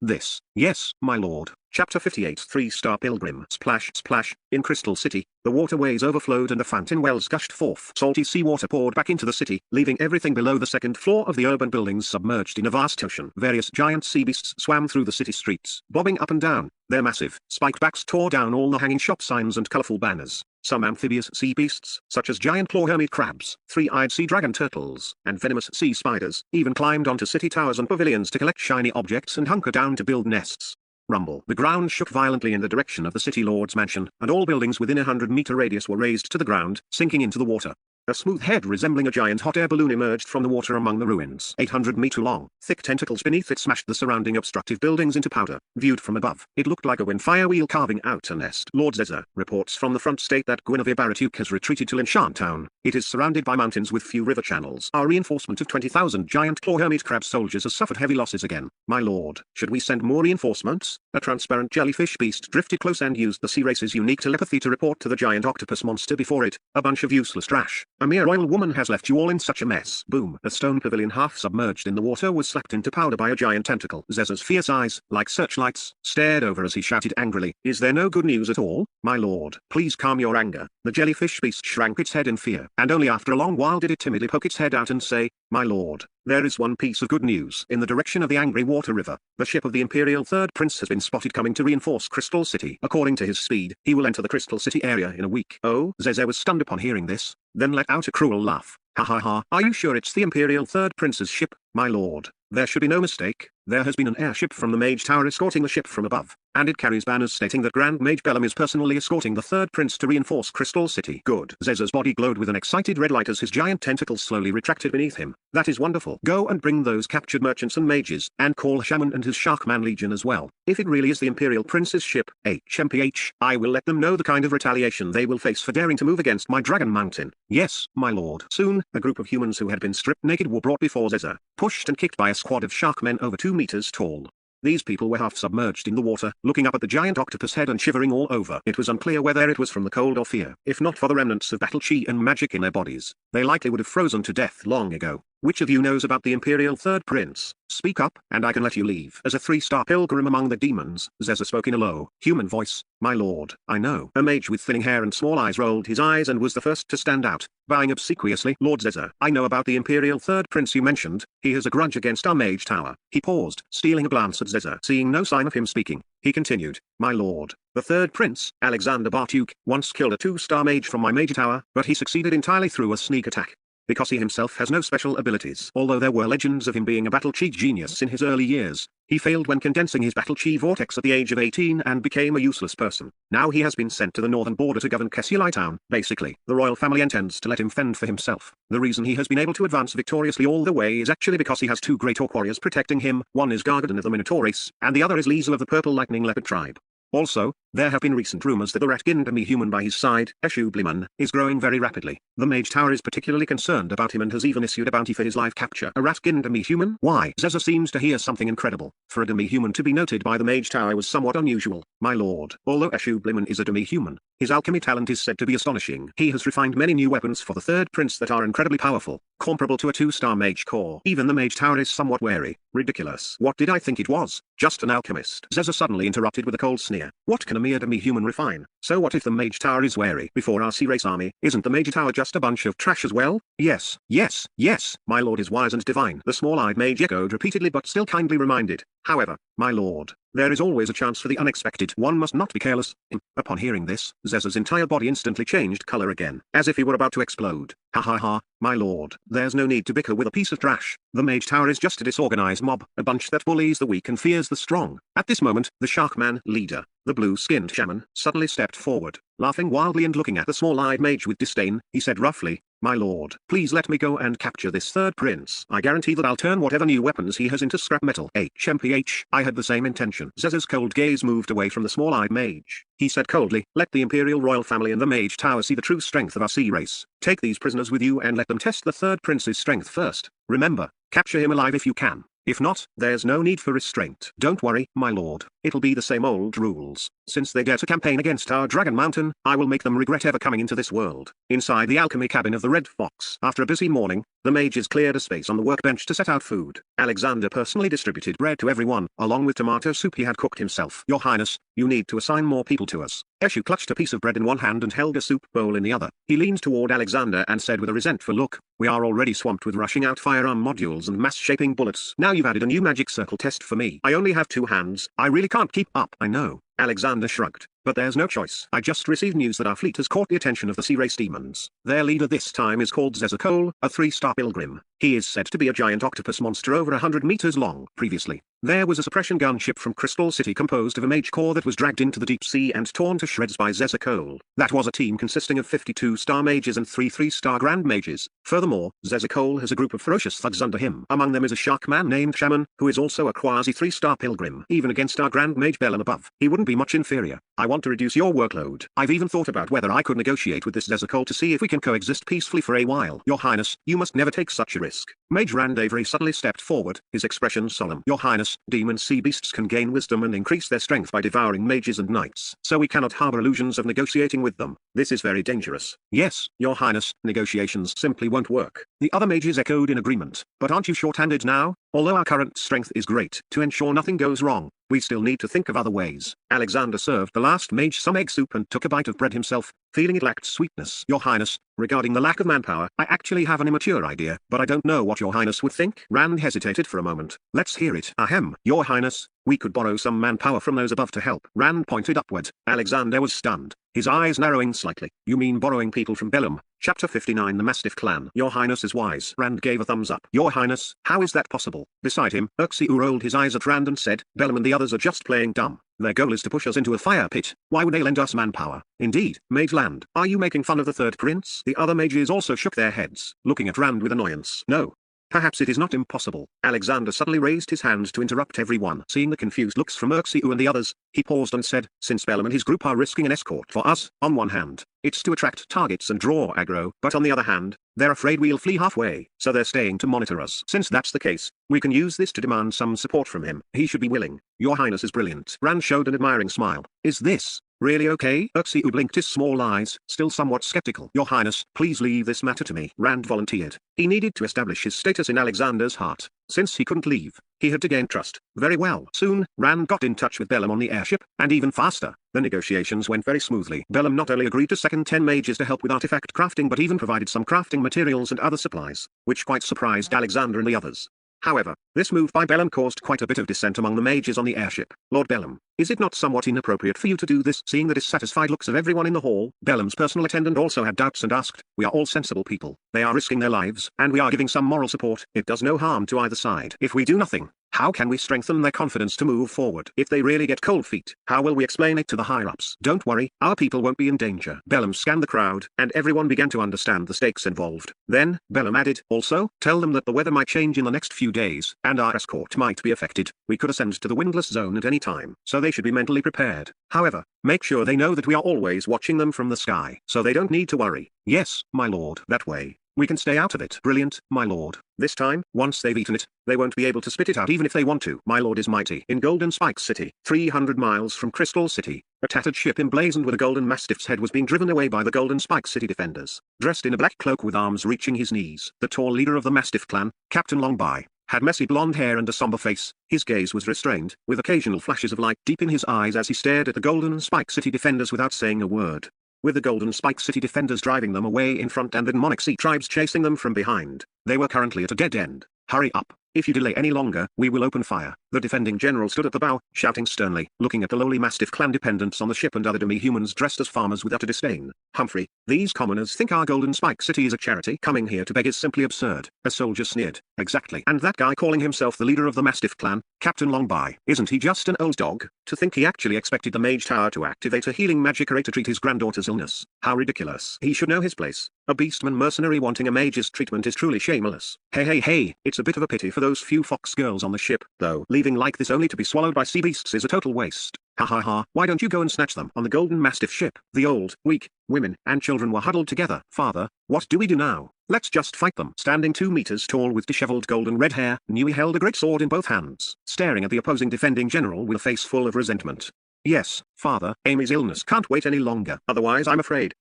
Yes, my lord. Chapter 58 3-star Pilgrim. Splash, splash. In Crystal City, the waterways overflowed and the fountain wells gushed forth. Salty seawater poured back into the city, leaving everything below the second floor of the urban buildings submerged in a vast ocean. Various giant sea beasts swam through the city streets, bobbing up and down. Their massive, spiked backs tore down all the hanging shop signs and colorful banners. Some amphibious sea beasts, such as giant claw hermit crabs, three-eyed sea dragon turtles, and venomous sea spiders, even climbed onto city towers and pavilions to collect shiny objects and hunker down to build nests. rumble. The ground shook violently in the direction of the city lord's mansion, and all buildings within a 100-meter radius were razed to the ground, sinking into the water. A smooth head resembling a giant hot air balloon emerged from the water among the ruins. 800 meters long, thick tentacles beneath it smashed the surrounding obstructive buildings into powder. Viewed from above, it looked like a wind fire wheel carving out a nest. Lord Zeza, reports from the front state that Guinevere Baratuk has retreated to Linshan town. It is surrounded by mountains with few river channels. Our reinforcement of 20,000 giant claw hermit crab soldiers has suffered heavy losses again. My lord, should we send more reinforcements? A transparent jellyfish beast drifted close and used the sea race's unique telepathy to report to the giant octopus monster before it, a bunch of useless trash. A mere royal woman has left you all in such a mess. Boom. A stone pavilion half submerged in the water was slapped into powder by a giant tentacle. Zeza's fierce eyes, like searchlights, stared over as he shouted angrily, "Is there no good news at all? My lord, please calm your anger." The jellyfish beast shrank its head in fear, and only after a long while did it timidly poke its head out and say, "My lord, there is one piece of good news." In the direction of the angry water river, the ship of the Imperial Third Prince has been spotted coming to reinforce Crystal City. According to his speed, he will enter the Crystal City area in a week. Oh, Zeze was stunned upon hearing this, then let out a cruel laugh. Ha ha ha, are you sure it's the Imperial Third Prince's ship, my lord? There should be no mistake. There has been an airship from the Mage Tower escorting the ship from above, and it carries banners stating that Grand Mage Bellum is personally escorting the Third Prince to reinforce Crystal City. Good. Zeza's body glowed with an excited red light as his giant tentacles slowly retracted beneath him. That is wonderful. Go and bring those captured merchants and mages, and call Shaman and his Sharkman Legion as well. If it really is the Imperial Prince's ship, HMPH, I will let them know the kind of retaliation they will face for daring to move against my Dragon Mountain. Yes, my lord. Soon, a group of humans who had been stripped naked were brought before Zeza, pushed and kicked by a squad of Sharkmen over 2 meters tall. These people were half submerged in the water, looking up at the giant octopus head and shivering all over. It was unclear whether it was from the cold or fear. If not for the remnants of battle chi and magic in their bodies, they likely would have frozen to death long ago. Which of you knows about the Imperial Third Prince? Speak up, and I can let you leave. As a 3-star pilgrim among the demons, Zeza spoke in a low, human voice. My lord, I know. A mage with thinning hair and small eyes rolled his eyes and was the first to stand out, bowing obsequiously. Lord Zeza, I know about the Imperial Third Prince you mentioned. He has a grudge against our Mage Tower. He paused, stealing a glance at Zeza. Seeing no sign of him speaking, he continued, my lord, the Third Prince, Alexander Bartuk, once killed a 2-star mage from my Mage Tower, but he succeeded entirely through a sneak attack. Because he himself has no special abilities. Although there were legends of him being a battle chi genius in his early years, he failed when condensing his battle chi vortex at the age of 18 and became a useless person. Now he has been sent to the northern border to govern Kessulai town. Basically, the royal family intends to let him fend for himself. The reason he has been able to advance victoriously all the way is actually because he has 2 great orc warriors protecting him. One is Gargadon of the Minotaur race, and the other is Liesel of the Purple Lightning Leopard tribe. Also, there have been recent rumors that the rat-skinned demi-human by his side, Eshu Bliman, is growing very rapidly. The Mage Tower is particularly concerned about him and has even issued a bounty for his life capture. A rat-skinned demi-human? Why? Zeza seems to hear something incredible. For a demi-human to be noted by the Mage Tower was somewhat unusual, my lord. Although Eshu Bliman is a demi-human, his alchemy talent is said to be astonishing. He has refined many new weapons for the Third Prince that are incredibly powerful, comparable to a 2-star mage core. Even the Mage Tower is somewhat wary. Ridiculous. What did I think it was? Just an alchemist. Zeza suddenly interrupted with a cold sneer. What can a mere demi-human refine? So what if the Mage Tower is wary? Before our sea race army, isn't the Mage Tower just a bunch of trash as well? Yes, yes, yes, my lord is wise and divine. The small-eyed mage echoed repeatedly but still kindly reminded. However, my lord, there is always a chance for the unexpected. One must not be careless. Upon hearing this, Zeza's entire body instantly changed color again, as if he were about to explode. Ha ha ha, my lord, there's no need to bicker with a piece of trash. The Mage Tower is just a disorganized mob, a bunch that bullies the weak and fears the strong. At this moment, the Sharkman leader, the blue-skinned shaman, suddenly stepped forward. Laughing wildly and looking at the small-eyed mage with disdain, he said roughly, my lord, please let me go and capture this Third Prince. I guarantee that I'll turn whatever new weapons he has into scrap metal. HMPH, I had the same intention. Zeza's cold gaze moved away from the small-eyed mage. He said coldly, let the Imperial Royal Family and the Mage Tower see the true strength of our sea race. Take these prisoners with you and let them test the Third Prince's strength first. Remember, capture him alive if you can. If not, there's no need for restraint. Don't worry, my lord, it'll be the same old rules. Since they dare to campaign against our Dragon Mountain, I will make them regret ever coming into this world. Inside the alchemy cabin of the Red Fox, after a busy morning, the mages cleared a space on the workbench to set out food. Alexander personally distributed bread to everyone, along with tomato soup he had cooked himself. Your Highness, you need to assign more people to us. Eshu clutched a piece of bread in one hand and held a soup bowl in the other. He leaned toward Alexander and said with a resentful look, we are already swamped with rushing out firearm modules and mass-shaping bullets. Now you've added a new magic circle test for me. I only have 2 hands. I really can't keep up. I know. Alexander shrugged. But there's no choice. I just received news that our fleet has caught the attention of the sea race demons. Their leader this time is called Zezakol, a 3-star pilgrim. He is said to be a giant octopus monster over 100 meters long. Previously, there was a suppression gunship from Crystal City composed of a mage core that was dragged into the deep sea and torn to shreds by Zezakol. That was a team consisting of 52-star mages and 3 3-star grand mages. Furthermore, Zezakol has a group of ferocious thugs under him. Among them is a shark man named Shaman, who is also a quasi 3-star pilgrim. Even against our grand mage Bellum above, he wouldn't be much inferior. I want to reduce your workload. I've even thought about whether I could negotiate with this Zezakol to see if we can coexist peacefully for a while. Your Highness, you must never take such a risk. Mage Randavery suddenly stepped forward, his expression solemn. Your Highness, demon sea beasts can gain wisdom and increase their strength by devouring mages and knights, so we cannot harbor illusions of negotiating with them. This is very dangerous. Yes, Your Highness, negotiations simply won't work. The other mages echoed in agreement. But aren't you short-handed now? Although our current strength is great, to ensure nothing goes wrong, we still need to think of other ways. Alexander served the last mage some egg soup and took a bite of bread himself, feeling it lacked sweetness. Your Highness, regarding the lack of manpower, I actually have an immature idea, but I don't know what Your Highness would think. Rand hesitated for a moment. Let's hear it. Ahem, Your Highness, we could borrow some manpower from those above to help. Rand pointed upward. Alexander was stunned, his eyes narrowing slightly. You mean borrowing people from Bellum? Chapter 59 The Mastiff Clan. Your Highness is wise. Rand gave a thumbs up. Your Highness, how is that possible? Beside him, Urxiu rolled his eyes at Rand and said, Bellum and the others are just playing dumb. Their goal is to push us into a fire pit. Why would they lend us manpower? Indeed, Mage Land. Are you making fun of the third prince? The other mages also shook their heads, looking at Rand with annoyance. No. Perhaps it is not impossible. Alexander suddenly raised his hand to interrupt everyone. Seeing the confused looks from Urxiu and the others, he paused and said, since Bellum and his group are risking an escort for us, on one hand, it's to attract targets and draw aggro, but on the other hand, they're afraid we'll flee halfway, so they're staying to monitor us. Since that's the case, we can use this to demand some support from him. He should be willing. Your Highness is brilliant. Rand showed an admiring smile. Is this really okay? Urxiu blinked his small eyes, still somewhat skeptical. Your Highness, please leave this matter to me. Rand volunteered. He needed to establish his status in Alexander's heart. Since he couldn't leave, he had to gain trust. Very well. Soon, Rand got in touch with Bellum on the airship, and even faster. The negotiations went very smoothly. Bellum not only agreed to second 10 mages to help with artifact crafting but even provided some crafting materials and other supplies, which quite surprised Alexander and the others. However, this move by Bellum caused quite a bit of dissent among the mages on the airship. Lord Bellum, is it not somewhat inappropriate for you to do this? Seeing the dissatisfied looks of everyone in the hall, Bellum's personal attendant also had doubts and asked, we are all sensible people. They are risking their lives, and we are giving some moral support. It does no harm to either side. If we do nothing, how can we strengthen their confidence to move forward? If they really get cold feet, how will we explain it to the higher-ups? Don't worry, our people won't be in danger. Bellum scanned the crowd, and everyone began to understand the stakes involved. Then, Bellum added, also, tell them that the weather might change in the next few days, and our escort might be affected. We could ascend to the windless zone at any time, so they should be mentally prepared. However, make sure they know that we are always watching them from the sky, so they don't need to worry. Yes, my lord. That way, we can stay out of it. Brilliant, my lord. This time, once they've eaten it, they won't be able to spit it out even if they want to. My lord is mighty. In Golden Spike City, 300 miles from Crystal City, a tattered ship emblazoned with a golden mastiff's head was being driven away by the Golden Spike City defenders. Dressed in a black cloak with arms reaching his knees, the tall leader of the Mastiff clan, Captain Longby, had messy blonde hair and a somber face. His gaze was restrained, with occasional flashes of light deep in his eyes as he stared at the Golden Spike City defenders without saying a word. With the Golden Spike City defenders driving them away in front and the demonic sea tribes chasing them from behind, they were currently at a dead end. Hurry up. If you delay any longer, we will open fire. The defending general stood at the bow, shouting sternly, looking at the lowly Mastiff clan dependents on the ship and other demi-humans dressed as farmers with utter disdain. Humphrey, these commoners think our Golden Spike City is a charity. Coming here to beg is simply absurd. A soldier sneered. Exactly. And that guy calling himself the leader of the Mastiff clan, Captain Longby, isn't he just an old dog? To think he actually expected the Mage Tower to activate a healing magic array to treat his granddaughter's illness. How ridiculous. He should know his place. A beastman mercenary wanting a mage's treatment is truly shameless. Hey, it's a bit of a pity for those few fox girls on the ship, though. Leaving like this only to be swallowed by sea beasts is a total waste. Ha, why don't you go and snatch them? On the Golden Mastiff ship, the old, weak, women, and children were huddled together. Father, what do we do now? Let's just fight them. Standing 2 meters tall with disheveled golden red hair, Nui held a great sword in both hands, staring at the opposing defending general with a face full of resentment. Yes, father, Amy's illness can't wait any longer. Otherwise I'm afraid.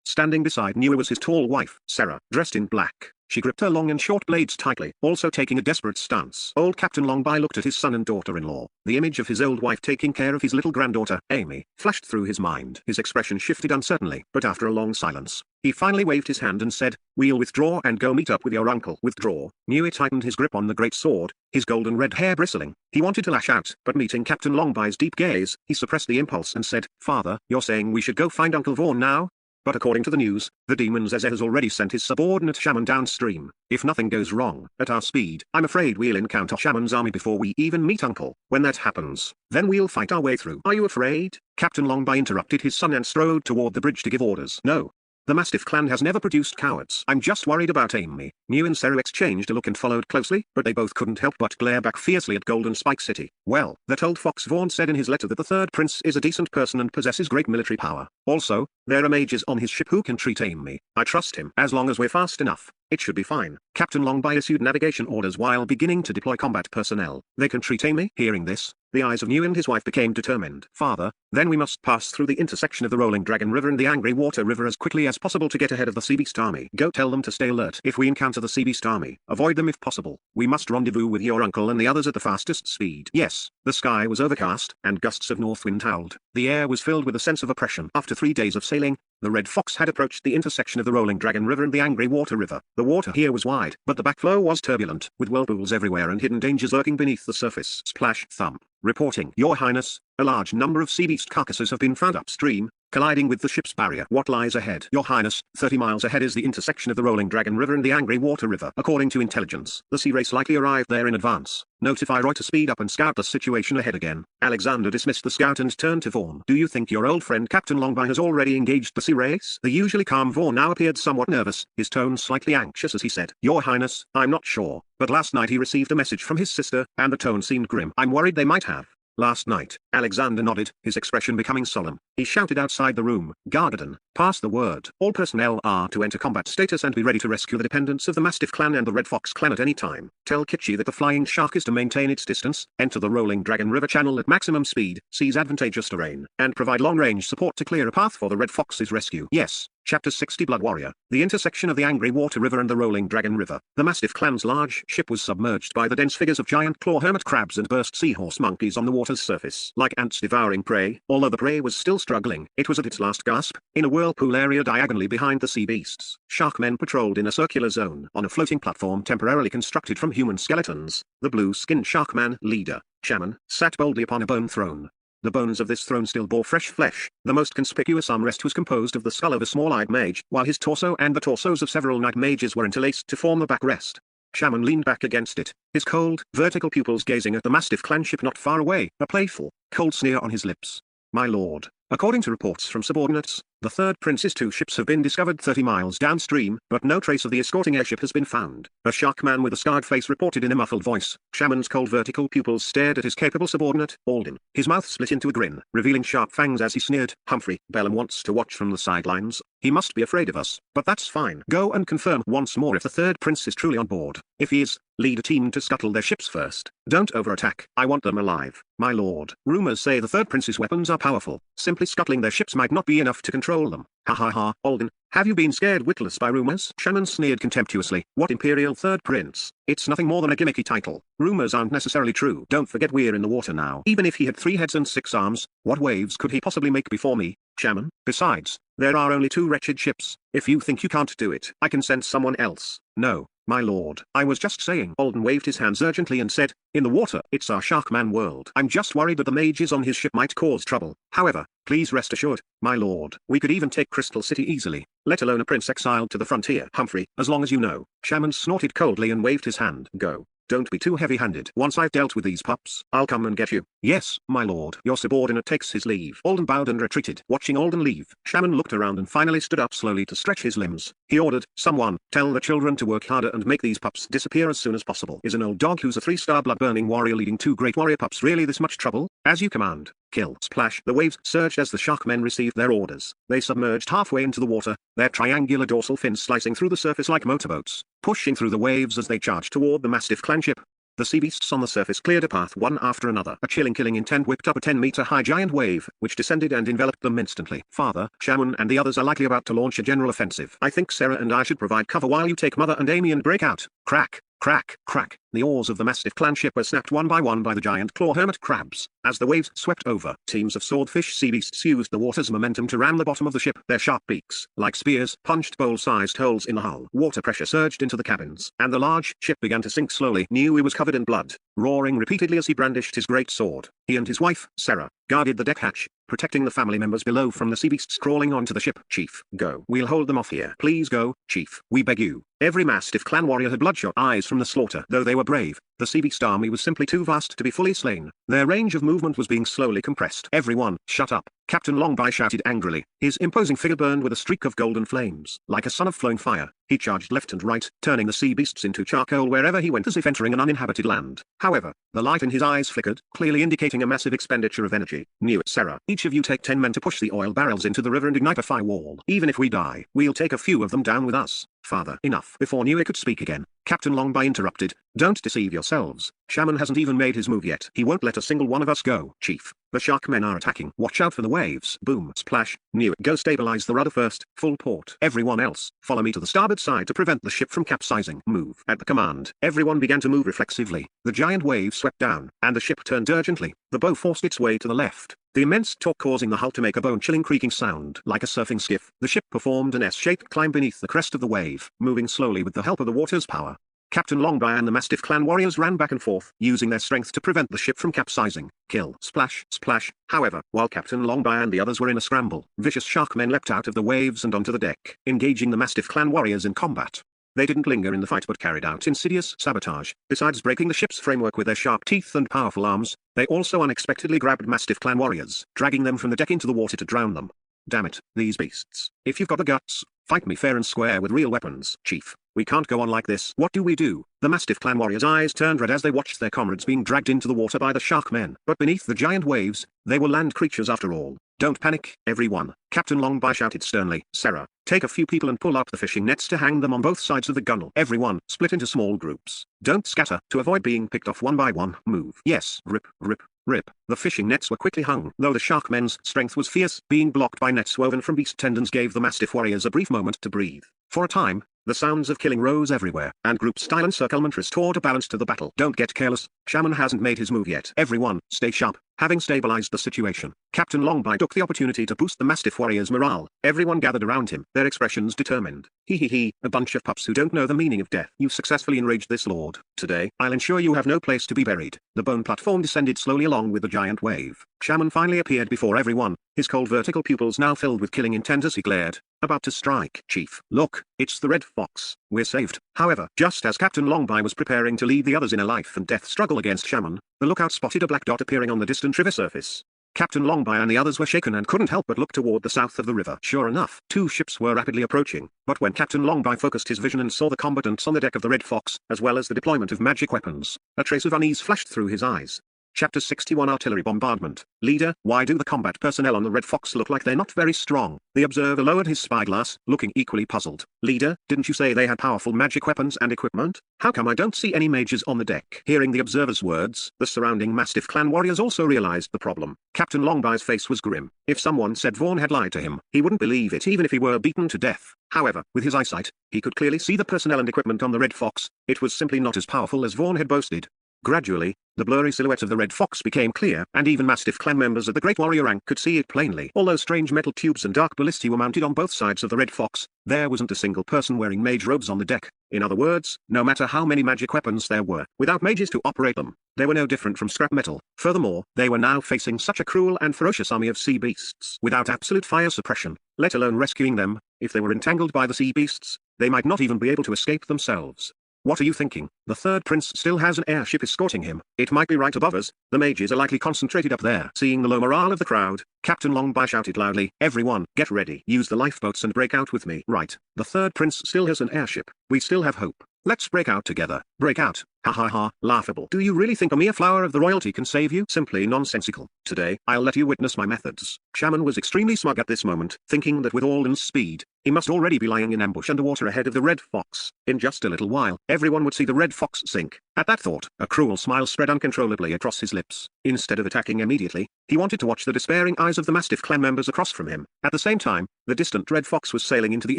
Standing beside Nui was his tall wife, Sarah, dressed in black. She gripped her long and short blades tightly, also taking a desperate stance. Old Captain Longby looked at his son and daughter-in-law. The image of his old wife taking care of his little granddaughter, Amy, flashed through his mind. His expression shifted uncertainly, but after a long silence, he finally waved his hand and said, "We'll withdraw and go meet up with your uncle." Withdraw? Newey tightened his grip on the great sword, his golden red hair bristling. He wanted to lash out, but meeting Captain Longby's deep gaze, he suppressed the impulse and said, "Father, you're saying we should go find Uncle Vaughn now?" But according to the news, the demon Zeze has already sent his subordinate shaman downstream. If nothing goes wrong, at our speed, I'm afraid we'll encounter shaman's army before we even meet Uncle. When that happens, then we'll fight our way through. Are you afraid? Captain Longby interrupted his son and strode toward the bridge to give orders. No. The Mastiff clan has never produced cowards. I'm just worried about Amy. New and Seru exchanged a look and followed closely, but they both couldn't help but glare back fiercely at Golden Spike City. Well, that old fox Vaughn said in his letter that the third prince is a decent person and possesses great military power. Also, there are mages on his ship who can treat Amy. I trust him. As long as we're fast enough, it should be fine. Captain Longby issued navigation orders while beginning to deploy combat personnel. They can treat Amy? Hearing this, the eyes of New and his wife became determined. Father, then we must pass through the intersection of the Rolling Dragon River and the Angry Water River as quickly as possible to get ahead of the Sea Beast army. Go tell them to stay alert. If we encounter the Sea Beast army, avoid them if possible. We must rendezvous with your uncle and the others at the fastest speed. Yes. The sky was overcast, and gusts of north wind howled. The air was filled with a sense of oppression. After 3 days of sailing, the Red Fox had approached the intersection of the Rolling Dragon River and the Angry Water River. The water here was wide, but the backflow was turbulent, with whirlpools everywhere and hidden dangers lurking beneath the surface. Splash, thump. Reporting. Your Highness, a large number of sea beast carcasses have been found upstream, colliding with the ship's barrier. What lies ahead? Your Highness, 30 miles ahead is the intersection of the Rolling Dragon River and the Angry Water River. According to intelligence, the sea race likely arrived there in advance. Notify Roy to speed up and scout the situation ahead again. Alexander dismissed the scout and turned to Vaughn. Do you think your old friend Captain Longby has already engaged the sea race? The usually calm Vaughn now appeared somewhat nervous, his tone slightly anxious as he said, Your Highness, I'm not sure, but last night he received a message from his sister, and the tone seemed grim. I'm worried they might have. Last night, Alexander nodded, his expression becoming solemn. He shouted outside the room, Gargadon, pass the word. All personnel are to enter combat status and be ready to rescue the dependents of the Mastiff clan and the Red Fox clan at any time. Tell Kitchi that the Flying Shark is to maintain its distance, enter the Rolling Dragon River channel at maximum speed, seize advantageous terrain, and provide long-range support to clear a path for the Red Fox's rescue. Yes. Chapter 60 Blood Warrior. The intersection of the Angry Water River and the Rolling Dragon River. The Mastiff clan's large ship was submerged by the dense figures of giant claw hermit crabs and burst seahorse monkeys on the water's surface. Like ants devouring prey, although the prey was still struggling, it was at its last gasp, in a whirlpool area diagonally behind the sea beasts. Sharkmen patrolled in a circular zone on a floating platform temporarily constructed from human skeletons. The blue-skinned Sharkman leader, Shaman, sat boldly upon a bone throne. The bones of this throne still bore fresh flesh. The most conspicuous armrest was composed of the skull of a small-eyed mage, while his torso and the torsos of several night mages were interlaced to form the backrest. Shaman leaned back against it, his cold, vertical pupils gazing at the Mastiff clan ship not far away, a playful, cold sneer on his lips. My lord, according to reports from subordinates, the third prince's 2 ships have been discovered 30 miles downstream, but no trace of the escorting airship has been found. A Sharkman with a scarred face reported in a muffled voice. Shaman's cold vertical pupils stared at his capable subordinate, Alden. His mouth split into a grin, revealing sharp fangs as he sneered. Humphrey, Bellum wants to watch from the sidelines. He must be afraid of us, but that's fine. Go and confirm once more if the third prince is truly on board. If he is, lead a team to scuttle their ships first. Don't overattack. I want them alive, my lord. Rumors say the third prince's weapons are powerful. Simply scuttling their ships might not be enough to control them. Ha ha ha, Alden, have you been scared witless by rumors? Shaman sneered contemptuously. What Imperial Third Prince? It's nothing more than a gimmicky title. Rumors aren't necessarily true. Don't forget we're in the water now. Even if he had 3 heads and 6 arms, what waves could he possibly make before me, Shaman? Besides, there are only 2 wretched ships. If you think you can't do it, I can send someone else. No, my lord. I was just saying. Alden waved his hands urgently and said, in the water, it's our Sharkman world. I'm just worried that the mages on his ship might cause trouble. However, please rest assured, my lord. We could even take Crystal City easily, let alone a prince exiled to the frontier. Humphrey, as long as you know. Shaman snorted coldly and waved his hand. Go. Don't be too heavy-handed. Once I've dealt with these pups, I'll come and get you. Yes, my lord. Your subordinate takes his leave. Alden bowed and retreated. Watching Alden leave, Shaman looked around and finally stood up slowly to stretch his limbs. He ordered, someone, tell the children to work harder and make these pups disappear as soon as possible. Is an old dog who's a 3-star blood-burning warrior leading 2 great warrior pups really this much trouble? As you command. Kill. Splash. The waves surged as the Sharkmen received their orders. They submerged halfway into the water, their triangular dorsal fins slicing through the surface like motorboats, pushing through the waves as they charged toward the Mastiff clan ship. The sea beasts on the surface cleared a path one after another. A chilling killing intent whipped up a 10-meter-high giant wave, which descended and enveloped them instantly. Father, Shaman and the others are likely about to launch a general offensive. I think Sarah and I should provide cover while you take Mother and Amy and break out. Crack, crack, crack. The oars of the Mastiff clan ship were snapped one by the giant claw hermit crabs. As the waves swept over, teams of swordfish sea beasts used the water's momentum to ram the bottom of the ship. Their sharp beaks, like spears, punched bowl-sized holes in the hull. Water pressure surged into the cabins, and the large ship began to sink slowly. Newey was covered in blood, roaring repeatedly as he brandished his great sword. He and his wife, Sarah, guarded the deck hatch, protecting the family members below from the sea beasts crawling onto the ship. Chief, go. We'll hold them off here. Please go, Chief. We beg you. Every Mastiff clan warrior had bloodshot eyes from the slaughter. Though they were brave, the sea beast army was simply too vast to be fully slain. Their range of movement was being slowly compressed. Everyone, shut up. Captain Longby shouted angrily. His imposing figure burned with a streak of golden flames. Like a sun of flowing fire, he charged left and right, turning the sea beasts into charcoal wherever he went as if entering an uninhabited land. However, the light in his eyes flickered, clearly indicating a massive expenditure of energy. New Sarah, each of you take 10 men to push the oil barrels into the river and ignite a firewall. Even if we die, we'll take a few of them down with us. Father, enough. Before Newey could speak again, Captain Longby interrupted. Don't deceive yourselves. Shaman hasn't even made his move yet. He won't let a single one of us go. Chief, the shark men are attacking. Watch out for the waves. Boom. Splash. Newey, go stabilize the rudder first. Full port. Everyone else, follow me to the starboard side to prevent the ship from capsizing. Move. At the command, everyone began to move reflexively. The giant wave swept down, and the ship turned urgently. The bow forced its way to the left, the immense torque causing the hull to make a bone-chilling creaking sound. Like a surfing skiff, the ship performed an S-shaped climb beneath the crest of the wave, moving slowly with the help of the water's power. Captain Longby and the Mastiff clan warriors ran back and forth, using their strength to prevent the ship from capsizing. Kill. Splash. Splash. However, while Captain Longby and the others were in a scramble, vicious shark men leapt out of the waves and onto the deck, engaging the Mastiff clan warriors in combat. They didn't linger in the fight but carried out insidious sabotage. Besides breaking the ship's framework with their sharp teeth and powerful arms, they also unexpectedly grabbed Mastiff clan warriors, dragging them from the deck into the water to drown them. Damn it, these beasts. If you've got the guts, fight me fair and square with real weapons. Chief, we can't go on like this. What do we do? The Mastiff clan warriors' eyes turned red as they watched their comrades being dragged into the water by the shark men. But beneath the giant waves, they were land creatures after all. Don't panic, everyone. Captain Longby shouted sternly. Sarah, take a few people and pull up the fishing nets to hang them on both sides of the gunwale. Everyone, split into small groups. Don't scatter, to avoid being picked off one by one. Move. Yes. Rip, rip, rip. The fishing nets were quickly hung. Though the shark men's strength was fierce, being blocked by nets woven from beast tendons gave the Mastiff warriors a brief moment to breathe. For a time, the sounds of killing rose everywhere, and group-style encirclement restored a balance to the battle. Don't get careless. Shaman hasn't made his move yet. Everyone, stay sharp. Having stabilized the situation, Captain Longby took the opportunity to boost the Mastiff warriors' morale. Everyone gathered around him, their expressions determined. He, a bunch of pups who don't know the meaning of death. You've successfully enraged this lord. Today, I'll ensure you have no place to be buried. The bone platform descended slowly along with the giant wave. Shaman finally appeared before everyone, his cold vertical pupils now filled with killing intent as he glared. About to strike. Chief, look, it's the Red Fox. We're saved. However, just as Captain Longby was preparing to lead the others in a life and death struggle against Shaman, the lookout spotted a black dot appearing on the distant river surface. Captain Longby and the others were shaken and couldn't help but look toward the south of the river. Sure enough, two ships were rapidly approaching, but when Captain Longby focused his vision and saw the combatants on the deck of the Red Fox, as well as the deployment of magic weapons, a trace of unease flashed through his eyes. Chapter 61 Artillery Bombardment. Leader, why do the combat personnel on the Red Fox look like they're not very strong? The observer lowered his spyglass, looking equally puzzled. Leader, didn't you say they had powerful magic weapons and equipment? How come I don't see any mages on the deck? Hearing the observer's words, the surrounding Mastiff clan warriors also realized the problem. Captain Longby's face was grim. If someone said Vaughn had lied to him, he wouldn't believe it even if he were beaten to death. However, with his eyesight, he could clearly see the personnel and equipment on the Red Fox. It was simply not as powerful as Vaughn had boasted. Gradually, the blurry silhouette of the Red Fox became clear, and even Mastiff clan members of the Great Warrior rank could see it plainly. Although strange metal tubes and dark ballistae were mounted on both sides of the Red Fox, there wasn't a single person wearing mage robes on the deck. In other words, no matter how many magic weapons there were, without mages to operate them, they were no different from scrap metal. Furthermore, they were now facing such a cruel and ferocious army of sea beasts. Without absolute fire suppression, let alone rescuing them, if they were entangled by the sea beasts, they might not even be able to escape themselves. What are you thinking? The third prince still has an airship escorting him. It might be right above us. The mages are likely concentrated up there. Seeing the low morale of the crowd, Captain Longby shouted loudly, everyone, get ready. Use the lifeboats and break out with me. Right. The third prince still has an airship. We still have hope. Let's break out together. Break out. Ha ha ha, laughable. Do you really think a mere flower of the royalty can save you? Simply nonsensical. Today, I'll let you witness my methods. Shaman was extremely smug at this moment, thinking that with Alden's speed, He must already be lying in ambush underwater ahead of the Red Fox. In just a little while, everyone would see the Red Fox sink. At that thought, a cruel smile spread uncontrollably across his lips. Instead of attacking immediately, he wanted to watch the despairing eyes of the Mastiff clan members across from him. At the same time, the distant Red Fox was sailing into the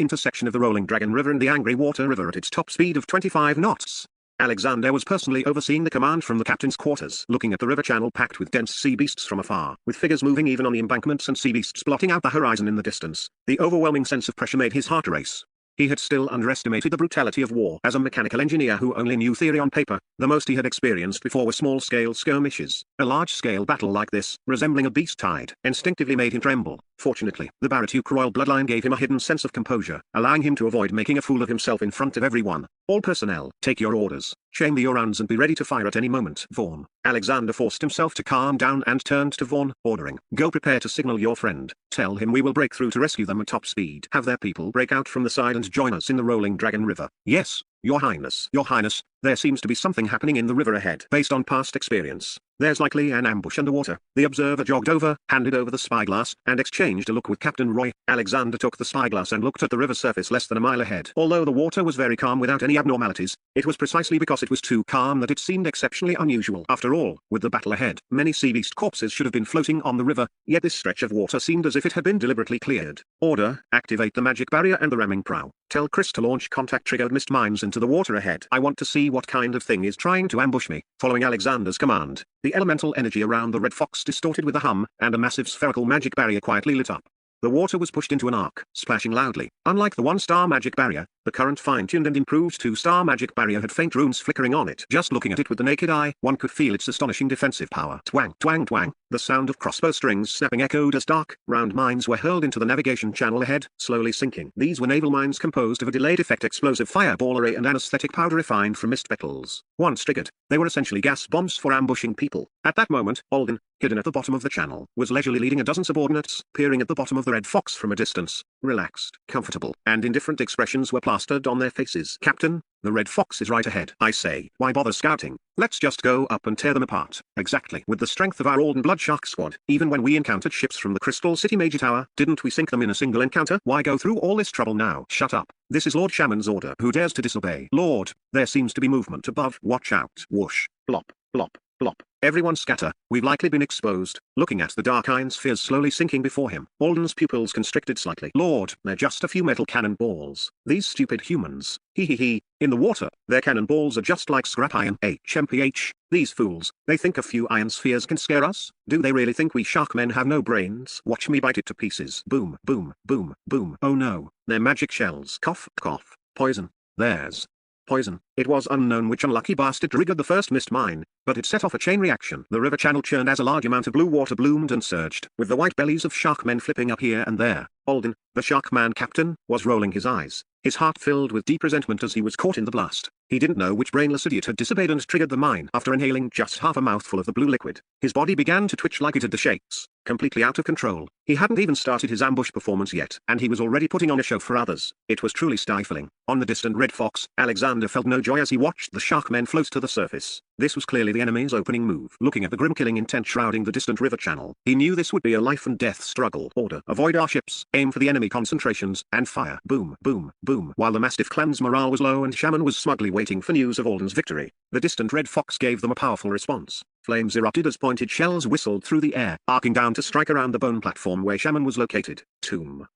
intersection of the Rolling Dragon River and the Angry Water River at its top speed of 25 knots. Alexander was personally overseeing the command from the captain's quarters, looking at the river channel packed with dense sea beasts from afar, with figures moving even on the embankments and sea beasts blotting out the horizon in the distance. The overwhelming sense of pressure made his heart race. He had still underestimated the brutality of war. As a mechanical engineer who only knew theory on paper, the most he had experienced before were small-scale skirmishes. A large-scale battle like this, resembling a beast tide, instinctively made him tremble. Fortunately, the Baratuk royal bloodline gave him a hidden sense of composure, allowing him to avoid making a fool of himself in front of everyone. All personnel, take your orders, chamber your rounds and be ready to fire at any moment. Vaughn. Alexander forced himself to calm down and turned to Vaughn, ordering, go prepare to signal your friend. Tell him we will break through to rescue them at top speed. Have their people break out from the side and join us in the Rolling Dragon River. Yes, Your Highness. Your Highness, there seems to be something happening in the river ahead. Based on past experience, there's likely an ambush underwater. The observer jogged over, handed over the spyglass, and exchanged a look with Captain Roy. Alexander took the spyglass and looked at the river surface less than a mile ahead. Although the water was very calm without any abnormalities, it was precisely because it was too calm that it seemed exceptionally unusual. After all, with the battle ahead, many sea beast corpses should have been floating on the river, yet this stretch of water seemed as if it had been deliberately cleared. Order, activate the magic barrier and the ramming prow. Tell Chris to launch contact-triggered mist mines into the water ahead. I want to see what kind of thing is trying to ambush me. Following Alexander's command, the elemental energy around the Red Fox distorted with a hum, and a massive spherical magic barrier quietly lit up. The water was pushed into an arc, splashing loudly. Unlike the one-star magic barrier, the current fine-tuned and improved two-star magic barrier had faint runes flickering on it. Just looking at it with the naked eye, one could feel its astonishing defensive power. Twang, twang, twang. The sound of crossbow strings snapping echoed as dark, round mines were hurled into the navigation channel ahead, slowly sinking. These were naval mines composed of a delayed effect explosive fireball array and anesthetic powder refined from mist petals. Once triggered, they were essentially gas bombs for ambushing people. At that moment, Alden, hidden at the bottom of the channel, was leisurely leading a dozen subordinates, peering at the bottom of the Red Fox from a distance. Relaxed, comfortable, and indifferent expressions were plastered on their faces. Captain, the Red Fox is right ahead. I say, why bother scouting? Let's just go up and tear them apart. Exactly. With the strength of our Alden Bloodshark squad, even when we encountered ships from the Crystal City Major Tower, didn't we sink them in a single encounter? Why go through all this trouble now? Shut up. This is Lord Shaman's order. Who dares to disobey? Lord, there seems to be movement above. Watch out. Whoosh. Blop. Blop. Blop. Everyone scatter. We've likely been exposed. Looking at the dark iron spheres slowly sinking before him, Alden's pupils constricted slightly. Lord, they're just a few metal cannonballs. These stupid humans. Hee. In the water, their cannonballs are just like scrap iron. HMPH. These fools. They think a few iron spheres can scare us? Do they really think we sharkmen have no brains? Watch me bite it to pieces. Boom, boom, boom, boom. Oh no. They're magic shells. Cough, cough. Poison. There's poison. It was unknown which unlucky bastard triggered the first mist mine, but it set off a chain reaction. The river channel churned as a large amount of blue water bloomed and surged, with the white bellies of sharkmen flipping up here and there. Alden, the sharkman captain, was rolling his eyes, his heart filled with deep resentment as he was caught in the blast. He didn't know which brainless idiot had disobeyed and triggered the mine. After inhaling just half a mouthful of the blue liquid, his body began to twitch like it had the shakes, completely out of control. He hadn't even started his ambush performance yet, and he was already putting on a show for others. It was truly stifling. On the distant Red Fox, Alexander felt no joy as he watched the sharkmen float to the surface. This was clearly the enemy's opening move. Looking at the grim killing intent shrouding the distant river channel, he knew this would be a life and death struggle. Order. Avoid our ships, aim for the enemy concentrations, and fire. Boom, boom, boom. While the Mastiff clan's morale was low and Shaman was smugly waiting for news of Alden's victory, the distant Red Fox gave them a powerful response. Flames erupted as pointed shells whistled through the air, arcing down to strike around the bone platform where Shaman was located. Tomb.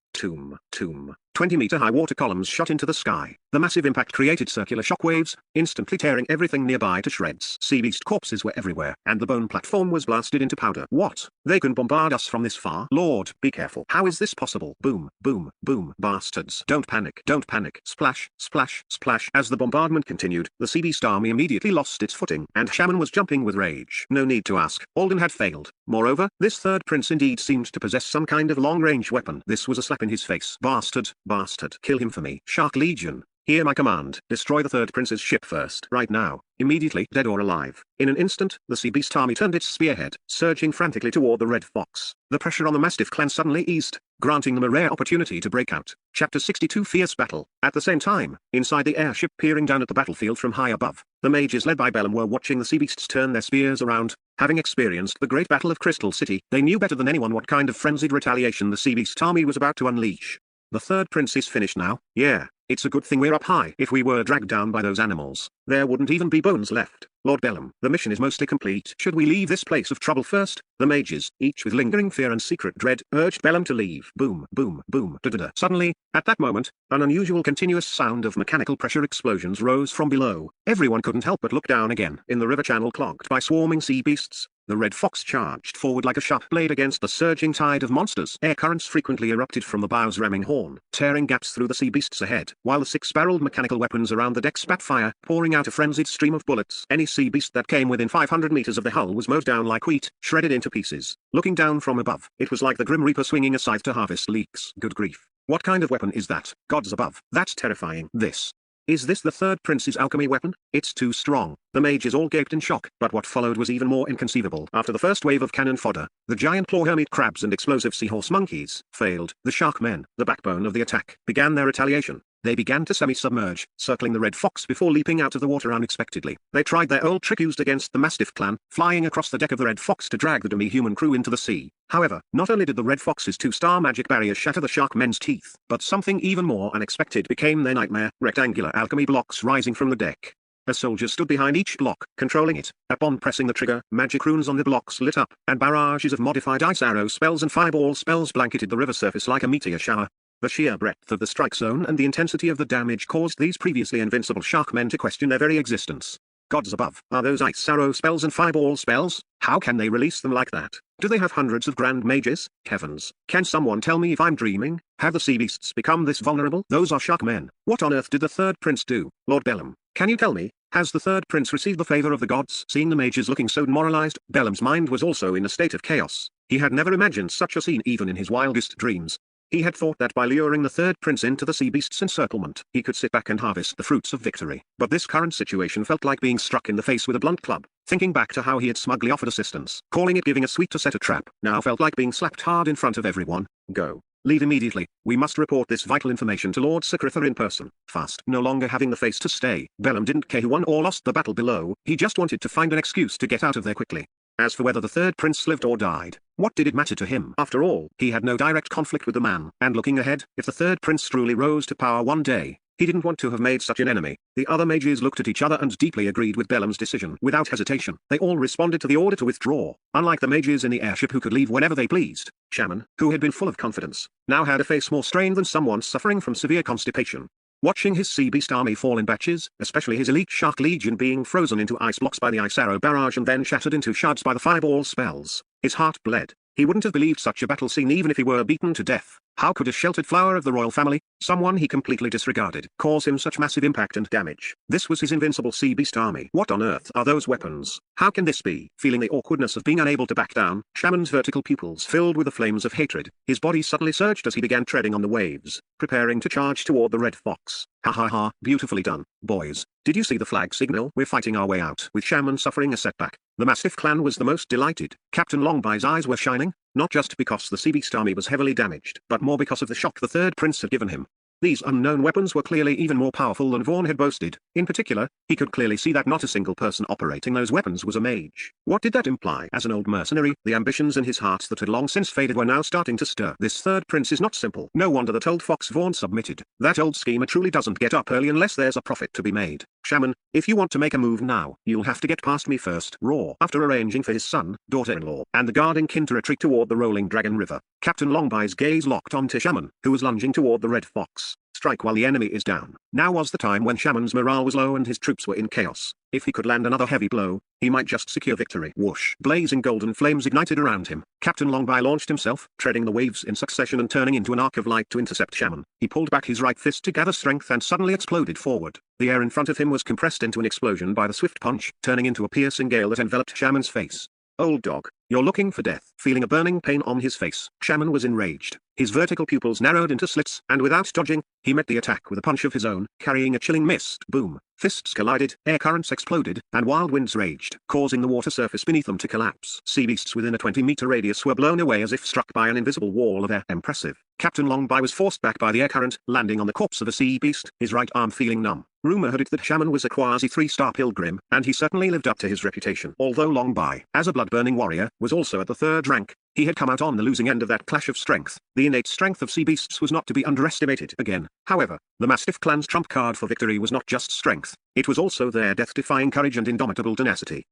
20-meter-high water columns shot into the sky. The massive impact created circular shockwaves, instantly tearing everything nearby to shreds. Sea beast corpses were everywhere, and the bone platform was blasted into powder. What? They can bombard us from this far? Lord, be careful. How is this possible? Boom, boom, boom. Bastards. Don't panic. Don't panic. Splash, splash, splash. As the bombardment continued, the sea beast army immediately lost its footing, and Shaman was jumping with rage. No need to ask. Alden had failed. Moreover, this third prince indeed seemed to possess some kind of long-range weapon. This was a slap in his face. Bastard, bastard. Kill him for me. Shark Legion. Hear my command. Destroy the third prince's ship first. Right now. Immediately. Dead or alive. In an instant, the sea beast army turned its spearhead, surging frantically toward the Red Fox. The pressure on the Mastiff clan suddenly eased, granting them a rare opportunity to break out. Chapter 62 Fierce Battle. At the same time, inside the airship peering down at the battlefield from high above, the mages led by Bellum were watching the sea beasts turn their spears around. Having experienced the Great Battle of Crystal City, they knew better than anyone what kind of frenzied retaliation the sea beast army was about to unleash. The third prince is finished now. Yeah, it's a good thing we're up high. If we were dragged down by those animals, there wouldn't even be bones left. Lord Bellum, the mission is mostly complete. Should we leave this place of trouble first? The mages, each with lingering fear and secret dread, urged Bellum to leave. Boom, boom, boom, da-da-da. Suddenly, at that moment, an unusual continuous sound of mechanical pressure explosions rose from below. Everyone couldn't help but look down again. In the river channel clogged by swarming sea beasts, the red fox charged forward like a sharp blade against the surging tide of monsters. Air currents frequently erupted from the bow's ramming horn, tearing gaps through the sea beasts ahead, while the six-barreled mechanical weapons around the deck spat fire, pouring out a frenzied stream of bullets. Any sea beast that came within 500 meters of the hull was mowed down like wheat, shredded into pieces. Looking down from above, it was like the Grim Reaper swinging a scythe to harvest leeks. Good grief. What kind of weapon is that? Gods above. That's terrifying. Is this the third prince's alchemy weapon? It's too strong. The mages all gaped in shock, but what followed was even more inconceivable. After the first wave of cannon fodder, the giant claw hermit crabs and explosive seahorse monkeys failed. The shark men, the backbone of the attack, began their retaliation. They began to semi-submerge, circling the red fox before leaping out of the water unexpectedly. They tried their old trick used against the Mastiff clan, flying across the deck of the red fox to drag the demi-human crew into the sea. However, not only did the red fox's two-star magic barrier shatter the shark men's teeth, but something even more unexpected became their nightmare: rectangular alchemy blocks rising from the deck. A soldier stood behind each block, controlling it. Upon pressing the trigger, magic runes on the blocks lit up, and barrages of modified ice arrow spells and fireball spells blanketed the river surface like a meteor shower. The sheer breadth of the strike zone and the intensity of the damage caused these previously invincible sharkmen to question their very existence. Gods above, are those ice arrow spells and fireball spells? How can they release them like that? Do they have hundreds of grand mages? Heavens, can someone tell me if I'm dreaming? Have the sea beasts become this vulnerable? Those are sharkmen. What on earth did the third prince do? Lord Bellum, can you tell me? Has the third prince received the favor of the gods? Seeing the mages looking so demoralized, Bellum's mind was also in a state of chaos. He had never imagined such a scene even in his wildest dreams. He had thought that by luring the third prince into the sea beast's encirclement, he could sit back and harvest the fruits of victory. But this current situation felt like being struck in the face with a blunt club. Thinking back to how he had smugly offered assistance, calling it giving a sweet to set a trap, now felt like being slapped hard in front of everyone. Go. Leave immediately. We must report this vital information to Lord Secrether in person. Fast. No longer having the face to stay, Bellum didn't care who won or lost the battle below, he just wanted to find an excuse to get out of there quickly. As for whether the third prince lived or died, what did it matter to him? After all, he had no direct conflict with the man, and looking ahead, if the third prince truly rose to power one day, he didn't want to have made such an enemy. The other mages looked at each other and deeply agreed with Bellum's decision. Without hesitation, they all responded to the order to withdraw. Unlike the mages in the airship who could leave whenever they pleased, Shaman, who had been full of confidence, now had a face more strained than someone suffering from severe constipation. Watching his sea beast army fall in batches, especially his elite shark legion being frozen into ice blocks by the ice arrow barrage and then shattered into shards by the fireball spells, his heart bled. He wouldn't have believed such a battle scene even if he were beaten to death. How could a sheltered flower of the royal family, someone he completely disregarded, cause him such massive impact and damage? This was his invincible sea beast army. What on earth are those weapons? How can this be? Feeling the awkwardness of being unable to back down, Shaman's vertical pupils filled with the flames of hatred. His body suddenly surged as he began treading on the waves, preparing to charge toward the red fox. Ha ha ha, beautifully done, boys. Did you see the flag signal? We're fighting our way out. With Shaman suffering a setback, the Mastiff clan was the most delighted. Captain Longby's eyes were shining, not just because the sea beast army was heavily damaged, but more because of the shock the third prince had given him. These unknown weapons were clearly even more powerful than Vaughn had boasted. In particular, he could clearly see that not a single person operating those weapons was a mage. What did that imply? As an old mercenary, the ambitions in his heart that had long since faded were now starting to stir. This third prince is not simple. No wonder that old fox Vaughn submitted. That old schemer truly doesn't get up early unless there's a profit to be made. Shaman, if you want to make a move now, you'll have to get past me first. Raw. After arranging for his son, daughter-in-law, and the guarding kin to retreat toward the rolling Dragon River, Captain Longby's gaze locked onto Shaman, who was lunging toward the red fox. Strike while the enemy is down. Now was the time when Shaman's morale was low and his troops were in chaos. If he could land another heavy blow, he might just secure victory. Whoosh! Blazing golden flames ignited around him. Captain Longby launched himself, treading the waves in succession and turning into an arc of light to intercept Shaman. He pulled back his right fist to gather strength and suddenly exploded forward. The air in front of him was compressed into an explosion by the swift punch, turning into a piercing gale that enveloped Shaman's face. Old dog, you're looking for death. Feeling a burning pain on his face, Shaman was enraged. His vertical pupils narrowed into slits, and without dodging, he met the attack with a punch of his own, carrying a chilling mist. Boom. Fists collided, air currents exploded, and wild winds raged, causing the water surface beneath them to collapse. Sea beasts within a 20-meter radius were blown away as if struck by an invisible wall of air. Impressive. Captain Longby was forced back by the air current, landing on the corpse of a sea beast, his right arm feeling numb. Rumor had it that Shaman was a quasi 3-star pilgrim, and he certainly lived up to his reputation. Although Longby, as a blood-burning warrior, was also at the 3rd rank, He had come out on the losing end of that clash of strength. The innate strength of sea beasts was not to be underestimated again. However, the Mastiff clan's trump card for victory was not just strength, it was also their death-defying courage and indomitable tenacity.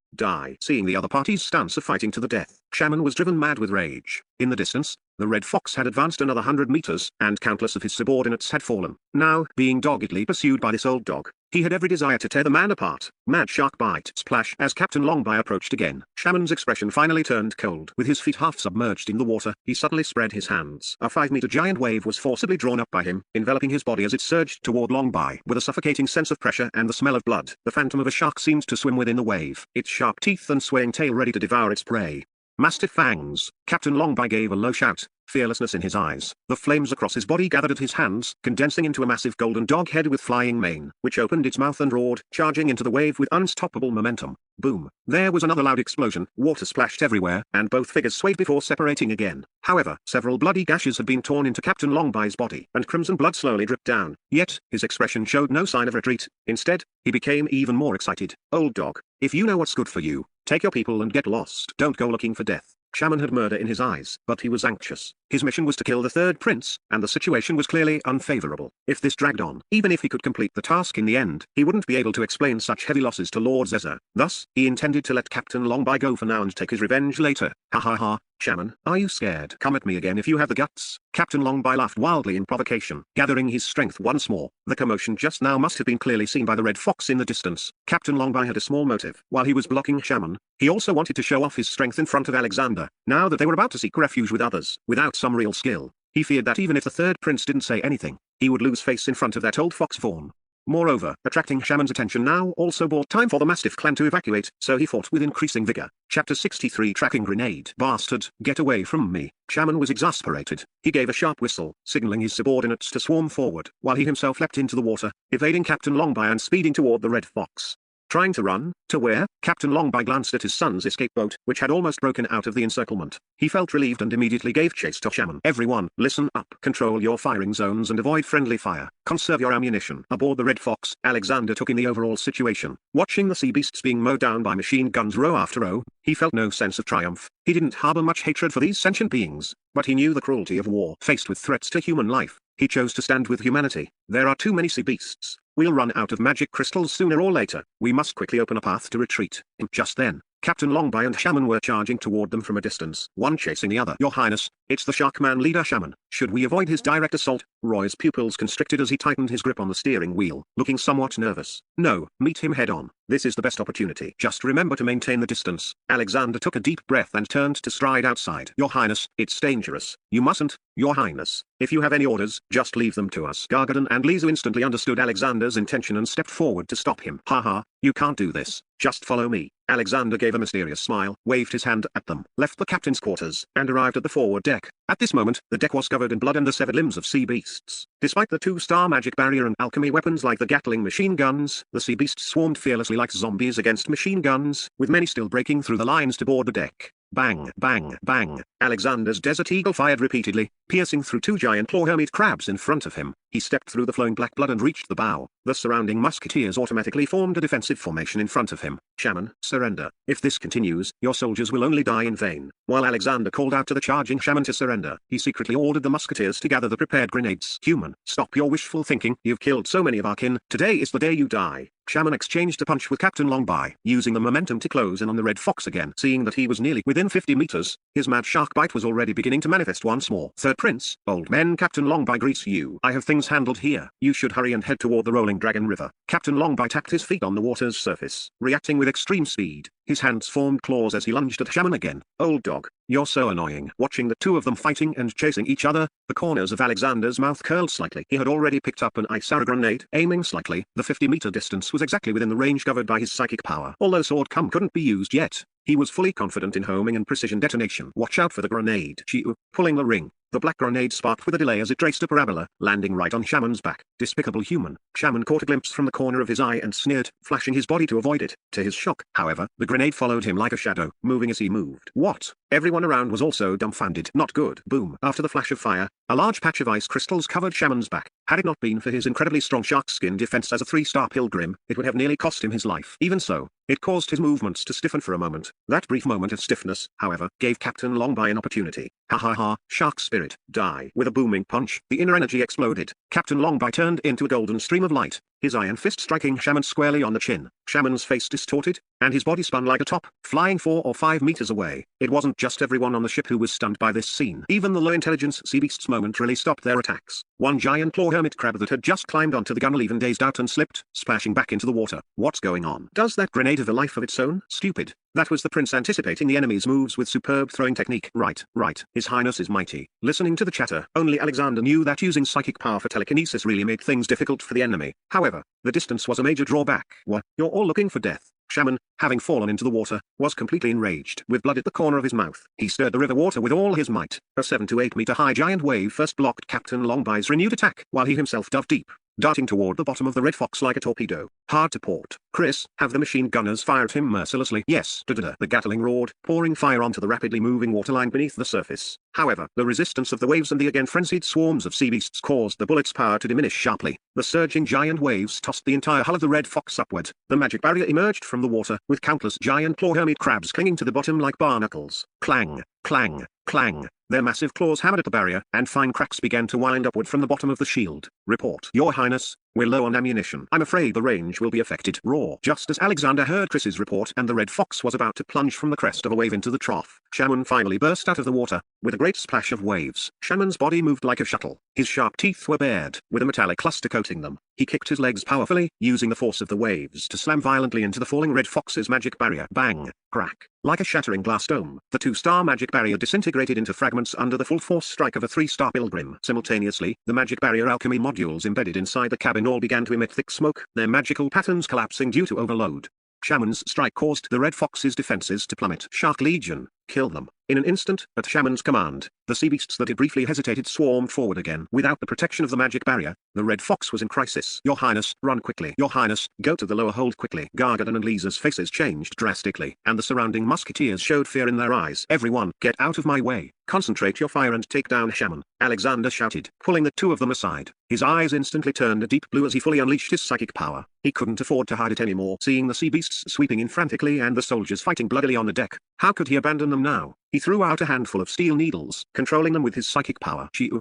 Seeing the other party's stance of fighting to the death, Shaman was driven mad with rage. In the distance, the red fox had advanced another 100 meters, and countless of his subordinates had fallen. Now, being doggedly pursued by this old dog, he had every desire to tear the man apart. Mad shark bite splash as Captain Longby approached again. Shaman's expression finally turned cold. With his feet half submerged in the water, he suddenly spread his hands. A 5-meter giant wave was forcibly drawn up by him, enveloping his body as it surged toward Longby. With a suffocating sense of pressure and the smell of blood, the phantom of a shark seemed to swim within the wave, its sharp teeth and swaying tail ready to devour its prey. Mastiff fangs. Captain Longby gave a low shout, fearlessness in his eyes. The flames across his body gathered at his hands, condensing into a massive golden dog head with flying mane, which opened its mouth and roared, charging into the wave with unstoppable momentum. Boom. There was another loud explosion, water splashed everywhere, and both figures swayed before separating again. However, several bloody gashes had been torn into Captain Longby's body, and crimson blood slowly dripped down. Yet, his expression showed no sign of retreat. Instead, he became even more excited. Old dog, if you know what's good for you, take your people and get lost. Don't go looking for death. Shaman had murder in his eyes, but he was anxious. His mission was to kill the third prince, and the situation was clearly unfavorable. If this dragged on, even if he could complete the task in the end, he wouldn't be able to explain such heavy losses to Lord Zezzer. Thus, he intended to let Captain Longby go for now and take his revenge later. Ha ha ha, Shaman, are you scared? Come at me again if you have the guts. Captain Longby laughed wildly in provocation, gathering his strength once more. The commotion just now must have been clearly seen by the red fox in the distance. Captain Longby had a small motive. While he was blocking Shaman, he also wanted to show off his strength in front of Alexander, now that they were about to seek refuge with others. Without some real skill, he feared that even if the third prince didn't say anything, he would lose face in front of that old fox fawn. Moreover, attracting Shaman's attention now also bought time for the Mastiff clan to evacuate, so he fought with increasing vigor. Chapter 63 Tracking Grenade. Bastard, get away from me. Shaman was exasperated. He gave a sharp whistle, signaling his subordinates to swarm forward, while he himself leapt into the water, evading Captain Longby and speeding toward the red fox. Trying to run? To where? Captain Longby glanced at his son's escape boat, which had almost broken out of the encirclement. He felt relieved and immediately gave chase to Shaman. Everyone, listen up. Control your firing zones and avoid friendly fire. Conserve your ammunition. Aboard the Red Fox, Alexander took in the overall situation. Watching the sea beasts being mowed down by machine guns row after row, he felt no sense of triumph. He didn't harbor much hatred for these sentient beings, but he knew the cruelty of war. Faced with threats to human life, he chose to stand with humanity. There are too many sea beasts. We'll run out of magic crystals sooner or later. We must quickly open a path to retreat. Just then, Captain Longby and Shaman were charging toward them from a distance, one chasing the other. Your Highness, it's the Sharkman leader Shaman. Should we avoid his direct assault? Roy's pupils constricted as he tightened his grip on the steering wheel, looking somewhat nervous. No, meet him head on. This is the best opportunity. Just remember to maintain the distance. Alexander took a deep breath and turned to stride outside. Your Highness, it's dangerous. You mustn't, Your Highness. If you have any orders, just leave them to us. Gargadon and Lizu instantly understood Alexander's intention and stepped forward to stop him. Haha, you can't do this. Just follow me. Alexander gave a mysterious smile, waved his hand at them, left the captain's quarters, and arrived at the forward deck. At this moment, the deck was covered in blood and the severed limbs of sea beasts. Despite the 2-star magic barrier and alchemy weapons like the Gatling machine guns, the sea beasts swarmed fearlessly like zombies against machine guns, with many still breaking through the lines to board the deck. Bang, bang, bang. Alexander's Desert Eagle fired repeatedly, piercing through 2 giant claw hermit crabs in front of him. He stepped through the flowing black blood and reached the bow. The surrounding musketeers automatically formed a defensive formation in front of him. Shaman, surrender. If this continues, your soldiers will only die in vain. While Alexander called out to the charging Shaman to surrender, he secretly ordered the musketeers to gather the prepared grenades. Human, stop your wishful thinking. You've killed so many of our kin. Today is the day you die. Shaman exchanged a punch with Captain Longby, using the momentum to close in on the Red Fox again. Seeing that he was nearly within 50 meters, his mad shark bite was already beginning to manifest once more. Third Prince, old men, Captain Longby greets you. I have things handled here. You should hurry and head toward the rolling Dragon River. Captain Longby tapped his feet on the water's surface, reacting with extreme speed. His hands formed claws as he lunged at Shaman again. Old dog, you're so annoying. Watching the two of them fighting and chasing each other, the corners of Alexander's mouth curled slightly. He had already picked up an ice arrow grenade, aiming slightly. The 50-meter distance was exactly within the range covered by his psychic power. Although sword come couldn't be used yet, he was fully confident in homing and precision detonation. Watch out for the grenade. Chiu, pulling the ring. The black grenade sparked with a delay as it traced a parabola, landing right on Shaman's back. Despicable human. Shaman caught a glimpse from the corner of his eye and sneered, flashing his body to avoid it. To his shock, however, the grenade followed him like a shadow, moving as he moved. What? Everyone around was also dumbfounded. Not good. Boom. After the flash of fire, a large patch of ice crystals covered Shaman's back. Had it not been for his incredibly strong shark skin defense as a 3-star pilgrim, it would have nearly cost him his life. Even so, It caused his movements to stiffen for a moment. That brief moment of stiffness, however, gave Captain Longby an opportunity. Ha ha ha, shark spirit, die. With a booming punch, the inner energy exploded. Captain Longby turned into a golden stream of light, his iron fist striking Shaman squarely on the chin. Shaman's face distorted, and his body spun like a top, flying 4 or 5 meters away. It wasn't just everyone on the ship who was stunned by this scene. Even the low-intelligence sea beasts momentarily stopped their attacks. One giant claw hermit crab that had just climbed onto the gunwale even dazed out and slipped, splashing back into the water. What's going on? Does that grenade have a life of its own? Stupid. That was the prince anticipating the enemy's moves with superb throwing technique. Right. His Highness is mighty. Listening to the chatter, only Alexander knew that using psychic power for telekinesis really made things difficult for the enemy. However, the distance was a major drawback. What? You're all looking for death. Shaman, having fallen into the water, was completely enraged. With blood at the corner of his mouth, he stirred the river water with all his might. A 7 to 8 meter high giant wave first blocked Captain Longby's renewed attack, while he himself dove deep, darting toward the bottom of the Red Fox like a torpedo. Hard to port. Chris, have the machine gunners fired him mercilessly? Yes. The Gatling roared, pouring fire onto the rapidly moving waterline beneath the surface. However, the resistance of the waves and the again frenzied swarms of sea beasts caused the bullet's power to diminish sharply. The surging giant waves tossed the entire hull of the Red Fox upward. The magic barrier emerged from the water, with countless giant claw hermit crabs clinging to the bottom like barnacles. Clang, clang, clang. Their massive claws hammered at the barrier, and fine cracks began to wind upward from the bottom of the shield. Report. Your Highness, we're low on ammunition. I'm afraid the range will be affected. Roar. Just as Alexander heard Chris's report and the Red Fox was about to plunge from the crest of a wave into the trough, Shaman finally burst out of the water, with a great splash of waves. Shaman's body moved like a shuttle. His sharp teeth were bared, with a metallic cluster coating them. He kicked his legs powerfully, using the force of the waves to slam violently into the falling Red Fox's magic barrier. Bang! Crack! Like a shattering glass dome, the 2-star magic barrier disintegrated into fragments under the full force strike of a 3-star pilgrim. Simultaneously, the magic barrier alchemy modules embedded inside the cabin all began to emit thick smoke, their magical patterns collapsing due to overload. Shaman's strike caused the Red Fox's defenses to plummet. Shark Legion, kill them. In an instant, at Shaman's command, the sea beasts that had briefly hesitated swarmed forward again. Without the protection of the magic barrier, the Red Fox was in crisis. Your Highness, run quickly. Your Highness, go to the lower hold quickly. Gargadon and Lisa's faces changed drastically, and the surrounding musketeers showed fear in their eyes. Everyone, get out of my way. Concentrate your fire and take down Shaman, Alexander shouted, pulling the two of them aside. His eyes instantly turned a deep blue as he fully unleashed his psychic power. He couldn't afford to hide it anymore. Seeing the sea beasts sweeping in frantically and the soldiers fighting bloodily on the deck, how could he abandon them now? He threw out a handful of steel needles, controlling them with his psychic power. Chiu.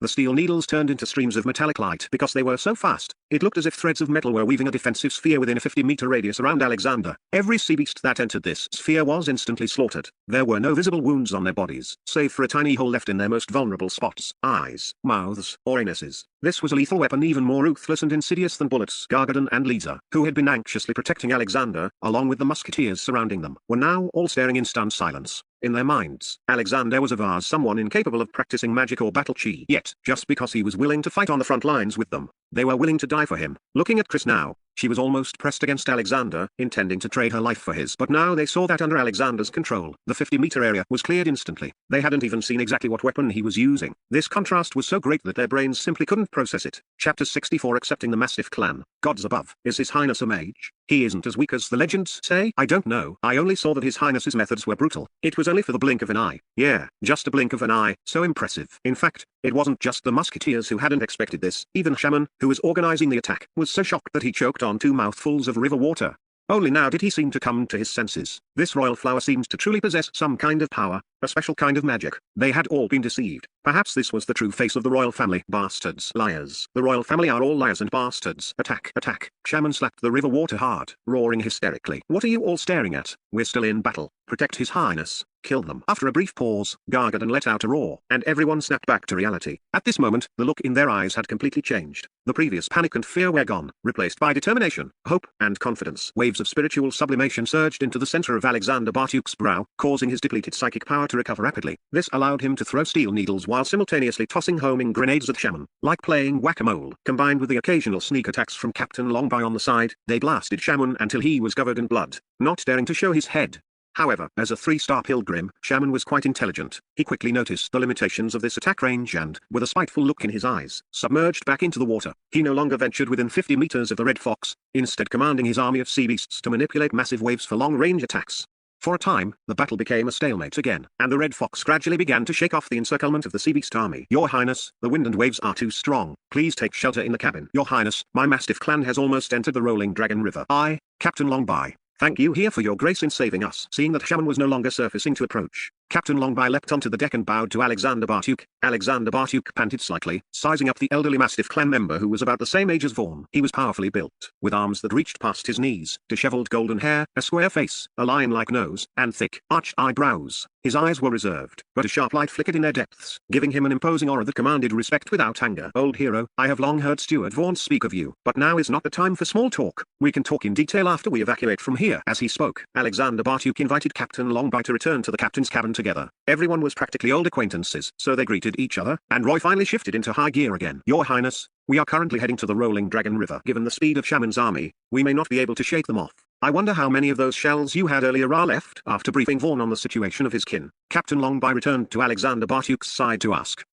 The steel needles turned into streams of metallic light because they were so fast. It looked as if threads of metal were weaving a defensive sphere within a 50-meter radius around Alexander. Every sea beast that entered this sphere was instantly slaughtered. There were no visible wounds on their bodies, save for a tiny hole left in their most vulnerable spots: eyes, mouths, or anuses. This was a lethal weapon even more ruthless and insidious than bullets. Gargadon and Lisa, who had been anxiously protecting Alexander, along with the musketeers surrounding them, were now all staring in stunned silence. In their minds, Alexander was a vase, someone incapable of practicing magic or battle chi. Yet, just because he was willing to fight on the front lines with them, they were willing to die for him. Looking at Chris now, she was almost pressed against Alexander, intending to trade her life for his. But now they saw that under Alexander's control, the 50-meter area was cleared instantly. They hadn't even seen exactly what weapon he was using. This contrast was so great that their brains simply couldn't process it. Chapter 64. Accepting the Mastiff Clan. Gods above. Is His Highness a mage? He isn't as weak as the legends say. I don't know. I only saw that His Highness's methods were brutal. It was only for the blink of an eye. Yeah, just a blink of an eye. So impressive. In fact, it wasn't just the musketeers who hadn't expected this. Even Shaman, who was organizing the attack, was so shocked that he choked on 2 mouthfuls of river water. Only now did he seem to come to his senses. This royal flower seemed to truly possess some kind of power, a special kind of magic. They had all been deceived. Perhaps this was the true face of the royal family. Bastards. Liars. The royal family are all liars and bastards. Attack. Attack. Shaman slapped the river water hard, roaring hysterically. What are you all staring at? We're still in battle. Protect His Highness. Kill them. After a brief pause, Gargadon let out a roar, and everyone snapped back to reality. At this moment, the look in their eyes had completely changed. The previous panic and fear were gone, replaced by determination, hope, and confidence. Waves of spiritual sublimation surged into the center of Alexander Bartuk's brow, causing his depleted psychic power to recover rapidly. This allowed him to throw steel needles while simultaneously tossing homing grenades at Shaman. Like playing whack-a-mole, combined with the occasional sneak attacks from Captain Longby on the side, they blasted Shaman until he was covered in blood, not daring to show his head. However, as a 3-star pilgrim, Shaman was quite intelligent. He quickly noticed the limitations of this attack range and, with a spiteful look in his eyes, submerged back into the water. He no longer ventured within 50 meters of the Red Fox, instead commanding his army of sea beasts to manipulate massive waves for long-range attacks. For a time, the battle became a stalemate again, and the Red Fox gradually began to shake off the encirclement of the sea beast army. Your Highness, the wind and waves are too strong. Please take shelter in the cabin. Your Highness, my Mastiff clan has almost entered the rolling Dragon River. I, Captain Longby, Thank you here for your grace in saving us. Seeing that Shaman was no longer surfacing to approach, Captain Longby leapt onto the deck and bowed to Alexander Bartuk. Alexander Bartuk panted slightly, sizing up the elderly Mastiff clan member who was about the same age as Vaughn. He was powerfully built, with arms that reached past his knees, disheveled golden hair, a square face, a lion-like nose, and thick, arched eyebrows. His eyes were reserved, but a sharp light flickered in their depths, giving him an imposing aura that commanded respect without anger. Old hero, I have long heard Stuart Vaughn speak of you, but now is not the time for small talk. We can talk in detail after we evacuate from here. As he spoke, Alexander Bartuk invited Captain Longby to return to the captain's cabin together. Everyone was practically old acquaintances, so they greeted each other, and Roy finally shifted into high gear again. Your Highness, we are currently heading to the Rolling Dragon River. Given the speed of Shaman's army, we may not be able to shake them off. I wonder how many of those shells you had earlier are left. After briefing Vaughn on the situation of his kin, Captain Longby returned to Alexander Bartuk's side to ask,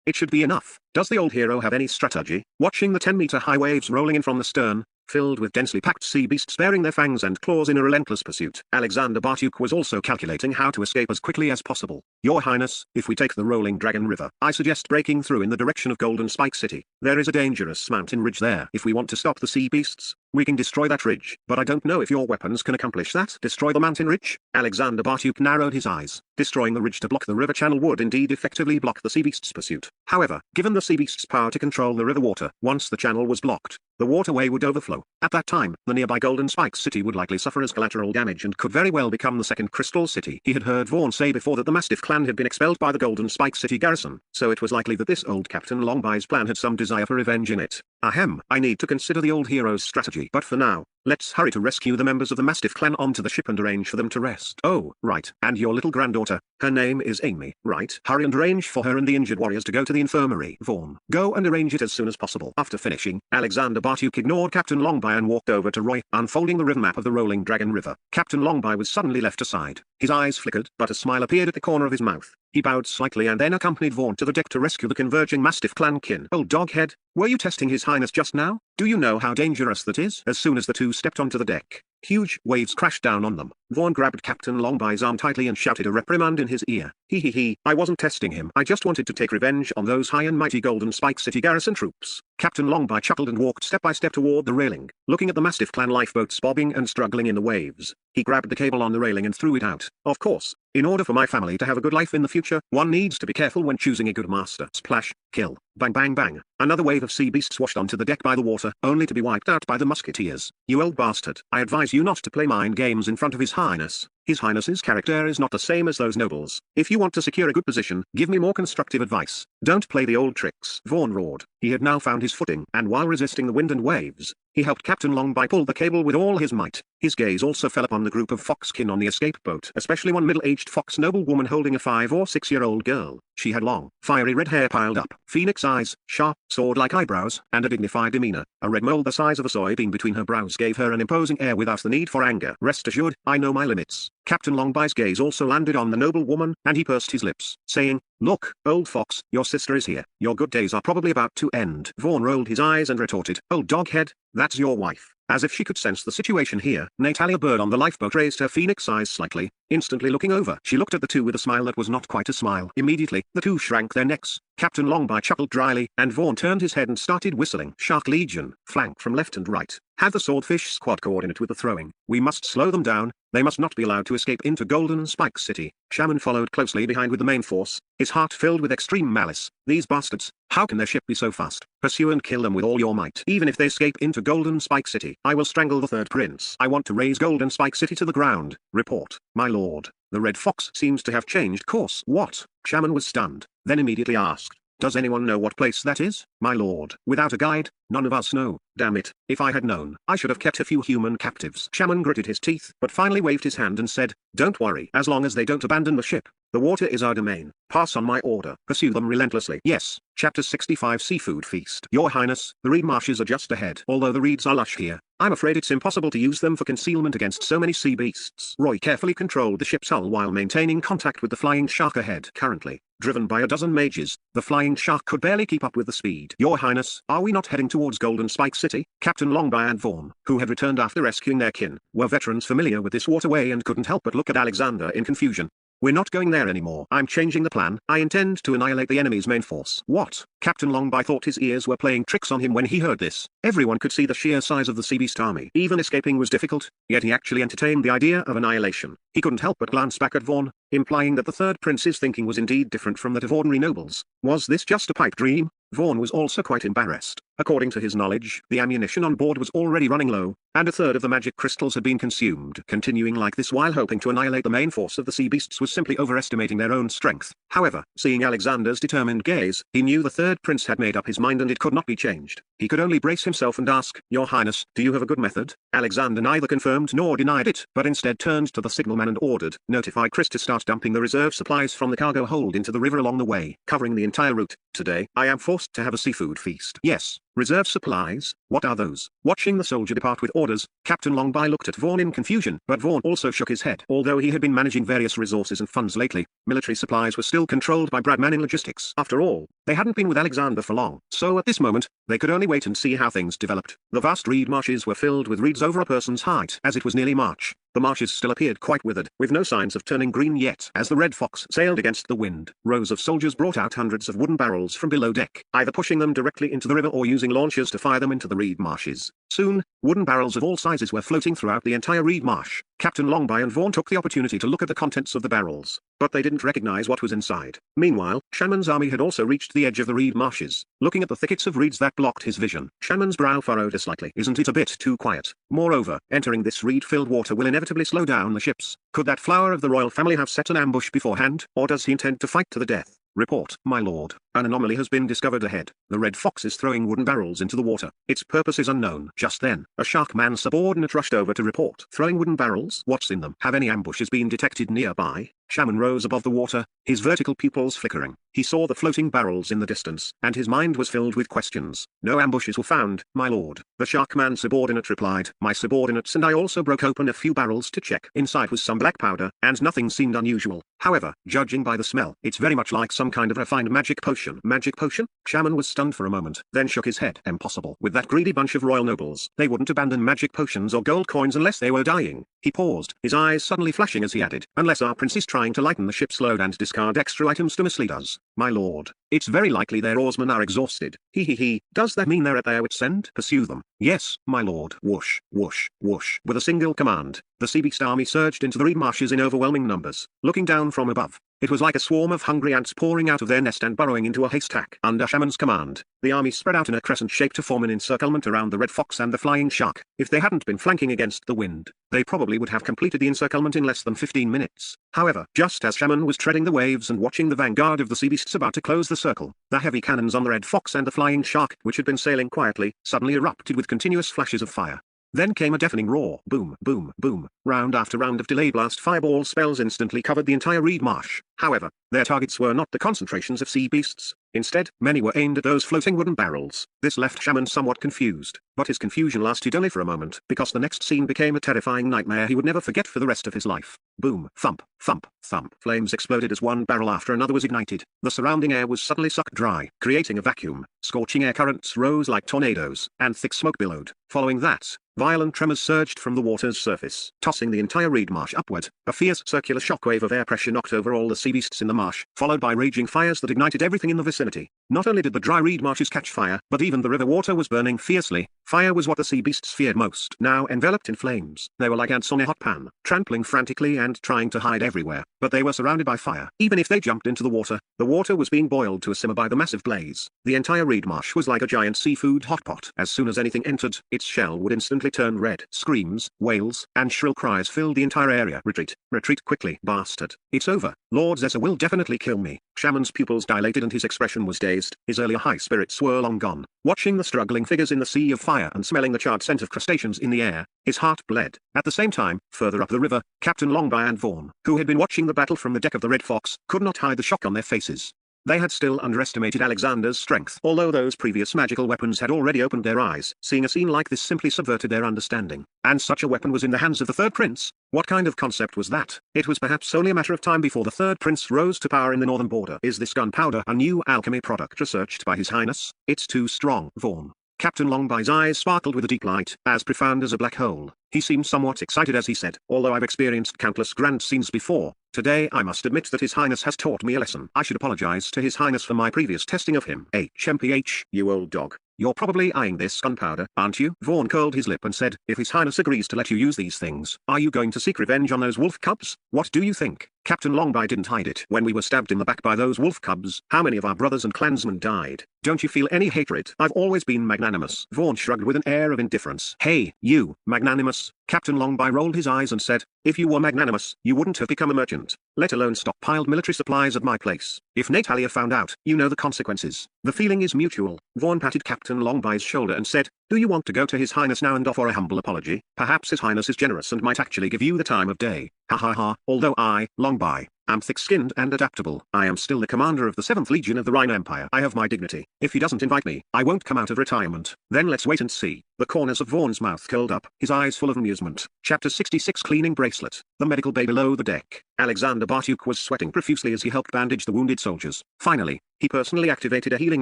it should be enough. Does the old hero have any strategy? Watching the 10-meter high waves rolling in from the stern, filled with densely packed sea beasts baring their fangs and claws in a relentless pursuit, Alexander Bartuk was also calculating how to escape as quickly as possible. Your Highness, if we take the Rolling Dragon River, I suggest breaking through in the direction of Golden Spike City. There is a dangerous mountain ridge there. If we want to stop the sea beasts, we can destroy that ridge. But I don't know if your weapons can accomplish that. Destroy the mountain ridge? Alexander Bartuk narrowed his eyes. Destroying the ridge to block the river channel would indeed effectively block the sea beasts' pursuit. However, given the sea beasts' power to control the river water, once the channel was blocked, the waterway would overflow. At that time, the nearby Golden Spike City would likely suffer as collateral damage and could very well become the second Crystal City. He had heard Vaughn say before that the Mastiff clan had been expelled by the Golden Spike City garrison, so it was likely that this old Captain Longby's plan had some desire for revenge in it. Ahem, I need to consider the old hero's strategy. But for now, let's hurry to rescue the members of the Mastiff clan onto the ship and arrange for them to rest. Oh, right, and your little granddaughter, her name is Amy, right? Hurry and arrange for her and the injured warriors to go to the infirmary. Vaughn, go and arrange it as soon as possible. After finishing, Alexander Bartuk ignored Captain Longby and walked over to Roy, unfolding the river map of the Rolling Dragon River. Captain Longby was suddenly left aside. His eyes flickered, but a smile appeared at the corner of his mouth. He bowed slightly and then accompanied Vaughn to the deck to rescue the converging Mastiff clan kin. Old Doghead, were you testing His Highness just now? Do you know how dangerous that is? As soon as the two stepped onto the deck, huge waves crashed down on them. Vaughn grabbed Captain Longby's arm tightly and shouted a reprimand in his ear. He, I wasn't testing him. I just wanted to take revenge on those high and mighty Golden Spike City garrison troops. Captain Longby chuckled and walked step by step toward the railing, looking at the Mastiff clan lifeboats bobbing and struggling in the waves. He grabbed the cable on the railing and threw it out. Of course, in order for my family to have a good life in the future, one needs to be careful when choosing a good master. Splash, kill, bang bang bang. Another wave of sea beasts washed onto the deck by the water, only to be wiped out by the musketeers. You old bastard. I advise you not to play mind games in front of His Highness. His Highness's character is not the same as those nobles. If you want to secure a good position, give me more constructive advice. Don't play the old tricks. Vaughn roared. He had now found his footing, and while resisting the wind and waves, he helped Captain Longby pull the cable with all his might. His gaze also fell upon the group of foxkin on the escape boat, especially one middle-aged fox noblewoman holding a 5 or 6-year-old girl. She had long, fiery red hair piled up, phoenix eyes, sharp, sword-like eyebrows, and a dignified demeanor. A red mole the size of a soybean between her brows gave her an imposing air without the need for anger. Rest assured, I know my limits. Captain Longby's gaze also landed on the noblewoman, and he pursed his lips, saying, Look, old fox, your sister is here. Your good days are probably about to end. Vaughn rolled his eyes and retorted, Old doghead, that's your wife. As if she could sense the situation here, Natalia Bird on the lifeboat raised her phoenix eyes slightly, instantly looking over. She looked at the two with a smile that was not quite a smile. Immediately, the two shrank their necks. Captain Longby chuckled dryly, and Vaughn turned his head and started whistling. Shark Legion, flank from left and right. Have the Swordfish Squad coordinate with the throwing. We must slow them down. They must not be allowed to escape into Golden Spike City. Shaman followed closely behind with the main force, his heart filled with extreme malice. These bastards, how can their ship be so fast? Pursue and kill them with all your might. Even if they escape into Golden Spike City, I will strangle the third prince. I want to raise Golden Spike City to the ground. Report, my lord. The Red Fox seems to have changed course. What? Shaman was stunned, then immediately asked, Does anyone know what place that is? My lord. Without a guide, none of us know. Damn it, if I had known, I should have kept a few human captives. Shaman gritted his teeth, but finally waved his hand and said, Don't worry, as long as they don't abandon the ship. The water is our domain. Pass on my order. Pursue them relentlessly. Yes. Chapter 65 Seafood Feast. Your Highness, the reed marshes are just ahead. Although the reeds are lush here, I'm afraid it's impossible to use them for concealment against so many sea beasts. Roy carefully controlled the ship's hull while maintaining contact with the flying shark ahead. Currently, driven by a dozen mages, the flying shark could barely keep up with the speed. Your Highness, are we not heading towards Golden Spike City? Captain Longby and Vaughn, who had returned after rescuing their kin, were veterans familiar with this waterway and couldn't help but look at Alexander in confusion. We're not going there anymore. I'm changing the plan. I intend to annihilate the enemy's main force. What? Captain Longby thought his ears were playing tricks on him when he heard this. Everyone could see the sheer size of the sea beast army. Even escaping was difficult, yet he actually entertained the idea of annihilation. He couldn't help but glance back at Vaughn, implying that the third prince's thinking was indeed different from that of ordinary nobles. Was this just a pipe dream? Vaughn was also quite embarrassed. According to his knowledge, the ammunition on board was already running low, and a third of the magic crystals had been consumed. Continuing like this while hoping to annihilate the main force of the sea beasts was simply overestimating their own strength. However, seeing Alexander's determined gaze, he knew the third prince had made up his mind and it could not be changed. He could only brace himself and ask, "Your Highness, do you have a good method?" Alexander neither confirmed nor denied it, but instead turned to the signalman and ordered, "Notify Chris to start dumping the reserve supplies from the cargo hold into the river along the way, covering the entire route. Today, I am forced to have a seafood feast." "Yes, reserve supplies, what are those?" Watching the soldier depart with orders, Captain Longby looked at Vaughn in confusion, but Vaughn also shook his head. Although he had been managing various resources and funds lately, military supplies were still controlled by Bradman in logistics. After all, they hadn't been with Alexander for long, so at this moment, they could only wait and see how things developed. The vast reed marshes were filled with reeds over a person's height. As it was nearly March, the marshes still appeared quite withered, with no signs of turning green yet. As the Red Fox sailed against the wind, rows of soldiers brought out hundreds of wooden barrels from below deck, either pushing them directly into the river or using launchers to fire them into the reed marshes. Soon, wooden barrels of all sizes were floating throughout the entire reed marsh. Captain Longby and Vaughn took the opportunity to look at the contents of the barrels, but they didn't recognize what was inside. Meanwhile, Shaman's army had also reached the edge of the reed marshes. Looking at the thickets of reeds that blocked his vision, Shaman's brow furrowed slightly. Isn't it a bit too quiet? Moreover, entering this reed-filled water will inevitably slow down the ships. Could that flower of the royal family have set an ambush beforehand, or does he intend to fight to the death? Report, my lord. An anomaly has been discovered ahead. The Red Fox is throwing wooden barrels into the water. Its purpose is unknown. Just then, a Sharkman subordinate rushed over to report. Throwing wooden barrels? What's in them? Have any ambushes been detected nearby? Shaman rose above the water, his vertical pupils flickering. He saw the floating barrels in the distance, and his mind was filled with questions. No ambushes were found, my lord. The Sharkman subordinate replied. My subordinates and I also broke open a few barrels to check. Inside was some black powder, and nothing seemed unusual. However, judging by the smell, it's very much like some kind of refined magic potion. Magic potion? Shaman was stunned for a moment, then shook his head. Impossible. With that greedy bunch of royal nobles, they wouldn't abandon magic potions or gold coins unless they were dying. He paused, his eyes suddenly flashing as he added, unless our prince is trying to lighten the ship's load and discard extra items to mislead us. My lord, it's very likely their oarsmen are exhausted. Does that mean they're at their wits' end? Pursue them. Yes, my lord. Whoosh, whoosh, whoosh. With a single command, the sea beast army surged into the reed marshes in overwhelming numbers. Looking down from above, it was like a swarm of hungry ants pouring out of their nest and burrowing into a haystack. Under Shaman's command, the army spread out in a crescent shape to form an encirclement around the Red Fox and the Flying Shark. If they hadn't been flanking against the wind, they probably would have completed the encirclement in less than 15 minutes. However, just as Shaman was treading the waves and watching the vanguard of the sea beasts about to close the circle, the heavy cannons on the Red Fox and the Flying Shark, which had been sailing quietly, suddenly erupted with continuous flashes of fire. Then came a deafening roar. Boom, boom, boom. Round after round of delay blast fireball spells instantly covered the entire reed marsh. However, their targets were not the concentrations of sea beasts. Instead, many were aimed at those floating wooden barrels. This left Shaman somewhat confused, but his confusion lasted only for a moment, because the next scene became a terrifying nightmare he would never forget for the rest of his life. Boom, thump, thump, thump. Flames exploded as one barrel after another was ignited. The surrounding air was suddenly sucked dry, creating a vacuum. Scorching air currents rose like tornadoes, and thick smoke billowed. Following that, violent tremors surged from the water's surface, tossing the entire reed marsh upward. A fierce circular shockwave of air pressure knocked over all the sea beasts in the marsh, followed by raging fires that ignited everything in the vicinity. Not only did the dry reed marshes catch fire, but even the river water was burning fiercely. Fire was what the sea beasts feared most. Now enveloped in flames, they were like ants on a hot pan, trampling frantically and trying to hide everywhere. But they were surrounded by fire. Even if they jumped into the water was being boiled to a simmer by the massive blaze. The entire reed marsh was like a giant seafood hot pot. As soon as anything entered, its shell would instantly turn red. Screams, wails, and shrill cries filled the entire area. Retreat. Retreat quickly, bastard. It's over. Lord Zessa will definitely kill me. Shaman's pupils dilated and his expression was dazed. His earlier high spirits were long gone. Watching the struggling figures in the sea of fire and smelling the charred scent of crustaceans in the air, his heart bled. At the same time, further up the river, Captain Longby and Vaughn, who had been watching the battle from the deck of the Red Fox, could not hide the shock on their faces. They had still underestimated Alexander's strength. Although those previous magical weapons had already opened their eyes, seeing a scene like this simply subverted their understanding. And such a weapon was in the hands of the third prince? What kind of concept was that? It was perhaps only a matter of time before the third prince rose to power in the northern border. Is this gunpowder a new alchemy product researched by His Highness? It's too strong. Vaughn, Captain Longby's eyes sparkled with a deep light, as profound as a black hole. He seemed somewhat excited as he said, although I've experienced countless grand scenes before, today I must admit that His Highness has taught me a lesson. I should apologize to His Highness for my previous testing of him. HMPH, you old dog. You're probably eyeing this gunpowder, aren't you? Vaughn curled his lip and said, if His Highness agrees to let you use these things, are you going to seek revenge on those wolf cubs? What do you think? Captain Longby didn't hide it. When we were stabbed in the back by those wolf cubs, how many of our brothers and clansmen died? Don't you feel any hatred? I've always been magnanimous. Vaughn shrugged with an air of indifference. Hey, you, magnanimous? Captain Longby rolled his eyes and said, if you were magnanimous, you wouldn't have become a merchant, let alone stockpiled military supplies at my place. If Natalia found out, you know the consequences. The feeling is mutual. Vaughn patted Captain Longby's shoulder and said, do you want to go to His Highness now and offer a humble apology? Perhaps His Highness is generous and might actually give you the time of day. Ha ha ha, although I, Longby, am thick-skinned and adaptable, I am still the commander of the 7th Legion of the Rhine Empire. I have my dignity. If he doesn't invite me, I won't come out of retirement. Then let's wait and see. The corners of Vaughn's mouth curled up, his eyes full of amusement. Chapter 66 Cleaning Bracelet. The medical bay below the deck. Alexander Bartuk was sweating profusely as he helped bandage the wounded soldiers. Finally, he personally activated a healing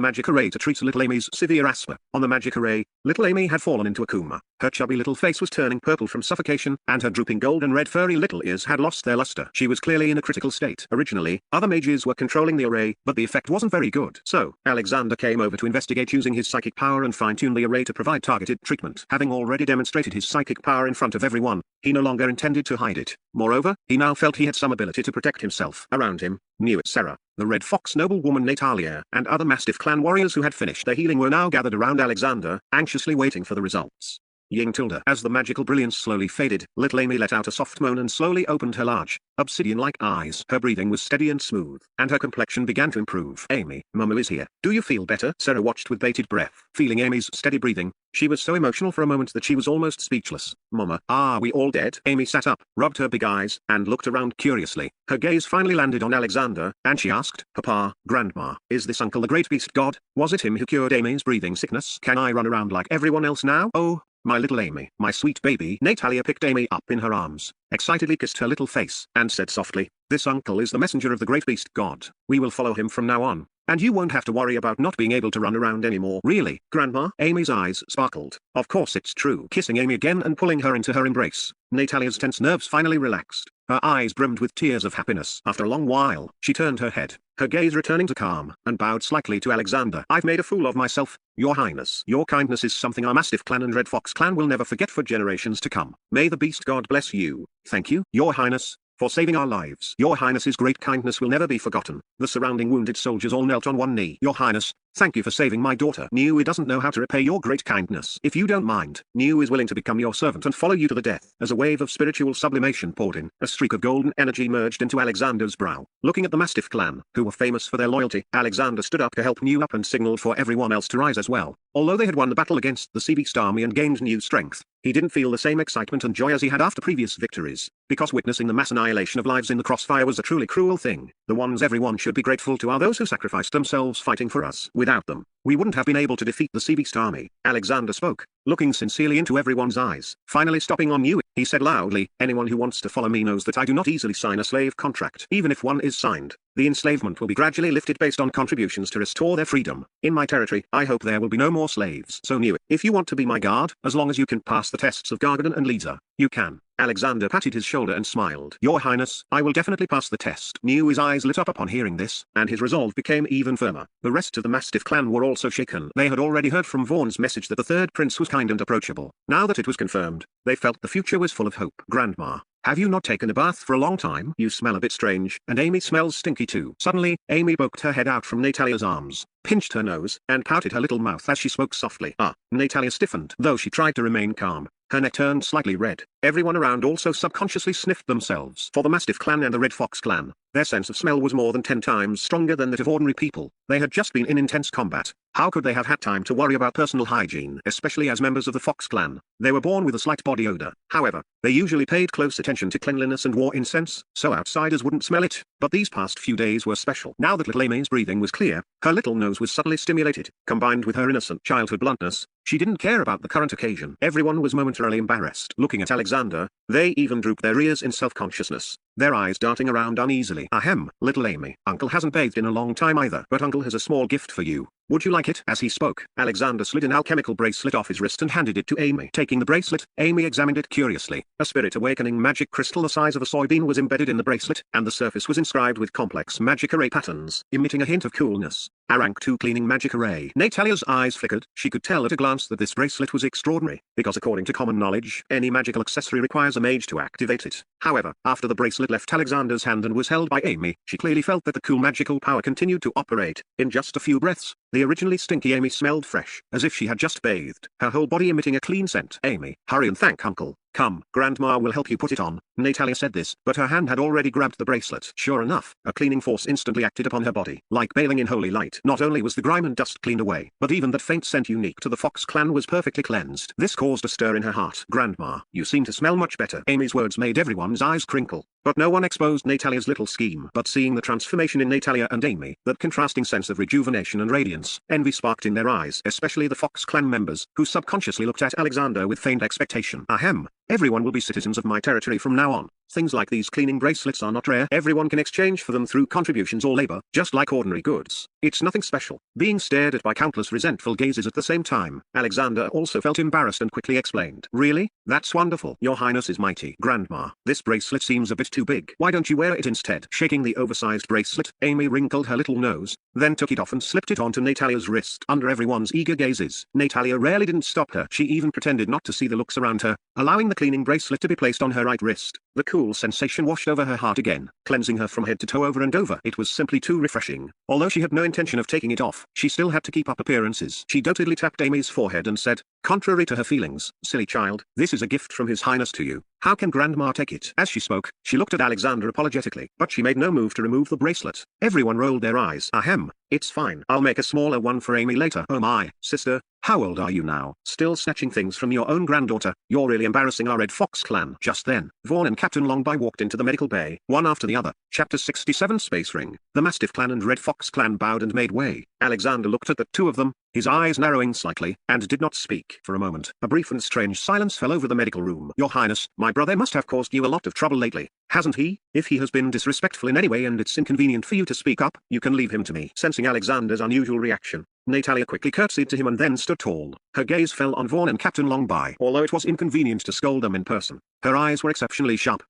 magic array to treat little Amy's severe asthma. On the magic array, little Amy had fallen into a coma. Her chubby little face was turning purple from suffocation, and her drooping gold and red furry little ears had lost their luster. She was clearly in a critical state. Originally, other mages were controlling the array, but the effect wasn't very good. So, Alexander came over to investigate using his psychic power and fine-tune the array to provide targeted treatment. Having already demonstrated his psychic power in front of everyone, he no longer intended to hide it. Moreover, he now felt he had some ability to protect himself. Around him, Nuit Sarah, the Red Fox noblewoman Natalia, and other Mastiff clan warriors who had finished their healing were now gathered around Alexander, anxiously waiting for the results. Ying Tilda. As the magical brilliance slowly faded, little Amy let out a soft moan and slowly opened her large, obsidian-like eyes. Her breathing was steady and smooth, and her complexion began to improve. Amy, Mama is here. Do you feel better? Sarah watched with bated breath. Feeling Amy's steady breathing, she was so emotional for a moment that she was almost speechless. Mama, are we all dead? Amy sat up, rubbed her big eyes, and looked around curiously. Her gaze finally landed on Alexander, and she asked, Papa, Grandma, is this uncle the great beast god? Was it him who cured Amy's breathing sickness? Can I run around like everyone else now? Oh, my little Amy, my sweet baby. Natalia picked Amy up in her arms, excitedly kissed her little face, and said softly, this uncle is the messenger of the great beast god. We will follow him from now on, and you won't have to worry about not being able to run around anymore. Really, Grandma? Amy's eyes sparkled. Of course it's true. Kissing Amy again and pulling her into her embrace, Natalia's tense nerves finally relaxed. Her eyes brimmed with tears of happiness. After a long while, she turned her head, her gaze returning to calm, and bowed slightly to Alexander. I've made a fool of myself, Your Highness. Your kindness is something our Mastiff clan and Red Fox clan will never forget for generations to come. May the beast god bless you. Thank you, Your Highness, for saving our lives. Your Highness's great kindness will never be forgotten. The surrounding wounded soldiers all knelt on one knee. Your Highness, thank you for saving my daughter. Niue doesn't know how to repay your great kindness. If you don't mind, Niue is willing to become your servant and follow you to the death. As a wave of spiritual sublimation poured in, a streak of golden energy merged into Alexander's brow. Looking at the Mastiff clan, who were famous for their loyalty, Alexander stood up to help Niue up and signaled for everyone else to rise as well. Although they had won the battle against the Sea Beast army and gained new strength, he didn't feel the same excitement and joy as he had after previous victories, because witnessing the mass annihilation of lives in the crossfire was a truly cruel thing. The ones everyone should be grateful to are those who sacrificed themselves fighting for us. Without them, we wouldn't have been able to defeat the Sea Beast army. Alexander spoke, looking sincerely into everyone's eyes. Finally stopping on Niue, he said loudly, anyone who wants to follow me knows that I do not easily sign a slave contract. Even if one is signed, the enslavement will be gradually lifted based on contributions to restore their freedom. In my territory, I hope there will be no more slaves. So Niue, if you want to be my guard, as long as you can pass the tests of Gargadon and Lisa, you can. Alexander patted his shoulder and smiled. Your Highness, I will definitely pass the test. Niue's eyes lit up upon hearing this, and his resolve became even firmer. The rest of the Mastiff clan were also shaken. They had already heard from Vaughn's message that the third prince was kind and approachable. Now that it was confirmed, they felt the future was full of hope. Grandma, have you not taken a bath for a long time? You smell a bit strange, and Amy smells stinky too. Suddenly, Amy poked her head out from Natalia's arms, pinched her nose, and pouted her little mouth as she spoke softly. Natalia stiffened. Though she tried to remain calm, her neck turned slightly red. Everyone around also subconsciously sniffed themselves. For the Mastiff clan and the Red Fox clan, their sense of smell was more than 10 times stronger than that of ordinary people. They had just been in intense combat. How could they have had time to worry about personal hygiene? Especially as members of the Fox clan, they were born with a slight body odor. However, they usually paid close attention to cleanliness and wore incense, so outsiders wouldn't smell it. But these past few days were special. Now that little Amy's breathing was clear, her little nose was suddenly stimulated. Combined with her innocent childhood bluntness, she didn't care about the current occasion. Everyone was momentarily embarrassed. Looking at Alexander, they even drooped their ears in self-consciousness, their eyes darting around uneasily. Ahem, little Amy. Uncle hasn't bathed in a long time either. But Uncle has a small gift for you. Would you like it? As he spoke, Alexander slid an alchemical bracelet off his wrist and handed it to Amy. Taking the bracelet, Amy examined it curiously. A spirit awakening magic crystal the size of a soybean was embedded in the bracelet, and the surface was inscribed with complex magic array patterns, emitting a hint of coolness. A rank 2 cleaning magic array. Natalia's eyes flickered. She could tell at a glance that this bracelet was extraordinary, because according to common knowledge, any magical accessory requires a mage to activate it. However, after the bracelet left Alexander's hand and was held by Amy, she clearly felt that the cool magical power continued to operate. In just a few breaths, the originally stinky Amy smelled fresh, as if she had just bathed, her whole body emitting a clean scent. Amy, hurry and thank Uncle. Come, Grandma will help you put it on. Natalia said this, but her hand had already grabbed the bracelet. Sure enough, a cleaning force instantly acted upon her body, like bathing in holy light. Not only was the grime and dust cleaned away, but even that faint scent unique to the Fox clan was perfectly cleansed. This caused a stir in her heart. Grandma, you seem to smell much better. Amy's words made everyone's eyes crinkle. But no one exposed Natalia's little scheme. But seeing the transformation in Natalia and Amy, that contrasting sense of rejuvenation and radiance, envy sparked in their eyes, especially the Fox clan members, who subconsciously looked at Alexander with faint expectation. Ahem. Everyone will be citizens of my territory from now on. Things like these cleaning bracelets are not rare. Everyone can exchange for them through contributions or labor, just like ordinary goods. It's nothing special. Being stared at by countless resentful gazes at the same time, Alexander also felt embarrassed and quickly explained. Really? That's wonderful. Your Highness is mighty. Grandma, this bracelet seems a bit too big. Why don't you wear it instead? Shaking the oversized bracelet, Amy wrinkled her little nose, then took it off and slipped it onto Natalia's wrist. Under everyone's eager gazes, Natalia rarely didn't stop her. She even pretended not to see the looks around her, allowing the cleaning bracelet to be placed on her right wrist. The cool sensation washed over her heart again, cleansing her from head to toe over and over. It was simply too refreshing. Although she had no intention of taking it off, she still had to keep up appearances. She dotedly tapped Amy's forehead and said, contrary to her feelings, silly child, this is a gift from His Highness to you. How can Grandma take it? As she spoke, she looked at Alexander apologetically, but she made no move to remove the bracelet. Everyone rolled their eyes. Ahem, it's fine. I'll make a smaller one for Amy later. Oh my, sister, how old are you now? Still snatching things from your own granddaughter? You're really embarrassing our Red Fox clan. Just then, Vaughn and Captain Longby walked into the medical bay, one after the other. Chapter 67 Space Ring. The Mastiff clan and Red Fox clan bowed and made way. Alexander looked at the two of them, his eyes narrowing slightly, and did not speak. For a moment, a brief and strange silence fell over the medical room. Your Highness, my brother must have caused you a lot of trouble lately, hasn't he? If he has been disrespectful in any way and it's inconvenient for you to speak up, you can leave him to me. Sensing Alexander's unusual reaction, Natalia quickly curtsied to him and then stood tall. Her gaze fell on Vaughn and Captain Longby. Although it was inconvenient to scold them in person, her eyes were exceptionally sharp.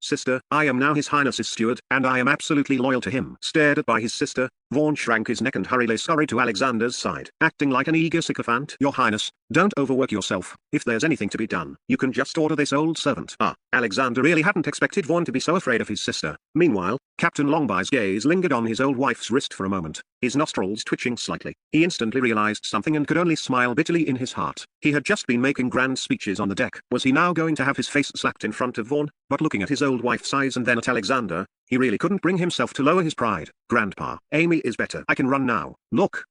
Sister, I am now His Highness's steward, and I am absolutely loyal to him. Stared at by his sister, Vaughn shrank his neck and hurriedly scurried to Alexander's side, acting like an eager sycophant. Your Highness, don't overwork yourself. If there's anything to be done, you can just order this old servant. Alexander really hadn't expected Vaughn to be so afraid of his sister. Meanwhile, Captain Longby's gaze lingered on his old wife's wrist for a moment, his nostrils twitching slightly. He instantly realized something and could only smile bitterly in his heart. He had just been making grand speeches on the deck. Was he now going to have his face slapped in front of Vaughn? But looking at his old wife's eyes and then at Alexander, he really couldn't bring himself to lower his pride. Grandpa, Amy is better. I can run now. Look.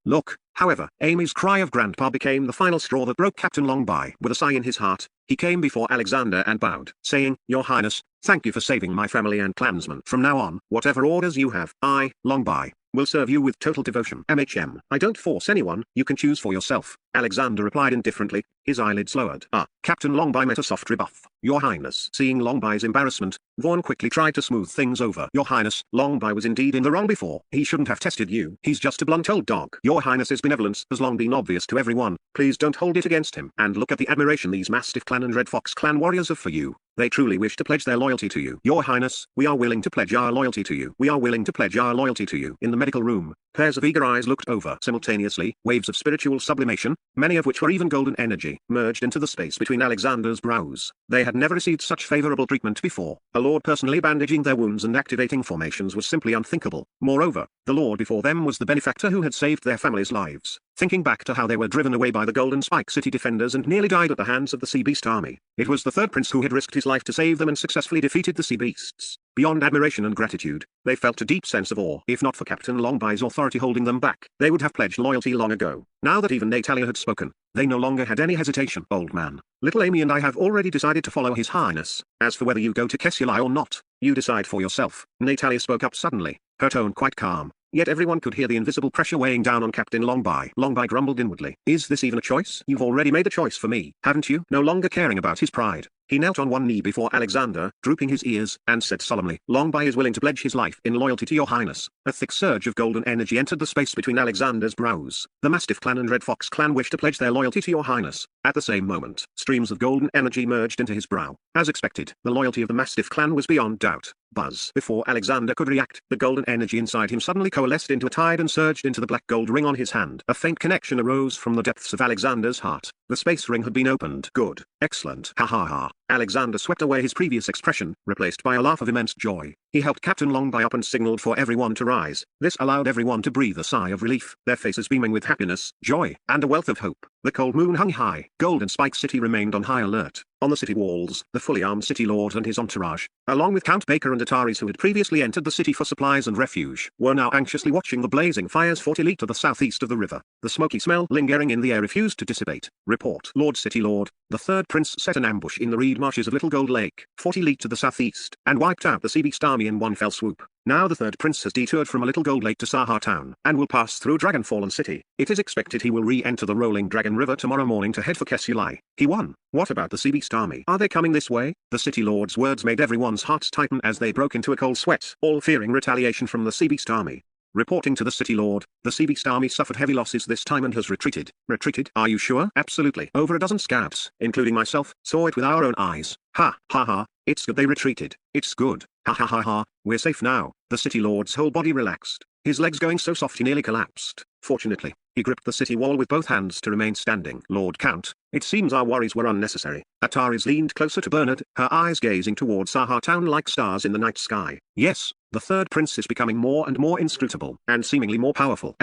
However, Amy's cry of Grandpa became the final straw that broke Captain Longby. With a sigh in his heart, he came before Alexander and bowed, saying, Your Highness, thank you for saving my family and clansmen. From now on, whatever orders you have, I, Longby, will serve you with total devotion. I don't force anyone, you can choose for yourself. Alexander replied indifferently, his eyelids lowered. Captain Longby met a soft rebuff. Your Highness. Seeing Longby's embarrassment, Vaughn quickly tried to smooth things over. Your Highness, Longby was indeed in the wrong before. He shouldn't have tested you. He's just a blunt old dog. Your Highness's benevolence has long been obvious to everyone. Please don't hold it against him. And look at the admiration these Mastiff clan and Red Fox clan warriors have for you. They truly wish to pledge their loyalty to you. Your Highness, we are willing to pledge our loyalty to you. We are willing to pledge our loyalty to you. In the medical room, pairs of eager eyes looked over. Simultaneously, waves of spiritual sublimation, many of which were even golden energy, merged into the space between Alexander's brows. They had never received such favorable treatment before. A lord personally bandaging their wounds and activating formations was simply unthinkable. Moreover, the lord before them was the benefactor who had saved their families' lives. Thinking back to how they were driven away by the Golden Spike City defenders and nearly died at the hands of the Sea Beast army, it was the third prince who had risked his life to save them and successfully defeated the Sea Beasts. Beyond admiration and gratitude, they felt a deep sense of awe. If not for Captain Longby's authority holding them back, they would have pledged loyalty long ago. Now that even Natalia had spoken, they no longer had any hesitation. Old man, little Amy and I have already decided to follow His Highness. As for whether you go to Kessulai or not, you decide for yourself. Natalia spoke up suddenly, her tone quite calm. Yet everyone could hear the invisible pressure weighing down on Captain Longby. Longby grumbled inwardly. Is this even a choice? You've already made a choice for me, haven't you? No longer caring about his pride, He knelt on one knee before Alexander, drooping his ears, and said solemnly, "Long by is willing to pledge his life in loyalty to your highness." A thick surge of golden energy entered the space between Alexander's brows. The Mastiff clan and Red Fox clan wish to pledge their loyalty to your highness. At the same moment, streams of golden energy merged into his brow. As expected, the loyalty of the Mastiff clan was beyond doubt. Buzz. Before Alexander could react, the golden energy inside him suddenly coalesced into a tide and surged into the black gold ring on his hand. A faint connection arose from the depths of Alexander's heart. The space ring had been opened. Good. Excellent. Ha ha ha. Alexander swept away his previous expression, replaced by a laugh of immense joy. He helped Captain Longby up and signaled for everyone to rise. This allowed everyone to breathe a sigh of relief, their faces beaming with happiness, joy, and a wealth of hope. The cold moon hung high. Golden Spike City remained on high alert. On the city walls, the fully armed city lord and his entourage, along with Count Baker and Ataris who had previously entered the city for supplies and refuge, were now anxiously watching the blazing fires 40 li to the southeast of the river. The smoky smell lingering in the air refused to dissipate. Report. Lord City Lord, the third prince set an ambush in the reed marshes of Little Gold Lake, 40 li to the southeast, and wiped out the sea beast army in one fell swoop. Now the third prince has detoured from a Little Gold Lake to Sahar town, and will pass through Dragonfallen City. It is expected he will re-enter the rolling Dragon River tomorrow morning to head for Kesulai. He won. What about the sea beast army? Are they coming this way? The city lord's words made everyone's hearts tighten as they broke into a cold sweat, all fearing retaliation from the sea beast army. Reporting to the city lord, the sea beast army suffered heavy losses this time and has retreated. Retreated? Are you sure? Absolutely. Over a dozen scouts, including myself, saw it with our own eyes. Ha, ha ha, it's good they retreated. It's good. Ha ha ha ha, we're safe now. The city lord's whole body relaxed, his legs going so soft he nearly collapsed. Fortunately, he gripped the city wall with both hands to remain standing. Lord Count, it seems our worries were unnecessary. Ataris leaned closer to Bernard, her eyes gazing toward Sahar town like stars in the night sky. Yes, the third prince is becoming more and more inscrutable, and seemingly more powerful.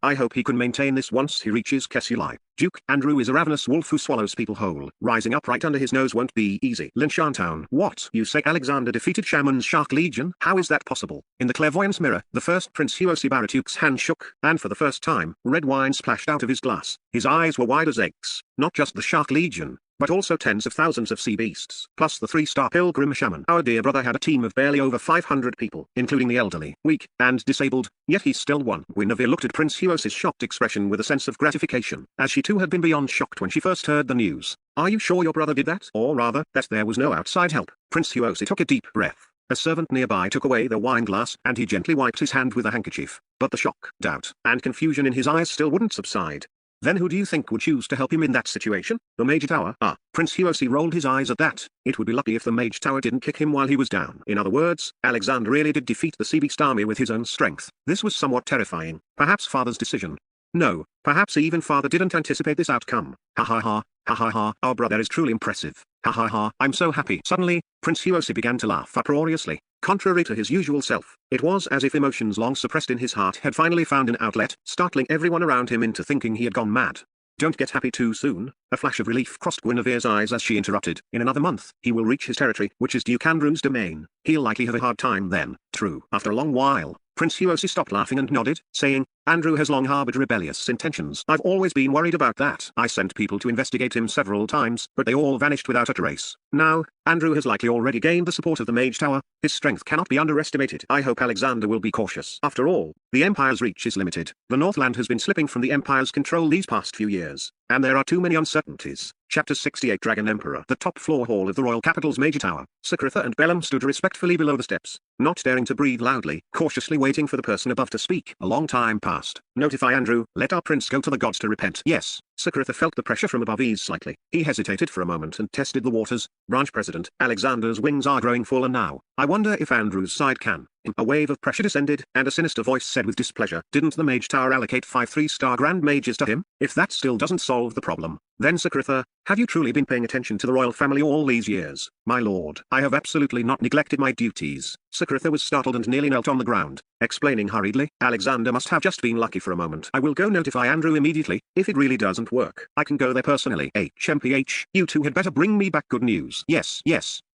I hope he can maintain this once he reaches Kesulai. Duke Andrew is a ravenous wolf who swallows people whole. Rising up right under his nose won't be easy. Linshantown. What? You say Alexander defeated Shaman's Shark Legion? How is that possible? In the clairvoyance mirror, the first Prince Huosi Baratuk's hand shook, and for the first time, red wine splashed out of his glass. His eyes were wide as eggs. Not just the Shark Legion, but also tens of thousands of sea beasts, plus the 3-star pilgrim shaman. Our dear brother had a team of barely over 500 people, including the elderly, weak, and disabled, yet he still won. Guinevere looked at Prince Huos's shocked expression with a sense of gratification, as she too had been beyond shocked when she first heard the news. Are you sure your brother did that? Or rather, that there was no outside help? Prince Huosi took a deep breath. A servant nearby took away the wine glass and he gently wiped his hand with a handkerchief. But the shock, doubt, and confusion in his eyes still wouldn't subside. Then who do you think would choose to help him in that situation? The Mage Tower? Ah, Prince Huosi rolled his eyes at that. It would be lucky if the Mage Tower didn't kick him while he was down. In other words, Alexander really did defeat the sea beast army with his own strength. This was somewhat terrifying. Perhaps Father's decision. No, perhaps even Father didn't anticipate this outcome. Ha ha ha, ha ha ha, our brother is truly impressive. Ha ha ha, I'm so happy. Suddenly, Prince Huosi began to laugh uproariously. Contrary to his usual self, it was as if emotions long suppressed in his heart had finally found an outlet, startling everyone around him into thinking he had gone mad. Don't get happy too soon. A flash of relief crossed Guinevere's eyes as she interrupted. In another month, he will reach his territory, which is Duke Andrew's domain. He'll likely have a hard time then. True. After a long while, Prince Huosi stopped laughing and nodded, saying, Andrew has long harbored rebellious intentions. I've always been worried about that. I sent people to investigate him several times, but they all vanished without a trace. Now, Andrew has likely already gained the support of the Mage Tower. His strength cannot be underestimated. I hope Alexander will be cautious. After all, the Empire's reach is limited. The Northland has been slipping from the Empire's control these past few years, and there are too many uncertainties. Chapter 68 Dragon Emperor. The top floor hall of the royal capital's Major Tower. Sakritha and Bellum stood respectfully below the steps, not daring to breathe loudly, cautiously waiting for the person above to speak. A long time passed. Notify Andrew, let our prince go to the gods to repent. Yes. Sakritha felt the pressure from above ease slightly. He hesitated for a moment and tested the waters. Branch President, Alexander's wings are growing fuller now. I wonder if Andrew's side can. A wave of pressure descended, and a sinister voice said with displeasure, didn't the Mage Tower allocate 5 3-star Grand Mages to him? If that still doesn't solve the problem, then Sakritha, have you truly been paying attention to the royal family all these years? My lord, I have absolutely not neglected my duties. Sakritha was startled and nearly knelt on the ground, explaining hurriedly, Alexander must have just been lucky for a moment. I will go notify Andrew immediately. If it really doesn't work, I can go there personally. HMPH, you two had better bring me back good news. Yes,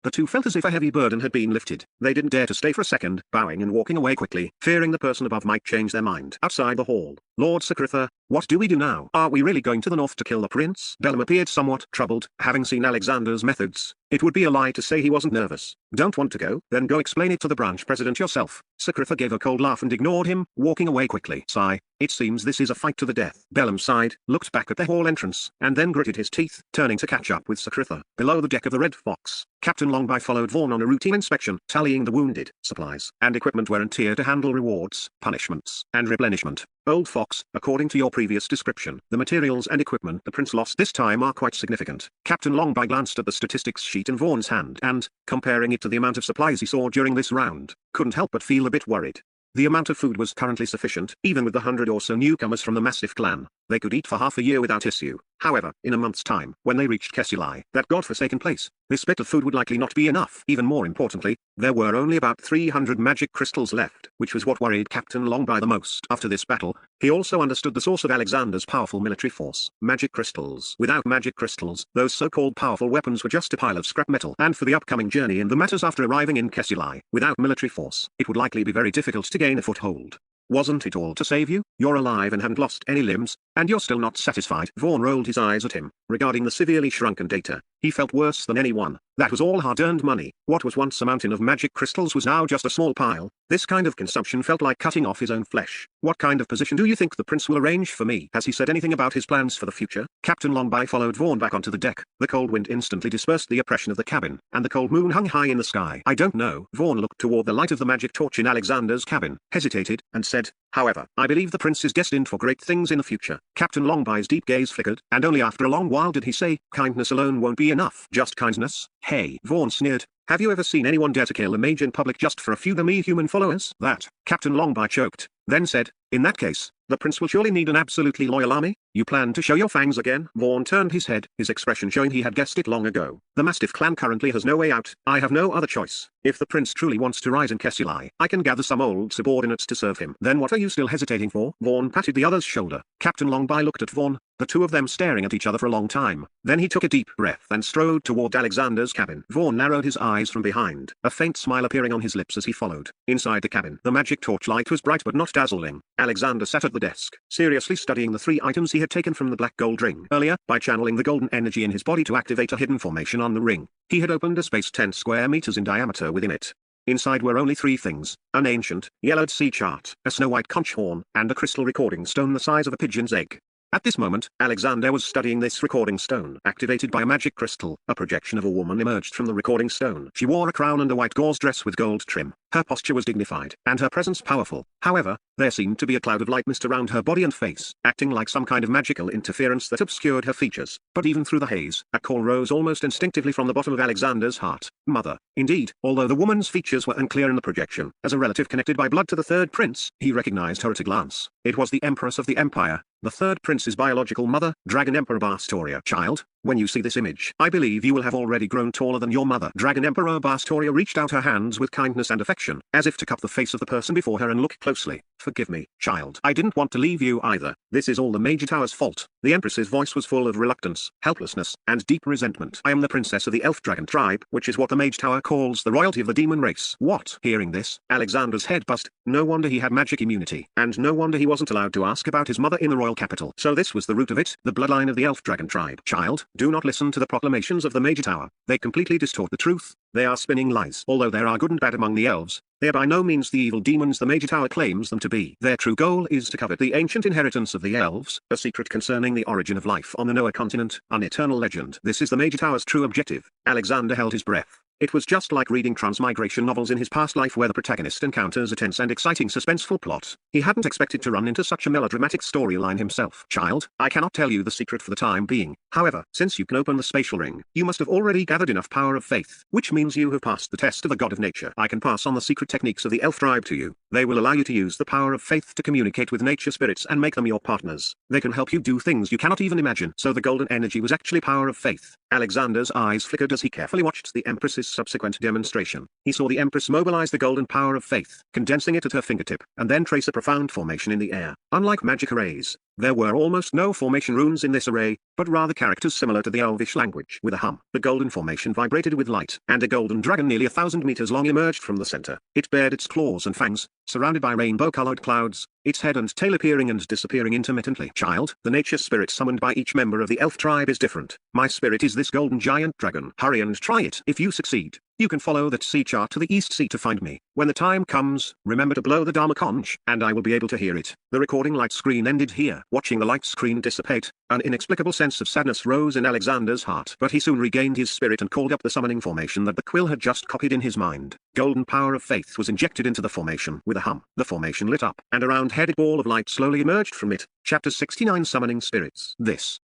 The two felt as if a heavy burden had been lifted. They didn't dare to stay for a second, bowing and walking away quickly, fearing the person above might change their mind. Outside the hall, Lord Secrether, what do we do now? Are we really going to the north to kill the prince? Bellum appeared somewhat troubled, having seen Alexander's methods. It would be a lie to say he wasn't nervous. Don't want to go? Then go explain it to the branch president yourself. Secrether gave a cold laugh and ignored him, walking away quickly. Sigh. It seems this is a fight to the death. Bellum sighed, looked back at the hall entrance, and then gritted his teeth, turning to catch up with Secrether. Below the deck of the Red Fox, Captain Longby followed Vaughan on a routine inspection, tallying the wounded, supplies, and equipment wear and tear to handle rewards, punishments, and replenishment. Old Fox, according to your previous description, the materials and equipment the prince lost this time are quite significant. Captain Longby glanced at the statistics sheet in Vaughan's hand and, comparing it to the amount of supplies he saw during this round, couldn't help but feel a bit worried. The amount of food was currently sufficient, even with the 100 or so newcomers from the Mastiff clan. They could eat for half a year without issue. However, in a month's time, when they reached Kessilai, that godforsaken place, this bit of food would likely not be enough. Even more importantly, there were only about 300 magic crystals left, which was what worried Captain Longby the most. After this battle, he also understood the source of Alexander's powerful military force: magic crystals. Without magic crystals, those so-called powerful weapons were just a pile of scrap metal. And for the upcoming journey in the matters after arriving in Kessilai, without military force, it would likely be very difficult to gain a foothold. Wasn't it all to save you? You're alive and haven't lost any limbs, and you're still not satisfied. Vaughan rolled his eyes at him. Regarding the severely shrunken data, he felt worse than anyone. That was all hard-earned money. What was once a mountain of magic crystals was now just a small pile. This kind of consumption felt like cutting off his own flesh. What kind of position do you think the prince will arrange for me? Has he said anything about his plans for the future? Captain Longby followed Vaughan back onto the deck. The cold wind instantly dispersed the oppression of the cabin, and the cold moon hung high in the sky. I don't know. Vaughan looked toward the light of the magic torch in Alexander's cabin, hesitated, and said, however, I believe the prince is destined for great things in the future. Captain Longby's deep gaze flickered, and only after a long while did he say, kindness alone won't be enough. Just kindness? Hey, Vaughan sneered. Have you ever seen anyone dare to kill a mage in public just for a few demi-human followers? That, Captain Longby choked, then said, in that case, the prince will surely need an absolutely loyal army? You plan to show your fangs again? Vaughan turned his head, his expression showing he had guessed it long ago. The Mastiff clan currently has no way out. I have no other choice. If the prince truly wants to rise in Kessilai, I can gather some old subordinates to serve him. Then what are you still hesitating for? Vaughan patted the other's shoulder. Captain Longby looked at Vaughan, the two of them staring at each other for a long time. Then he took a deep breath and strode toward Alexander's cabin. Vaughan narrowed his eyes from behind, a faint smile appearing on his lips as he followed. Inside the cabin, the magic torchlight was bright but not dazzling. Alexander sat at the desk, seriously studying the 3 items he had taken from the black gold ring earlier. By channeling the golden energy in his body to activate a hidden formation on the ring, he had opened a space 10 square meters in diameter within it. Inside were only 3 things: an ancient, yellowed sea chart, a snow-white conch horn, and a crystal recording stone the size of a pigeon's egg. At this moment, Alexander was studying this recording stone. Activated by a magic crystal, a projection of a woman emerged from the recording stone. She wore a crown and a white gauze dress with gold trim. Her posture was dignified, and her presence powerful. However, there seemed to be a cloud of light mist around her body and face, acting like some kind of magical interference that obscured her features. But even through the haze, a call rose almost instinctively from the bottom of Alexander's heart. Mother. Indeed, although the woman's features were unclear in the projection, as a relative connected by blood to the third prince, he recognized her at a glance. It was the Empress of the Empire, the third prince's biological mother, Dragon Emperor Bastoria. Child, when you see this image, I believe you will have already grown taller than your mother. Dragon Emperor Bastoria reached out her hands with kindness and affection, as if to cup the face of the person before her and look closely. Forgive me, child. I didn't want to leave you either. This is all the Major Tower's fault. The Empress's voice was full of reluctance, helplessness, and deep resentment. I am the princess of the Elf Dragon tribe, which is what the Mage Tower calls the royalty of the demon race. What? Hearing this, Alexander's head buzzed. No wonder he had magic immunity, and no wonder he wasn't allowed to ask about his mother in the royal capital. So this was the root of it, the bloodline of the Elf Dragon tribe. Child, do not listen to the proclamations of the Major Tower. They completely distort the truth. They are spinning lies. Although there are good and bad among the elves, they are by no means the evil demons the Major Tower claims them to be. Their true goal is to covet the ancient inheritance of the elves, a secret concerning the origin of life on the Noah continent, an eternal legend. This is the Major Tower's true objective. Alexander held his breath. It was just like reading transmigration novels in his past life where the protagonist encounters a tense and exciting suspenseful plot. He hadn't expected to run into such a melodramatic storyline himself. Child, I cannot tell you the secret for the time being. However, since you can open the spatial ring, you must have already gathered enough power of faith, which means you have passed the test of the god of nature. I can pass on the secret techniques of the elf tribe to you. They will allow you to use the power of faith to communicate with nature spirits and make them your partners. They can help you do things you cannot even imagine. So the golden energy was actually power of faith. Alexander's eyes flickered as he carefully watched the Empress's subsequent demonstration. He saw the Empress mobilize the golden power of faith, condensing it at her fingertip, and then trace a profound formation in the air. Unlike magic arrays, There were almost no formation runes in this array, but rather characters similar to the Elvish language. With a hum, the golden formation vibrated with light, and a golden dragon nearly 1,000 meters long emerged from the center. It bared its claws and fangs, surrounded by rainbow-colored clouds, its head and tail appearing and disappearing intermittently. Child, the nature spirit summoned by each member of the elf tribe is different. My spirit is this golden giant dragon. Hurry and try it. If you succeed, you can follow that sea chart to the east sea to find me. When the time comes, remember to blow the Dharma conch, and I will be able to hear it. The recording light screen ended here. Watching the light screen dissipate, an inexplicable sense of sadness rose in Alexander's heart. But he soon regained his spirit and called up the summoning formation that the quill had just copied in his mind. Golden power of faith was injected into the formation. With a hum, the formation lit up, and a round-headed ball of light slowly emerged from it. Chapter 69 Summoning Spirits. This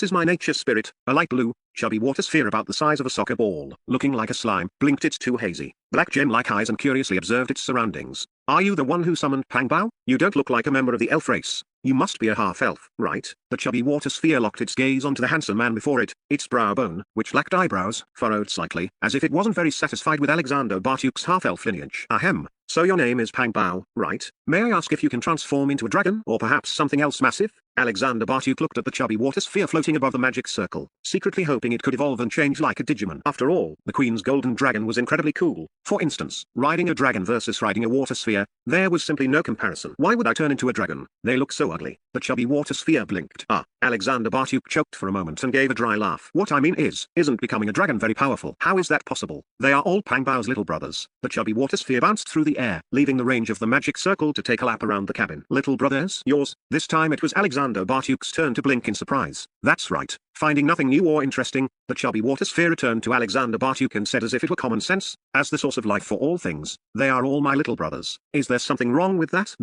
is my nature spirit, a light blue, chubby water sphere about the size of a soccer ball. Looking like a slime, blinked its two hazy, black gem-like eyes and curiously observed its surroundings. Are you the one who summoned Pang Bao? You don't look like a member of the elf race. You must be a half-elf, right? The chubby water sphere locked its gaze onto the handsome man before it, its brow bone, which lacked eyebrows, furrowed slightly, as if it wasn't very satisfied with Alexander Bartuk's half-elf lineage. Ahem. So your name is Pang Bao, right? May I ask if you can transform into a dragon, or perhaps something else massive? Alexander Bartuk looked at the chubby water sphere floating above the magic circle, secretly hoping it could evolve and change like a Digimon. After all, the Queen's golden dragon was incredibly cool. For instance, riding a dragon versus riding a water sphere, there was simply no comparison. Why would I turn into a dragon? They look so ugly. The chubby water sphere blinked. Alexander Bartuk choked for a moment and gave a dry laugh. What I mean isn't becoming a dragon very powerful? How is that possible? They are all Pang Bao's little brothers. The chubby water sphere bounced through the air, leaving the range of the magic circle to take a lap around the cabin. Little brothers? Yours? This time it was Alexander Bartuk's turn to blink in surprise. That's right. Finding nothing new or interesting, the chubby water sphere returned to Alexander Bartuk and said as if it were common sense, as the source of life for all things, they are all my little brothers. Is there something wrong with that?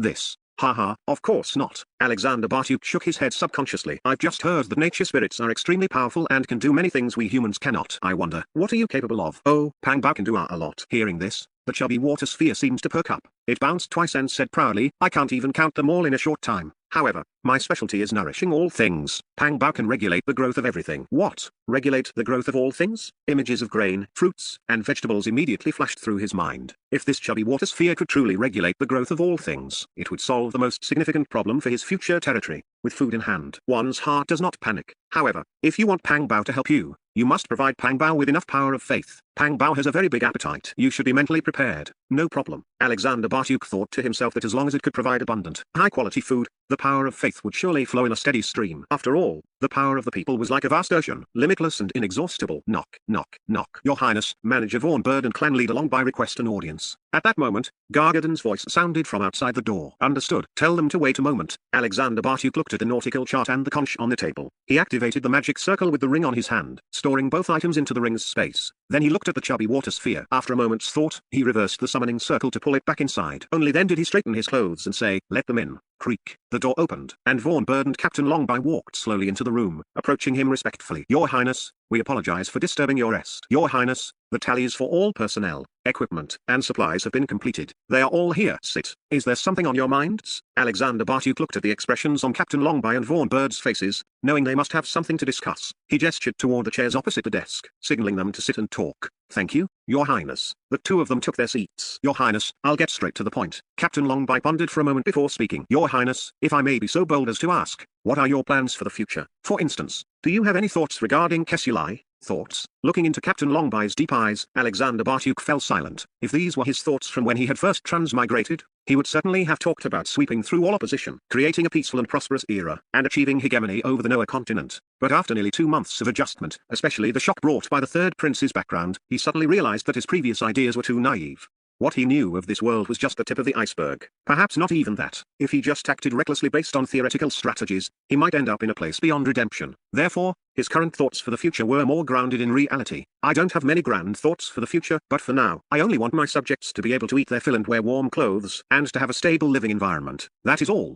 Haha, of course not. Alexander Bartuk shook his head subconsciously. I've just heard that nature spirits are extremely powerful and can do many things we humans cannot. I wonder, what are you capable of? Oh, Pang Bao can do a lot. Hearing this, the chubby water sphere seems to perk up. It bounced twice and said proudly, I can't even count them all in a short time. However, my specialty is nourishing all things. Pang Bao can regulate the growth of everything. What? Regulate the growth of all things? Images of grain, fruits, and vegetables immediately flashed through his mind. If this chubby water sphere could truly regulate the growth of all things, it would solve the most significant problem for his future territory. With food in hand, one's heart does not panic. However, if you want Pang Bao to help you, you must provide Pang Bao with enough power of faith. Pang Bao has a very big appetite. You should be mentally prepared. No problem. Alexander Bartuk thought to himself that as long as it could provide abundant, high-quality food, the power of faith would surely flow in a steady stream. After all, the power of the people was like a vast ocean, limitless and inexhaustible. Knock, knock, knock. Your Highness, Manager Vaughn Bird and clan lead along by request an audience. At that moment, Gargadon's voice sounded from outside the door. Understood. Tell them to wait a moment. Alexander Bartuk looked at the nautical chart and the conch on the table. He activated the magic circle with the ring on his hand, storing both items into the ring's space. Then he looked at the chubby water sphere. After a moment's thought, he reversed the summoning circle to pull it back inside. Only then did he straighten his clothes and say, let them in. Creak. The door opened, and Vaughn Bird and Captain Longby walked slowly into the room, approaching him respectfully. Your Highness, we apologize for disturbing your rest. Your Highness, the tallies for all personnel, equipment, and supplies have been completed. They are all here. Sit. Is there something on your minds? Alexander Bartuk looked at the expressions on Captain Longby and Vaughn Bird's faces, knowing they must have something to discuss. He gestured toward the chairs opposite the desk, signaling them to sit and talk. Thank you, Your Highness. The two of them took their seats. Your Highness, I'll get straight to the point. Captain Longby pondered for a moment before speaking. Your Highness, if I may be so bold as to ask, what are your plans for the future? For instance, do you have any thoughts regarding Kessulai? Thoughts? Looking into Captain Longby's deep eyes, Alexander Bartuk fell silent. If these were his thoughts from when he had first transmigrated, he would certainly have talked about sweeping through all opposition, creating a peaceful and prosperous era, and achieving hegemony over the Noah continent. But after nearly 2 months of adjustment, especially the shock brought by the third prince's background, he suddenly realized that his previous ideas were too naive. What he knew of this world was just the tip of the iceberg. Perhaps not even that. If he just acted recklessly based on theoretical strategies, he might end up in a place beyond redemption. Therefore, his current thoughts for the future were more grounded in reality. I don't have many grand thoughts for the future, but for now, I only want my subjects to be able to eat their fill and wear warm clothes, and to have a stable living environment. That is all.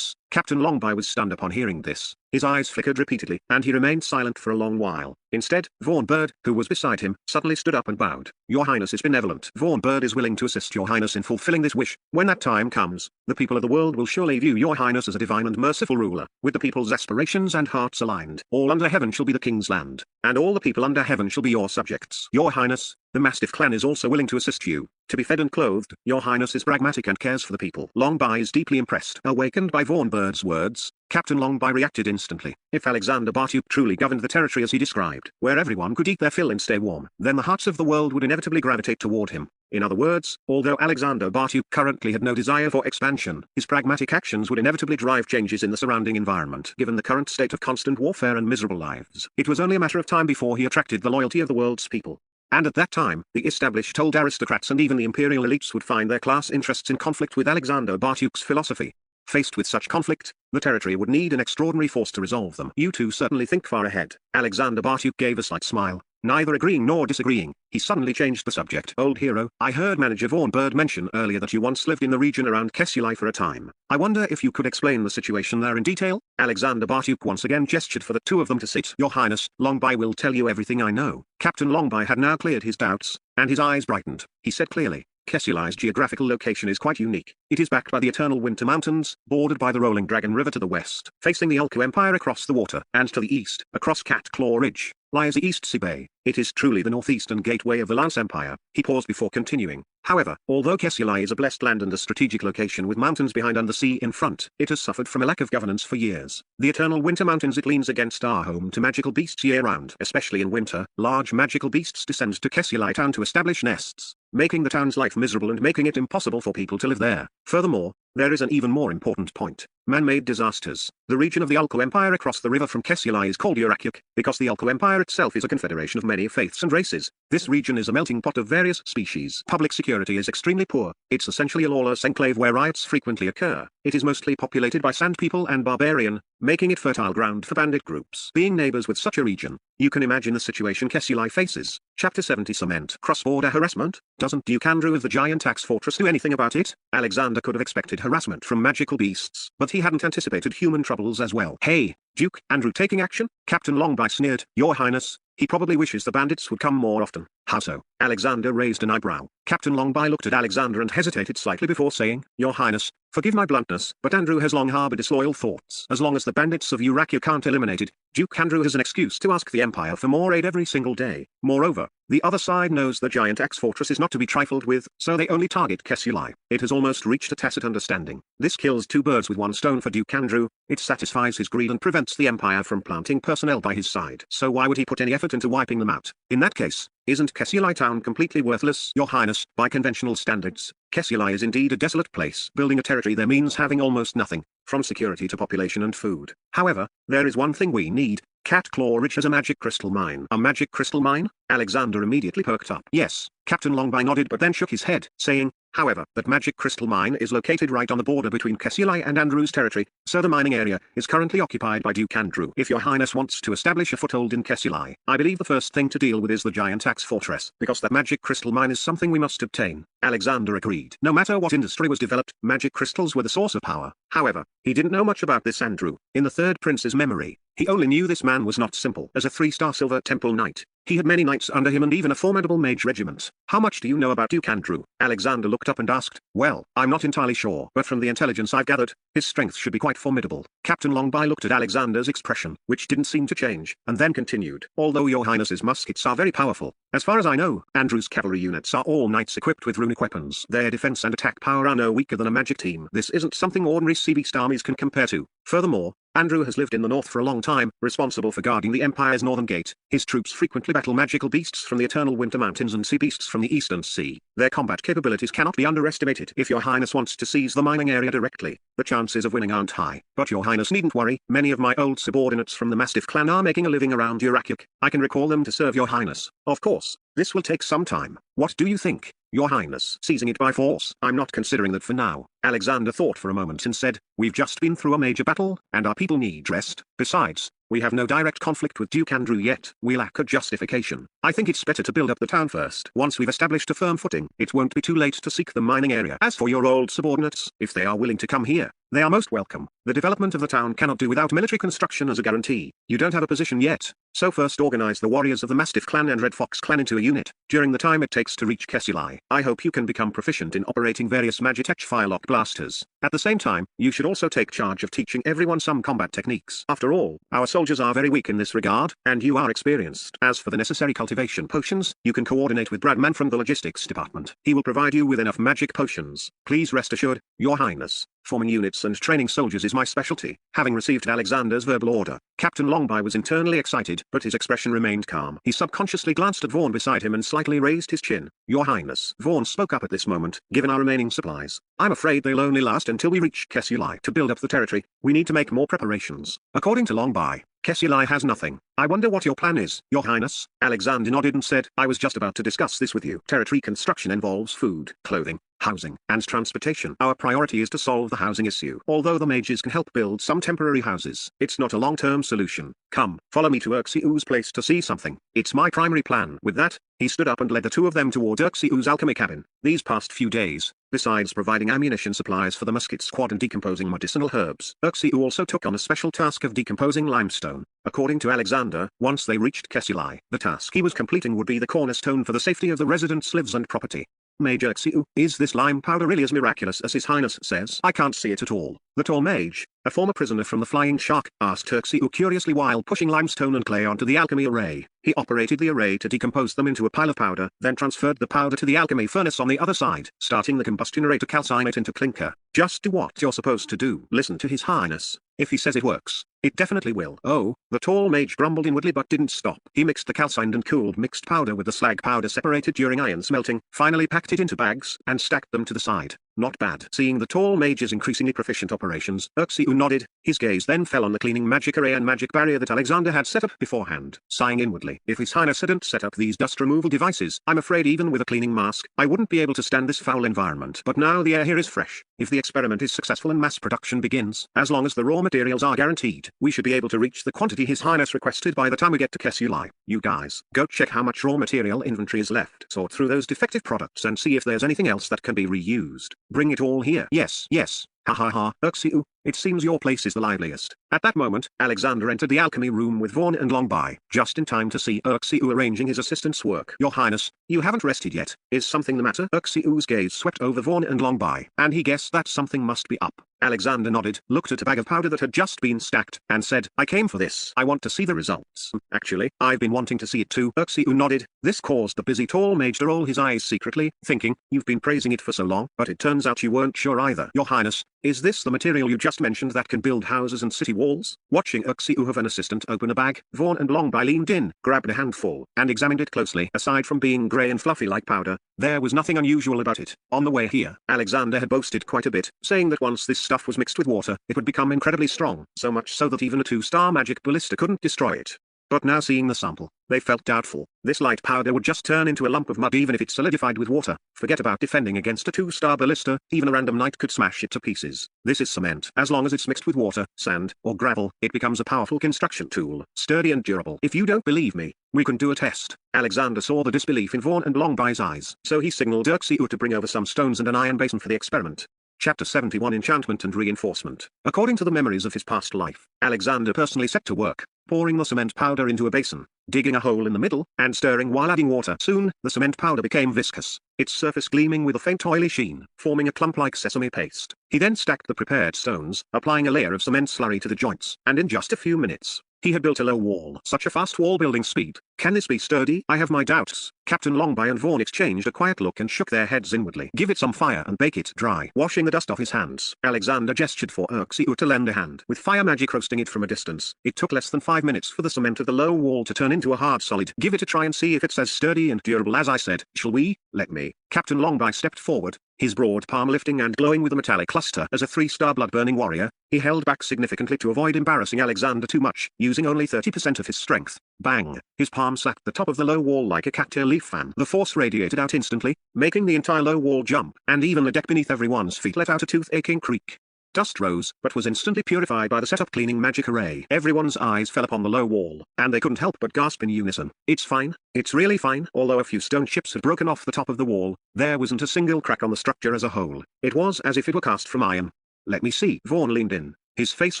Captain Longby was stunned upon hearing this. His eyes flickered repeatedly, and he remained silent for a long while. Instead, Vaughn Bird, who was beside him, suddenly stood up and bowed. Your Highness is benevolent. Vaughn Bird is willing to assist Your Highness in fulfilling this wish. When that time comes, the people of the world will surely view Your Highness as a divine and merciful ruler, with the people's aspirations and hearts aligned. All under heaven shall shall be the king's land, and all the people under heaven shall be your subjects. Your Highness, the Mastiff clan is also willing to assist you, to be fed and clothed. Your Highness is pragmatic and cares for the people. Longby is deeply impressed. Awakened by Vaughnbird's words, Captain Longby reacted instantly. If Alexander Bartuk truly governed the territory as he described, where everyone could eat their fill and stay warm, then the hearts of the world would inevitably gravitate toward him. In other words, although Alexander Bartuk currently had no desire for expansion, his pragmatic actions would inevitably drive changes in the surrounding environment. Given the current state of constant warfare and miserable lives, it was only a matter of time before he attracted the loyalty of the world's people. And at that time, the established old aristocrats and even the imperial elites would find their class interests in conflict with Alexander Bartuk's philosophy. Faced with such conflict, the territory would need an extraordinary force to resolve them. You two certainly think far ahead. Alexander Bartuk gave a slight smile, neither agreeing nor disagreeing. He suddenly changed the subject. Old hero, I heard manager Vaughnbird mention earlier that you once lived in the region around Kesuli for a time. I wonder if you could explain the situation there in detail? Alexander Bartuk once again gestured for the two of them to sit. Your Highness, Longby will tell you everything I know. Captain Longby had now cleared his doubts, and his eyes brightened. He said clearly, Kesuli's geographical location is quite unique. It is backed by the Eternal Winter Mountains, bordered by the Rolling Dragon River to the west, facing the Ulku Empire across the water, and to the east, across Cat Claw Ridge, lies the East Sea Bay. It is truly the northeastern gateway of the Lance Empire. He paused before continuing. However, although Kesuli is a blessed land and a strategic location with mountains behind and the sea in front, it has suffered from a lack of governance for years. The Eternal Winter Mountains it leans against are home to magical beasts year-round. Especially in winter, large magical beasts descend to Kesuli town to establish nests, making the town's life miserable and making it impossible for people to live there. Furthermore, there is an even more important point. Man-made disasters. The region of the Ulku Empire across the river from Kesuli is called Urakyuk, because the Ulku Empire itself is a confederation of many faiths and races. This region is a melting pot of various species. Public security is extremely poor. It's essentially a lawless enclave where riots frequently occur. It is mostly populated by sand people and barbarian, making it fertile ground for bandit groups. Being neighbors with such a region, you can imagine the situation Kesuli faces. Chapter 70 Cement. Cross-border harassment? Doesn't Duke Andrew of the Giant Axe Fortress do anything about it? Alexander could have expected harassment from magical beasts, but he hadn't anticipated human troubles as well. Hey, Duke Andrew taking action? Captain Longby sneered. Your Highness, he probably wishes the bandits would come more often. How so? Alexander raised an eyebrow. Captain Longby looked at Alexander and hesitated slightly before saying, Your Highness, forgive my bluntness, but Andrew has long harbored disloyal thoughts. As long as the bandits of Urakyuk aren't eliminated, Duke Andrew has an excuse to ask the Empire for more aid every single day. Moreover, the other side knows the Giant Axe Fortress is not to be trifled with, so they only target Kesuli. It has almost reached a tacit understanding. This kills two birds with one stone for Duke Andrew. It satisfies his greed and prevents the Empire from planting personnel by his side. So why would he put any effort into wiping them out? In that case, isn't Kesuli town completely worthless? Your Highness, by conventional standards, Kesuli is indeed a desolate place. Building a territory there means having almost nothing, from security to population and food. However, there is one thing we need. Cat Claw Ridge has a magic crystal mine. A magic crystal mine? Alexander immediately perked up. Yes, Captain Longby nodded but then shook his head, saying, however, that magic crystal mine is located right on the border between Kesuli and Andrew's territory, so the mining area is currently occupied by Duke Andrew. If your Highness wants to establish a foothold in Kesuli, I believe the first thing to deal with is the Giant Axe Fortress, because that magic crystal mine is something we must obtain. Alexander agreed. No matter what industry was developed, magic crystals were the source of power. However, he didn't know much about this Andrew. In the Third Prince's memory, he only knew this man was not simple. As a 3-star Silver Temple Knight, he had many knights under him and even a formidable mage regiment. How much do you know about Duke Andrew? Alexander looked up and asked. Well, I'm not entirely sure, but from the intelligence I've gathered, his strength should be quite formidable. Captain Longby looked at Alexander's expression, which didn't seem to change, and then continued. Although your Highness's muskets are very powerful, as far as I know, Andrew's cavalry units are all knights equipped with runic weapons. Their defense and attack power are no weaker than a magic team. This isn't something ordinary sea beast armies can compare to. Furthermore, Andrew has lived in the north for a long time, responsible for guarding the Empire's northern gate. His troops frequently battle magical beasts from the Eternal Winter Mountains and sea beasts from the Eastern Sea. Their combat capabilities cannot be underestimated. If your Highness wants to seize the mining area directly, the chances of winning aren't high. But your Highness needn't worry. Many of my old subordinates from the Mastiff clan are making a living around Urakyuk. I can recall them to serve your Highness. Of course, this will take some time. What do you think, your Highness? Seizing it by force? I'm not considering that for now. Alexander thought for a moment and said, we've just been through a major battle, and our people need rest. Besides, we have no direct conflict with Duke Andrew yet. We lack a justification. I think it's better to build up the town first. Once we've established a firm footing, it won't be too late to seek the mining area. As for your old subordinates, if they are willing to come here, they are most welcome. The development of the town cannot do without military construction as a guarantee. You don't have a position yet, So first organize the warriors of the Mastiff clan and Red Fox clan into a unit. During the time it takes to reach Kesuli, I hope you can become proficient in operating various Magitech firelock blasters. At the same time, you should also take charge of teaching everyone some combat techniques. After all, our soldiers are very weak in this regard, and you are experienced. As for the necessary cultivation potions, you can coordinate with Bradman from the logistics department. He will provide you with enough magic potions. Please rest assured, Your Highness. Forming units and training soldiers is my specialty. Having received Alexander's verbal order, Captain Longby was internally excited, but his expression remained calm. He subconsciously glanced at Vaughn beside him and slightly raised his chin. Your Highness. Vaughn spoke up at this moment. Given our remaining supplies, I'm afraid they'll only last until we reach Kesuli. To build up the territory, we need to make more preparations. According to Longby, Kesuli has nothing. I wonder what your plan is, Your Highness. Alexander nodded and said, I was just about to discuss this with you. Territory construction involves food, clothing, housing, and transportation. Our priority is to solve the housing issue. Although the mages can help build some temporary houses, it's not a long-term solution. Come, follow me to Urxiu's place to see something. It's my primary plan. With that, he stood up and led the two of them toward Urxiu's alchemy cabin. These past few days, besides providing ammunition supplies for the musket squad and decomposing medicinal herbs, Urxiu also took on a special task of decomposing limestone. According to Alexander, once they reached Kesuli, the task he was completing would be the cornerstone for the safety of the residents' lives and property. Major Urxiu, is this lime powder really as miraculous as His Highness says? I can't see it at all. The tall mage, a former prisoner from the Flying Shark, asked Urxiu curiously while pushing limestone and clay onto the alchemy array. He operated the array to decompose them into a pile of powder, then transferred the powder to the alchemy furnace on the other side, starting the combustion array to calcine it into clinker. Just do what you're supposed to do. Listen to His Highness. If he says it works, it definitely will. Oh, the tall mage grumbled inwardly but didn't stop. He mixed the calcined and cooled mixed powder with the slag powder separated during iron smelting, finally packed it into bags, and stacked them to the side. Not bad. Seeing the tall mage's increasingly proficient operations, Urxiu nodded. His gaze then fell on the cleaning magic array and magic barrier that Alexander had set up beforehand. Sighing inwardly, if His Highness hadn't set up these dust removal devices, I'm afraid even with a cleaning mask, I wouldn't be able to stand this foul environment. But now the air here is fresh. If the experiment is successful and mass production begins, as long as the raw materials are guaranteed, we should be able to reach the quantity His Highness requested by the time we get to Kesuli. You guys, go check how much raw material inventory is left. Sort through those defective products and see if there's anything else that can be reused. Bring it all here. Yes, yes. Ha ha ha, Urxiu, it seems your place is the liveliest. At that moment, Alexander entered the alchemy room with Vaughn and Longby, just in time to see Urxiu arranging his assistant's work. Your Highness, you haven't rested yet. Is something the matter? Urxiu's gaze swept over Vaughn and Longby, and he guessed that something must be up. Alexander nodded, looked at a bag of powder that had just been stacked, and said, I came for this. I want to see the results. Actually, I've been wanting to see it too. Urxiu nodded. This caused the busy tall mage to roll his eyes secretly, thinking, you've been praising it for so long, but it turns out you weren't sure either. Your Highness, is this the material you just mentioned that can build houses and city walls? Watching Urxiu have an assistant open a bag, Vaughn and Longby leaned in, grabbed a handful, and examined it closely. Aside from being grey and fluffy like powder, there was nothing unusual about it. On the way here, Alexander had boasted quite a bit, saying that once this stuff was mixed with water, it would become incredibly strong, so much so that even a 2-star magic ballista couldn't destroy it. But now seeing the sample, they felt doubtful. This light powder would just turn into a lump of mud even if it solidified with water. Forget about defending against a 2-star ballista, even a random knight could smash it to pieces. This is cement. As long as it's mixed with water, sand, or gravel, it becomes a powerful construction tool, sturdy and durable. If you don't believe me, we can do a test. Alexander saw the disbelief in Vaughn and Longby's eyes, so he signaled Urxiu to bring over some stones and an iron basin for the experiment. Chapter 71 Enchantment and Reinforcement. According to the memories of his past life, Alexander personally set to work, pouring the cement powder into a basin, digging a hole in the middle, and stirring while adding water. Soon, the cement powder became viscous, its surface gleaming with a faint oily sheen, forming a clump like sesame paste. He then stacked the prepared stones, applying a layer of cement slurry to the joints, and in just a few minutes, he had built a low wall. Such a fast wall building speed. Can this be sturdy? I have my doubts. Captain Longby and Vaughn exchanged a quiet look and shook their heads inwardly. Give it some fire and bake it dry. Washing the dust off his hands, Alexander gestured for Urxiu to lend a hand. With fire magic roasting it from a distance, it took less than 5 minutes for the cement of the low wall to turn into a hard solid. Give it a try and see if it's as sturdy and durable as I said. Shall we? Let me. Captain Longby stepped forward, his broad palm lifting and glowing with a metallic luster. As a 3-star blood-burning warrior, he held back significantly to avoid embarrassing Alexander too much, using only 30% of his strength. Bang! His palm slapped the top of the low wall like a cattail leaf fan. The force radiated out instantly, making the entire low wall jump, and even the deck beneath everyone's feet let out a tooth-aching creak. Dust rose, but was instantly purified by the setup cleaning magic array. Everyone's eyes fell upon the low wall, and they couldn't help but gasp in unison. It's fine. It's really fine. Although a few stone chips had broken off the top of the wall, there wasn't a single crack on the structure as a whole. It was as if it were cast from iron. Let me see. Vaughn leaned in, His face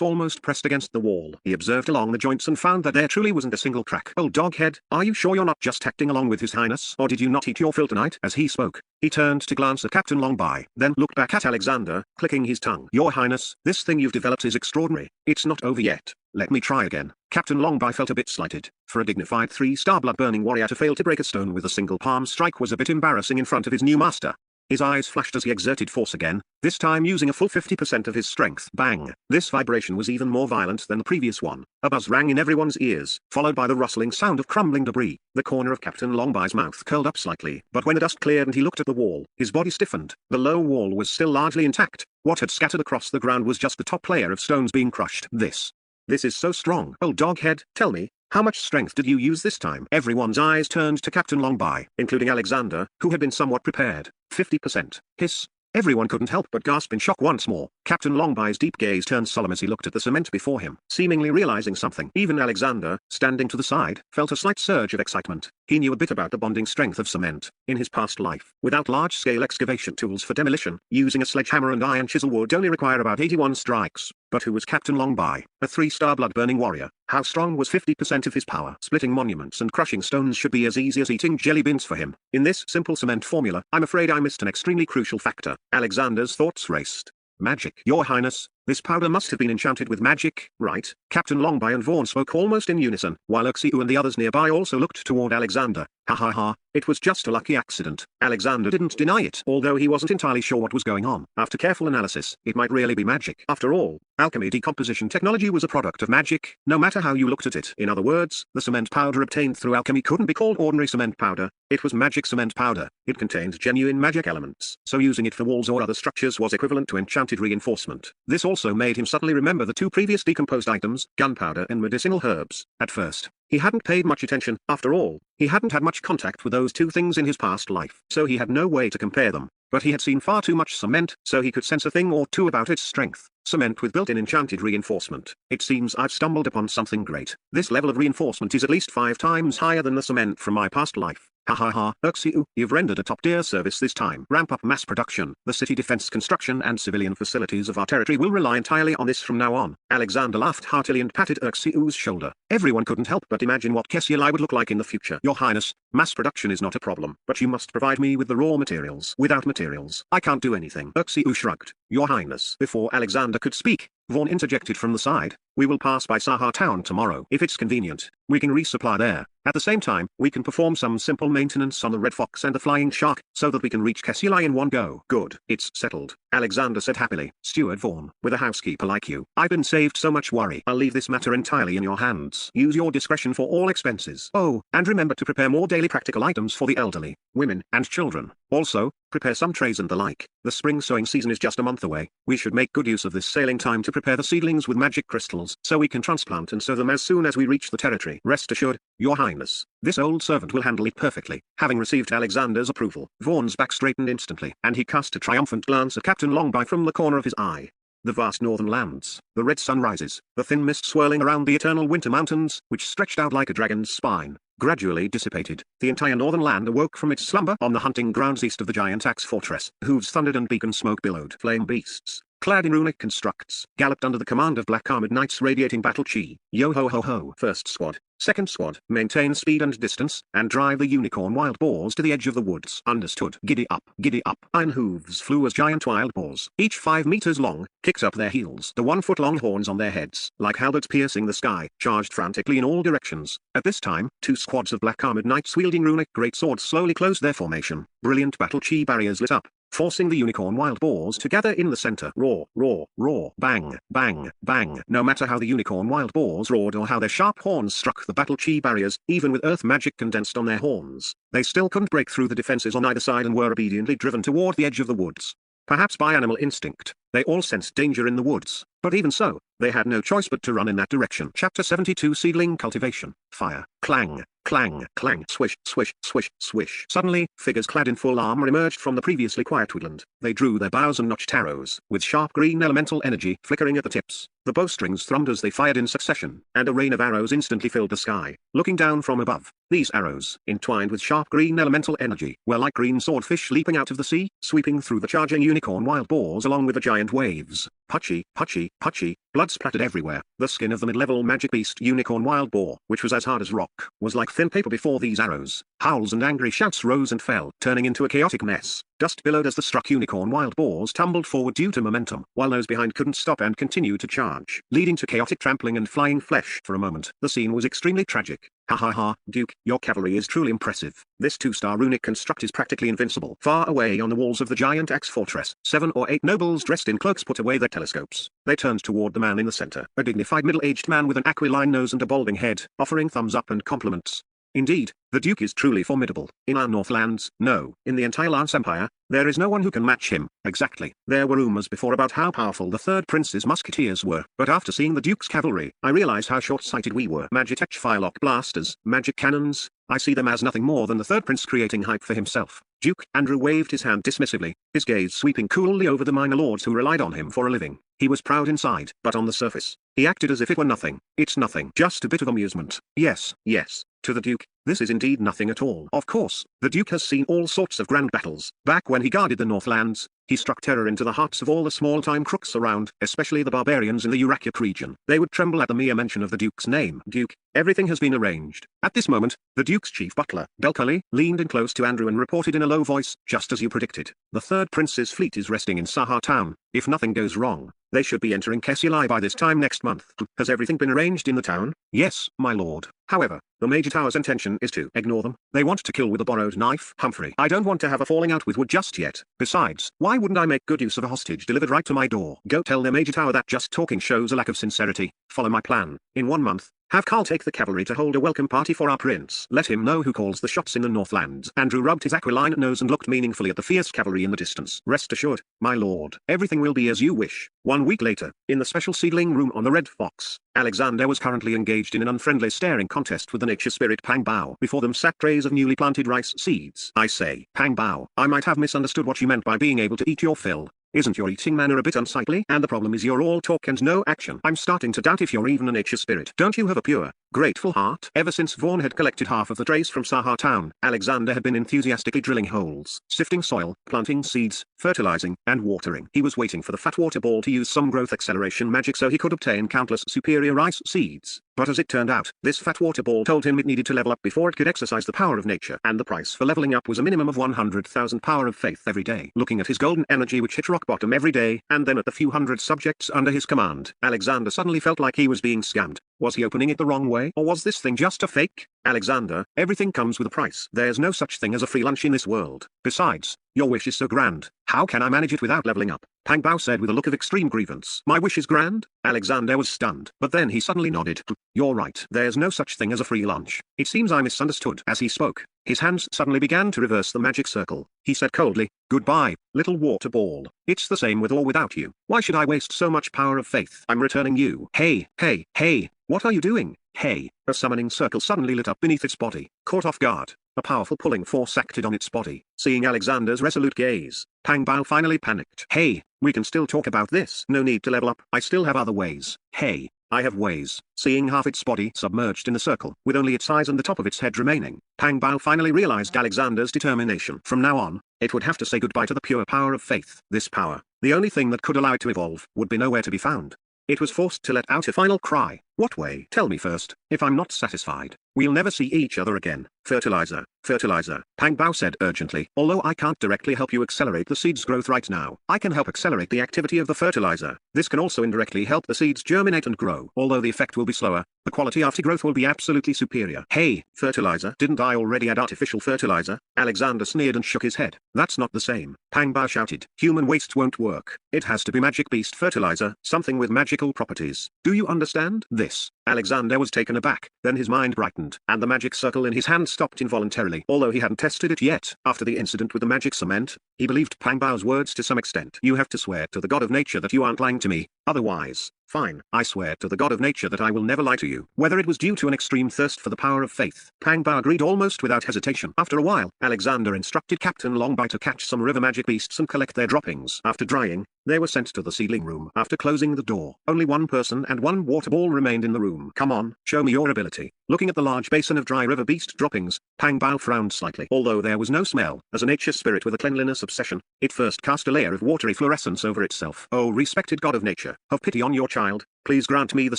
almost pressed against the wall. He observed along the joints and found that there truly wasn't a single crack. "Old doghead, are you sure you're not just acting along with His Highness? Or did you not eat your fill tonight?" As he spoke, he turned to glance at Captain Longby, then looked back at Alexander, clicking his tongue. "Your Highness, this thing you've developed is extraordinary. It's not over yet. Let me try again." Captain Longby felt a bit slighted. For a dignified 3-star blood-burning warrior to fail to break a stone with a single palm strike was a bit embarrassing in front of his new master. His eyes flashed as he exerted force again, this time using a full 50% of his strength. Bang! This vibration was even more violent than the previous one. A buzz rang in everyone's ears, followed by the rustling sound of crumbling debris. The corner of Captain Longby's mouth curled up slightly, but when the dust cleared and he looked at the wall, his body stiffened. The low wall was still largely intact. What had scattered across the ground was just the top layer of stones being crushed. This is so strong. "Old doghead, tell me, how much strength did you use this time?" Everyone's eyes turned to Captain Longby, including Alexander, who had been somewhat prepared. 50%. Hiss. Everyone couldn't help but gasp in shock once more. Captain Longby's deep gaze turned solemn as he looked at the cement before him, seemingly realizing something. Even Alexander, standing to the side, felt a slight surge of excitement. He knew a bit about the bonding strength of cement. In his past life, without large-scale excavation tools for demolition, using a sledgehammer and iron chisel would only require about 81 strikes. But who was Captain Longby? A 3-star blood-burning warrior. How strong was 50% of his power? Splitting monuments and crushing stones should be as easy as eating jelly beans for him. In this simple cement formula, I'm afraid I missed an extremely crucial factor. Alexander's thoughts raced. Magic. Your Highness, this powder must have been enchanted with magic, right? Captain Longby and Vaughn spoke almost in unison, while Uxiu and the others nearby also looked toward Alexander. Ha ha ha, it was just a lucky accident. Alexander didn't deny it, although he wasn't entirely sure what was going on. After careful analysis, it might really be magic. After all, alchemy decomposition technology was a product of magic, no matter how you looked at it. In other words, the cement powder obtained through alchemy couldn't be called ordinary cement powder. It was magic cement powder. It contained genuine magic elements, so using it for walls or other structures was equivalent to enchanted reinforcement. This also made him suddenly remember the 2 previous decomposed items, gunpowder and medicinal herbs. At first, he hadn't paid much attention. After all, he hadn't had much contact with those 2 things in his past life, so he had no way to compare them. But he had seen far too much cement, so he could sense a thing or two about its strength. Cement with built-in enchanted reinforcement. It seems I've stumbled upon something great. This level of reinforcement is at least 5 times higher than the cement from my past life. Ha ha ha, Uxiu, you've rendered a top-tier service this time. Ramp up mass production. The city defense construction and civilian facilities of our territory will rely entirely on this from now on. Alexander laughed heartily and patted Uxiu's shoulder. Everyone couldn't help but imagine what Kesialai would look like in the future. Your Highness, mass production is not a problem, but you must provide me with the raw materials. Without materials, I can't do anything. Uxiu shrugged. Your Highness. Before Alexander could speak, Vaughn interjected from the side. We will pass by Saha Town tomorrow. If it's convenient, we can resupply there. At the same time, we can perform some simple maintenance on the Red Fox and the Flying Shark, so that we can reach Kesialai in one go. Good. It's settled, Alexander said happily. Steward Vaughn, with a housekeeper like you, I've been saved so much worry. I'll leave this matter entirely in your hands. Use your discretion for all expenses. Oh, and remember to prepare more daily practical items for the elderly, women, and children. Also, prepare some trays and the like. The spring sowing season is just a month away. We should make good use of this sailing time to prepare the seedlings with magic crystals, so we can transplant and sow them as soon as we reach the territory. Rest assured, Your Highness, this old servant will handle it perfectly. Having received Alexander's approval, Vaughn's back straightened instantly, and he cast a triumphant glance at Captain Longby from the corner of his eye. The vast northern lands, the red sun rises, the thin mist swirling around the eternal winter mountains, which stretched out like a dragon's spine, gradually dissipated. The entire northern land awoke from its slumber on the hunting grounds east of the giant axe fortress. Hooves thundered and beacon smoke billowed. Flame beasts, clad in runic constructs, galloped under the command of black armored knights radiating battle chi. Yo ho ho ho. First squad. Second squad. Maintain speed and distance, and drive the unicorn wild boars to the edge of the woods. Understood. Giddy up. Giddy up. Iron hooves flew as giant wild boars, each 5 meters long, kicked up their heels. The 1-foot-long horns on their heads, like halberds piercing the sky, charged frantically in all directions. At this time, 2 squads of black armored knights wielding runic greatswords slowly closed their formation. Brilliant battle chi barriers lit up, forcing the unicorn wild boars to gather in the center. Roar, roar, roar, bang, bang, bang. No matter how the unicorn wild boars roared or how their sharp horns struck the battle chi barriers, even with earth magic condensed on their horns, they still couldn't break through the defenses on either side and were obediently driven toward the edge of the woods. Perhaps by animal instinct, they all sensed danger in the woods, but even so, they had no choice but to run in that direction. Chapter 72 Seedling Cultivation. Fire. Clang. Clang, clang, swish, swish, swish, swish. Suddenly, figures clad in full armor emerged from the previously quiet woodland. They drew their bows and notched arrows, with sharp green elemental energy flickering at the tips. The bowstrings thrummed as they fired in succession, and a rain of arrows instantly filled the sky. Looking down from above, these arrows, entwined with sharp green elemental energy, were like green swordfish leaping out of the sea, sweeping through the charging unicorn wild boars along with the giant waves. Puchy, puchy, puchy, blood splattered everywhere. The skin of the mid-level magic beast unicorn wild boar, which was as hard as rock, was like thin paper before these arrows. Howls and angry shouts rose and fell, turning into a chaotic mess. Dust billowed as the struck unicorn wild boars tumbled forward due to momentum, while those behind couldn't stop and continued to charge, leading to chaotic trampling and flying flesh. For a moment, the scene was extremely tragic. Ha ha ha, Duke, your cavalry is truly impressive. This 2-star runic construct is practically invincible. Far away on the walls of the giant axe fortress, 7 or 8 nobles dressed in cloaks put away their telescopes. They turned toward the man in the center, a dignified middle-aged man with an aquiline nose and a balding head, offering thumbs up and compliments. Indeed, the Duke is truly formidable. In our Northlands, no, in the entire Lance Empire, there is no one who can match him. Exactly. There were rumors before about how powerful the Third Prince's musketeers were, but after seeing the Duke's cavalry, I realized how short-sighted we were. Magitech firelock blasters, magic cannons, I see them as nothing more than the Third Prince creating hype for himself. Duke Andrew waved his hand dismissively, his gaze sweeping coolly over the minor lords who relied on him for a living. He was proud inside, but on the surface, he acted as if it were nothing. It's nothing. Just a bit of amusement. Yes, yes. To the Duke, this is indeed nothing at all. Of course, the Duke has seen all sorts of grand battles. Back when he guarded the Northlands, he struck terror into the hearts of all the small-time crooks around, especially the barbarians in the Urakiak region. They would tremble at the mere mention of the Duke's name. Duke, everything has been arranged. At this moment, the Duke's chief butler, Belcully, leaned in close to Andrew and reported in a low voice, just as you predicted. The Third Prince's fleet is resting in Sahar town. If nothing goes wrong, they should be entering Kessilai by this time next month. Has everything been arranged in the town? Yes, my lord. However, the Major Tower's intention is to ignore them. They want to kill with a borrowed knife. Humphrey, I don't want to have a falling out with Wood just yet. Besides, why wouldn't I make good use of a hostage delivered right to my door? Go tell their Major Tower that just talking shows a lack of sincerity. Follow my plan. In 1 month, have Carl take the cavalry to hold a welcome party for our prince. Let him know who calls the shots in the Northlands. Andrew rubbed his aquiline nose and looked meaningfully at the fierce cavalry in the distance. Rest assured, my lord, everything will be as you wish. 1 week later, in the special seedling room on the Red Fox, Alexander was currently engaged in an unfriendly staring contest with the nature spirit Pang Bao. Before them sat trays of newly planted rice seeds. I say, Pang Bao, I might have misunderstood what you meant by being able to eat your fill. Isn't your eating manner a bit unsightly? And the problem is you're all talk and no action. I'm starting to doubt if you're even a nature spirit. Don't you have a pure, grateful heart? Ever since Vaughn had collected half of the trays from Sahar town, Alexander had been enthusiastically drilling holes, sifting soil, planting seeds, fertilizing, and watering. He was waiting for the fat water ball to use some growth acceleration magic so he could obtain countless superior rice seeds. But as it turned out, this fat water ball told him it needed to level up before it could exercise the power of nature, and the price for leveling up was a minimum of 100,000 power of faith every day. Looking at his golden energy which hit rock bottom every day, and then at the few hundred subjects under his command, Alexander suddenly felt like he was being scammed. Was he opening it the wrong way, or was this thing just a fake? Alexander, everything comes with a price. There's no such thing as a free lunch in this world. Besides, your wish is so grand. How can I manage it without leveling up? Pang Bao said with a look of extreme grievance. My wish is grand? Alexander was stunned, but then he suddenly nodded. You're right. There's no such thing as a free lunch. It seems I misunderstood. As he spoke, his hands suddenly began to reverse the magic circle. He said coldly, goodbye, little water ball. It's the same with or without you. Why should I waste so much power of faith? I'm returning you. Hey, hey, hey, what are you doing? Hey, a summoning circle suddenly lit up beneath its body. Caught off guard, a powerful pulling force acted on its body. Seeing Alexander's resolute gaze, Pang Bao finally panicked. Hey, we can still talk about this. No need to level up. I still have other ways. Hey, I have ways. Seeing half its body submerged in the circle, with only its eyes and the top of its head remaining, Pang Bao finally realized Alexander's determination. From now on, it would have to say goodbye to the pure power of faith. This power, the only thing that could allow it to evolve, would be nowhere to be found. It was forced to let out a final cry. What way? Tell me first. If I'm not satisfied, we'll never see each other again. Fertilizer, fertilizer, Pang Bao said urgently. Although I can't directly help you accelerate the seed's growth right now, I can help accelerate the activity of the fertilizer. This can also indirectly help the seeds germinate and grow. Although the effect will be slower, the quality after growth will be absolutely superior. Hey, fertilizer, didn't I already add artificial fertilizer? Alexander sneered and shook his head. That's not the same. Pang Bao shouted. Human waste won't work. It has to be magic beast fertilizer, something with magical properties. Do you understand this? Alexander was taken aback, then his mind brightened, and the magic circle in his hand stopped involuntarily. Although he hadn't tested it yet, after the incident with the magic cement, he believed Pang Bao's words to some extent. You have to swear to the god of nature that you aren't lying to me, otherwise, Fine, I swear to the god of nature that I will never lie to you. Whether it was due to an extreme thirst for the power of faith, Pang Bao agreed almost without hesitation. After a while, Alexander instructed Captain Longbai to catch some river magic beasts and collect their droppings. After drying, they were sent to the seedling room. After closing the door, only one person and one water ball remained in the room. Come on, show me your ability. Looking at the large basin of dry river beast droppings, Pang Bao frowned slightly. Although there was no smell, as a nature spirit with a cleanliness obsession, it first cast a layer of watery fluorescence over itself. Oh, respected god of nature, have pity on your child. Please grant me the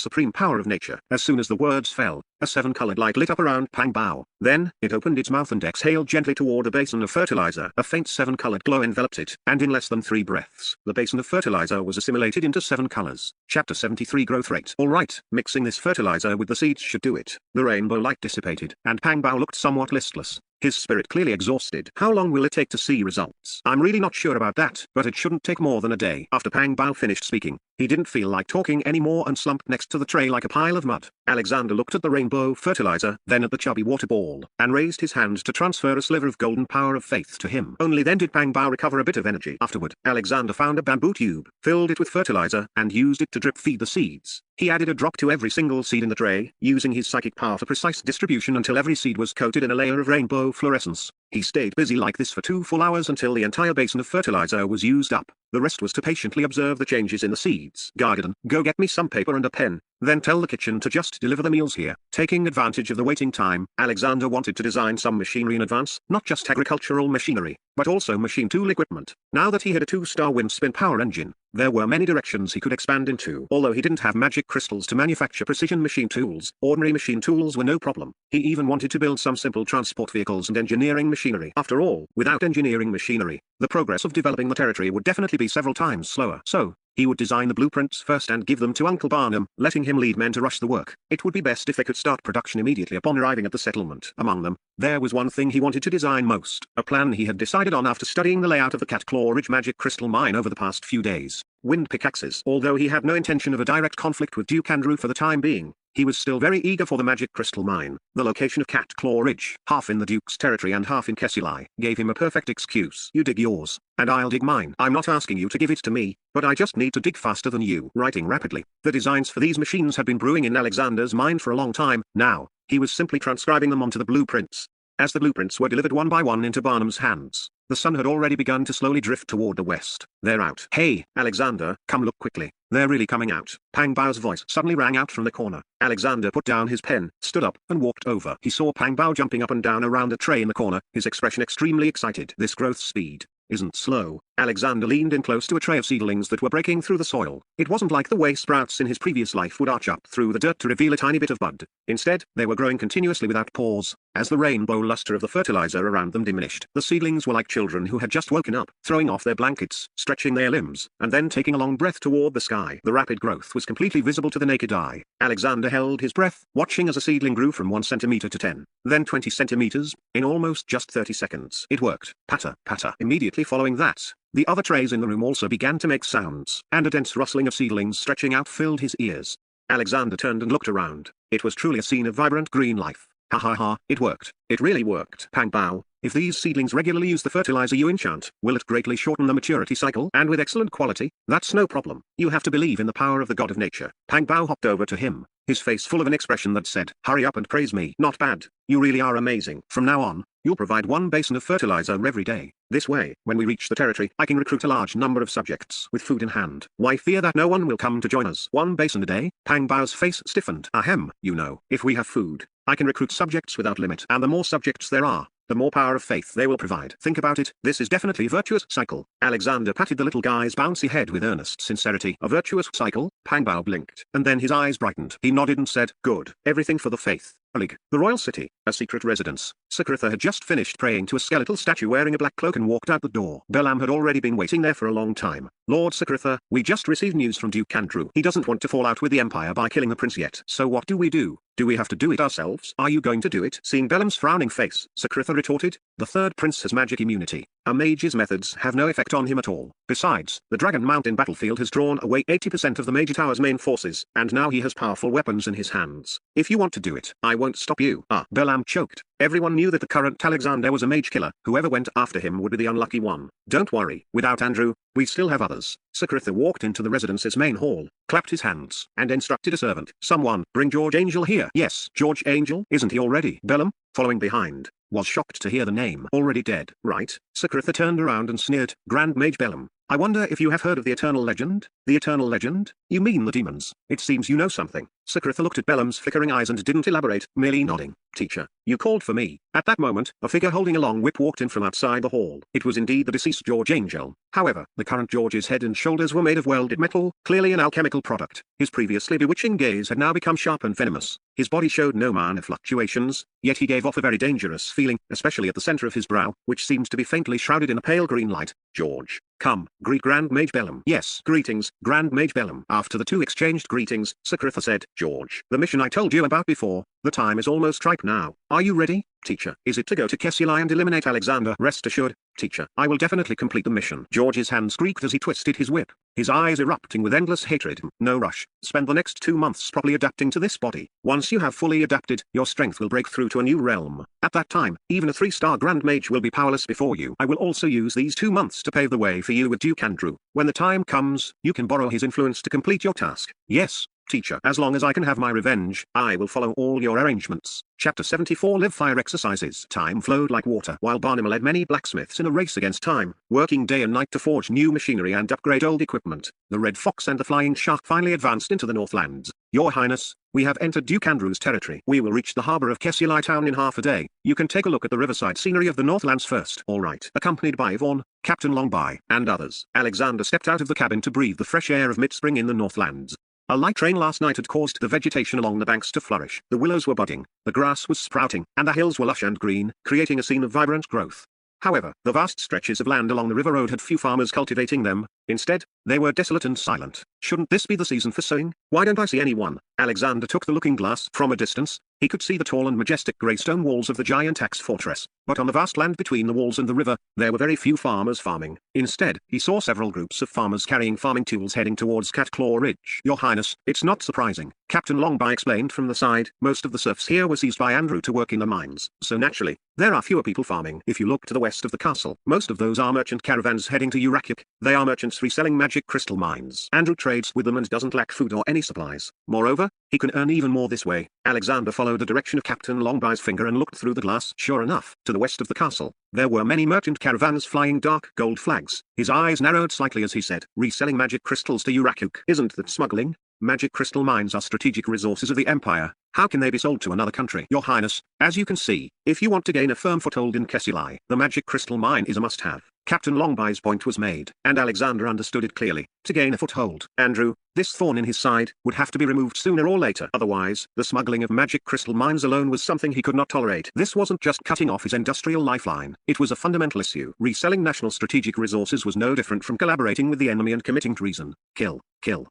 supreme power of nature. As soon as the words fell, a seven-colored light lit up around Pang Bao. Then, it opened its mouth and exhaled gently toward a basin of fertilizer. A faint seven-colored glow enveloped it, and in less than 3 breaths, the basin of fertilizer was assimilated into 7 colors. Chapter 73 Growth Rate. Alright, mixing this fertilizer with the seeds should do it. The rainbow light dissipated, and Pang Bao looked somewhat listless. His spirit clearly exhausted. How long will it take to see results? I'm really not sure about that, but it shouldn't take more than a day. After Pang Bao finished speaking, he didn't feel like talking anymore and slumped next to the tray like a pile of mud. Alexander looked at the rainbow fertilizer, then at the chubby water ball, and raised his hand to transfer a sliver of golden power of faith to him. Only then did Pang Bao recover a bit of energy. Afterward, Alexander found a bamboo tube, filled it with fertilizer, and used it to drip feed the seeds. He added a drop to every single seed in the tray, using his psychic power for precise distribution until every seed was coated in a layer of rainbow fluorescence. He stayed busy like this for 2 full hours until the entire basin of fertilizer was used up. The rest was to patiently observe the changes in the seeds. Garden, go get me some paper and a pen, then tell the kitchen to just deliver the meals here. Taking advantage of the waiting time, Alexander wanted to design some machinery in advance, not just agricultural machinery, but also machine tool equipment. Now that he had a 2-star wind spin power engine, there were many directions he could expand into. Although he didn't have magic crystals to manufacture precision machine tools, ordinary machine tools were no problem. He even wanted to build some simple transport vehicles and engineering machinery. After all, without engineering machinery, the progress of developing the territory would definitely be several times slower. So, he would design the blueprints first and give them to Uncle Barnum, letting him lead men to rush the work. It would be best if they could start production immediately upon arriving at the settlement. Among them, there was one thing he wanted to design most, a plan he had decided on after studying the layout of the Cat Claw Ridge magic crystal mine over the past few days. Wind pickaxes. Although he had no intention of a direct conflict with Duke Andrew for the time being, he was still very eager for the magic crystal mine. The location of Cat Claw Ridge, half in the Duke's territory and half in Kessilai, gave him a perfect excuse. You dig yours, and I'll dig mine. I'm not asking you to give it to me, but I just need to dig faster than you. Writing rapidly, the designs for these machines had been brewing in Alexander's mind for a long time. Now, he was simply transcribing them onto the blueprints. As the blueprints were delivered one by one into Barnum's hands, the sun had already begun to slowly drift toward the west. They're out. Hey, Alexander, come look quickly. They're really coming out. Pang Bao's voice suddenly rang out from the corner. Alexander put down his pen, stood up, and walked over. He saw Pang Bao jumping up and down around a tray in the corner, his expression extremely excited. This growth speed isn't slow. Alexander leaned in close to a tray of seedlings that were breaking through the soil. It wasn't like the way sprouts in his previous life would arch up through the dirt to reveal a tiny bit of bud. Instead, they were growing continuously without pause. As the rainbow luster of the fertilizer around them diminished, the seedlings were like children who had just woken up, throwing off their blankets, stretching their limbs, and then taking a long breath toward the sky. The rapid growth was completely visible to the naked eye. Alexander held his breath, watching as a seedling grew from 1 centimeter to 10, then 20 centimeters, in almost just 30 seconds. It worked. Patter, patter. Immediately following that, the other trays in the room also began to make sounds, and a dense rustling of seedlings stretching out filled his ears. Alexander turned and looked around. It was truly a scene of vibrant green life. Ha ha ha, it worked. It really worked. Pang Bao, if these seedlings regularly use the fertilizer you enchant, will it greatly shorten the maturity cycle? And with excellent quality? That's no problem. You have to believe in the power of the god of nature. Pang Bao hopped over to him, his face full of an expression that said, hurry up and praise me. Not bad. You really are amazing. From now on, you'll provide 1 basin of fertilizer every day. This way, when we reach the territory, I can recruit a large number of subjects with food in hand. Why fear that no one will come to join us? 1 basin a day? Pang Bao's face stiffened. Ahem, you know, if we have food, I can recruit subjects without limit. And the more subjects there are, the more power of faith they will provide. Think about it, this is definitely a virtuous cycle. Alexander patted the little guy's bouncy head with earnest sincerity. A virtuous cycle? Pang Bao blinked, and then his eyes brightened. He nodded and said, good, everything for the faith. The royal city, a secret residence. Sakritha had just finished praying to a skeletal statue wearing a black cloak and walked out the door. Belam had already been waiting there for a long time. Lord Sakritha, we just received news from Duke Andrew. He doesn't want to fall out with the Empire by killing the prince yet. So what do we do? Do we have to do it ourselves? Are you going to do it? Seeing Belam's frowning face, Sakritha retorted, the third prince has magic immunity. A mage's methods have no effect on him at all. Besides, the Dragon Mountain battlefield has drawn away 80% of the Mage Tower's main forces, and now he has powerful weapons in his hands. If you want to do it, I won't stop you. Belam choked. Everyone knew that the current Alexander was a mage killer. Whoever went after him would be the unlucky one. Don't worry, without Andrew, we still have others. Sakritha walked into the residence's main hall, clapped his hands, and instructed a servant. Someone, bring George Angel here. Yes, George Angel, isn't he already? Bellum, following behind, was shocked to hear the name. Already dead, right? Sakritha turned around and sneered. Grand Mage Bellum, I wonder if you have heard of the Eternal Legend? The Eternal Legend? You mean the demons? It seems you know something. Sakritha looked at Bellum's flickering eyes and didn't elaborate, merely nodding. Teacher, you called for me. At that moment, a figure holding a long whip walked in from outside the hall. It was indeed the deceased George Angel. However, the current George's head and shoulders were made of welded metal, clearly an alchemical product. His previously bewitching gaze had now become sharp and venomous. His body showed no minor fluctuations, yet he gave off a very dangerous feeling, especially at the center of his brow, which seems to be faintly shrouded in a pale green light. George, come, greet Grand Mage Bellum. Yes, greetings, Grand Mage Bellum. After the two exchanged greetings, Sakritha said, George, the mission I told you about before, the time is almost ripe now. Are you ready, teacher? Is it to go to Kessilai and eliminate Alexander? Rest assured, teacher, I will definitely complete the mission. George's hands creaked as he twisted his whip, his eyes erupting with endless hatred. No rush. Spend the next 2 months properly adapting to this body. Once you have fully adapted, your strength will break through to a new realm. At that time, even a 3-star Grand Mage will be powerless before you. I will also use these 2 months to pave the way for you with Duke Andrew. When the time comes, you can borrow his influence to complete your task. Yes, teacher. As long as I can have my revenge, I will follow all your arrangements. Chapter 74 Live Fire Exercises. Time flowed like water while Barnum led many blacksmiths in a race against time, working day and night to forge new machinery and upgrade old equipment. The Red Fox and the Flying Shark finally advanced into the Northlands. Your Highness, we have entered Duke Andrew's territory. We will reach the harbor of Kessilai town in half a day. You can take a look at the riverside scenery of the Northlands first. All right. Accompanied by Yvonne, Captain Longby, and others, Alexander stepped out of the cabin to breathe the fresh air of mid-spring in the Northlands. A light rain last night had caused the vegetation along the banks to flourish. The willows were budding, the grass was sprouting, and the hills were lush and green, creating a scene of vibrant growth. However, the vast stretches of land along the river road had few farmers cultivating them. Instead, they were desolate and silent. Shouldn't this be the season for sowing? Why don't I see anyone? Alexander took the looking glass. From a distance, he could see the tall and majestic grey stone walls of the giant axe fortress. But on the vast land between the walls and the river, there were very few farmers farming. Instead, he saw several groups of farmers carrying farming tools heading towards Catclaw Ridge. Your Highness, it's not surprising, Captain Longby explained from the side. Most of the serfs here were seized by Andrew to work in the mines, so naturally, there are fewer people farming. If you look to the west of the castle, most of those are merchant caravans heading to Urakuk. They are merchants reselling magic crystal mines. Andrew trades with them and doesn't lack food or any supplies. Moreover, he can earn even more this way. Alexander followed the direction of Captain Longby's finger and looked through the glass. Sure enough, to the west of the castle, there were many merchant caravans flying dark gold flags. His eyes narrowed slightly as he said, reselling magic crystals to Urakuk. Isn't that smuggling? Magic crystal mines are strategic resources of the Empire. How can they be sold to another country? Your Highness, as you can see, if you want to gain a firm foothold in Kessilai, the magic crystal mine is a must-have. Captain Longby's point was made, and Alexander understood it clearly. To gain a foothold, Andrew, this thorn in his side, would have to be removed sooner or later. Otherwise, the smuggling of magic crystal mines alone was something he could not tolerate. This wasn't just cutting off his industrial lifeline. It was a fundamental issue. Reselling national strategic resources was no different from collaborating with the enemy and committing treason. Kill.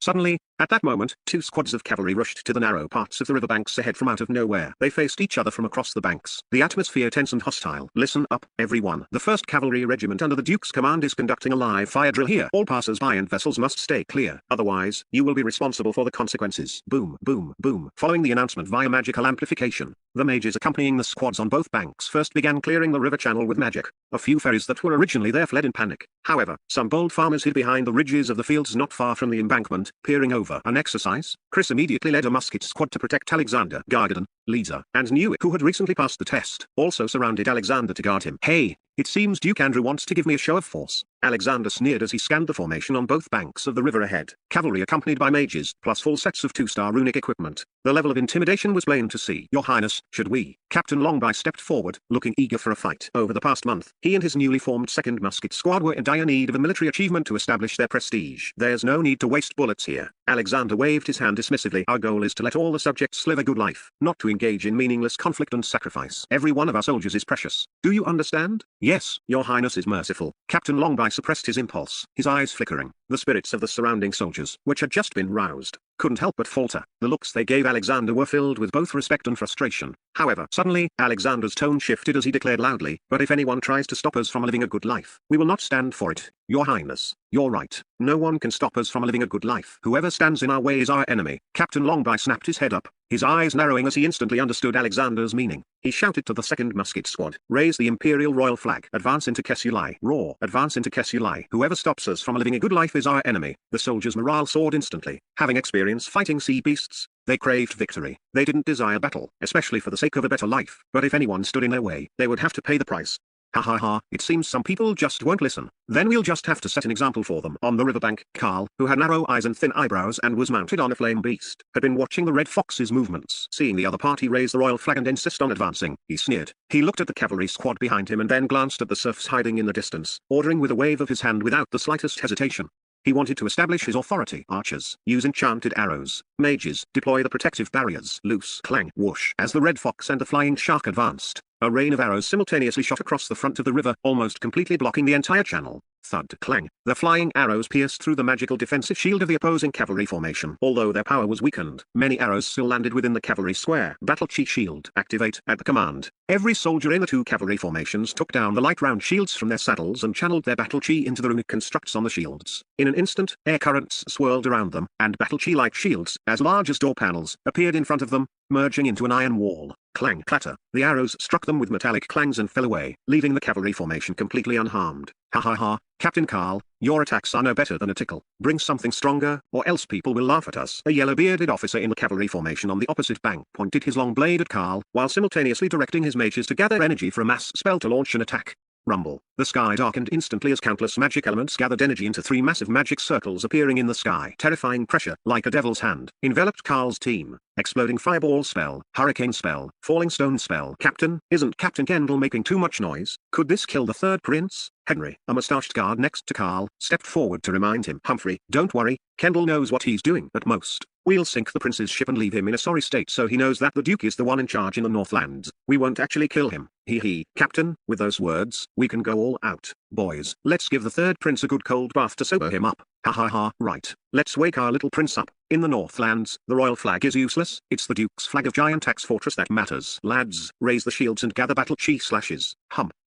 Suddenly, at that moment, 2 squads of cavalry rushed to the narrow parts of the riverbanks ahead from out of nowhere. They faced each other from across the banks. The atmosphere tense and hostile. Listen up, everyone. The 1st Cavalry Regiment under the Duke's command is conducting a live fire drill here. All passers-by and vessels must stay clear. Otherwise, you will be responsible for the consequences. Boom, boom, boom. Following the announcement via magical amplification, the mages accompanying the squads on both banks first began clearing the river channel with magic. A few ferries that were originally there fled in panic. However, some bold farmers hid behind the ridges of the fields not far from the embankment, peering over. An exercise? Chris immediately led a musket squad to protect Alexander. Gargadon, Lisa, and Newick, who had recently passed the test, also surrounded Alexander to guard him. Hey, it seems Duke Andrew wants to give me a show of force. Alexander sneered as he scanned the formation on both banks of the river ahead. Cavalry accompanied by mages, plus full sets of 2-star runic equipment. The level of intimidation was plain to see. Your Highness, should we? Captain Longby stepped forward, looking eager for a fight. Over the past month, he and his newly formed 2nd Musket Squad were in dire need of a military achievement to establish their prestige. There's no need to waste bullets here. Alexander waved his hand dismissively. Our goal is to let all the subjects live a good life, not to engage in meaningless conflict and sacrifice. Every one of our soldiers is precious. Do you understand? Yes, Your Highness is merciful. Captain Longby suppressed his impulse, his eyes flickering. The spirits of the surrounding soldiers, which had just been roused, couldn't help but falter. The looks they gave Alexander were filled with both respect and frustration. However, suddenly, Alexander's tone shifted as he declared loudly, but if anyone tries to stop us from living a good life, we will not stand for it. Your Highness, you're right. No one can stop us from living a good life. Whoever stands in our way is our enemy. Captain Longby snapped his head up, his eyes narrowing as he instantly understood Alexander's meaning. He shouted to the second musket squad, raise the Imperial Royal Flag, advance into Kesulai, roar, advance into Kesulai. Whoever stops us from living a good life is our enemy. The soldiers' morale soared instantly. Having experience fighting sea beasts, they craved victory. They didn't desire battle, especially for the sake of a better life, but if anyone stood in their way, they would have to pay the price. Ha ha ha, it seems some people just won't listen. Then we'll just have to set an example for them. On the riverbank, Carl, who had narrow eyes and thin eyebrows and was mounted on a flame beast, had been watching the Red Fox's movements. Seeing the other party raise the royal flag and insist on advancing, he sneered. He looked at the cavalry squad behind him and then glanced at the serfs hiding in the distance, ordering with a wave of his hand without the slightest hesitation. He wanted to establish his authority. Archers, use enchanted arrows. Mages, deploy the protective barriers. Loose, clang, whoosh. As the Red Fox and the Flying Shark advanced, a rain of arrows simultaneously shot across the front of the river, almost completely blocking the entire channel. Thud, clang. The flying arrows pierced through the magical defensive shield of the opposing cavalry formation. Although their power was weakened, many arrows still landed within the cavalry square. Battle Chi shield. Activate at the command. Every soldier in the two cavalry formations took down the light round shields from their saddles and channeled their battle chi into the runic constructs on the shields. In an instant, air currents swirled around them, and battle chi light shields, as large as door panels, appeared in front of them, merging into an iron wall. Clang, clatter. The arrows struck them with metallic clangs and fell away, leaving the cavalry formation completely unharmed. Ha ha ha, Captain Carl, your attacks are no better than a tickle. Bring something stronger, or else people will laugh at us. A yellow-bearded officer in the cavalry formation on the opposite bank pointed his long blade at Carl, while simultaneously directing his mages to gather energy for a mass spell to launch an attack. Rumble. The sky darkened instantly as countless magic elements gathered energy into three massive magic circles appearing in the sky. Terrifying pressure, like a devil's hand, enveloped Carl's team. Exploding fireball spell, hurricane spell, falling stone spell. Captain, isn't Captain Kendall making too much noise? Could this kill the third prince? Henry, a mustached guard next to Carl, stepped forward to remind him. Humphrey, don't worry, Kendall knows what he's doing. At most, we'll sink the prince's ship and leave him in a sorry state so he knows that the Duke is the one in charge in the Northlands. We won't actually kill him. Hee. Captain, with those words, we can go all out. Boys, let's give the third prince a good cold bath to sober him up. Ha ha ha, right. Let's wake our little prince up. In the Northlands, the royal flag is useless. It's the Duke's flag of Giant Axe Fortress that matters. Lads, raise the shields and gather battle chi slashes.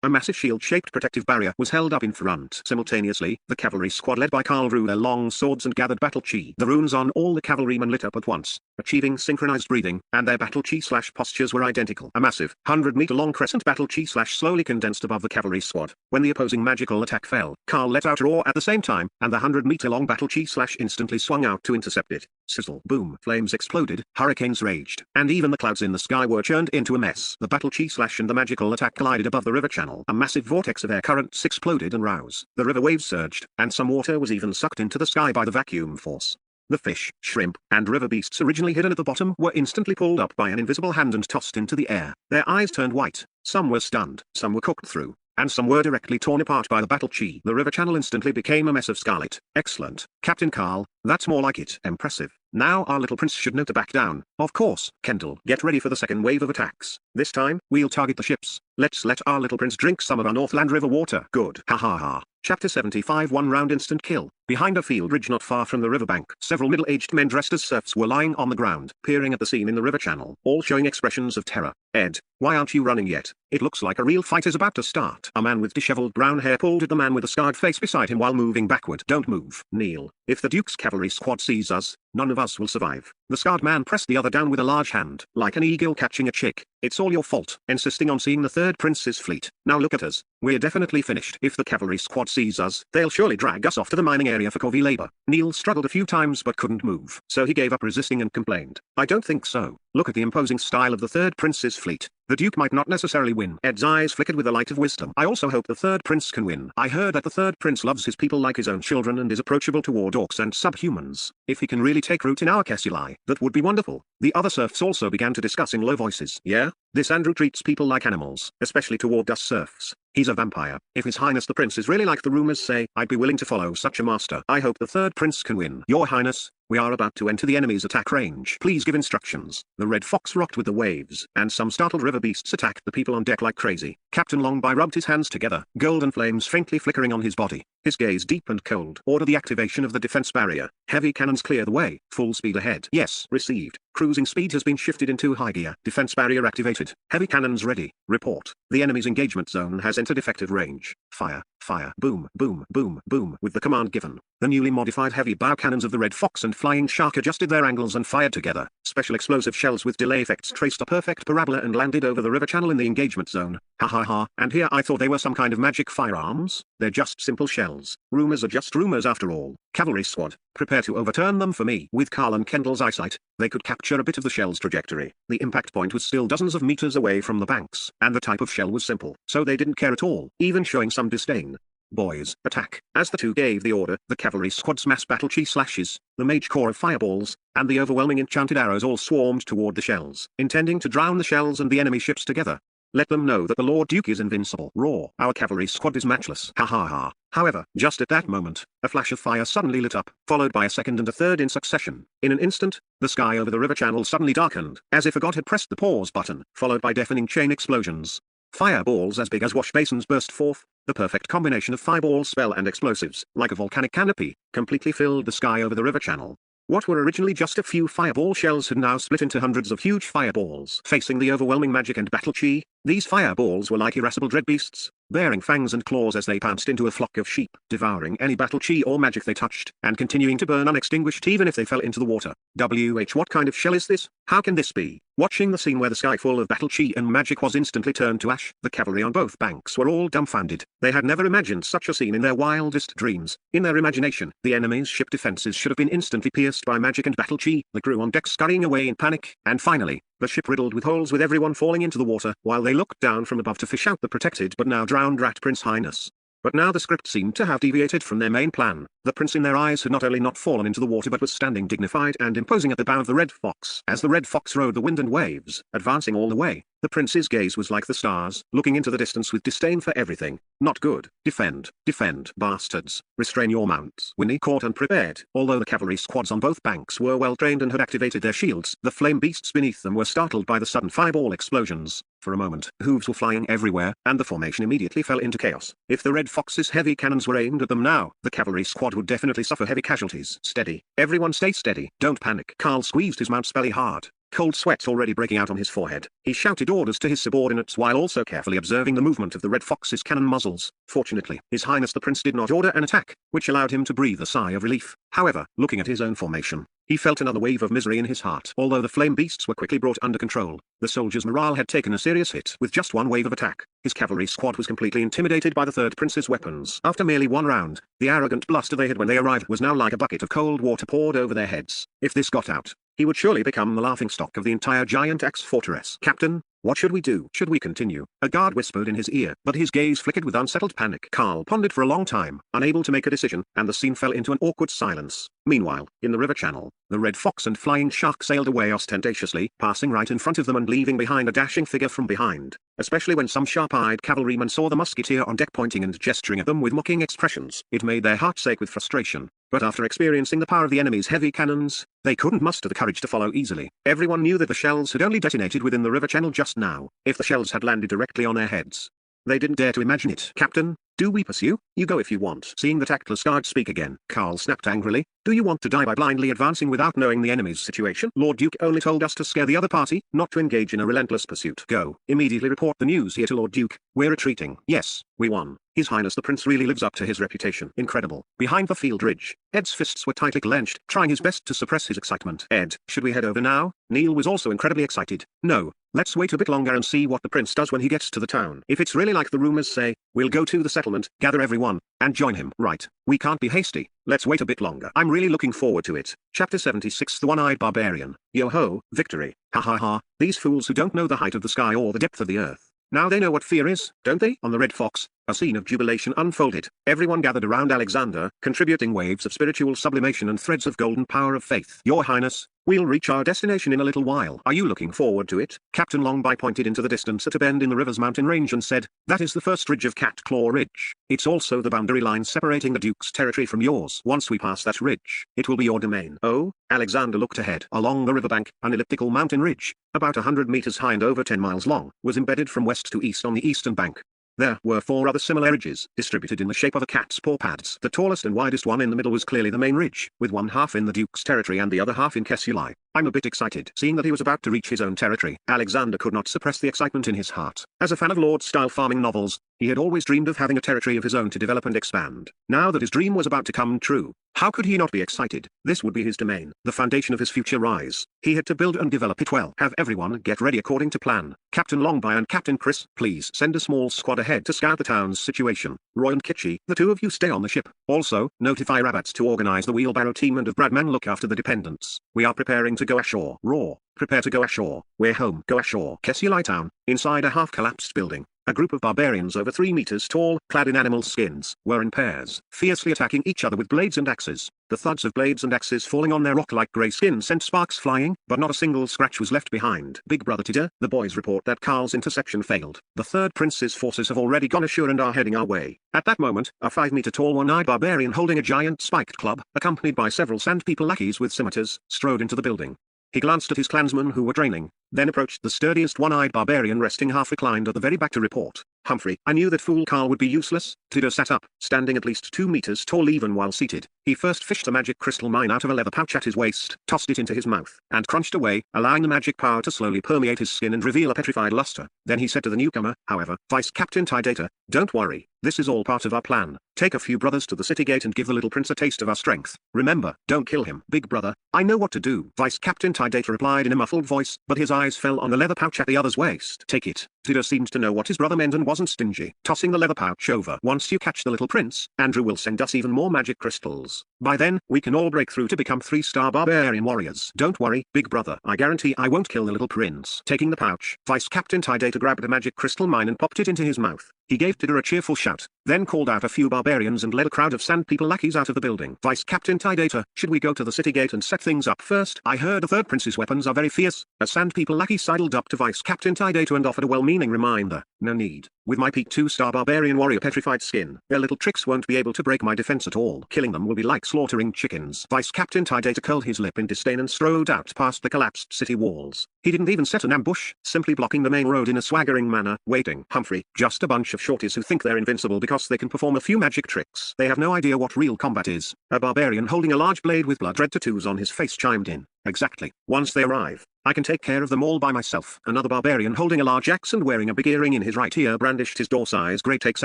A massive shield-shaped protective barrier was held up in front. Simultaneously, the cavalry squad led by Carl drew their long swords and gathered battle chi. The runes on all the cavalrymen lit up at once, achieving synchronized breathing, and their battle chi slash postures were identical. A massive, 100-meter-long crescent battle chi slash slowly condensed above the cavalry squad. When the opposing magical attack fell, Carl let out a roar at the same time, and the 100-meter-long battle chi slash instantly swung out to intercept it. Sizzle, boom, flames exploded, hurricanes raged, and even the clouds in the sky were churned into a mess. The battle chi slash and the magical attack collided above the river channel. A massive vortex of air currents exploded and roused. The river waves surged, and some water was even sucked into the sky by the vacuum force. The fish, shrimp, and river beasts originally hidden at the bottom were instantly pulled up by an invisible hand and tossed into the air. Their eyes turned white, some were stunned, some were cooked through, and some were directly torn apart by the battle chi. The river channel instantly became a mess of scarlet. Excellent, Captain Carl, that's more like it. Impressive. Now our little prince should know to back down. Of course. Kendall, get ready for the second wave of attacks. This time, we'll target the ships. Let's let our little prince drink some of our Northland River water. Good. Ha ha ha. Chapter 75 One round instant kill. Behind a field ridge not far from the riverbank, several middle-aged men dressed as serfs were lying on the ground, peering at the scene in the river channel, all showing expressions of terror. Ed, why aren't you running yet? It looks like a real fight is about to start. A man with disheveled brown hair pulled at the man with a scarred face beside him while moving backward. Don't move, Neil. If the Duke's cavalry squad sees us, none of us will survive. The scarred man pressed the other down with a large hand, like an eagle catching a chick. It's all your fault, insisting on seeing the third prince's fleet. Now look at us. We're definitely finished. If the cavalry squad sees us, they'll surely drag us off to the mining area for covey labor. Neil struggled a few times but couldn't move, so he gave up resisting and complained. I don't think so. Look at the imposing style of the third prince's fleet. The Duke might not necessarily win. Ed's eyes flickered with the light of wisdom. I also hope the third prince can win. I heard that the third prince loves his people like his own children and is approachable toward orcs and subhumans. If he can really take root in our Kesuli, that would be wonderful. The other serfs also began to discuss in low voices. Yeah? This Andrew treats people like animals, especially toward us serfs. He's a vampire. If His Highness the Prince is really like the rumors say, I'd be willing to follow such a master. I hope the third prince can win. Your Highness, we are about to enter the enemy's attack range. Please give instructions. The Red Fox rocked with the waves, and some startled river beasts attacked the people on deck like crazy. Captain Longby rubbed his hands together, golden flames faintly flickering on his body. His gaze deep and cold. Order the activation of the defense barrier. Heavy cannons clear the way. Full speed ahead. Yes, received. Cruising speed has been shifted into high gear. Defense barrier activated. Heavy cannons ready. Report. The enemy's engagement zone has entered effective range. Fire. Fire. Boom. Boom. Boom. Boom. With the command given, the newly modified heavy bow cannons of the Red Fox and Flying Shark adjusted their angles and fired together. special explosive shells with delay effects traced a perfect parabola and landed over the river channel in the engagement zone. Ha ha ha, and here I thought they were some kind of magic firearms. They're just simple shells. Rumors are just rumors after all. Cavalry squad, prepare to overturn them for me. With Carl and Kendall's eyesight, they could capture a bit of the shell's trajectory. The impact point was still dozens of meters away from the banks, and the type of shell was simple, so they didn't care at all, even showing some disdain. Boys, attack. As the two gave the order, the cavalry squad's mass battle chi slashes, the mage core of fireballs, and the overwhelming enchanted arrows all swarmed toward the shells, intending to drown the shells and the enemy ships together. Let them know that the Lord Duke is invincible. Roar. Our cavalry squad is matchless. Ha ha ha. However, just at that moment, a flash of fire suddenly lit up, followed by a second and a third in succession. In an instant, the sky over the river channel suddenly darkened, as if a god had pressed the pause button, followed by deafening chain explosions. Fireballs as big as wash basins burst forth. The perfect combination of fireball spell and explosives, like a volcanic canopy, completely filled the sky over the river channel. What were originally just a few fireball shells had now split into hundreds of huge fireballs. Facing the overwhelming magic and battle chi, these fireballs were like irascible dread beasts, bearing fangs and claws as they pounced into a flock of sheep, devouring any battle chi or magic they touched, and continuing to burn unextinguished even if they fell into the water. What kind of shell is this? How can this be? Watching the scene where the sky full of battle chi and magic was instantly turned to ash, the cavalry on both banks were all dumbfounded. They had never imagined such a scene in their wildest dreams. In their imagination, the enemy's ship defenses should have been instantly pierced by magic and battle chi, the crew on deck scurrying away in panic, and finally, the ship riddled with holes with everyone falling into the water while they looked down from above to fish out the protected but now drowned Rat Prince Highness. But now the script seemed to have deviated from their main plan. The prince in their eyes had not only not fallen into the water but was standing dignified and imposing at the bow of the Red Fox. As the Red Fox rode the wind and waves, advancing all the way, the prince's gaze was like the stars, looking into the distance with disdain for everything. Not good. Defend. Defend. Bastards. Restrain your mounts. Winnie caught unprepared. Although the cavalry squads on both banks were well trained and had activated their shields, the flame beasts beneath them were startled by the sudden fireball explosions. For a moment, hooves were flying everywhere, and the formation immediately fell into chaos. If the Red Fox's heavy cannons were aimed at them now, the cavalry squad would definitely suffer heavy casualties. Steady. Everyone stay steady. Don't panic. Carl squeezed his mount's belly hard. Cold sweat already breaking out on his forehead. He shouted orders to his subordinates while also carefully observing the movement of the Red Fox's cannon muzzles. Fortunately, His Highness the Prince did not order an attack, which allowed him to breathe a sigh of relief. However, looking at his own formation, he felt another wave of misery in his heart. Although the flame beasts were quickly brought under control, the soldiers' morale had taken a serious hit. With just one wave of attack, his cavalry squad was completely intimidated by the third prince's weapons. After merely one round, the arrogant bluster they had when they arrived was now like a bucket of cold water poured over their heads. If this got out, he would surely become the laughingstock of the entire giant axe fortress. Captain, what should we do? Should we continue? A guard whispered in his ear, but his gaze flickered with unsettled panic. Carl pondered for a long time, unable to make a decision, and the scene fell into an awkward silence. Meanwhile, in the river channel, the Red Fox and Flying Shark sailed away ostentatiously, passing right in front of them and leaving behind a dashing figure from behind. Especially when some sharp-eyed cavalryman saw the musketeer on deck pointing and gesturing at them with mocking expressions, it made their hearts ache with frustration. But after experiencing the power of the enemy's heavy cannons, they couldn't muster the courage to follow easily. Everyone knew that the shells had only detonated within the river channel just now. If the shells had landed directly on their heads, they didn't dare to imagine it. Captain, do we pursue? You go if you want. Seeing the tactless guard speak again, Carl snapped angrily. Do you want to die by blindly advancing without knowing the enemy's situation? Lord Duke only told us to scare the other party, not to engage in a relentless pursuit. Go. Immediately report the news here to Lord Duke. We're retreating. Yes, we won. His Highness the Prince really lives up to his reputation. Incredible. Behind the field ridge, Ed's fists were tightly clenched, trying his best to suppress his excitement. Ed, should we head over now? Neil was also incredibly excited. No, let's wait a bit longer and see what the prince does when he gets to the town. If it's really like the rumors say, we'll go to the settlement, gather everyone, and join him. Right. We can't be hasty. Let's wait a bit longer. I'm really looking forward to it. Chapter 76 The One-Eyed Barbarian. Yo-ho, victory. Ha ha ha. These fools who don't know the height of the sky or the depth of the earth. Now they know what fear is, don't they? On the Red Fox, a scene of jubilation unfolded. Everyone gathered around Alexander, contributing waves of spiritual sublimation and threads of golden power of faith. Your Highness, we'll reach our destination in a little while. Are you looking forward to it? Captain Longby pointed into the distance at a bend in the river's mountain range and said, that is the first ridge of Cat Claw Ridge. It's also the boundary line separating the Duke's territory from yours. Once we pass that ridge, it will be your domain. Oh? Alexander looked ahead. Along the riverbank, an elliptical mountain ridge, about 100 meters high and over 10 miles long, was embedded from west to east on the eastern bank. There were 4 other similar ridges, distributed in the shape of a cat's paw pads. The tallest and widest one in the middle was clearly the main ridge, with one half in the Duke's territory and the other half in Kessulai. I'm a bit excited. Seeing that he was about to reach his own territory, Alexander could not suppress the excitement in his heart. As a fan of Lord-style farming novels, He had always dreamed of having a territory of his own to develop and expand. Now that his dream was about to come true, how could he not be excited? This would be his domain, the foundation of his future rise. He had to build and develop it well. Have everyone get ready according to plan. Captain Longby and Captain Chris, please send a small squad ahead to scout the town's situation. Roy and Kitschy, the two of you stay on the ship. Also, notify Rabbits to organize the wheelbarrow team and have Bradman look after the dependents. We are preparing to go ashore. Raw, prepare to go ashore. We're home. Go ashore. Kessie Town, inside a half-collapsed building. A group of barbarians over 3 meters tall, clad in animal skins, were in pairs, fiercely attacking each other with blades and axes. The thuds of blades and axes falling on their rock-like grey skin sent sparks flying, but not a single scratch was left behind. Big Brother Tita, the boys report that Carl's interception failed. The Third Prince's forces have already gone ashore and are heading our way. At that moment, a 5-meter-tall one-eyed barbarian holding a giant spiked club, accompanied by several sand people lackeys with scimitars, strode into the building. He glanced at his clansmen who were draining, then approached the sturdiest one-eyed barbarian resting half-reclined at the very back to report. Humphrey, I knew that fool Carl would be useless. Tito sat up, standing at least 2 meters tall even while seated. He first fished a magic crystal mine out of a leather pouch at his waist, tossed it into his mouth, and crunched away, allowing the magic power to slowly permeate his skin and reveal a petrified luster. Then he said to the newcomer, however, Vice Captain Tidata, don't worry, this is all part of our plan. Take a few brothers to the city gate and give the little prince a taste of our strength. Remember, don't kill him. Big brother, I know what to do. Vice Captain Tidata replied in a muffled voice, but his eyes fell on the leather pouch at the other's waist. Take it. Tito seemed to know what his brother meant and wasn't stingy, tossing the leather pouch over. Once you catch the little prince, Andrew will send us even more magic crystals. By then, we can all break through to become 3-star barbarian warriors. Don't worry, big brother. I guarantee I won't kill the little prince. Taking the pouch, Vice Captain Tidata grabbed a magic crystal mine and popped it into his mouth. He gave Tito a cheerful shout, then called out a few barbarians and led a crowd of sand people lackeys out of the building. Vice Captain Tidata, should we go to the city gate and set things up first? I heard the Third Prince's weapons are very fierce. A sand people lackey sidled up to Vice Captain Tidata and offered a well-meaning reminder. No need. With my peak 2-star barbarian warrior petrified skin, their little tricks won't be able to break my defense at all. Killing them will be like slaughtering chickens. Vice Captain Tidata curled his lip in disdain and strode out past the collapsed city walls. He didn't even set an ambush, simply blocking the main road in a swaggering manner. Waiting. Humphrey, just a bunch of shorties who think they're invincible because they can perform a few magic tricks. They have no idea what real combat is. A barbarian holding a large blade with blood red tattoos on his face chimed in. Exactly. Once they arrive, I can take care of them all by myself. Another barbarian holding a large axe and wearing a big earring in his right ear brandished his door-sized great axe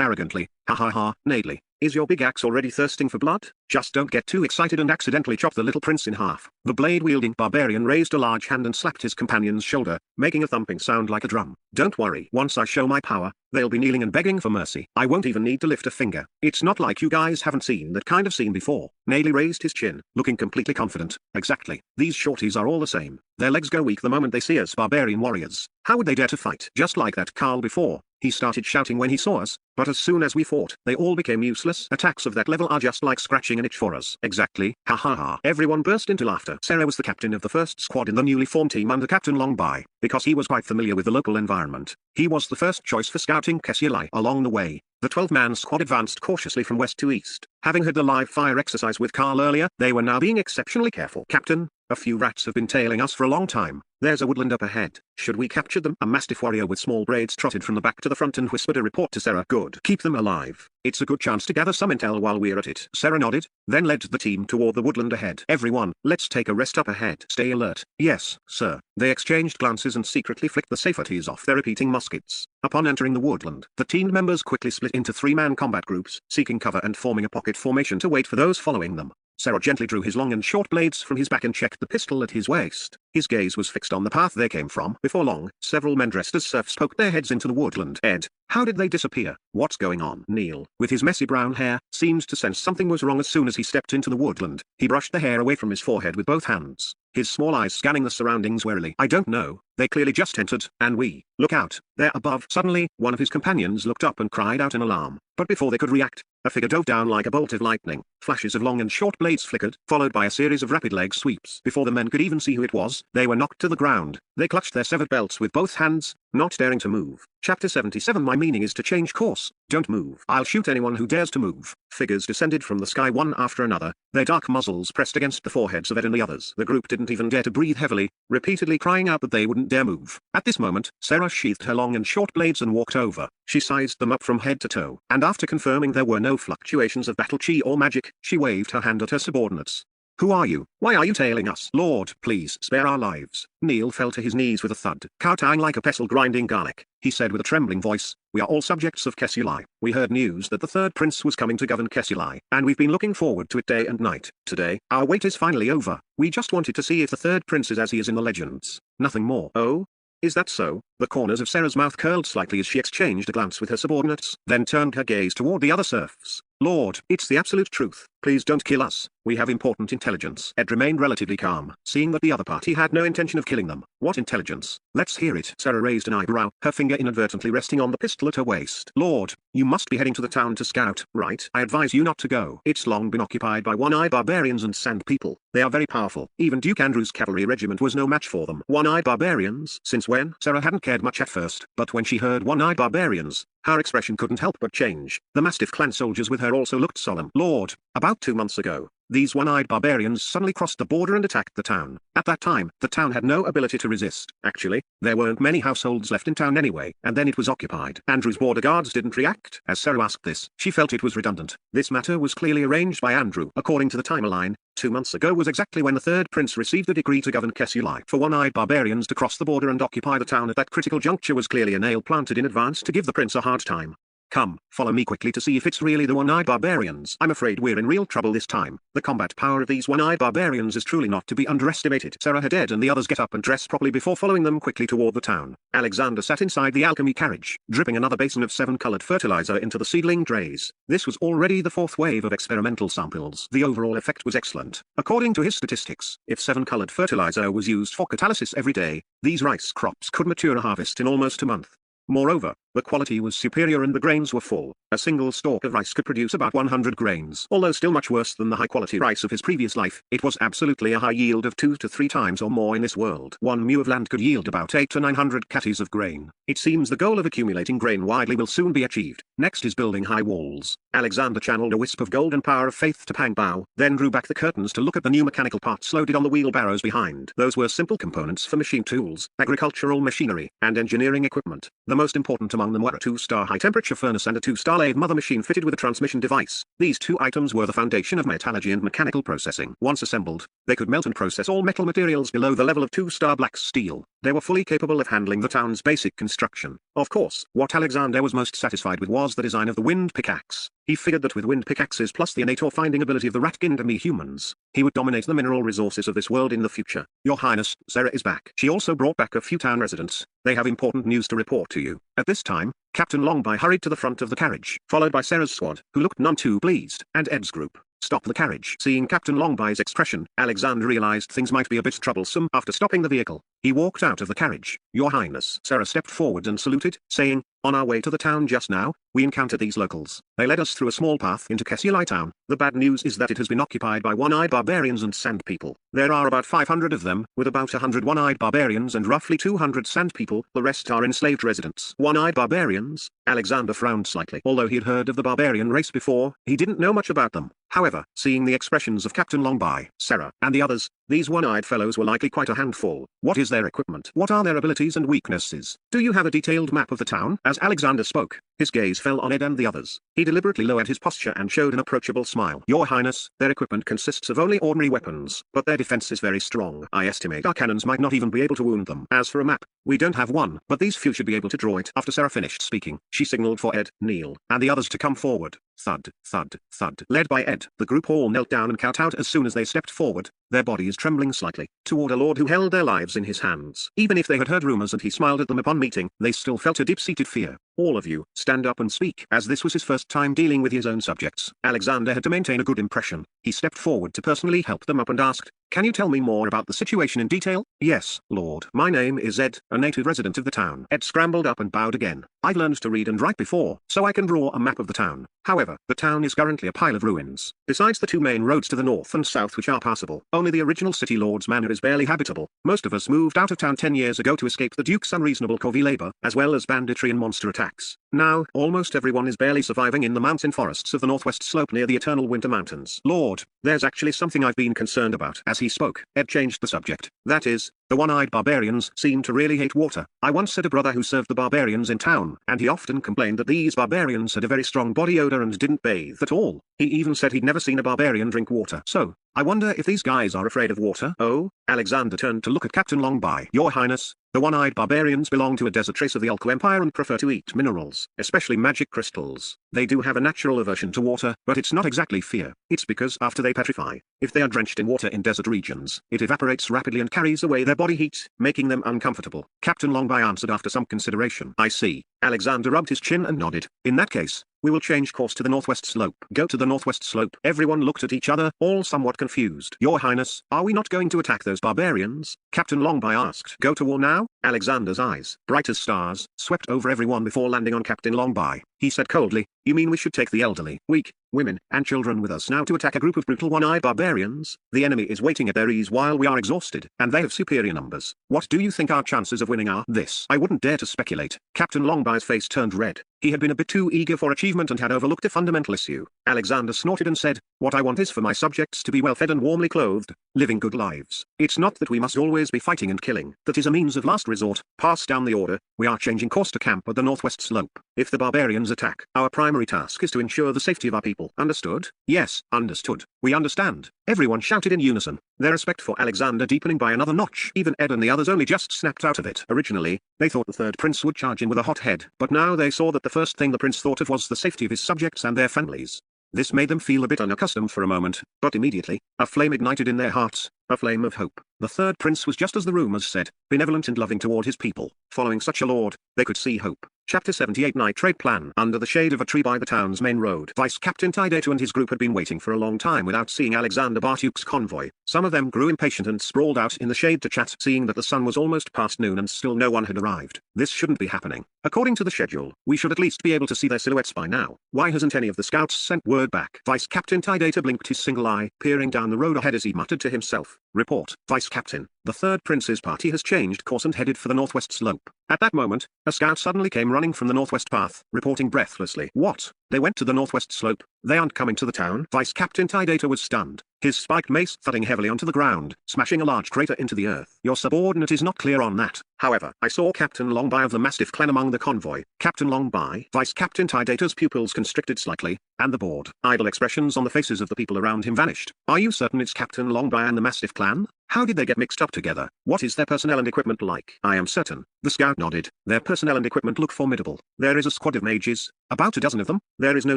arrogantly. Ha ha ha, Nadley. Is your big axe already thirsting for blood? Just don't get too excited and accidentally chop the little prince in half. The blade-wielding barbarian raised a large hand and slapped his companion's shoulder, making a thumping sound like a drum. Don't worry. Once I show my power, they'll be kneeling and begging for mercy. I won't even need to lift a finger. It's not like you guys haven't seen that kind of scene before. Nadley raised his chin, looking completely confident. Exactly. These shorties are all the same. Their legs go weak the moment they see us barbarian warriors. How would they dare to fight? Just like that Carl before. He started shouting when he saw us, but as soon as we fought, they all became useless. Attacks of that level are just like scratching an itch for us. Exactly. Ha ha ha. Everyone burst into laughter. Sarah was the captain of the first squad in the newly formed team under Captain Longby, because he was quite familiar with the local environment. He was the first choice for scouting Kessie. Along the way, the 12-man squad advanced cautiously from west to east. Having had the live fire exercise with Carl earlier, they were now being exceptionally careful. Captain, a few rats have been tailing us for a long time. There's a woodland up ahead. Should we capture them? A mastiff warrior with small braids trotted from the back to the front and whispered a report to Sarah. Good. Keep them alive. It's a good chance to gather some intel while we're at it. Sarah nodded, then led the team toward the woodland ahead. Everyone, let's take a rest up ahead. Stay alert. Yes, sir. They exchanged glances and secretly flicked the safeties off their repeating muskets. Upon entering the woodland, the team members quickly split into 3-man combat groups, seeking cover and forming a pocket formation to wait for those following them. Sarah gently drew his long and short blades from his back and checked the pistol at his waist. His gaze was fixed on the path they came from. Before long, several men dressed as serfs poked their heads into the woodland. Ed, how did they disappear? What's going on? Neil, with his messy brown hair, seemed to sense something was wrong as soon as he stepped into the woodland. He brushed the hair away from his forehead with both hands, his small eyes scanning the surroundings warily. I don't know. They clearly just entered, and we, look out, they're above. Suddenly, one of his companions looked up and cried out in alarm. But before they could react, a figure dove down like a bolt of lightning. Flashes of long and short blades flickered, followed by a series of rapid leg sweeps. Before the men could even see who it was, they were knocked to the ground. They clutched their severed belts with both hands, not daring to move. Chapter 77. My meaning is to change course. Don't move. I'll shoot anyone who dares to move. Figures descended from the sky one after another, their dark muzzles pressed against the foreheads of Ed and the others. The group didn't even dare to breathe heavily, repeatedly crying out that they wouldn't dare move. At this moment, Sarah sheathed her long and short blades and walked over. She sized them up from head to toe, and after confirming there were no fluctuations of battle chi or magic, she waved her hand at her subordinates. Who are you? Why are you tailing us? Lord, please spare our lives. Neil fell to his knees with a thud, kowtowing like a pestle grinding garlic. He said with a trembling voice, "We are all subjects of Kesuli. We heard news that the third prince was coming to govern Kesuli, and we've been looking forward to it day and night. Today, our wait is finally over. We just wanted to see if the third prince is as he is in the legends. Nothing more." "Oh? Is that so?" The corners of Sarah's mouth curled slightly as she exchanged a glance with her subordinates, then turned her gaze toward the other serfs. "Lord, it's the absolute truth. Please don't kill us. We have important intelligence." Ed remained relatively calm, seeing that the other party had no intention of killing them. "What intelligence? Let's hear it." Sarah raised an eyebrow, her finger inadvertently resting on the pistol at her waist. "Lord, you must be heading to the town to scout, right? I advise you not to go. It's long been occupied by one-eyed barbarians and sand people. They are very powerful. Even Duke Andrew's cavalry regiment was no match for them." One-eyed barbarians? Since when? Sarah hadn't cared much at first, but when she heard one-eyed barbarians, her expression couldn't help but change. The Mastiff clan soldiers with her also looked solemn. "Lord, about 2 months ago, these one-eyed barbarians suddenly crossed the border and attacked the town. At that time, the town had no ability to resist. Actually, there weren't many households left in town anyway, and then it was occupied. Andrew's border guards didn't react." As Sarah asked this, she felt it was redundant. This matter was clearly arranged by Andrew. According to the timeline, 2 months ago was exactly when the third prince received the decree to govern Kesuli. For one-eyed barbarians to cross the border and occupy the town at that critical juncture was clearly a nail planted in advance to give the prince a hard time. "Come, follow me quickly to see if it's really the one-eyed barbarians. I'm afraid we're in real trouble this time. The combat power of these one-eyed barbarians is truly not to be underestimated." Sarah had Ed and the others get up and dress properly before following them quickly toward the town. Alexander sat inside the alchemy carriage, dripping another basin of 7-colored fertilizer into the seedling trays. This was already the 4th wave of experimental samples. The overall effect was excellent. According to his statistics, if 7-colored fertilizer was used for catalysis every day, these rice crops could mature a harvest in almost a month. Moreover, the quality was superior and the grains were full. A single stalk of rice could produce about 100 grains. Although still much worse than the high-quality rice of his previous life, it was absolutely a high yield of 2 to 3 times or more in this world. 1 mu of land could yield about 8 to 900 catties of grain. It seems the goal of accumulating grain widely will soon be achieved. Next is building high walls. Alexander channeled a wisp of golden power of faith to Pang Bao, then drew back the curtains to look at the new mechanical parts loaded on the wheelbarrows behind. Those were simple components for machine tools, agricultural machinery, and engineering equipment. The most important among them were a 2-star high-temperature furnace and a 2-star lathe mother machine fitted with a transmission device. These 2 items were the foundation of metallurgy and mechanical processing. Once assembled, they could melt and process all metal materials below the level of 2-star black steel. They were fully capable of handling the town's basic construction. Of course, what Alexander was most satisfied with was the design of the wind pickaxe. He figured that with wind pickaxes plus the innate ore-finding ability of the Ratgindami humans, he would dominate the mineral resources of this world in the future. "Your Highness, Sarah is back." She also brought back a few town residents. "They have important news to report to you." At this time, Captain Longby hurried to the front of the carriage, followed by Sarah's squad, who looked none too pleased, and Ed's group. "Stop the carriage." Seeing Captain Longby's expression, Alexander realized things might be a bit troublesome. After stopping the vehicle, he walked out of the carriage. "Your Highness." Sarah stepped forward and saluted, saying, "On our way to the town just now, we encountered these locals. They led us through a small path into Kesuli town. The bad news is that it has been occupied by one-eyed barbarians and sand people. There are about 500 of them, with about 100 one-eyed barbarians and roughly 200 sand people. The rest are enslaved residents." One-eyed barbarians? Alexander frowned slightly. Although he had heard of the barbarian race before, he didn't know much about them. However, seeing the expressions of Captain Longby, Sarah, and the others, these one-eyed fellows were likely quite a handful. What is their equipment? What are their abilities and weaknesses? Do you have a detailed map of the town? As Alexander spoke, his gaze fell on Ed and the others. He deliberately lowered his posture and showed an approachable smile. "Your Highness, their equipment consists of only ordinary weapons, but their defense is very strong. I estimate our cannons might not even be able to wound them. As for a map, we don't have one, but these few should be able to draw it." After Sarah finished speaking, she signaled for Ed, Neil, and the others to come forward. Thud, thud, thud. Led by Ed, the group all knelt down and kowtowed as soon as they stepped forward, their bodies trembling slightly, toward a lord who held their lives in his hands. Even if they had heard rumors and he smiled at them upon meeting, they still felt a deep-seated fear. "All of you, stand up and speak." As this was his first time dealing with his own subjects, Alexander had to maintain a good impression. He stepped forward to personally help them up and asked, "Can you tell me more about the situation in detail?" "Yes, Lord. My name is Ed, a native resident of the town." Ed scrambled up and bowed again. "I've learned to read and write before, so I can draw a map of the town. However, the town is currently a pile of ruins. Besides the 2 main roads to the north and south which are passable, only the original city lord's manor is barely habitable. Most of us moved out of town 10 years ago to escape the Duke's unreasonable covey labor, as well as banditry and monster attacks. Now, almost everyone is barely surviving in the mountain forests of the northwest slope near the eternal winter mountains. Lord, there's actually something I've been concerned about. As he spoke, Ed changed the subject. That is, the one-eyed barbarians seem to really hate water. I once had a brother who served the barbarians in town, and he often complained that these barbarians had a very strong body odor and didn't bathe at all. He even said he'd never seen a barbarian drink water. So, I wonder if these guys are afraid of water. Oh, Alexander turned to look at Captain Longby. Your Highness, the one-eyed barbarians belong to a desert race of the Ulco Empire and prefer to eat minerals, especially magic crystals. They do have a natural aversion to water, but it's not exactly fear. It's because after they petrify, if they are drenched in water in desert regions, it evaporates rapidly and carries away their body heat, making them uncomfortable. Captain Longby answered after some consideration. I see. Alexander rubbed his chin and nodded. In that case, we will change course to the northwest slope. Go to the northwest slope. Everyone looked at each other, all somewhat confused. Your Highness, are we not going to attack those barbarians? Captain Longby asked. Go to war now? Alexander's eyes, bright as stars, swept over everyone before landing on Captain Longby. He said coldly, you mean we should take the elderly, weak, women, and children with us now to attack a group of brutal one-eyed barbarians? The enemy is waiting at their ease while we are exhausted, and they have superior numbers. What do you think our chances of winning are? This I wouldn't dare to speculate. Captain Longby's face turned red. He had been a bit too eager for achievement and had overlooked a fundamental issue. Alexander snorted and said, what I want is for my subjects to be well fed and warmly clothed, living good lives. It's not that we must always be fighting and killing. That is a means of last resort. Pass down the order. We are changing course to camp at the northwest slope. If the barbarians attack, our primary task is to ensure the safety of our people. Understood? Yes, understood. We understand. Everyone shouted in unison, their respect for Alexander deepening by another notch. Even Ed and the others only just snapped out of it. Originally, they thought the third prince would charge in with a hot head, but now they saw that the first thing the prince thought of was the safety of his subjects and their families. This made them feel a bit unaccustomed for a moment, but immediately, a flame ignited in their hearts, a flame of hope. The third prince was just as the rumors said, benevolent and loving toward his people. Following such a lord, they could see hope. Chapter 78 Night Trade Plan. Under the shade of a tree by the town's main road, Vice Captain Tydato and his group had been waiting for a long time without seeing Alexander Bartuk's convoy. Some of them grew impatient and sprawled out in the shade to chat, seeing that the sun was almost past noon and still no one had arrived. This shouldn't be happening. According to the schedule, we should at least be able to see their silhouettes by now. Why hasn't any of the scouts sent word back? Vice Captain Tydato blinked his single eye, peering down the road ahead as he muttered to himself. Report, Vice Captain. The third prince's party has changed course and headed for the northwest slope. At that moment, a scout suddenly came running from the northwest path, reporting breathlessly. What? They went to the northwest slope? They aren't coming to the town? Vice Captain Tydato was stunned, his spiked mace thudding heavily onto the ground, smashing a large crater into the earth. Your subordinate is not clear on that. However, I saw Captain Longby of the Mastiff clan among the convoy. Captain Longby? Vice Captain Tydato's pupils constricted slightly, and the bored, idle expressions on the faces of the people around him vanished. Are you certain it's Captain Longby and the Mastiff clan? How did they get mixed up together? What is their personnel and equipment like? I am certain. The scout nodded. Their personnel and equipment look formidable. There is a squad of mages, about a dozen of them. There is no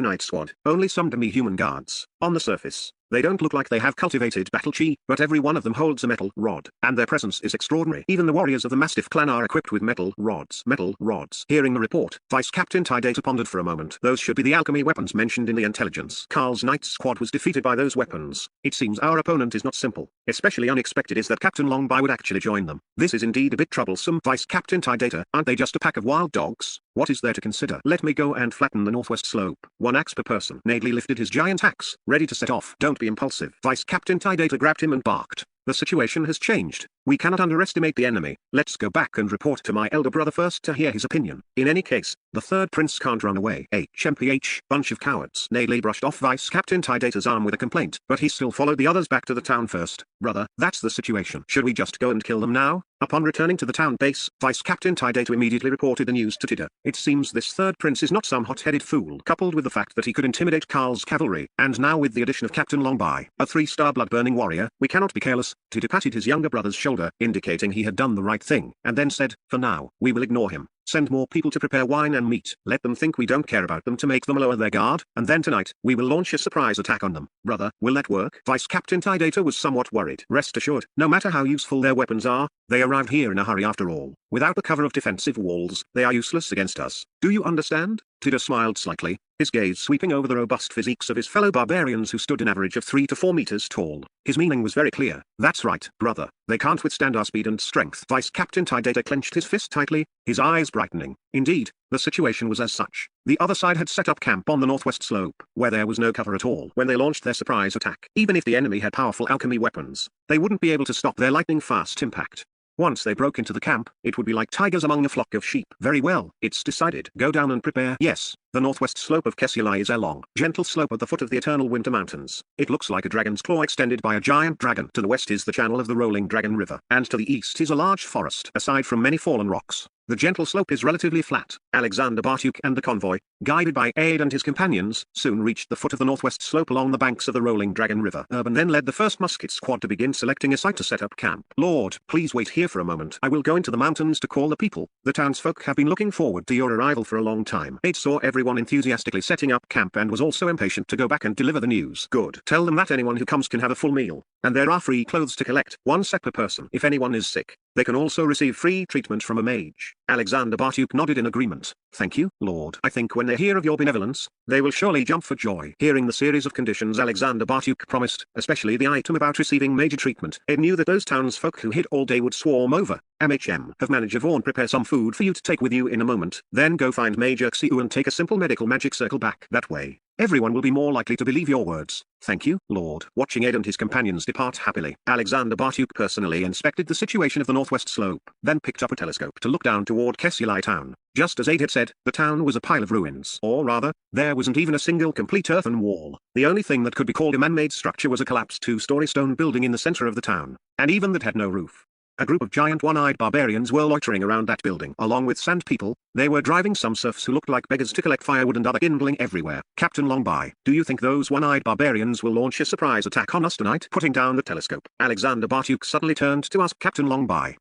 night squad, only some demi-human guards. On the surface, they don't look like they have cultivated battle chi, but every one of them holds a metal rod, and their presence is extraordinary. Even the warriors of the Mastiff clan are equipped with metal rods. Metal rods. Hearing the report, Vice Captain Tydato pondered for a moment. Those should be the alchemy weapons mentioned in the intelligence. Carl's night squad was defeated by those weapons. It seems our opponent is not simple. Especially unexpected is that Captain Longby would actually join them. This is indeed a bit troublesome. Vice Captain Tydato, aren't they just a pack of wild dogs? What is there to consider? Let me go and flatten the northwest slope. 1 axe per person. Nadley lifted his giant axe, ready to set off. Don't be impulsive. Vice Captain Tydato grabbed him and barked. The situation has changed. We cannot underestimate the enemy. Let's go back and report to my elder brother first to hear his opinion. In any case, the third prince can't run away. HMPH, bunch of cowards. Nadley brushed off Vice Captain Tydato's arm with a complaint, but he still followed the others back to the town first. Brother, that's the situation. Should we just go and kill them now? Upon returning to the town base, Vice Captain Tydato immediately reported the news to Tida. It seems this third prince is not some hot-headed fool. Coupled with the fact that he could intimidate Karl's cavalry, and now with the addition of Captain Longby, a 3-star blood-burning warrior, we cannot be careless. Tida patted his younger brother's shoulder, indicating he had done the right thing, and then said, for now, we will ignore him. Send more people to prepare wine and meat. Let them think we don't care about them to make them lower their guard, and then tonight, we will launch a surprise attack on them. Brother, will that work? Vice Captain Tydato was somewhat worried. Rest assured, no matter how useful their weapons are, they arrived here in a hurry after all. Without the cover of defensive walls, they are useless against us. Do you understand? Tida smiled slightly, his gaze sweeping over the robust physiques of his fellow barbarians who stood an average of 3 to 4 meters tall. His meaning was very clear. That's right, brother. They can't withstand our speed and strength. Vice Captain Tydato clenched his fist tightly, his eyes brightening. Indeed, the situation was as such. The other side had set up camp on the northwest slope, where there was no cover at all when they launched their surprise attack. Even if the enemy had powerful alchemy weapons, they wouldn't be able to stop their lightning-fast impact. Once they broke into the camp, it would be like tigers among a flock of sheep. Very well, it's decided. Go down and prepare. Yes, the northwest slope of Kesialai is a long, gentle slope at the foot of the eternal winter mountains. It looks like a dragon's claw extended by a giant dragon. To the west is the channel of the rolling Dragon River, and to the east is a large forest. Aside from many fallen rocks, the gentle slope is relatively flat. Alexander Bartuk and the convoy, guided by Aid and his companions, soon reached the foot of the northwest slope along the banks of the rolling Dragon River. Urban then led the first musket squad to begin selecting a site to set up camp. Lord, please wait here for a moment. I will go into the mountains to call the people. The townsfolk have been looking forward to your arrival for a long time. Aid saw everyone enthusiastically setting up camp and was also impatient to go back and deliver the news. Good. Tell them that anyone who comes can have a full meal, and there are free clothes to collect, 1 set per person. If anyone is sick, they can also receive free treatment from a mage. Alexander Bartuk nodded in agreement. Thank you, Lord. I think when they hear of your benevolence, they will surely jump for joy. Hearing the series of conditions Alexander Bartuk promised, especially the item about receiving major treatment, Ed knew that those townsfolk who hid all day would swarm over. Have Manager Vaughn prepare some food for you to take with you in a moment. Then go find Major Xiu and take a simple medical magic circle back. That way, everyone will be more likely to believe your words. Thank you, Lord. Watching Ed and his companions depart happily, Alexander Bartuk personally inspected the situation of the northwest slope, then picked up a telescope to look down toward Kesialai town. Just as Ed had said, the town was a pile of ruins. Or rather, there wasn't even a single complete earthen wall. The only thing that could be called a man-made structure was a collapsed 2-story stone building in the center of the town, and even that had no roof. A group of giant one-eyed barbarians were loitering around that building. Along with sand people, they were driving some serfs who looked like beggars to collect firewood and other kindling everywhere. Captain Longby, do you think those one-eyed barbarians will launch a surprise attack on us tonight? Putting down the telescope, Alexander Bartuk suddenly turned to ask Captain Longby.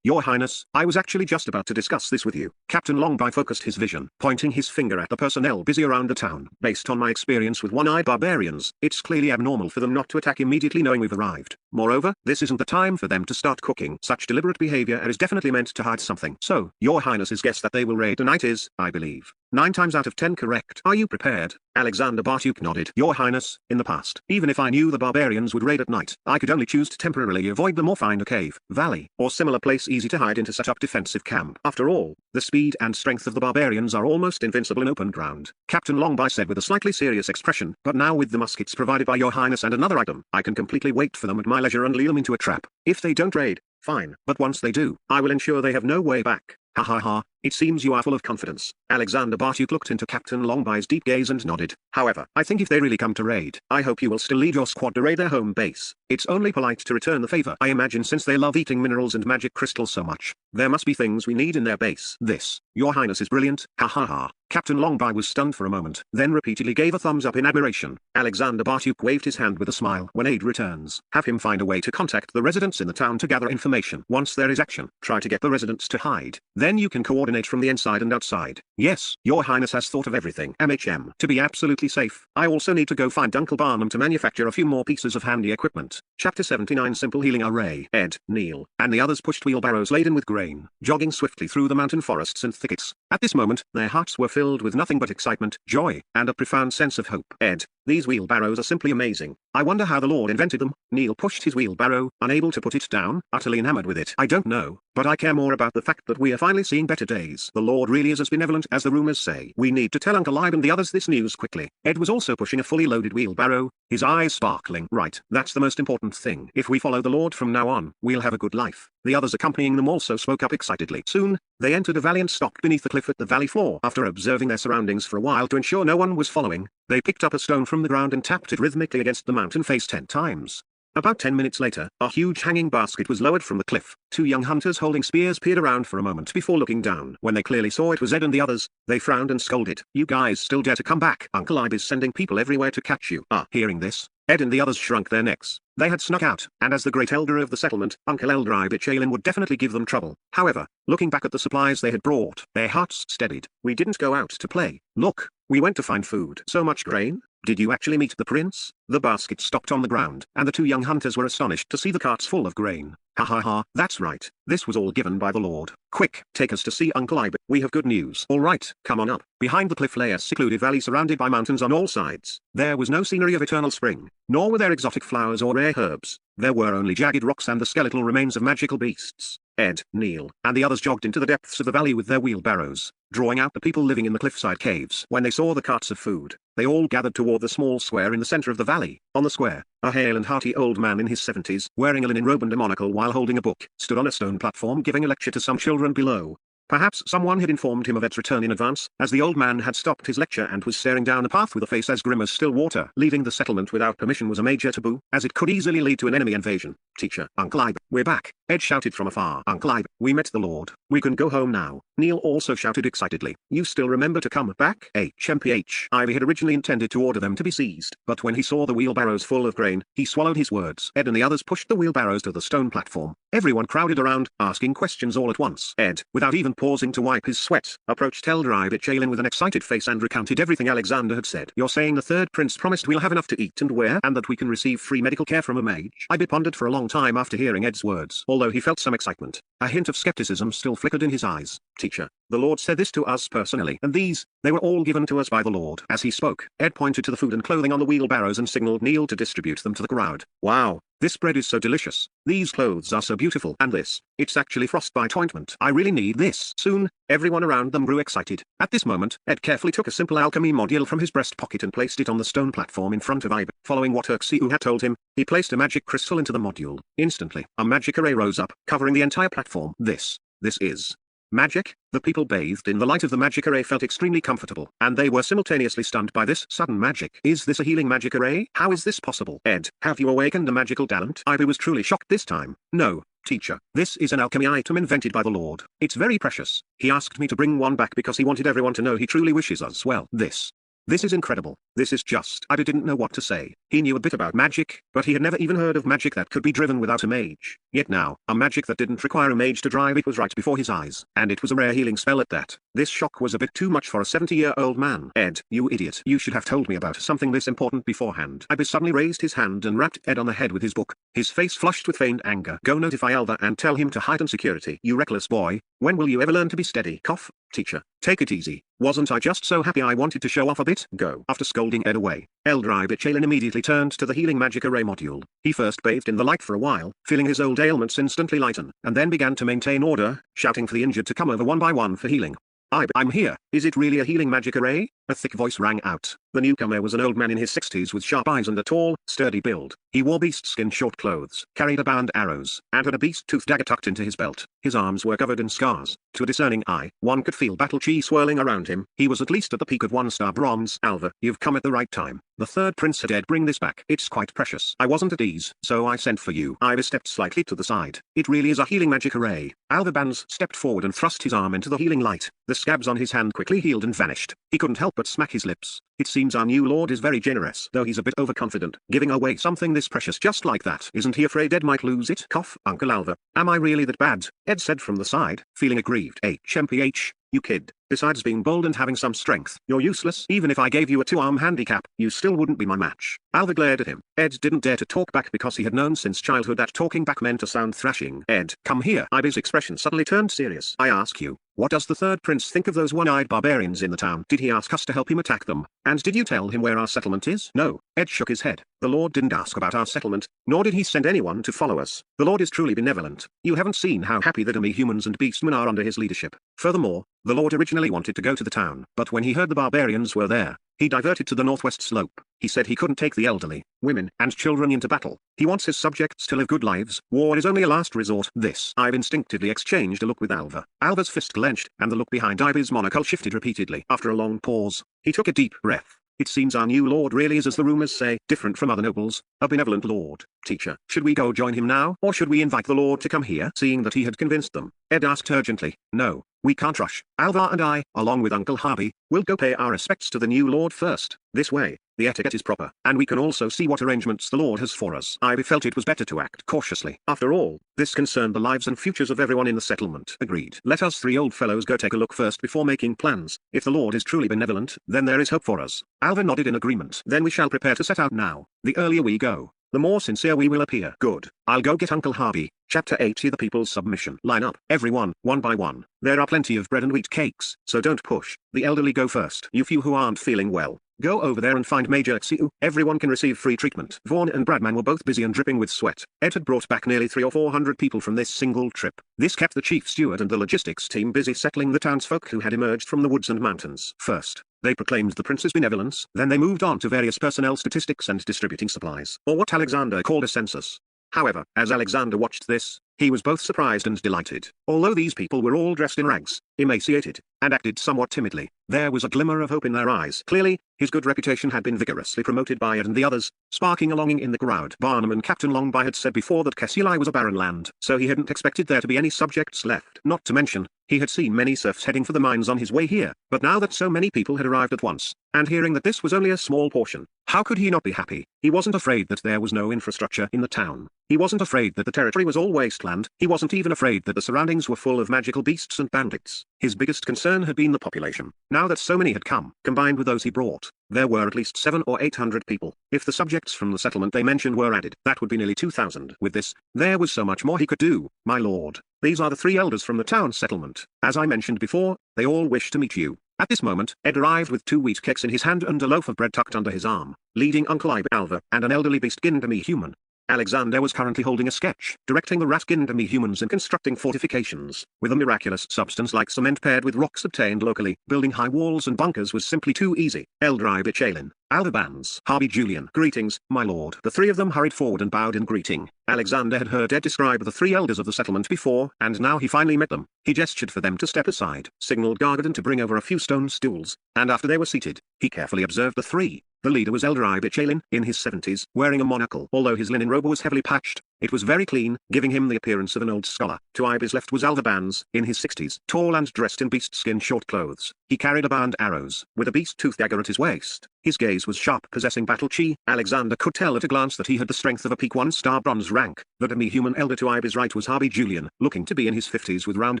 Your Highness, I was actually just about to discuss this with you. Captain Longby focused his vision, pointing his finger at the personnel busy around the town. Based on my experience with one-eyed barbarians, it's clearly abnormal for them not to attack immediately knowing we've arrived. Moreover, this isn't the time for them to start cooking. Such deliberate behavior is definitely meant to hide something. So, Your Highness's guess that they will raid tonight is, I believe, 9 times out of 10 correct. Are you prepared? Alexander Bartuk nodded. Your Highness, in the past, even if I knew the barbarians would raid at night, I could only choose to temporarily avoid them or find a cave, valley, or similar place easy to hide in to set up defensive camp. After all, the speed and strength of the barbarians are almost invincible in open ground. Captain Longby said with a slightly serious expression, but now with the muskets provided by Your Highness and another item, I can completely wait for them at my leisure and lure them into a trap. If they don't raid, fine, but once they do, I will ensure they have no way back. Ha ha ha, it seems you are full of confidence. Alexander Bartuk looked into Captain Longby's deep gaze and nodded. However, I think if they really come to raid, I hope you will still lead your squad to raid their home base. It's only polite to return the favor. I imagine since they love eating minerals and magic crystals so much, there must be things we need in their base. This, Your Highness, is brilliant. Ha ha ha. Captain Longby was stunned for a moment, then repeatedly gave a thumbs up in admiration. Alexander Bartuk waved his hand with a smile. When Aid returns, have him find a way to contact the residents in the town to gather information. Once there is action, try to get the residents to hide. Then you can coordinate from the inside and outside. Yes, Your Highness has thought of everything. To be absolutely safe, I also need to go find Uncle Barnum to manufacture a few more pieces of handy equipment. Chapter 79 Simple Healing Array. Ed, Neil, and the others pushed wheelbarrows laden with grain, jogging swiftly through the mountain forests and thickets. At this moment, their hearts were filled with nothing but excitement, joy, and a profound sense of hope. Ed, these wheelbarrows are simply amazing. I wonder how the Lord invented them. Neil pushed his wheelbarrow, unable to put it down, utterly enamored with it. I don't know, but I care more about the fact that we are finally seeing better days. The Lord really is as benevolent as the rumors say. We need to tell Uncle Ib and the others this news quickly. Ed was also pushing a fully loaded wheelbarrow, his eyes sparkling. Right, that's the most important thing. If we follow the Lord from now on, we'll have a good life. The others accompanying them also spoke up excitedly. Soon, they entered a valley and stopped beneath the cliff at the valley floor. After observing their surroundings for a while to ensure no one was following, they picked up a stone from the ground and tapped it rhythmically against the mountain face 10 times. About 10 minutes later, a huge hanging basket was lowered from the cliff. 2 young hunters holding spears peered around for a moment before looking down. When they clearly saw it was Ed and the others, they frowned and scolded. You guys still dare to come back? Uncle Ib is sending people everywhere to catch you. Hearing this, Ed and the others shrunk their necks. They had snuck out, and as the great elder of the settlement, Uncle Eldri Bichalin would definitely give them trouble. However, looking back at the supplies they had brought, their hearts steadied. We didn't go out to play. Look, we went to find food. So much grain? Did you actually meet the prince? The basket stopped on the ground, and the 2 young hunters were astonished to see the carts full of grain. Ha ha ha, that's right. This was all given by the Lord. Quick, take us to see Uncle Ib. We have good news. All right, come on up. Behind the cliff lay a secluded valley surrounded by mountains on all sides. There was no scenery of eternal spring, nor were there exotic flowers or rare herbs. There were only jagged rocks and the skeletal remains of magical beasts. Ed, Neil, and the others jogged into the depths of the valley with their wheelbarrows, drawing out the people living in the cliffside caves. When they saw the carts of food, they all gathered toward the small square in the center of the valley. On the square, a hale and hearty old man in his 70s, wearing a linen robe and a monocle while holding a book, stood on a stone platform giving a lecture to some children below. Perhaps someone had informed him of Ed's return in advance, as the old man had stopped his lecture and was staring down a path with a face as grim as still water. Leaving the settlement without permission was a major taboo, as it could easily lead to an enemy invasion. Teacher, Uncle Ib, we're back, Ed shouted from afar. Uncle Ib, we met the Lord. We can go home now. Neil also shouted excitedly. You still remember to come back? HMPH. Ivy had originally intended to order them to be seized, but when he saw the wheelbarrows full of grain, he swallowed his words. Ed and the others pushed the wheelbarrows to the stone platform. Everyone crowded around, asking questions all at once. Ed, without even pausing to wipe his sweat, approached Elder Ivy Chalin with an excited face and recounted everything Alexander had said. You're saying the third prince promised we'll have enough to eat and wear, and that we can receive free medical care from a mage? Ivy pondered for a long time after hearing Ed's words. Although he felt some excitement, a hint of skepticism still flickered in his eyes. Teacher, the Lord said this to us personally, and they were all given to us by the Lord. As he spoke, Ed pointed to the food and clothing on the wheelbarrows and signaled Neil to distribute them to the crowd. Wow, this bread is so delicious. These clothes are so beautiful. And this, it's actually frostbite ointment. I really need this. Soon, everyone around them grew excited. At this moment, Ed carefully took a simple alchemy module from his breast pocket and placed it on the stone platform in front of Ibe. Following what Urksiu had told him, he placed a magic crystal into the module. Instantly, a magic array rose up, covering the entire platform. This is magic. The people bathed in the light of the magic array felt extremely comfortable, and they were simultaneously stunned by this sudden magic. Is this a healing magic array? How is this possible? Ed, have you awakened a magical talent? Ivy was truly shocked this time. No, teacher, this is an alchemy item invented by the Lord. It's very precious. He asked me to bring one back because he wanted everyone to know he truly wishes us well. This is incredible. This is just. Ida didn't know what to say. He knew a bit about magic, but he had never even heard of magic that could be driven without a mage. Yet now, a magic that didn't require a mage to drive it was right before his eyes. And it was a rare healing spell at that. This shock was a bit too much for a 70-year-old man. Ed, you idiot. You should have told me about something this important beforehand. Ibis suddenly raised his hand and rapped Ed on the head with his book. His face flushed with feigned anger. Go notify Alva and tell him to heighten security. You reckless boy. When will you ever learn to be steady? Cough. Teacher, take it easy. Wasn't I just so happy I wanted to show off a bit? Go. After scolding Ed away, Elder Ivy Chalin immediately turned to the healing magic array module. He first bathed in the light for a while, feeling his old ailments instantly lighten, and then began to maintain order, shouting for the injured to come over one by one for healing. I'm here. Is it really a healing magic array? A thick voice rang out. The newcomer was an old man in his 60s with sharp eyes and a tall, sturdy build. He wore beast-skin short clothes, carried a bow and arrows, and had a beast-tooth dagger tucked into his belt. His arms were covered in scars. To a discerning eye, one could feel battle chi swirling around him. He was at least at the peak of 1-star bronze. Alva, you've come at the right time. The third prince had Ed bring this back. It's quite precious. I wasn't at ease, so I sent for you. Ivy stepped slightly to the side. It really is a healing magic array. Alva Bands stepped forward and thrust his arm into the healing light. The scabs on his hand quickly healed and vanished. He couldn't help but smack his lips. It seems our new lord is very generous, though he's a bit overconfident, giving away something this precious just like that. Isn't he afraid Ed might lose it? Cough, Uncle Alva. Am I really that bad? Ed said from the side, feeling aggrieved. HMPH, you kid. Besides being bold and having some strength, you're useless. Even if I gave you a 2-arm handicap, you still wouldn't be my match. Alva glared at him. Ed didn't dare to talk back because he had known since childhood that talking back meant a sound thrashing. Ed, come here. Ivy's expression suddenly turned serious. I ask you, what does the third prince think of those one-eyed barbarians in the town? Did he ask us to help him attack them? And did you tell him where our settlement is? No. Ed shook his head. The Lord didn't ask about our settlement, nor did he send anyone to follow us. The Lord is truly benevolent. You haven't seen how happy the demi-humans and beastmen are under his leadership. Furthermore, the Lord originally wanted to go to the town, but when he heard the barbarians were there, he diverted to the northwest slope. He said he couldn't take the elderly, women, and children into battle. He wants his subjects to live good lives. War is only a last resort. I've instinctively exchanged a look with Alva. Alva's fist clenched, and the look behind Ivy's monocle shifted repeatedly. After a long pause, he took a deep breath. It seems our new lord really is, as the rumors say, different from other nobles, a benevolent lord. Teacher, should we go join him now, or should we invite the lord to come here? Seeing that he had convinced them, Ed asked urgently. No, we can't rush. Alva and I, along with Uncle Harvey, will go pay our respects to the new lord first. This way, the etiquette is proper, and we can also see what arrangements the Lord has for us. Ivy felt it was better to act cautiously. After all, this concerned the lives and futures of everyone in the settlement. Agreed. Let us 3 old fellows go take a look first before making plans. If the Lord is truly benevolent, then there is hope for us. Alva nodded in agreement. Then we shall prepare to set out now. The earlier we go, the more sincere we will appear. Good. I'll go get Uncle Harvey. Chapter 80 The People's Submission. Line up, everyone, one by one. There are plenty of bread and wheat cakes, so don't push. The elderly go first. You few who aren't feeling well, Go over there and find Major Xiu. Everyone can receive free treatment. Vaughn and Bradman were both busy and dripping with sweat. Ed had brought back nearly 300 or 400 people from this single trip. This kept the chief steward and the logistics team busy settling the townsfolk who had emerged from the woods and mountains. First, they proclaimed the prince's benevolence, then they moved on to various personnel statistics and distributing supplies, or what Alexander called a census. However, as Alexander watched this, he was both surprised and delighted. Although these people were all dressed in rags, emaciated, and acted somewhat timidly, there was a glimmer of hope in their eyes. Clearly, his good reputation had been vigorously promoted by Ed and the others, sparking a longing in the crowd. Barnum and Captain Longby had said before that Kessilai was a barren land, so he hadn't expected there to be any subjects left. Not to mention, he had seen many serfs heading for the mines on his way here, but now that so many people had arrived at once, and hearing that this was only a small portion, how could he not be happy? He wasn't afraid that there was no infrastructure in the town. He wasn't afraid that the territory was all wasteland. He wasn't even afraid that the surroundings were full of magical beasts and bandits. His biggest concern had been the population. Now that so many had come, combined with those he brought, there were at least 700 or 800 people. If the subjects from the settlement they mentioned were added, that would be nearly 2,000. With this, there was so much more he could do. My lord, these are the 3 elders from the town settlement. As I mentioned before, they all wish to meet you. At this moment, Ed arrived with 2 wheat cakes in his hand and a loaf of bread tucked under his arm, leading Uncle Ibe Alva and an elderly beast Gindami human. Alexander was currently holding a sketch, directing the rat Gindami humans in constructing fortifications, with a miraculous substance like cement paired with rocks obtained locally. Building high walls and bunkers was simply too easy. Elder Ibe Chalin, Alva Bans, Harvey Julian. Greetings, my lord. The 3 of them hurried forward and bowed in greeting. Alexander had heard Ed describe the 3 elders of the settlement before, and now he finally met them. He gestured for them to step aside, signaled Gargadon to bring over a few stone stools, and after they were seated, he carefully observed the 3. The leader was Elder Ibe Chalin, in his 70s, wearing a monocle. Although his linen robe was heavily patched, it was very clean, giving him the appearance of an old scholar. To Ibe's left was Alva Bans, in his 60s, tall and dressed in beast-skin short clothes. He carried a bow and arrows, with a beast-tooth dagger at his waist. His gaze was sharp, possessing battle chi. Alexander could tell at a glance that he had the strength of a peak 1-star bronze rank. The demi-human elder to Ibe's right was Harvey Julian, looking to be in his 50s with round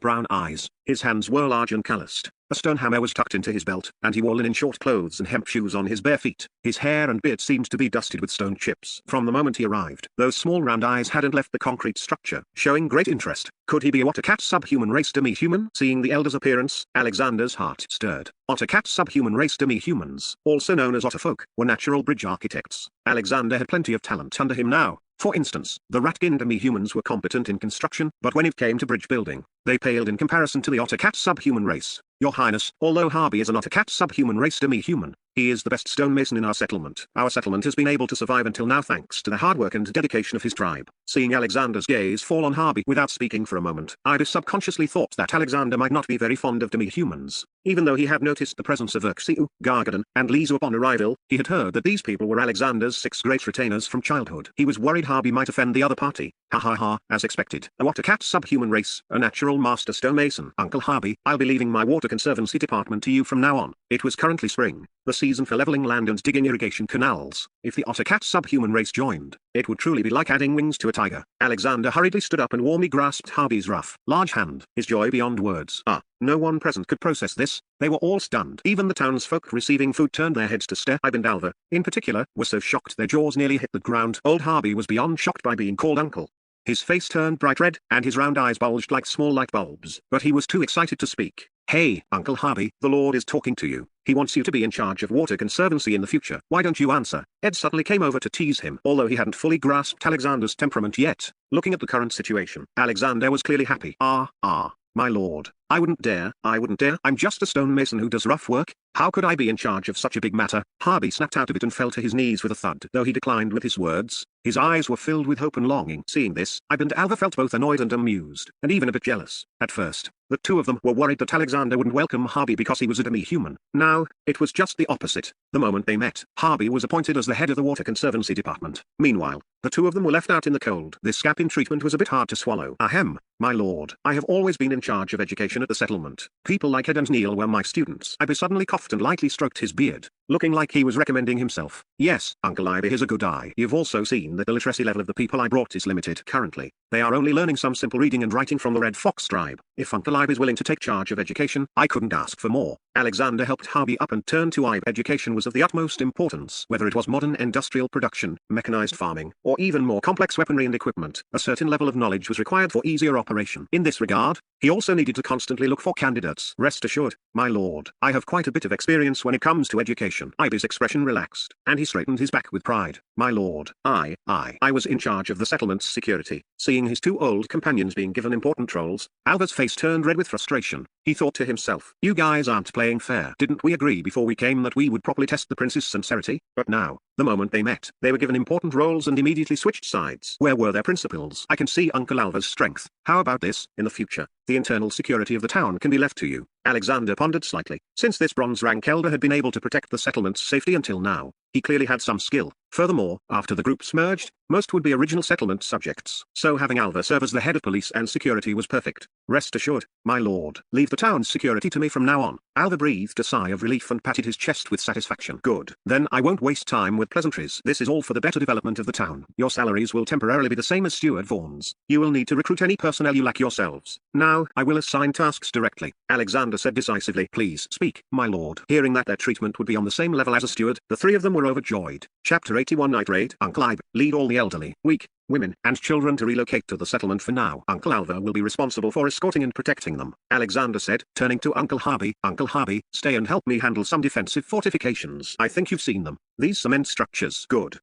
brown eyes. His hands were large and calloused. A stone hammer was tucked into his belt, and he wore linen short clothes and hemp shoes on his bare feet. His hair and beard seemed to be dusted with stone chips. From the moment he arrived, those small round eyes hadn't left the concrete structure, showing great interest. Could he be a Ottercat subhuman race demi-human? Seeing the elder's appearance, Alexander's heart stirred. Ottercat subhuman race demi-humans, also known as Otterfolk, were natural bridge architects. Alexander had plenty of talent under him now. For instance, the Ratkin demi-humans were competent in construction, but when it came to bridge building, they paled in comparison to the Ottercat subhuman race. Your Highness, although Harvey is an Ottercat subhuman race demi-human, he is the best stonemason in our settlement. Our settlement has been able to survive until now thanks to the hard work and dedication of his tribe. Seeing Alexander's gaze fall on Harvey without speaking for a moment, Ibe subconsciously thought that Alexander might not be very fond of demi-humans. Even though he had noticed the presence of Urxiu, Gargadon, and Lizu upon arrival, he had heard that these people were Alexander's 6 great retainers from childhood. He was worried Harvey might offend the other party. Ha ha ha, as expected. A Ottercat subhuman race, a natural master stonemason. Uncle Harvey, I'll be leaving my water conservancy department to you from now on. It was currently spring, the season for leveling land and digging irrigation canals. If the Ottercat subhuman race joined, it would truly be like adding wings to a tiger. Alexander hurriedly stood up and warmly grasped Harvey's rough, large hand, his joy beyond words. No one present could process this. They were all stunned. Even the townsfolk receiving food turned their heads to stare. Ibe and Alva, in particular, were so shocked their jaws nearly hit the ground. Old Harvey was beyond shocked by being called uncle. His face turned bright red, and his round eyes bulged like small light bulbs. But he was too excited to speak. Hey, Uncle Harvey, the Lord is talking to you. He wants you to be in charge of water conservancy in the future. Why don't you answer? Ed suddenly came over to tease him. Although he hadn't fully grasped Alexander's temperament yet, looking at the current situation, Alexander was clearly happy. My lord, I wouldn't dare. I'm just a stonemason who does rough work. How could I be in charge of such a big matter? Harvey snapped out of it and fell to his knees with a thud. Though he declined with his words, his eyes were filled with hope and longing. Seeing this, Ibe and Alva felt both annoyed and amused, and even a bit jealous. At first, the 2 of them were worried that Alexander wouldn't welcome Harvey because he was a demi-human. Now, it was just the opposite. The moment they met, Harvey was appointed as the head of the Water Conservancy Department. Meanwhile, the 2 of them were left out in the cold. This gap in treatment was a bit hard to swallow. Ahem, my lord, I have always been in charge of education at the settlement. People like Ed and Neil were my students. Ibe suddenly coughed and lightly stroked his beard, looking like he was recommending himself. Yes, Uncle Ibe is a good eye. You've also seen that the literacy level of the people I brought is limited. Currently, they are only learning some simple reading and writing from the Red Fox tribe. If Uncle Ibe is willing to take charge of education, I couldn't ask for more. Alexander helped Harvey up and turned to Ibe. Education was of the utmost importance. Whether it was modern industrial production, mechanized farming, or even more complex weaponry and equipment, a certain level of knowledge was required for easier operation. In this regard, he also needed to constantly look for candidates. Rest assured, my lord, I have quite a bit of experience when it comes to education. Ivy's expression relaxed, and he straightened his back with pride. My lord, I was in charge of the settlement's security. Seeing his two old companions being given important roles, Alva's face turned red with frustration. He thought to himself, you guys aren't playing fair. Didn't we agree before we came that we would properly test the prince's sincerity? But now, the moment they met, they were given important roles and immediately switched sides. Where were their principles? I can see Uncle Alva's strength. How about this? In the future, the internal security of the town can be left to you. Alexander pondered slightly. Since this bronze rank elder had been able to protect the settlement's safety until now, he clearly had some skill. Furthermore, after the groups merged, most would be original settlement subjects. So having Alva serve as the head of police and security was perfect. Rest assured, my lord, leave the town's security to me from now on. Alva breathed a sigh of relief and patted his chest with satisfaction. Good. Then I won't waste time with pleasantries. This is all for the better development of the town. Your salaries will temporarily be the same as Steward Vaughan's. You will need to recruit any personnel you lack yourselves. Now, I will assign tasks directly. Alexander said decisively. Please speak, my lord. Hearing that their treatment would be on the same level as a steward, the three of them were overjoyed. Chapter 81 Night Raid. Uncle Ibe, lead all the elderly, weak, women, and children to relocate to the settlement for now. Uncle Alva will be responsible for escorting and protecting them. Alexander said, turning to Uncle Harvey. Uncle Harvey, stay and help me handle some defensive fortifications. I think you've seen them. These cement structures. Good.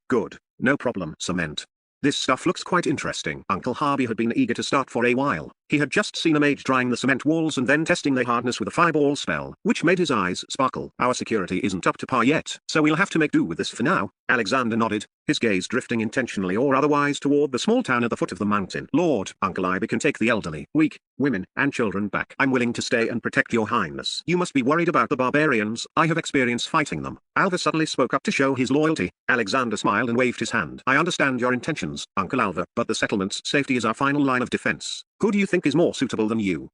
No problem. Cement. This stuff looks quite interesting. Uncle Harvey had been eager to start for a while. He had just seen a mage drying the cement walls and then testing their hardness with a fireball spell, which made his eyes sparkle. Our security isn't up to par yet, so we'll have to make do with this for now. Alexander nodded, his gaze drifting intentionally or otherwise toward the small town at the foot of the mountain. Lord, Uncle Ibe can take the elderly, weak, women, and children back. I'm willing to stay and protect your highness. You must be worried about the barbarians. I have experience fighting them. Alva suddenly spoke up to show his loyalty. Alexander smiled and waved his hand. I understand your intentions, Uncle Alva, but the settlement's safety is our final line of defense. Who do you think is more suitable than you?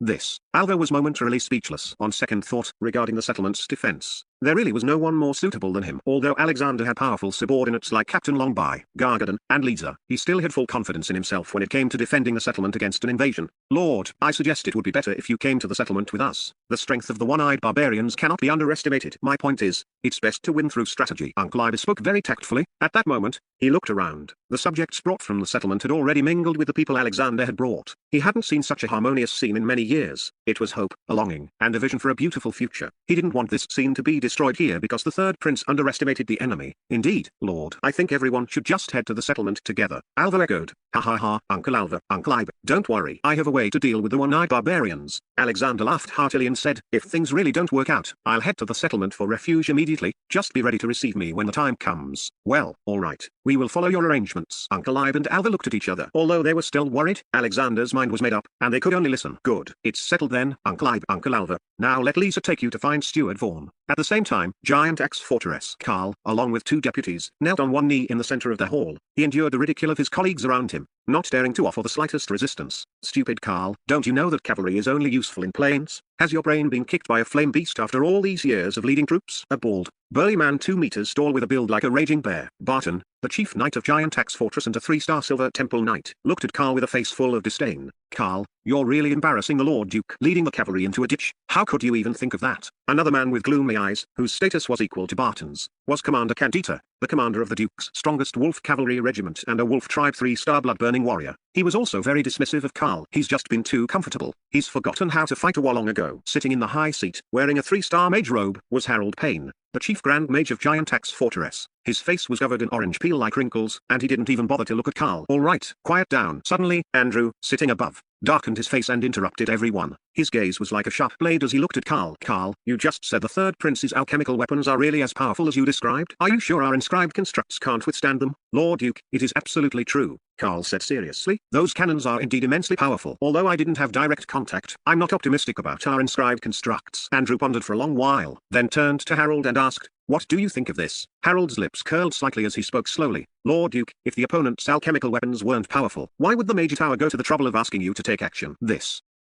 Alva was momentarily speechless. On second thought, regarding the settlement's defense, there really was no one more suitable than him. Although Alexander had powerful subordinates like Captain Longby, Gargadon, and Lisa, he still had full confidence in himself when it came to defending the settlement against an invasion. Lord, I suggest it would be better if you came to the settlement with us. The strength of the one-eyed barbarians cannot be underestimated. My point is, it's best to win through strategy. Uncle Ibe spoke very tactfully. At that moment, he looked around. The subjects brought from the settlement had already mingled with the people Alexander had brought. He hadn't seen such a harmonious scene in many years. It was hope, a longing, and a vision for a beautiful future. He didn't want this scene to be destroyed here because the third prince underestimated the enemy. Indeed, Lord, I think everyone should just head to the settlement together. Alva echoed. Ha ha ha, Uncle Alva, Uncle Ibe, don't worry. I have a way to deal with the one-eyed barbarians. Alexander laughed heartily and said, if things really don't work out, I'll head to the settlement for refuge immediately. Just be ready to receive me when the time comes. Well, alright, we will follow your arrangements. Uncle Ibe and Alva looked at each other. Although they were still worried, Alexander's mind was made up, and they could only listen. Good. It's settled then, Uncle Ibe, Uncle Alva. Now let Lisa take you to find Steward Vaughan. At the same time, Giant Axe Fortress Carl, along with two deputies, knelt on one knee in the center of the hall. He endured the ridicule of his colleagues around him, not daring to offer the slightest resistance. Stupid Carl, don't you know that cavalry is only useful in plains? Has your brain been kicked by a flame beast after all these years of leading troops? A bald, burly man 2 meters tall with a build like a raging bear, Barton, the chief knight of Giant Axe Fortress and a 3-star silver temple knight, looked at Carl with a face full of disdain. Carl, you're really embarrassing the Lord Duke, leading the cavalry into a ditch. How could you even think of that? Another man with gloomy eyes, whose status was equal to Barton's, was Commander Candida, the commander of the Duke's strongest wolf cavalry regiment and a wolf tribe 3-star blood-burning warrior. He was also very dismissive of Carl. He's just been too comfortable. He's forgotten how to fight a war long ago. Sitting in the high seat, wearing a 3-star mage robe, was Harold Payne, the chief grand mage of Giant Axe Fortress. His face was covered in orange peel-like wrinkles, and he didn't even bother to look at Carl. All right, quiet down. Suddenly, Andrew, sitting above, darkened his face and interrupted everyone. His gaze was like a sharp blade as he looked at Carl. Carl, you just said the third prince's alchemical weapons are really as powerful as you described? Are you sure our inscribed constructs can't withstand them? Lord Duke, it is absolutely true, Carl said seriously. Those cannons are indeed immensely powerful. Although I didn't have direct contact, I'm not optimistic about our inscribed constructs. Andrew pondered for a long while, then turned to Harold and asked, what do you think of this? Harold's lips curled slightly as he spoke slowly. Lord Duke, if the opponent's alchemical weapons weren't powerful, why would the Major Tower go to the trouble of asking you to take action?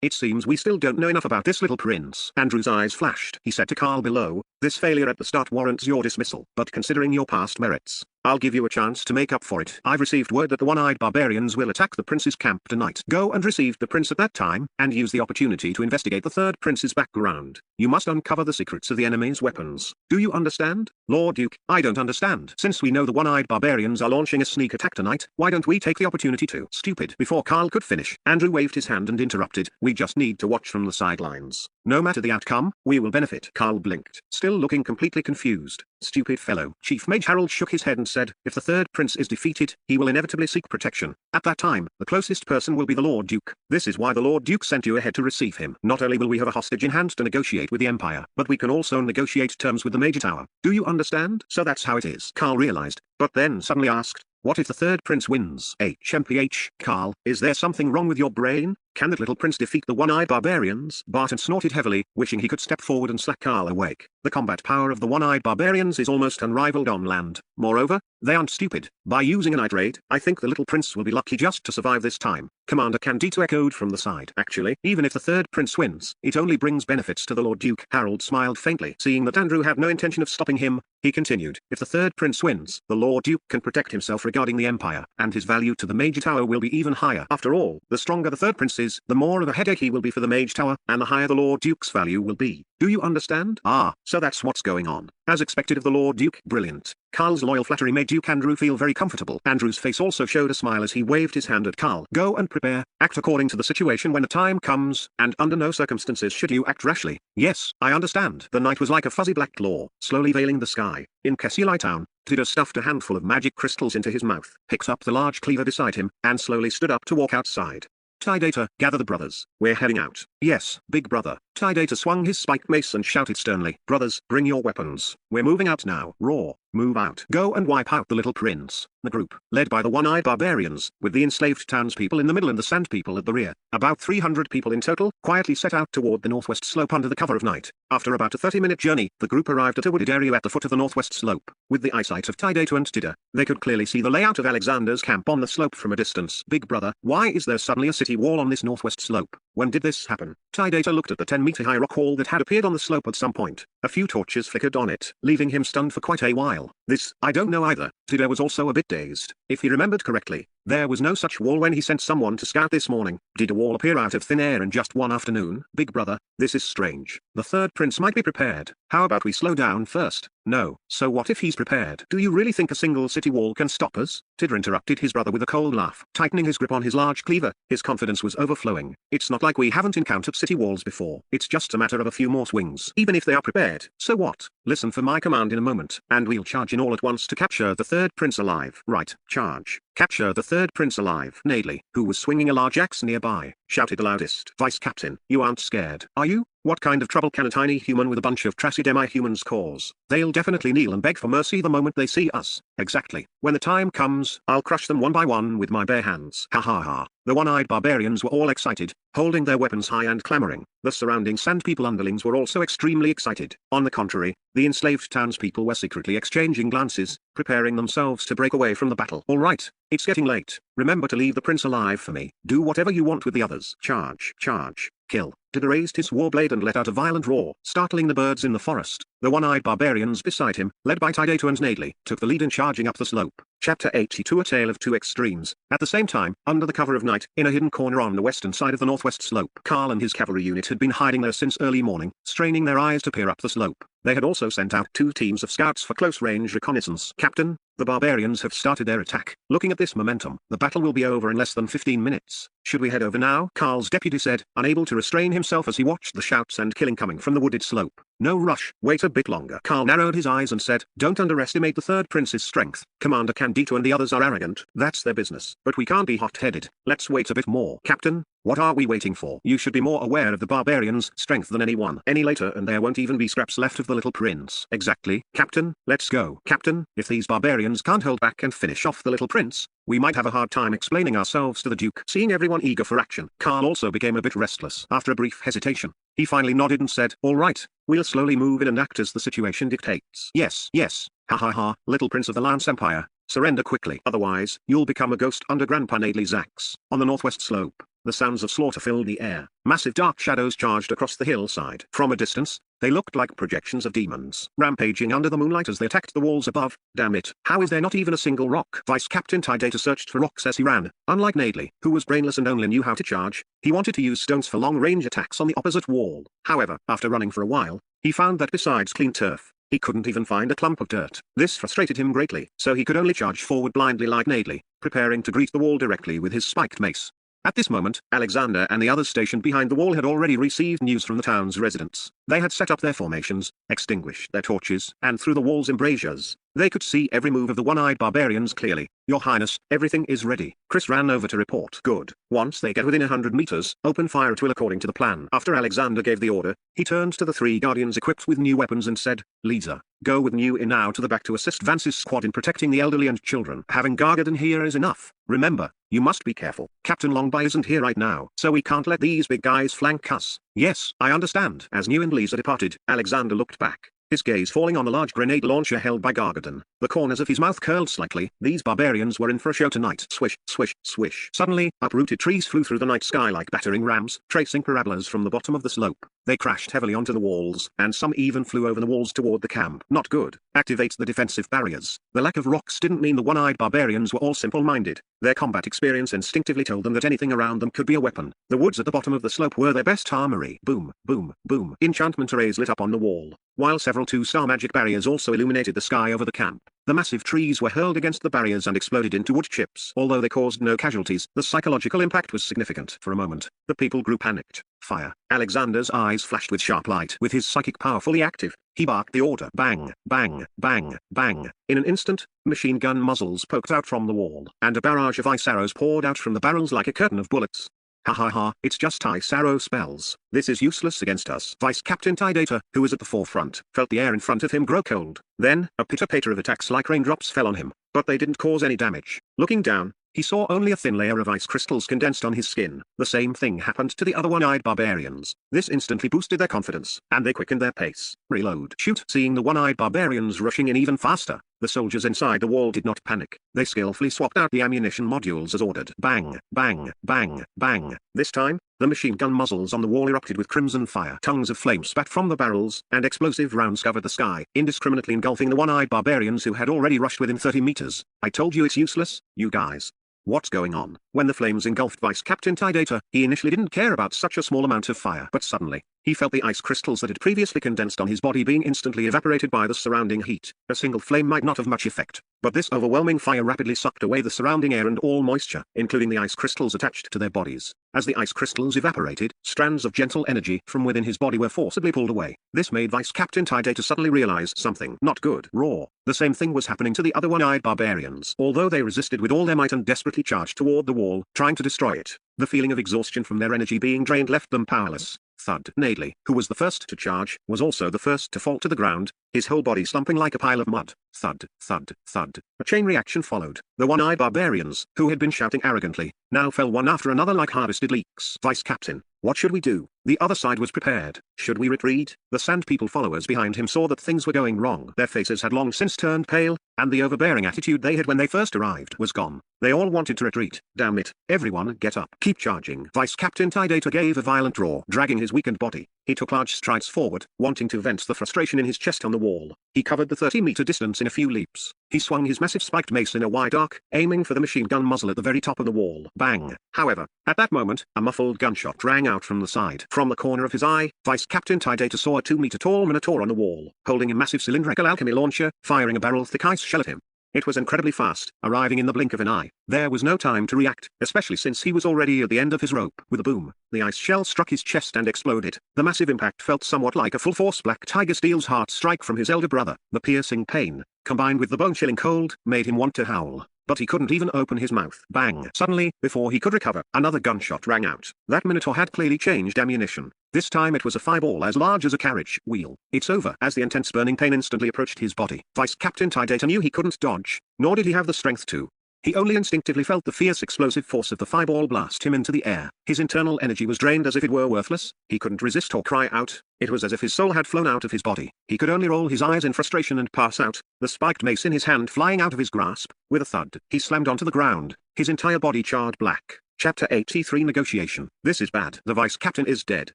It seems we still don't know enough about this little prince. Andrew's eyes flashed. He said to Carl below, This failure at the start warrants your dismissal, but considering your past merits, I'll give you a chance to make up for it. I've received word that the one-eyed barbarians will attack the prince's camp tonight. Go and receive the prince at that time, and use the opportunity to investigate the third prince's background. You must uncover the secrets of the enemy's weapons. Do you understand? Lord Duke, I don't understand. Since we know the one-eyed barbarians are launching a sneak attack tonight, why don't we take the opportunity to? Stupid. Before Carl could finish, Andrew waved his hand and interrupted. We just need to watch from the sidelines. No matter the outcome, we will benefit. Carl blinked, still looking completely confused. Stupid fellow. Chief Mage Harold shook his head and said, if the third prince is defeated, he will inevitably seek protection. At that time, the closest person will be the Lord Duke. This is why the Lord Duke sent you ahead to receive him. Not only will we have a hostage in hand to negotiate with the Empire, but we can also negotiate terms with the Major Tower. Do you understand? So that's how it is. Carl realized, but then suddenly asked, what if the third prince wins? HMPH, Carl, is there something wrong with your brain? Can that little prince defeat the one-eyed barbarians? Barton snorted heavily, wishing he could step forward and slack Carl awake. The combat power of the one-eyed barbarians is almost unrivaled on land. Moreover, they aren't stupid. By using a night raid, I think the little prince will be lucky just to survive this time. Commander Candito echoed from the side. Actually, even if the third prince wins, it only brings benefits to the Lord Duke. Harold smiled faintly. Seeing that Andrew had no intention of stopping him, he continued, if the third prince wins, the Lord Duke can protect himself regarding the Empire, and his value to the Major Tower will be even higher. After all, the stronger the third prince is, the more of a headache he will be for the Mage Tower, and the higher the Lord Duke's value will be. Do you understand? Ah, so that's what's going on. As expected of the Lord Duke. Brilliant. Carl's loyal flattery made Duke Andrew feel very comfortable. Andrew's face also showed a smile as he waved his hand at Carl. Go and prepare. Act according to the situation when the time comes, and under no circumstances should you act rashly. Yes, I understand. The night was like a fuzzy black claw, slowly veiling the sky. In Cassiuli Town, Tido stuffed a handful of magic crystals into his mouth, picked up the large cleaver beside him, and slowly stood up to walk outside. Tidata, gather the brothers. We're heading out. Yes, big brother. Tidata swung his spiked mace and shouted sternly, brothers, bring your weapons. We're moving out now. Roar, move out. Go and wipe out the little prince. The group, led by the one-eyed barbarians, with the enslaved townspeople in the middle and the sand people at the rear, about 300 people in total, quietly set out toward the northwest slope under the cover of night. After about a 30-minute journey, the group arrived at a wooded area at the foot of the northwest slope. With the eyesight of Tidata and Tida, they could clearly see the layout of Alexander's camp on the slope from a distance. Big brother, why is there suddenly a city wall on this northwest slope? When did this happen? Tidata looked at the 10-meter-high rock wall that had appeared on the slope at some point. A few torches flickered on it, leaving him stunned for quite a while. This, I don't know either. Tida was also a bit dazed. If he remembered correctly, there was no such wall when he sent someone to scout this morning. Did a wall appear out of thin air in just one afternoon? Big brother, this is strange. The third prince might be prepared. How about we slow down first? No. So what if he's prepared? Do you really think a single city wall can stop us? Tidra interrupted his brother with a cold laugh. Tightening his grip on his large cleaver, his confidence was overflowing. It's not like we haven't encountered city walls before. It's just a matter of a few more swings. Even if they are prepared. So what? Listen for my command in a moment, and we'll charge in all at once to capture the third prince alive. Right, charge. Capture the third prince alive. Nadley, who was swinging a large axe nearby, shouted the loudest. Vice Captain, you aren't scared, are you? What kind of trouble can a tiny human with a bunch of trashy demi-humans cause? They'll definitely kneel and beg for mercy the moment they see us. Exactly. When the time comes, I'll crush them one by one with my bare hands. Ha ha ha. The one-eyed barbarians were all excited, holding their weapons high and clamoring. The surrounding sand people underlings were also extremely excited. On the contrary, the enslaved townspeople were secretly exchanging glances, preparing themselves to break away from the battle. All right, it's getting late. Remember to leave the prince alive for me. Do whatever you want with the others. Charge, charge, kill. Tida raised his warblade and let out a violent roar, startling the birds in the forest. The one-eyed barbarians beside him, led by Tidata and Nadley, took the lead in charging up the slope. Chapter 82 A Tale of Two Extremes. At the same time, under the cover of night, in a hidden corner on the western side of the northwest slope, Carl and his cavalry unit had been hiding there since early morning, straining their eyes to peer up the slope. They had also sent out 2 teams of scouts for close-range reconnaissance. Captain, the barbarians have started their attack. Looking at this momentum, the battle will be over in less than 15 minutes. Should we head over now? Carl's deputy said, unable to restrain himself as he watched the shouts and killing coming from the wooded slope. No rush, wait a bit longer. Carl narrowed his eyes and said, don't underestimate the third prince's strength. Commander Candito and the others are arrogant, that's their business. But we can't be hot-headed. Let's wait a bit more. Captain, what are we waiting for? You should be more aware of the barbarians' strength than anyone. Any later and there won't even be scraps left of the little prince. Exactly, Captain, let's go. Captain, if these barbarians can't hold back and finish off the little prince, we might have a hard time explaining ourselves to the Duke. Seeing everyone eager for action, Carl also became a bit restless. After a brief hesitation, he finally nodded and said, all right, we'll slowly move in and act as the situation dictates. Yes, yes, ha ha ha, little prince of the Lance Empire, surrender quickly. Otherwise, you'll become a ghost under Grandpa Nadley's axe. On the northwest slope, the sounds of slaughter filled the air. Massive dark shadows charged across the hillside. From a distance, They looked like projections of demons, rampaging under the moonlight as they attacked the walls above. Damn it, how is there not even a single rock? Vice Captain Tidata searched for rocks as he ran. Unlike Nadley, who was brainless and only knew how to charge, he wanted to use stones for long-range attacks on the opposite wall. However, after running for a while, he found that besides clean turf, he couldn't even find a clump of dirt. This frustrated him greatly, so he could only charge forward blindly like Nadley, preparing to greet the wall directly with his spiked mace. At this moment, Alexander and the others stationed behind the wall had already received news from the town's residents. They had set up their formations, extinguished their torches, and through the wall's embrasures, they could see every move of the one-eyed barbarians clearly. Your Highness, everything is ready. Chris ran over to report. Good. Once they get within 100 meters, open fire at will according to the plan. After Alexander gave the order, he turned to the 3 guardians equipped with new weapons and said, Lisa, go with New In now to the back to assist Vance's squad in protecting the elderly and children. Having Gargadon here is enough. Remember, you must be careful. Captain Longby isn't here right now, so we can't let these big guys flank us. Yes, I understand. As New and Lisa departed, Alexander looked back, his gaze falling on the large grenade launcher held by Gargadon. The corners of his mouth curled slightly. These barbarians were in for a show tonight. Swish, swish, swish. Suddenly, uprooted trees flew through the night sky like battering rams, tracing parabolas from the bottom of the slope. They crashed heavily onto the walls, and some even flew over the walls toward the camp. Not good. Activate the defensive barriers. The lack of rocks didn't mean the one-eyed barbarians were all simple-minded. Their combat experience instinctively told them that anything around them could be a weapon. The woods at the bottom of the slope were their best armory. Boom, boom, boom. Enchantment arrays lit up on the wall, while several 2-star magic barriers also illuminated the sky over the camp. The massive trees were hurled against the barriers and exploded into wood chips. Although they caused no casualties, the psychological impact was significant. For a moment, the people grew panicked. Fire. Alexander's eyes flashed with sharp light. With his psychic power fully active, he barked the order. Bang, bang, bang, bang. In an instant, machine gun muzzles poked out from the wall, and a barrage of ice arrows poured out from the barrels like a curtain of bullets. Ha ha ha, it's just ice arrow spells. This is useless against us. Vice Captain Tidata, who was at the forefront, felt the air in front of him grow cold. Then, a pitter-patter of attacks like raindrops fell on him, but they didn't cause any damage. Looking down, he saw only a thin layer of ice crystals condensed on his skin. The same thing happened to the other one-eyed barbarians. This instantly boosted their confidence, and they quickened their pace. Reload. Shoot. Seeing the one-eyed barbarians rushing in even faster, the soldiers inside the wall did not panic. They skillfully swapped out the ammunition modules as ordered. Bang, bang, bang, bang. This time, the machine gun muzzles on the wall erupted with crimson fire. Tongues of flame spat from the barrels, and explosive rounds covered the sky, indiscriminately engulfing the one-eyed barbarians who had already rushed within 30 meters. I told you it's useless, you guys. What's going on? When the flames engulfed Vice Captain Tidata, he initially didn't care about such a small amount of fire. But suddenly, he felt the ice crystals that had previously condensed on his body being instantly evaporated by the surrounding heat. A single flame might not have much effect, but this overwhelming fire rapidly sucked away the surrounding air and all moisture, including the ice crystals attached to their bodies. As the ice crystals evaporated, strands of gentle energy from within his body were forcibly pulled away. This made Vice Captain Tidata suddenly realize something not good. Raw. The same thing was happening to the other one-eyed barbarians. Although they resisted with all their might and desperately charged toward the wall, trying to destroy it, the feeling of exhaustion from their energy being drained left them powerless. Thud. Nadley, who was the first to charge, was also the first to fall to the ground, his whole body slumping like a pile of mud. Thud, thud, thud. A chain reaction followed. The one-eyed barbarians, who had been shouting arrogantly, now fell one after another like harvested leeks. Vice Captain, what should we do? The other side was prepared. Should we retreat? The Sand People followers behind him saw that things were going wrong. Their faces had long since turned pale, and the overbearing attitude they had when they first arrived was gone. They all wanted to retreat. Damn it. Everyone get up. Keep charging. Vice Captain Tidata gave a violent roar. Dragging his weakened body, he took large strides forward, wanting to vent the frustration in his chest on the wall. He covered the 30-meter distance in a few leaps. He swung his massive spiked mace in a wide arc, aiming for the machine gun muzzle at the very top of the wall. Bang. However, at that moment, a muffled gunshot rang out from the side. From the corner of his eye, Vice Captain Tidata saw a 2-meter-tall minotaur on the wall, holding a massive cylindrical alchemy launcher, firing a barrel-thick ice shell at him. It was incredibly fast, arriving in the blink of an eye. There was no time to react, especially since he was already at the end of his rope. With a boom, the ice shell struck his chest and exploded. The massive impact felt somewhat like a full-force Black Tiger Steel's heart strike from his elder brother. The piercing pain, combined with the bone-chilling cold, made him want to howl. But he couldn't even open his mouth. Bang! Suddenly, before he could recover, another gunshot rang out. That Minotaur had clearly changed ammunition. This time it was a fireball as large as a carriage wheel. It's over. As the intense burning pain instantly approached his body, Vice Captain Tidata knew he couldn't dodge, nor did he have the strength to. He only instinctively felt the fierce explosive force of the fireball blast him into the air. His internal energy was drained as if it were worthless. He couldn't resist or cry out. It was as if his soul had flown out of his body. He could only roll his eyes in frustration and pass out, the spiked mace in his hand flying out of his grasp. With a thud, he slammed onto the ground, his entire body charred black. Chapter 83 Negotiation. This is bad. The vice captain is dead.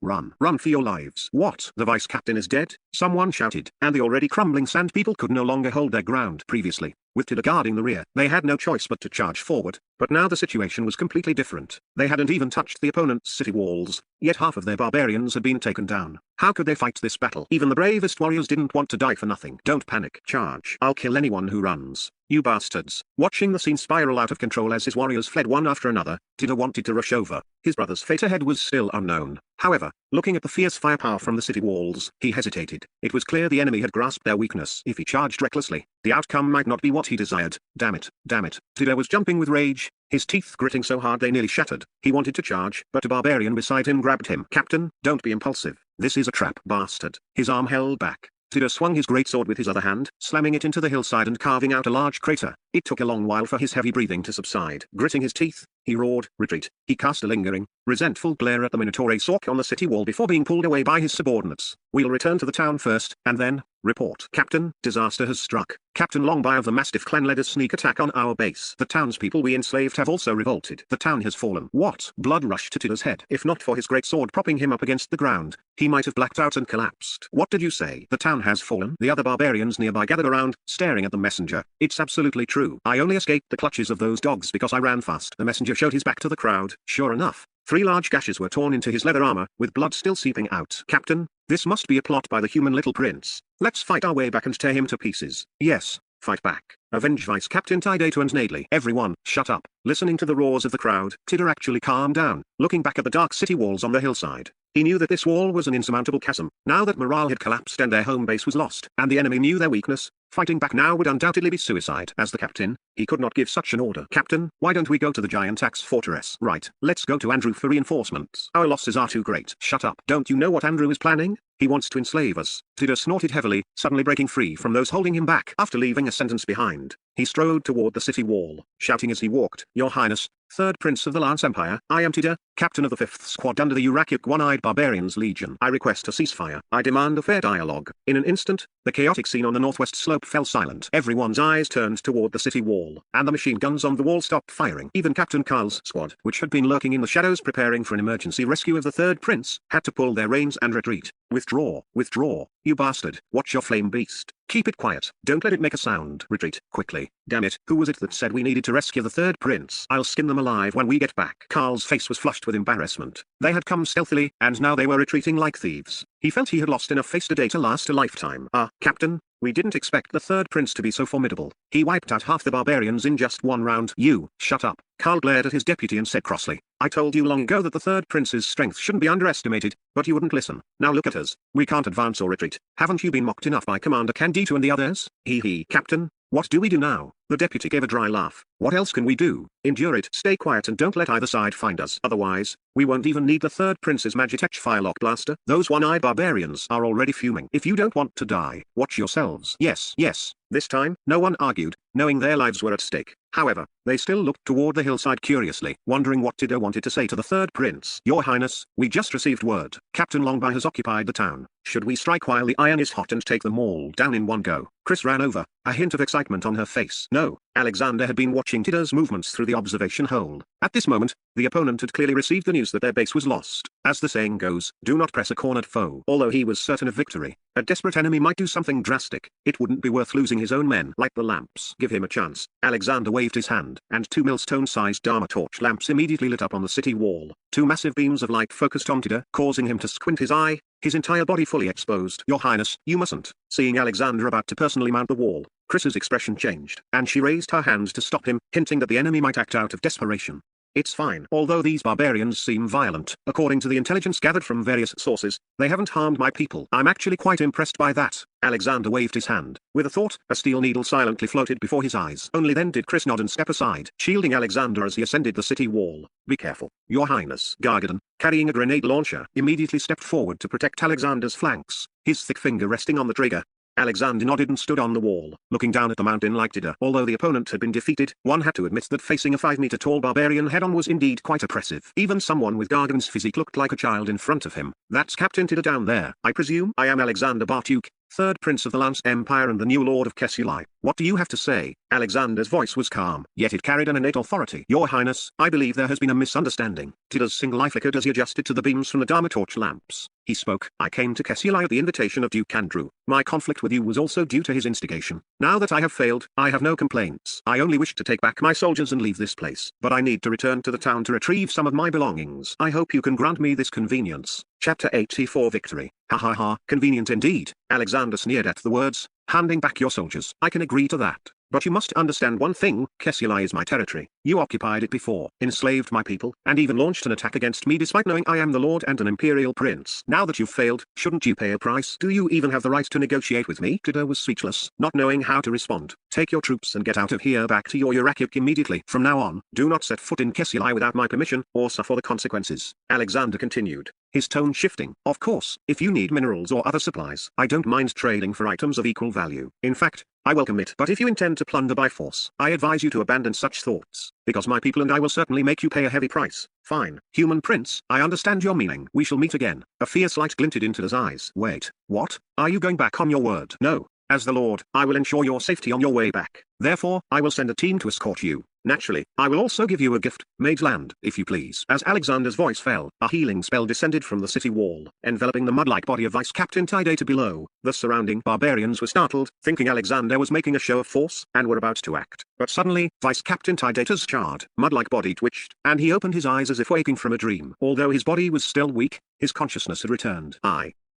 Run. Run for your lives. What? The vice captain is dead? Someone shouted, and the already crumbling sand people could no longer hold their ground. Previously, with Tida guarding the rear, they had no choice but to charge forward, but now the situation was completely different. They hadn't even touched the opponent's city walls, yet half of their barbarians had been taken down. How could they fight this battle? Even the bravest warriors didn't want to die for nothing. Don't panic. Charge. I'll kill anyone who runs. You bastards. Watching the scene spiral out of control as his warriors fled one after another, Tida wanted to rush over. His brother's fate ahead was still unknown. However, looking at the fierce firepower from the city walls, he hesitated. It was clear the enemy had grasped their weakness. If he charged recklessly, the outcome might not be what he desired. Damn it. Damn it. Tida was jumping with rage, his teeth gritting so hard they nearly shattered. He wanted to charge, but a barbarian beside him grabbed him. Captain, don't be impulsive. This is a trap, bastard. His arm held back. Tida swung his greatsword with his other hand, slamming it into the hillside and carving out a large crater. It took a long while for his heavy breathing to subside. Gritting his teeth, he roared, retreat. He cast a lingering, resentful glare at the Minotaur Sork on the city wall before being pulled away by his subordinates. We'll return to the town first, and then, report. Captain, disaster has struck. Captain Longby of the Mastiff clan led a sneak attack on our base. The townspeople we enslaved have also revolted. The town has fallen. What? Blood rushed to Tida's head. If not for his great sword propping him up against the ground, he might have blacked out and collapsed. What did you say? The town has fallen? The other barbarians nearby gathered around, staring at the messenger. It's absolutely true. I only escaped the clutches of those dogs because I ran fast. The messenger showed his back to the crowd. Sure enough, 3 large gashes were torn into his leather armor, with blood still seeping out. Captain, this must be a plot by the human little prince. Let's fight our way back and tear him to pieces. Yes, fight back. Avenge Vice Captain Tidato and Snadely. Everyone, shut up. Listening to the roars of the crowd, Tida actually calmed down, looking back at the dark city walls on the hillside. He knew that this wall was an insurmountable chasm. Now that morale had collapsed and their home base was lost, and the enemy knew their weakness, fighting back now would undoubtedly be suicide. As the captain, he could not give such an order. Captain, why don't we go to the giant axe fortress? Right, let's go to Andrew for reinforcements. Our losses are too great. Shut up. Don't you know what Andrew is planning? He wants to enslave us. Tida snorted heavily, suddenly breaking free from those holding him back. After leaving a sentence behind, he strode toward the city wall, shouting as he walked, Your Highness, 3rd Prince of the Lance Empire, I am Tida, Captain of the 5th Squad under the Urakic One-Eyed Barbarians Legion. I request a ceasefire. I demand a fair dialogue. In an instant, the chaotic scene on the northwest slope fell silent. Everyone's eyes turned toward the city wall, and the machine guns on the wall stopped firing. Even Captain Kyle's squad, which had been lurking in the shadows preparing for an emergency rescue of the 3rd Prince, had to pull their reins and retreat. Withdraw, withdraw, you bastard. Watch your flame beast. Keep it quiet. Don't let it make a sound. Retreat, quickly. Damn it, who was it that said we needed to rescue the 3rd Prince? I'll skin them alive when we get back. Carl's face was flushed with embarrassment. They had come stealthily, and now they were retreating like thieves. He felt he had lost enough face today to last a lifetime. Captain, we didn't expect the 3rd Prince to be so formidable. He wiped out half the barbarians in just one round. You, shut up. Carl glared at his deputy and said crossly, I told you long ago that the 3rd Prince's strength shouldn't be underestimated, but you wouldn't listen. Now look at us. We can't advance or retreat. Haven't you been mocked enough by Commander Candido and the others? Hee, Captain. What do we do now? The deputy gave a dry laugh. What else can we do? Endure it. Stay quiet and don't let either side find us. Otherwise, we won't even need the 3rd Prince's Magitech Firelock Blaster. Those one-eyed barbarians are already fuming. If you don't want to die, watch yourselves. Yes, yes. This time, no one argued, knowing their lives were at stake. However, they still looked toward the hillside curiously, wondering what Tida wanted to say to the 3rd Prince. Your Highness, we just received word. Captain Longby has occupied the town. Should we strike while the iron is hot and take them all down in one go? Chris ran over, a hint of excitement on her face. No, Alexander had been watching Tida's movements through the observation hole. At this moment, the opponent had clearly received the news that their base was lost. As the saying goes, do not press a cornered foe. Although he was certain of victory, a desperate enemy might do something drastic. It wouldn't be worth losing his own men. Light the lamps. Give him a chance. Alexander waved his hand, and 2 millstone-sized Dharma torch lamps immediately lit up on the city wall. 2 massive beams of light focused on Tida, causing him to squint his eye, his entire body fully exposed. Your Highness, you mustn't. Seeing Alexander about to personally mount the wall, Chris's expression changed, and she raised her hands to stop him, hinting that the enemy might act out of desperation. It's fine. Although these barbarians seem violent, according to the intelligence gathered from various sources, they haven't harmed my people. I'm actually quite impressed by that. Alexander waved his hand. With a thought, a steel needle silently floated before his eyes. Only then did Chris nod and step aside, shielding Alexander as he ascended the city wall. Be careful, Your Highness. Gargadon, carrying a grenade launcher, immediately stepped forward to protect Alexander's flanks, his thick finger resting on the trigger. Alexander nodded and stood on the wall, looking down at the mountain like Tida. Although the opponent had been defeated, one had to admit that facing a 5-meter-tall barbarian head-on was indeed quite oppressive. Even someone with Gargan's physique looked like a child in front of him. That's Captain Tida down there, I presume? I am Alexander Bartuk, third prince of the Lance Empire and the new lord of Kessulai. What do you have to say? Alexander's voice was calm, yet it carried an innate authority. Your Highness, I believe there has been a misunderstanding. Tida's single eye flickered as he adjusted to the beams from the Dharma torch lamps. He spoke. I came to Kessulai at the invitation of Duke Andrew. My conflict with you was also due to his instigation. Now that I have failed, I have no complaints. I only wish to take back my soldiers and leave this place. But I need to return to the town to retrieve some of my belongings. I hope you can grant me this convenience. Chapter 84 Victory. Ha ha ha, convenient indeed. Alexander sneered at the words, handing back your soldiers. I can agree to that. But you must understand one thing, Kessulai is my territory. You occupied it before, enslaved my people, and even launched an attack against me despite knowing I am the lord and an imperial prince. Now that you've failed, shouldn't you pay a price? Do you even have the right to negotiate with me? Tida was speechless, not knowing how to respond. Take your troops and get out of here back to your Urakik immediately. From now on, do not set foot in Kessulai without my permission, or suffer the consequences. Alexander continued, his tone shifting. Of course, if you need minerals or other supplies, I don't mind trading for items of equal value. In fact, I welcome it. But if you intend to plunder by force, I advise you to abandon such thoughts, because my people and I will certainly make you pay a heavy price. Fine, human prince, I understand your meaning. We shall meet again. A fierce light glinted into his eyes. Wait, what? Are you going back on your word? No. As the Lord, I will ensure your safety on your way back. Therefore, I will send a team to escort you. Naturally, I will also give you a gift, made land, if you please. As Alexander's voice fell, a healing spell descended from the city wall, enveloping the mud-like body of Vice Captain Tidata below. The surrounding barbarians were startled, thinking Alexander was making a show of force, and were about to act. But suddenly, Vice Captain Tidata's charred, mud-like body twitched, and he opened his eyes as if waking from a dream. Although his body was still weak, his consciousness had returned.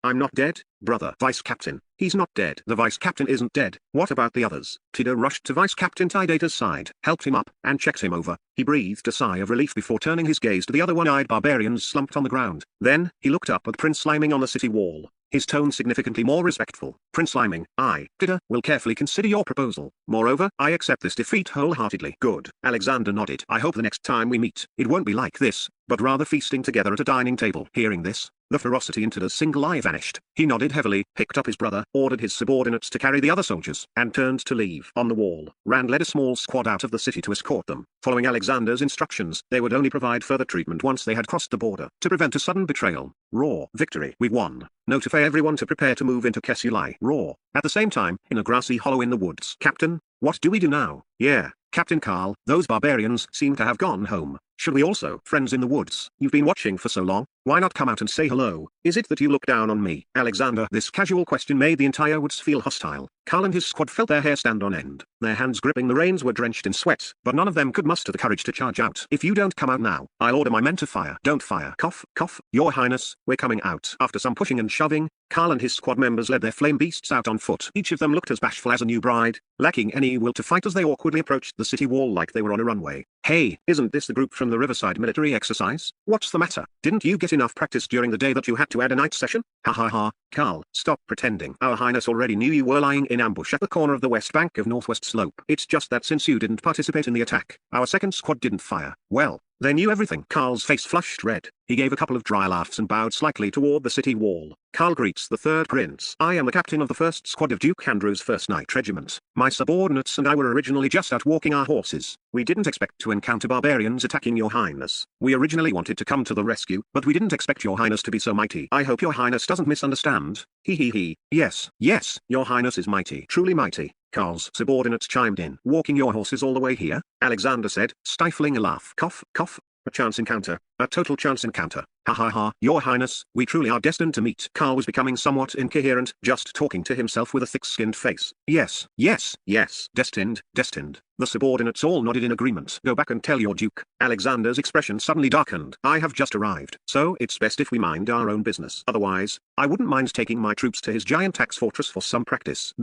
I'm not dead, brother. Vice Captain, he's not dead. The Vice Captain isn't dead. What about the others? Tida rushed to Vice Captain Tidata's side, helped him up, and checked him over. He breathed a sigh of relief before turning his gaze to the other one-eyed barbarians slumped on the ground. Then, he looked up at Prince Liming on the city wall, his tone significantly more respectful. Prince Liming, I, Tida, will carefully consider your proposal. Moreover, I accept this defeat wholeheartedly. Good. Alexander nodded. I hope the next time we meet, it won't be like this, but rather feasting together at a dining table. Hearing this, the ferocity in Tida's single eye vanished. He nodded heavily, picked up his brother, ordered his subordinates to carry the other soldiers, and turned to leave. On the wall, Rand led a small squad out of the city to escort them. Following Alexander's instructions, they would only provide further treatment once they had crossed the border, to prevent a sudden betrayal. Roar. Victory. We won. Notify everyone to prepare to move into Kessulai. Roar. At the same time, in a grassy hollow in the woods. Captain, what do we do now? Yeah, Captain Carl, those barbarians seem to have gone home. Should we also? Friends in the woods, you've been watching for so long, why not come out and say hello? Is it that you look down on me? Alexander, this casual question made the entire woods feel hostile. Carl and his squad felt their hair stand on end. Their hands gripping the reins were drenched in sweat, but none of them could muster the courage to charge out. If you don't come out now, I'll order my men to fire. Don't fire. Cough, cough. Your Highness, we're coming out. After some pushing and shoving, Carl and his squad members led their flame beasts out on foot. Each of them looked as bashful as a new bride, lacking any will to fight as they awkwardly approached the city wall like they were on a runway. Hey, isn't this the group from the Riverside military exercise? What's the matter? Didn't you get enough practice during the day that you had to add a night session? Ha ha ha, Carl, stop pretending. Our Highness already knew you were lying in ambush at the corner of the west bank of Northwest Slope. It's just that since you didn't participate in the attack, our second squad didn't fire. Well, they knew everything. Carl's face flushed red. He gave a couple of dry laughs and bowed slightly toward the city wall. Carl greets the third prince. I am the captain of the first squad of Duke Andrew's 1st Night Regiment. My subordinates and I were originally just out walking our horses. We didn't expect to encounter barbarians attacking your Highness. We originally wanted to come to the rescue, but we didn't expect your Highness to be so mighty. I hope your Highness doesn't misunderstand. He. Yes, your Highness is mighty. Truly mighty. Carl's subordinates chimed in. Walking your horses all the way here? Alexander said, stifling a laugh. Cough, cough. A chance encounter. A total chance encounter. Ha ha ha. Your Highness, we truly are destined to meet. Carl was becoming somewhat incoherent, just talking to himself with a thick-skinned face. Yes. Destined. The subordinates all nodded in agreement. Go back and tell your duke. Alexander's expression suddenly darkened. I have just arrived, so it's best if we mind our own business. Otherwise, I wouldn't mind taking my troops to his giant tax fortress for some practice.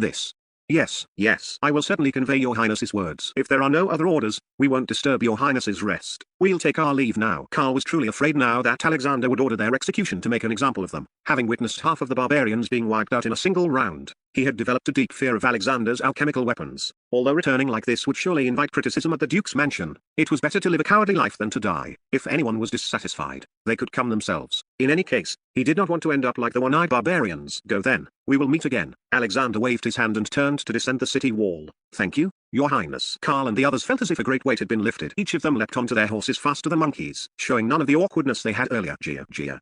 Yes, I will certainly convey your Highness's words. If there are no other orders, we won't disturb your Highness's rest. We'll take our leave now. Carl was truly afraid now that Alexander would order their execution to make an example of them. Having witnessed half of the barbarians being wiped out in a single round, he had developed a deep fear of Alexander's alchemical weapons. Although returning like this would surely invite criticism at the Duke's mansion, it was better to live a cowardly life than to die. If anyone was dissatisfied, they could come themselves. In any case, he did not want to end up like the one-eyed barbarians. Go then, we will meet again. Alexander waved his hand and turned to descend the city wall. Thank you, your Highness. Carl and the others felt as if a great weight had been lifted. Each of them leapt onto their horses faster than monkeys, showing none of the awkwardness they had earlier. Gia.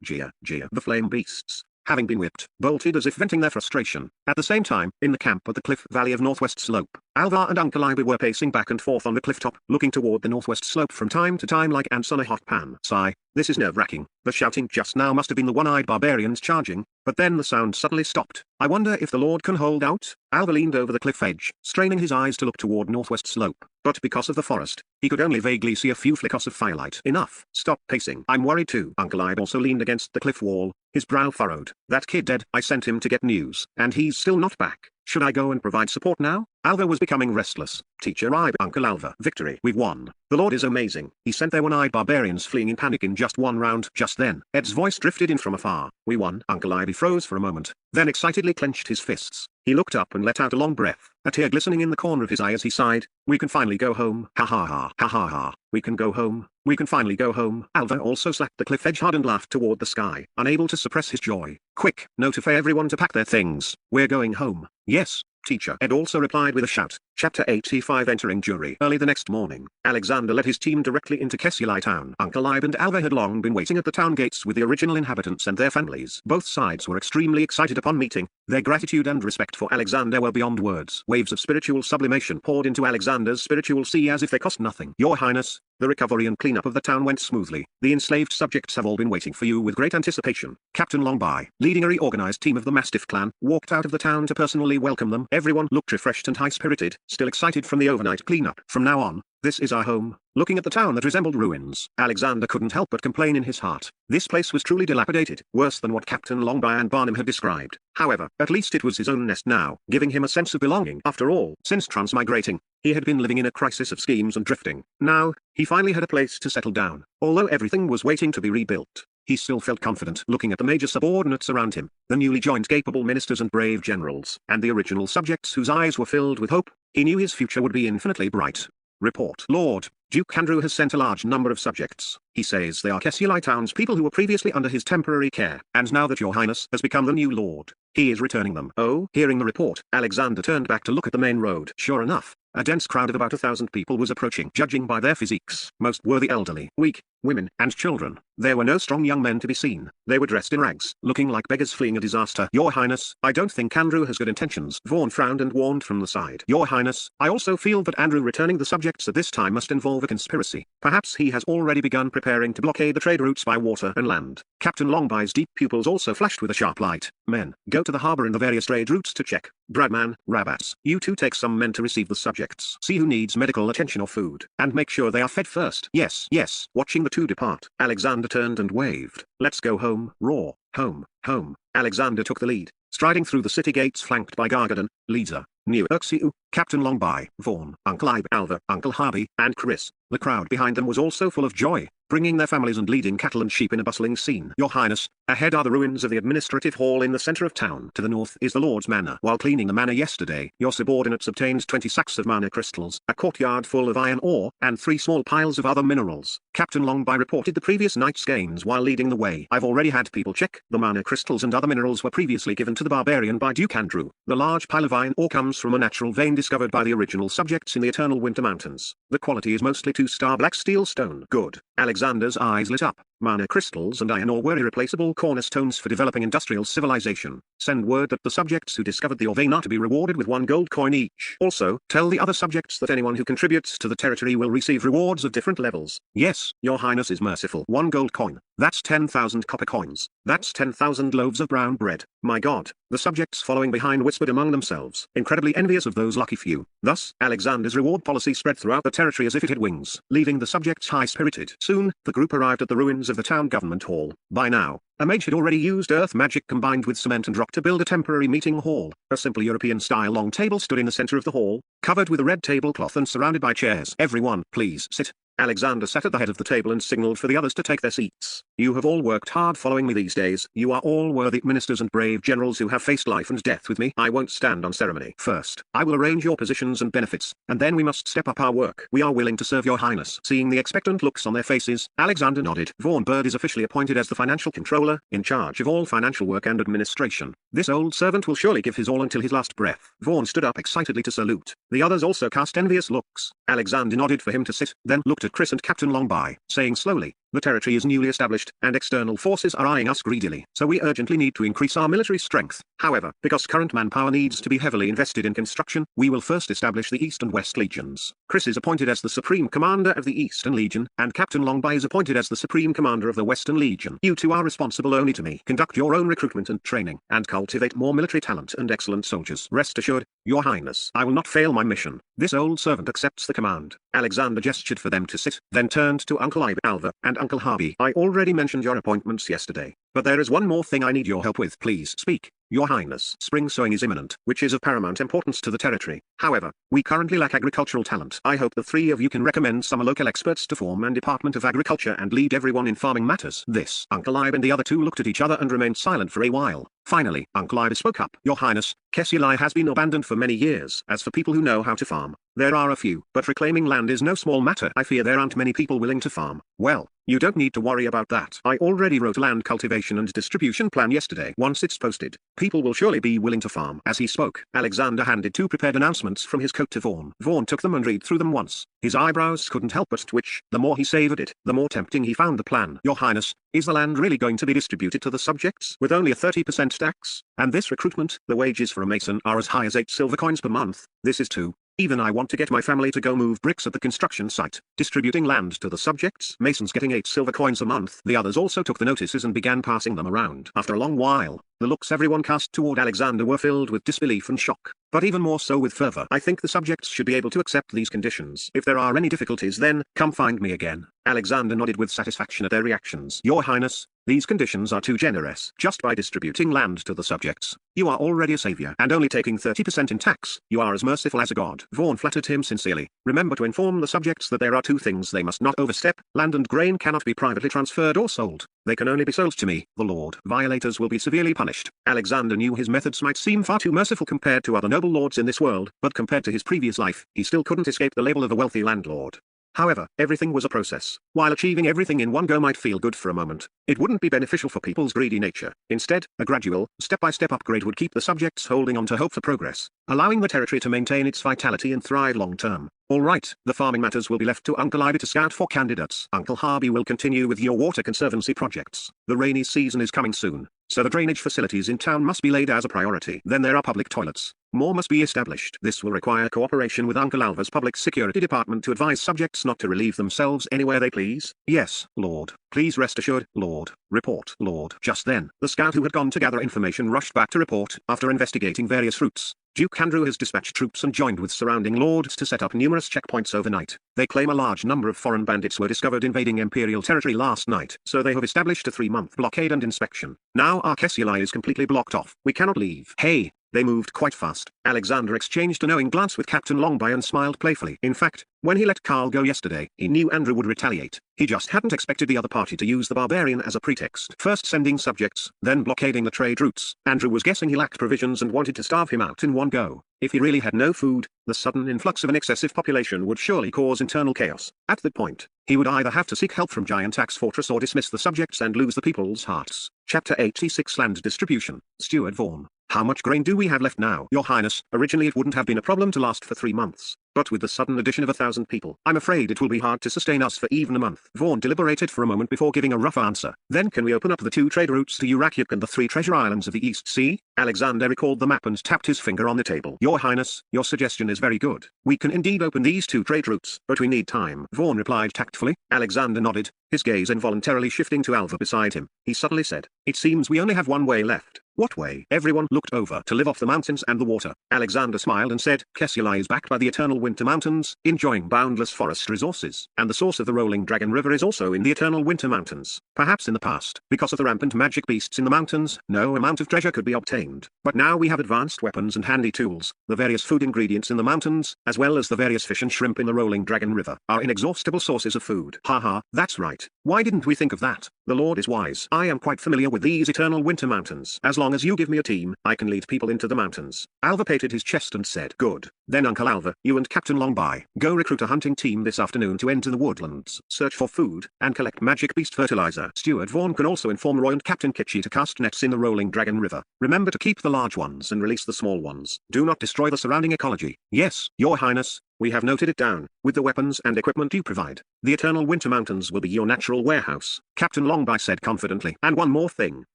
The flame beasts, having been whipped, bolted as if venting their frustration. At the same time, in the camp at the cliff valley of northwest slope, Alva and Uncle Ibe were pacing back and forth on the cliff top, looking toward the northwest slope from time to time like ants on a hot pan. Sigh. This is nerve-wracking. The shouting just now must have been the one-eyed barbarians charging, but then the sound suddenly stopped. I wonder if the Lord can hold out? Alva leaned over the cliff edge, straining his eyes to look toward northwest slope, but because of the forest, he could only vaguely see a few flickers of firelight. Enough. Stop pacing. I'm worried too. Uncle Ibe also leaned against the cliff wall, his brow furrowed. That kid dead. I sent him to get news, and he's still not back. Should I go and provide support now? Alva was becoming restless. Teacher Ibe. Uncle Alva. Victory. We've won. The Lord is amazing. He sent their one-eyed barbarians fleeing in panic in just one round. Just then, Ed's voice drifted in from afar. We won. Uncle Ibe froze for a moment, then excitedly clenched his fists. He looked up and let out a long breath, a tear glistening in the corner of his eye as he sighed. We can finally go home. Ha ha ha. Ha ha ha. We can go home. We can finally go home. Alva also slapped the cliff edge hard and laughed toward the sky, unable to suppress his joy. Quick, notify everyone to pack their things. We're going home. Yes, teacher. Ed also replied with a shout. Chapter 85. Entering jury. Early the next morning, Alexander led his team directly into Kesuli town. Uncle Ibe and Alva had long been waiting at the town gates with the original inhabitants and their families. Both sides were extremely excited upon meeting. Their gratitude and respect for Alexander were beyond words. Waves of spiritual sublimation poured into Alexander's spiritual sea as if they cost nothing. Your Highness, the recovery and cleanup of the town went smoothly. The enslaved subjects have all been waiting for you with great anticipation. Captain Longby, leading a reorganized team of the Mastiff clan, walked out of the town to personally welcome them. Everyone looked refreshed and high-spirited, still excited from the overnight cleanup. From now on, this is our home. Looking at the town that resembled ruins, Alexander couldn't help but complain in his heart. This place was truly dilapidated, worse than what Captain Longby and Barnum had described. However, at least it was his own nest now, giving him a sense of belonging. After all, since transmigrating, he had been living in a crisis of schemes and drifting. Now, he finally had a place to settle down. Although everything was waiting to be rebuilt, he still felt confident looking at the major subordinates around him, the newly joined capable ministers and brave generals, and the original subjects whose eyes were filled with hope. He knew his future would be infinitely bright. Report. Lord, Duke Andrew has sent a large number of subjects. He says they are Kesuli town's people who were previously under his temporary care, and now that your Highness has become the new Lord, he is returning them. Oh? Hearing the report, Alexander turned back to look at the main road. Sure enough, a dense crowd of about 1,000 people was approaching. Judging by their physiques, most were the elderly, weak, women, and children. There were no strong young men to be seen. They were dressed in rags, looking like beggars fleeing a disaster. Your Highness, I don't think Andrew has good intentions. Vaughan frowned and warned from the side. Your Highness, I also feel that Andrew returning the subjects at this time must involve a conspiracy. Perhaps he has already begun preparing to blockade the trade routes by water and land. Captain Longby's deep pupils also flashed with a sharp light. Men, go to the harbor and the various trade routes to check. Bradman, Rabats, you two take some men to receive the subjects. See who needs medical attention or food, and make sure they are fed first. Yes, yes. Watching the two depart, Alexander turned and waved. Let's go home. Roar. Home, home. Alexander took the lead, striding through the city gates flanked by Gargadon, Lisa, New Urxiu, Captain Longby, Vaughan, Uncle Ibe, Alva, Uncle Harvey, and Chris. The crowd behind them was also full of joy, bringing their families and leading cattle and sheep in a bustling scene. Your Highness, ahead are the ruins of the administrative hall in the center of town. To the north is the Lord's Manor. While cleaning the manor yesterday, your subordinates obtained 20 sacks of mana crystals, a courtyard full of iron ore, and 3 small piles of other minerals. Captain Longby reported the previous night's gains while leading the way. I've already had people check. The mana crystals and other minerals were previously given to the barbarian by Duke Andrew. The large pile of iron ore comes from a natural vein discovered by the original subjects in the Eternal Winter Mountains. The quality is mostly 2-star black steel stone. Good. Alexander's eyes lit up. Mana crystals and iron ore were irreplaceable cornerstones for developing industrial civilization. Send word that the subjects who discovered the ore vein are to be rewarded with 1 gold coin each. Also, tell the other subjects that anyone who contributes to the territory will receive rewards of different levels. Yes, your Highness is merciful. 1 gold coin. That's 10,000 copper coins. That's 10,000 loaves of brown bread. My God. The subjects following behind whispered among themselves, incredibly envious of those lucky few. Thus, Alexander's reward policy spread throughout the territory as if it had wings, leaving the subjects high-spirited. Soon, the group arrived at the ruins of the town government hall. By now, a mage had already used earth magic combined with cement and rock to build a temporary meeting hall. A simple European-style long table stood in the center of the hall, covered with a red tablecloth and surrounded by chairs. Everyone, please sit. Alexander sat at the head of the table and signaled for the others to take their seats. You have all worked hard following me these days. You are all worthy ministers and brave generals who have faced life and death with me. I won't stand on ceremony. First, I will arrange your positions and benefits, and then we must step up our work. We are willing to serve your Highness. Seeing the expectant looks on their faces, Alexander nodded. Vaughan Bird is officially appointed as the financial controller, in charge of all financial work and administration. This old servant will surely give his all until his last breath. Vaughan stood up excitedly to salute. The others also cast envious looks. Alexander nodded for him to sit, then looked at Chris and Captain Longby, saying slowly, The territory is newly established, and external forces are eyeing us greedily, so we urgently need to increase our military strength. However, because current manpower needs to be heavily invested in construction, we will first establish the East and West Legions. Chris is appointed as the Supreme Commander of the Eastern Legion, and Captain Longby is appointed as the Supreme Commander of the Western Legion. You two are responsible only to me. Conduct your own recruitment and training, and cultivate more military talent and excellent soldiers. Rest assured, Your Highness, I will not fail my mission. This old servant accepts the command. Alexander gestured for them to sit, then turned to Uncle Alva and Uncle Harvey. I already mentioned your appointments yesterday, but there is one more thing I need your help with. Please speak. Your Highness. Spring sowing is imminent, which is of paramount importance to the territory. However, we currently lack agricultural talent. I hope the three of you can recommend some local experts to form an Department of Agriculture and lead everyone in farming matters. This. Uncle Ibe and the other two looked at each other and remained silent for a while. Finally, Uncle Ibe spoke up. Your Highness, Kessilai has been abandoned for many years. As for people who know how to farm, there are a few, but reclaiming land is no small matter. I fear there aren't many people willing to farm. Well, you don't need to worry about that. I already wrote a land cultivation and distribution plan yesterday. Once it's posted, people will surely be willing to farm. As he spoke, Alexander handed two prepared announcements from his coat to Vaughn. Vaughn took them and read through them once. His eyebrows couldn't help but twitch. The more he savored it, the more tempting he found the plan. Your Highness, is the land really going to be distributed to the subjects with only a 30% tax? And this recruitment, the wages for a mason are as high as 8 silver coins per month. This is too. Even I want to get my family to go move bricks at the construction site. Distributing land to the subjects, masons getting 8 silver coins a month. The others also took the notices and began passing them around. After a long while, the looks everyone cast toward Alexander were filled with disbelief and shock, but even more so with fervor. I think the subjects should be able to accept these conditions. If there are any difficulties, then come find me again. Alexander nodded with satisfaction at their reactions. Your Highness, these conditions are too generous. Just by distributing land to the subjects, you are already a savior, and only taking 30% in tax, you are as merciful as a god. Vaughn flattered him sincerely. Remember to inform the subjects that there are two things they must not overstep. Land and grain cannot be privately transferred or sold. They can only be sold to me, the Lord. Violators will be severely punished. Alexander knew his methods might seem far too merciful compared to other noble lords in this world, but compared to his previous life, he still couldn't escape the label of a wealthy landlord. However, everything was a process. While achieving everything in one go might feel good for a moment, it wouldn't be beneficial for people's greedy nature. Instead, a gradual, step-by-step upgrade would keep the subjects holding on to hope for progress, allowing the territory to maintain its vitality and thrive long-term. Alright, the farming matters will be left to Uncle Ivy to scout for candidates. Uncle Harvey will continue with your water conservancy projects. The rainy season is coming soon, so the drainage facilities in town must be laid as a priority. Then there are public toilets. More must be established. This will require cooperation with Uncle Alva's public security department to advise subjects not to relieve themselves anywhere they please. Yes, Lord. Please rest assured, Lord. Report, Lord. Just then, the scout who had gone to gather information rushed back to report. After investigating various routes, Duke Andrew has dispatched troops and joined with surrounding lords to set up numerous checkpoints overnight. They claim a large number of foreign bandits were discovered invading Imperial territory last night, so they have established a 3-month blockade and inspection. Now our Kessilai is completely blocked off. We cannot leave. Hey! They moved quite fast. Alexander exchanged a knowing glance with Captain Longby and smiled playfully. In fact, when he let Carl go yesterday, he knew Andrew would retaliate. He just hadn't expected the other party to use the barbarian as a pretext. First sending subjects, then blockading the trade routes. Andrew was guessing he lacked provisions and wanted to starve him out in one go. If he really had no food, the sudden influx of an excessive population would surely cause internal chaos. At that point, he would either have to seek help from Giant Axe Fortress or dismiss the subjects and lose the people's hearts. Chapter 86 Land Distribution. Steward Vaughn. How much grain do we have left now? Your Highness, originally it wouldn't have been a problem to last for 3 months. But with the sudden addition of 1,000 people, I'm afraid it will be hard to sustain us for even a month. Vaughn deliberated for a moment before giving a rough answer. Then can we open up the 2 trade routes to Urakyuk and the 3 treasure islands of the East Sea? Alexander recalled the map and tapped his finger on the table. Your Highness, your suggestion is very good. We can indeed open these 2 trade routes, but we need time. Vaughn replied tactfully. Alexander nodded, his gaze involuntarily shifting to Alva beside him. He suddenly said, it seems we only have one way left. What way? Everyone looked over to live off the mountains and the water. Alexander smiled and said, Kessilai is backed by the eternal winter mountains, enjoying boundless forest resources, and the source of the rolling dragon river is also in the eternal winter mountains. Perhaps in the past, because of the rampant magic beasts in the mountains, no amount of treasure could be obtained. But now we have advanced weapons and handy tools. The various food ingredients in the mountains, as well as the various fish and shrimp in the rolling dragon river, are inexhaustible sources of food. Haha, that's right. Why didn't we think of that? The Lord is wise. I am quite familiar with these eternal winter mountains. As long as you give me a team, I can lead people into the mountains. Alva patted his chest and said, good. Then Uncle Alva, you and Captain Longby, go recruit a hunting team this afternoon to enter the woodlands, search for food, and collect magic beast fertilizer. Steward Vaughn can also inform Roy and Captain Kitchi to cast nets in the rolling dragon river. Remember to keep the large ones and release the small ones. Do not destroy the surrounding ecology. Yes, Your Highness. We have noted it down. With the weapons and equipment you provide, the eternal winter mountains will be your natural warehouse, Captain Longby said confidently. And one more thing.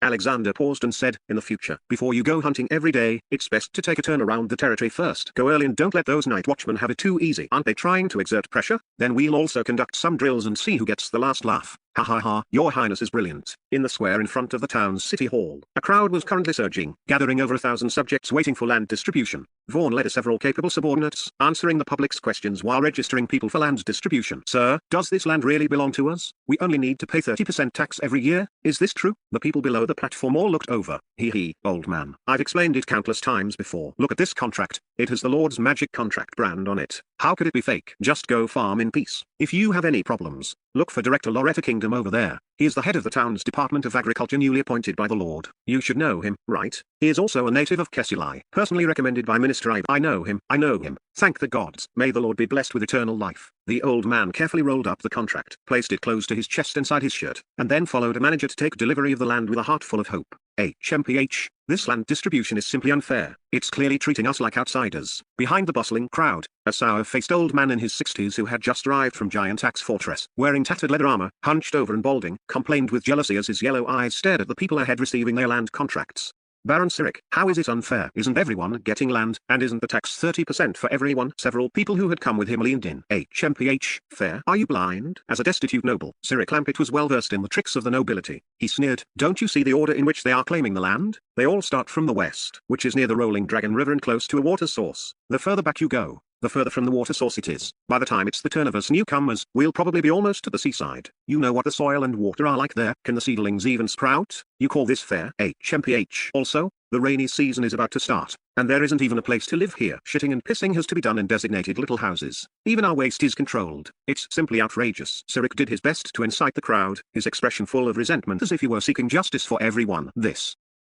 Alexander paused and said, in the future, before you go hunting every day, it's best to take a turn around the territory first. Go early and don't let those night watchmen have it too easy. Aren't they trying to exert pressure? Then we'll also conduct some drills and see who gets the last laugh. Ha ha ha, your highness is brilliant. In the square in front of the town's city hall, a crowd was currently surging, gathering over 1,000 subjects waiting for land distribution. Vaughan led several capable subordinates, answering the public's questions while registering people for land distribution. Sir, does this land really belong to us? We only need to pay 30% tax every year. Is this true? The people below the platform all looked over. Hee, old man. I've explained it countless times before. Look at this contract. It has the Lord's magic contract brand on it. How could it be fake? Just go farm in peace. If you have any problems, look for Director Loretta Kingdom over there. He is the head of the town's Department of Agriculture, newly appointed by the Lord. You should know him, right? He is also a native of Kessilai, personally recommended by Minister Ive. I know him. Thank the gods. May the Lord be blessed with eternal life. The old man carefully rolled up the contract, placed it close to his chest inside his shirt, and then followed a manager to take delivery of the land with a heart full of hope. HMPH, this land distribution is simply unfair. It's clearly treating us like outsiders. Behind the bustling crowd, a sour-faced old man in his 60s who had just arrived from Giant Axe Fortress, wearing tattered leather armor, hunched over and balding, complained with jealousy as his yellow eyes stared at the people ahead receiving their land contracts. Baron Sirik, how is it unfair? Isn't everyone getting land, and isn't the tax 30% for everyone? Several people who had come with him leaned in. HMPH, fair? Are you blind? As a destitute noble, Sirik Lampet was well versed in the tricks of the nobility. He sneered, don't you see the order in which they are claiming the land? They all start from the west, which is near the rolling Dragon River and close to a water source. The further back you go, the further from the water source it is. By the time it's the turn of us newcomers, we'll probably be almost to the seaside. You know what the soil and water are like there. Can the seedlings even sprout? You call this fair? HMPH. Also, the rainy season is about to start, and there isn't even a place to live here. Shitting and pissing has to be done in designated little houses. Even our waste is controlled. It's simply outrageous. Sirik did his best to incite the crowd, his expression full of resentment as if he were seeking justice for everyone.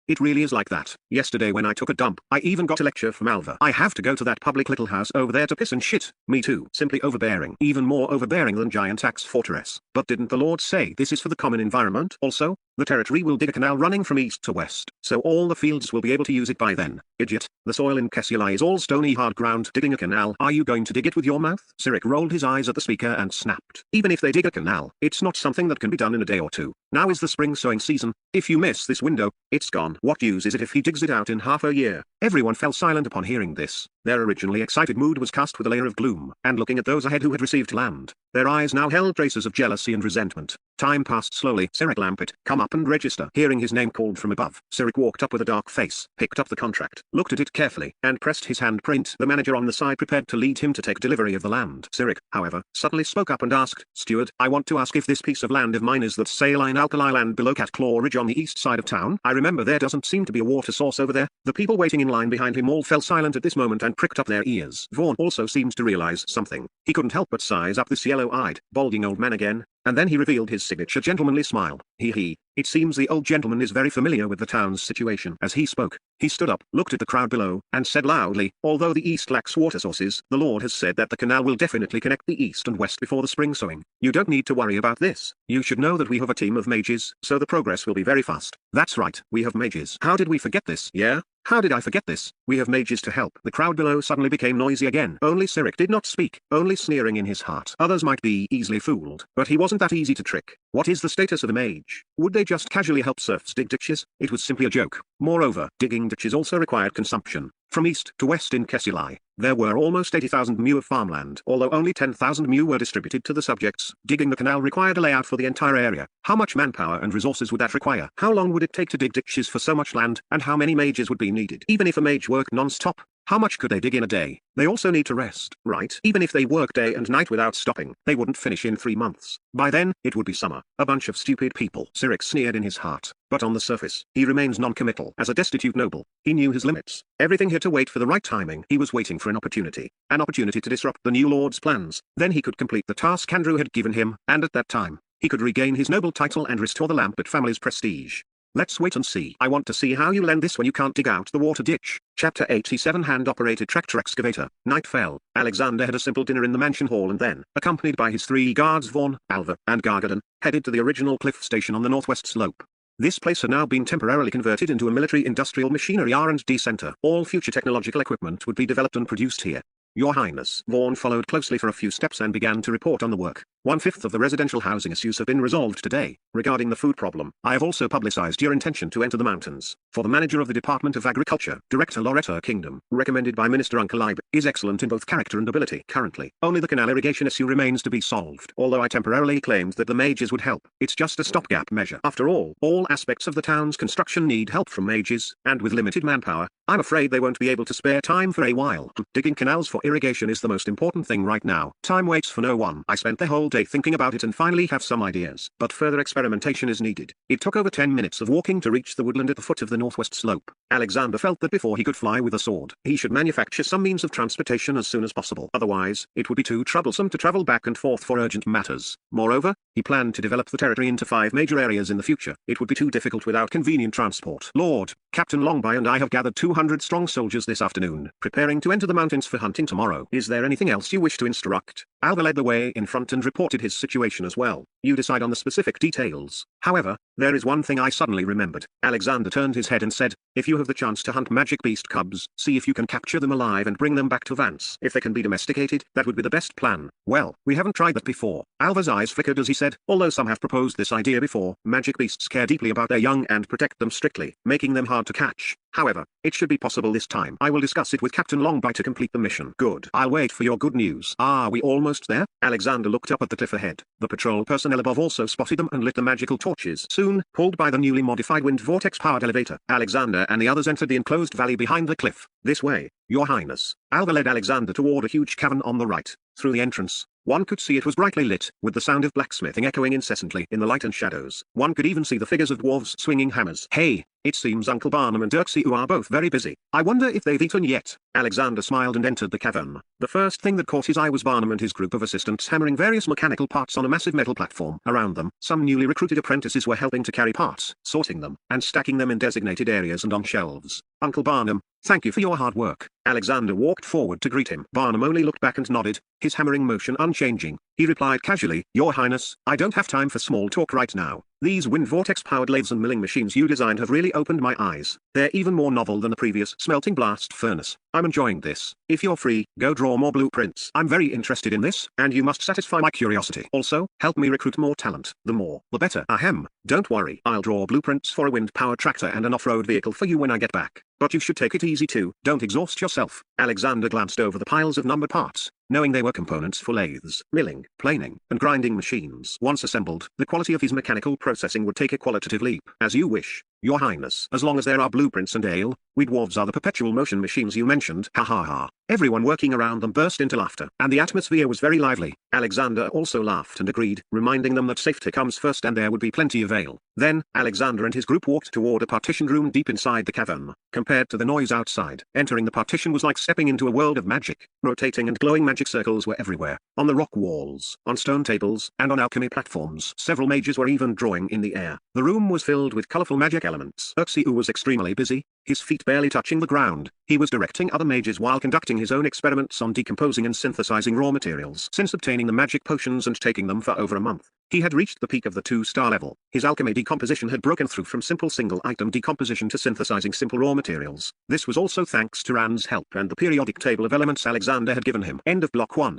It really is like that. Yesterday when I took a dump, I even got a lecture from Alva. I have to go to that public little house over there to piss and shit. Me too. Simply overbearing. Even more overbearing than Giant Axe Fortress. But didn't the Lord say this is for the common environment? Also, the territory will dig a canal running from east to west, so all the fields will be able to use it by then. Idiot. The soil in Kessilai is all stony hard ground. Digging a canal. Are you going to dig it with your mouth? Sirik rolled his eyes at the speaker and snapped. Even if they dig a canal, it's not something that can be done in a day or two. Now is the spring sowing season. If you miss this window, it's gone. What use is it if he digs it out in half a year? Everyone fell silent upon hearing this. Their originally excited mood was cast with a layer of gloom, and looking at those ahead who had received land, their eyes now held traces of jealousy and resentment. Time passed slowly. Sirik Lampet, come up and register. Hearing his name called from above, Sirik walked up with a dark face, picked up the contract, looked at it carefully, and pressed his handprint. The manager on the side prepared to lead him to take delivery of the land. Sirik, however, suddenly spoke up and asked, Steward, I want to ask if this piece of land of mine is that saline alkali land below Cat Claw Ridge on the east side of town. I remember there doesn't seem to be a water source over there. The people waiting in line behind him all fell silent at this moment and pricked up their ears. Vaughan also seemed to realize something. He couldn't help but size up this yellow-eyed, balding old man again, and then he revealed his signature gentlemanly smile. It seems the old gentleman is very familiar with the town's situation. As he spoke, he stood up, looked at the crowd below, and said loudly, although the east lacks water sources, the Lord has said that the canal will definitely connect the east and west before the spring sowing. You don't need to worry about this. You should know that we have a team of mages, so the progress will be very fast. That's right, we have mages. How did we forget this? Yeah? How did I forget this? We have mages to help. The crowd below suddenly became noisy again. Only Sirik did not speak, only sneering in his heart. Others might be easily fooled, but he wasn't that easy to trick. What is the status of a mage? Would they just casually help serfs dig ditches? It was simply a joke. Moreover, digging ditches also required consumption. From east to west in Kessilai, there were almost 80,000 mu of farmland, although only 10,000 mu were distributed to the subjects. Digging the canal required a layout for the entire area. How much manpower and resources would that require? How long would it take to dig ditches for so much land, and how many mages would be needed? Even if a mage worked non-stop, how much could they dig in a day? They also need to rest, right? Even if they work day and night without stopping, they wouldn't finish in 3 months. By then, it would be summer. A bunch of stupid people. Sirik sneered in his heart, but on the surface, he remains non-committal. As a destitute noble, he knew his limits. Everything had to wait for the right timing. He was waiting for an opportunity to disrupt the new lord's plans. Then he could complete the task Andrew had given him, and at that time, he could regain his noble title and restore the Lampet family's prestige. Let's wait and see. I want to see how you lend this when you can't dig out the water ditch. Chapter 87 Hand-operated tractor excavator. Night fell. Alexander had a simple dinner in the mansion hall and then, accompanied by his 3 guards Vaughan, Alva, and Gargadon, headed to the original cliff station on the northwest slope. This place had now been temporarily converted into a military industrial machinery R&D center. All future technological equipment would be developed and produced here. Your Highness. Vaughn followed closely for a few steps and began to report on the work. 1/5 of the residential housing issues have been resolved today. Regarding the food problem, I have also publicized your intention to enter the mountains. For the manager of the Department of Agriculture, Director Loretta Kingdom, recommended by Minister Uncle Ibe, is excellent in both character and ability. Currently, only the canal irrigation issue remains to be solved. Although I temporarily claimed that the mages would help, it's just a stopgap measure. After all aspects of the town's construction need help from mages, and with limited manpower, I'm afraid they won't be able to spare time for a while. Digging canals for irrigation is the most important thing right now. Time waits for no one. I spent the whole day thinking about it and finally have some ideas, but further experimentation is needed. It took over 10 minutes of walking to reach the woodland at the foot of the northwest slope. Alexander felt that before he could fly with a sword, he should manufacture some means of transportation as soon as possible. Otherwise, it would be too troublesome to travel back and forth for urgent matters. Moreover, he planned to develop the territory into 5 major areas in the future. It would be too difficult without convenient transport. Lord, Captain Longby and I have gathered 200 strong soldiers this afternoon, preparing to enter the mountains for hunting tomorrow. Is there anything else you wish to instruct? Alva led the way in front and reported his situation as well. You decide on the specific details. However, there is one thing I suddenly remembered. Alexander turned his head and said, if you have the chance to hunt magic beast cubs, see if you can capture them alive and bring them back to Vance. If they can be domesticated, that would be the best plan. Well, we haven't tried that before. Alva's eyes flickered as he said, although some have proposed this idea before, magic beasts care deeply about their young and protect them strictly, making them hard to catch. However, it should be possible this time. I will discuss it with Captain Longby to complete the mission. Good. I'll wait for your good news. Are we almost there? Alexander looked up at the cliff ahead. The patrol personnel above also spotted them and lit the magical torches. Soon, pulled by the newly modified wind vortex-powered elevator, Alexander and the others entered the enclosed valley behind the cliff. This way, Your Highness. Alva led Alexander toward a huge cavern on the right. Through the entrance, one could see it was brightly lit, with the sound of blacksmithing echoing incessantly in the light and shadows. One could even see the figures of dwarves swinging hammers. Hey, it seems Uncle Barnum and Dirksey are both very busy. I wonder if they've eaten yet. Alexander smiled and entered the cavern. The first thing that caught his eye was Barnum and his group of assistants hammering various mechanical parts on a massive metal platform. Around them, some newly recruited apprentices were helping to carry parts, sorting them, and stacking them in designated areas and on shelves. Uncle Barnum, thank you for your hard work. Alexander walked forward to greet him. Barnum only looked back and nodded, his hammering motion unchanging. He replied casually, Your Highness, I don't have time for small talk right now. These wind vortex-powered lathes and milling machines you designed have really opened my eyes. They're even more novel than the previous smelting blast furnace. I'm enjoying this. If you're free, go draw more blueprints. I'm very interested in this, and you must satisfy my curiosity. Also, help me recruit more talent. The more, the better. Ahem. Don't worry. I'll draw blueprints for a wind-powered tractor and an off-road vehicle for you when I get back. But you should take it easy too. Don't exhaust yourself. Alexander glanced over the piles of numbered parts, knowing they were components for lathes, milling, planing, and grinding machines. Once assembled, the quality of his mechanical processing would take a qualitative leap. As you wish, Your Highness. As long as there are blueprints and ale, we dwarves are the perpetual motion machines you mentioned. Ha ha ha. Everyone working around them burst into laughter, and the atmosphere was very lively. Alexander also laughed and agreed, reminding them that safety comes first and there would be plenty of ale. Then, Alexander and his group walked toward a partitioned room deep inside the cavern. Compared to the noise outside, entering the partition was like stepping into a world of magic. Rotating and glowing magic circles were everywhere. On the rock walls, on stone tables, and on alchemy platforms. Several mages were even drawing in the air. The room was filled with colorful magic elements. Dirksey was extremely busy, his feet barely touching the ground. He was directing other mages while conducting his own experiments on decomposing and synthesizing raw materials. Since obtaining the magic potions and taking them for over a month, he had reached the peak of the 2-star level. His alchemy decomposition had broken through from simple single-item decomposition to synthesizing simple raw materials. This was also thanks to Rand's help and the periodic table of elements Alexander had given him. End of Block 1.